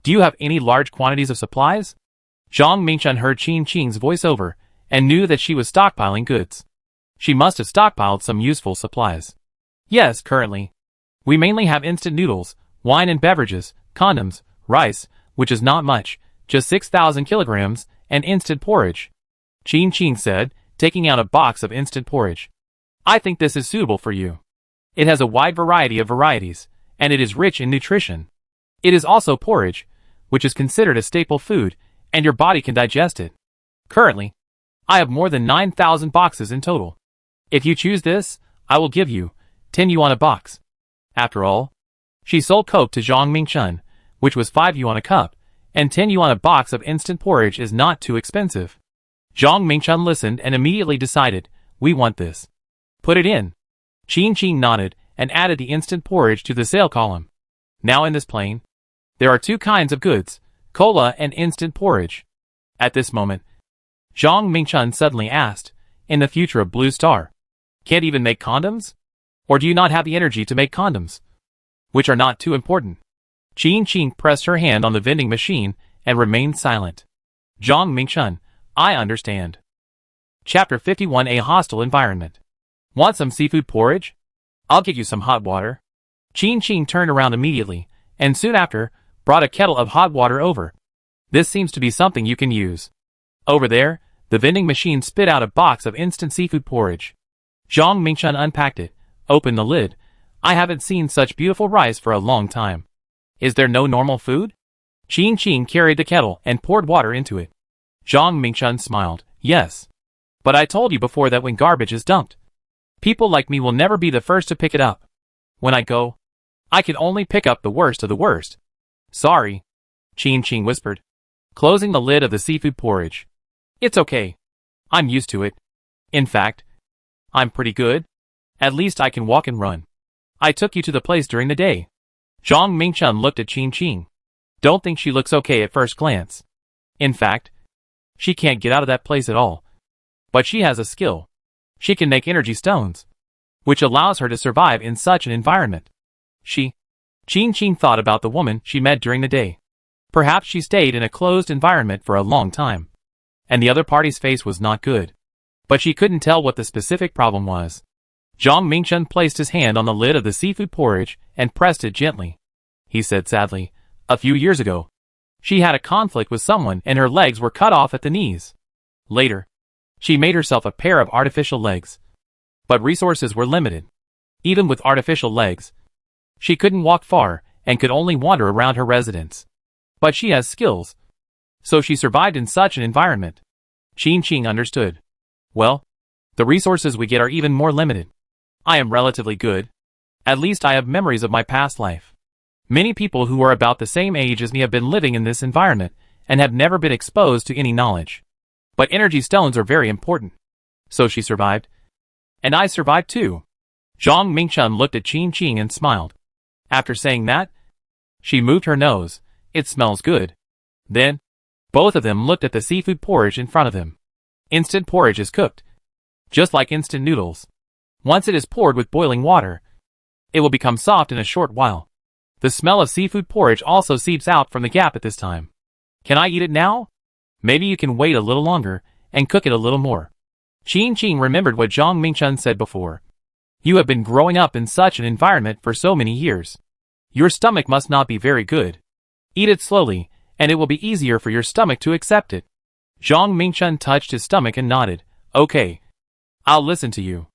Do you have any large quantities of supplies?" Zhang Mingchun heard Qin's voiceover and knew that she was stockpiling goods. She must have stockpiled some useful supplies. "Yes, currently. We mainly have instant noodles, wine and beverages, condoms, rice, which is not much, just 6,000 kilograms, and instant porridge," Qin said, taking out a box of instant porridge. "I think this is suitable for you. It has a wide variety of varieties, and it is rich in nutrition. It is also porridge, which is considered a staple food, and your body can digest it. Currently, I have more than 9,000 boxes in total. If you choose this, I will give you 10 yuan a box." After all, she sold coke to Zhang Mingchun, which was 5 yuan a cup, and 10 yuan a box of instant porridge is not too expensive. Zhang Mingchun listened and immediately decided, "We want this. Put it in." Qin nodded and added the instant porridge to the sale column. Now in this plane, there are 2 kinds of goods, cola and instant porridge. At this moment, Zhang Mingchun suddenly asked, "In the future of Blue Star, can't even make condoms? Or do you not have the energy to make condoms? Which are not too important?" Qin pressed her hand on the vending machine and remained silent. Zhang Mingchun, "I understand." Chapter 51, A Hostile Environment. "Want some seafood porridge? I'll get you some hot water." Qin turned around immediately, and soon after, brought a kettle of hot water over. "This seems to be something you can use." Over there, the vending machine spit out a box of instant seafood porridge. Zhang Mingchun unpacked it, opened the lid, I haven't seen such beautiful rice for a long time. Is there no normal food? Qing carried the kettle and poured water into it. Zhang Mingchun smiled. Yes. But I told you before that when garbage is dumped, people like me will never be the first to pick it up. When I go, I can only pick up the worst of the worst. Sorry, Qing whispered, closing the lid of the seafood porridge. It's okay. I'm used to it. In fact, I'm pretty good. At least I can walk and run. I took you to the place during the day. Zhang Mingchun looked at Qing. Don't think she looks okay at first glance. In fact, she can't get out of that place at all. But she has a skill. She can make energy stones, which allows her to survive in such an environment. Qing thought about the woman she met during the day. Perhaps she stayed in a closed environment for a long time, and the other party's face was not good. But she couldn't tell what the specific problem was. Zhang Mingchun placed his hand on the lid of the seafood porridge and pressed it gently. He said sadly, a few years ago, she had a conflict with someone and her legs were cut off at the knees. Later, she made herself a pair of artificial legs. But resources were limited. Even with artificial legs, she couldn't walk far and could only wander around her residence. But she has skills, so she survived in such an environment. Qing understood. Well, the resources we get are even more limited. I am relatively good. At least I have memories of my past life. Many people who are about the same age as me have been living in this environment and have never been exposed to any knowledge. But energy stones are very important. So she survived. And I survived too. Zhang Mingchun looked at Qing and smiled. After saying that, she moved her nose. It smells good. Then, both of them looked at the seafood porridge in front of them. Instant porridge is cooked, just like instant noodles. Once it is poured with boiling water, it will become soft in a short while. The smell of seafood porridge also seeps out from the gap at this time. Can I eat it now? Maybe you can wait a little longer and cook it a little more. Qing remembered what Zhang Mingchun said before. You have been growing up in such an environment for so many years. Your stomach must not be very good. Eat it slowly, and it will be easier for your stomach to accept it. Zhang Mingchun touched his stomach and nodded. Okay. I'll listen to you.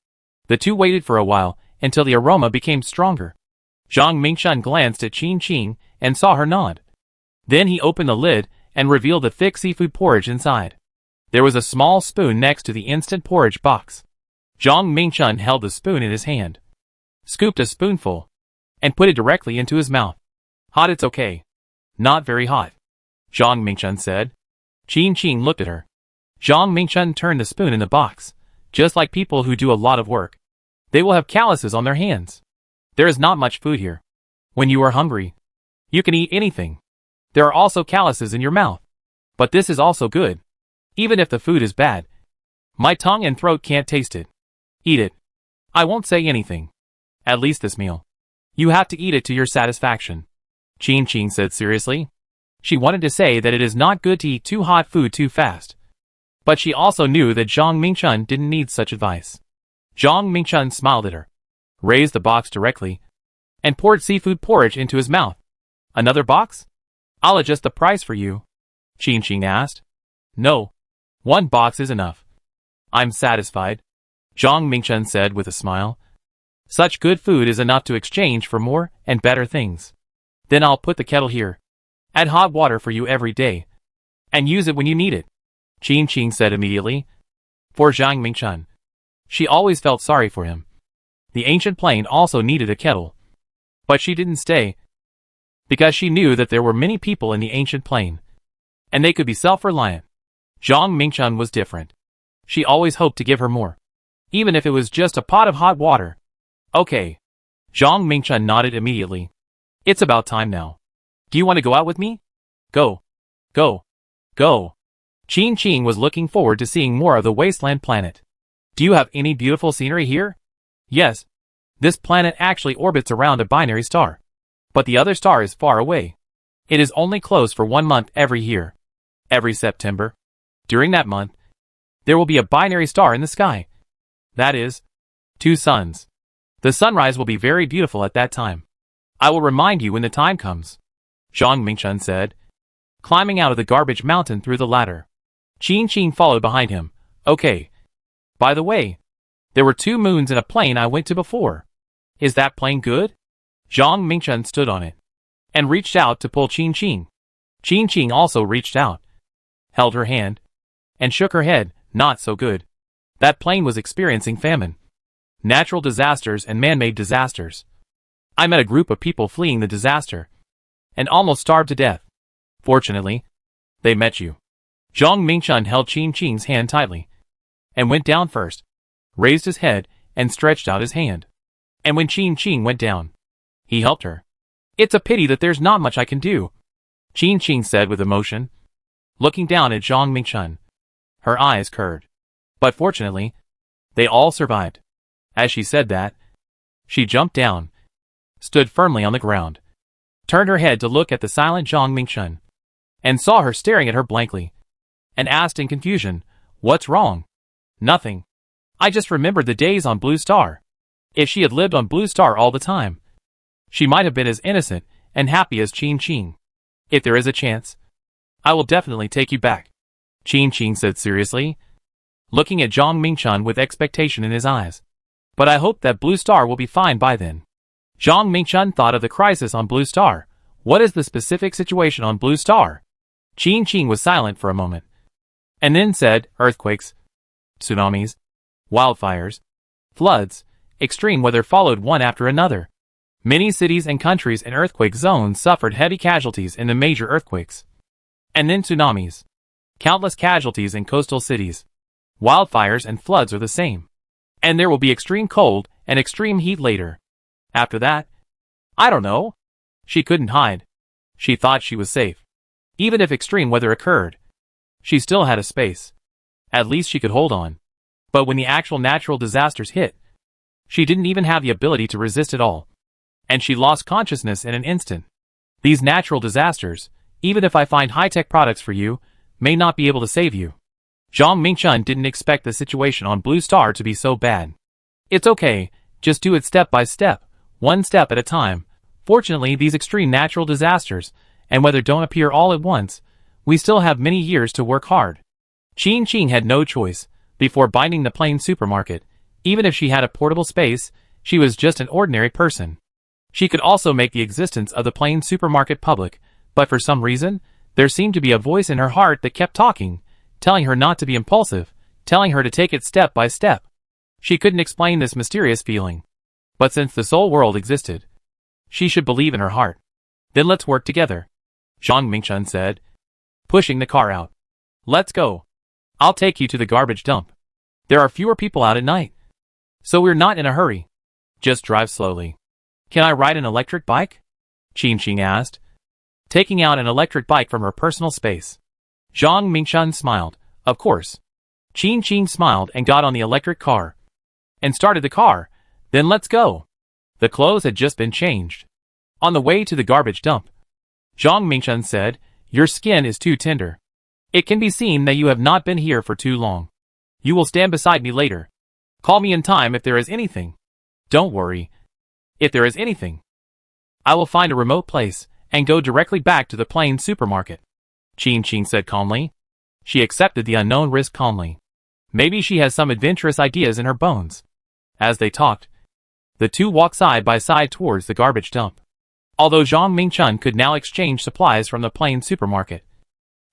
The two waited for a while, until the aroma became stronger. Zhang Mingchun glanced at Qing and saw her nod. Then he opened the lid and revealed the thick seafood porridge inside. There was a small spoon next to the instant porridge box. Zhang Mingchun held the spoon in his hand, scooped a spoonful, and put it directly into his mouth. Hot, it's okay. Not very hot, Zhang Mingchun said. Qing looked at her. Zhang Mingchun turned the spoon in the box. Just like people who do a lot of work, they will have calluses on their hands. There is not much food here. When you are hungry, you can eat anything. There are also calluses in your mouth. But this is also good. Even if the food is bad, my tongue and throat can't taste it. Eat it. I won't say anything. At least this meal. You have to eat it to your satisfaction. Qing said seriously. She wanted to say that it is not good to eat too hot food too fast. But she also knew that Zhang Mingchun didn't need such advice. Zhang Mingchun smiled at her, raised the box directly, and poured seafood porridge into his mouth. Another box? I'll adjust the price for you, Qing asked. No. One box is enough. I'm satisfied, Zhang Mingchun said with a smile. Such good food is enough to exchange for more and better things. Then I'll put the kettle here. Add hot water for you every day. And use it when you need it, Qing said immediately. For Zhang Mingchun, she always felt sorry for him. The ancient plane also needed a kettle. But she didn't stay, because she knew that there were many people in the ancient plane, and they could be self-reliant. Zhang Mingchun was different. She always hoped to give her more, even if it was just a pot of hot water. Okay. Zhang Mingchun nodded immediately. It's about time now. Do you want to go out with me? Go. Go. Go. Qing was looking forward to seeing more of the wasteland planet. Do you have any beautiful scenery here? Yes. This planet actually orbits around a binary star. But the other star is far away. It is only closed for 1 month every year. Every September. During that month, there will be a binary star in the sky. That is, 2 suns. The sunrise will be very beautiful at that time. I will remind you when the time comes, Zhang Mingchun said, climbing out of the garbage mountain through the ladder. Qing followed behind him. Okay. By the way, there were 2 moons in a plane I went to before. Is that plane good? Zhang Mingchen stood on it and reached out to pull Qin Qing. Qin Qing also reached out, held her hand, and shook her head. Not so good. That plane was experiencing famine, natural disasters and man-made disasters. I met a group of people fleeing the disaster and almost starved to death. Fortunately, they met you. Zhang Mingchen held Qin Qing's hand tightly and went down first, raised his head, and stretched out his hand. And when Qin Qing went down, he helped her. It's a pity that there's not much I can do, Qin Qing said with emotion, looking down at Zhang Mingchen. Her eyes curled. But fortunately, they all survived. As she said that, she jumped down, stood firmly on the ground, turned her head to look at the silent Zhang Mingchen, and saw her staring at her blankly, and asked in confusion, "What's wrong?" "Nothing. I just remembered the days on Blue Star. If she had lived on Blue Star all the time, she might have been as innocent and happy as Qin Qing. If there is a chance, I will definitely take you back," Qin Qing said seriously, looking at Zhang Mingchen with expectation in his eyes. "But I hope that Blue Star will be fine by then." Zhang Mingchen thought of the crisis on Blue Star. What is the specific situation on Blue Star? Qin Qing was silent for a moment, and then said, "Earthquakes, tsunamis, wildfires, floods, extreme weather followed one after another. Many cities and countries in earthquake zones suffered heavy casualties in the major earthquakes. And then tsunamis. Countless casualties in coastal cities. Wildfires and floods are the same. And there will be extreme cold and extreme heat later. After that, I don't know." She couldn't hide. She thought she was safe. Even if extreme weather occurred, she still had a space. At least she could hold on. But when the actual natural disasters hit, she didn't even have the ability to resist it all. And she lost consciousness in an instant. These natural disasters, even if I find high-tech products for you, may not be able to save you. Zhang Mingchen didn't expect the situation on Blue Star to be so bad. "It's okay, just do it step by step, one step at a time. Fortunately, these extreme natural disasters and weather don't appear all at once. We still have many years to work hard." Qin Qing had no choice. Before binding the plane supermarket, even if she had a portable space, she was just an ordinary person. She could also make the existence of the plane supermarket public, but for some reason, there seemed to be a voice in her heart that kept talking, telling her not to be impulsive, telling her to take it step by step. She couldn't explain this mysterious feeling. But since the soul world existed, she should believe in her heart. "Then let's work together," Zhang Mingchen said, pushing the car out. "Let's go. I'll take you to the garbage dump. There are fewer people out at night, so we're not in a hurry. Just drive slowly." "Can I ride an electric bike?" Qin Qing asked, taking out an electric bike from her personal space. Zhang Mingchen smiled. "Of course." Qin Qing smiled and got on the electric car and started the car. "Then let's go." The clothes had just been changed. On the way to the garbage dump, Zhang Mingchen said, "Your skin is too tender. It can be seen that you have not been here for too long. You will stand beside me later. Call me in time if there is anything. Don't worry. If there is anything, I will find a remote place and go directly back to the plane supermarket," Qin Qing said calmly. She accepted the unknown risk calmly. Maybe she has some adventurous ideas in her bones. As they talked, the two walked side by side towards the garbage dump. Although Zhang Mingchen could now exchange supplies from the plane supermarket,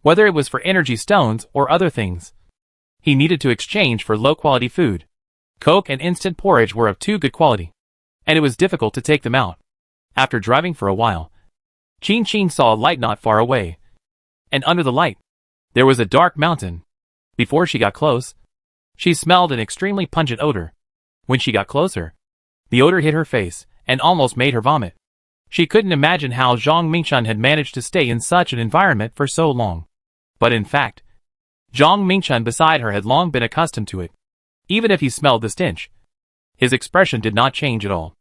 whether it was for energy stones or other things, he needed to exchange for low-quality food. Coke and instant porridge were of too good quality, and it was difficult to take them out. After driving for a while, Qin Qing saw a light not far away, and under the light, there was a dark mountain. Before she got close, she smelled an extremely pungent odor. When she got closer, the odor hit her face and almost made her vomit. She couldn't imagine how Zhang Mingchen had managed to stay in such an environment for so long. But in fact, Zhang Mingchen beside her had long been accustomed to it. Even if he smelled the stench, his expression did not change at all.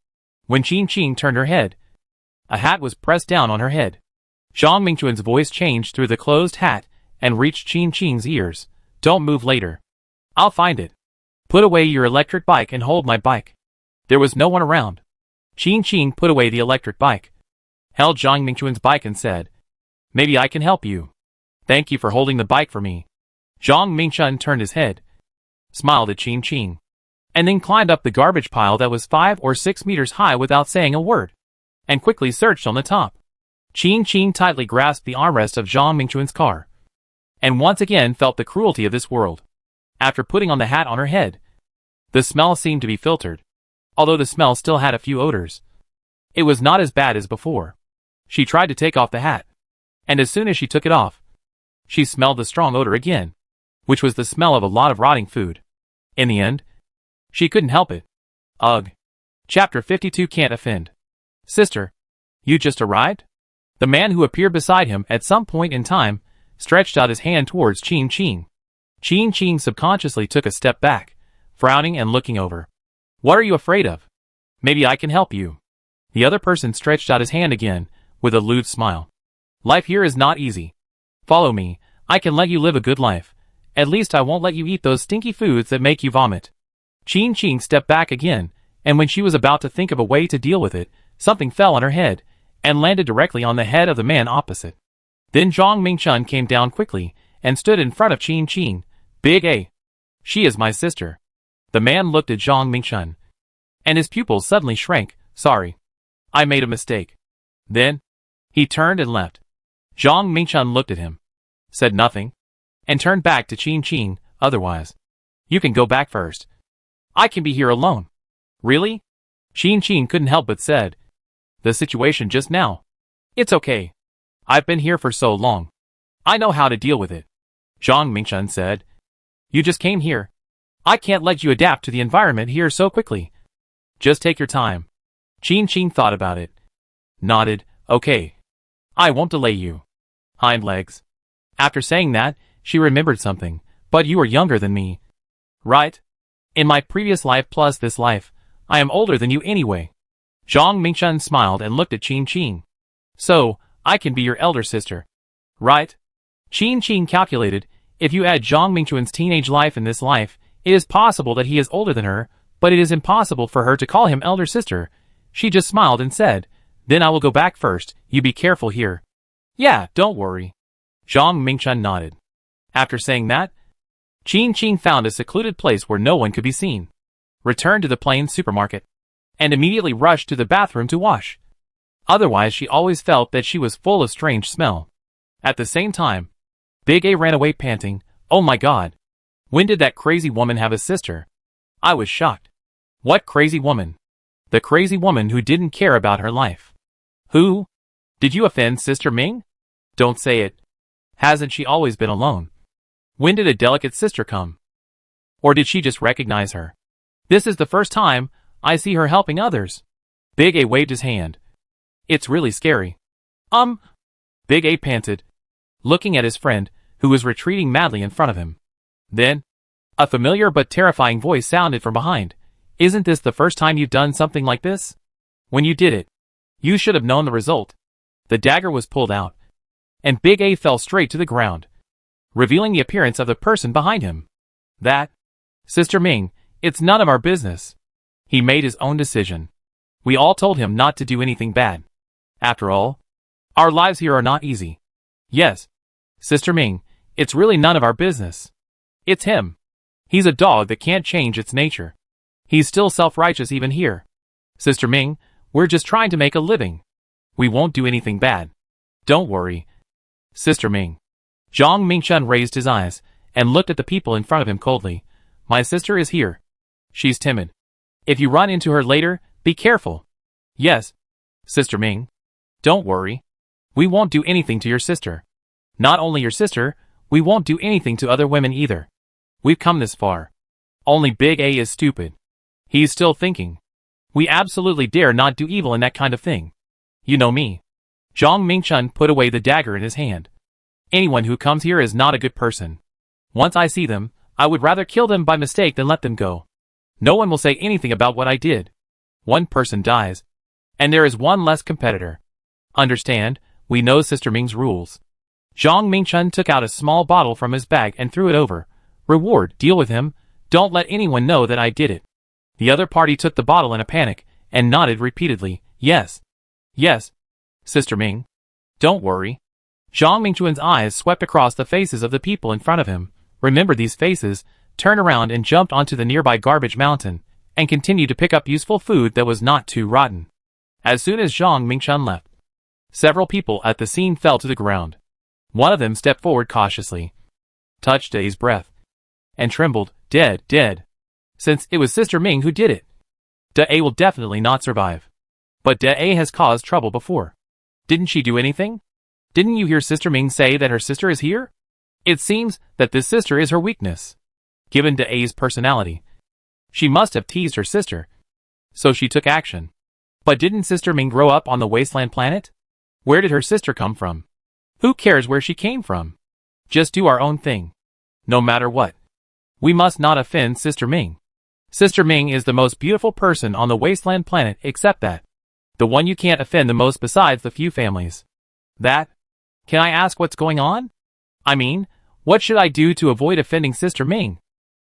When Qin Qing turned her head, a hat was pressed down on her head. Zhang Mingchen's voice changed through the closed hat and reached Qin Qing's ears. "Don't move later. I'll find it. Put away your electric bike and hold my bike." There was no one around. Qin Qing put away the electric bike, held Zhang Mingchen's bike and said, "Maybe I can help you. Thank you for holding the bike for me." Zhang Mingchen turned his head, smiled at Qin Qing. and then climbed up the garbage pile that was 5 or 6 meters high without saying a word, and quickly searched on the top. Qing Qing tightly grasped the armrest of Zhang Mingchuan's car, and once again felt the cruelty of this world. After putting on the hat on her head, the smell seemed to be filtered, although the smell still had a few odors. It was not as bad as before. She tried to take off the hat, and as soon as she took it off, she smelled the strong odor again, which was the smell of a lot of rotting food. In the end, she couldn't help it. Ugh. Chapter 52 Can't Offend. Sister, you just arrived? The man who appeared beside him at some point in time stretched out his hand towards Qing Qing. Qing Qing subconsciously took a step back, frowning and looking over. What are you afraid of? Maybe I can help you. The other person stretched out his hand again, with a lewd smile. Life here is not easy. Follow me, I can let you live a good life. At least I won't let you eat those stinky foods that make you vomit. Qing Qing stepped back again, and when she was about to think of a way to deal with it, something fell on her head, and landed directly on the head of the man opposite. Then Zhang Mingchun came down quickly, and stood in front of Qing Qing. Big A. She is my sister. The man looked at Zhang Mingchun, and his pupils suddenly shrank. Sorry. I made a mistake. Then, he turned and left. Zhang Mingchun looked at him, said nothing, and turned back to Qing Qing. Otherwise, you can go back first. I can be here alone. Really? Qing Qing couldn't help but said. The situation just now. It's okay. I've been here for so long. I know how to deal with it. Zhang Mingchun said. You just came here. I can't let you adapt to the environment here so quickly. Just take your time. Qing Qing thought about it. Nodded. Okay. I won't delay you. Hind legs. After saying that, she remembered something. But you are younger than me. Right? In my previous life plus this life, I am older than you anyway. Zhang Mingchun smiled and looked at Qing Qing. So, I can be your elder sister. Right? Qing Qing calculated, if you add Zhang Mingchuan's teenage life in this life, it is possible that he is older than her, but it is impossible for her to call him elder sister. She just smiled and said, Then I will go back first, you be careful here. Yeah, don't worry. Zhang Mingchun nodded. After saying that, Qing Qing found a secluded place where no one could be seen, returned to the plain supermarket, and immediately rushed to the bathroom to wash. Otherwise she always felt that she was full of strange smell. At the same time, Big A ran away panting. Oh my god. When did that crazy woman have a sister? I was shocked. What crazy woman? The crazy woman who didn't care about her life. Who? Did you offend Sister Ming? Don't say it. Hasn't she always been alone? When did a delicate sister come? Or did she just recognize her? This is the first time I see her helping others. Big A waved his hand. It's really scary. Big A panted, looking at his friend, who was retreating madly in front of him. Then, a familiar but terrifying voice sounded from behind. Isn't this the first time you've done something like this? When you did it, you should have known the result. The dagger was pulled out, and Big A fell straight to the ground, revealing the appearance of the person behind him. That, Sister Ming, it's none of our business. He made his own decision. We all told him not to do anything bad. After all, our lives here are not easy. Yes, Sister Ming, it's really none of our business. It's him. He's a dog that can't change its nature. He's still self-righteous even here. Sister Ming, we're just trying to make a living. We won't do anything bad. Don't worry. Sister Ming. Zhang Mingchun raised his eyes and looked at the people in front of him coldly. My sister is here. She's timid. If you run into her later, be careful. Yes, Sister Ming. Don't worry. We won't do anything to your sister. Not only your sister, we won't do anything to other women either. We've come this far. Only Big A is stupid. He's still thinking. We absolutely dare not do evil in that kind of thing. You know me. Zhang Mingchun put away the dagger in his hand. Anyone who comes here is not a good person. Once I see them, I would rather kill them by mistake than let them go. No one will say anything about what I did. One person dies, and there is one less competitor. Understand, we know Sister Ming's rules. Zhang Mingchun took out a small bottle from his bag and threw it over. Reward, deal with him. Don't let anyone know that I did it. The other party took the bottle in a panic, and nodded repeatedly. Yes. Yes. Sister Ming. Don't worry. Zhang Mingchun's eyes swept across the faces of the people in front of him. Remember these faces, turned around and jumped onto the nearby garbage mountain, and continued to pick up useful food that was not too rotten. As soon as Zhang Mingchun left, several people at the scene fell to the ground. One of them stepped forward cautiously, touched Da's breath, and trembled, dead, dead. Since it was Sister Ming who did it, Da will definitely not survive. But Da has caused trouble before. Didn't she do anything? Didn't you hear Sister Ming say that her sister is here? It seems that this sister is her weakness. Given Da's personality, she must have teased her sister, so she took action. But didn't Sister Ming grow up on the wasteland planet? Where did her sister come from? Who cares where she came from? Just do our own thing. No matter what. We must not offend Sister Ming. Sister Ming is the most beautiful person on the wasteland planet except that. The one you can't offend the most besides the few families. That? Can I ask what's going on? I mean, what should I do to avoid offending Sister Ming?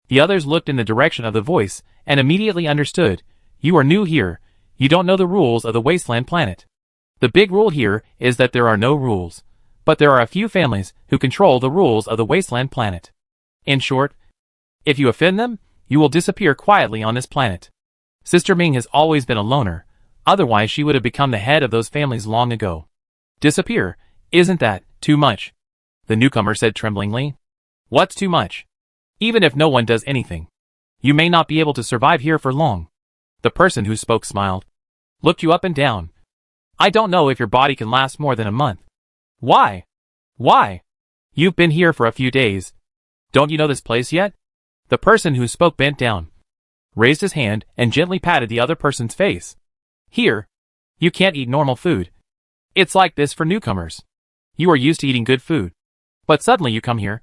The others looked in the direction of the voice and immediately understood. You are new here. You don't know the rules of the wasteland planet. The big rule here is that there are no rules. But there are a few families who control the rules of the wasteland planet. In short, if you offend them, you will disappear quietly on this planet. Sister Ming has always been a loner, otherwise she would have become the head of those families long ago. Disappear? Isn't that too much? The newcomer said tremblingly. What's too much? Even if no one does anything, you may not be able to survive here for long. The person who spoke smiled, looked you up and down. I don't know if your body can last more than a month. Why? Why? You've been here for a few days. Don't you know this place yet? The person who spoke bent down, raised his hand, and gently patted the other person's face. Here, you can't eat normal food. It's like this for newcomers. You are used to eating good food. But suddenly you come here.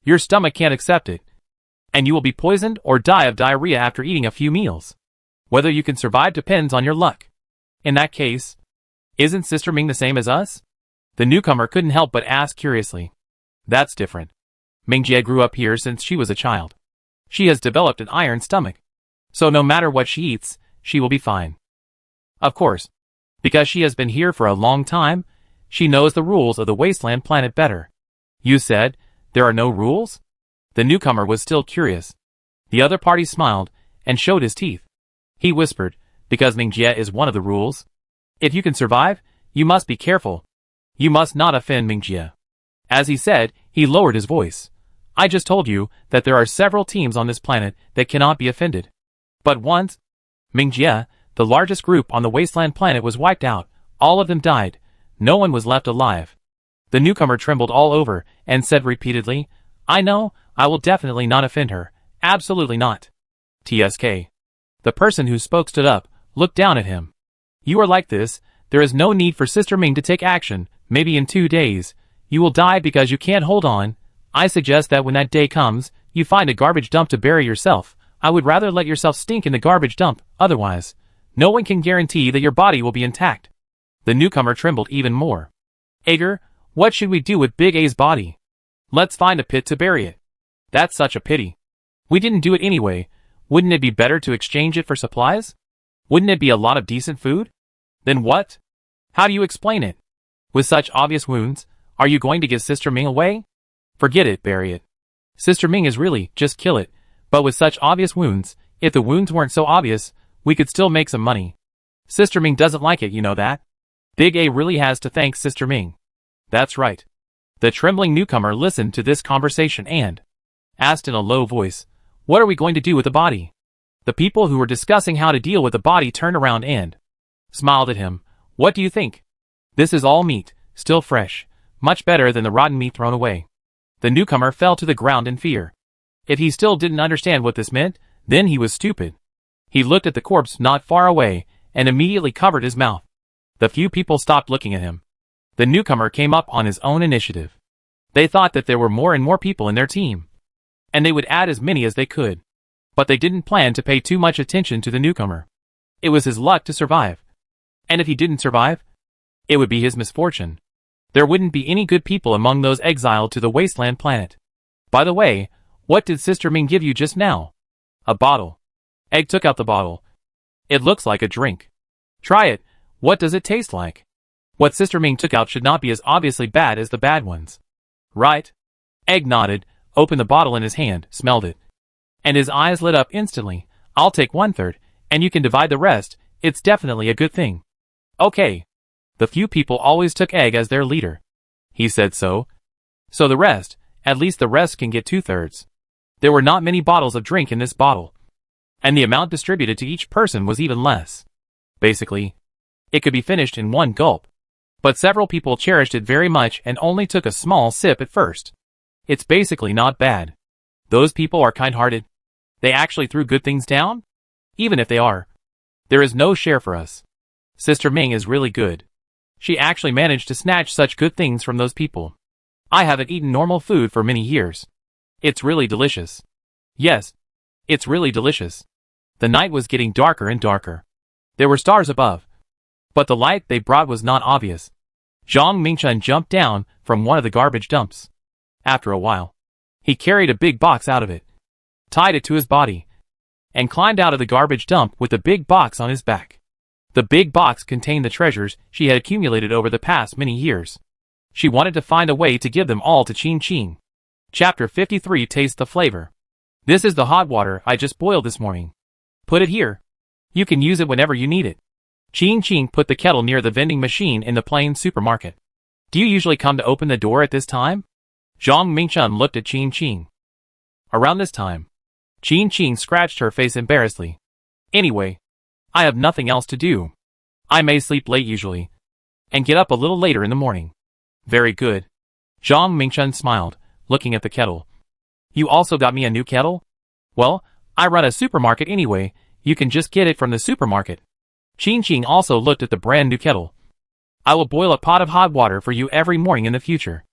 Your stomach can't accept it. And you will be poisoned or die of diarrhea after eating a few meals. Whether you can survive depends on your luck. In that case, isn't Sister Ming the same as us? The newcomer couldn't help but ask curiously. That's different. Mingjie grew up here since she was a child. She has developed an iron stomach. So no matter what she eats, she will be fine. Of course, because she has been here for a long time, she knows the rules of the wasteland planet better. You said, there are no rules? The newcomer was still curious. The other party smiled and showed his teeth. He whispered, because Mingjie is one of the rules. If you can survive, you must be careful. You must not offend Mingjie. As he said, he lowered his voice. I just told you that there are several teams on this planet that cannot be offended. But once, Mingjie, the largest group on the wasteland planet, was wiped out. All of them died. No one was left alive. The newcomer trembled all over and said repeatedly, I know, I will definitely not offend her. Absolutely not. TSK. The person who spoke stood up, looked down at him. You are like this, there is no need for Sister Ming to take action. Maybe in 2 days, you will die because you can't hold on. I suggest that when that day comes, you find a garbage dump to bury yourself. I would rather let yourself stink in the garbage dump, otherwise, no one can guarantee that your body will be intact. The newcomer trembled even more. Ager, what should we do with Big A's body? Let's find a pit to bury it. That's such a pity. We didn't do it anyway. Wouldn't it be better to exchange it for supplies? Wouldn't it be a lot of decent food? Then what? How do you explain it? With such obvious wounds, are you going to give Sister Ming away? Forget it, bury it. Sister Ming is really, just kill it. But with such obvious wounds, if the wounds weren't so obvious, we could still make some money. Sister Ming doesn't like it, you know that? Big A really has to thank Sister Ming. That's right. The trembling newcomer listened to this conversation and asked in a low voice, what are we going to do with the body? The people who were discussing how to deal with the body turned around and smiled at him. What do you think? This is all meat, still fresh, much better than the rotten meat thrown away. The newcomer fell to the ground in fear. If he still didn't understand what this meant, then he was stupid. He looked at the corpse not far away and immediately covered his mouth. The few people stopped looking at him. The newcomer came up on his own initiative. They thought that there were more and more people in their team, and they would add as many as they could. But they didn't plan to pay too much attention to the newcomer. It was his luck to survive. And if he didn't survive, it would be his misfortune. There wouldn't be any good people among those exiled to the wasteland planet. By the way, what did Sister Ming give you just now? A bottle. Egg took out the bottle. It looks like a drink. Try it. What does it taste like? What Sister Ming took out should not be as obviously bad as the bad ones. Right? Egg nodded, opened the bottle in his hand, smelled it. And his eyes lit up instantly. I'll take 1/3, and you can divide the rest. It's definitely a good thing. Okay. The few people always took Egg as their leader. He said so. So the rest, at least the rest can get 2/3. There were not many bottles of drink in this bottle. And the amount distributed to each person was even less. Basically, it could be finished in one gulp. But several people cherished it very much and only took a small sip at first. It's basically not bad. Those people are kind-hearted. They actually threw good things down? Even if they are, there is no share for us. Sister Ming is really good. She actually managed to snatch such good things from those people. I haven't eaten normal food for many years. It's really delicious. Yes, it's really delicious. The night was getting darker and darker. There were stars above, but the light they brought was not obvious. Zhang Mingchun jumped down from one of the garbage dumps. After a while, he carried a big box out of it, tied it to his body, and climbed out of the garbage dump with the big box on his back. The big box contained the treasures she had accumulated over the past many years. She wanted to find a way to give them all to Qin Qing. Chapter 53 Taste the Flavor. This is the hot water I just boiled this morning. Put it here. You can use it whenever you need it. Qin Qing put the kettle near the vending machine in the plain supermarket. Do you usually come to open the door at this time? Zhang Mingchun looked at Qin Qing. Around this time. Qin Qing scratched her face embarrassedly. Anyway, I have nothing else to do. I may sleep late usually, and get up a little later in the morning. Very good. Zhang Mingchun smiled, looking at the kettle. You also got me a new kettle? Well, I run a supermarket anyway, you can just get it from the supermarket. Qin Qing also looked at the brand new kettle. I will boil a pot of hot water for you every morning in the future.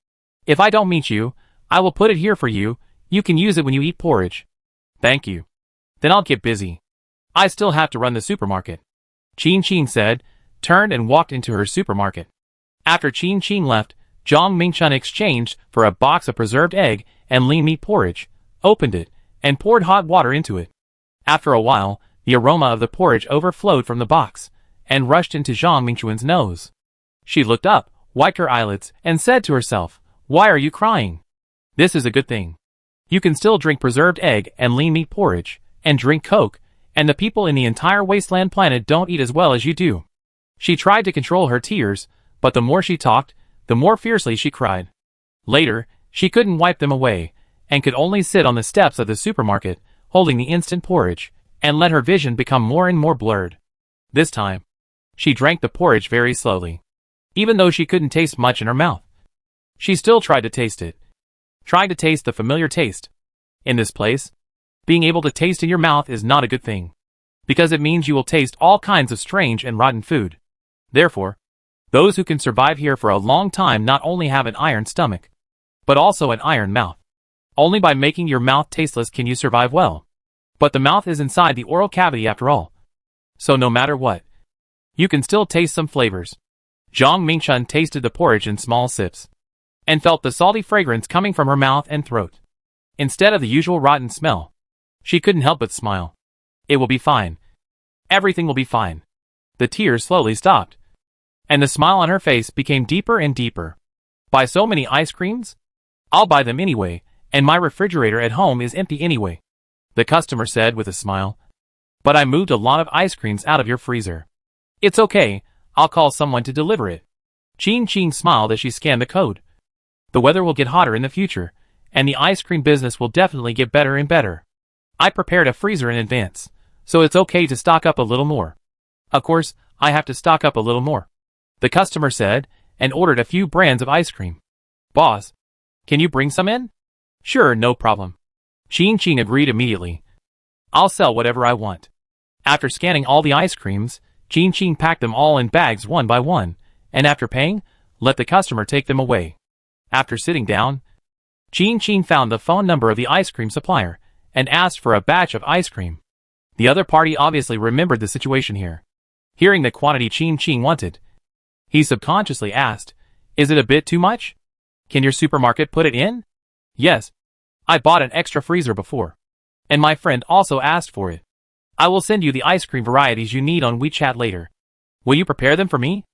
If I don't meet you, I will put it here for you, you can use it when you eat porridge. Thank you. Then I'll get busy. I still have to run the supermarket. Qin Qing said, turned and walked into her supermarket. After Qin Qing left, Zhang Mingchun exchanged for a box of preserved egg and lean meat porridge, opened it, and poured hot water into it. After a while, the aroma of the porridge overflowed from the box, and rushed into Zhang Mingchun's nose. She looked up, wiped her eyelids, and said to herself, Why are you crying? This is a good thing. You can still drink preserved egg and lean meat porridge, and drink Coke, and the people in the entire wasteland planet don't eat as well as you do. She tried to control her tears, but the more she talked, the more fiercely she cried. Later, she couldn't wipe them away, and could only sit on the steps of the supermarket, holding the instant porridge, and let her vision become more and more blurred. This time, she drank the porridge very slowly. Even though she couldn't taste much in her mouth, she still tried to taste it. Trying to taste the familiar taste. In this place, being able to taste in your mouth is not a good thing, because it means you will taste all kinds of strange and rotten food. Therefore, those who can survive here for a long time not only have an iron stomach, but also an iron mouth. Only by making your mouth tasteless can you survive well. But the mouth is inside the oral cavity after all. So no matter what, you can still taste some flavors. Zhang Mingchun tasted the porridge in small sips, and felt the salty fragrance coming from her mouth and throat. Instead of the usual rotten smell, she couldn't help but smile. It will be fine. Everything will be fine. The tears slowly stopped, and the smile on her face became deeper and deeper. Buy so many ice creams? I'll buy them anyway, and my refrigerator at home is empty anyway, the customer said with a smile. But I moved a lot of ice creams out of your freezer. It's okay, I'll call someone to deliver it. Qin Qing smiled as she scanned the code. The weather will get hotter in the future, and the ice cream business will definitely get better and better. I prepared a freezer in advance, so it's okay to stock up a little more. Of course, I have to stock up a little more, the customer said, and ordered a few brands of ice cream. Boss, can you bring some in? Sure, no problem. Qin Qing agreed immediately. I'll sell whatever I want. After scanning all the ice creams, Qin Qing packed them all in bags one by one, and after paying, let the customer take them away. After sitting down, Qin Qing found the phone number of the ice cream supplier, and asked for a batch of ice cream. The other party obviously remembered the situation here. Hearing the quantity Qin Qing wanted, he subconsciously asked, Is it a bit too much? Can your supermarket put it in? Yes. I bought an extra freezer before, and my friend also asked for it. I will send you the ice cream varieties you need on WeChat later. Will you prepare them for me?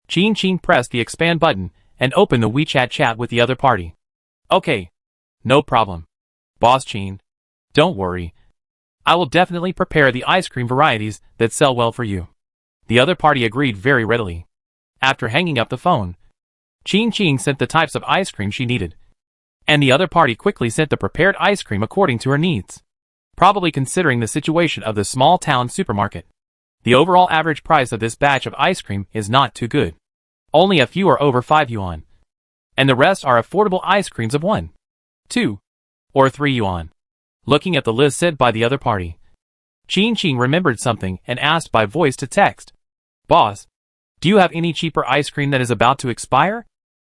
Qin Qing pressed the expand button and opened the WeChat chat with the other party. Okay. No problem. Boss Qin. Don't worry. I will definitely prepare the ice cream varieties that sell well for you. The other party agreed very readily. After hanging up the phone, Ching sent the types of ice cream she needed, and the other party quickly sent the prepared ice cream according to her needs. Probably considering the situation of the small town supermarket, the overall average price of this batch of ice cream is not too good. Only a few are over 5 yuan, and the rest are affordable ice creams of 1, 2, or 3 yuan. Looking at the list sent by the other party, Ching remembered something and asked by voice to text, "Boss, do you have any cheaper ice cream that is about to expire?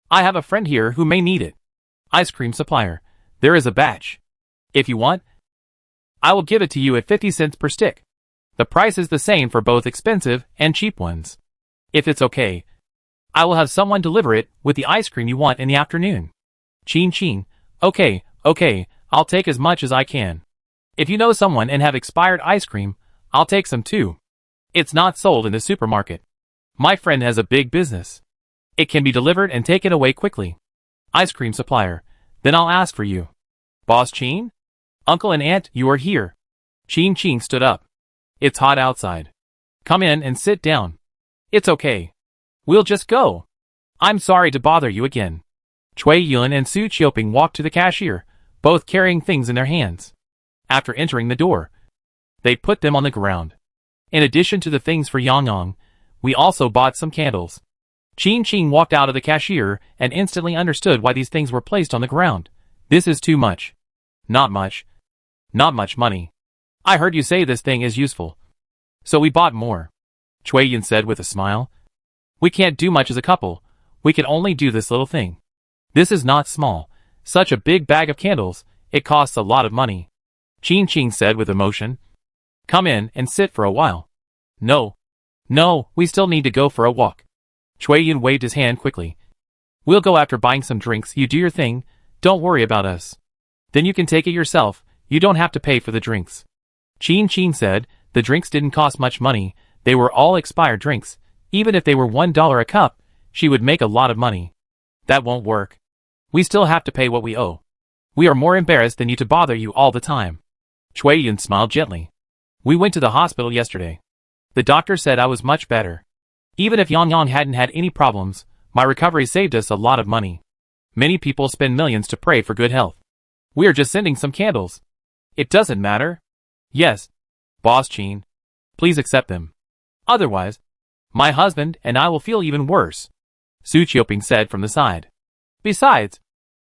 I have a friend here who may need it." Ice cream supplier, there is a batch. If you want, I will give it to you at 50 cents per stick. The price is the same for both expensive and cheap ones. If it's okay, I will have someone deliver it with the ice cream you want in the afternoon. Ching, okay, I'll take as much as I can. If you know someone and have expired ice cream, I'll take some too. It's not sold in the supermarket. My friend has a big business. It can be delivered and taken away quickly. Ice cream supplier, then I'll ask for you. Boss Ching? Uncle and aunt, you are here. Ching stood up. It's hot outside. Come in and sit down. It's okay. We'll just go. I'm sorry to bother you again. Cui Yun and Su Qiuping walked to the cashier, both carrying things in their hands. After entering the door, they put them on the ground. In addition to the things for Yang, we also bought some candles. Ching walked out of the cashier and instantly understood why these things were placed on the ground. This is too much. Not much money. I heard you say this thing is useful. So we bought more. Cui Yun said with a smile. We can't do much as a couple. We can only do this little thing. This is not small. Such a big bag of candles, it costs a lot of money. Ching said with emotion. Come in and sit for a while. No, we still need to go for a walk. Cui Yun waved his hand quickly. We'll go after buying some drinks. You do your thing. Don't worry about us. Then you can take it yourself. You don't have to pay for the drinks. Ching said the drinks didn't cost much money. They were all expired drinks. Even if they were $1 a cup, she would make a lot of money. That won't work. We still have to pay what we owe. We are more embarrassed than you to bother you all the time. Cui Yun smiled gently. We went to the hospital yesterday. The doctor said I was much better. Even if Yang hadn't had any problems, my recovery saved us a lot of money. Many people spend millions to pray for good health. We are just sending some candles. It doesn't matter. Yes, Boss Chin. Please accept them. Otherwise, my husband and I will feel even worse, Su Qiuping said from the side. Besides,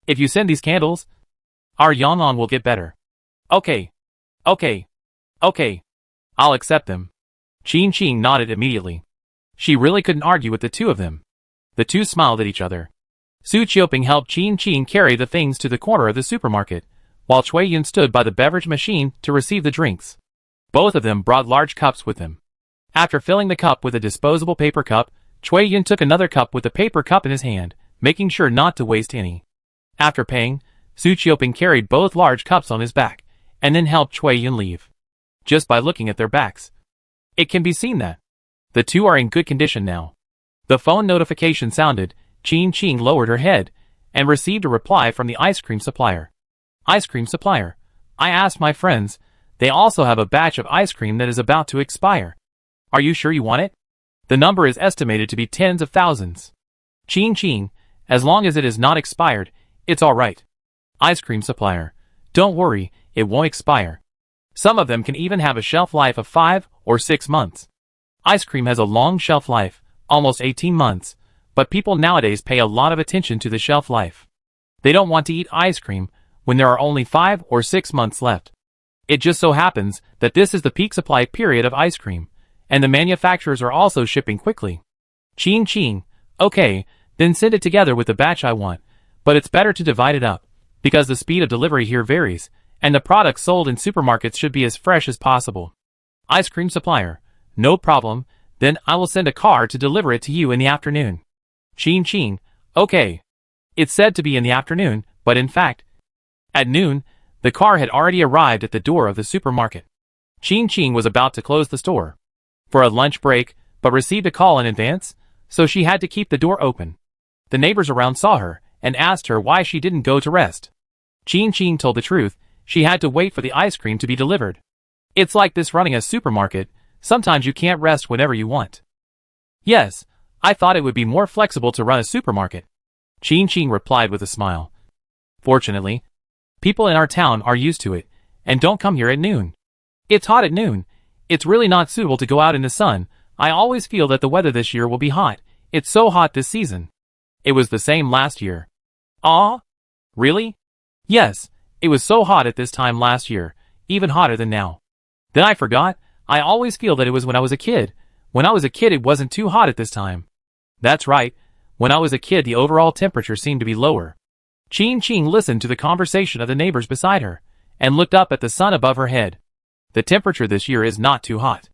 if you send these candles, our Yang will get better. Okay. I'll accept them. Ching nodded immediately. She really couldn't argue with the two of them. The two smiled at each other. Su Qiuping helped Ching carry the things to the corner of the supermarket, while Cui Yun stood by the beverage machine to receive the drinks. Both of them brought large cups with them. After filling the cup with a disposable paper cup, Cui Yun took another cup with the paper cup in his hand, making sure not to waste any. After paying, Su Qiuping carried both large cups on his back, and then helped Cui Yun leave. Just by looking at their backs, it can be seen that the two are in good condition now. The phone notification sounded. Ching lowered her head and received a reply from the ice cream supplier. Ice cream supplier, I asked my friends. They also have a batch of ice cream that is about to expire. Are you sure you want it? The number is estimated to be tens of thousands. Ching, as long as it is not expired, it's all right. Ice cream supplier, don't worry, it won't expire. Some of them can even have a shelf life of 5 or 6 months. Ice cream has a long shelf life, almost 18 months, but people nowadays pay a lot of attention to the shelf life. They don't want to eat ice cream when there are only 5 or 6 months left. It just so happens that this is the peak supply period of ice cream, and the manufacturers are also shipping quickly. Ching, okay, then send it together with the batch I want, but it's better to divide it up, because the speed of delivery here varies, and the products sold in supermarkets should be as fresh as possible. Ice cream supplier, no problem, then I will send a car to deliver it to you in the afternoon. Ching, okay. It's said to be in the afternoon, but in fact, at noon, the car had already arrived at the door of the supermarket. Ching was about to close the store for a lunch break, but received a call in advance, so she had to keep the door open. The neighbors around saw her and asked her why she didn't go to rest. Ching told the truth. She had to wait for the ice cream to be delivered. It's like this running a supermarket, sometimes you can't rest whenever you want. Yes, I thought it would be more flexible to run a supermarket. Ching replied with a smile. Fortunately, people in our town are used to it, and don't come here at noon. It's hot at noon. It's really not suitable to go out in the sun. I always feel that the weather this year will be hot. It's so hot this season. It was the same last year. Ah? Really? Yes, it was so hot at this time last year, even hotter than now. Then I forgot, I always feel that it was when I was a kid. When I was a kid it wasn't too hot at this time. That's right, when I was a kid the overall temperature seemed to be lower. Ching listened to the conversation of the neighbors beside her, and looked up at the sun above her head. The temperature this year is not too hot.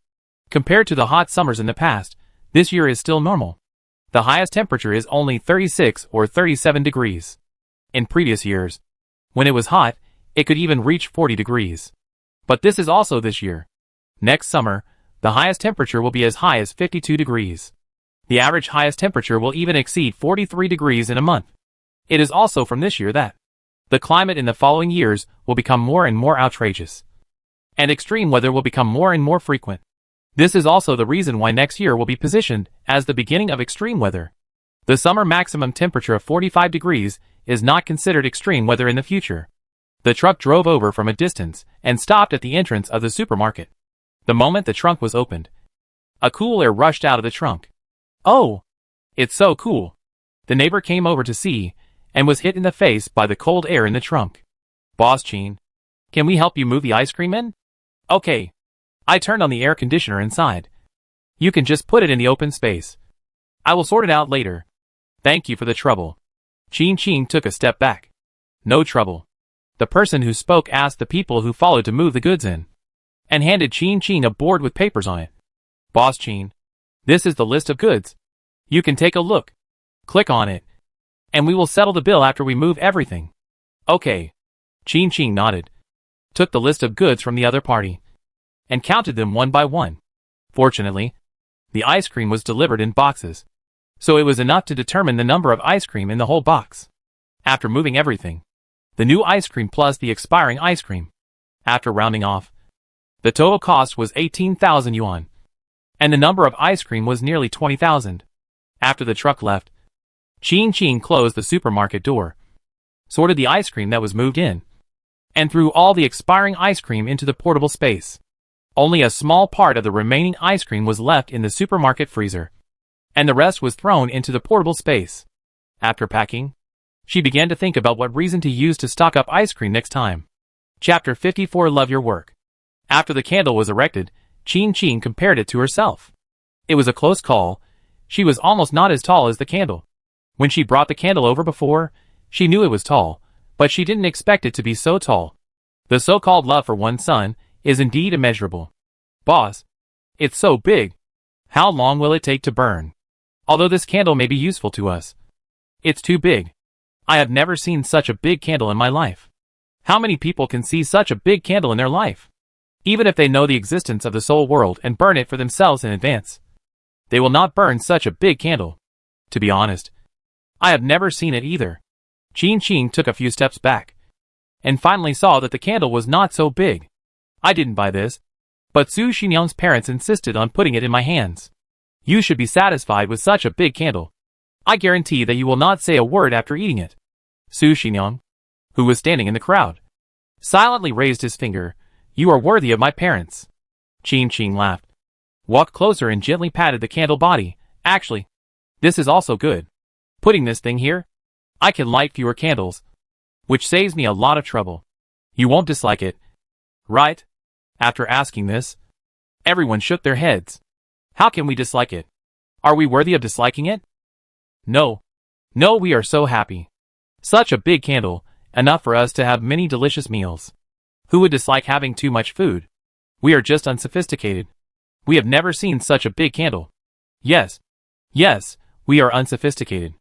Compared to the hot summers in the past, this year is still normal. The highest temperature is only 36 or 37 degrees. In previous years, when it was hot, it could even reach 40 degrees. But this is also this year. Next summer, the highest temperature will be as high as 52 degrees. The average highest temperature will even exceed 43 degrees in a month. It is also from this year that the climate in the following years will become more and more outrageous. And extreme weather will become more and more frequent. This is also the reason why next year will be positioned as the beginning of extreme weather. The summer maximum temperature of 45 degrees is not considered extreme weather in the future. The truck drove over from a distance and stopped at the entrance of the supermarket. The moment the trunk was opened, a cool air rushed out of the trunk. Oh! It's so cool! The neighbor came over to see, and was hit in the face by the cold air in the trunk. Boss Ching, can we help you move the ice cream in? Okay. I turned on the air conditioner inside. You can just put it in the open space. I will sort it out later. Thank you for the trouble. Ching took a step back. No trouble. The person who spoke asked the people who followed to move the goods in, and handed Ching a board with papers on it. Boss Ching, this is the list of goods. You can take a look. Click on it, and we will settle the bill after we move everything. Okay. Ching nodded, took the list of goods from the other party, and counted them one by one. Fortunately, the ice cream was delivered in boxes, so it was enough to determine the number of ice cream in the whole box. After moving everything, the new ice cream plus the expiring ice cream, after rounding off, the total cost was 18,000 yuan, and the number of ice cream was nearly 20,000. After the truck left, Ching closed the supermarket door, sorted the ice cream that was moved in, and threw all the expiring ice cream into the portable space. Only a small part of the remaining ice cream was left in the supermarket freezer, and the rest was thrown into the portable space. After packing, she began to think about what reason to use to stock up ice cream next time. Chapter 54 Love Your Work. After the candle was erected, Ching compared it to herself. It was a close call. She was almost not as tall as the candle. When she brought the candle over before, she knew it was tall, but she didn't expect it to be so tall. The so-called love for one's son is indeed immeasurable. Boss, it's so big. How long will it take to burn? Although this candle may be useful to us, it's too big. I have never seen such a big candle in my life. How many people can see such a big candle in their life? Even if they know the existence of the soul world and burn it for themselves in advance, they will not burn such a big candle. To be honest, I have never seen it either. Ching took a few steps back, and finally saw that the candle was not so big. I didn't buy this, but Su Xinyang's parents insisted on putting it in my hands. You should be satisfied with such a big candle. I guarantee that you will not say a word after eating it. Su Xinyang, who was standing in the crowd, silently raised his finger. You are worthy of my parents. Ching laughed, walked closer and gently patted the candle body. Actually, this is also good. Putting this thing here, I can light fewer candles, which saves me a lot of trouble. You won't dislike it, right? After asking this, everyone shook their heads. How can we dislike it? Are we worthy of disliking it? No, we are so happy. Such a big candle, enough for us to have many delicious meals. Who would dislike having too much food? We are just unsophisticated. We have never seen such a big candle. Yes, we are unsophisticated.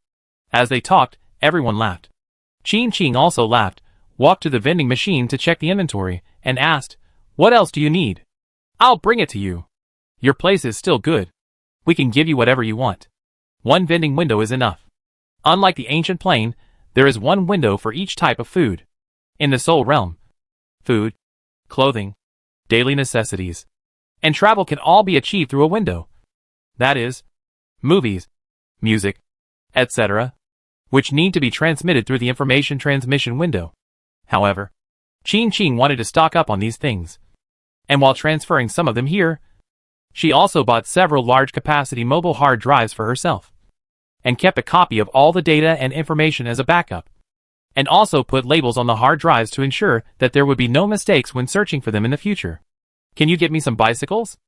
As they talked, everyone laughed. Ching also laughed, walked to the vending machine to check the inventory, and asked, "What else do you need? I'll bring it to you. Your place is still good. We can give you whatever you want. One vending window is enough. Unlike the ancient plane, there is one window for each type of food. In the soul realm, food, clothing, daily necessities, and travel can all be achieved through a window. That is, movies, music, etc., which need to be transmitted through the information transmission window. However, Qing wanted to stock up on these things, and while transferring some of them here, she also bought several large-capacity mobile hard drives for herself, and kept a copy of all the data and information as a backup, and also put labels on the hard drives to ensure that there would be no mistakes when searching for them in the future. Can you get me some bicycles?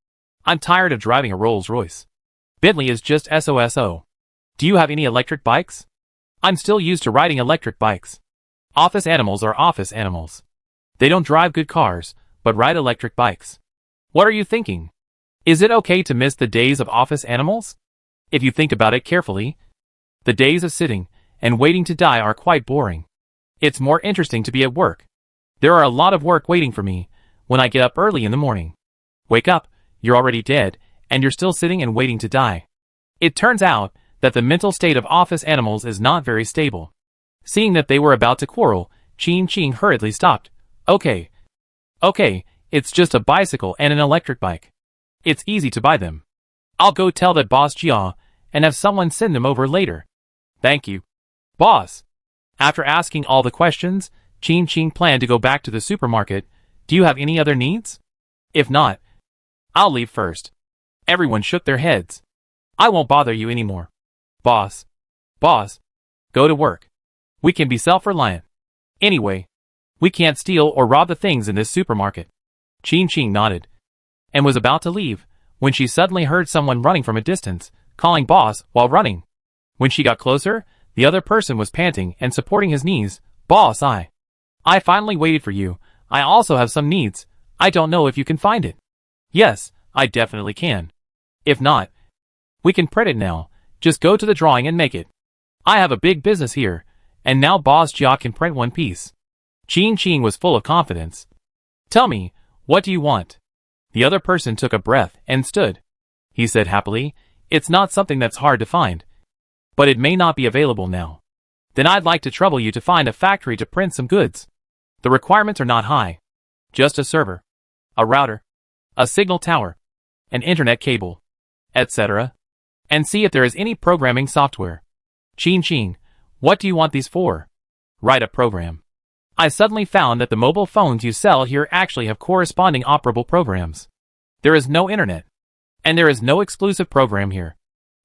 I'm tired of driving a Rolls-Royce. Bentley is just SOSO. Do you have any electric bikes? I'm still used to riding electric bikes. Office animals are office animals. They don't drive good cars, but ride electric bikes. What are you thinking? Is it okay to miss the days of office animals? If you think about it carefully, the days of sitting and waiting to die are quite boring. It's more interesting to be at work. There are a lot of work waiting for me when I get up early in the morning. Wake up, you're already dead, and you're still sitting and waiting to die. It turns out that the mental state of office animals is not very stable. Seeing that they were about to quarrel, Qing hurriedly stopped. Okay, it's just a bicycle and an electric bike. It's easy to buy them. I'll go tell that boss Jia and have someone send them over later. Thank you, boss. After asking all the questions, Qing planned to go back to the supermarket. Do you have any other needs? If not, I'll leave first. Everyone shook their heads. I won't bother you anymore. Boss, go to work. We can be self-reliant. Anyway, we can't steal or rob the things in this supermarket. Qing nodded, and was about to leave, when she suddenly heard someone running from a distance, calling boss while running. When she got closer, the other person was panting and supporting his knees. Boss, I finally waited for you. I also have some needs. I don't know if you can find it. Yes, I definitely can. If not, we can print it now. Just go to the drawing and make it. I have a big business here, and now boss Jia can print one piece. Qing was full of confidence. Tell me, what do you want? The other person took a breath and stood. He said happily, it's not something that's hard to find, but it may not be available now. Then I'd like to trouble you to find a factory to print some goods. The requirements are not high. Just a server, a router, a signal tower, an internet cable, etc. And see if there is any programming software. Qing, what do you want these for? Write a program. I suddenly found that the mobile phones you sell here actually have corresponding operable programs. There is no internet, and there is no exclusive program here.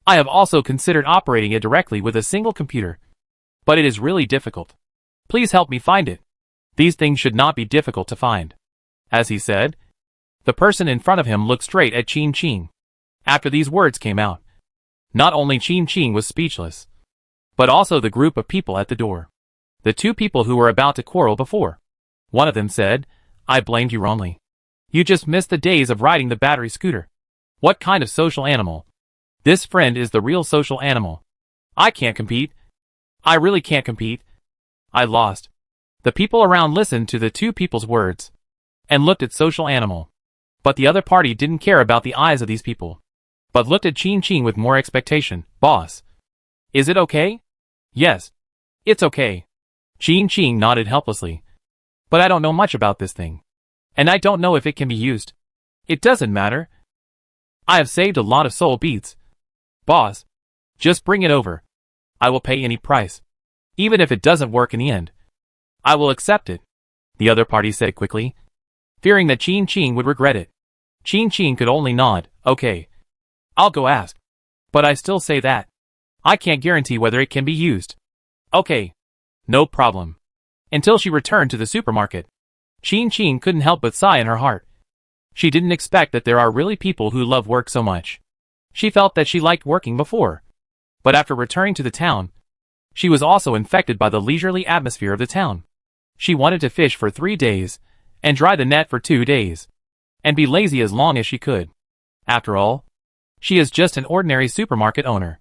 I have also considered operating it directly with a single computer, but it is really difficult. Please help me find it. These things should not be difficult to find. As he said, the person in front of him looked straight at Qing. After these words came out, not only Qing was speechless, but also the group of people at the door. The two people who were about to quarrel before. One of them said, I blamed you wrongly. You just missed the days of riding the battery scooter. What kind of social animal? This friend is the real social animal. I can't compete. I really can't compete. I lost. The people around listened to the two people's words and looked at social animal. But the other party didn't care about the eyes of these people, but looked at Qing with more expectation. Boss, is it okay? Yes, it's okay. Qing nodded helplessly. But I don't know much about this thing, and I don't know if it can be used. It doesn't matter. I have saved a lot of soul beats. Boss, just bring it over. I will pay any price. Even if it doesn't work in the end, I will accept it, the other party said quickly, fearing that Qing would regret it. Qing could only nod. Okay, I'll go ask. But I still say that I can't guarantee whether it can be used. Okay, no problem. Until she returned to the supermarket, Qing couldn't help but sigh in her heart. She didn't expect that there are really people who love work so much. She felt that she liked working before, but after returning to the town, she was also infected by the leisurely atmosphere of the town. She wanted to fish for 3 days, and dry the net for 2 days, and be lazy as long as she could. After all, she is just an ordinary supermarket owner.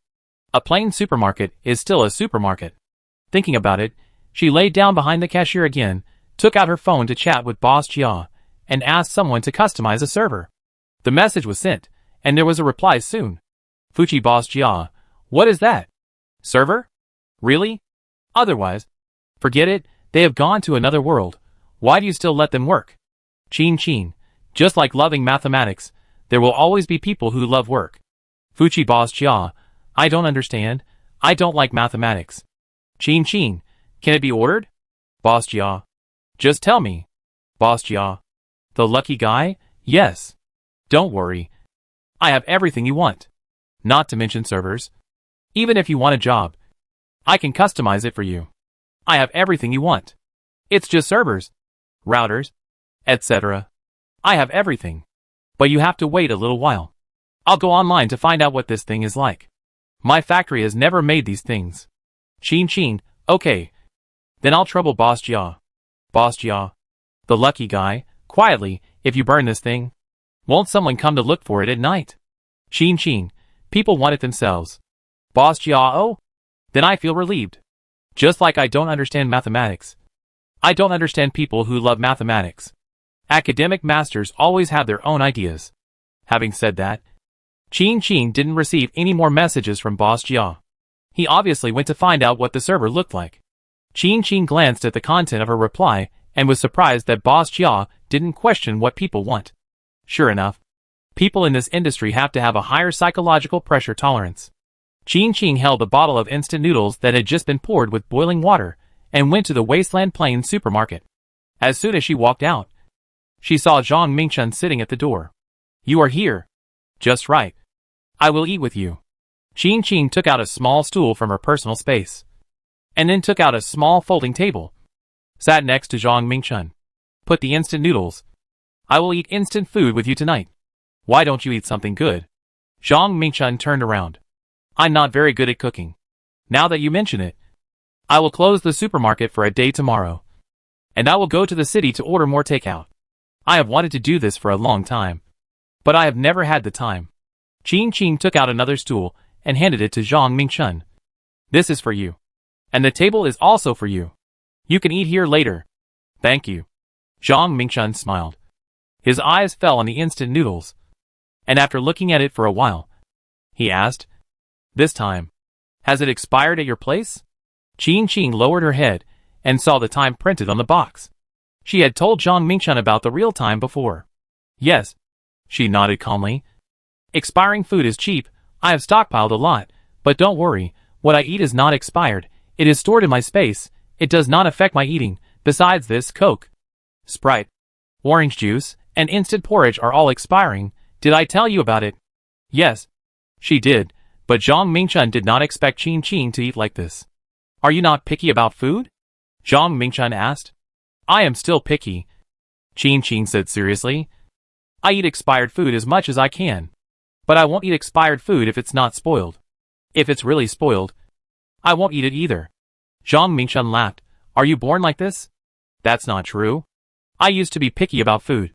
A plain supermarket is still a supermarket. Thinking about it, she laid down behind the cashier again, took out her phone to chat with Boss Jia, and asked someone to customize a server. The message was sent, and there was a reply soon. Fuchi Boss Jia, what is that? Server? Really? Otherwise, forget it, they have gone to another world. Why do you still let them work? Qing, Just like loving mathematics, there will always be people who love work. Fuchi Boss Jia, I don't understand. I don't like mathematics. Chin Chin, can it be ordered? Boss Jia, just tell me. Boss Jia, the lucky guy? Yes. Don't worry. I have everything you want. Not to mention servers. Even if you want a job, I can customize it for you. I have everything you want. It's just servers, routers, etc. I have everything. But you have to wait a little while. I'll go online to find out what this thing is like. My factory has never made these things. Chin Chin, okay. Then I'll trouble Boss Jia. Boss Jia, the lucky guy, quietly, if you burn this thing, won't someone come to look for it at night? Chin Chin, people want it themselves. Boss Jia, oh? Then I feel relieved. Just like I don't understand mathematics. I don't understand people who love mathematics. Academic masters always have their own ideas. Having said that, Chin Chin didn't receive any more messages from Boss Jia. He obviously went to find out what the server looked like. Chin Chin glanced at the content of her reply and was surprised that Boss Jia didn't question what people want. Sure enough, people in this industry have to have a higher psychological pressure tolerance. Chin Chin held a bottle of instant noodles that had just been poured with boiling water and went to the Wasteland Plains supermarket. As soon as she walked out, she saw Zhang Mingchun sitting at the door. You are here. Just right. I will eat with you. Chin Chin took out a small stool from her personal space, and then took out a small folding table, sat next to Zhang Mingchun. Put the instant noodles. I will eat instant food with you tonight. Why don't you eat something good? Zhang Mingchun turned around. I'm not very good at cooking. Now that you mention it, I will close the supermarket for a day tomorrow, and I will go to the city to order more takeout. I have wanted to do this for a long time, but I have never had the time. Chin Chin took out another stool and handed it to Zhang Mingchun. This is for you. And the table is also for you. You can eat here later. Thank you. Zhang Mingchun smiled. His eyes fell on the instant noodles, and after looking at it for a while, he asked, this time, has it expired at your place? Chin Chin lowered her head and saw the time printed on the box. She had told Zhang Mingchun about the real time before. Yes. She nodded calmly. Expiring food is cheap. I have stockpiled a lot, but don't worry, what I eat is not expired. It is stored in my space. It does not affect my eating. Besides this, Coke, Sprite, orange juice, and instant porridge are all expiring. Did I tell you about it? Yes. She did, but Zhang Mingchun did not expect Chin Chin to eat like this. Are you not picky about food? Zhang Mingchun asked. I am still picky, Chin Chin said seriously. I eat expired food as much as I can, but I won't eat expired food if it's not spoiled. If it's really spoiled, I won't eat it either. Zhang Mingchun laughed. Are you born like this? That's not true. I used to be picky about food.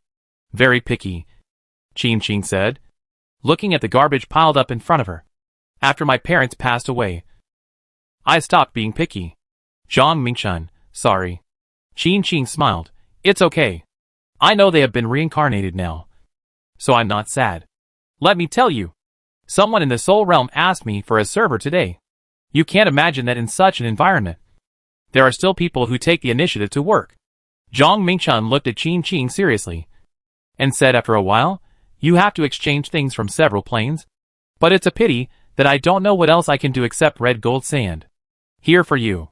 Very picky, Chin Chin said, looking at the garbage piled up in front of her. After my parents passed away, I stopped being picky. Zhang Mingchun, sorry. Chin Chin smiled. It's okay. I know they have been reincarnated now, so I'm not sad. Let me tell you, someone in the Soul Realm asked me for a server today. You can't imagine that in such an environment, there are still people who take the initiative to work. Zhang Mingchun looked at Chin Chin seriously, and said after a while, you have to exchange things from several planes. But it's a pity that I don't know what else I can do except red gold sand. Here for you.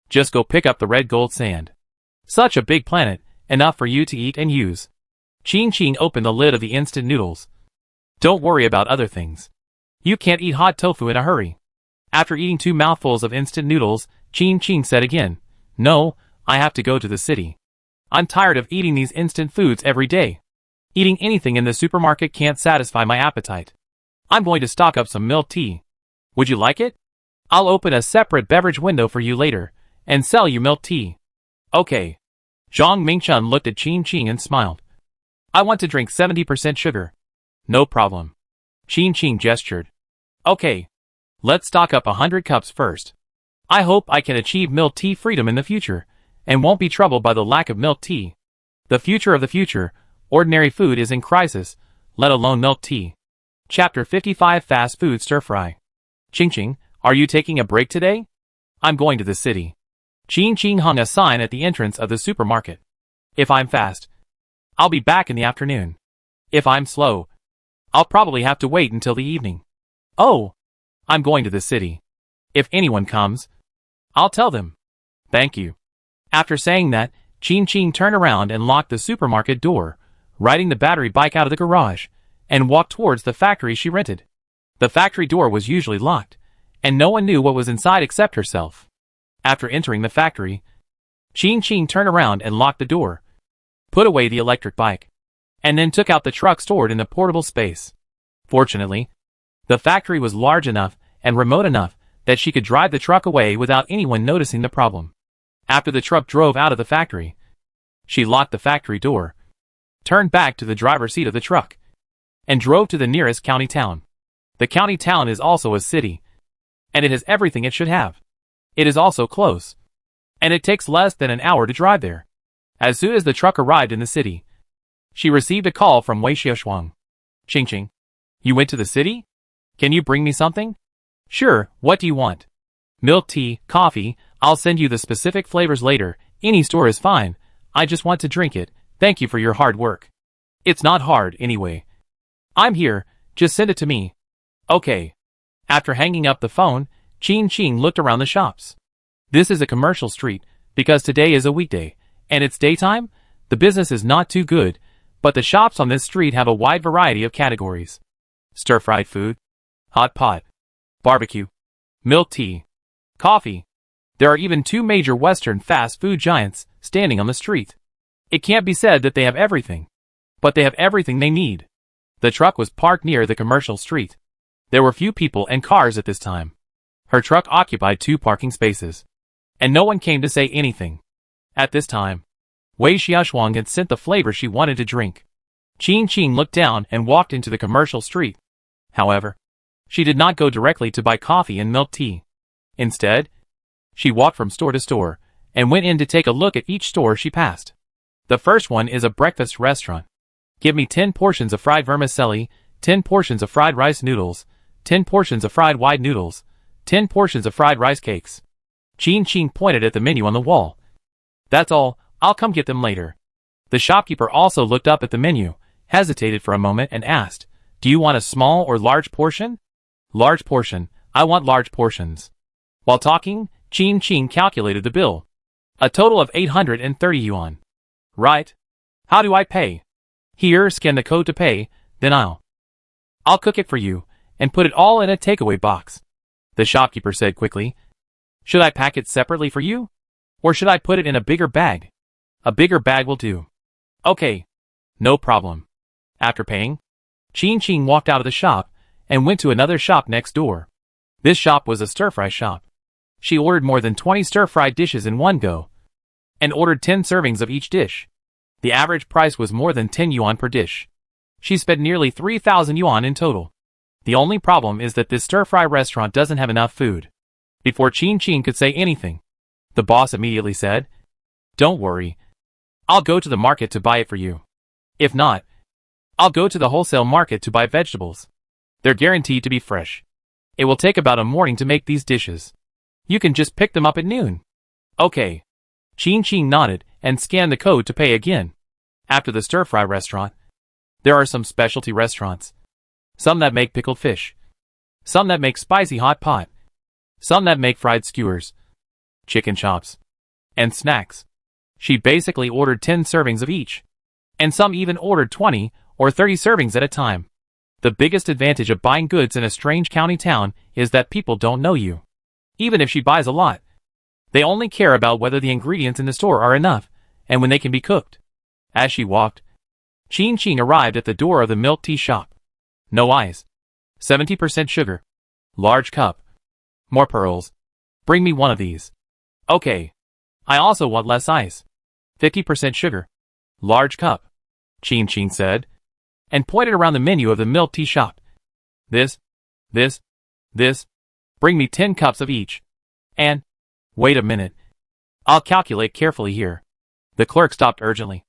Just go pick up the red gold sand. Such a big planet, enough for you to eat and use. Chin Chin opened the lid of the instant noodles. Don't worry about other things. You can't eat hot tofu in a hurry. After eating 2 mouthfuls of instant noodles, Chin Chin said again, no, I have to go to the city. I'm tired of eating these instant foods every day. Eating anything in the supermarket can't satisfy my appetite. I'm going to stock up some milk tea. Would you like it? I'll open a separate beverage window for you later, and sell you milk tea. Okay. Zhang Mingchun looked at Chin Chin and smiled. I want to drink 70% sugar. No problem. Chin Chin gestured. Okay. Let's stock up 100 cups first. I hope I can achieve milk tea freedom in the future, and won't be troubled by the lack of milk tea. The future of the future, ordinary food is in crisis, let alone milk tea. Chapter 55 Fast Food Stir Fry. Chin Chin, are you taking a break today? I'm going to the city. Chin Chin hung a sign at the entrance of the supermarket. If I'm fast, I'll be back in the afternoon. If I'm slow, I'll probably have to wait until the evening. Oh, I'm going to the city. If anyone comes, I'll tell them. Thank you. After saying that, Qing turned around and locked the supermarket door, riding the battery bike out of the garage, and walked towards the factory she rented. The factory door was usually locked, and no one knew what was inside except herself. After entering the factory, Qing turned around and locked the door, put away the electric bike, and then took out the truck stored in the portable space. Fortunately, the factory was large enough and remote enough that she could drive the truck away without anyone noticing the problem. After the truck drove out of the factory, she locked the factory door, turned back to the driver's seat of the truck, and drove to the nearest county town. The county town is also a city, and it has everything it should have. It is also close, and it takes less than an hour to drive there. As soon as the truck arrived in the city, she received a call from Wei Xiaoshuang. Qing, you went to the city? Can you bring me something? Sure, what do you want? Milk tea, coffee, I'll send you the specific flavors later, any store is fine, I just want to drink it, thank you for your hard work. It's not hard, anyway. I'm here, just send it to me. Okay. After hanging up the phone, Qing looked around the shops. This is a commercial street, because today is a weekday, and it's daytime, the business is not too good, but the shops on this street have a wide variety of categories. Stir-fried food, hot pot, barbecue, milk tea, coffee. There are even two major Western fast food giants standing on the street. It can't be said that they have everything, but they have everything they need. The truck was parked near the commercial street. There were few people and cars at this time. Her truck occupied 2 parking spaces, and no one came to say anything. At this time, Wei Xiaoshuang had sent the flavor she wanted to drink. Qing looked down and walked into the commercial street. However, she did not go directly to buy coffee and milk tea. Instead, she walked from store to store, and went in to take a look at each store she passed. The first one is a breakfast restaurant. Give me 10 portions of fried vermicelli, 10 portions of fried rice noodles, 10 portions of fried wide noodles, 10 portions of fried rice cakes. Qing pointed at the menu on the wall. That's all, I'll come get them later. The shopkeeper also looked up at the menu, hesitated for a moment and asked, do you want a small or large portion? Large portion, I want large portions. While talking, Qing calculated the bill. A total of 830 yuan. Right. How do I pay? Here, scan the code to pay, then I'll cook it for you, and put it all in a takeaway box. The shopkeeper said quickly. Should I pack it separately for you? Or should I put it in a bigger bag? A bigger bag will do. Okay. No problem. After paying, Qing walked out of the shop, and went to another shop next door. This shop was a stir-fry shop. She ordered more than 20 stir-fried dishes in one go, and ordered 10 servings of each dish. The average price was more than 10 yuan per dish. She spent nearly 3,000 yuan in total. The only problem is that this stir-fry restaurant doesn't have enough food. Before Qing could say anything, the boss immediately said, don't worry. I'll go to the market to buy it for you. If not, I'll go to the wholesale market to buy vegetables. They're guaranteed to be fresh. It will take about a morning to make these dishes. You can just pick them up at noon. Okay. Qing nodded and scanned the code to pay again. After the stir-fry restaurant, there are some specialty restaurants. Some that make pickled fish. Some that make spicy hot pot. Some that make fried skewers, chicken chops, and snacks. She basically ordered 10 servings of each. And some even ordered 20 or 30 servings at a time. The biggest advantage of buying goods in a strange county town is that people don't know you. Even if she buys a lot, they only care about whether the ingredients in the store are enough, and when they can be cooked. As she walked, Qing arrived at the door of the milk tea shop. No ice. 70% sugar. Large cup. More pearls. Bring me one of these. Okay. I also want less ice. 50% sugar. Large cup. Qing said, and pointed around the menu of the milk tea shop. This. Bring me 10 cups of each. And, wait a minute. I'll calculate carefully here. The clerk stopped urgently.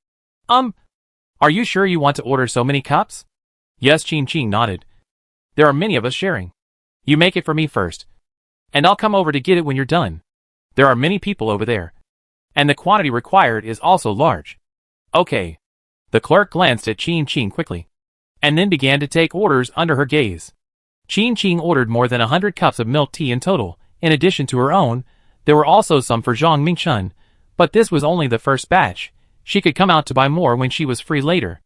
Are you sure you want to order so many cups? Yes, Qing nodded. There are many of us sharing. You make it for me first. And I'll come over to get it when you're done. There are many people over there. And the quantity required is also large. Okay. The clerk glanced at Qing quickly. and then began to take orders under her gaze. Qing ordered more than 100 cups of milk tea in total. In addition to her own, there were also some for Zhang Mingchun, but this was only the first batch. She could come out to buy more when she was free later.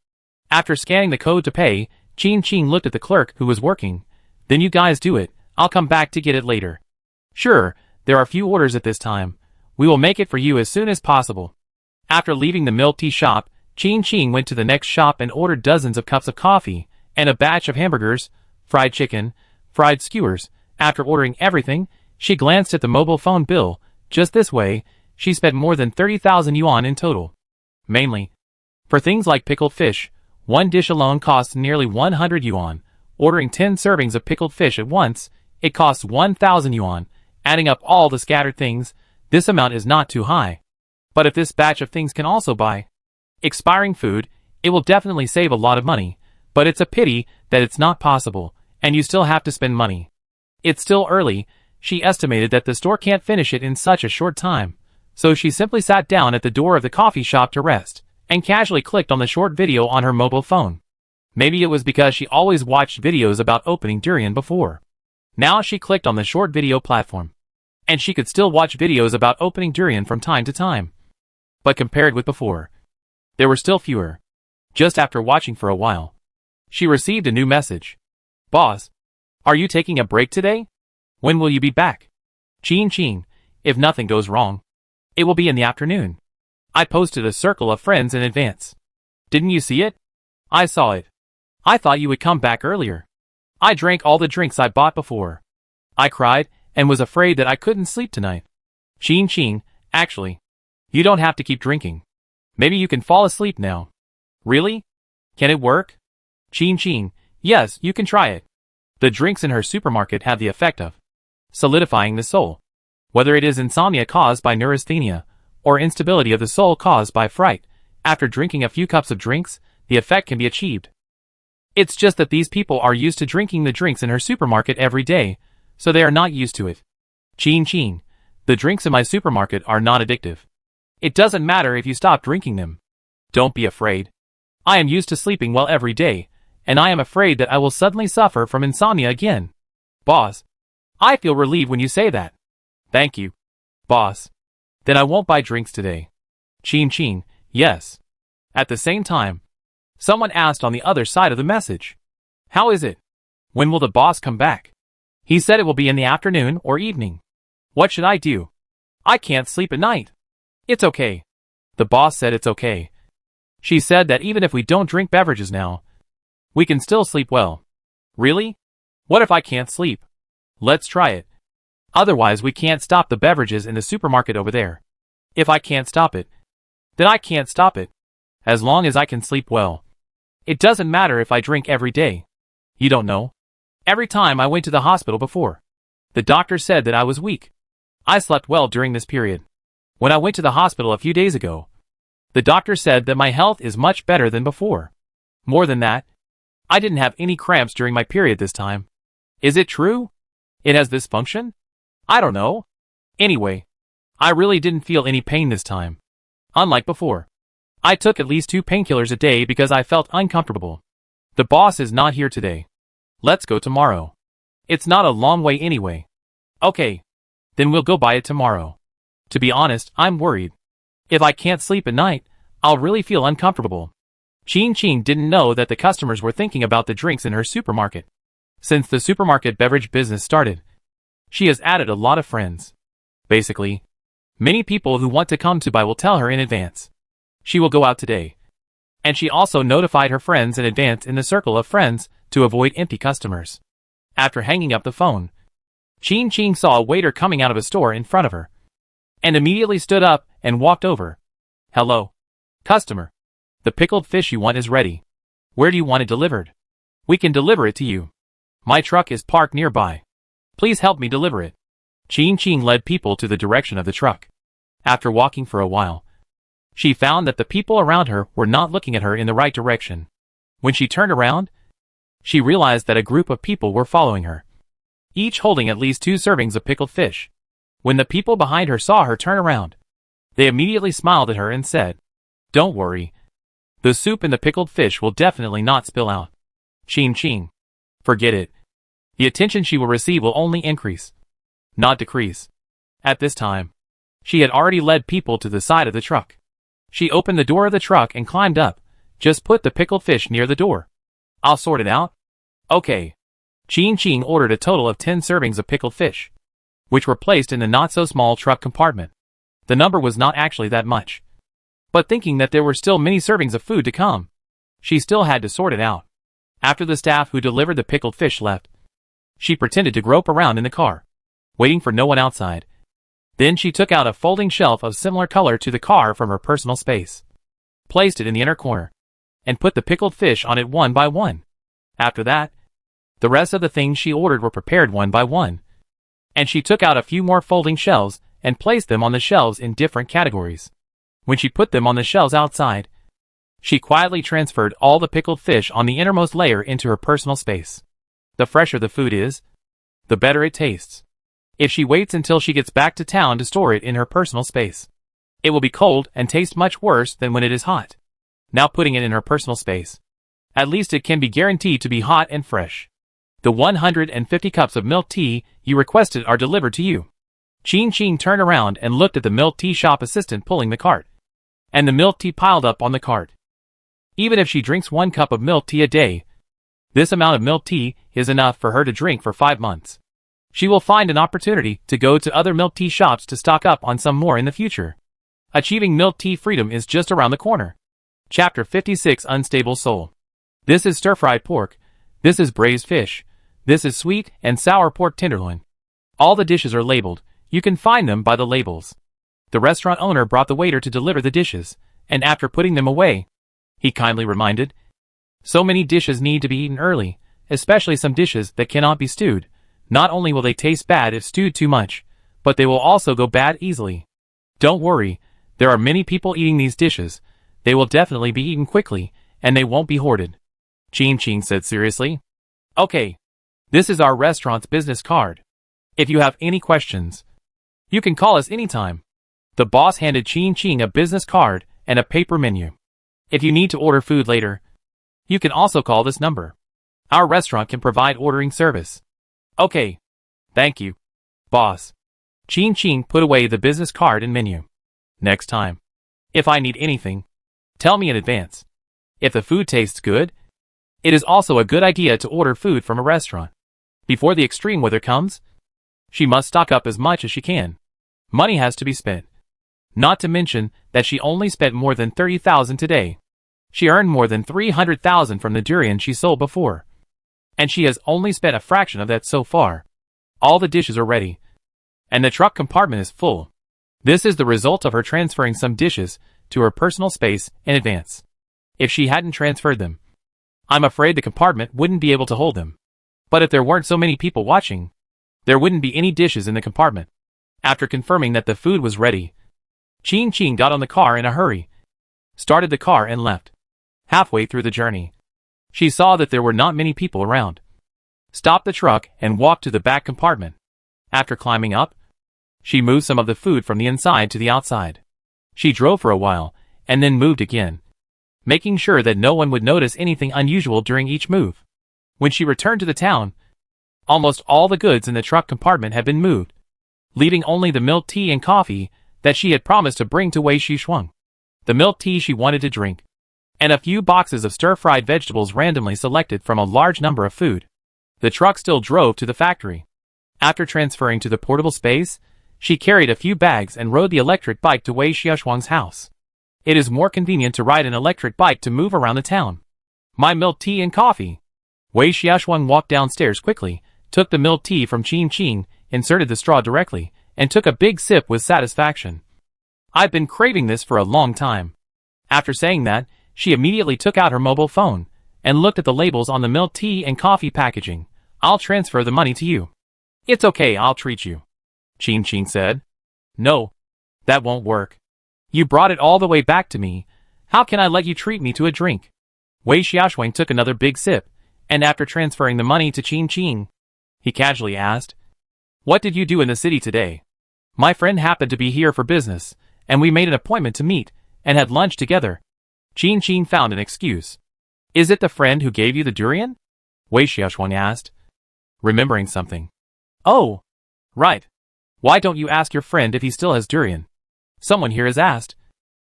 After scanning the code to pay, Qing looked at the clerk who was working. Then you guys do it, I'll come back to get it later. Sure, there are few orders at this time. We will make it for you as soon as possible. After leaving the milk tea shop, Qing went to the next shop and ordered dozens of cups of coffee, and a batch of hamburgers, fried chicken, fried skewers. After ordering everything, she glanced at the mobile phone bill. Just this way, she spent more than 30,000 yuan in total. Mainly for things like pickled fish, one dish alone costs nearly 100 yuan. Ordering 10 servings of pickled fish at once, it costs 1,000 yuan. Adding up all the scattered things, this amount is not too high. But if this batch of things can also buy expiring food, it will definitely save a lot of money. But it's a pity that it's not possible, and you still have to spend money. It's still early. She estimated that the store can't finish it in such a short time. So she simply sat down at the door of the coffee shop to rest, and casually clicked on the short video on her mobile phone. Maybe it was because she always watched videos about opening durian before. Now she clicked on the short video platform, and she could still watch videos about opening durian from time to time. But compared with before, there were still fewer. Just after watching for a while, she received a new message. Boss, are you taking a break today? When will you be back? Qing, if nothing goes wrong, it will be in the afternoon. I posted a circle of friends in advance. Didn't you see it? I saw it. I thought you would come back earlier. I drank all the drinks I bought before. I cried and was afraid that I couldn't sleep tonight. Qing, actually, you don't have to keep drinking. Maybe you can fall asleep now. Really? Can it work? Qing, yes, you can try it. The drinks in her supermarket have the effect of solidifying the soul. Whether it is insomnia caused by neurasthenia, or instability of the soul caused by fright, after drinking a few cups of drinks, the effect can be achieved. It's just that these people are used to drinking the drinks in her supermarket every day, so they are not used to it. Qing, the drinks in my supermarket are not addictive. It doesn't matter if you stop drinking them. Don't be afraid. I am used to sleeping well every day, and I am afraid that I will suddenly suffer from insomnia again. Boss, I feel relieved when you say that. Thank you, boss. Then I won't buy drinks today. Qing, yes. At the same time, someone asked on the other side of the message. How is it? When will the boss come back? He said it will be in the afternoon or evening. What should I do? I can't sleep at night. It's okay. The boss said it's okay. She said that even if we don't drink beverages now, we can still sleep well. Really? What if I can't sleep? Let's try it. Otherwise we can't stop the beverages in the supermarket over there. If I can't stop it, then I can't stop it. As long as I can sleep well. It doesn't matter if I drink every day. You don't know. Every time I went to the hospital before, the doctor said that I was weak. I slept well during this period. When I went to the hospital a few days ago, the doctor said that my health is much better than before. More than that, I didn't have any cramps during my period this time. Is it true? It has this function? I don't know. Anyway, I really didn't feel any pain this time. Unlike before. I took at least 2 painkillers a day because I felt uncomfortable. The boss is not here today. Let's go tomorrow. It's not a long way anyway. Okay. Then we'll go buy it tomorrow. To be honest, I'm worried. If I can't sleep at night, I'll really feel uncomfortable. Qing didn't know that the customers were thinking about the drinks in her supermarket. Since the supermarket beverage business started, she has added a lot of friends. Basically, many people who want to come to buy will tell her in advance. She will go out today. And she also notified her friends in advance in the circle of friends to avoid empty customers. After hanging up the phone, Qing saw a waiter coming out of a store in front of her, and immediately stood up and walked over. Hello, customer. The pickled fish you want is ready. Where do you want it delivered? We can deliver it to you. My truck is parked nearby. Please help me deliver it. Qing led people to the direction of the truck. After walking for a while, she found that the people around her were not looking at her in the right direction. When she turned around, she realized that a group of people were following her, each holding at least 2 servings of pickled fish. When the people behind her saw her turn around, they immediately smiled at her and said, "Don't worry. The soup and the pickled fish will definitely not spill out. Ching ching. Forget it. The attention she will receive will only increase, not decrease. At this time, she had already led people to the side of the truck. She opened the door of the truck and climbed up. Just put the pickled fish near the door. I'll sort it out. Okay. Ching Ching ordered a total of 10 servings of pickled fish, which were placed in the not-so-small truck compartment. The number was not actually that much. But thinking that there were still many servings of food to come, she still had to sort it out. After the staff who delivered the pickled fish left, she pretended to grope around in the car, waiting for no one outside. Then she took out a folding shelf of similar color to the car from her personal space, placed it in the inner corner, and put the pickled fish on it one by one. After that, the rest of the things she ordered were prepared one by one, and she took out a few more folding shelves and placed them on the shelves in different categories. When she put them on the shelves outside, she quietly transferred all the pickled fish on the innermost layer into her personal space. The fresher the food is, the better it tastes. If she waits until she gets back to town to store it in her personal space, it will be cold and taste much worse than when it is hot. Now putting it in her personal space, at least it can be guaranteed to be hot and fresh. The 150 cups of milk tea you requested are delivered to you. Ching Ching turned around and looked at the milk tea shop assistant pulling the cart, and the milk tea piled up on the cart. Even if she drinks 1 cup of milk tea a day, this amount of milk tea is enough for her to drink for 5 months. She will find an opportunity to go to other milk tea shops to stock up on some more in the future. Achieving milk tea freedom is just around the corner. Chapter 56 Unstable Soul. This is stir-fried pork. This is braised fish. This is sweet and sour pork tenderloin. All the dishes are labeled. You can find them by the labels. The restaurant owner brought the waiter to deliver the dishes, and after putting them away, he kindly reminded, "So many dishes need to be eaten early, especially some dishes that cannot be stewed. Not only will they taste bad if stewed too much, but they will also go bad easily. Don't worry, there are many people eating these dishes. They will definitely be eaten quickly, and they won't be hoarded." Ching Ching said seriously. "Okay. This is our restaurant's business card. If you have any questions, you can call us anytime." The boss handed Ching Ching a business card and a paper menu. "If you need to order food later, you can also call this number. Our restaurant can provide ordering service." "Okay. Thank you, boss." Ching Ching put away the business card and menu. "Next time, if I need anything, tell me in advance. If the food tastes good, it is also a good idea to order food from a restaurant. Before the extreme weather comes, she must stock up as much as she can. Money has to be spent. Not to mention that she only spent more than 30,000 today. She earned more than 300,000 from the durian she sold before, and she has only spent a fraction of that so far. All the dishes are ready, and the truck compartment is full. This is the result of her transferring some dishes to her personal space in advance. If she hadn't transferred them, I'm afraid the compartment wouldn't be able to hold them. But if there weren't so many people watching, there wouldn't be any dishes in the compartment." After confirming that the food was ready, Ching Ching got on the car in a hurry, started the car and left. Halfway through the journey, she saw that there were not many people around. Stopped the truck and walked to the back compartment. After climbing up, she moved some of the food from the inside to the outside. She drove for a while, and then moved again, making sure that no one would notice anything unusual during each move. When she returned to the town, almost all the goods in the truck compartment had been moved, leaving only the milk tea and coffee that she had promised to bring to Wei Shuang. The milk tea she wanted to drink, and a few boxes of stir-fried vegetables randomly selected from a large number of food. The truck still drove to the factory. After transferring to the portable space, she carried a few bags and rode the electric bike to Wei Shuang's house. It is more convenient to ride an electric bike to move around the town. "My milk tea and coffee." Wei Shuang walked downstairs quickly, took the milk tea from Ching Ching, inserted the straw directly, and took a big sip with satisfaction. "I've been craving this for a long time." After saying that, she immediately took out her mobile phone and looked at the labels on the milk tea and coffee packaging. "I'll transfer the money to you." "It's okay, I'll treat you," Ching Ching said. "No, that won't work. You brought it all the way back to me. How can I let you treat me to a drink?" Wei Shuang took another big sip, and after transferring the money to Ching Ching, he casually asked, "What did you do in the city today?" "My friend happened to be here for business, and we made an appointment to meet and had lunch together." Ching Ching found an excuse. "Is it the friend who gave you the durian?" Wei Xiaoshuang asked, remembering something. Oh, right. Why don't you ask your friend if he still has durian? Someone here has asked,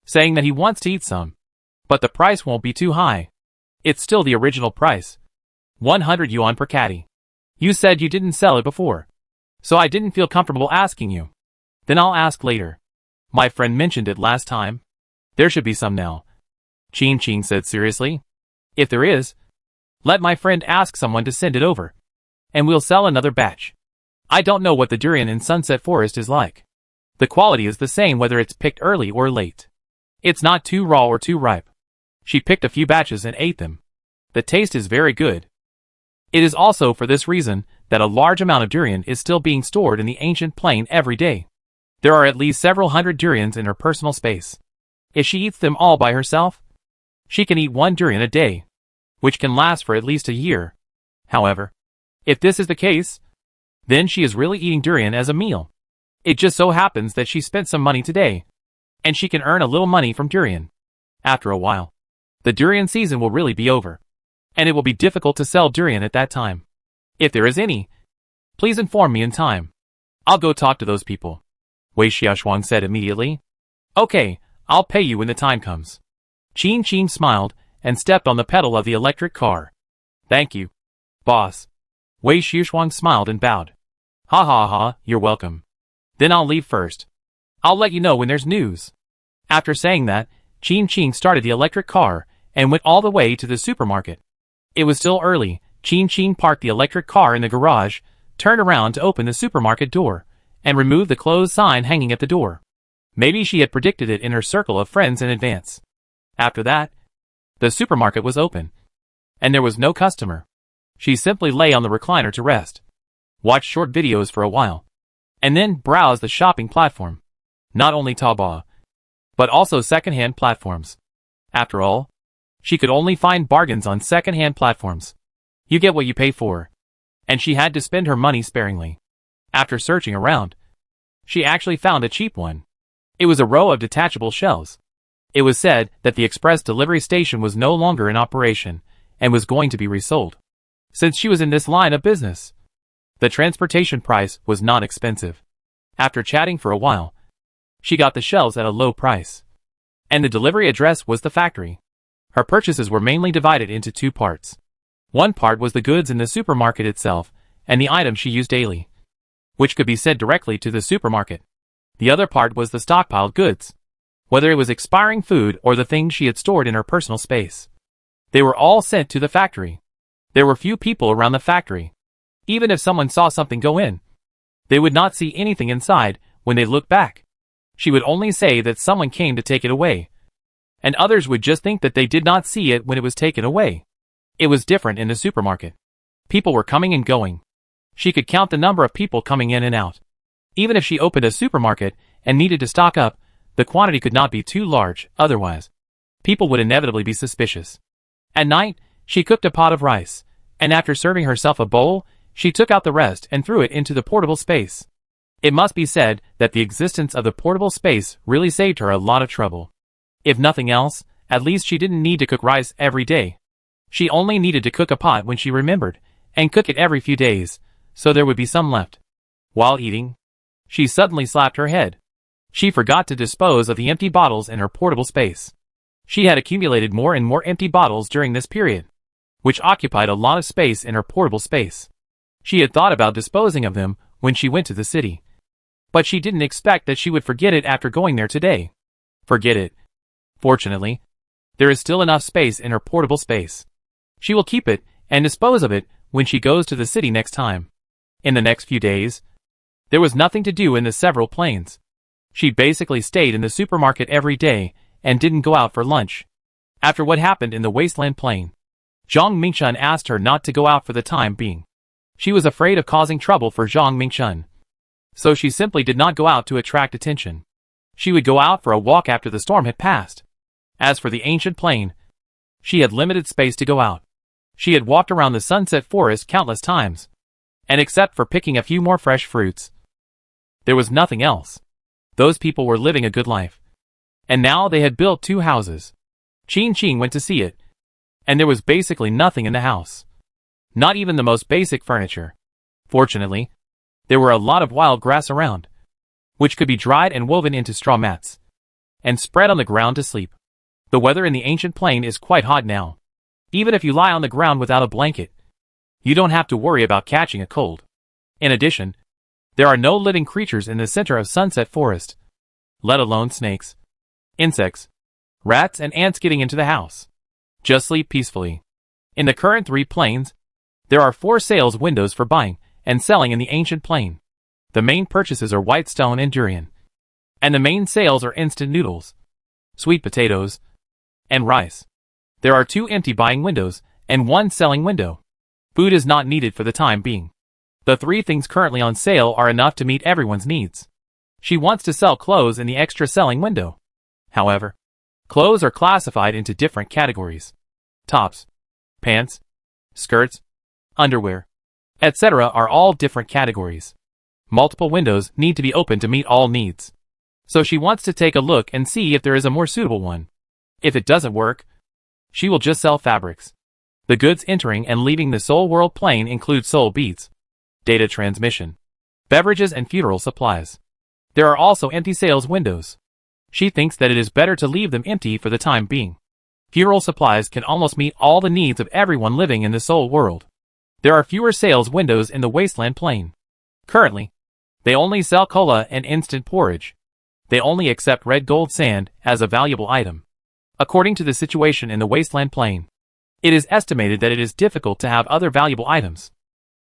saying that he wants to eat some. But the price won't be too high. It's still the original price. 100 yuan per caddy. You said you didn't sell it before, so I didn't feel comfortable asking you. Then I'll ask later. My friend mentioned it last time. There should be some now. Qing said seriously. If there is, let my friend ask someone to send it over, and we'll sell another batch. I don't know what the durian in Sunset Forest is like. The quality is the same whether it's picked early or late. It's not too raw or too ripe. She picked a few batches and ate them. The taste is very good. It is also for this reason that a large amount of durian is still being stored in the ancient plain every day. There are at least several hundred durians in her personal space. If she eats them all by herself, she can eat 1 durian a day, which can last for at least a year. However, if this is the case, then she is really eating durian as a meal. It just so happens that she spent some money today, and she can earn a little money from durian. After a while, the durian season will really be over, and it will be difficult to sell durian at that time. If there is any, please inform me in time. I'll go talk to those people, Wei Xiaoshuang said immediately. Okay, I'll pay you when the time comes. Qing smiled and stepped on the pedal of the electric car. Thank you, boss. Wei Xiaoshuang smiled and bowed. Ha ha ha, you're welcome. Then I'll leave first. I'll let you know when there's news. After saying that, Qing started the electric car and went all the way to the supermarket. It was still early. Qing parked the electric car in the garage, turned around to open the supermarket door, and remove the closed sign hanging at the door. Maybe she had predicted it in her circle of friends in advance. After that, the supermarket was open, and there was no customer. She simply lay on the recliner to rest, watched short videos for a while, and then browsed the shopping platform. Not only Taobao, but also second-hand platforms. After all, she could only find bargains on second-hand platforms. You get what you pay for, and she had to spend her money sparingly. After searching around, she actually found a cheap one. It was a row of detachable shelves. It was said that the express delivery station was no longer in operation and was going to be resold. Since she was in this line of business, the transportation price was not expensive. After chatting for a while, she got the shelves at a low price, and the delivery address was the factory. Her purchases were mainly divided into 2 parts. One part was the goods in the supermarket itself and the items she used daily, which could be sent directly to the supermarket. The other part was the stockpiled goods, whether it was expiring food or the things she had stored in her personal space. They were all sent to the factory. There were few people around the factory. Even if someone saw something go in, they would not see anything inside when they looked back. She would only say that someone came to take it away, and others would just think that they did not see it when it was taken away. It was different in the supermarket. People were coming and going. She could count the number of people coming in and out. Even if she opened a supermarket and needed to stock up, the quantity could not be too large, otherwise people would inevitably be suspicious. At night, she cooked a pot of rice, and after serving herself a bowl, she took out the rest and threw it into the portable space. It must be said that the existence of the portable space really saved her a lot of trouble. If nothing else, at least she didn't need to cook rice every day. She only needed to cook a pot when she remembered, and cook it every few days, so there would be some left. While eating, she suddenly slapped her head. She forgot to dispose of the empty bottles in her portable space. She had accumulated more and more empty bottles during this period, which occupied a lot of space in her portable space. She had thought about disposing of them when she went to the city, but she didn't expect that she would forget it after going there today. Forget it. Fortunately, there is still enough space in her portable space. She will keep it and dispose of it when she goes to the city next time. In the next few days, there was nothing to do in the several plains. She basically stayed in the supermarket every day and didn't go out for lunch. After what happened in the wasteland plain, Zhang Mingchun asked her not to go out for the time being. She was afraid of causing trouble for Zhang Mingchun, so she simply did not go out to attract attention. She would go out for a walk after the storm had passed. As for the ancient plain, she had limited space to go out. She had walked around the Sunset Forest countless times, and except for picking a few more fresh fruits, there was nothing else. Those people were living a good life, and now they had built 2 houses. Qing went to see it, and there was basically nothing in the house. Not even the most basic furniture. Fortunately, there were a lot of wild grass around, which could be dried and woven into straw mats, and spread on the ground to sleep. The weather in the ancient plain is quite hot now. Even if you lie on the ground without a blanket, you don't have to worry about catching a cold. In addition, there are no living creatures in the center of Sunset Forest, let alone snakes, insects, rats, and ants getting into the house. Just sleep peacefully. In the current 3 plains, there are 4 sales windows for buying and selling in the ancient plain. The main purchases are white stone and durian, and the main sales are instant noodles, sweet potatoes, and rice. There are 2 empty buying windows and 1 selling window. Food is not needed for the time being. The 3 things currently on sale are enough to meet everyone's needs. She wants to sell clothes in the extra selling window. However, clothes are classified into different categories. Tops, pants, skirts, underwear, etc. are all different categories. Multiple windows need to be opened to meet all needs. So she wants to take a look and see if there is a more suitable one. If it doesn't work, she will just sell fabrics. The goods entering and leaving the Soul World Plain include soul beads, data transmission, beverages, and funeral supplies. There are also empty sales windows. She thinks that it is better to leave them empty for the time being. Funeral supplies can almost meet all the needs of everyone living in the Soul World. There are fewer sales windows in the Wasteland Plain. Currently, they only sell cola and instant porridge. They only accept red gold sand as a valuable item. According to the situation in the Wasteland Plain, it is estimated that it is difficult to have other valuable items.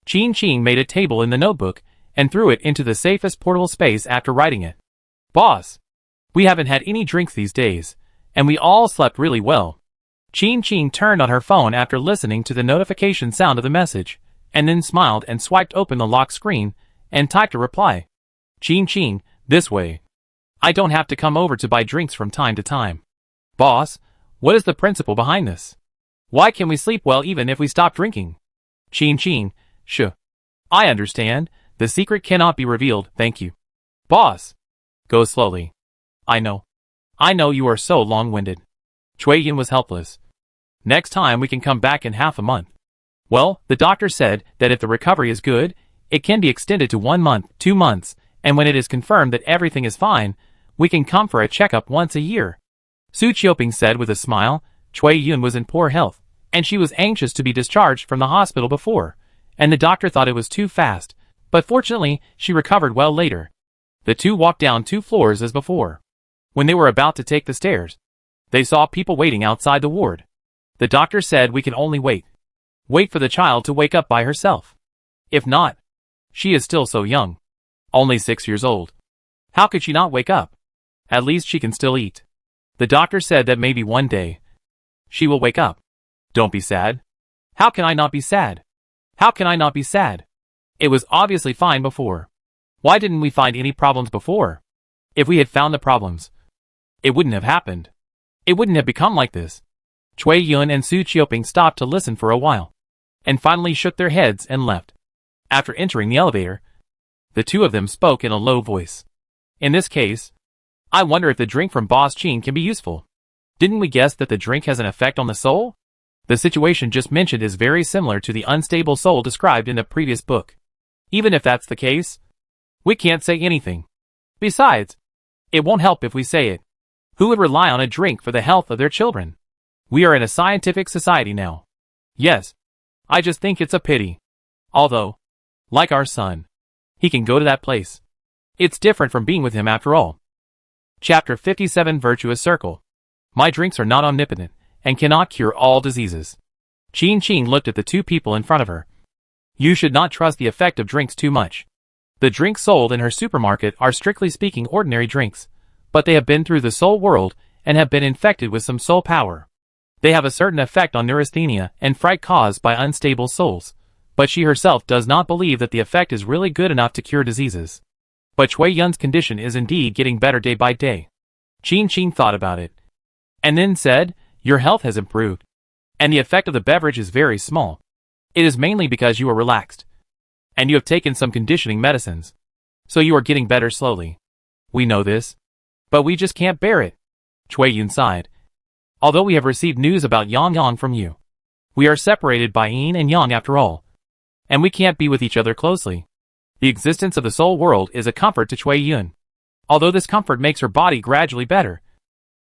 Ching made a table in the notebook and threw it into the safest portable space after writing it. Boss, we haven't had any drinks these days, and we all slept really well. Ching turned on her phone after listening to the notification sound of the message, and then smiled and swiped open the lock screen and typed a reply. Ching, this way. I don't have to come over to buy drinks from time to time. Boss, what is the principle behind this? Why can we sleep well even if we stop drinking? Ching, shh. I understand. The secret cannot be revealed, thank you. Boss. Go slowly. I know you are so long-winded. Chui Yin was helpless. Next time we can come back in half a month. Well, the doctor said that if the recovery is good, it can be extended to 1 month, 2 months, and when it is confirmed that everything is fine, we can come for a checkup once a year. Su Qiuping said with a smile. Chui Yun was in poor health, and she was anxious to be discharged from the hospital before, and the doctor thought it was too fast, but fortunately, she recovered well later. The 2 walked down 2 floors as before. When they were about to take the stairs, they saw people waiting outside the ward. The doctor said we can only wait. Wait for the child to wake up by herself. If not, she is still so young. Only 6 years old. How could she not wake up? At least she can still eat. The doctor said that maybe one day, she will wake up. Don't be sad. How can I not be sad? How can I not be sad? It was obviously fine before. Why didn't we find any problems before? If we had found the problems, it wouldn't have happened. It wouldn't have become like this. Chui Yun and Su Qiuping stopped to listen for a while, and finally shook their heads and left. After entering the elevator, the 2 of them spoke in a low voice. In this case, I wonder if the drink from Boss Ching can be useful. Didn't we guess that the drink has an effect on the soul? The situation just mentioned is very similar to the unstable soul described in the previous book. Even if that's the case, we can't say anything. Besides, it won't help if we say it. Who would rely on a drink for the health of their children? We are in a scientific society now. Yes, I just think it's a pity. Although, like our son, he can go to that place. It's different from being with him after all. Chapter 57 Virtuous Circle. My drinks are not omnipotent, and cannot cure all diseases. Ching looked at the 2 people in front of her. You should not trust the effect of drinks too much. The drinks sold in her supermarket are strictly speaking ordinary drinks, but they have been through the soul world and have been infected with some soul power. They have a certain effect on neurasthenia and fright caused by unstable souls, but she herself does not believe that the effect is really good enough to cure diseases. But Chui Yun's condition is indeed getting better day by day. Ching thought about it, and then said, your health has improved, and the effect of the beverage is very small. It is mainly because you are relaxed, and you have taken some conditioning medicines, so you are getting better slowly. We know this, but we just can't bear it. Chui Yun sighed. Although we have received news about Yang from you, We are separated by yin and yang after all. And we can't be with each other closely. The existence of the soul world is a comfort to Cui Yun. Although this comfort makes her body gradually better,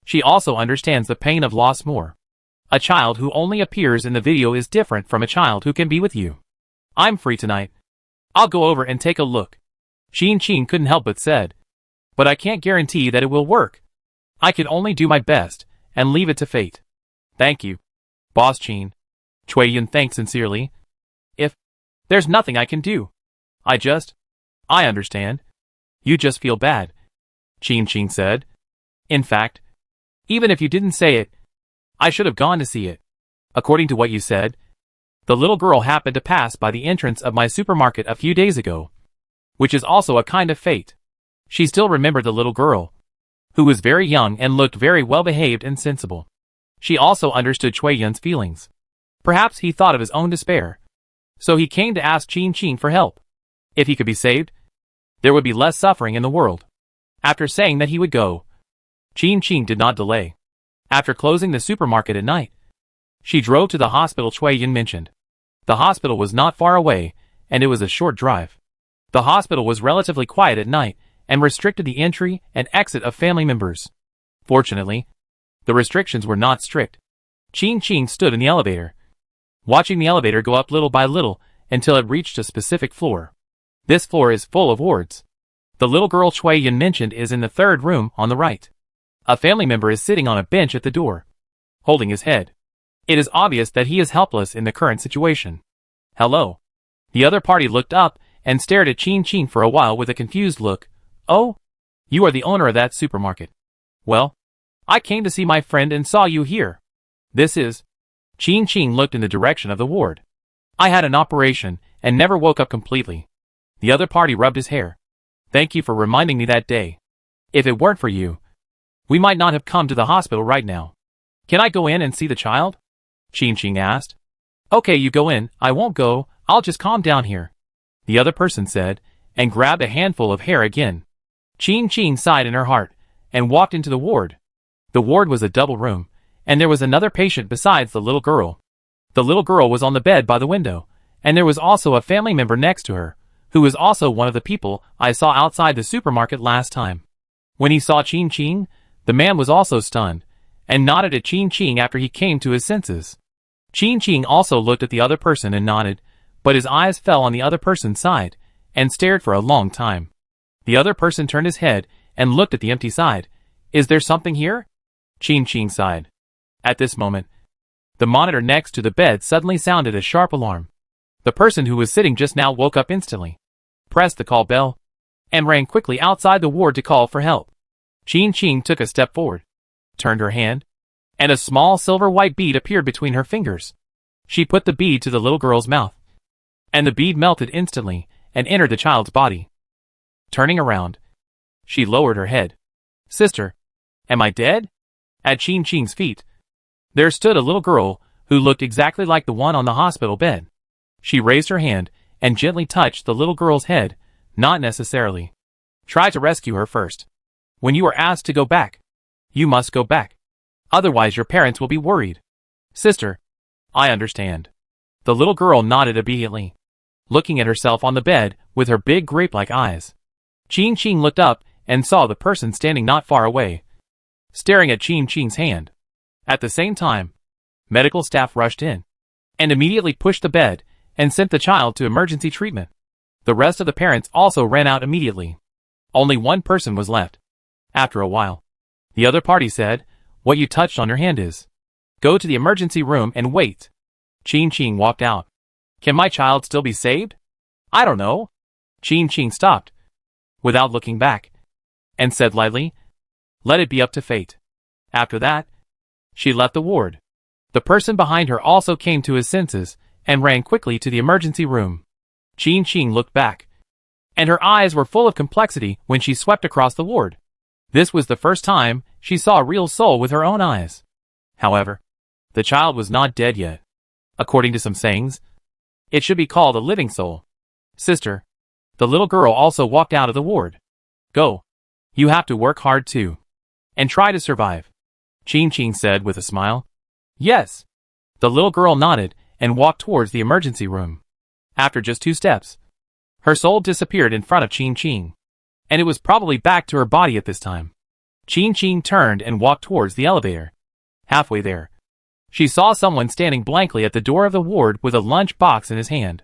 she also understands the pain of loss more. A child who only appears in the video is different from a child who can be with you. I'm free tonight. I'll go over and take a look. Qin couldn't help but said. But I can't guarantee that it will work. I can only do my best, and leave it to fate. Thank you, Boss Qin. Cui Yun thanked sincerely. There's nothing I can do. I understand. You just feel bad, Qin said. In fact, even if you didn't say it, I should have gone to see it. According to what you said, the little girl happened to pass by the entrance of my supermarket a few days ago, which is also a kind of fate. She still remembered the little girl, who was very young and looked very well behaved and sensible. She also understood Cui Yun's feelings. Perhaps he thought of his own despair. So he came to ask Qin for help. If he could be saved, there would be less suffering in the world. After saying that he would go, Qin did not delay. After closing the supermarket at night, she drove to the hospital Cui Yun mentioned. The hospital was not far away, and it was a short drive. The hospital was relatively quiet at night, and restricted the entry and exit of family members. Fortunately, the restrictions were not strict. Qin stood in the elevator, watching the elevator go up little by little until it reached a specific floor. This floor is full of wards. The little girl Cui Yun mentioned is in the third room on the right. A family member is sitting on a bench at the door, holding his head. It is obvious that he is helpless in the current situation. Hello. The other party looked up and stared at Qin for a while with a confused look. Oh, you are the owner of that supermarket. Well, I came to see my friend and saw you here. This is... Qin looked in the direction of the ward. I had an operation and never woke up completely. The other party rubbed his hair. Thank you for reminding me that day. If it weren't for you, we might not have come to the hospital right now. Can I go in and see the child? Qin asked. Okay, you go in, I won't go, I'll just calm down here. The other person said, and grabbed a handful of hair again. Qin sighed in her heart, and walked into the ward. The ward was a double room, and there was another patient besides the little girl. The little girl was on the bed by the window, and there was also a family member next to her, who was also one of the people I saw outside the supermarket last time. When he saw Qin, the man was also stunned, and nodded at Qin after he came to his senses. Qin also looked at the other person and nodded, but his eyes fell on the other person's side, and stared for a long time. The other person turned his head and looked at the empty side. Is there something here? Qin sighed. At this moment, the monitor next to the bed suddenly sounded a sharp alarm. The person who was sitting just now woke up instantly, pressed the call bell, and ran quickly outside the ward to call for help. Qin took a step forward, turned her hand, and a small silver-white bead appeared between her fingers. She put the bead to the little girl's mouth, and the bead melted instantly and entered the child's body. Turning around, she lowered her head. Sister, am I dead? At Qin's feet, there stood a little girl who looked exactly like the one on the hospital bed. She raised her hand and gently touched the little girl's head. Not necessarily. Try to rescue her first. When you are asked to go back, you must go back. Otherwise your parents will be worried. Sister, I understand. The little girl nodded obediently, looking at herself on the bed with her big grape-like eyes. Qin looked up and saw the person standing not far away, staring at Qin's hand. At the same time, medical staff rushed in, and immediately pushed the bed and sent the child to emergency treatment. The rest of the parents also ran out immediately. Only one person was left. After a while, the other party said, what you touched on your hand is. Go to the emergency room and wait. Qin walked out. Can my child still be saved? I don't know. Qin stopped, without looking back, and said lightly, let it be up to fate. After that, she left the ward. The person behind her also came to his senses and ran quickly to the emergency room. Qin looked back, and her eyes were full of complexity when she swept across the ward. This was the first time she saw a real soul with her own eyes. However, the child was not dead yet. According to some sayings, it should be called a living soul. Sister, the little girl also walked out of the ward. Go. You have to work hard too. And try to survive. Qin said with a smile. Yes. The little girl nodded and walked towards the emergency room. After just 2 steps, her soul disappeared in front of Qin Qing. And it was probably back to her body at this time. Qin Qing turned and walked towards the elevator. Halfway there, she saw someone standing blankly at the door of the ward with a lunch box in his hand.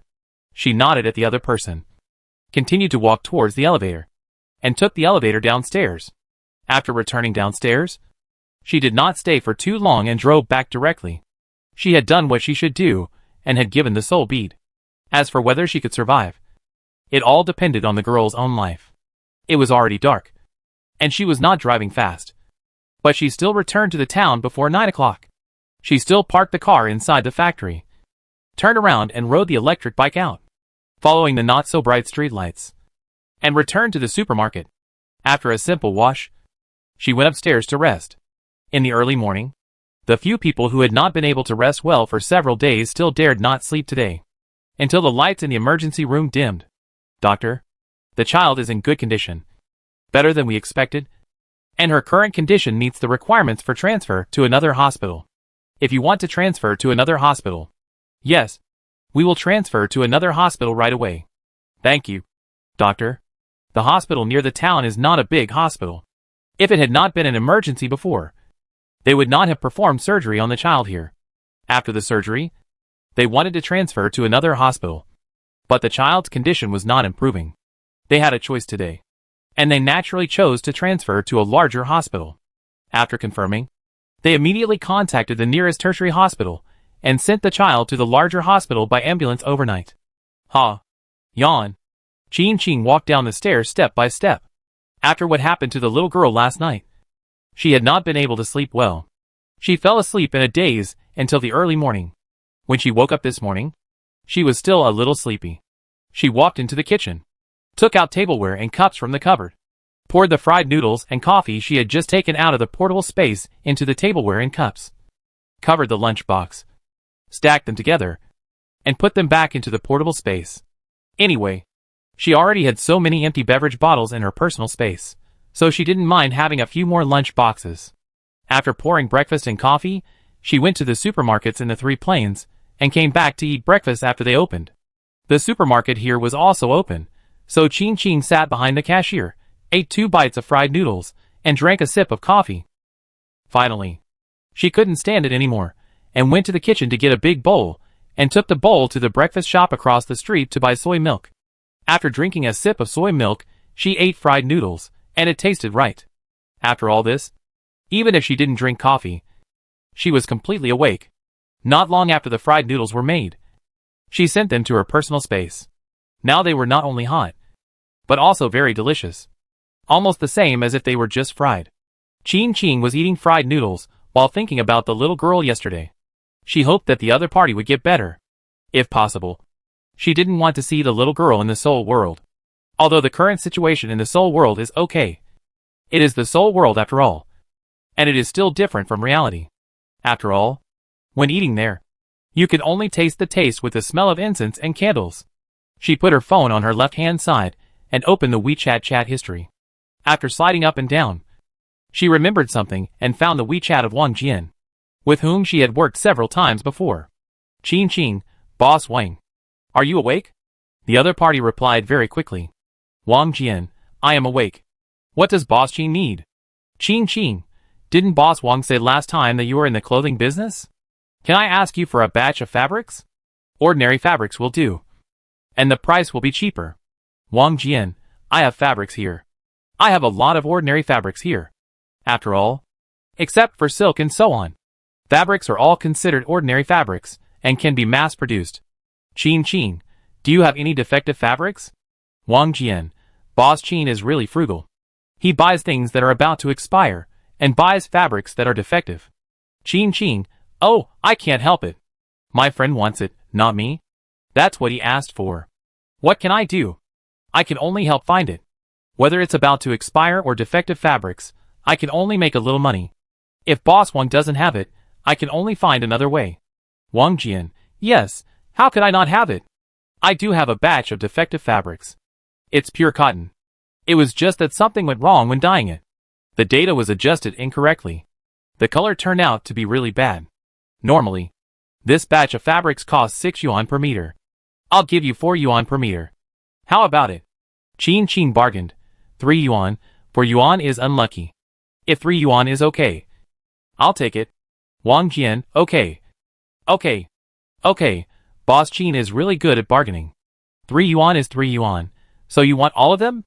She nodded at the other person, continued to walk towards the elevator, and took the elevator downstairs. After returning downstairs, she did not stay for too long and drove back directly. She had done what she should do, and had given the soul bead. As for whether she could survive, it all depended on the girl's own life. It was already dark, and she was not driving fast. But she still returned to the town before 9 o'clock. She still parked the car inside the factory, turned around and rode the electric bike out, following the not-so-bright streetlights, and returned to the supermarket. After a simple wash, she went upstairs to rest. In the early morning, the few people who had not been able to rest well for several days still dared not sleep today, until the lights in the emergency room dimmed. "Doctor, the child is in good condition, better than we expected, and her current condition meets the requirements for transfer to another hospital. If you want to transfer to another hospital, yes, we will transfer to another hospital right away. Thank you, doctor. The hospital near the town is not a big hospital. If it had not been an emergency before, they would not have performed surgery on the child here. After the surgery, they wanted to transfer to another hospital, but the child's condition was not improving. They had a choice today, and they naturally chose to transfer to a larger hospital. After confirming, they immediately contacted the nearest tertiary hospital and sent the child to the larger hospital by ambulance overnight." Yawn. Qin Qing walked down the stairs step by step. After what happened to the little girl last night, she had not been able to sleep well. She fell asleep in a daze until the early morning. When she woke up this morning, she was still a little sleepy. She walked into the kitchen, took out tableware and cups from the cupboard, poured the fried noodles and coffee she had just taken out of the portable space into the tableware and cups, covered the lunchbox, stacked them together, and put them back into the portable space. Anyway, she already had so many empty beverage bottles in her personal space, so she didn't mind having a few more lunch boxes. After pouring breakfast and coffee, she went to the supermarkets in the Three Plains and came back to eat breakfast after they opened. The supermarket here was also open, so Qin Qing sat behind the cashier, ate 2 bites of fried noodles, and drank a sip of coffee. Finally, she couldn't stand it anymore, and went to the kitchen to get a big bowl, and took the bowl to the breakfast shop across the street to buy soy milk. After drinking a sip of soy milk, she ate fried noodles, and it tasted right. After all this, even if she didn't drink coffee, she was completely awake. Not long after the fried noodles were made, she sent them to her personal space. Now they were not only hot, but also very delicious. Almost the same as if they were just fried. Qin Qing was eating fried noodles while thinking about the little girl yesterday. She hoped that the other party would get better, if possible. She didn't want to see the little girl in the soul world. Although the current situation in the soul world is okay, it is the soul world after all, and it is still different from reality. After all, when eating there, you can only taste the taste with the smell of incense and candles. She put her phone on her left-hand side and opened the WeChat chat history. After sliding up and down, she remembered something and found the WeChat of Wang Jian, with whom she had worked several times before. "Qin Qing, Boss Wang. Are you awake?" The other party replied very quickly. "Wang Jian, I am awake. What does Boss Qin need?" "Qin Qing, didn't Boss Wang say last time that you were in the clothing business? Can I ask you for a batch of fabrics? Ordinary fabrics will do, and the price will be cheaper." "Wang Jian, I have fabrics here. I have a lot of ordinary fabrics here. After all, except for silk and so on, fabrics are all considered ordinary fabrics and can be mass-produced. Qin Qing, do you have any defective fabrics?" "Wang Jian, Boss Qin is really frugal. He buys things that are about to expire and buys fabrics that are defective." "Qin Qing, oh, I can't help it. My friend wants it, not me. That's what he asked for. What can I do? I can only help find it. Whether it's about to expire or defective fabrics, I can only make a little money. If Boss Wang doesn't have it, I can only find another way." "Wang Jian, yes, how could I not have it? I do have a batch of defective fabrics. It's pure cotton. It was just that something went wrong when dyeing it. The data was adjusted incorrectly. The color turned out to be really bad. Normally, This batch of fabrics costs 6 yuan per meter. I'll give you 4 yuan per meter. How about it? Qin bargained. 3 yuan, 4 yuan is unlucky. If 3 yuan is okay, I'll take it. Wang Jian, okay. Okay. Boss Qin is really good at bargaining. 3 yuan is 3 yuan. So you want all of them?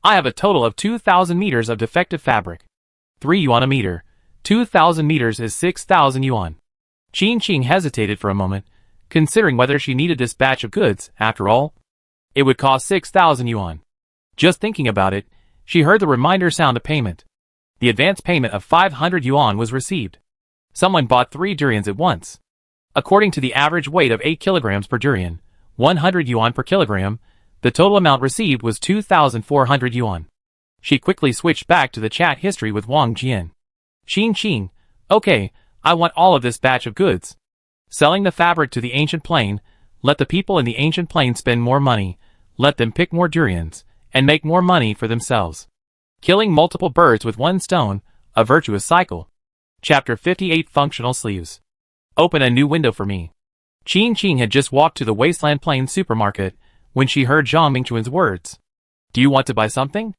I have a total of 2,000 meters of defective fabric. 3 yuan a meter. 2,000 meters is 6,000 yuan. Qin hesitated for a moment, considering whether she needed this batch of goods, after all. It would cost 6,000 yuan. Just thinking about it, she heard the reminder sound of payment. The advance payment of 500 yuan was received. Someone bought 3 durians at once. According to the average weight of 8 kilograms per durian, 100 yuan per kilogram, the total amount received was 2,400 yuan. She quickly switched back to the chat history with Wang Jian. Qin, okay, I want all of this batch of goods. Selling the fabric to the ancient plain, let the people in the ancient plain spend more money, let them pick more durians, and make more money for themselves. Killing multiple birds with one stone, a virtuous cycle. Chapter 58 Functional Sleeves. Open a new window for me. Qin had just walked to the Wasteland Plain supermarket when she heard Zhang Mingchuan's words. Do you want to buy something?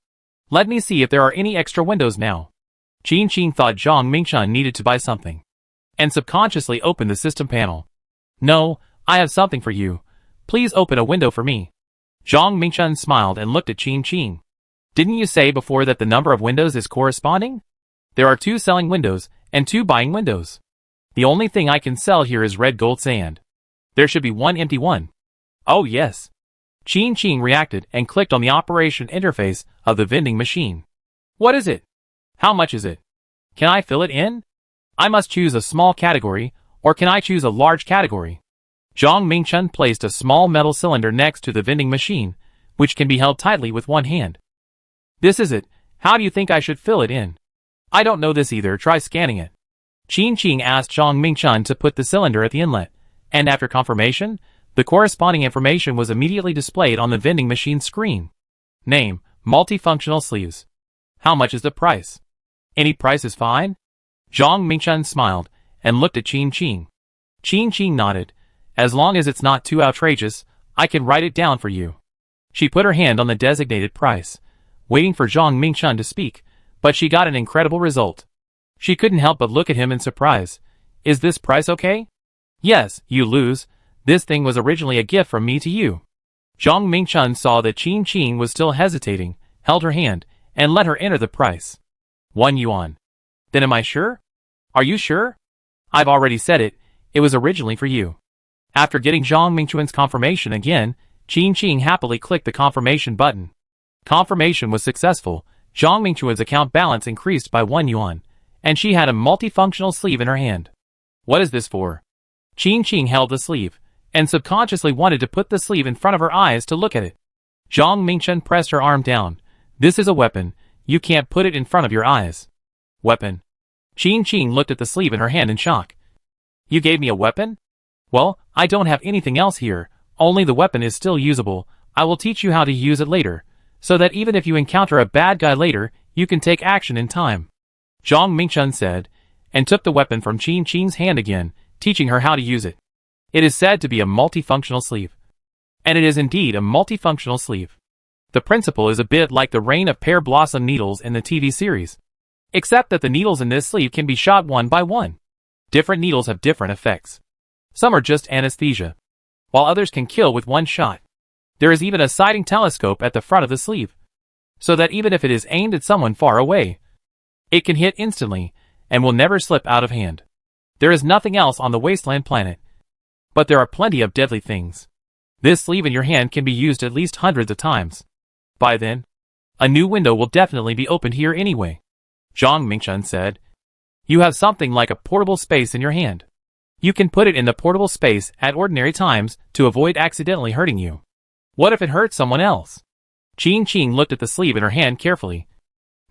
Let me see if there are any extra windows now. Qin thought Zhang Mingchuan needed to buy something, and subconsciously opened the system panel. No, I have something for you. Please open a window for me. Zhang Mingchuan smiled and looked at Qin. Didn't you say before that the number of windows is corresponding? There are 2 selling windows and 2 buying windows. The only thing I can sell here is red gold sand. There should be 1 empty one. Oh yes. Qin reacted and clicked on the operation interface of the vending machine. What is it? How much is it? Can I fill it in? I must choose a small category, or can I choose a large category? Zhang Mingchuan placed a small metal cylinder next to the vending machine, which can be held tightly with one hand. This is it. How do you think I should fill it in? I don't know this either. Try scanning it. Qin asked Zhang Mingchuan to put the cylinder at the inlet, and after confirmation, the corresponding information was immediately displayed on the vending machine screen. Name, multifunctional sleeves. How much is the price? Any price is fine? Zhang Mingchuan smiled and looked at Qin. Qin nodded. As long as it's not too outrageous, I can write it down for you. She put her hand on the designated price, waiting for Zhang Mingchuan to speak, but she got an incredible result. She couldn't help but look at him in surprise. Is this price okay? Yes, you lose. This thing was originally a gift from me to you. Zhang Mingchuan saw that Qin was still hesitating, held her hand, and let her enter the price. 1 yuan. Then am I sure? Are you sure? I've already said it. It was originally for you. After getting Zhang Mingchuan's confirmation again, Qin happily clicked the confirmation button. Confirmation was successful. Zhang Mingchuan's account balance increased by 1 yuan, and she had a multifunctional sleeve in her hand. What is this for? Qin held the sleeve, and subconsciously wanted to put the sleeve in front of her eyes to look at it. Zhang Mingchuan pressed her arm down. This is a weapon. You can't put it in front of your eyes. Weapon. Qin looked at the sleeve in her hand in shock. You gave me a weapon? Well, I don't have anything else here, only the weapon is still usable. I will teach you how to use it later, so that even if you encounter a bad guy later, you can take action in time. Zhang Mingchuan said, and took the weapon from Qin's hand again, teaching her how to use it. It is said to be a multifunctional sleeve. And it is indeed a multifunctional sleeve. The principle is a bit like the rain of pear blossom needles in the TV series, except that the needles in this sleeve can be shot one by one. Different needles have different effects. Some are just anesthesia, while others can kill with one shot. There is even a sighting telescope at the front of the sleeve, so that even if it is aimed at someone far away, it can hit instantly, and will never slip out of hand. There is nothing else on the wasteland planet, but there are plenty of deadly things. This sleeve in your hand can be used at least hundreds of times. By then, a new window will definitely be opened here anyway. Zhang Mingchuan said, you have something like a portable space in your hand. You can put it in the portable space at ordinary times to avoid accidentally hurting you. What if it hurts someone else? Qin looked at the sleeve in her hand carefully,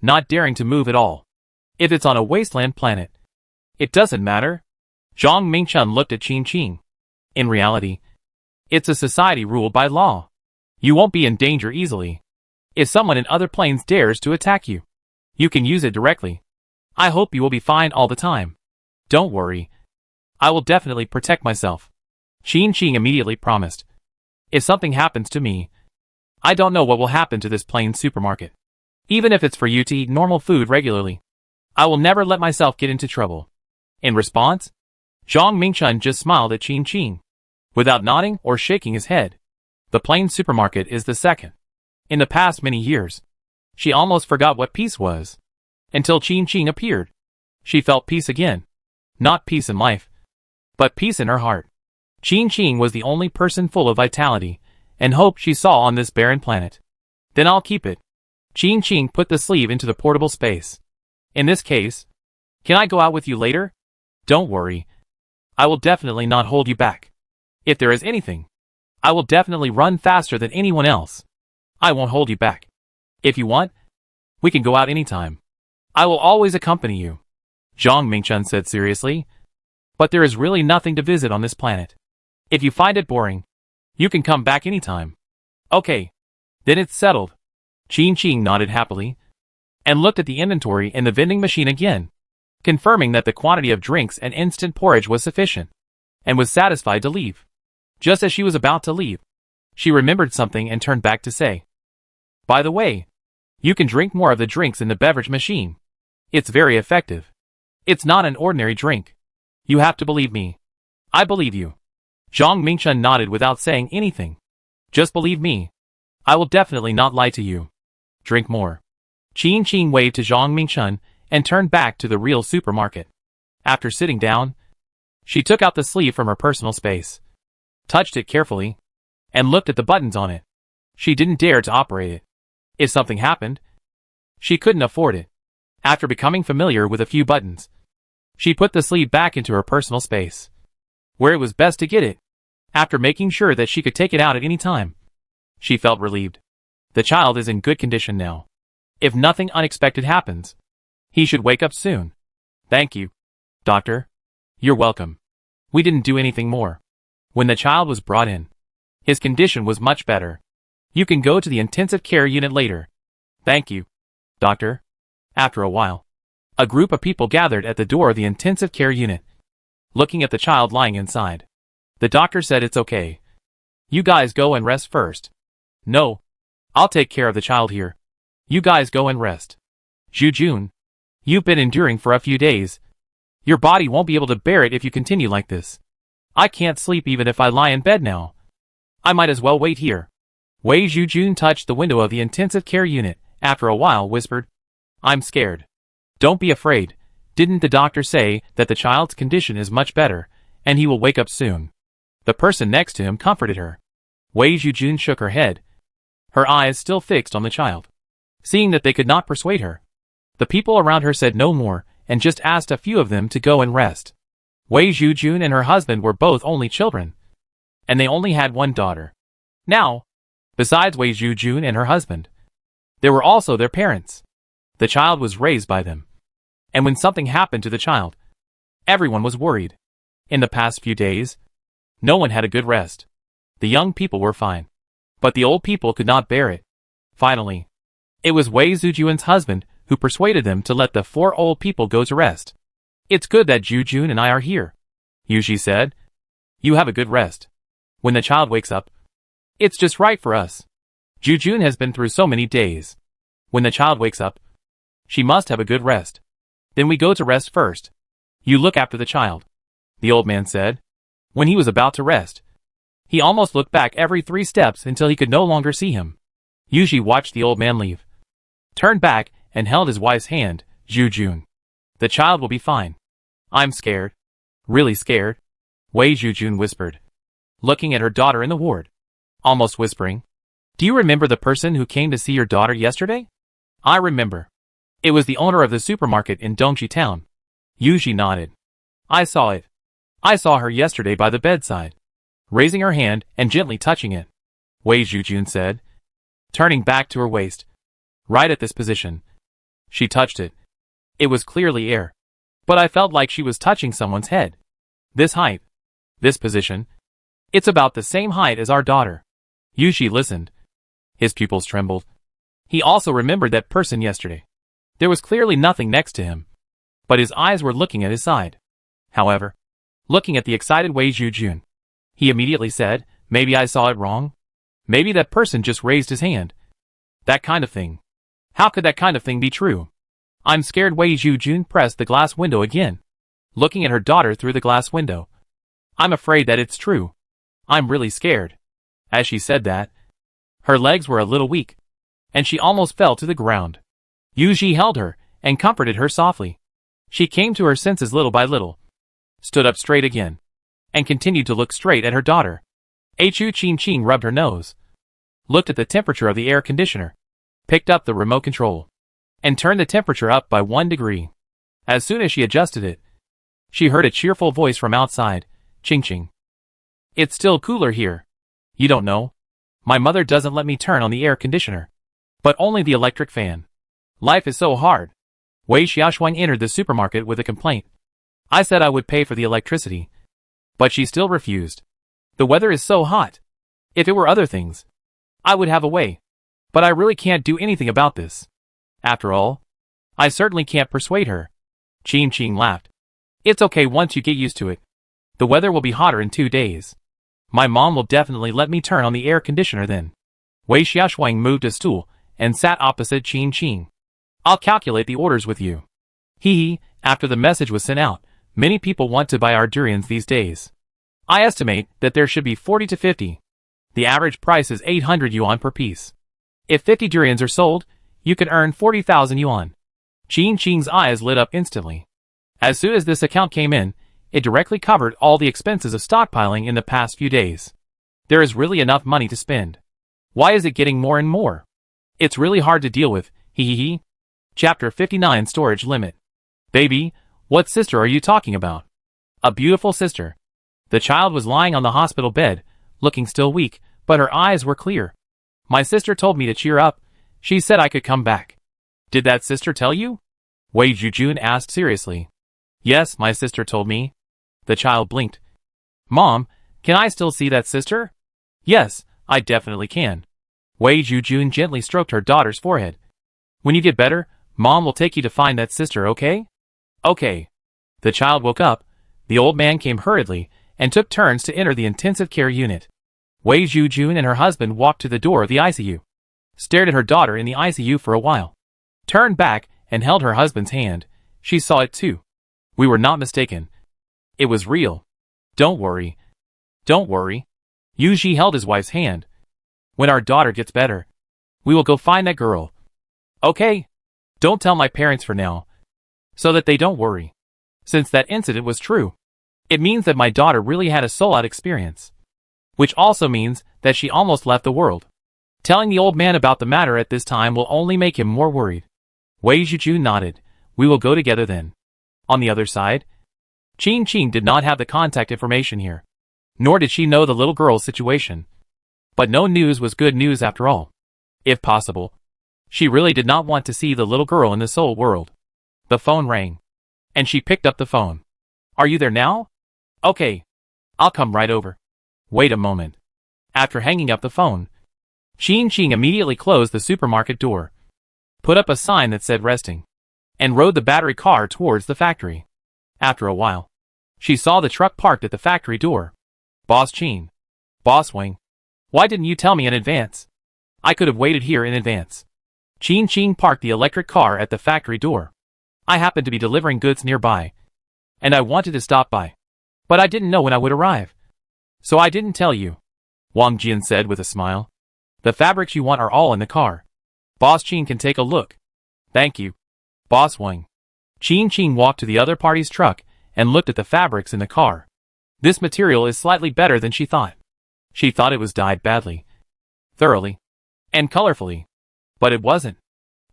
not daring to move at all. If it's on a wasteland planet, it doesn't matter. Zhang Mingchuan looked at Qin. In reality, it's a society ruled by law. You won't be in danger easily. If someone in other planes dares to attack you, you can use it directly. I hope you will be fine all the time. Don't worry. I will definitely protect myself. Qin Qing immediately promised. If something happens to me, I don't know what will happen to this plain supermarket. Even if it's for you to eat normal food regularly, I will never let myself get into trouble. In response, Zhang Mingchun just smiled at Qin Qing, without nodding or shaking his head. The plain supermarket is the second. In the past many years, she almost forgot what peace was. Until Qin Qing appeared. She felt peace again. Not peace in life, but peace in her heart. Qin Qing was the only person full of vitality and hope she saw on this barren planet. Then I'll keep it. Qin Qing put the sleeve into the portable space. In this case, can I go out with you later? Don't worry. I will definitely not hold you back. If there is anything, I will definitely run faster than anyone else. I won't hold you back. If you want, we can go out anytime. I will always accompany you. Zhang Mingchun said seriously. But there is really nothing to visit on this planet. If you find it boring, you can come back anytime. Okay. Then it's settled. Qin Qing nodded happily and looked at the inventory in the vending machine again, confirming that the quantity of drinks and instant porridge was sufficient, and was satisfied to leave. Just as she was about to leave, she remembered something and turned back to say, "By the way, you can drink more of the drinks in the beverage machine. It's very effective. It's not an ordinary drink. You have to believe me." "I believe you." Zhang Mingchun nodded without saying anything. "Just believe me. I will definitely not lie to you. Drink more." Qin Qing waved to Zhang Mingchun and turned back to the real supermarket. After sitting down, she took out the sleeve from her personal space, touched it carefully, and looked at the buttons on it. She didn't dare to operate it. If something happened, she couldn't afford it. After becoming familiar with a few buttons, she put the sleeve back into her personal space, where it was best to get it. After making sure that she could take it out at any time, she felt relieved. The child is in good condition now. If nothing unexpected happens, he should wake up soon. "Thank you, doctor." "You're welcome. We didn't do anything more." When the child was brought in, his condition was much better. "You can go to the intensive care unit later." "Thank you, doctor." After a while, a group of people gathered at the door of the intensive care unit, looking at the child lying inside. The doctor said, "It's okay. You guys go and rest first." "No. I'll take care of the child here. You guys go and rest." "Zhu Jun, you've been enduring for a few days. Your body won't be able to bear it if you continue like this. I can't sleep even if I lie in bed now. I might as well wait here." Wei Zhujun touched the window of the intensive care unit, after a while whispered, "I'm scared." "Don't be afraid. Didn't the doctor say that the child's condition is much better, and he will wake up soon?" The person next to him comforted her. Wei Zhujun shook her head, her eyes still fixed on the child. Seeing that they could not persuade her, the people around her said no more and just asked a few of them to go and rest. Wei Zhujun and her husband were both only children, and they only had one daughter. Now, besides Wei Zhujun and her husband, there were also their parents. The child was raised by them, and when something happened to the child, everyone was worried. In the past few days, no one had a good rest. The young people were fine, but the old people could not bear it. Finally, it was Wei Zhujun's husband who persuaded them to let the 4 old people go to rest. "It's good that Zhujun and I are here," Yuji said. "You have a good rest. When the child wakes up, it's just right for us. Zhujun has been through so many days. When the child wakes up, she must have a good rest. Then we go to rest first. You look after the child," the old man said. When he was about to rest, he almost looked back every 3 steps until he could no longer see him. Yuji watched the old man leave, turned back, and held his wife's hand. "Zhujun, the child will be fine." "I'm scared. Really scared," Wei Zhujun whispered, looking at her daughter in the ward, almost whispering. "Do you remember the person who came to see your daughter yesterday?" "I remember. It was the owner of the supermarket in Dongji town." Yuji nodded. "I saw it. I saw her yesterday by the bedside, raising her hand and gently touching it," Wei Zhujun said, turning back to her waist. Right at this position, she touched it. It was clearly air, but I felt like she was touching someone's head. This height, this position, it's about the same height as our daughter. Yuji listened. His pupils trembled. He also remembered that person yesterday. There was clearly nothing next to him, but his eyes were looking at his side. However, looking at the excited Wei Zhujun. He immediately said, "Maybe I saw it wrong? Maybe that person just raised his hand. That kind of thing. How could that kind of thing be true?" "I'm scared." Wei Zhujun pressed the glass window again, looking at her daughter through the glass window. "I'm afraid that it's true. I'm really scared." As she said that, her legs were a little weak, and she almost fell to the ground. Yu Ji held her and comforted her softly. She came to her senses little by little, stood up straight again, and continued to look straight at her daughter. Chu Qing rubbed her nose, looked at the temperature of the air conditioner, picked up the remote control, and turned the temperature up by 1 degree. As soon as she adjusted it, she heard a cheerful voice from outside, "Qing. It's still cooler here. You don't know? My mother doesn't let me turn on the air conditioner, but only the electric fan. Life is so hard." Wei Xiaoshuang entered the supermarket with a complaint. "I said I would pay for the electricity, but she still refused. The weather is so hot. If it were other things, I would have a way, but I really can't do anything about this. After all, I certainly can't persuade her." Qing laughed. "It's okay once you get used to it. The weather will be hotter in 2 days. My mom will definitely let me turn on the air conditioner then." Wei Xiaoshuang moved a stool and sat opposite Qing. "I'll calculate the orders with you." After the message was sent out, many people want to buy our durians these days. I estimate that there should be 40 to 50. The average price is 800 yuan per piece. If 50 durians are sold, you can earn 40,000 yuan. Qing's eyes lit up instantly. As soon as this account came in, it directly covered all the expenses of stockpiling in the past few days. There is really enough money to spend. Why is it getting more and more? It's really hard to deal with. Chapter 59 Storage Limit. "Baby, what sister are you talking about?" "A beautiful sister." The child was lying on the hospital bed, looking still weak, but her eyes were clear. "My sister told me to cheer up. She said I could come back." "Did that sister tell you?" Wei Zhujun asked seriously. "Yes, my sister told me." The child blinked. "Mom, can I still see that sister?" "Yes, I definitely can." Wei Zhujun gently stroked her daughter's forehead. "When you get better, Mom will take you to find that sister, okay?" "Okay." The child woke up. The old man came hurriedly and took turns to enter the intensive care unit. Wei Zhujun and her husband walked to the door of the ICU, stared at her daughter in the ICU for a while, turned back and held her husband's hand. She saw it too. "We were not mistaken. It was real. Don't worry. Don't worry." Yu Ji held his wife's hand. "When our daughter gets better, we will go find that girl. Okay? Don't tell my parents for now, so that they don't worry. Since that incident was true, it means that my daughter really had a soul-out experience, which also means that she almost left the world. Telling the old man about the matter at this time will only make him more worried." Wei Zhujun nodded. "We will go together then." On the other side, Qing did not have the contact information here, nor did she know the little girl's situation. But no news was good news after all. If possible, she really did not want to see the little girl in the soul world. The phone rang, and she picked up the phone. "Are you there now?" "Okay. I'll come right over." "Wait a moment." After hanging up the phone, Qing immediately closed the supermarket door, put up a sign that said resting, and rode the battery car towards the factory. After a while, she saw the truck parked at the factory door. "Boss Qing. Boss Wang. Why didn't you tell me in advance? I could have waited here in advance." Qing parked the electric car at the factory door. "I happened to be delivering goods nearby, and I wanted to stop by, but I didn't know when I would arrive, so I didn't tell you," Wang Jian said with a smile. "The fabrics you want are all in the car. Boss Qing can take a look." "Thank you, Boss Wang." Qing walked to the other party's truck and looked at the fabrics in the car. This material is slightly better than she thought. She thought it was dyed badly, thoroughly, and colorfully. But it wasn't.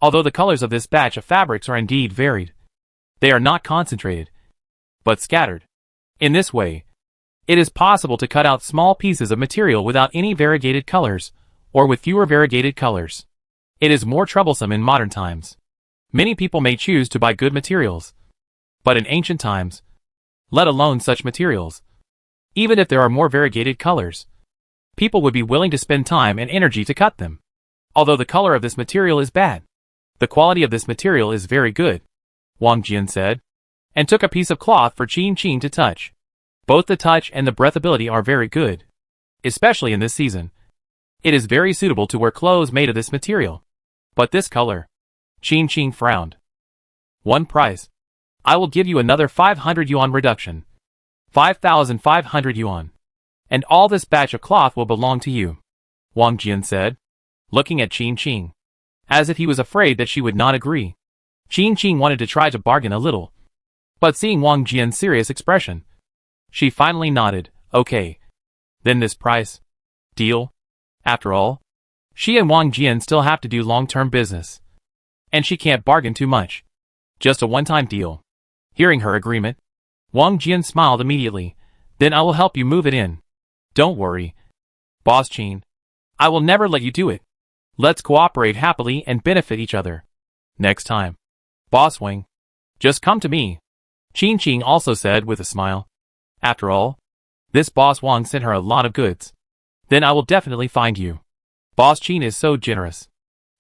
Although the colors of this batch of fabrics are indeed varied, they are not concentrated, but scattered. In this way, it is possible to cut out small pieces of material without any variegated colors, or with fewer variegated colors. It is more troublesome in modern times. Many people may choose to buy good materials, but in ancient times, let alone such materials, even if there are more variegated colors, people would be willing to spend time and energy to cut them. Although the color of this material is bad, the quality of this material is very good, Wang Jian said, and took a piece of cloth for Qing to touch. Both the touch and the breathability are very good, especially in this season. It is very suitable to wear clothes made of this material. But this color. Qing frowned. One price. I will give you another 500 yuan reduction. 5,500 yuan. And all this batch of cloth will belong to you, Wang Jian said, looking at Qing, as if he was afraid that she would not agree. Qing wanted to try to bargain a little, but seeing Wang Jian's serious expression, she finally nodded. Okay. Then this price. Deal. After all, she and Wang Jian still have to do long-term business, and she can't bargain too much. Just a one-time deal. Hearing her agreement, Wang Jian smiled immediately. Then I will help you move it in. Don't worry, Boss Qin. I will never let you do it. Let's cooperate happily and benefit each other. Next time, Boss Wang, just come to me, Qing also said with a smile. After all, this Boss Wang sent her a lot of goods. Then I will definitely find you. Boss Qin is so generous.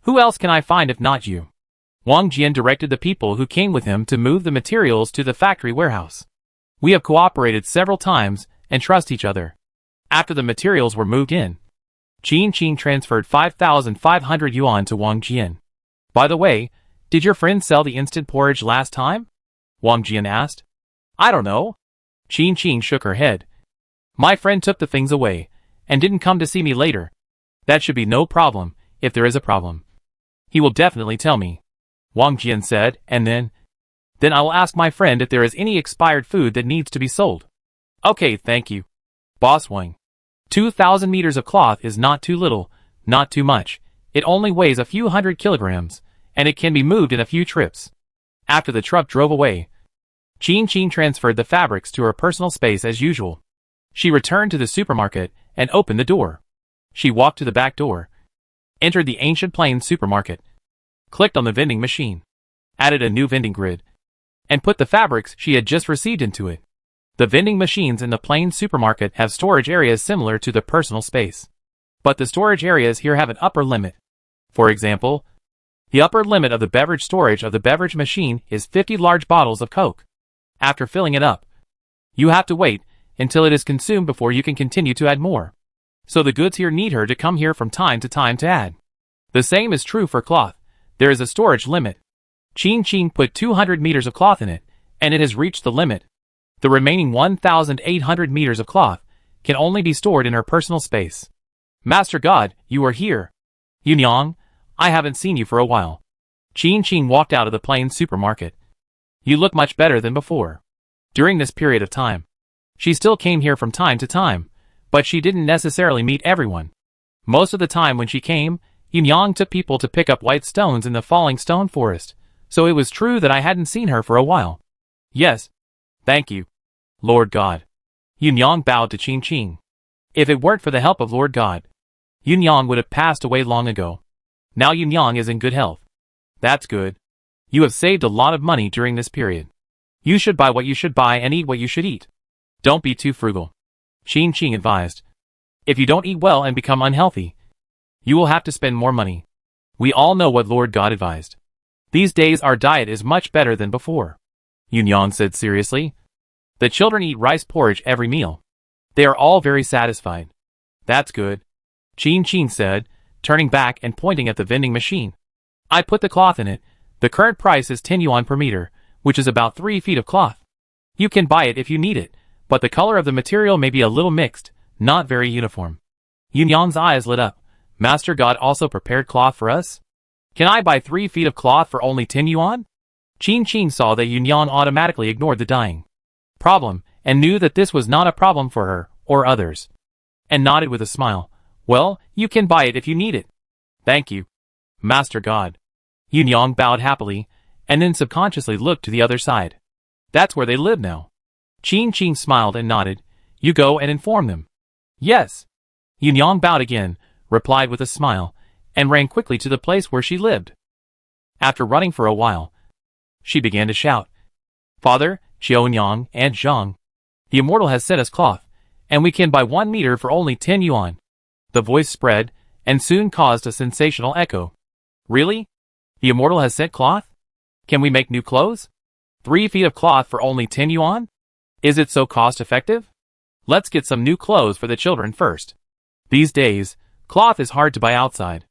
Who else can I find if not you? Wang Jian directed the people who came with him to move the materials to the factory warehouse. We have cooperated several times and trust each other. After the materials were moved in, Qing transferred 5,500 yuan to Wang Jian. By the way, did your friend sell the instant porridge last time? Wang Jian asked. I don't know. Qing shook her head. My friend took the things away and didn't come to see me later. That should be no problem if there is a problem. He will definitely tell me, Wang Jian said, and then I will ask my friend if there is any expired food that needs to be sold. Okay, thank you, Boss Wang. 2,000 meters of cloth is not too little, not too much. It only weighs a few hundred kilograms, and it can be moved in a few trips. After the truck drove away, Qing transferred the fabrics to her personal space as usual. She returned to the supermarket and opened the door. She walked to the back door, entered the Ancient Plains supermarket, clicked on the vending machine, added a new vending grid, and put the fabrics she had just received into it. The vending machines in the Plains supermarket have storage areas similar to the personal space. But the storage areas here have an upper limit. For example, the upper limit of the beverage storage of the beverage machine is 50 large bottles of Coke. After filling it up, you have to wait until it is consumed before you can continue to add more. So the goods here need her to come here from time to time to add. The same is true for cloth. There is a storage limit. Qing put 200 meters of cloth in it, and it has reached the limit. The remaining 1,800 meters of cloth can only be stored in her personal space. Master God, you are here. Yunyang, I haven't seen you for a while. Qing walked out of the Plains supermarket. You look much better than before. During this period of time, she still came here from time to time, but she didn't necessarily meet everyone. Most of the time when she came, Yunyang took people to pick up white stones in the falling stone forest, so it was true that I hadn't seen her for a while. Yes. Thank you, Lord God. Yunyang bowed to Qing. If it weren't for the help of Lord God, Yunyang would have passed away long ago. Now Yunyang is in good health. That's good. You have saved a lot of money during this period. You should buy what you should buy and eat what you should eat. Don't be too frugal, Qing advised. If you don't eat well and become unhealthy, you will have to spend more money. We all know what Lord God advised. These days our diet is much better than before, Yunyang said seriously. The children eat rice porridge every meal. They are all very satisfied. That's good, Qing said, turning back and pointing at the vending machine. I put the cloth in it. The current price is 10 yuan per meter, which is about 3 feet of cloth. You can buy it if you need it, but the color of the material may be a little mixed, not very uniform. Yunyang's eyes lit up. Master God also prepared cloth for us? Can I buy 3 feet of cloth for only 10 yuan? Qing saw that Yunyang automatically ignored the dyeing problem and knew that this was not a problem for her or others, and nodded with a smile. Well, you can buy it if you need it. Thank you, Master God. Yunyang bowed happily, and then subconsciously looked to the other side. That's where they live now. Qing smiled and nodded. You go and inform them. Yes. Yunyang bowed again, replied with a smile, and ran quickly to the place where she lived. After running for a while, she began to shout, Father, Xiaonyang and Zhang, the immortal has sent us cloth, and we can buy 1 meter for only 10 yuan. The voice spread, and soon caused a sensational echo. Really? The immortal has sent cloth? Can we make new clothes? 3 feet of cloth for only 10 yuan? Is it so cost-effective? Let's get some new clothes for the children first. These days, cloth is hard to buy outside.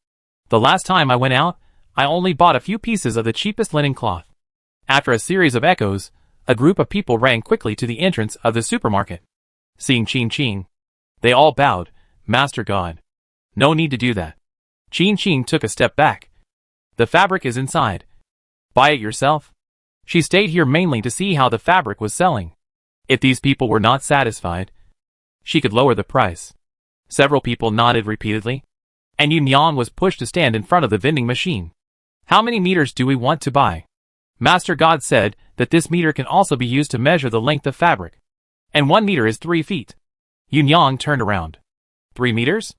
The last time I went out, I only bought a few pieces of the cheapest linen cloth. After a series of echoes, a group of people ran quickly to the entrance of the supermarket. Seeing Ching Ching, they all bowed. Master God. No need to do that. Ching Ching took a step back. The fabric is inside. Buy it yourself. She stayed here mainly to see how the fabric was selling. If these people were not satisfied, she could lower the price. Several people nodded repeatedly, and Yun Yang was pushed to stand in front of the vending machine. How many meters do we want to buy? Master God said that this meter can also be used to measure the length of fabric. And 1 meter is 3 feet. Yun Yang turned around. 3 meters?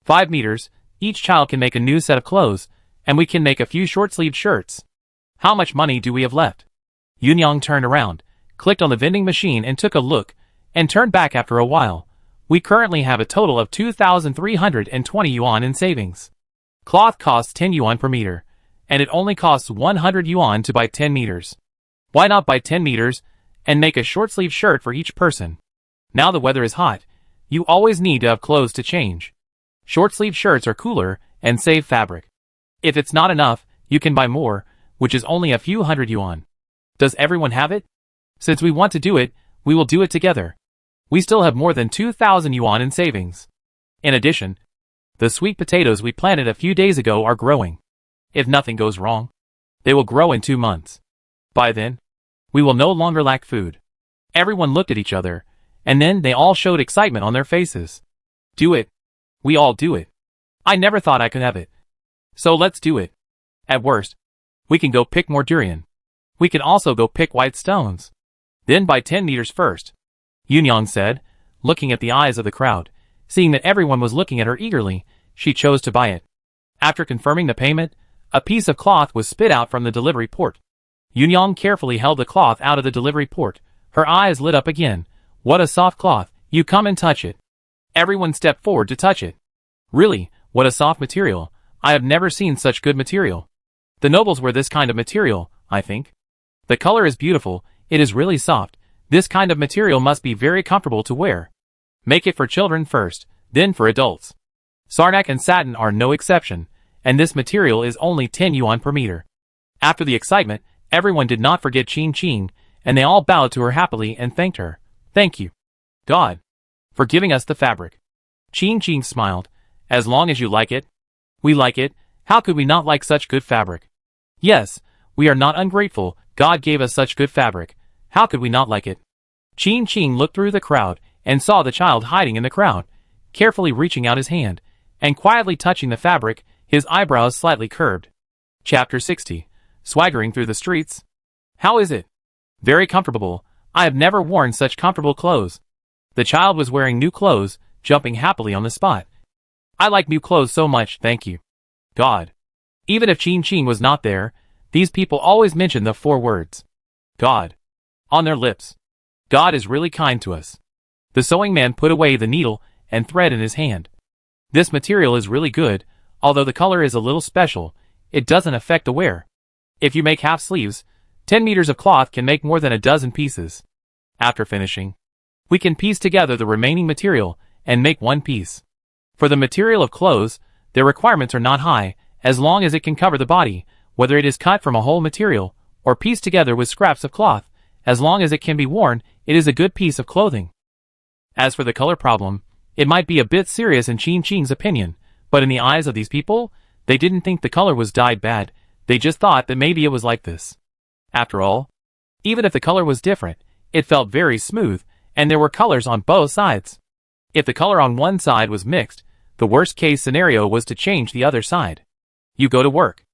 5 meters, each child can make a new set of clothes, and we can make a few short-sleeved shirts. How much money do we have left? Yun Yang turned around, clicked on the vending machine and took a look, and turned back after a while. We currently have a total of 2,320 yuan in savings. Cloth costs 10 yuan per meter, and it only costs 100 yuan to buy 10 meters. Why not buy 10 meters and make a short-sleeve shirt for each person? Now the weather is hot. You always need to have clothes to change. Short-sleeve shirts are cooler and save fabric. If it's not enough, you can buy more, which is only a few hundred yuan. Does everyone have it? Since we want to do it, we will do it together. We still have more than 2,000 yuan in savings. In addition, the sweet potatoes we planted a few days ago are growing. If nothing goes wrong, they will grow in 2 months. By then, we will no longer lack food. Everyone looked at each other, and then they all showed excitement on their faces. Do it. We all do it. I never thought I could have it. So let's do it. At worst, we can go pick more durian. We can also go pick white stones. Then buy 10 meters first. Yun Yang said, looking at the eyes of the crowd. Seeing that everyone was looking at her eagerly, she chose to buy it. After confirming the payment, a piece of cloth was spit out from the delivery port. Yun Yang carefully held the cloth out of the delivery port. Her eyes lit up again. What a soft cloth. You come and touch it. Everyone stepped forward to touch it. Really, what a soft material. I have never seen such good material. The nobles wear this kind of material, I think. The color is beautiful. It is really soft. This kind of material must be very comfortable to wear. Make it for children first, then for adults. Sarnak and satin are no exception, and this material is only 10 yuan per meter. After the excitement, everyone did not forget Ching Ching, and they all bowed to her happily and thanked her. Thank you, God, for giving us the fabric. Ching Ching smiled. As long as you like it. We like it. How could we not like such good fabric? Yes, we are not ungrateful. God gave us such good fabric. How could we not like it? Ching Ching looked through the crowd and saw the child hiding in the crowd, carefully reaching out his hand and quietly touching the fabric, his eyebrows slightly curved. Chapter 60. Swaggering through the streets. How is it? Very comfortable. I have never worn such comfortable clothes. The child was wearing new clothes, jumping happily on the spot. I like new clothes so much, thank you, God. Even if Ching Ching was not there, these people always mention the 4 words, God, on their lips. God is really kind to us. The sewing man put away the needle and thread in his hand. This material is really good, although the color is a little special, it doesn't affect the wear. If you make half sleeves, 10 meters of cloth can make more than a dozen pieces. After finishing, we can piece together the remaining material and make one piece. For the material of clothes, their requirements are not high, as long as it can cover the body, whether it is cut from a whole material or pieced together with scraps of cloth. As long as it can be worn, it is a good piece of clothing. As for the color problem, it might be a bit serious in Ching Ching's opinion, but in the eyes of these people, they didn't think the color was dyed bad, they just thought that maybe it was like this. After all, even if the color was different, it felt very smooth, and there were colors on both sides. If the color on one side was mixed, the worst case scenario was to change the other side. You go to work.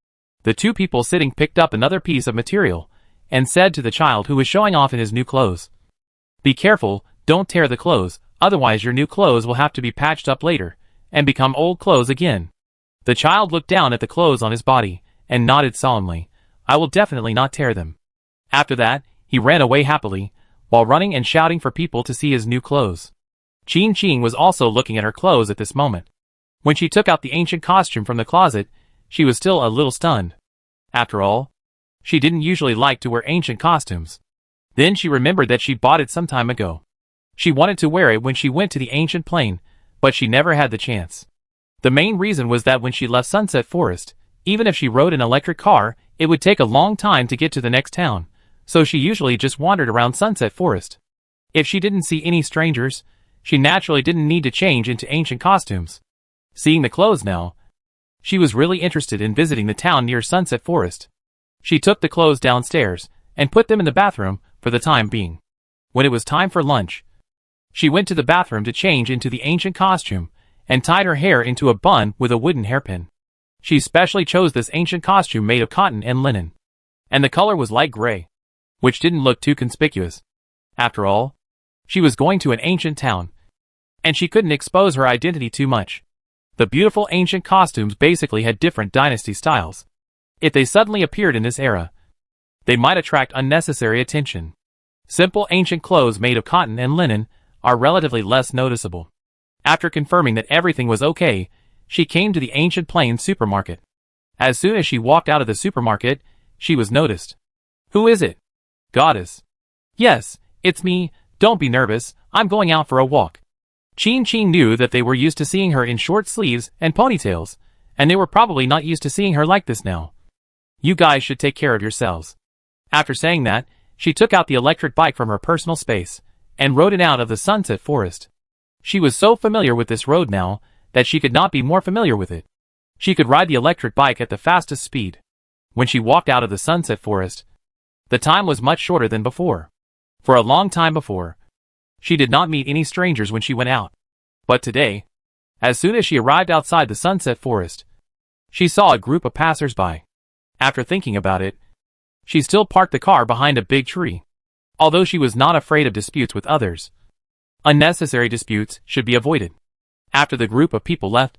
The 2 people sitting picked up another piece of material, and said to the child who was showing off in his new clothes, be careful, don't tear the clothes, otherwise your new clothes will have to be patched up later, and become old clothes again. The child looked down at the clothes on his body, and nodded solemnly, I will definitely not tear them. After that, he ran away happily, while running and shouting for people to see his new clothes. Ching Ching was also looking at her clothes at this moment. When she took out the ancient costume from the closet, she was still a little stunned. After all, she didn't usually like to wear ancient costumes. Then she remembered that she bought it some time ago. She wanted to wear it when she went to the ancient plain, but she never had the chance. The main reason was that when she left Sunset Forest, even if she rode an electric car, it would take a long time to get to the next town, so she usually just wandered around Sunset Forest. If she didn't see any strangers, she naturally didn't need to change into ancient costumes. Seeing the clothes now, she was really interested in visiting the town near Sunset Forest. She took the clothes downstairs and put them in the bathroom for the time being. When it was time for lunch, she went to the bathroom to change into the ancient costume and tied her hair into a bun with a wooden hairpin. She specially chose this ancient costume made of cotton and linen, and the color was light gray, which didn't look too conspicuous. After all, she was going to an ancient town, and she couldn't expose her identity too much. The beautiful ancient costumes basically had different dynasty styles. If they suddenly appeared in this era, they might attract unnecessary attention. Simple ancient clothes made of cotton and linen are relatively less noticeable. After confirming that everything was okay, she came to the Ancient Plains supermarket. As soon as she walked out of the supermarket, she was noticed. "Who is it?" "Goddess." "Yes, it's me, don't be nervous, I'm going out for a walk." Qing knew that they were used to seeing her in short sleeves and ponytails, and they were probably not used to seeing her like this now. "You guys should take care of yourselves." After saying that, she took out the electric bike from her personal space and rode it out of the Sunset Forest. She was so familiar with this road now that she could not be more familiar with it. She could ride the electric bike at the fastest speed. When she walked out of the Sunset Forest, the time was much shorter than before. For a long time before, she did not meet any strangers when she went out. But today, as soon as she arrived outside the Sunset Forest, she saw a group of passers-by. After thinking about it, she still parked the car behind a big tree. Although she was not afraid of disputes with others, unnecessary disputes should be avoided. After the group of people left,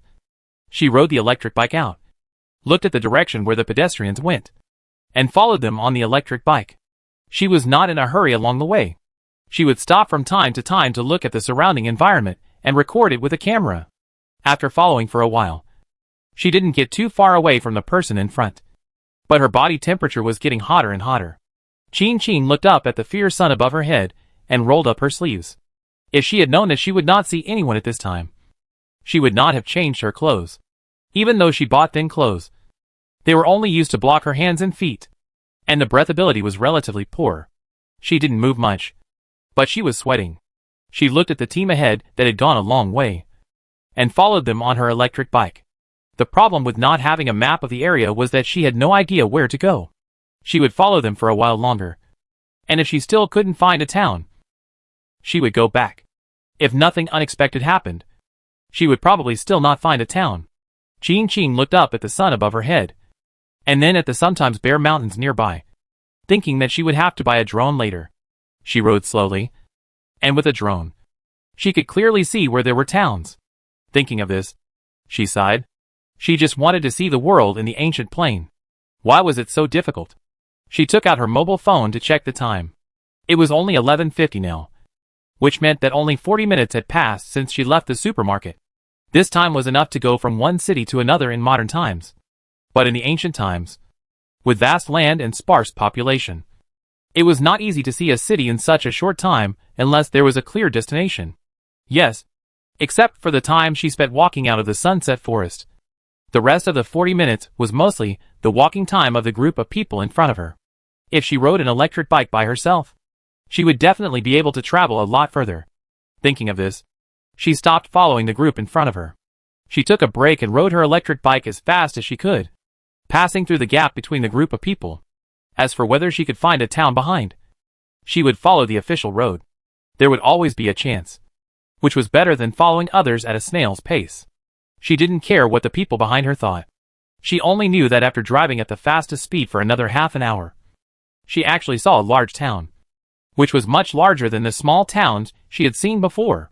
she rode the electric bike out, looked at the direction where the pedestrians went, and followed them on the electric bike. She was not in a hurry along the way. She would stop from time to time to look at the surrounding environment and record it with a camera. After following for a while, she didn't get too far away from the person in front, but her body temperature was getting hotter and hotter. Qing looked up at the fierce sun above her head and rolled up her sleeves. If she had known that she would not see anyone at this time, she would not have changed her clothes. Even though she bought thin clothes, they were only used to block her hands and feet, and the breathability was relatively poor. She didn't move much, but she was sweating. She looked at the team ahead that had gone a long way, and followed them on her electric bike. The problem with not having a map of the area was that she had no idea where to go. She would follow them for a while longer, and if she still couldn't find a town, she would go back. If nothing unexpected happened, she would probably still not find a town. Qing looked up at the sun above her head, and then at the sometimes bare mountains nearby, thinking that she would have to buy a drone later. She rode slowly, and with a drone, she could clearly see where there were towns. Thinking of this, she sighed. She just wanted to see the world in the ancient plain. Why was it so difficult? She took out her mobile phone to check the time. It was only 11:50 now, which meant that only 40 minutes had passed since she left the supermarket. This time was enough to go from one city to another in modern times. But in the ancient times, with vast land and sparse population, it was not easy to see a city in such a short time unless there was a clear destination. Yes, except for the time she spent walking out of the Sunset Forest. The rest of the 40 minutes was mostly the walking time of the group of people in front of her. If she rode an electric bike by herself, she would definitely be able to travel a lot further. Thinking of this, she stopped following the group in front of her. She took a break and rode her electric bike as fast as she could, passing through the gap between the group of people. As for whether she could find a town behind, she would follow the official road. There would always be a chance, which was better than following others at a snail's pace. She didn't care what the people behind her thought. She only knew that after driving at the fastest speed for another half an hour, she actually saw a large town, which was much larger than the small towns she had seen before.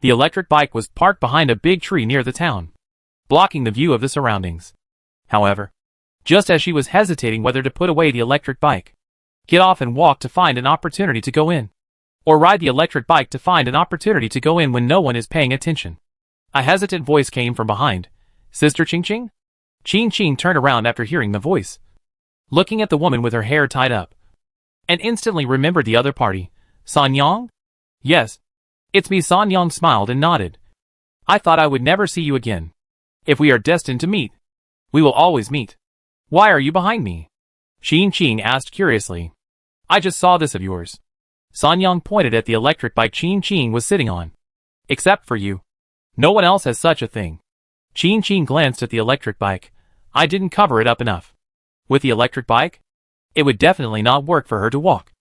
The electric bike was parked behind a big tree near the town, blocking the view of the surroundings. However, just as she was hesitating whether to put away the electric bike, get off and walk to find an opportunity to go in, or ride the electric bike to find an opportunity to go in when no one is paying attention, a hesitant voice came from behind. "Sister Qing?" Qing turned around after hearing the voice, looking at the woman with her hair tied up, and instantly remembered the other party. "San Yang?" "Yes. It's me. Sanyong smiled and nodded. I thought I would never see you again. If we are destined to meet, we will always meet. Why are you behind me? Qing asked curiously. I just saw this of yours. Sanyong pointed at the electric bike Qing was sitting on. Except for you. No one else has such a thing. Qing glanced at the electric bike. I didn't cover it up enough. With the electric bike? It would definitely not work for her to walk.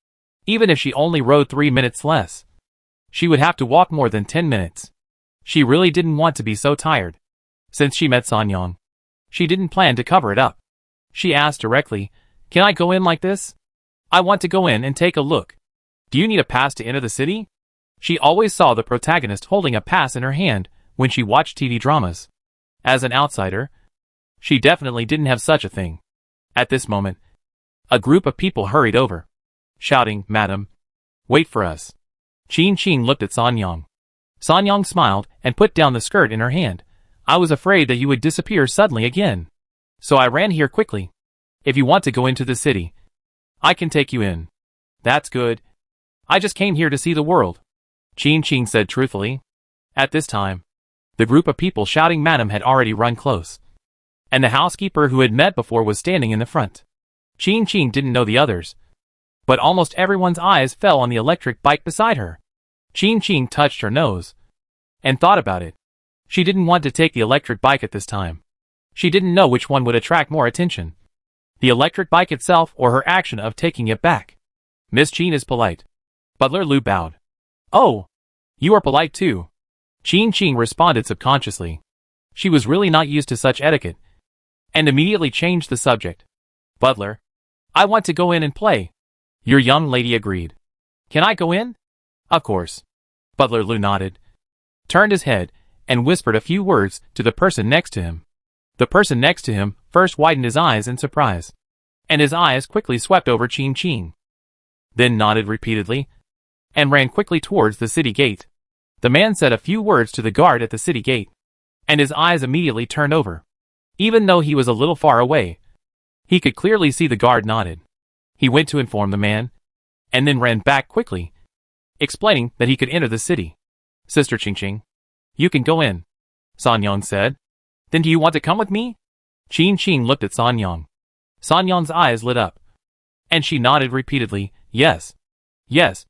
Even if she only rode 3 minutes less. She would have to walk more than 10 minutes. She really didn't want to be so tired. Since she met Sanyong, she didn't plan to cover it up. She asked directly, Can I go in like this? I want to go in and take a look. Do you need a pass to enter the city? She always saw the protagonist holding a pass in her hand when she watched TV dramas. As an outsider, she definitely didn't have such a thing. At this moment, a group of people hurried over, shouting, Madam, wait for us. Qing looked at Sanyong. Sanyong smiled and put down the skirt in her hand. I was afraid that you would disappear suddenly again. So I ran here quickly. If you want to go into the city, I can take you in. That's good. I just came here to see the world. Qing said truthfully. At this time, the group of people shouting Madam had already run close. And the housekeeper who had met before was standing in the front. Qing didn't know the others, but almost everyone's eyes fell on the electric bike beside her. Qing touched her nose and thought about it. She didn't want to take the electric bike at this time. She didn't know which one would attract more attention, the electric bike itself or her action of taking it back. Miss Qing is polite. Butler Lu bowed. Oh, you are polite too. Qing responded subconsciously. She was really not used to such etiquette, and immediately changed the subject. Butler, I want to go in and play. Your young lady agreed. Can I go in? Of course. Butler Lu nodded, turned his head, and whispered a few words to the person next to him. The person next to him first widened his eyes in surprise, and his eyes quickly swept over Qing. Then nodded repeatedly, and ran quickly towards the city gate. The man said a few words to the guard at the city gate, and his eyes immediately turned over. Even though he was a little far away, he could clearly see the guard nodded. He went to inform the man, and then ran back quickly, explaining that he could enter the city. Sister Qing, you can go in, Sanyong said. Then do you want to come with me? Qing looked at Sanyong. Sanyong's eyes lit up, and she nodded repeatedly, yes. Yes,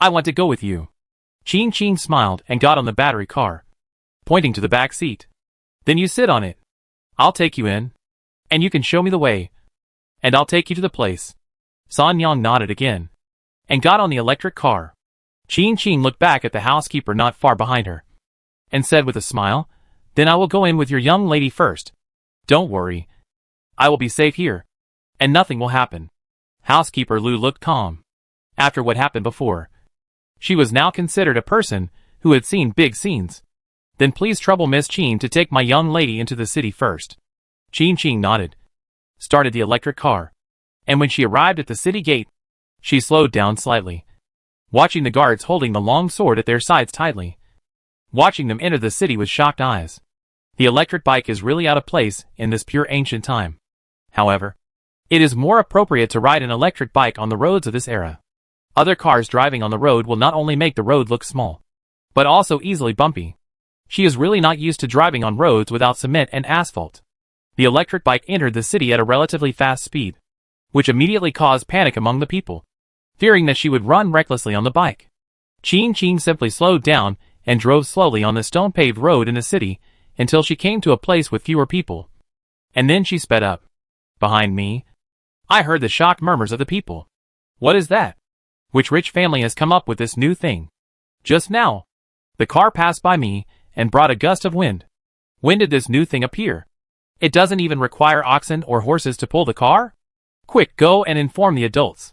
I want to go with you. Qing smiled and got on the battery car, pointing to the back seat. Then you sit on it. I'll take you in, and you can show me the way, and I'll take you to the place. Sanyong nodded again, and got on the electric car. Qing looked back at the housekeeper not far behind her, and said with a smile, Then I will go in with your young lady first. Don't worry. I will be safe here, and nothing will happen. Housekeeper Lu looked calm. After what happened before, she was now considered a person who had seen big scenes. Then please trouble Miss Qing to take my young lady into the city first. Qing nodded, started the electric car, and when she arrived at the city gate, she slowed down slightly, watching the guards holding the long sword at their sides tightly, watching them enter the city with shocked eyes. The electric bike is really out of place in this pure ancient time. However, it is more appropriate to ride an electric bike on the roads of this era. Other cars driving on the road will not only make the road look small, but also easily bumpy. She is really not used to driving on roads without cement and asphalt. The electric bike entered the city at a relatively fast speed, which immediately caused panic among the people, fearing that she would run recklessly on the bike. Qing simply slowed down and drove slowly on the stone-paved road in the city until she came to a place with fewer people. And then she sped up. Behind me, I heard the shocked murmurs of the people. What is that? Which rich family has come up with this new thing? Just now, the car passed by me and brought a gust of wind. When did this new thing appear? It doesn't even require oxen or horses to pull the car? Quick, go and inform the adults.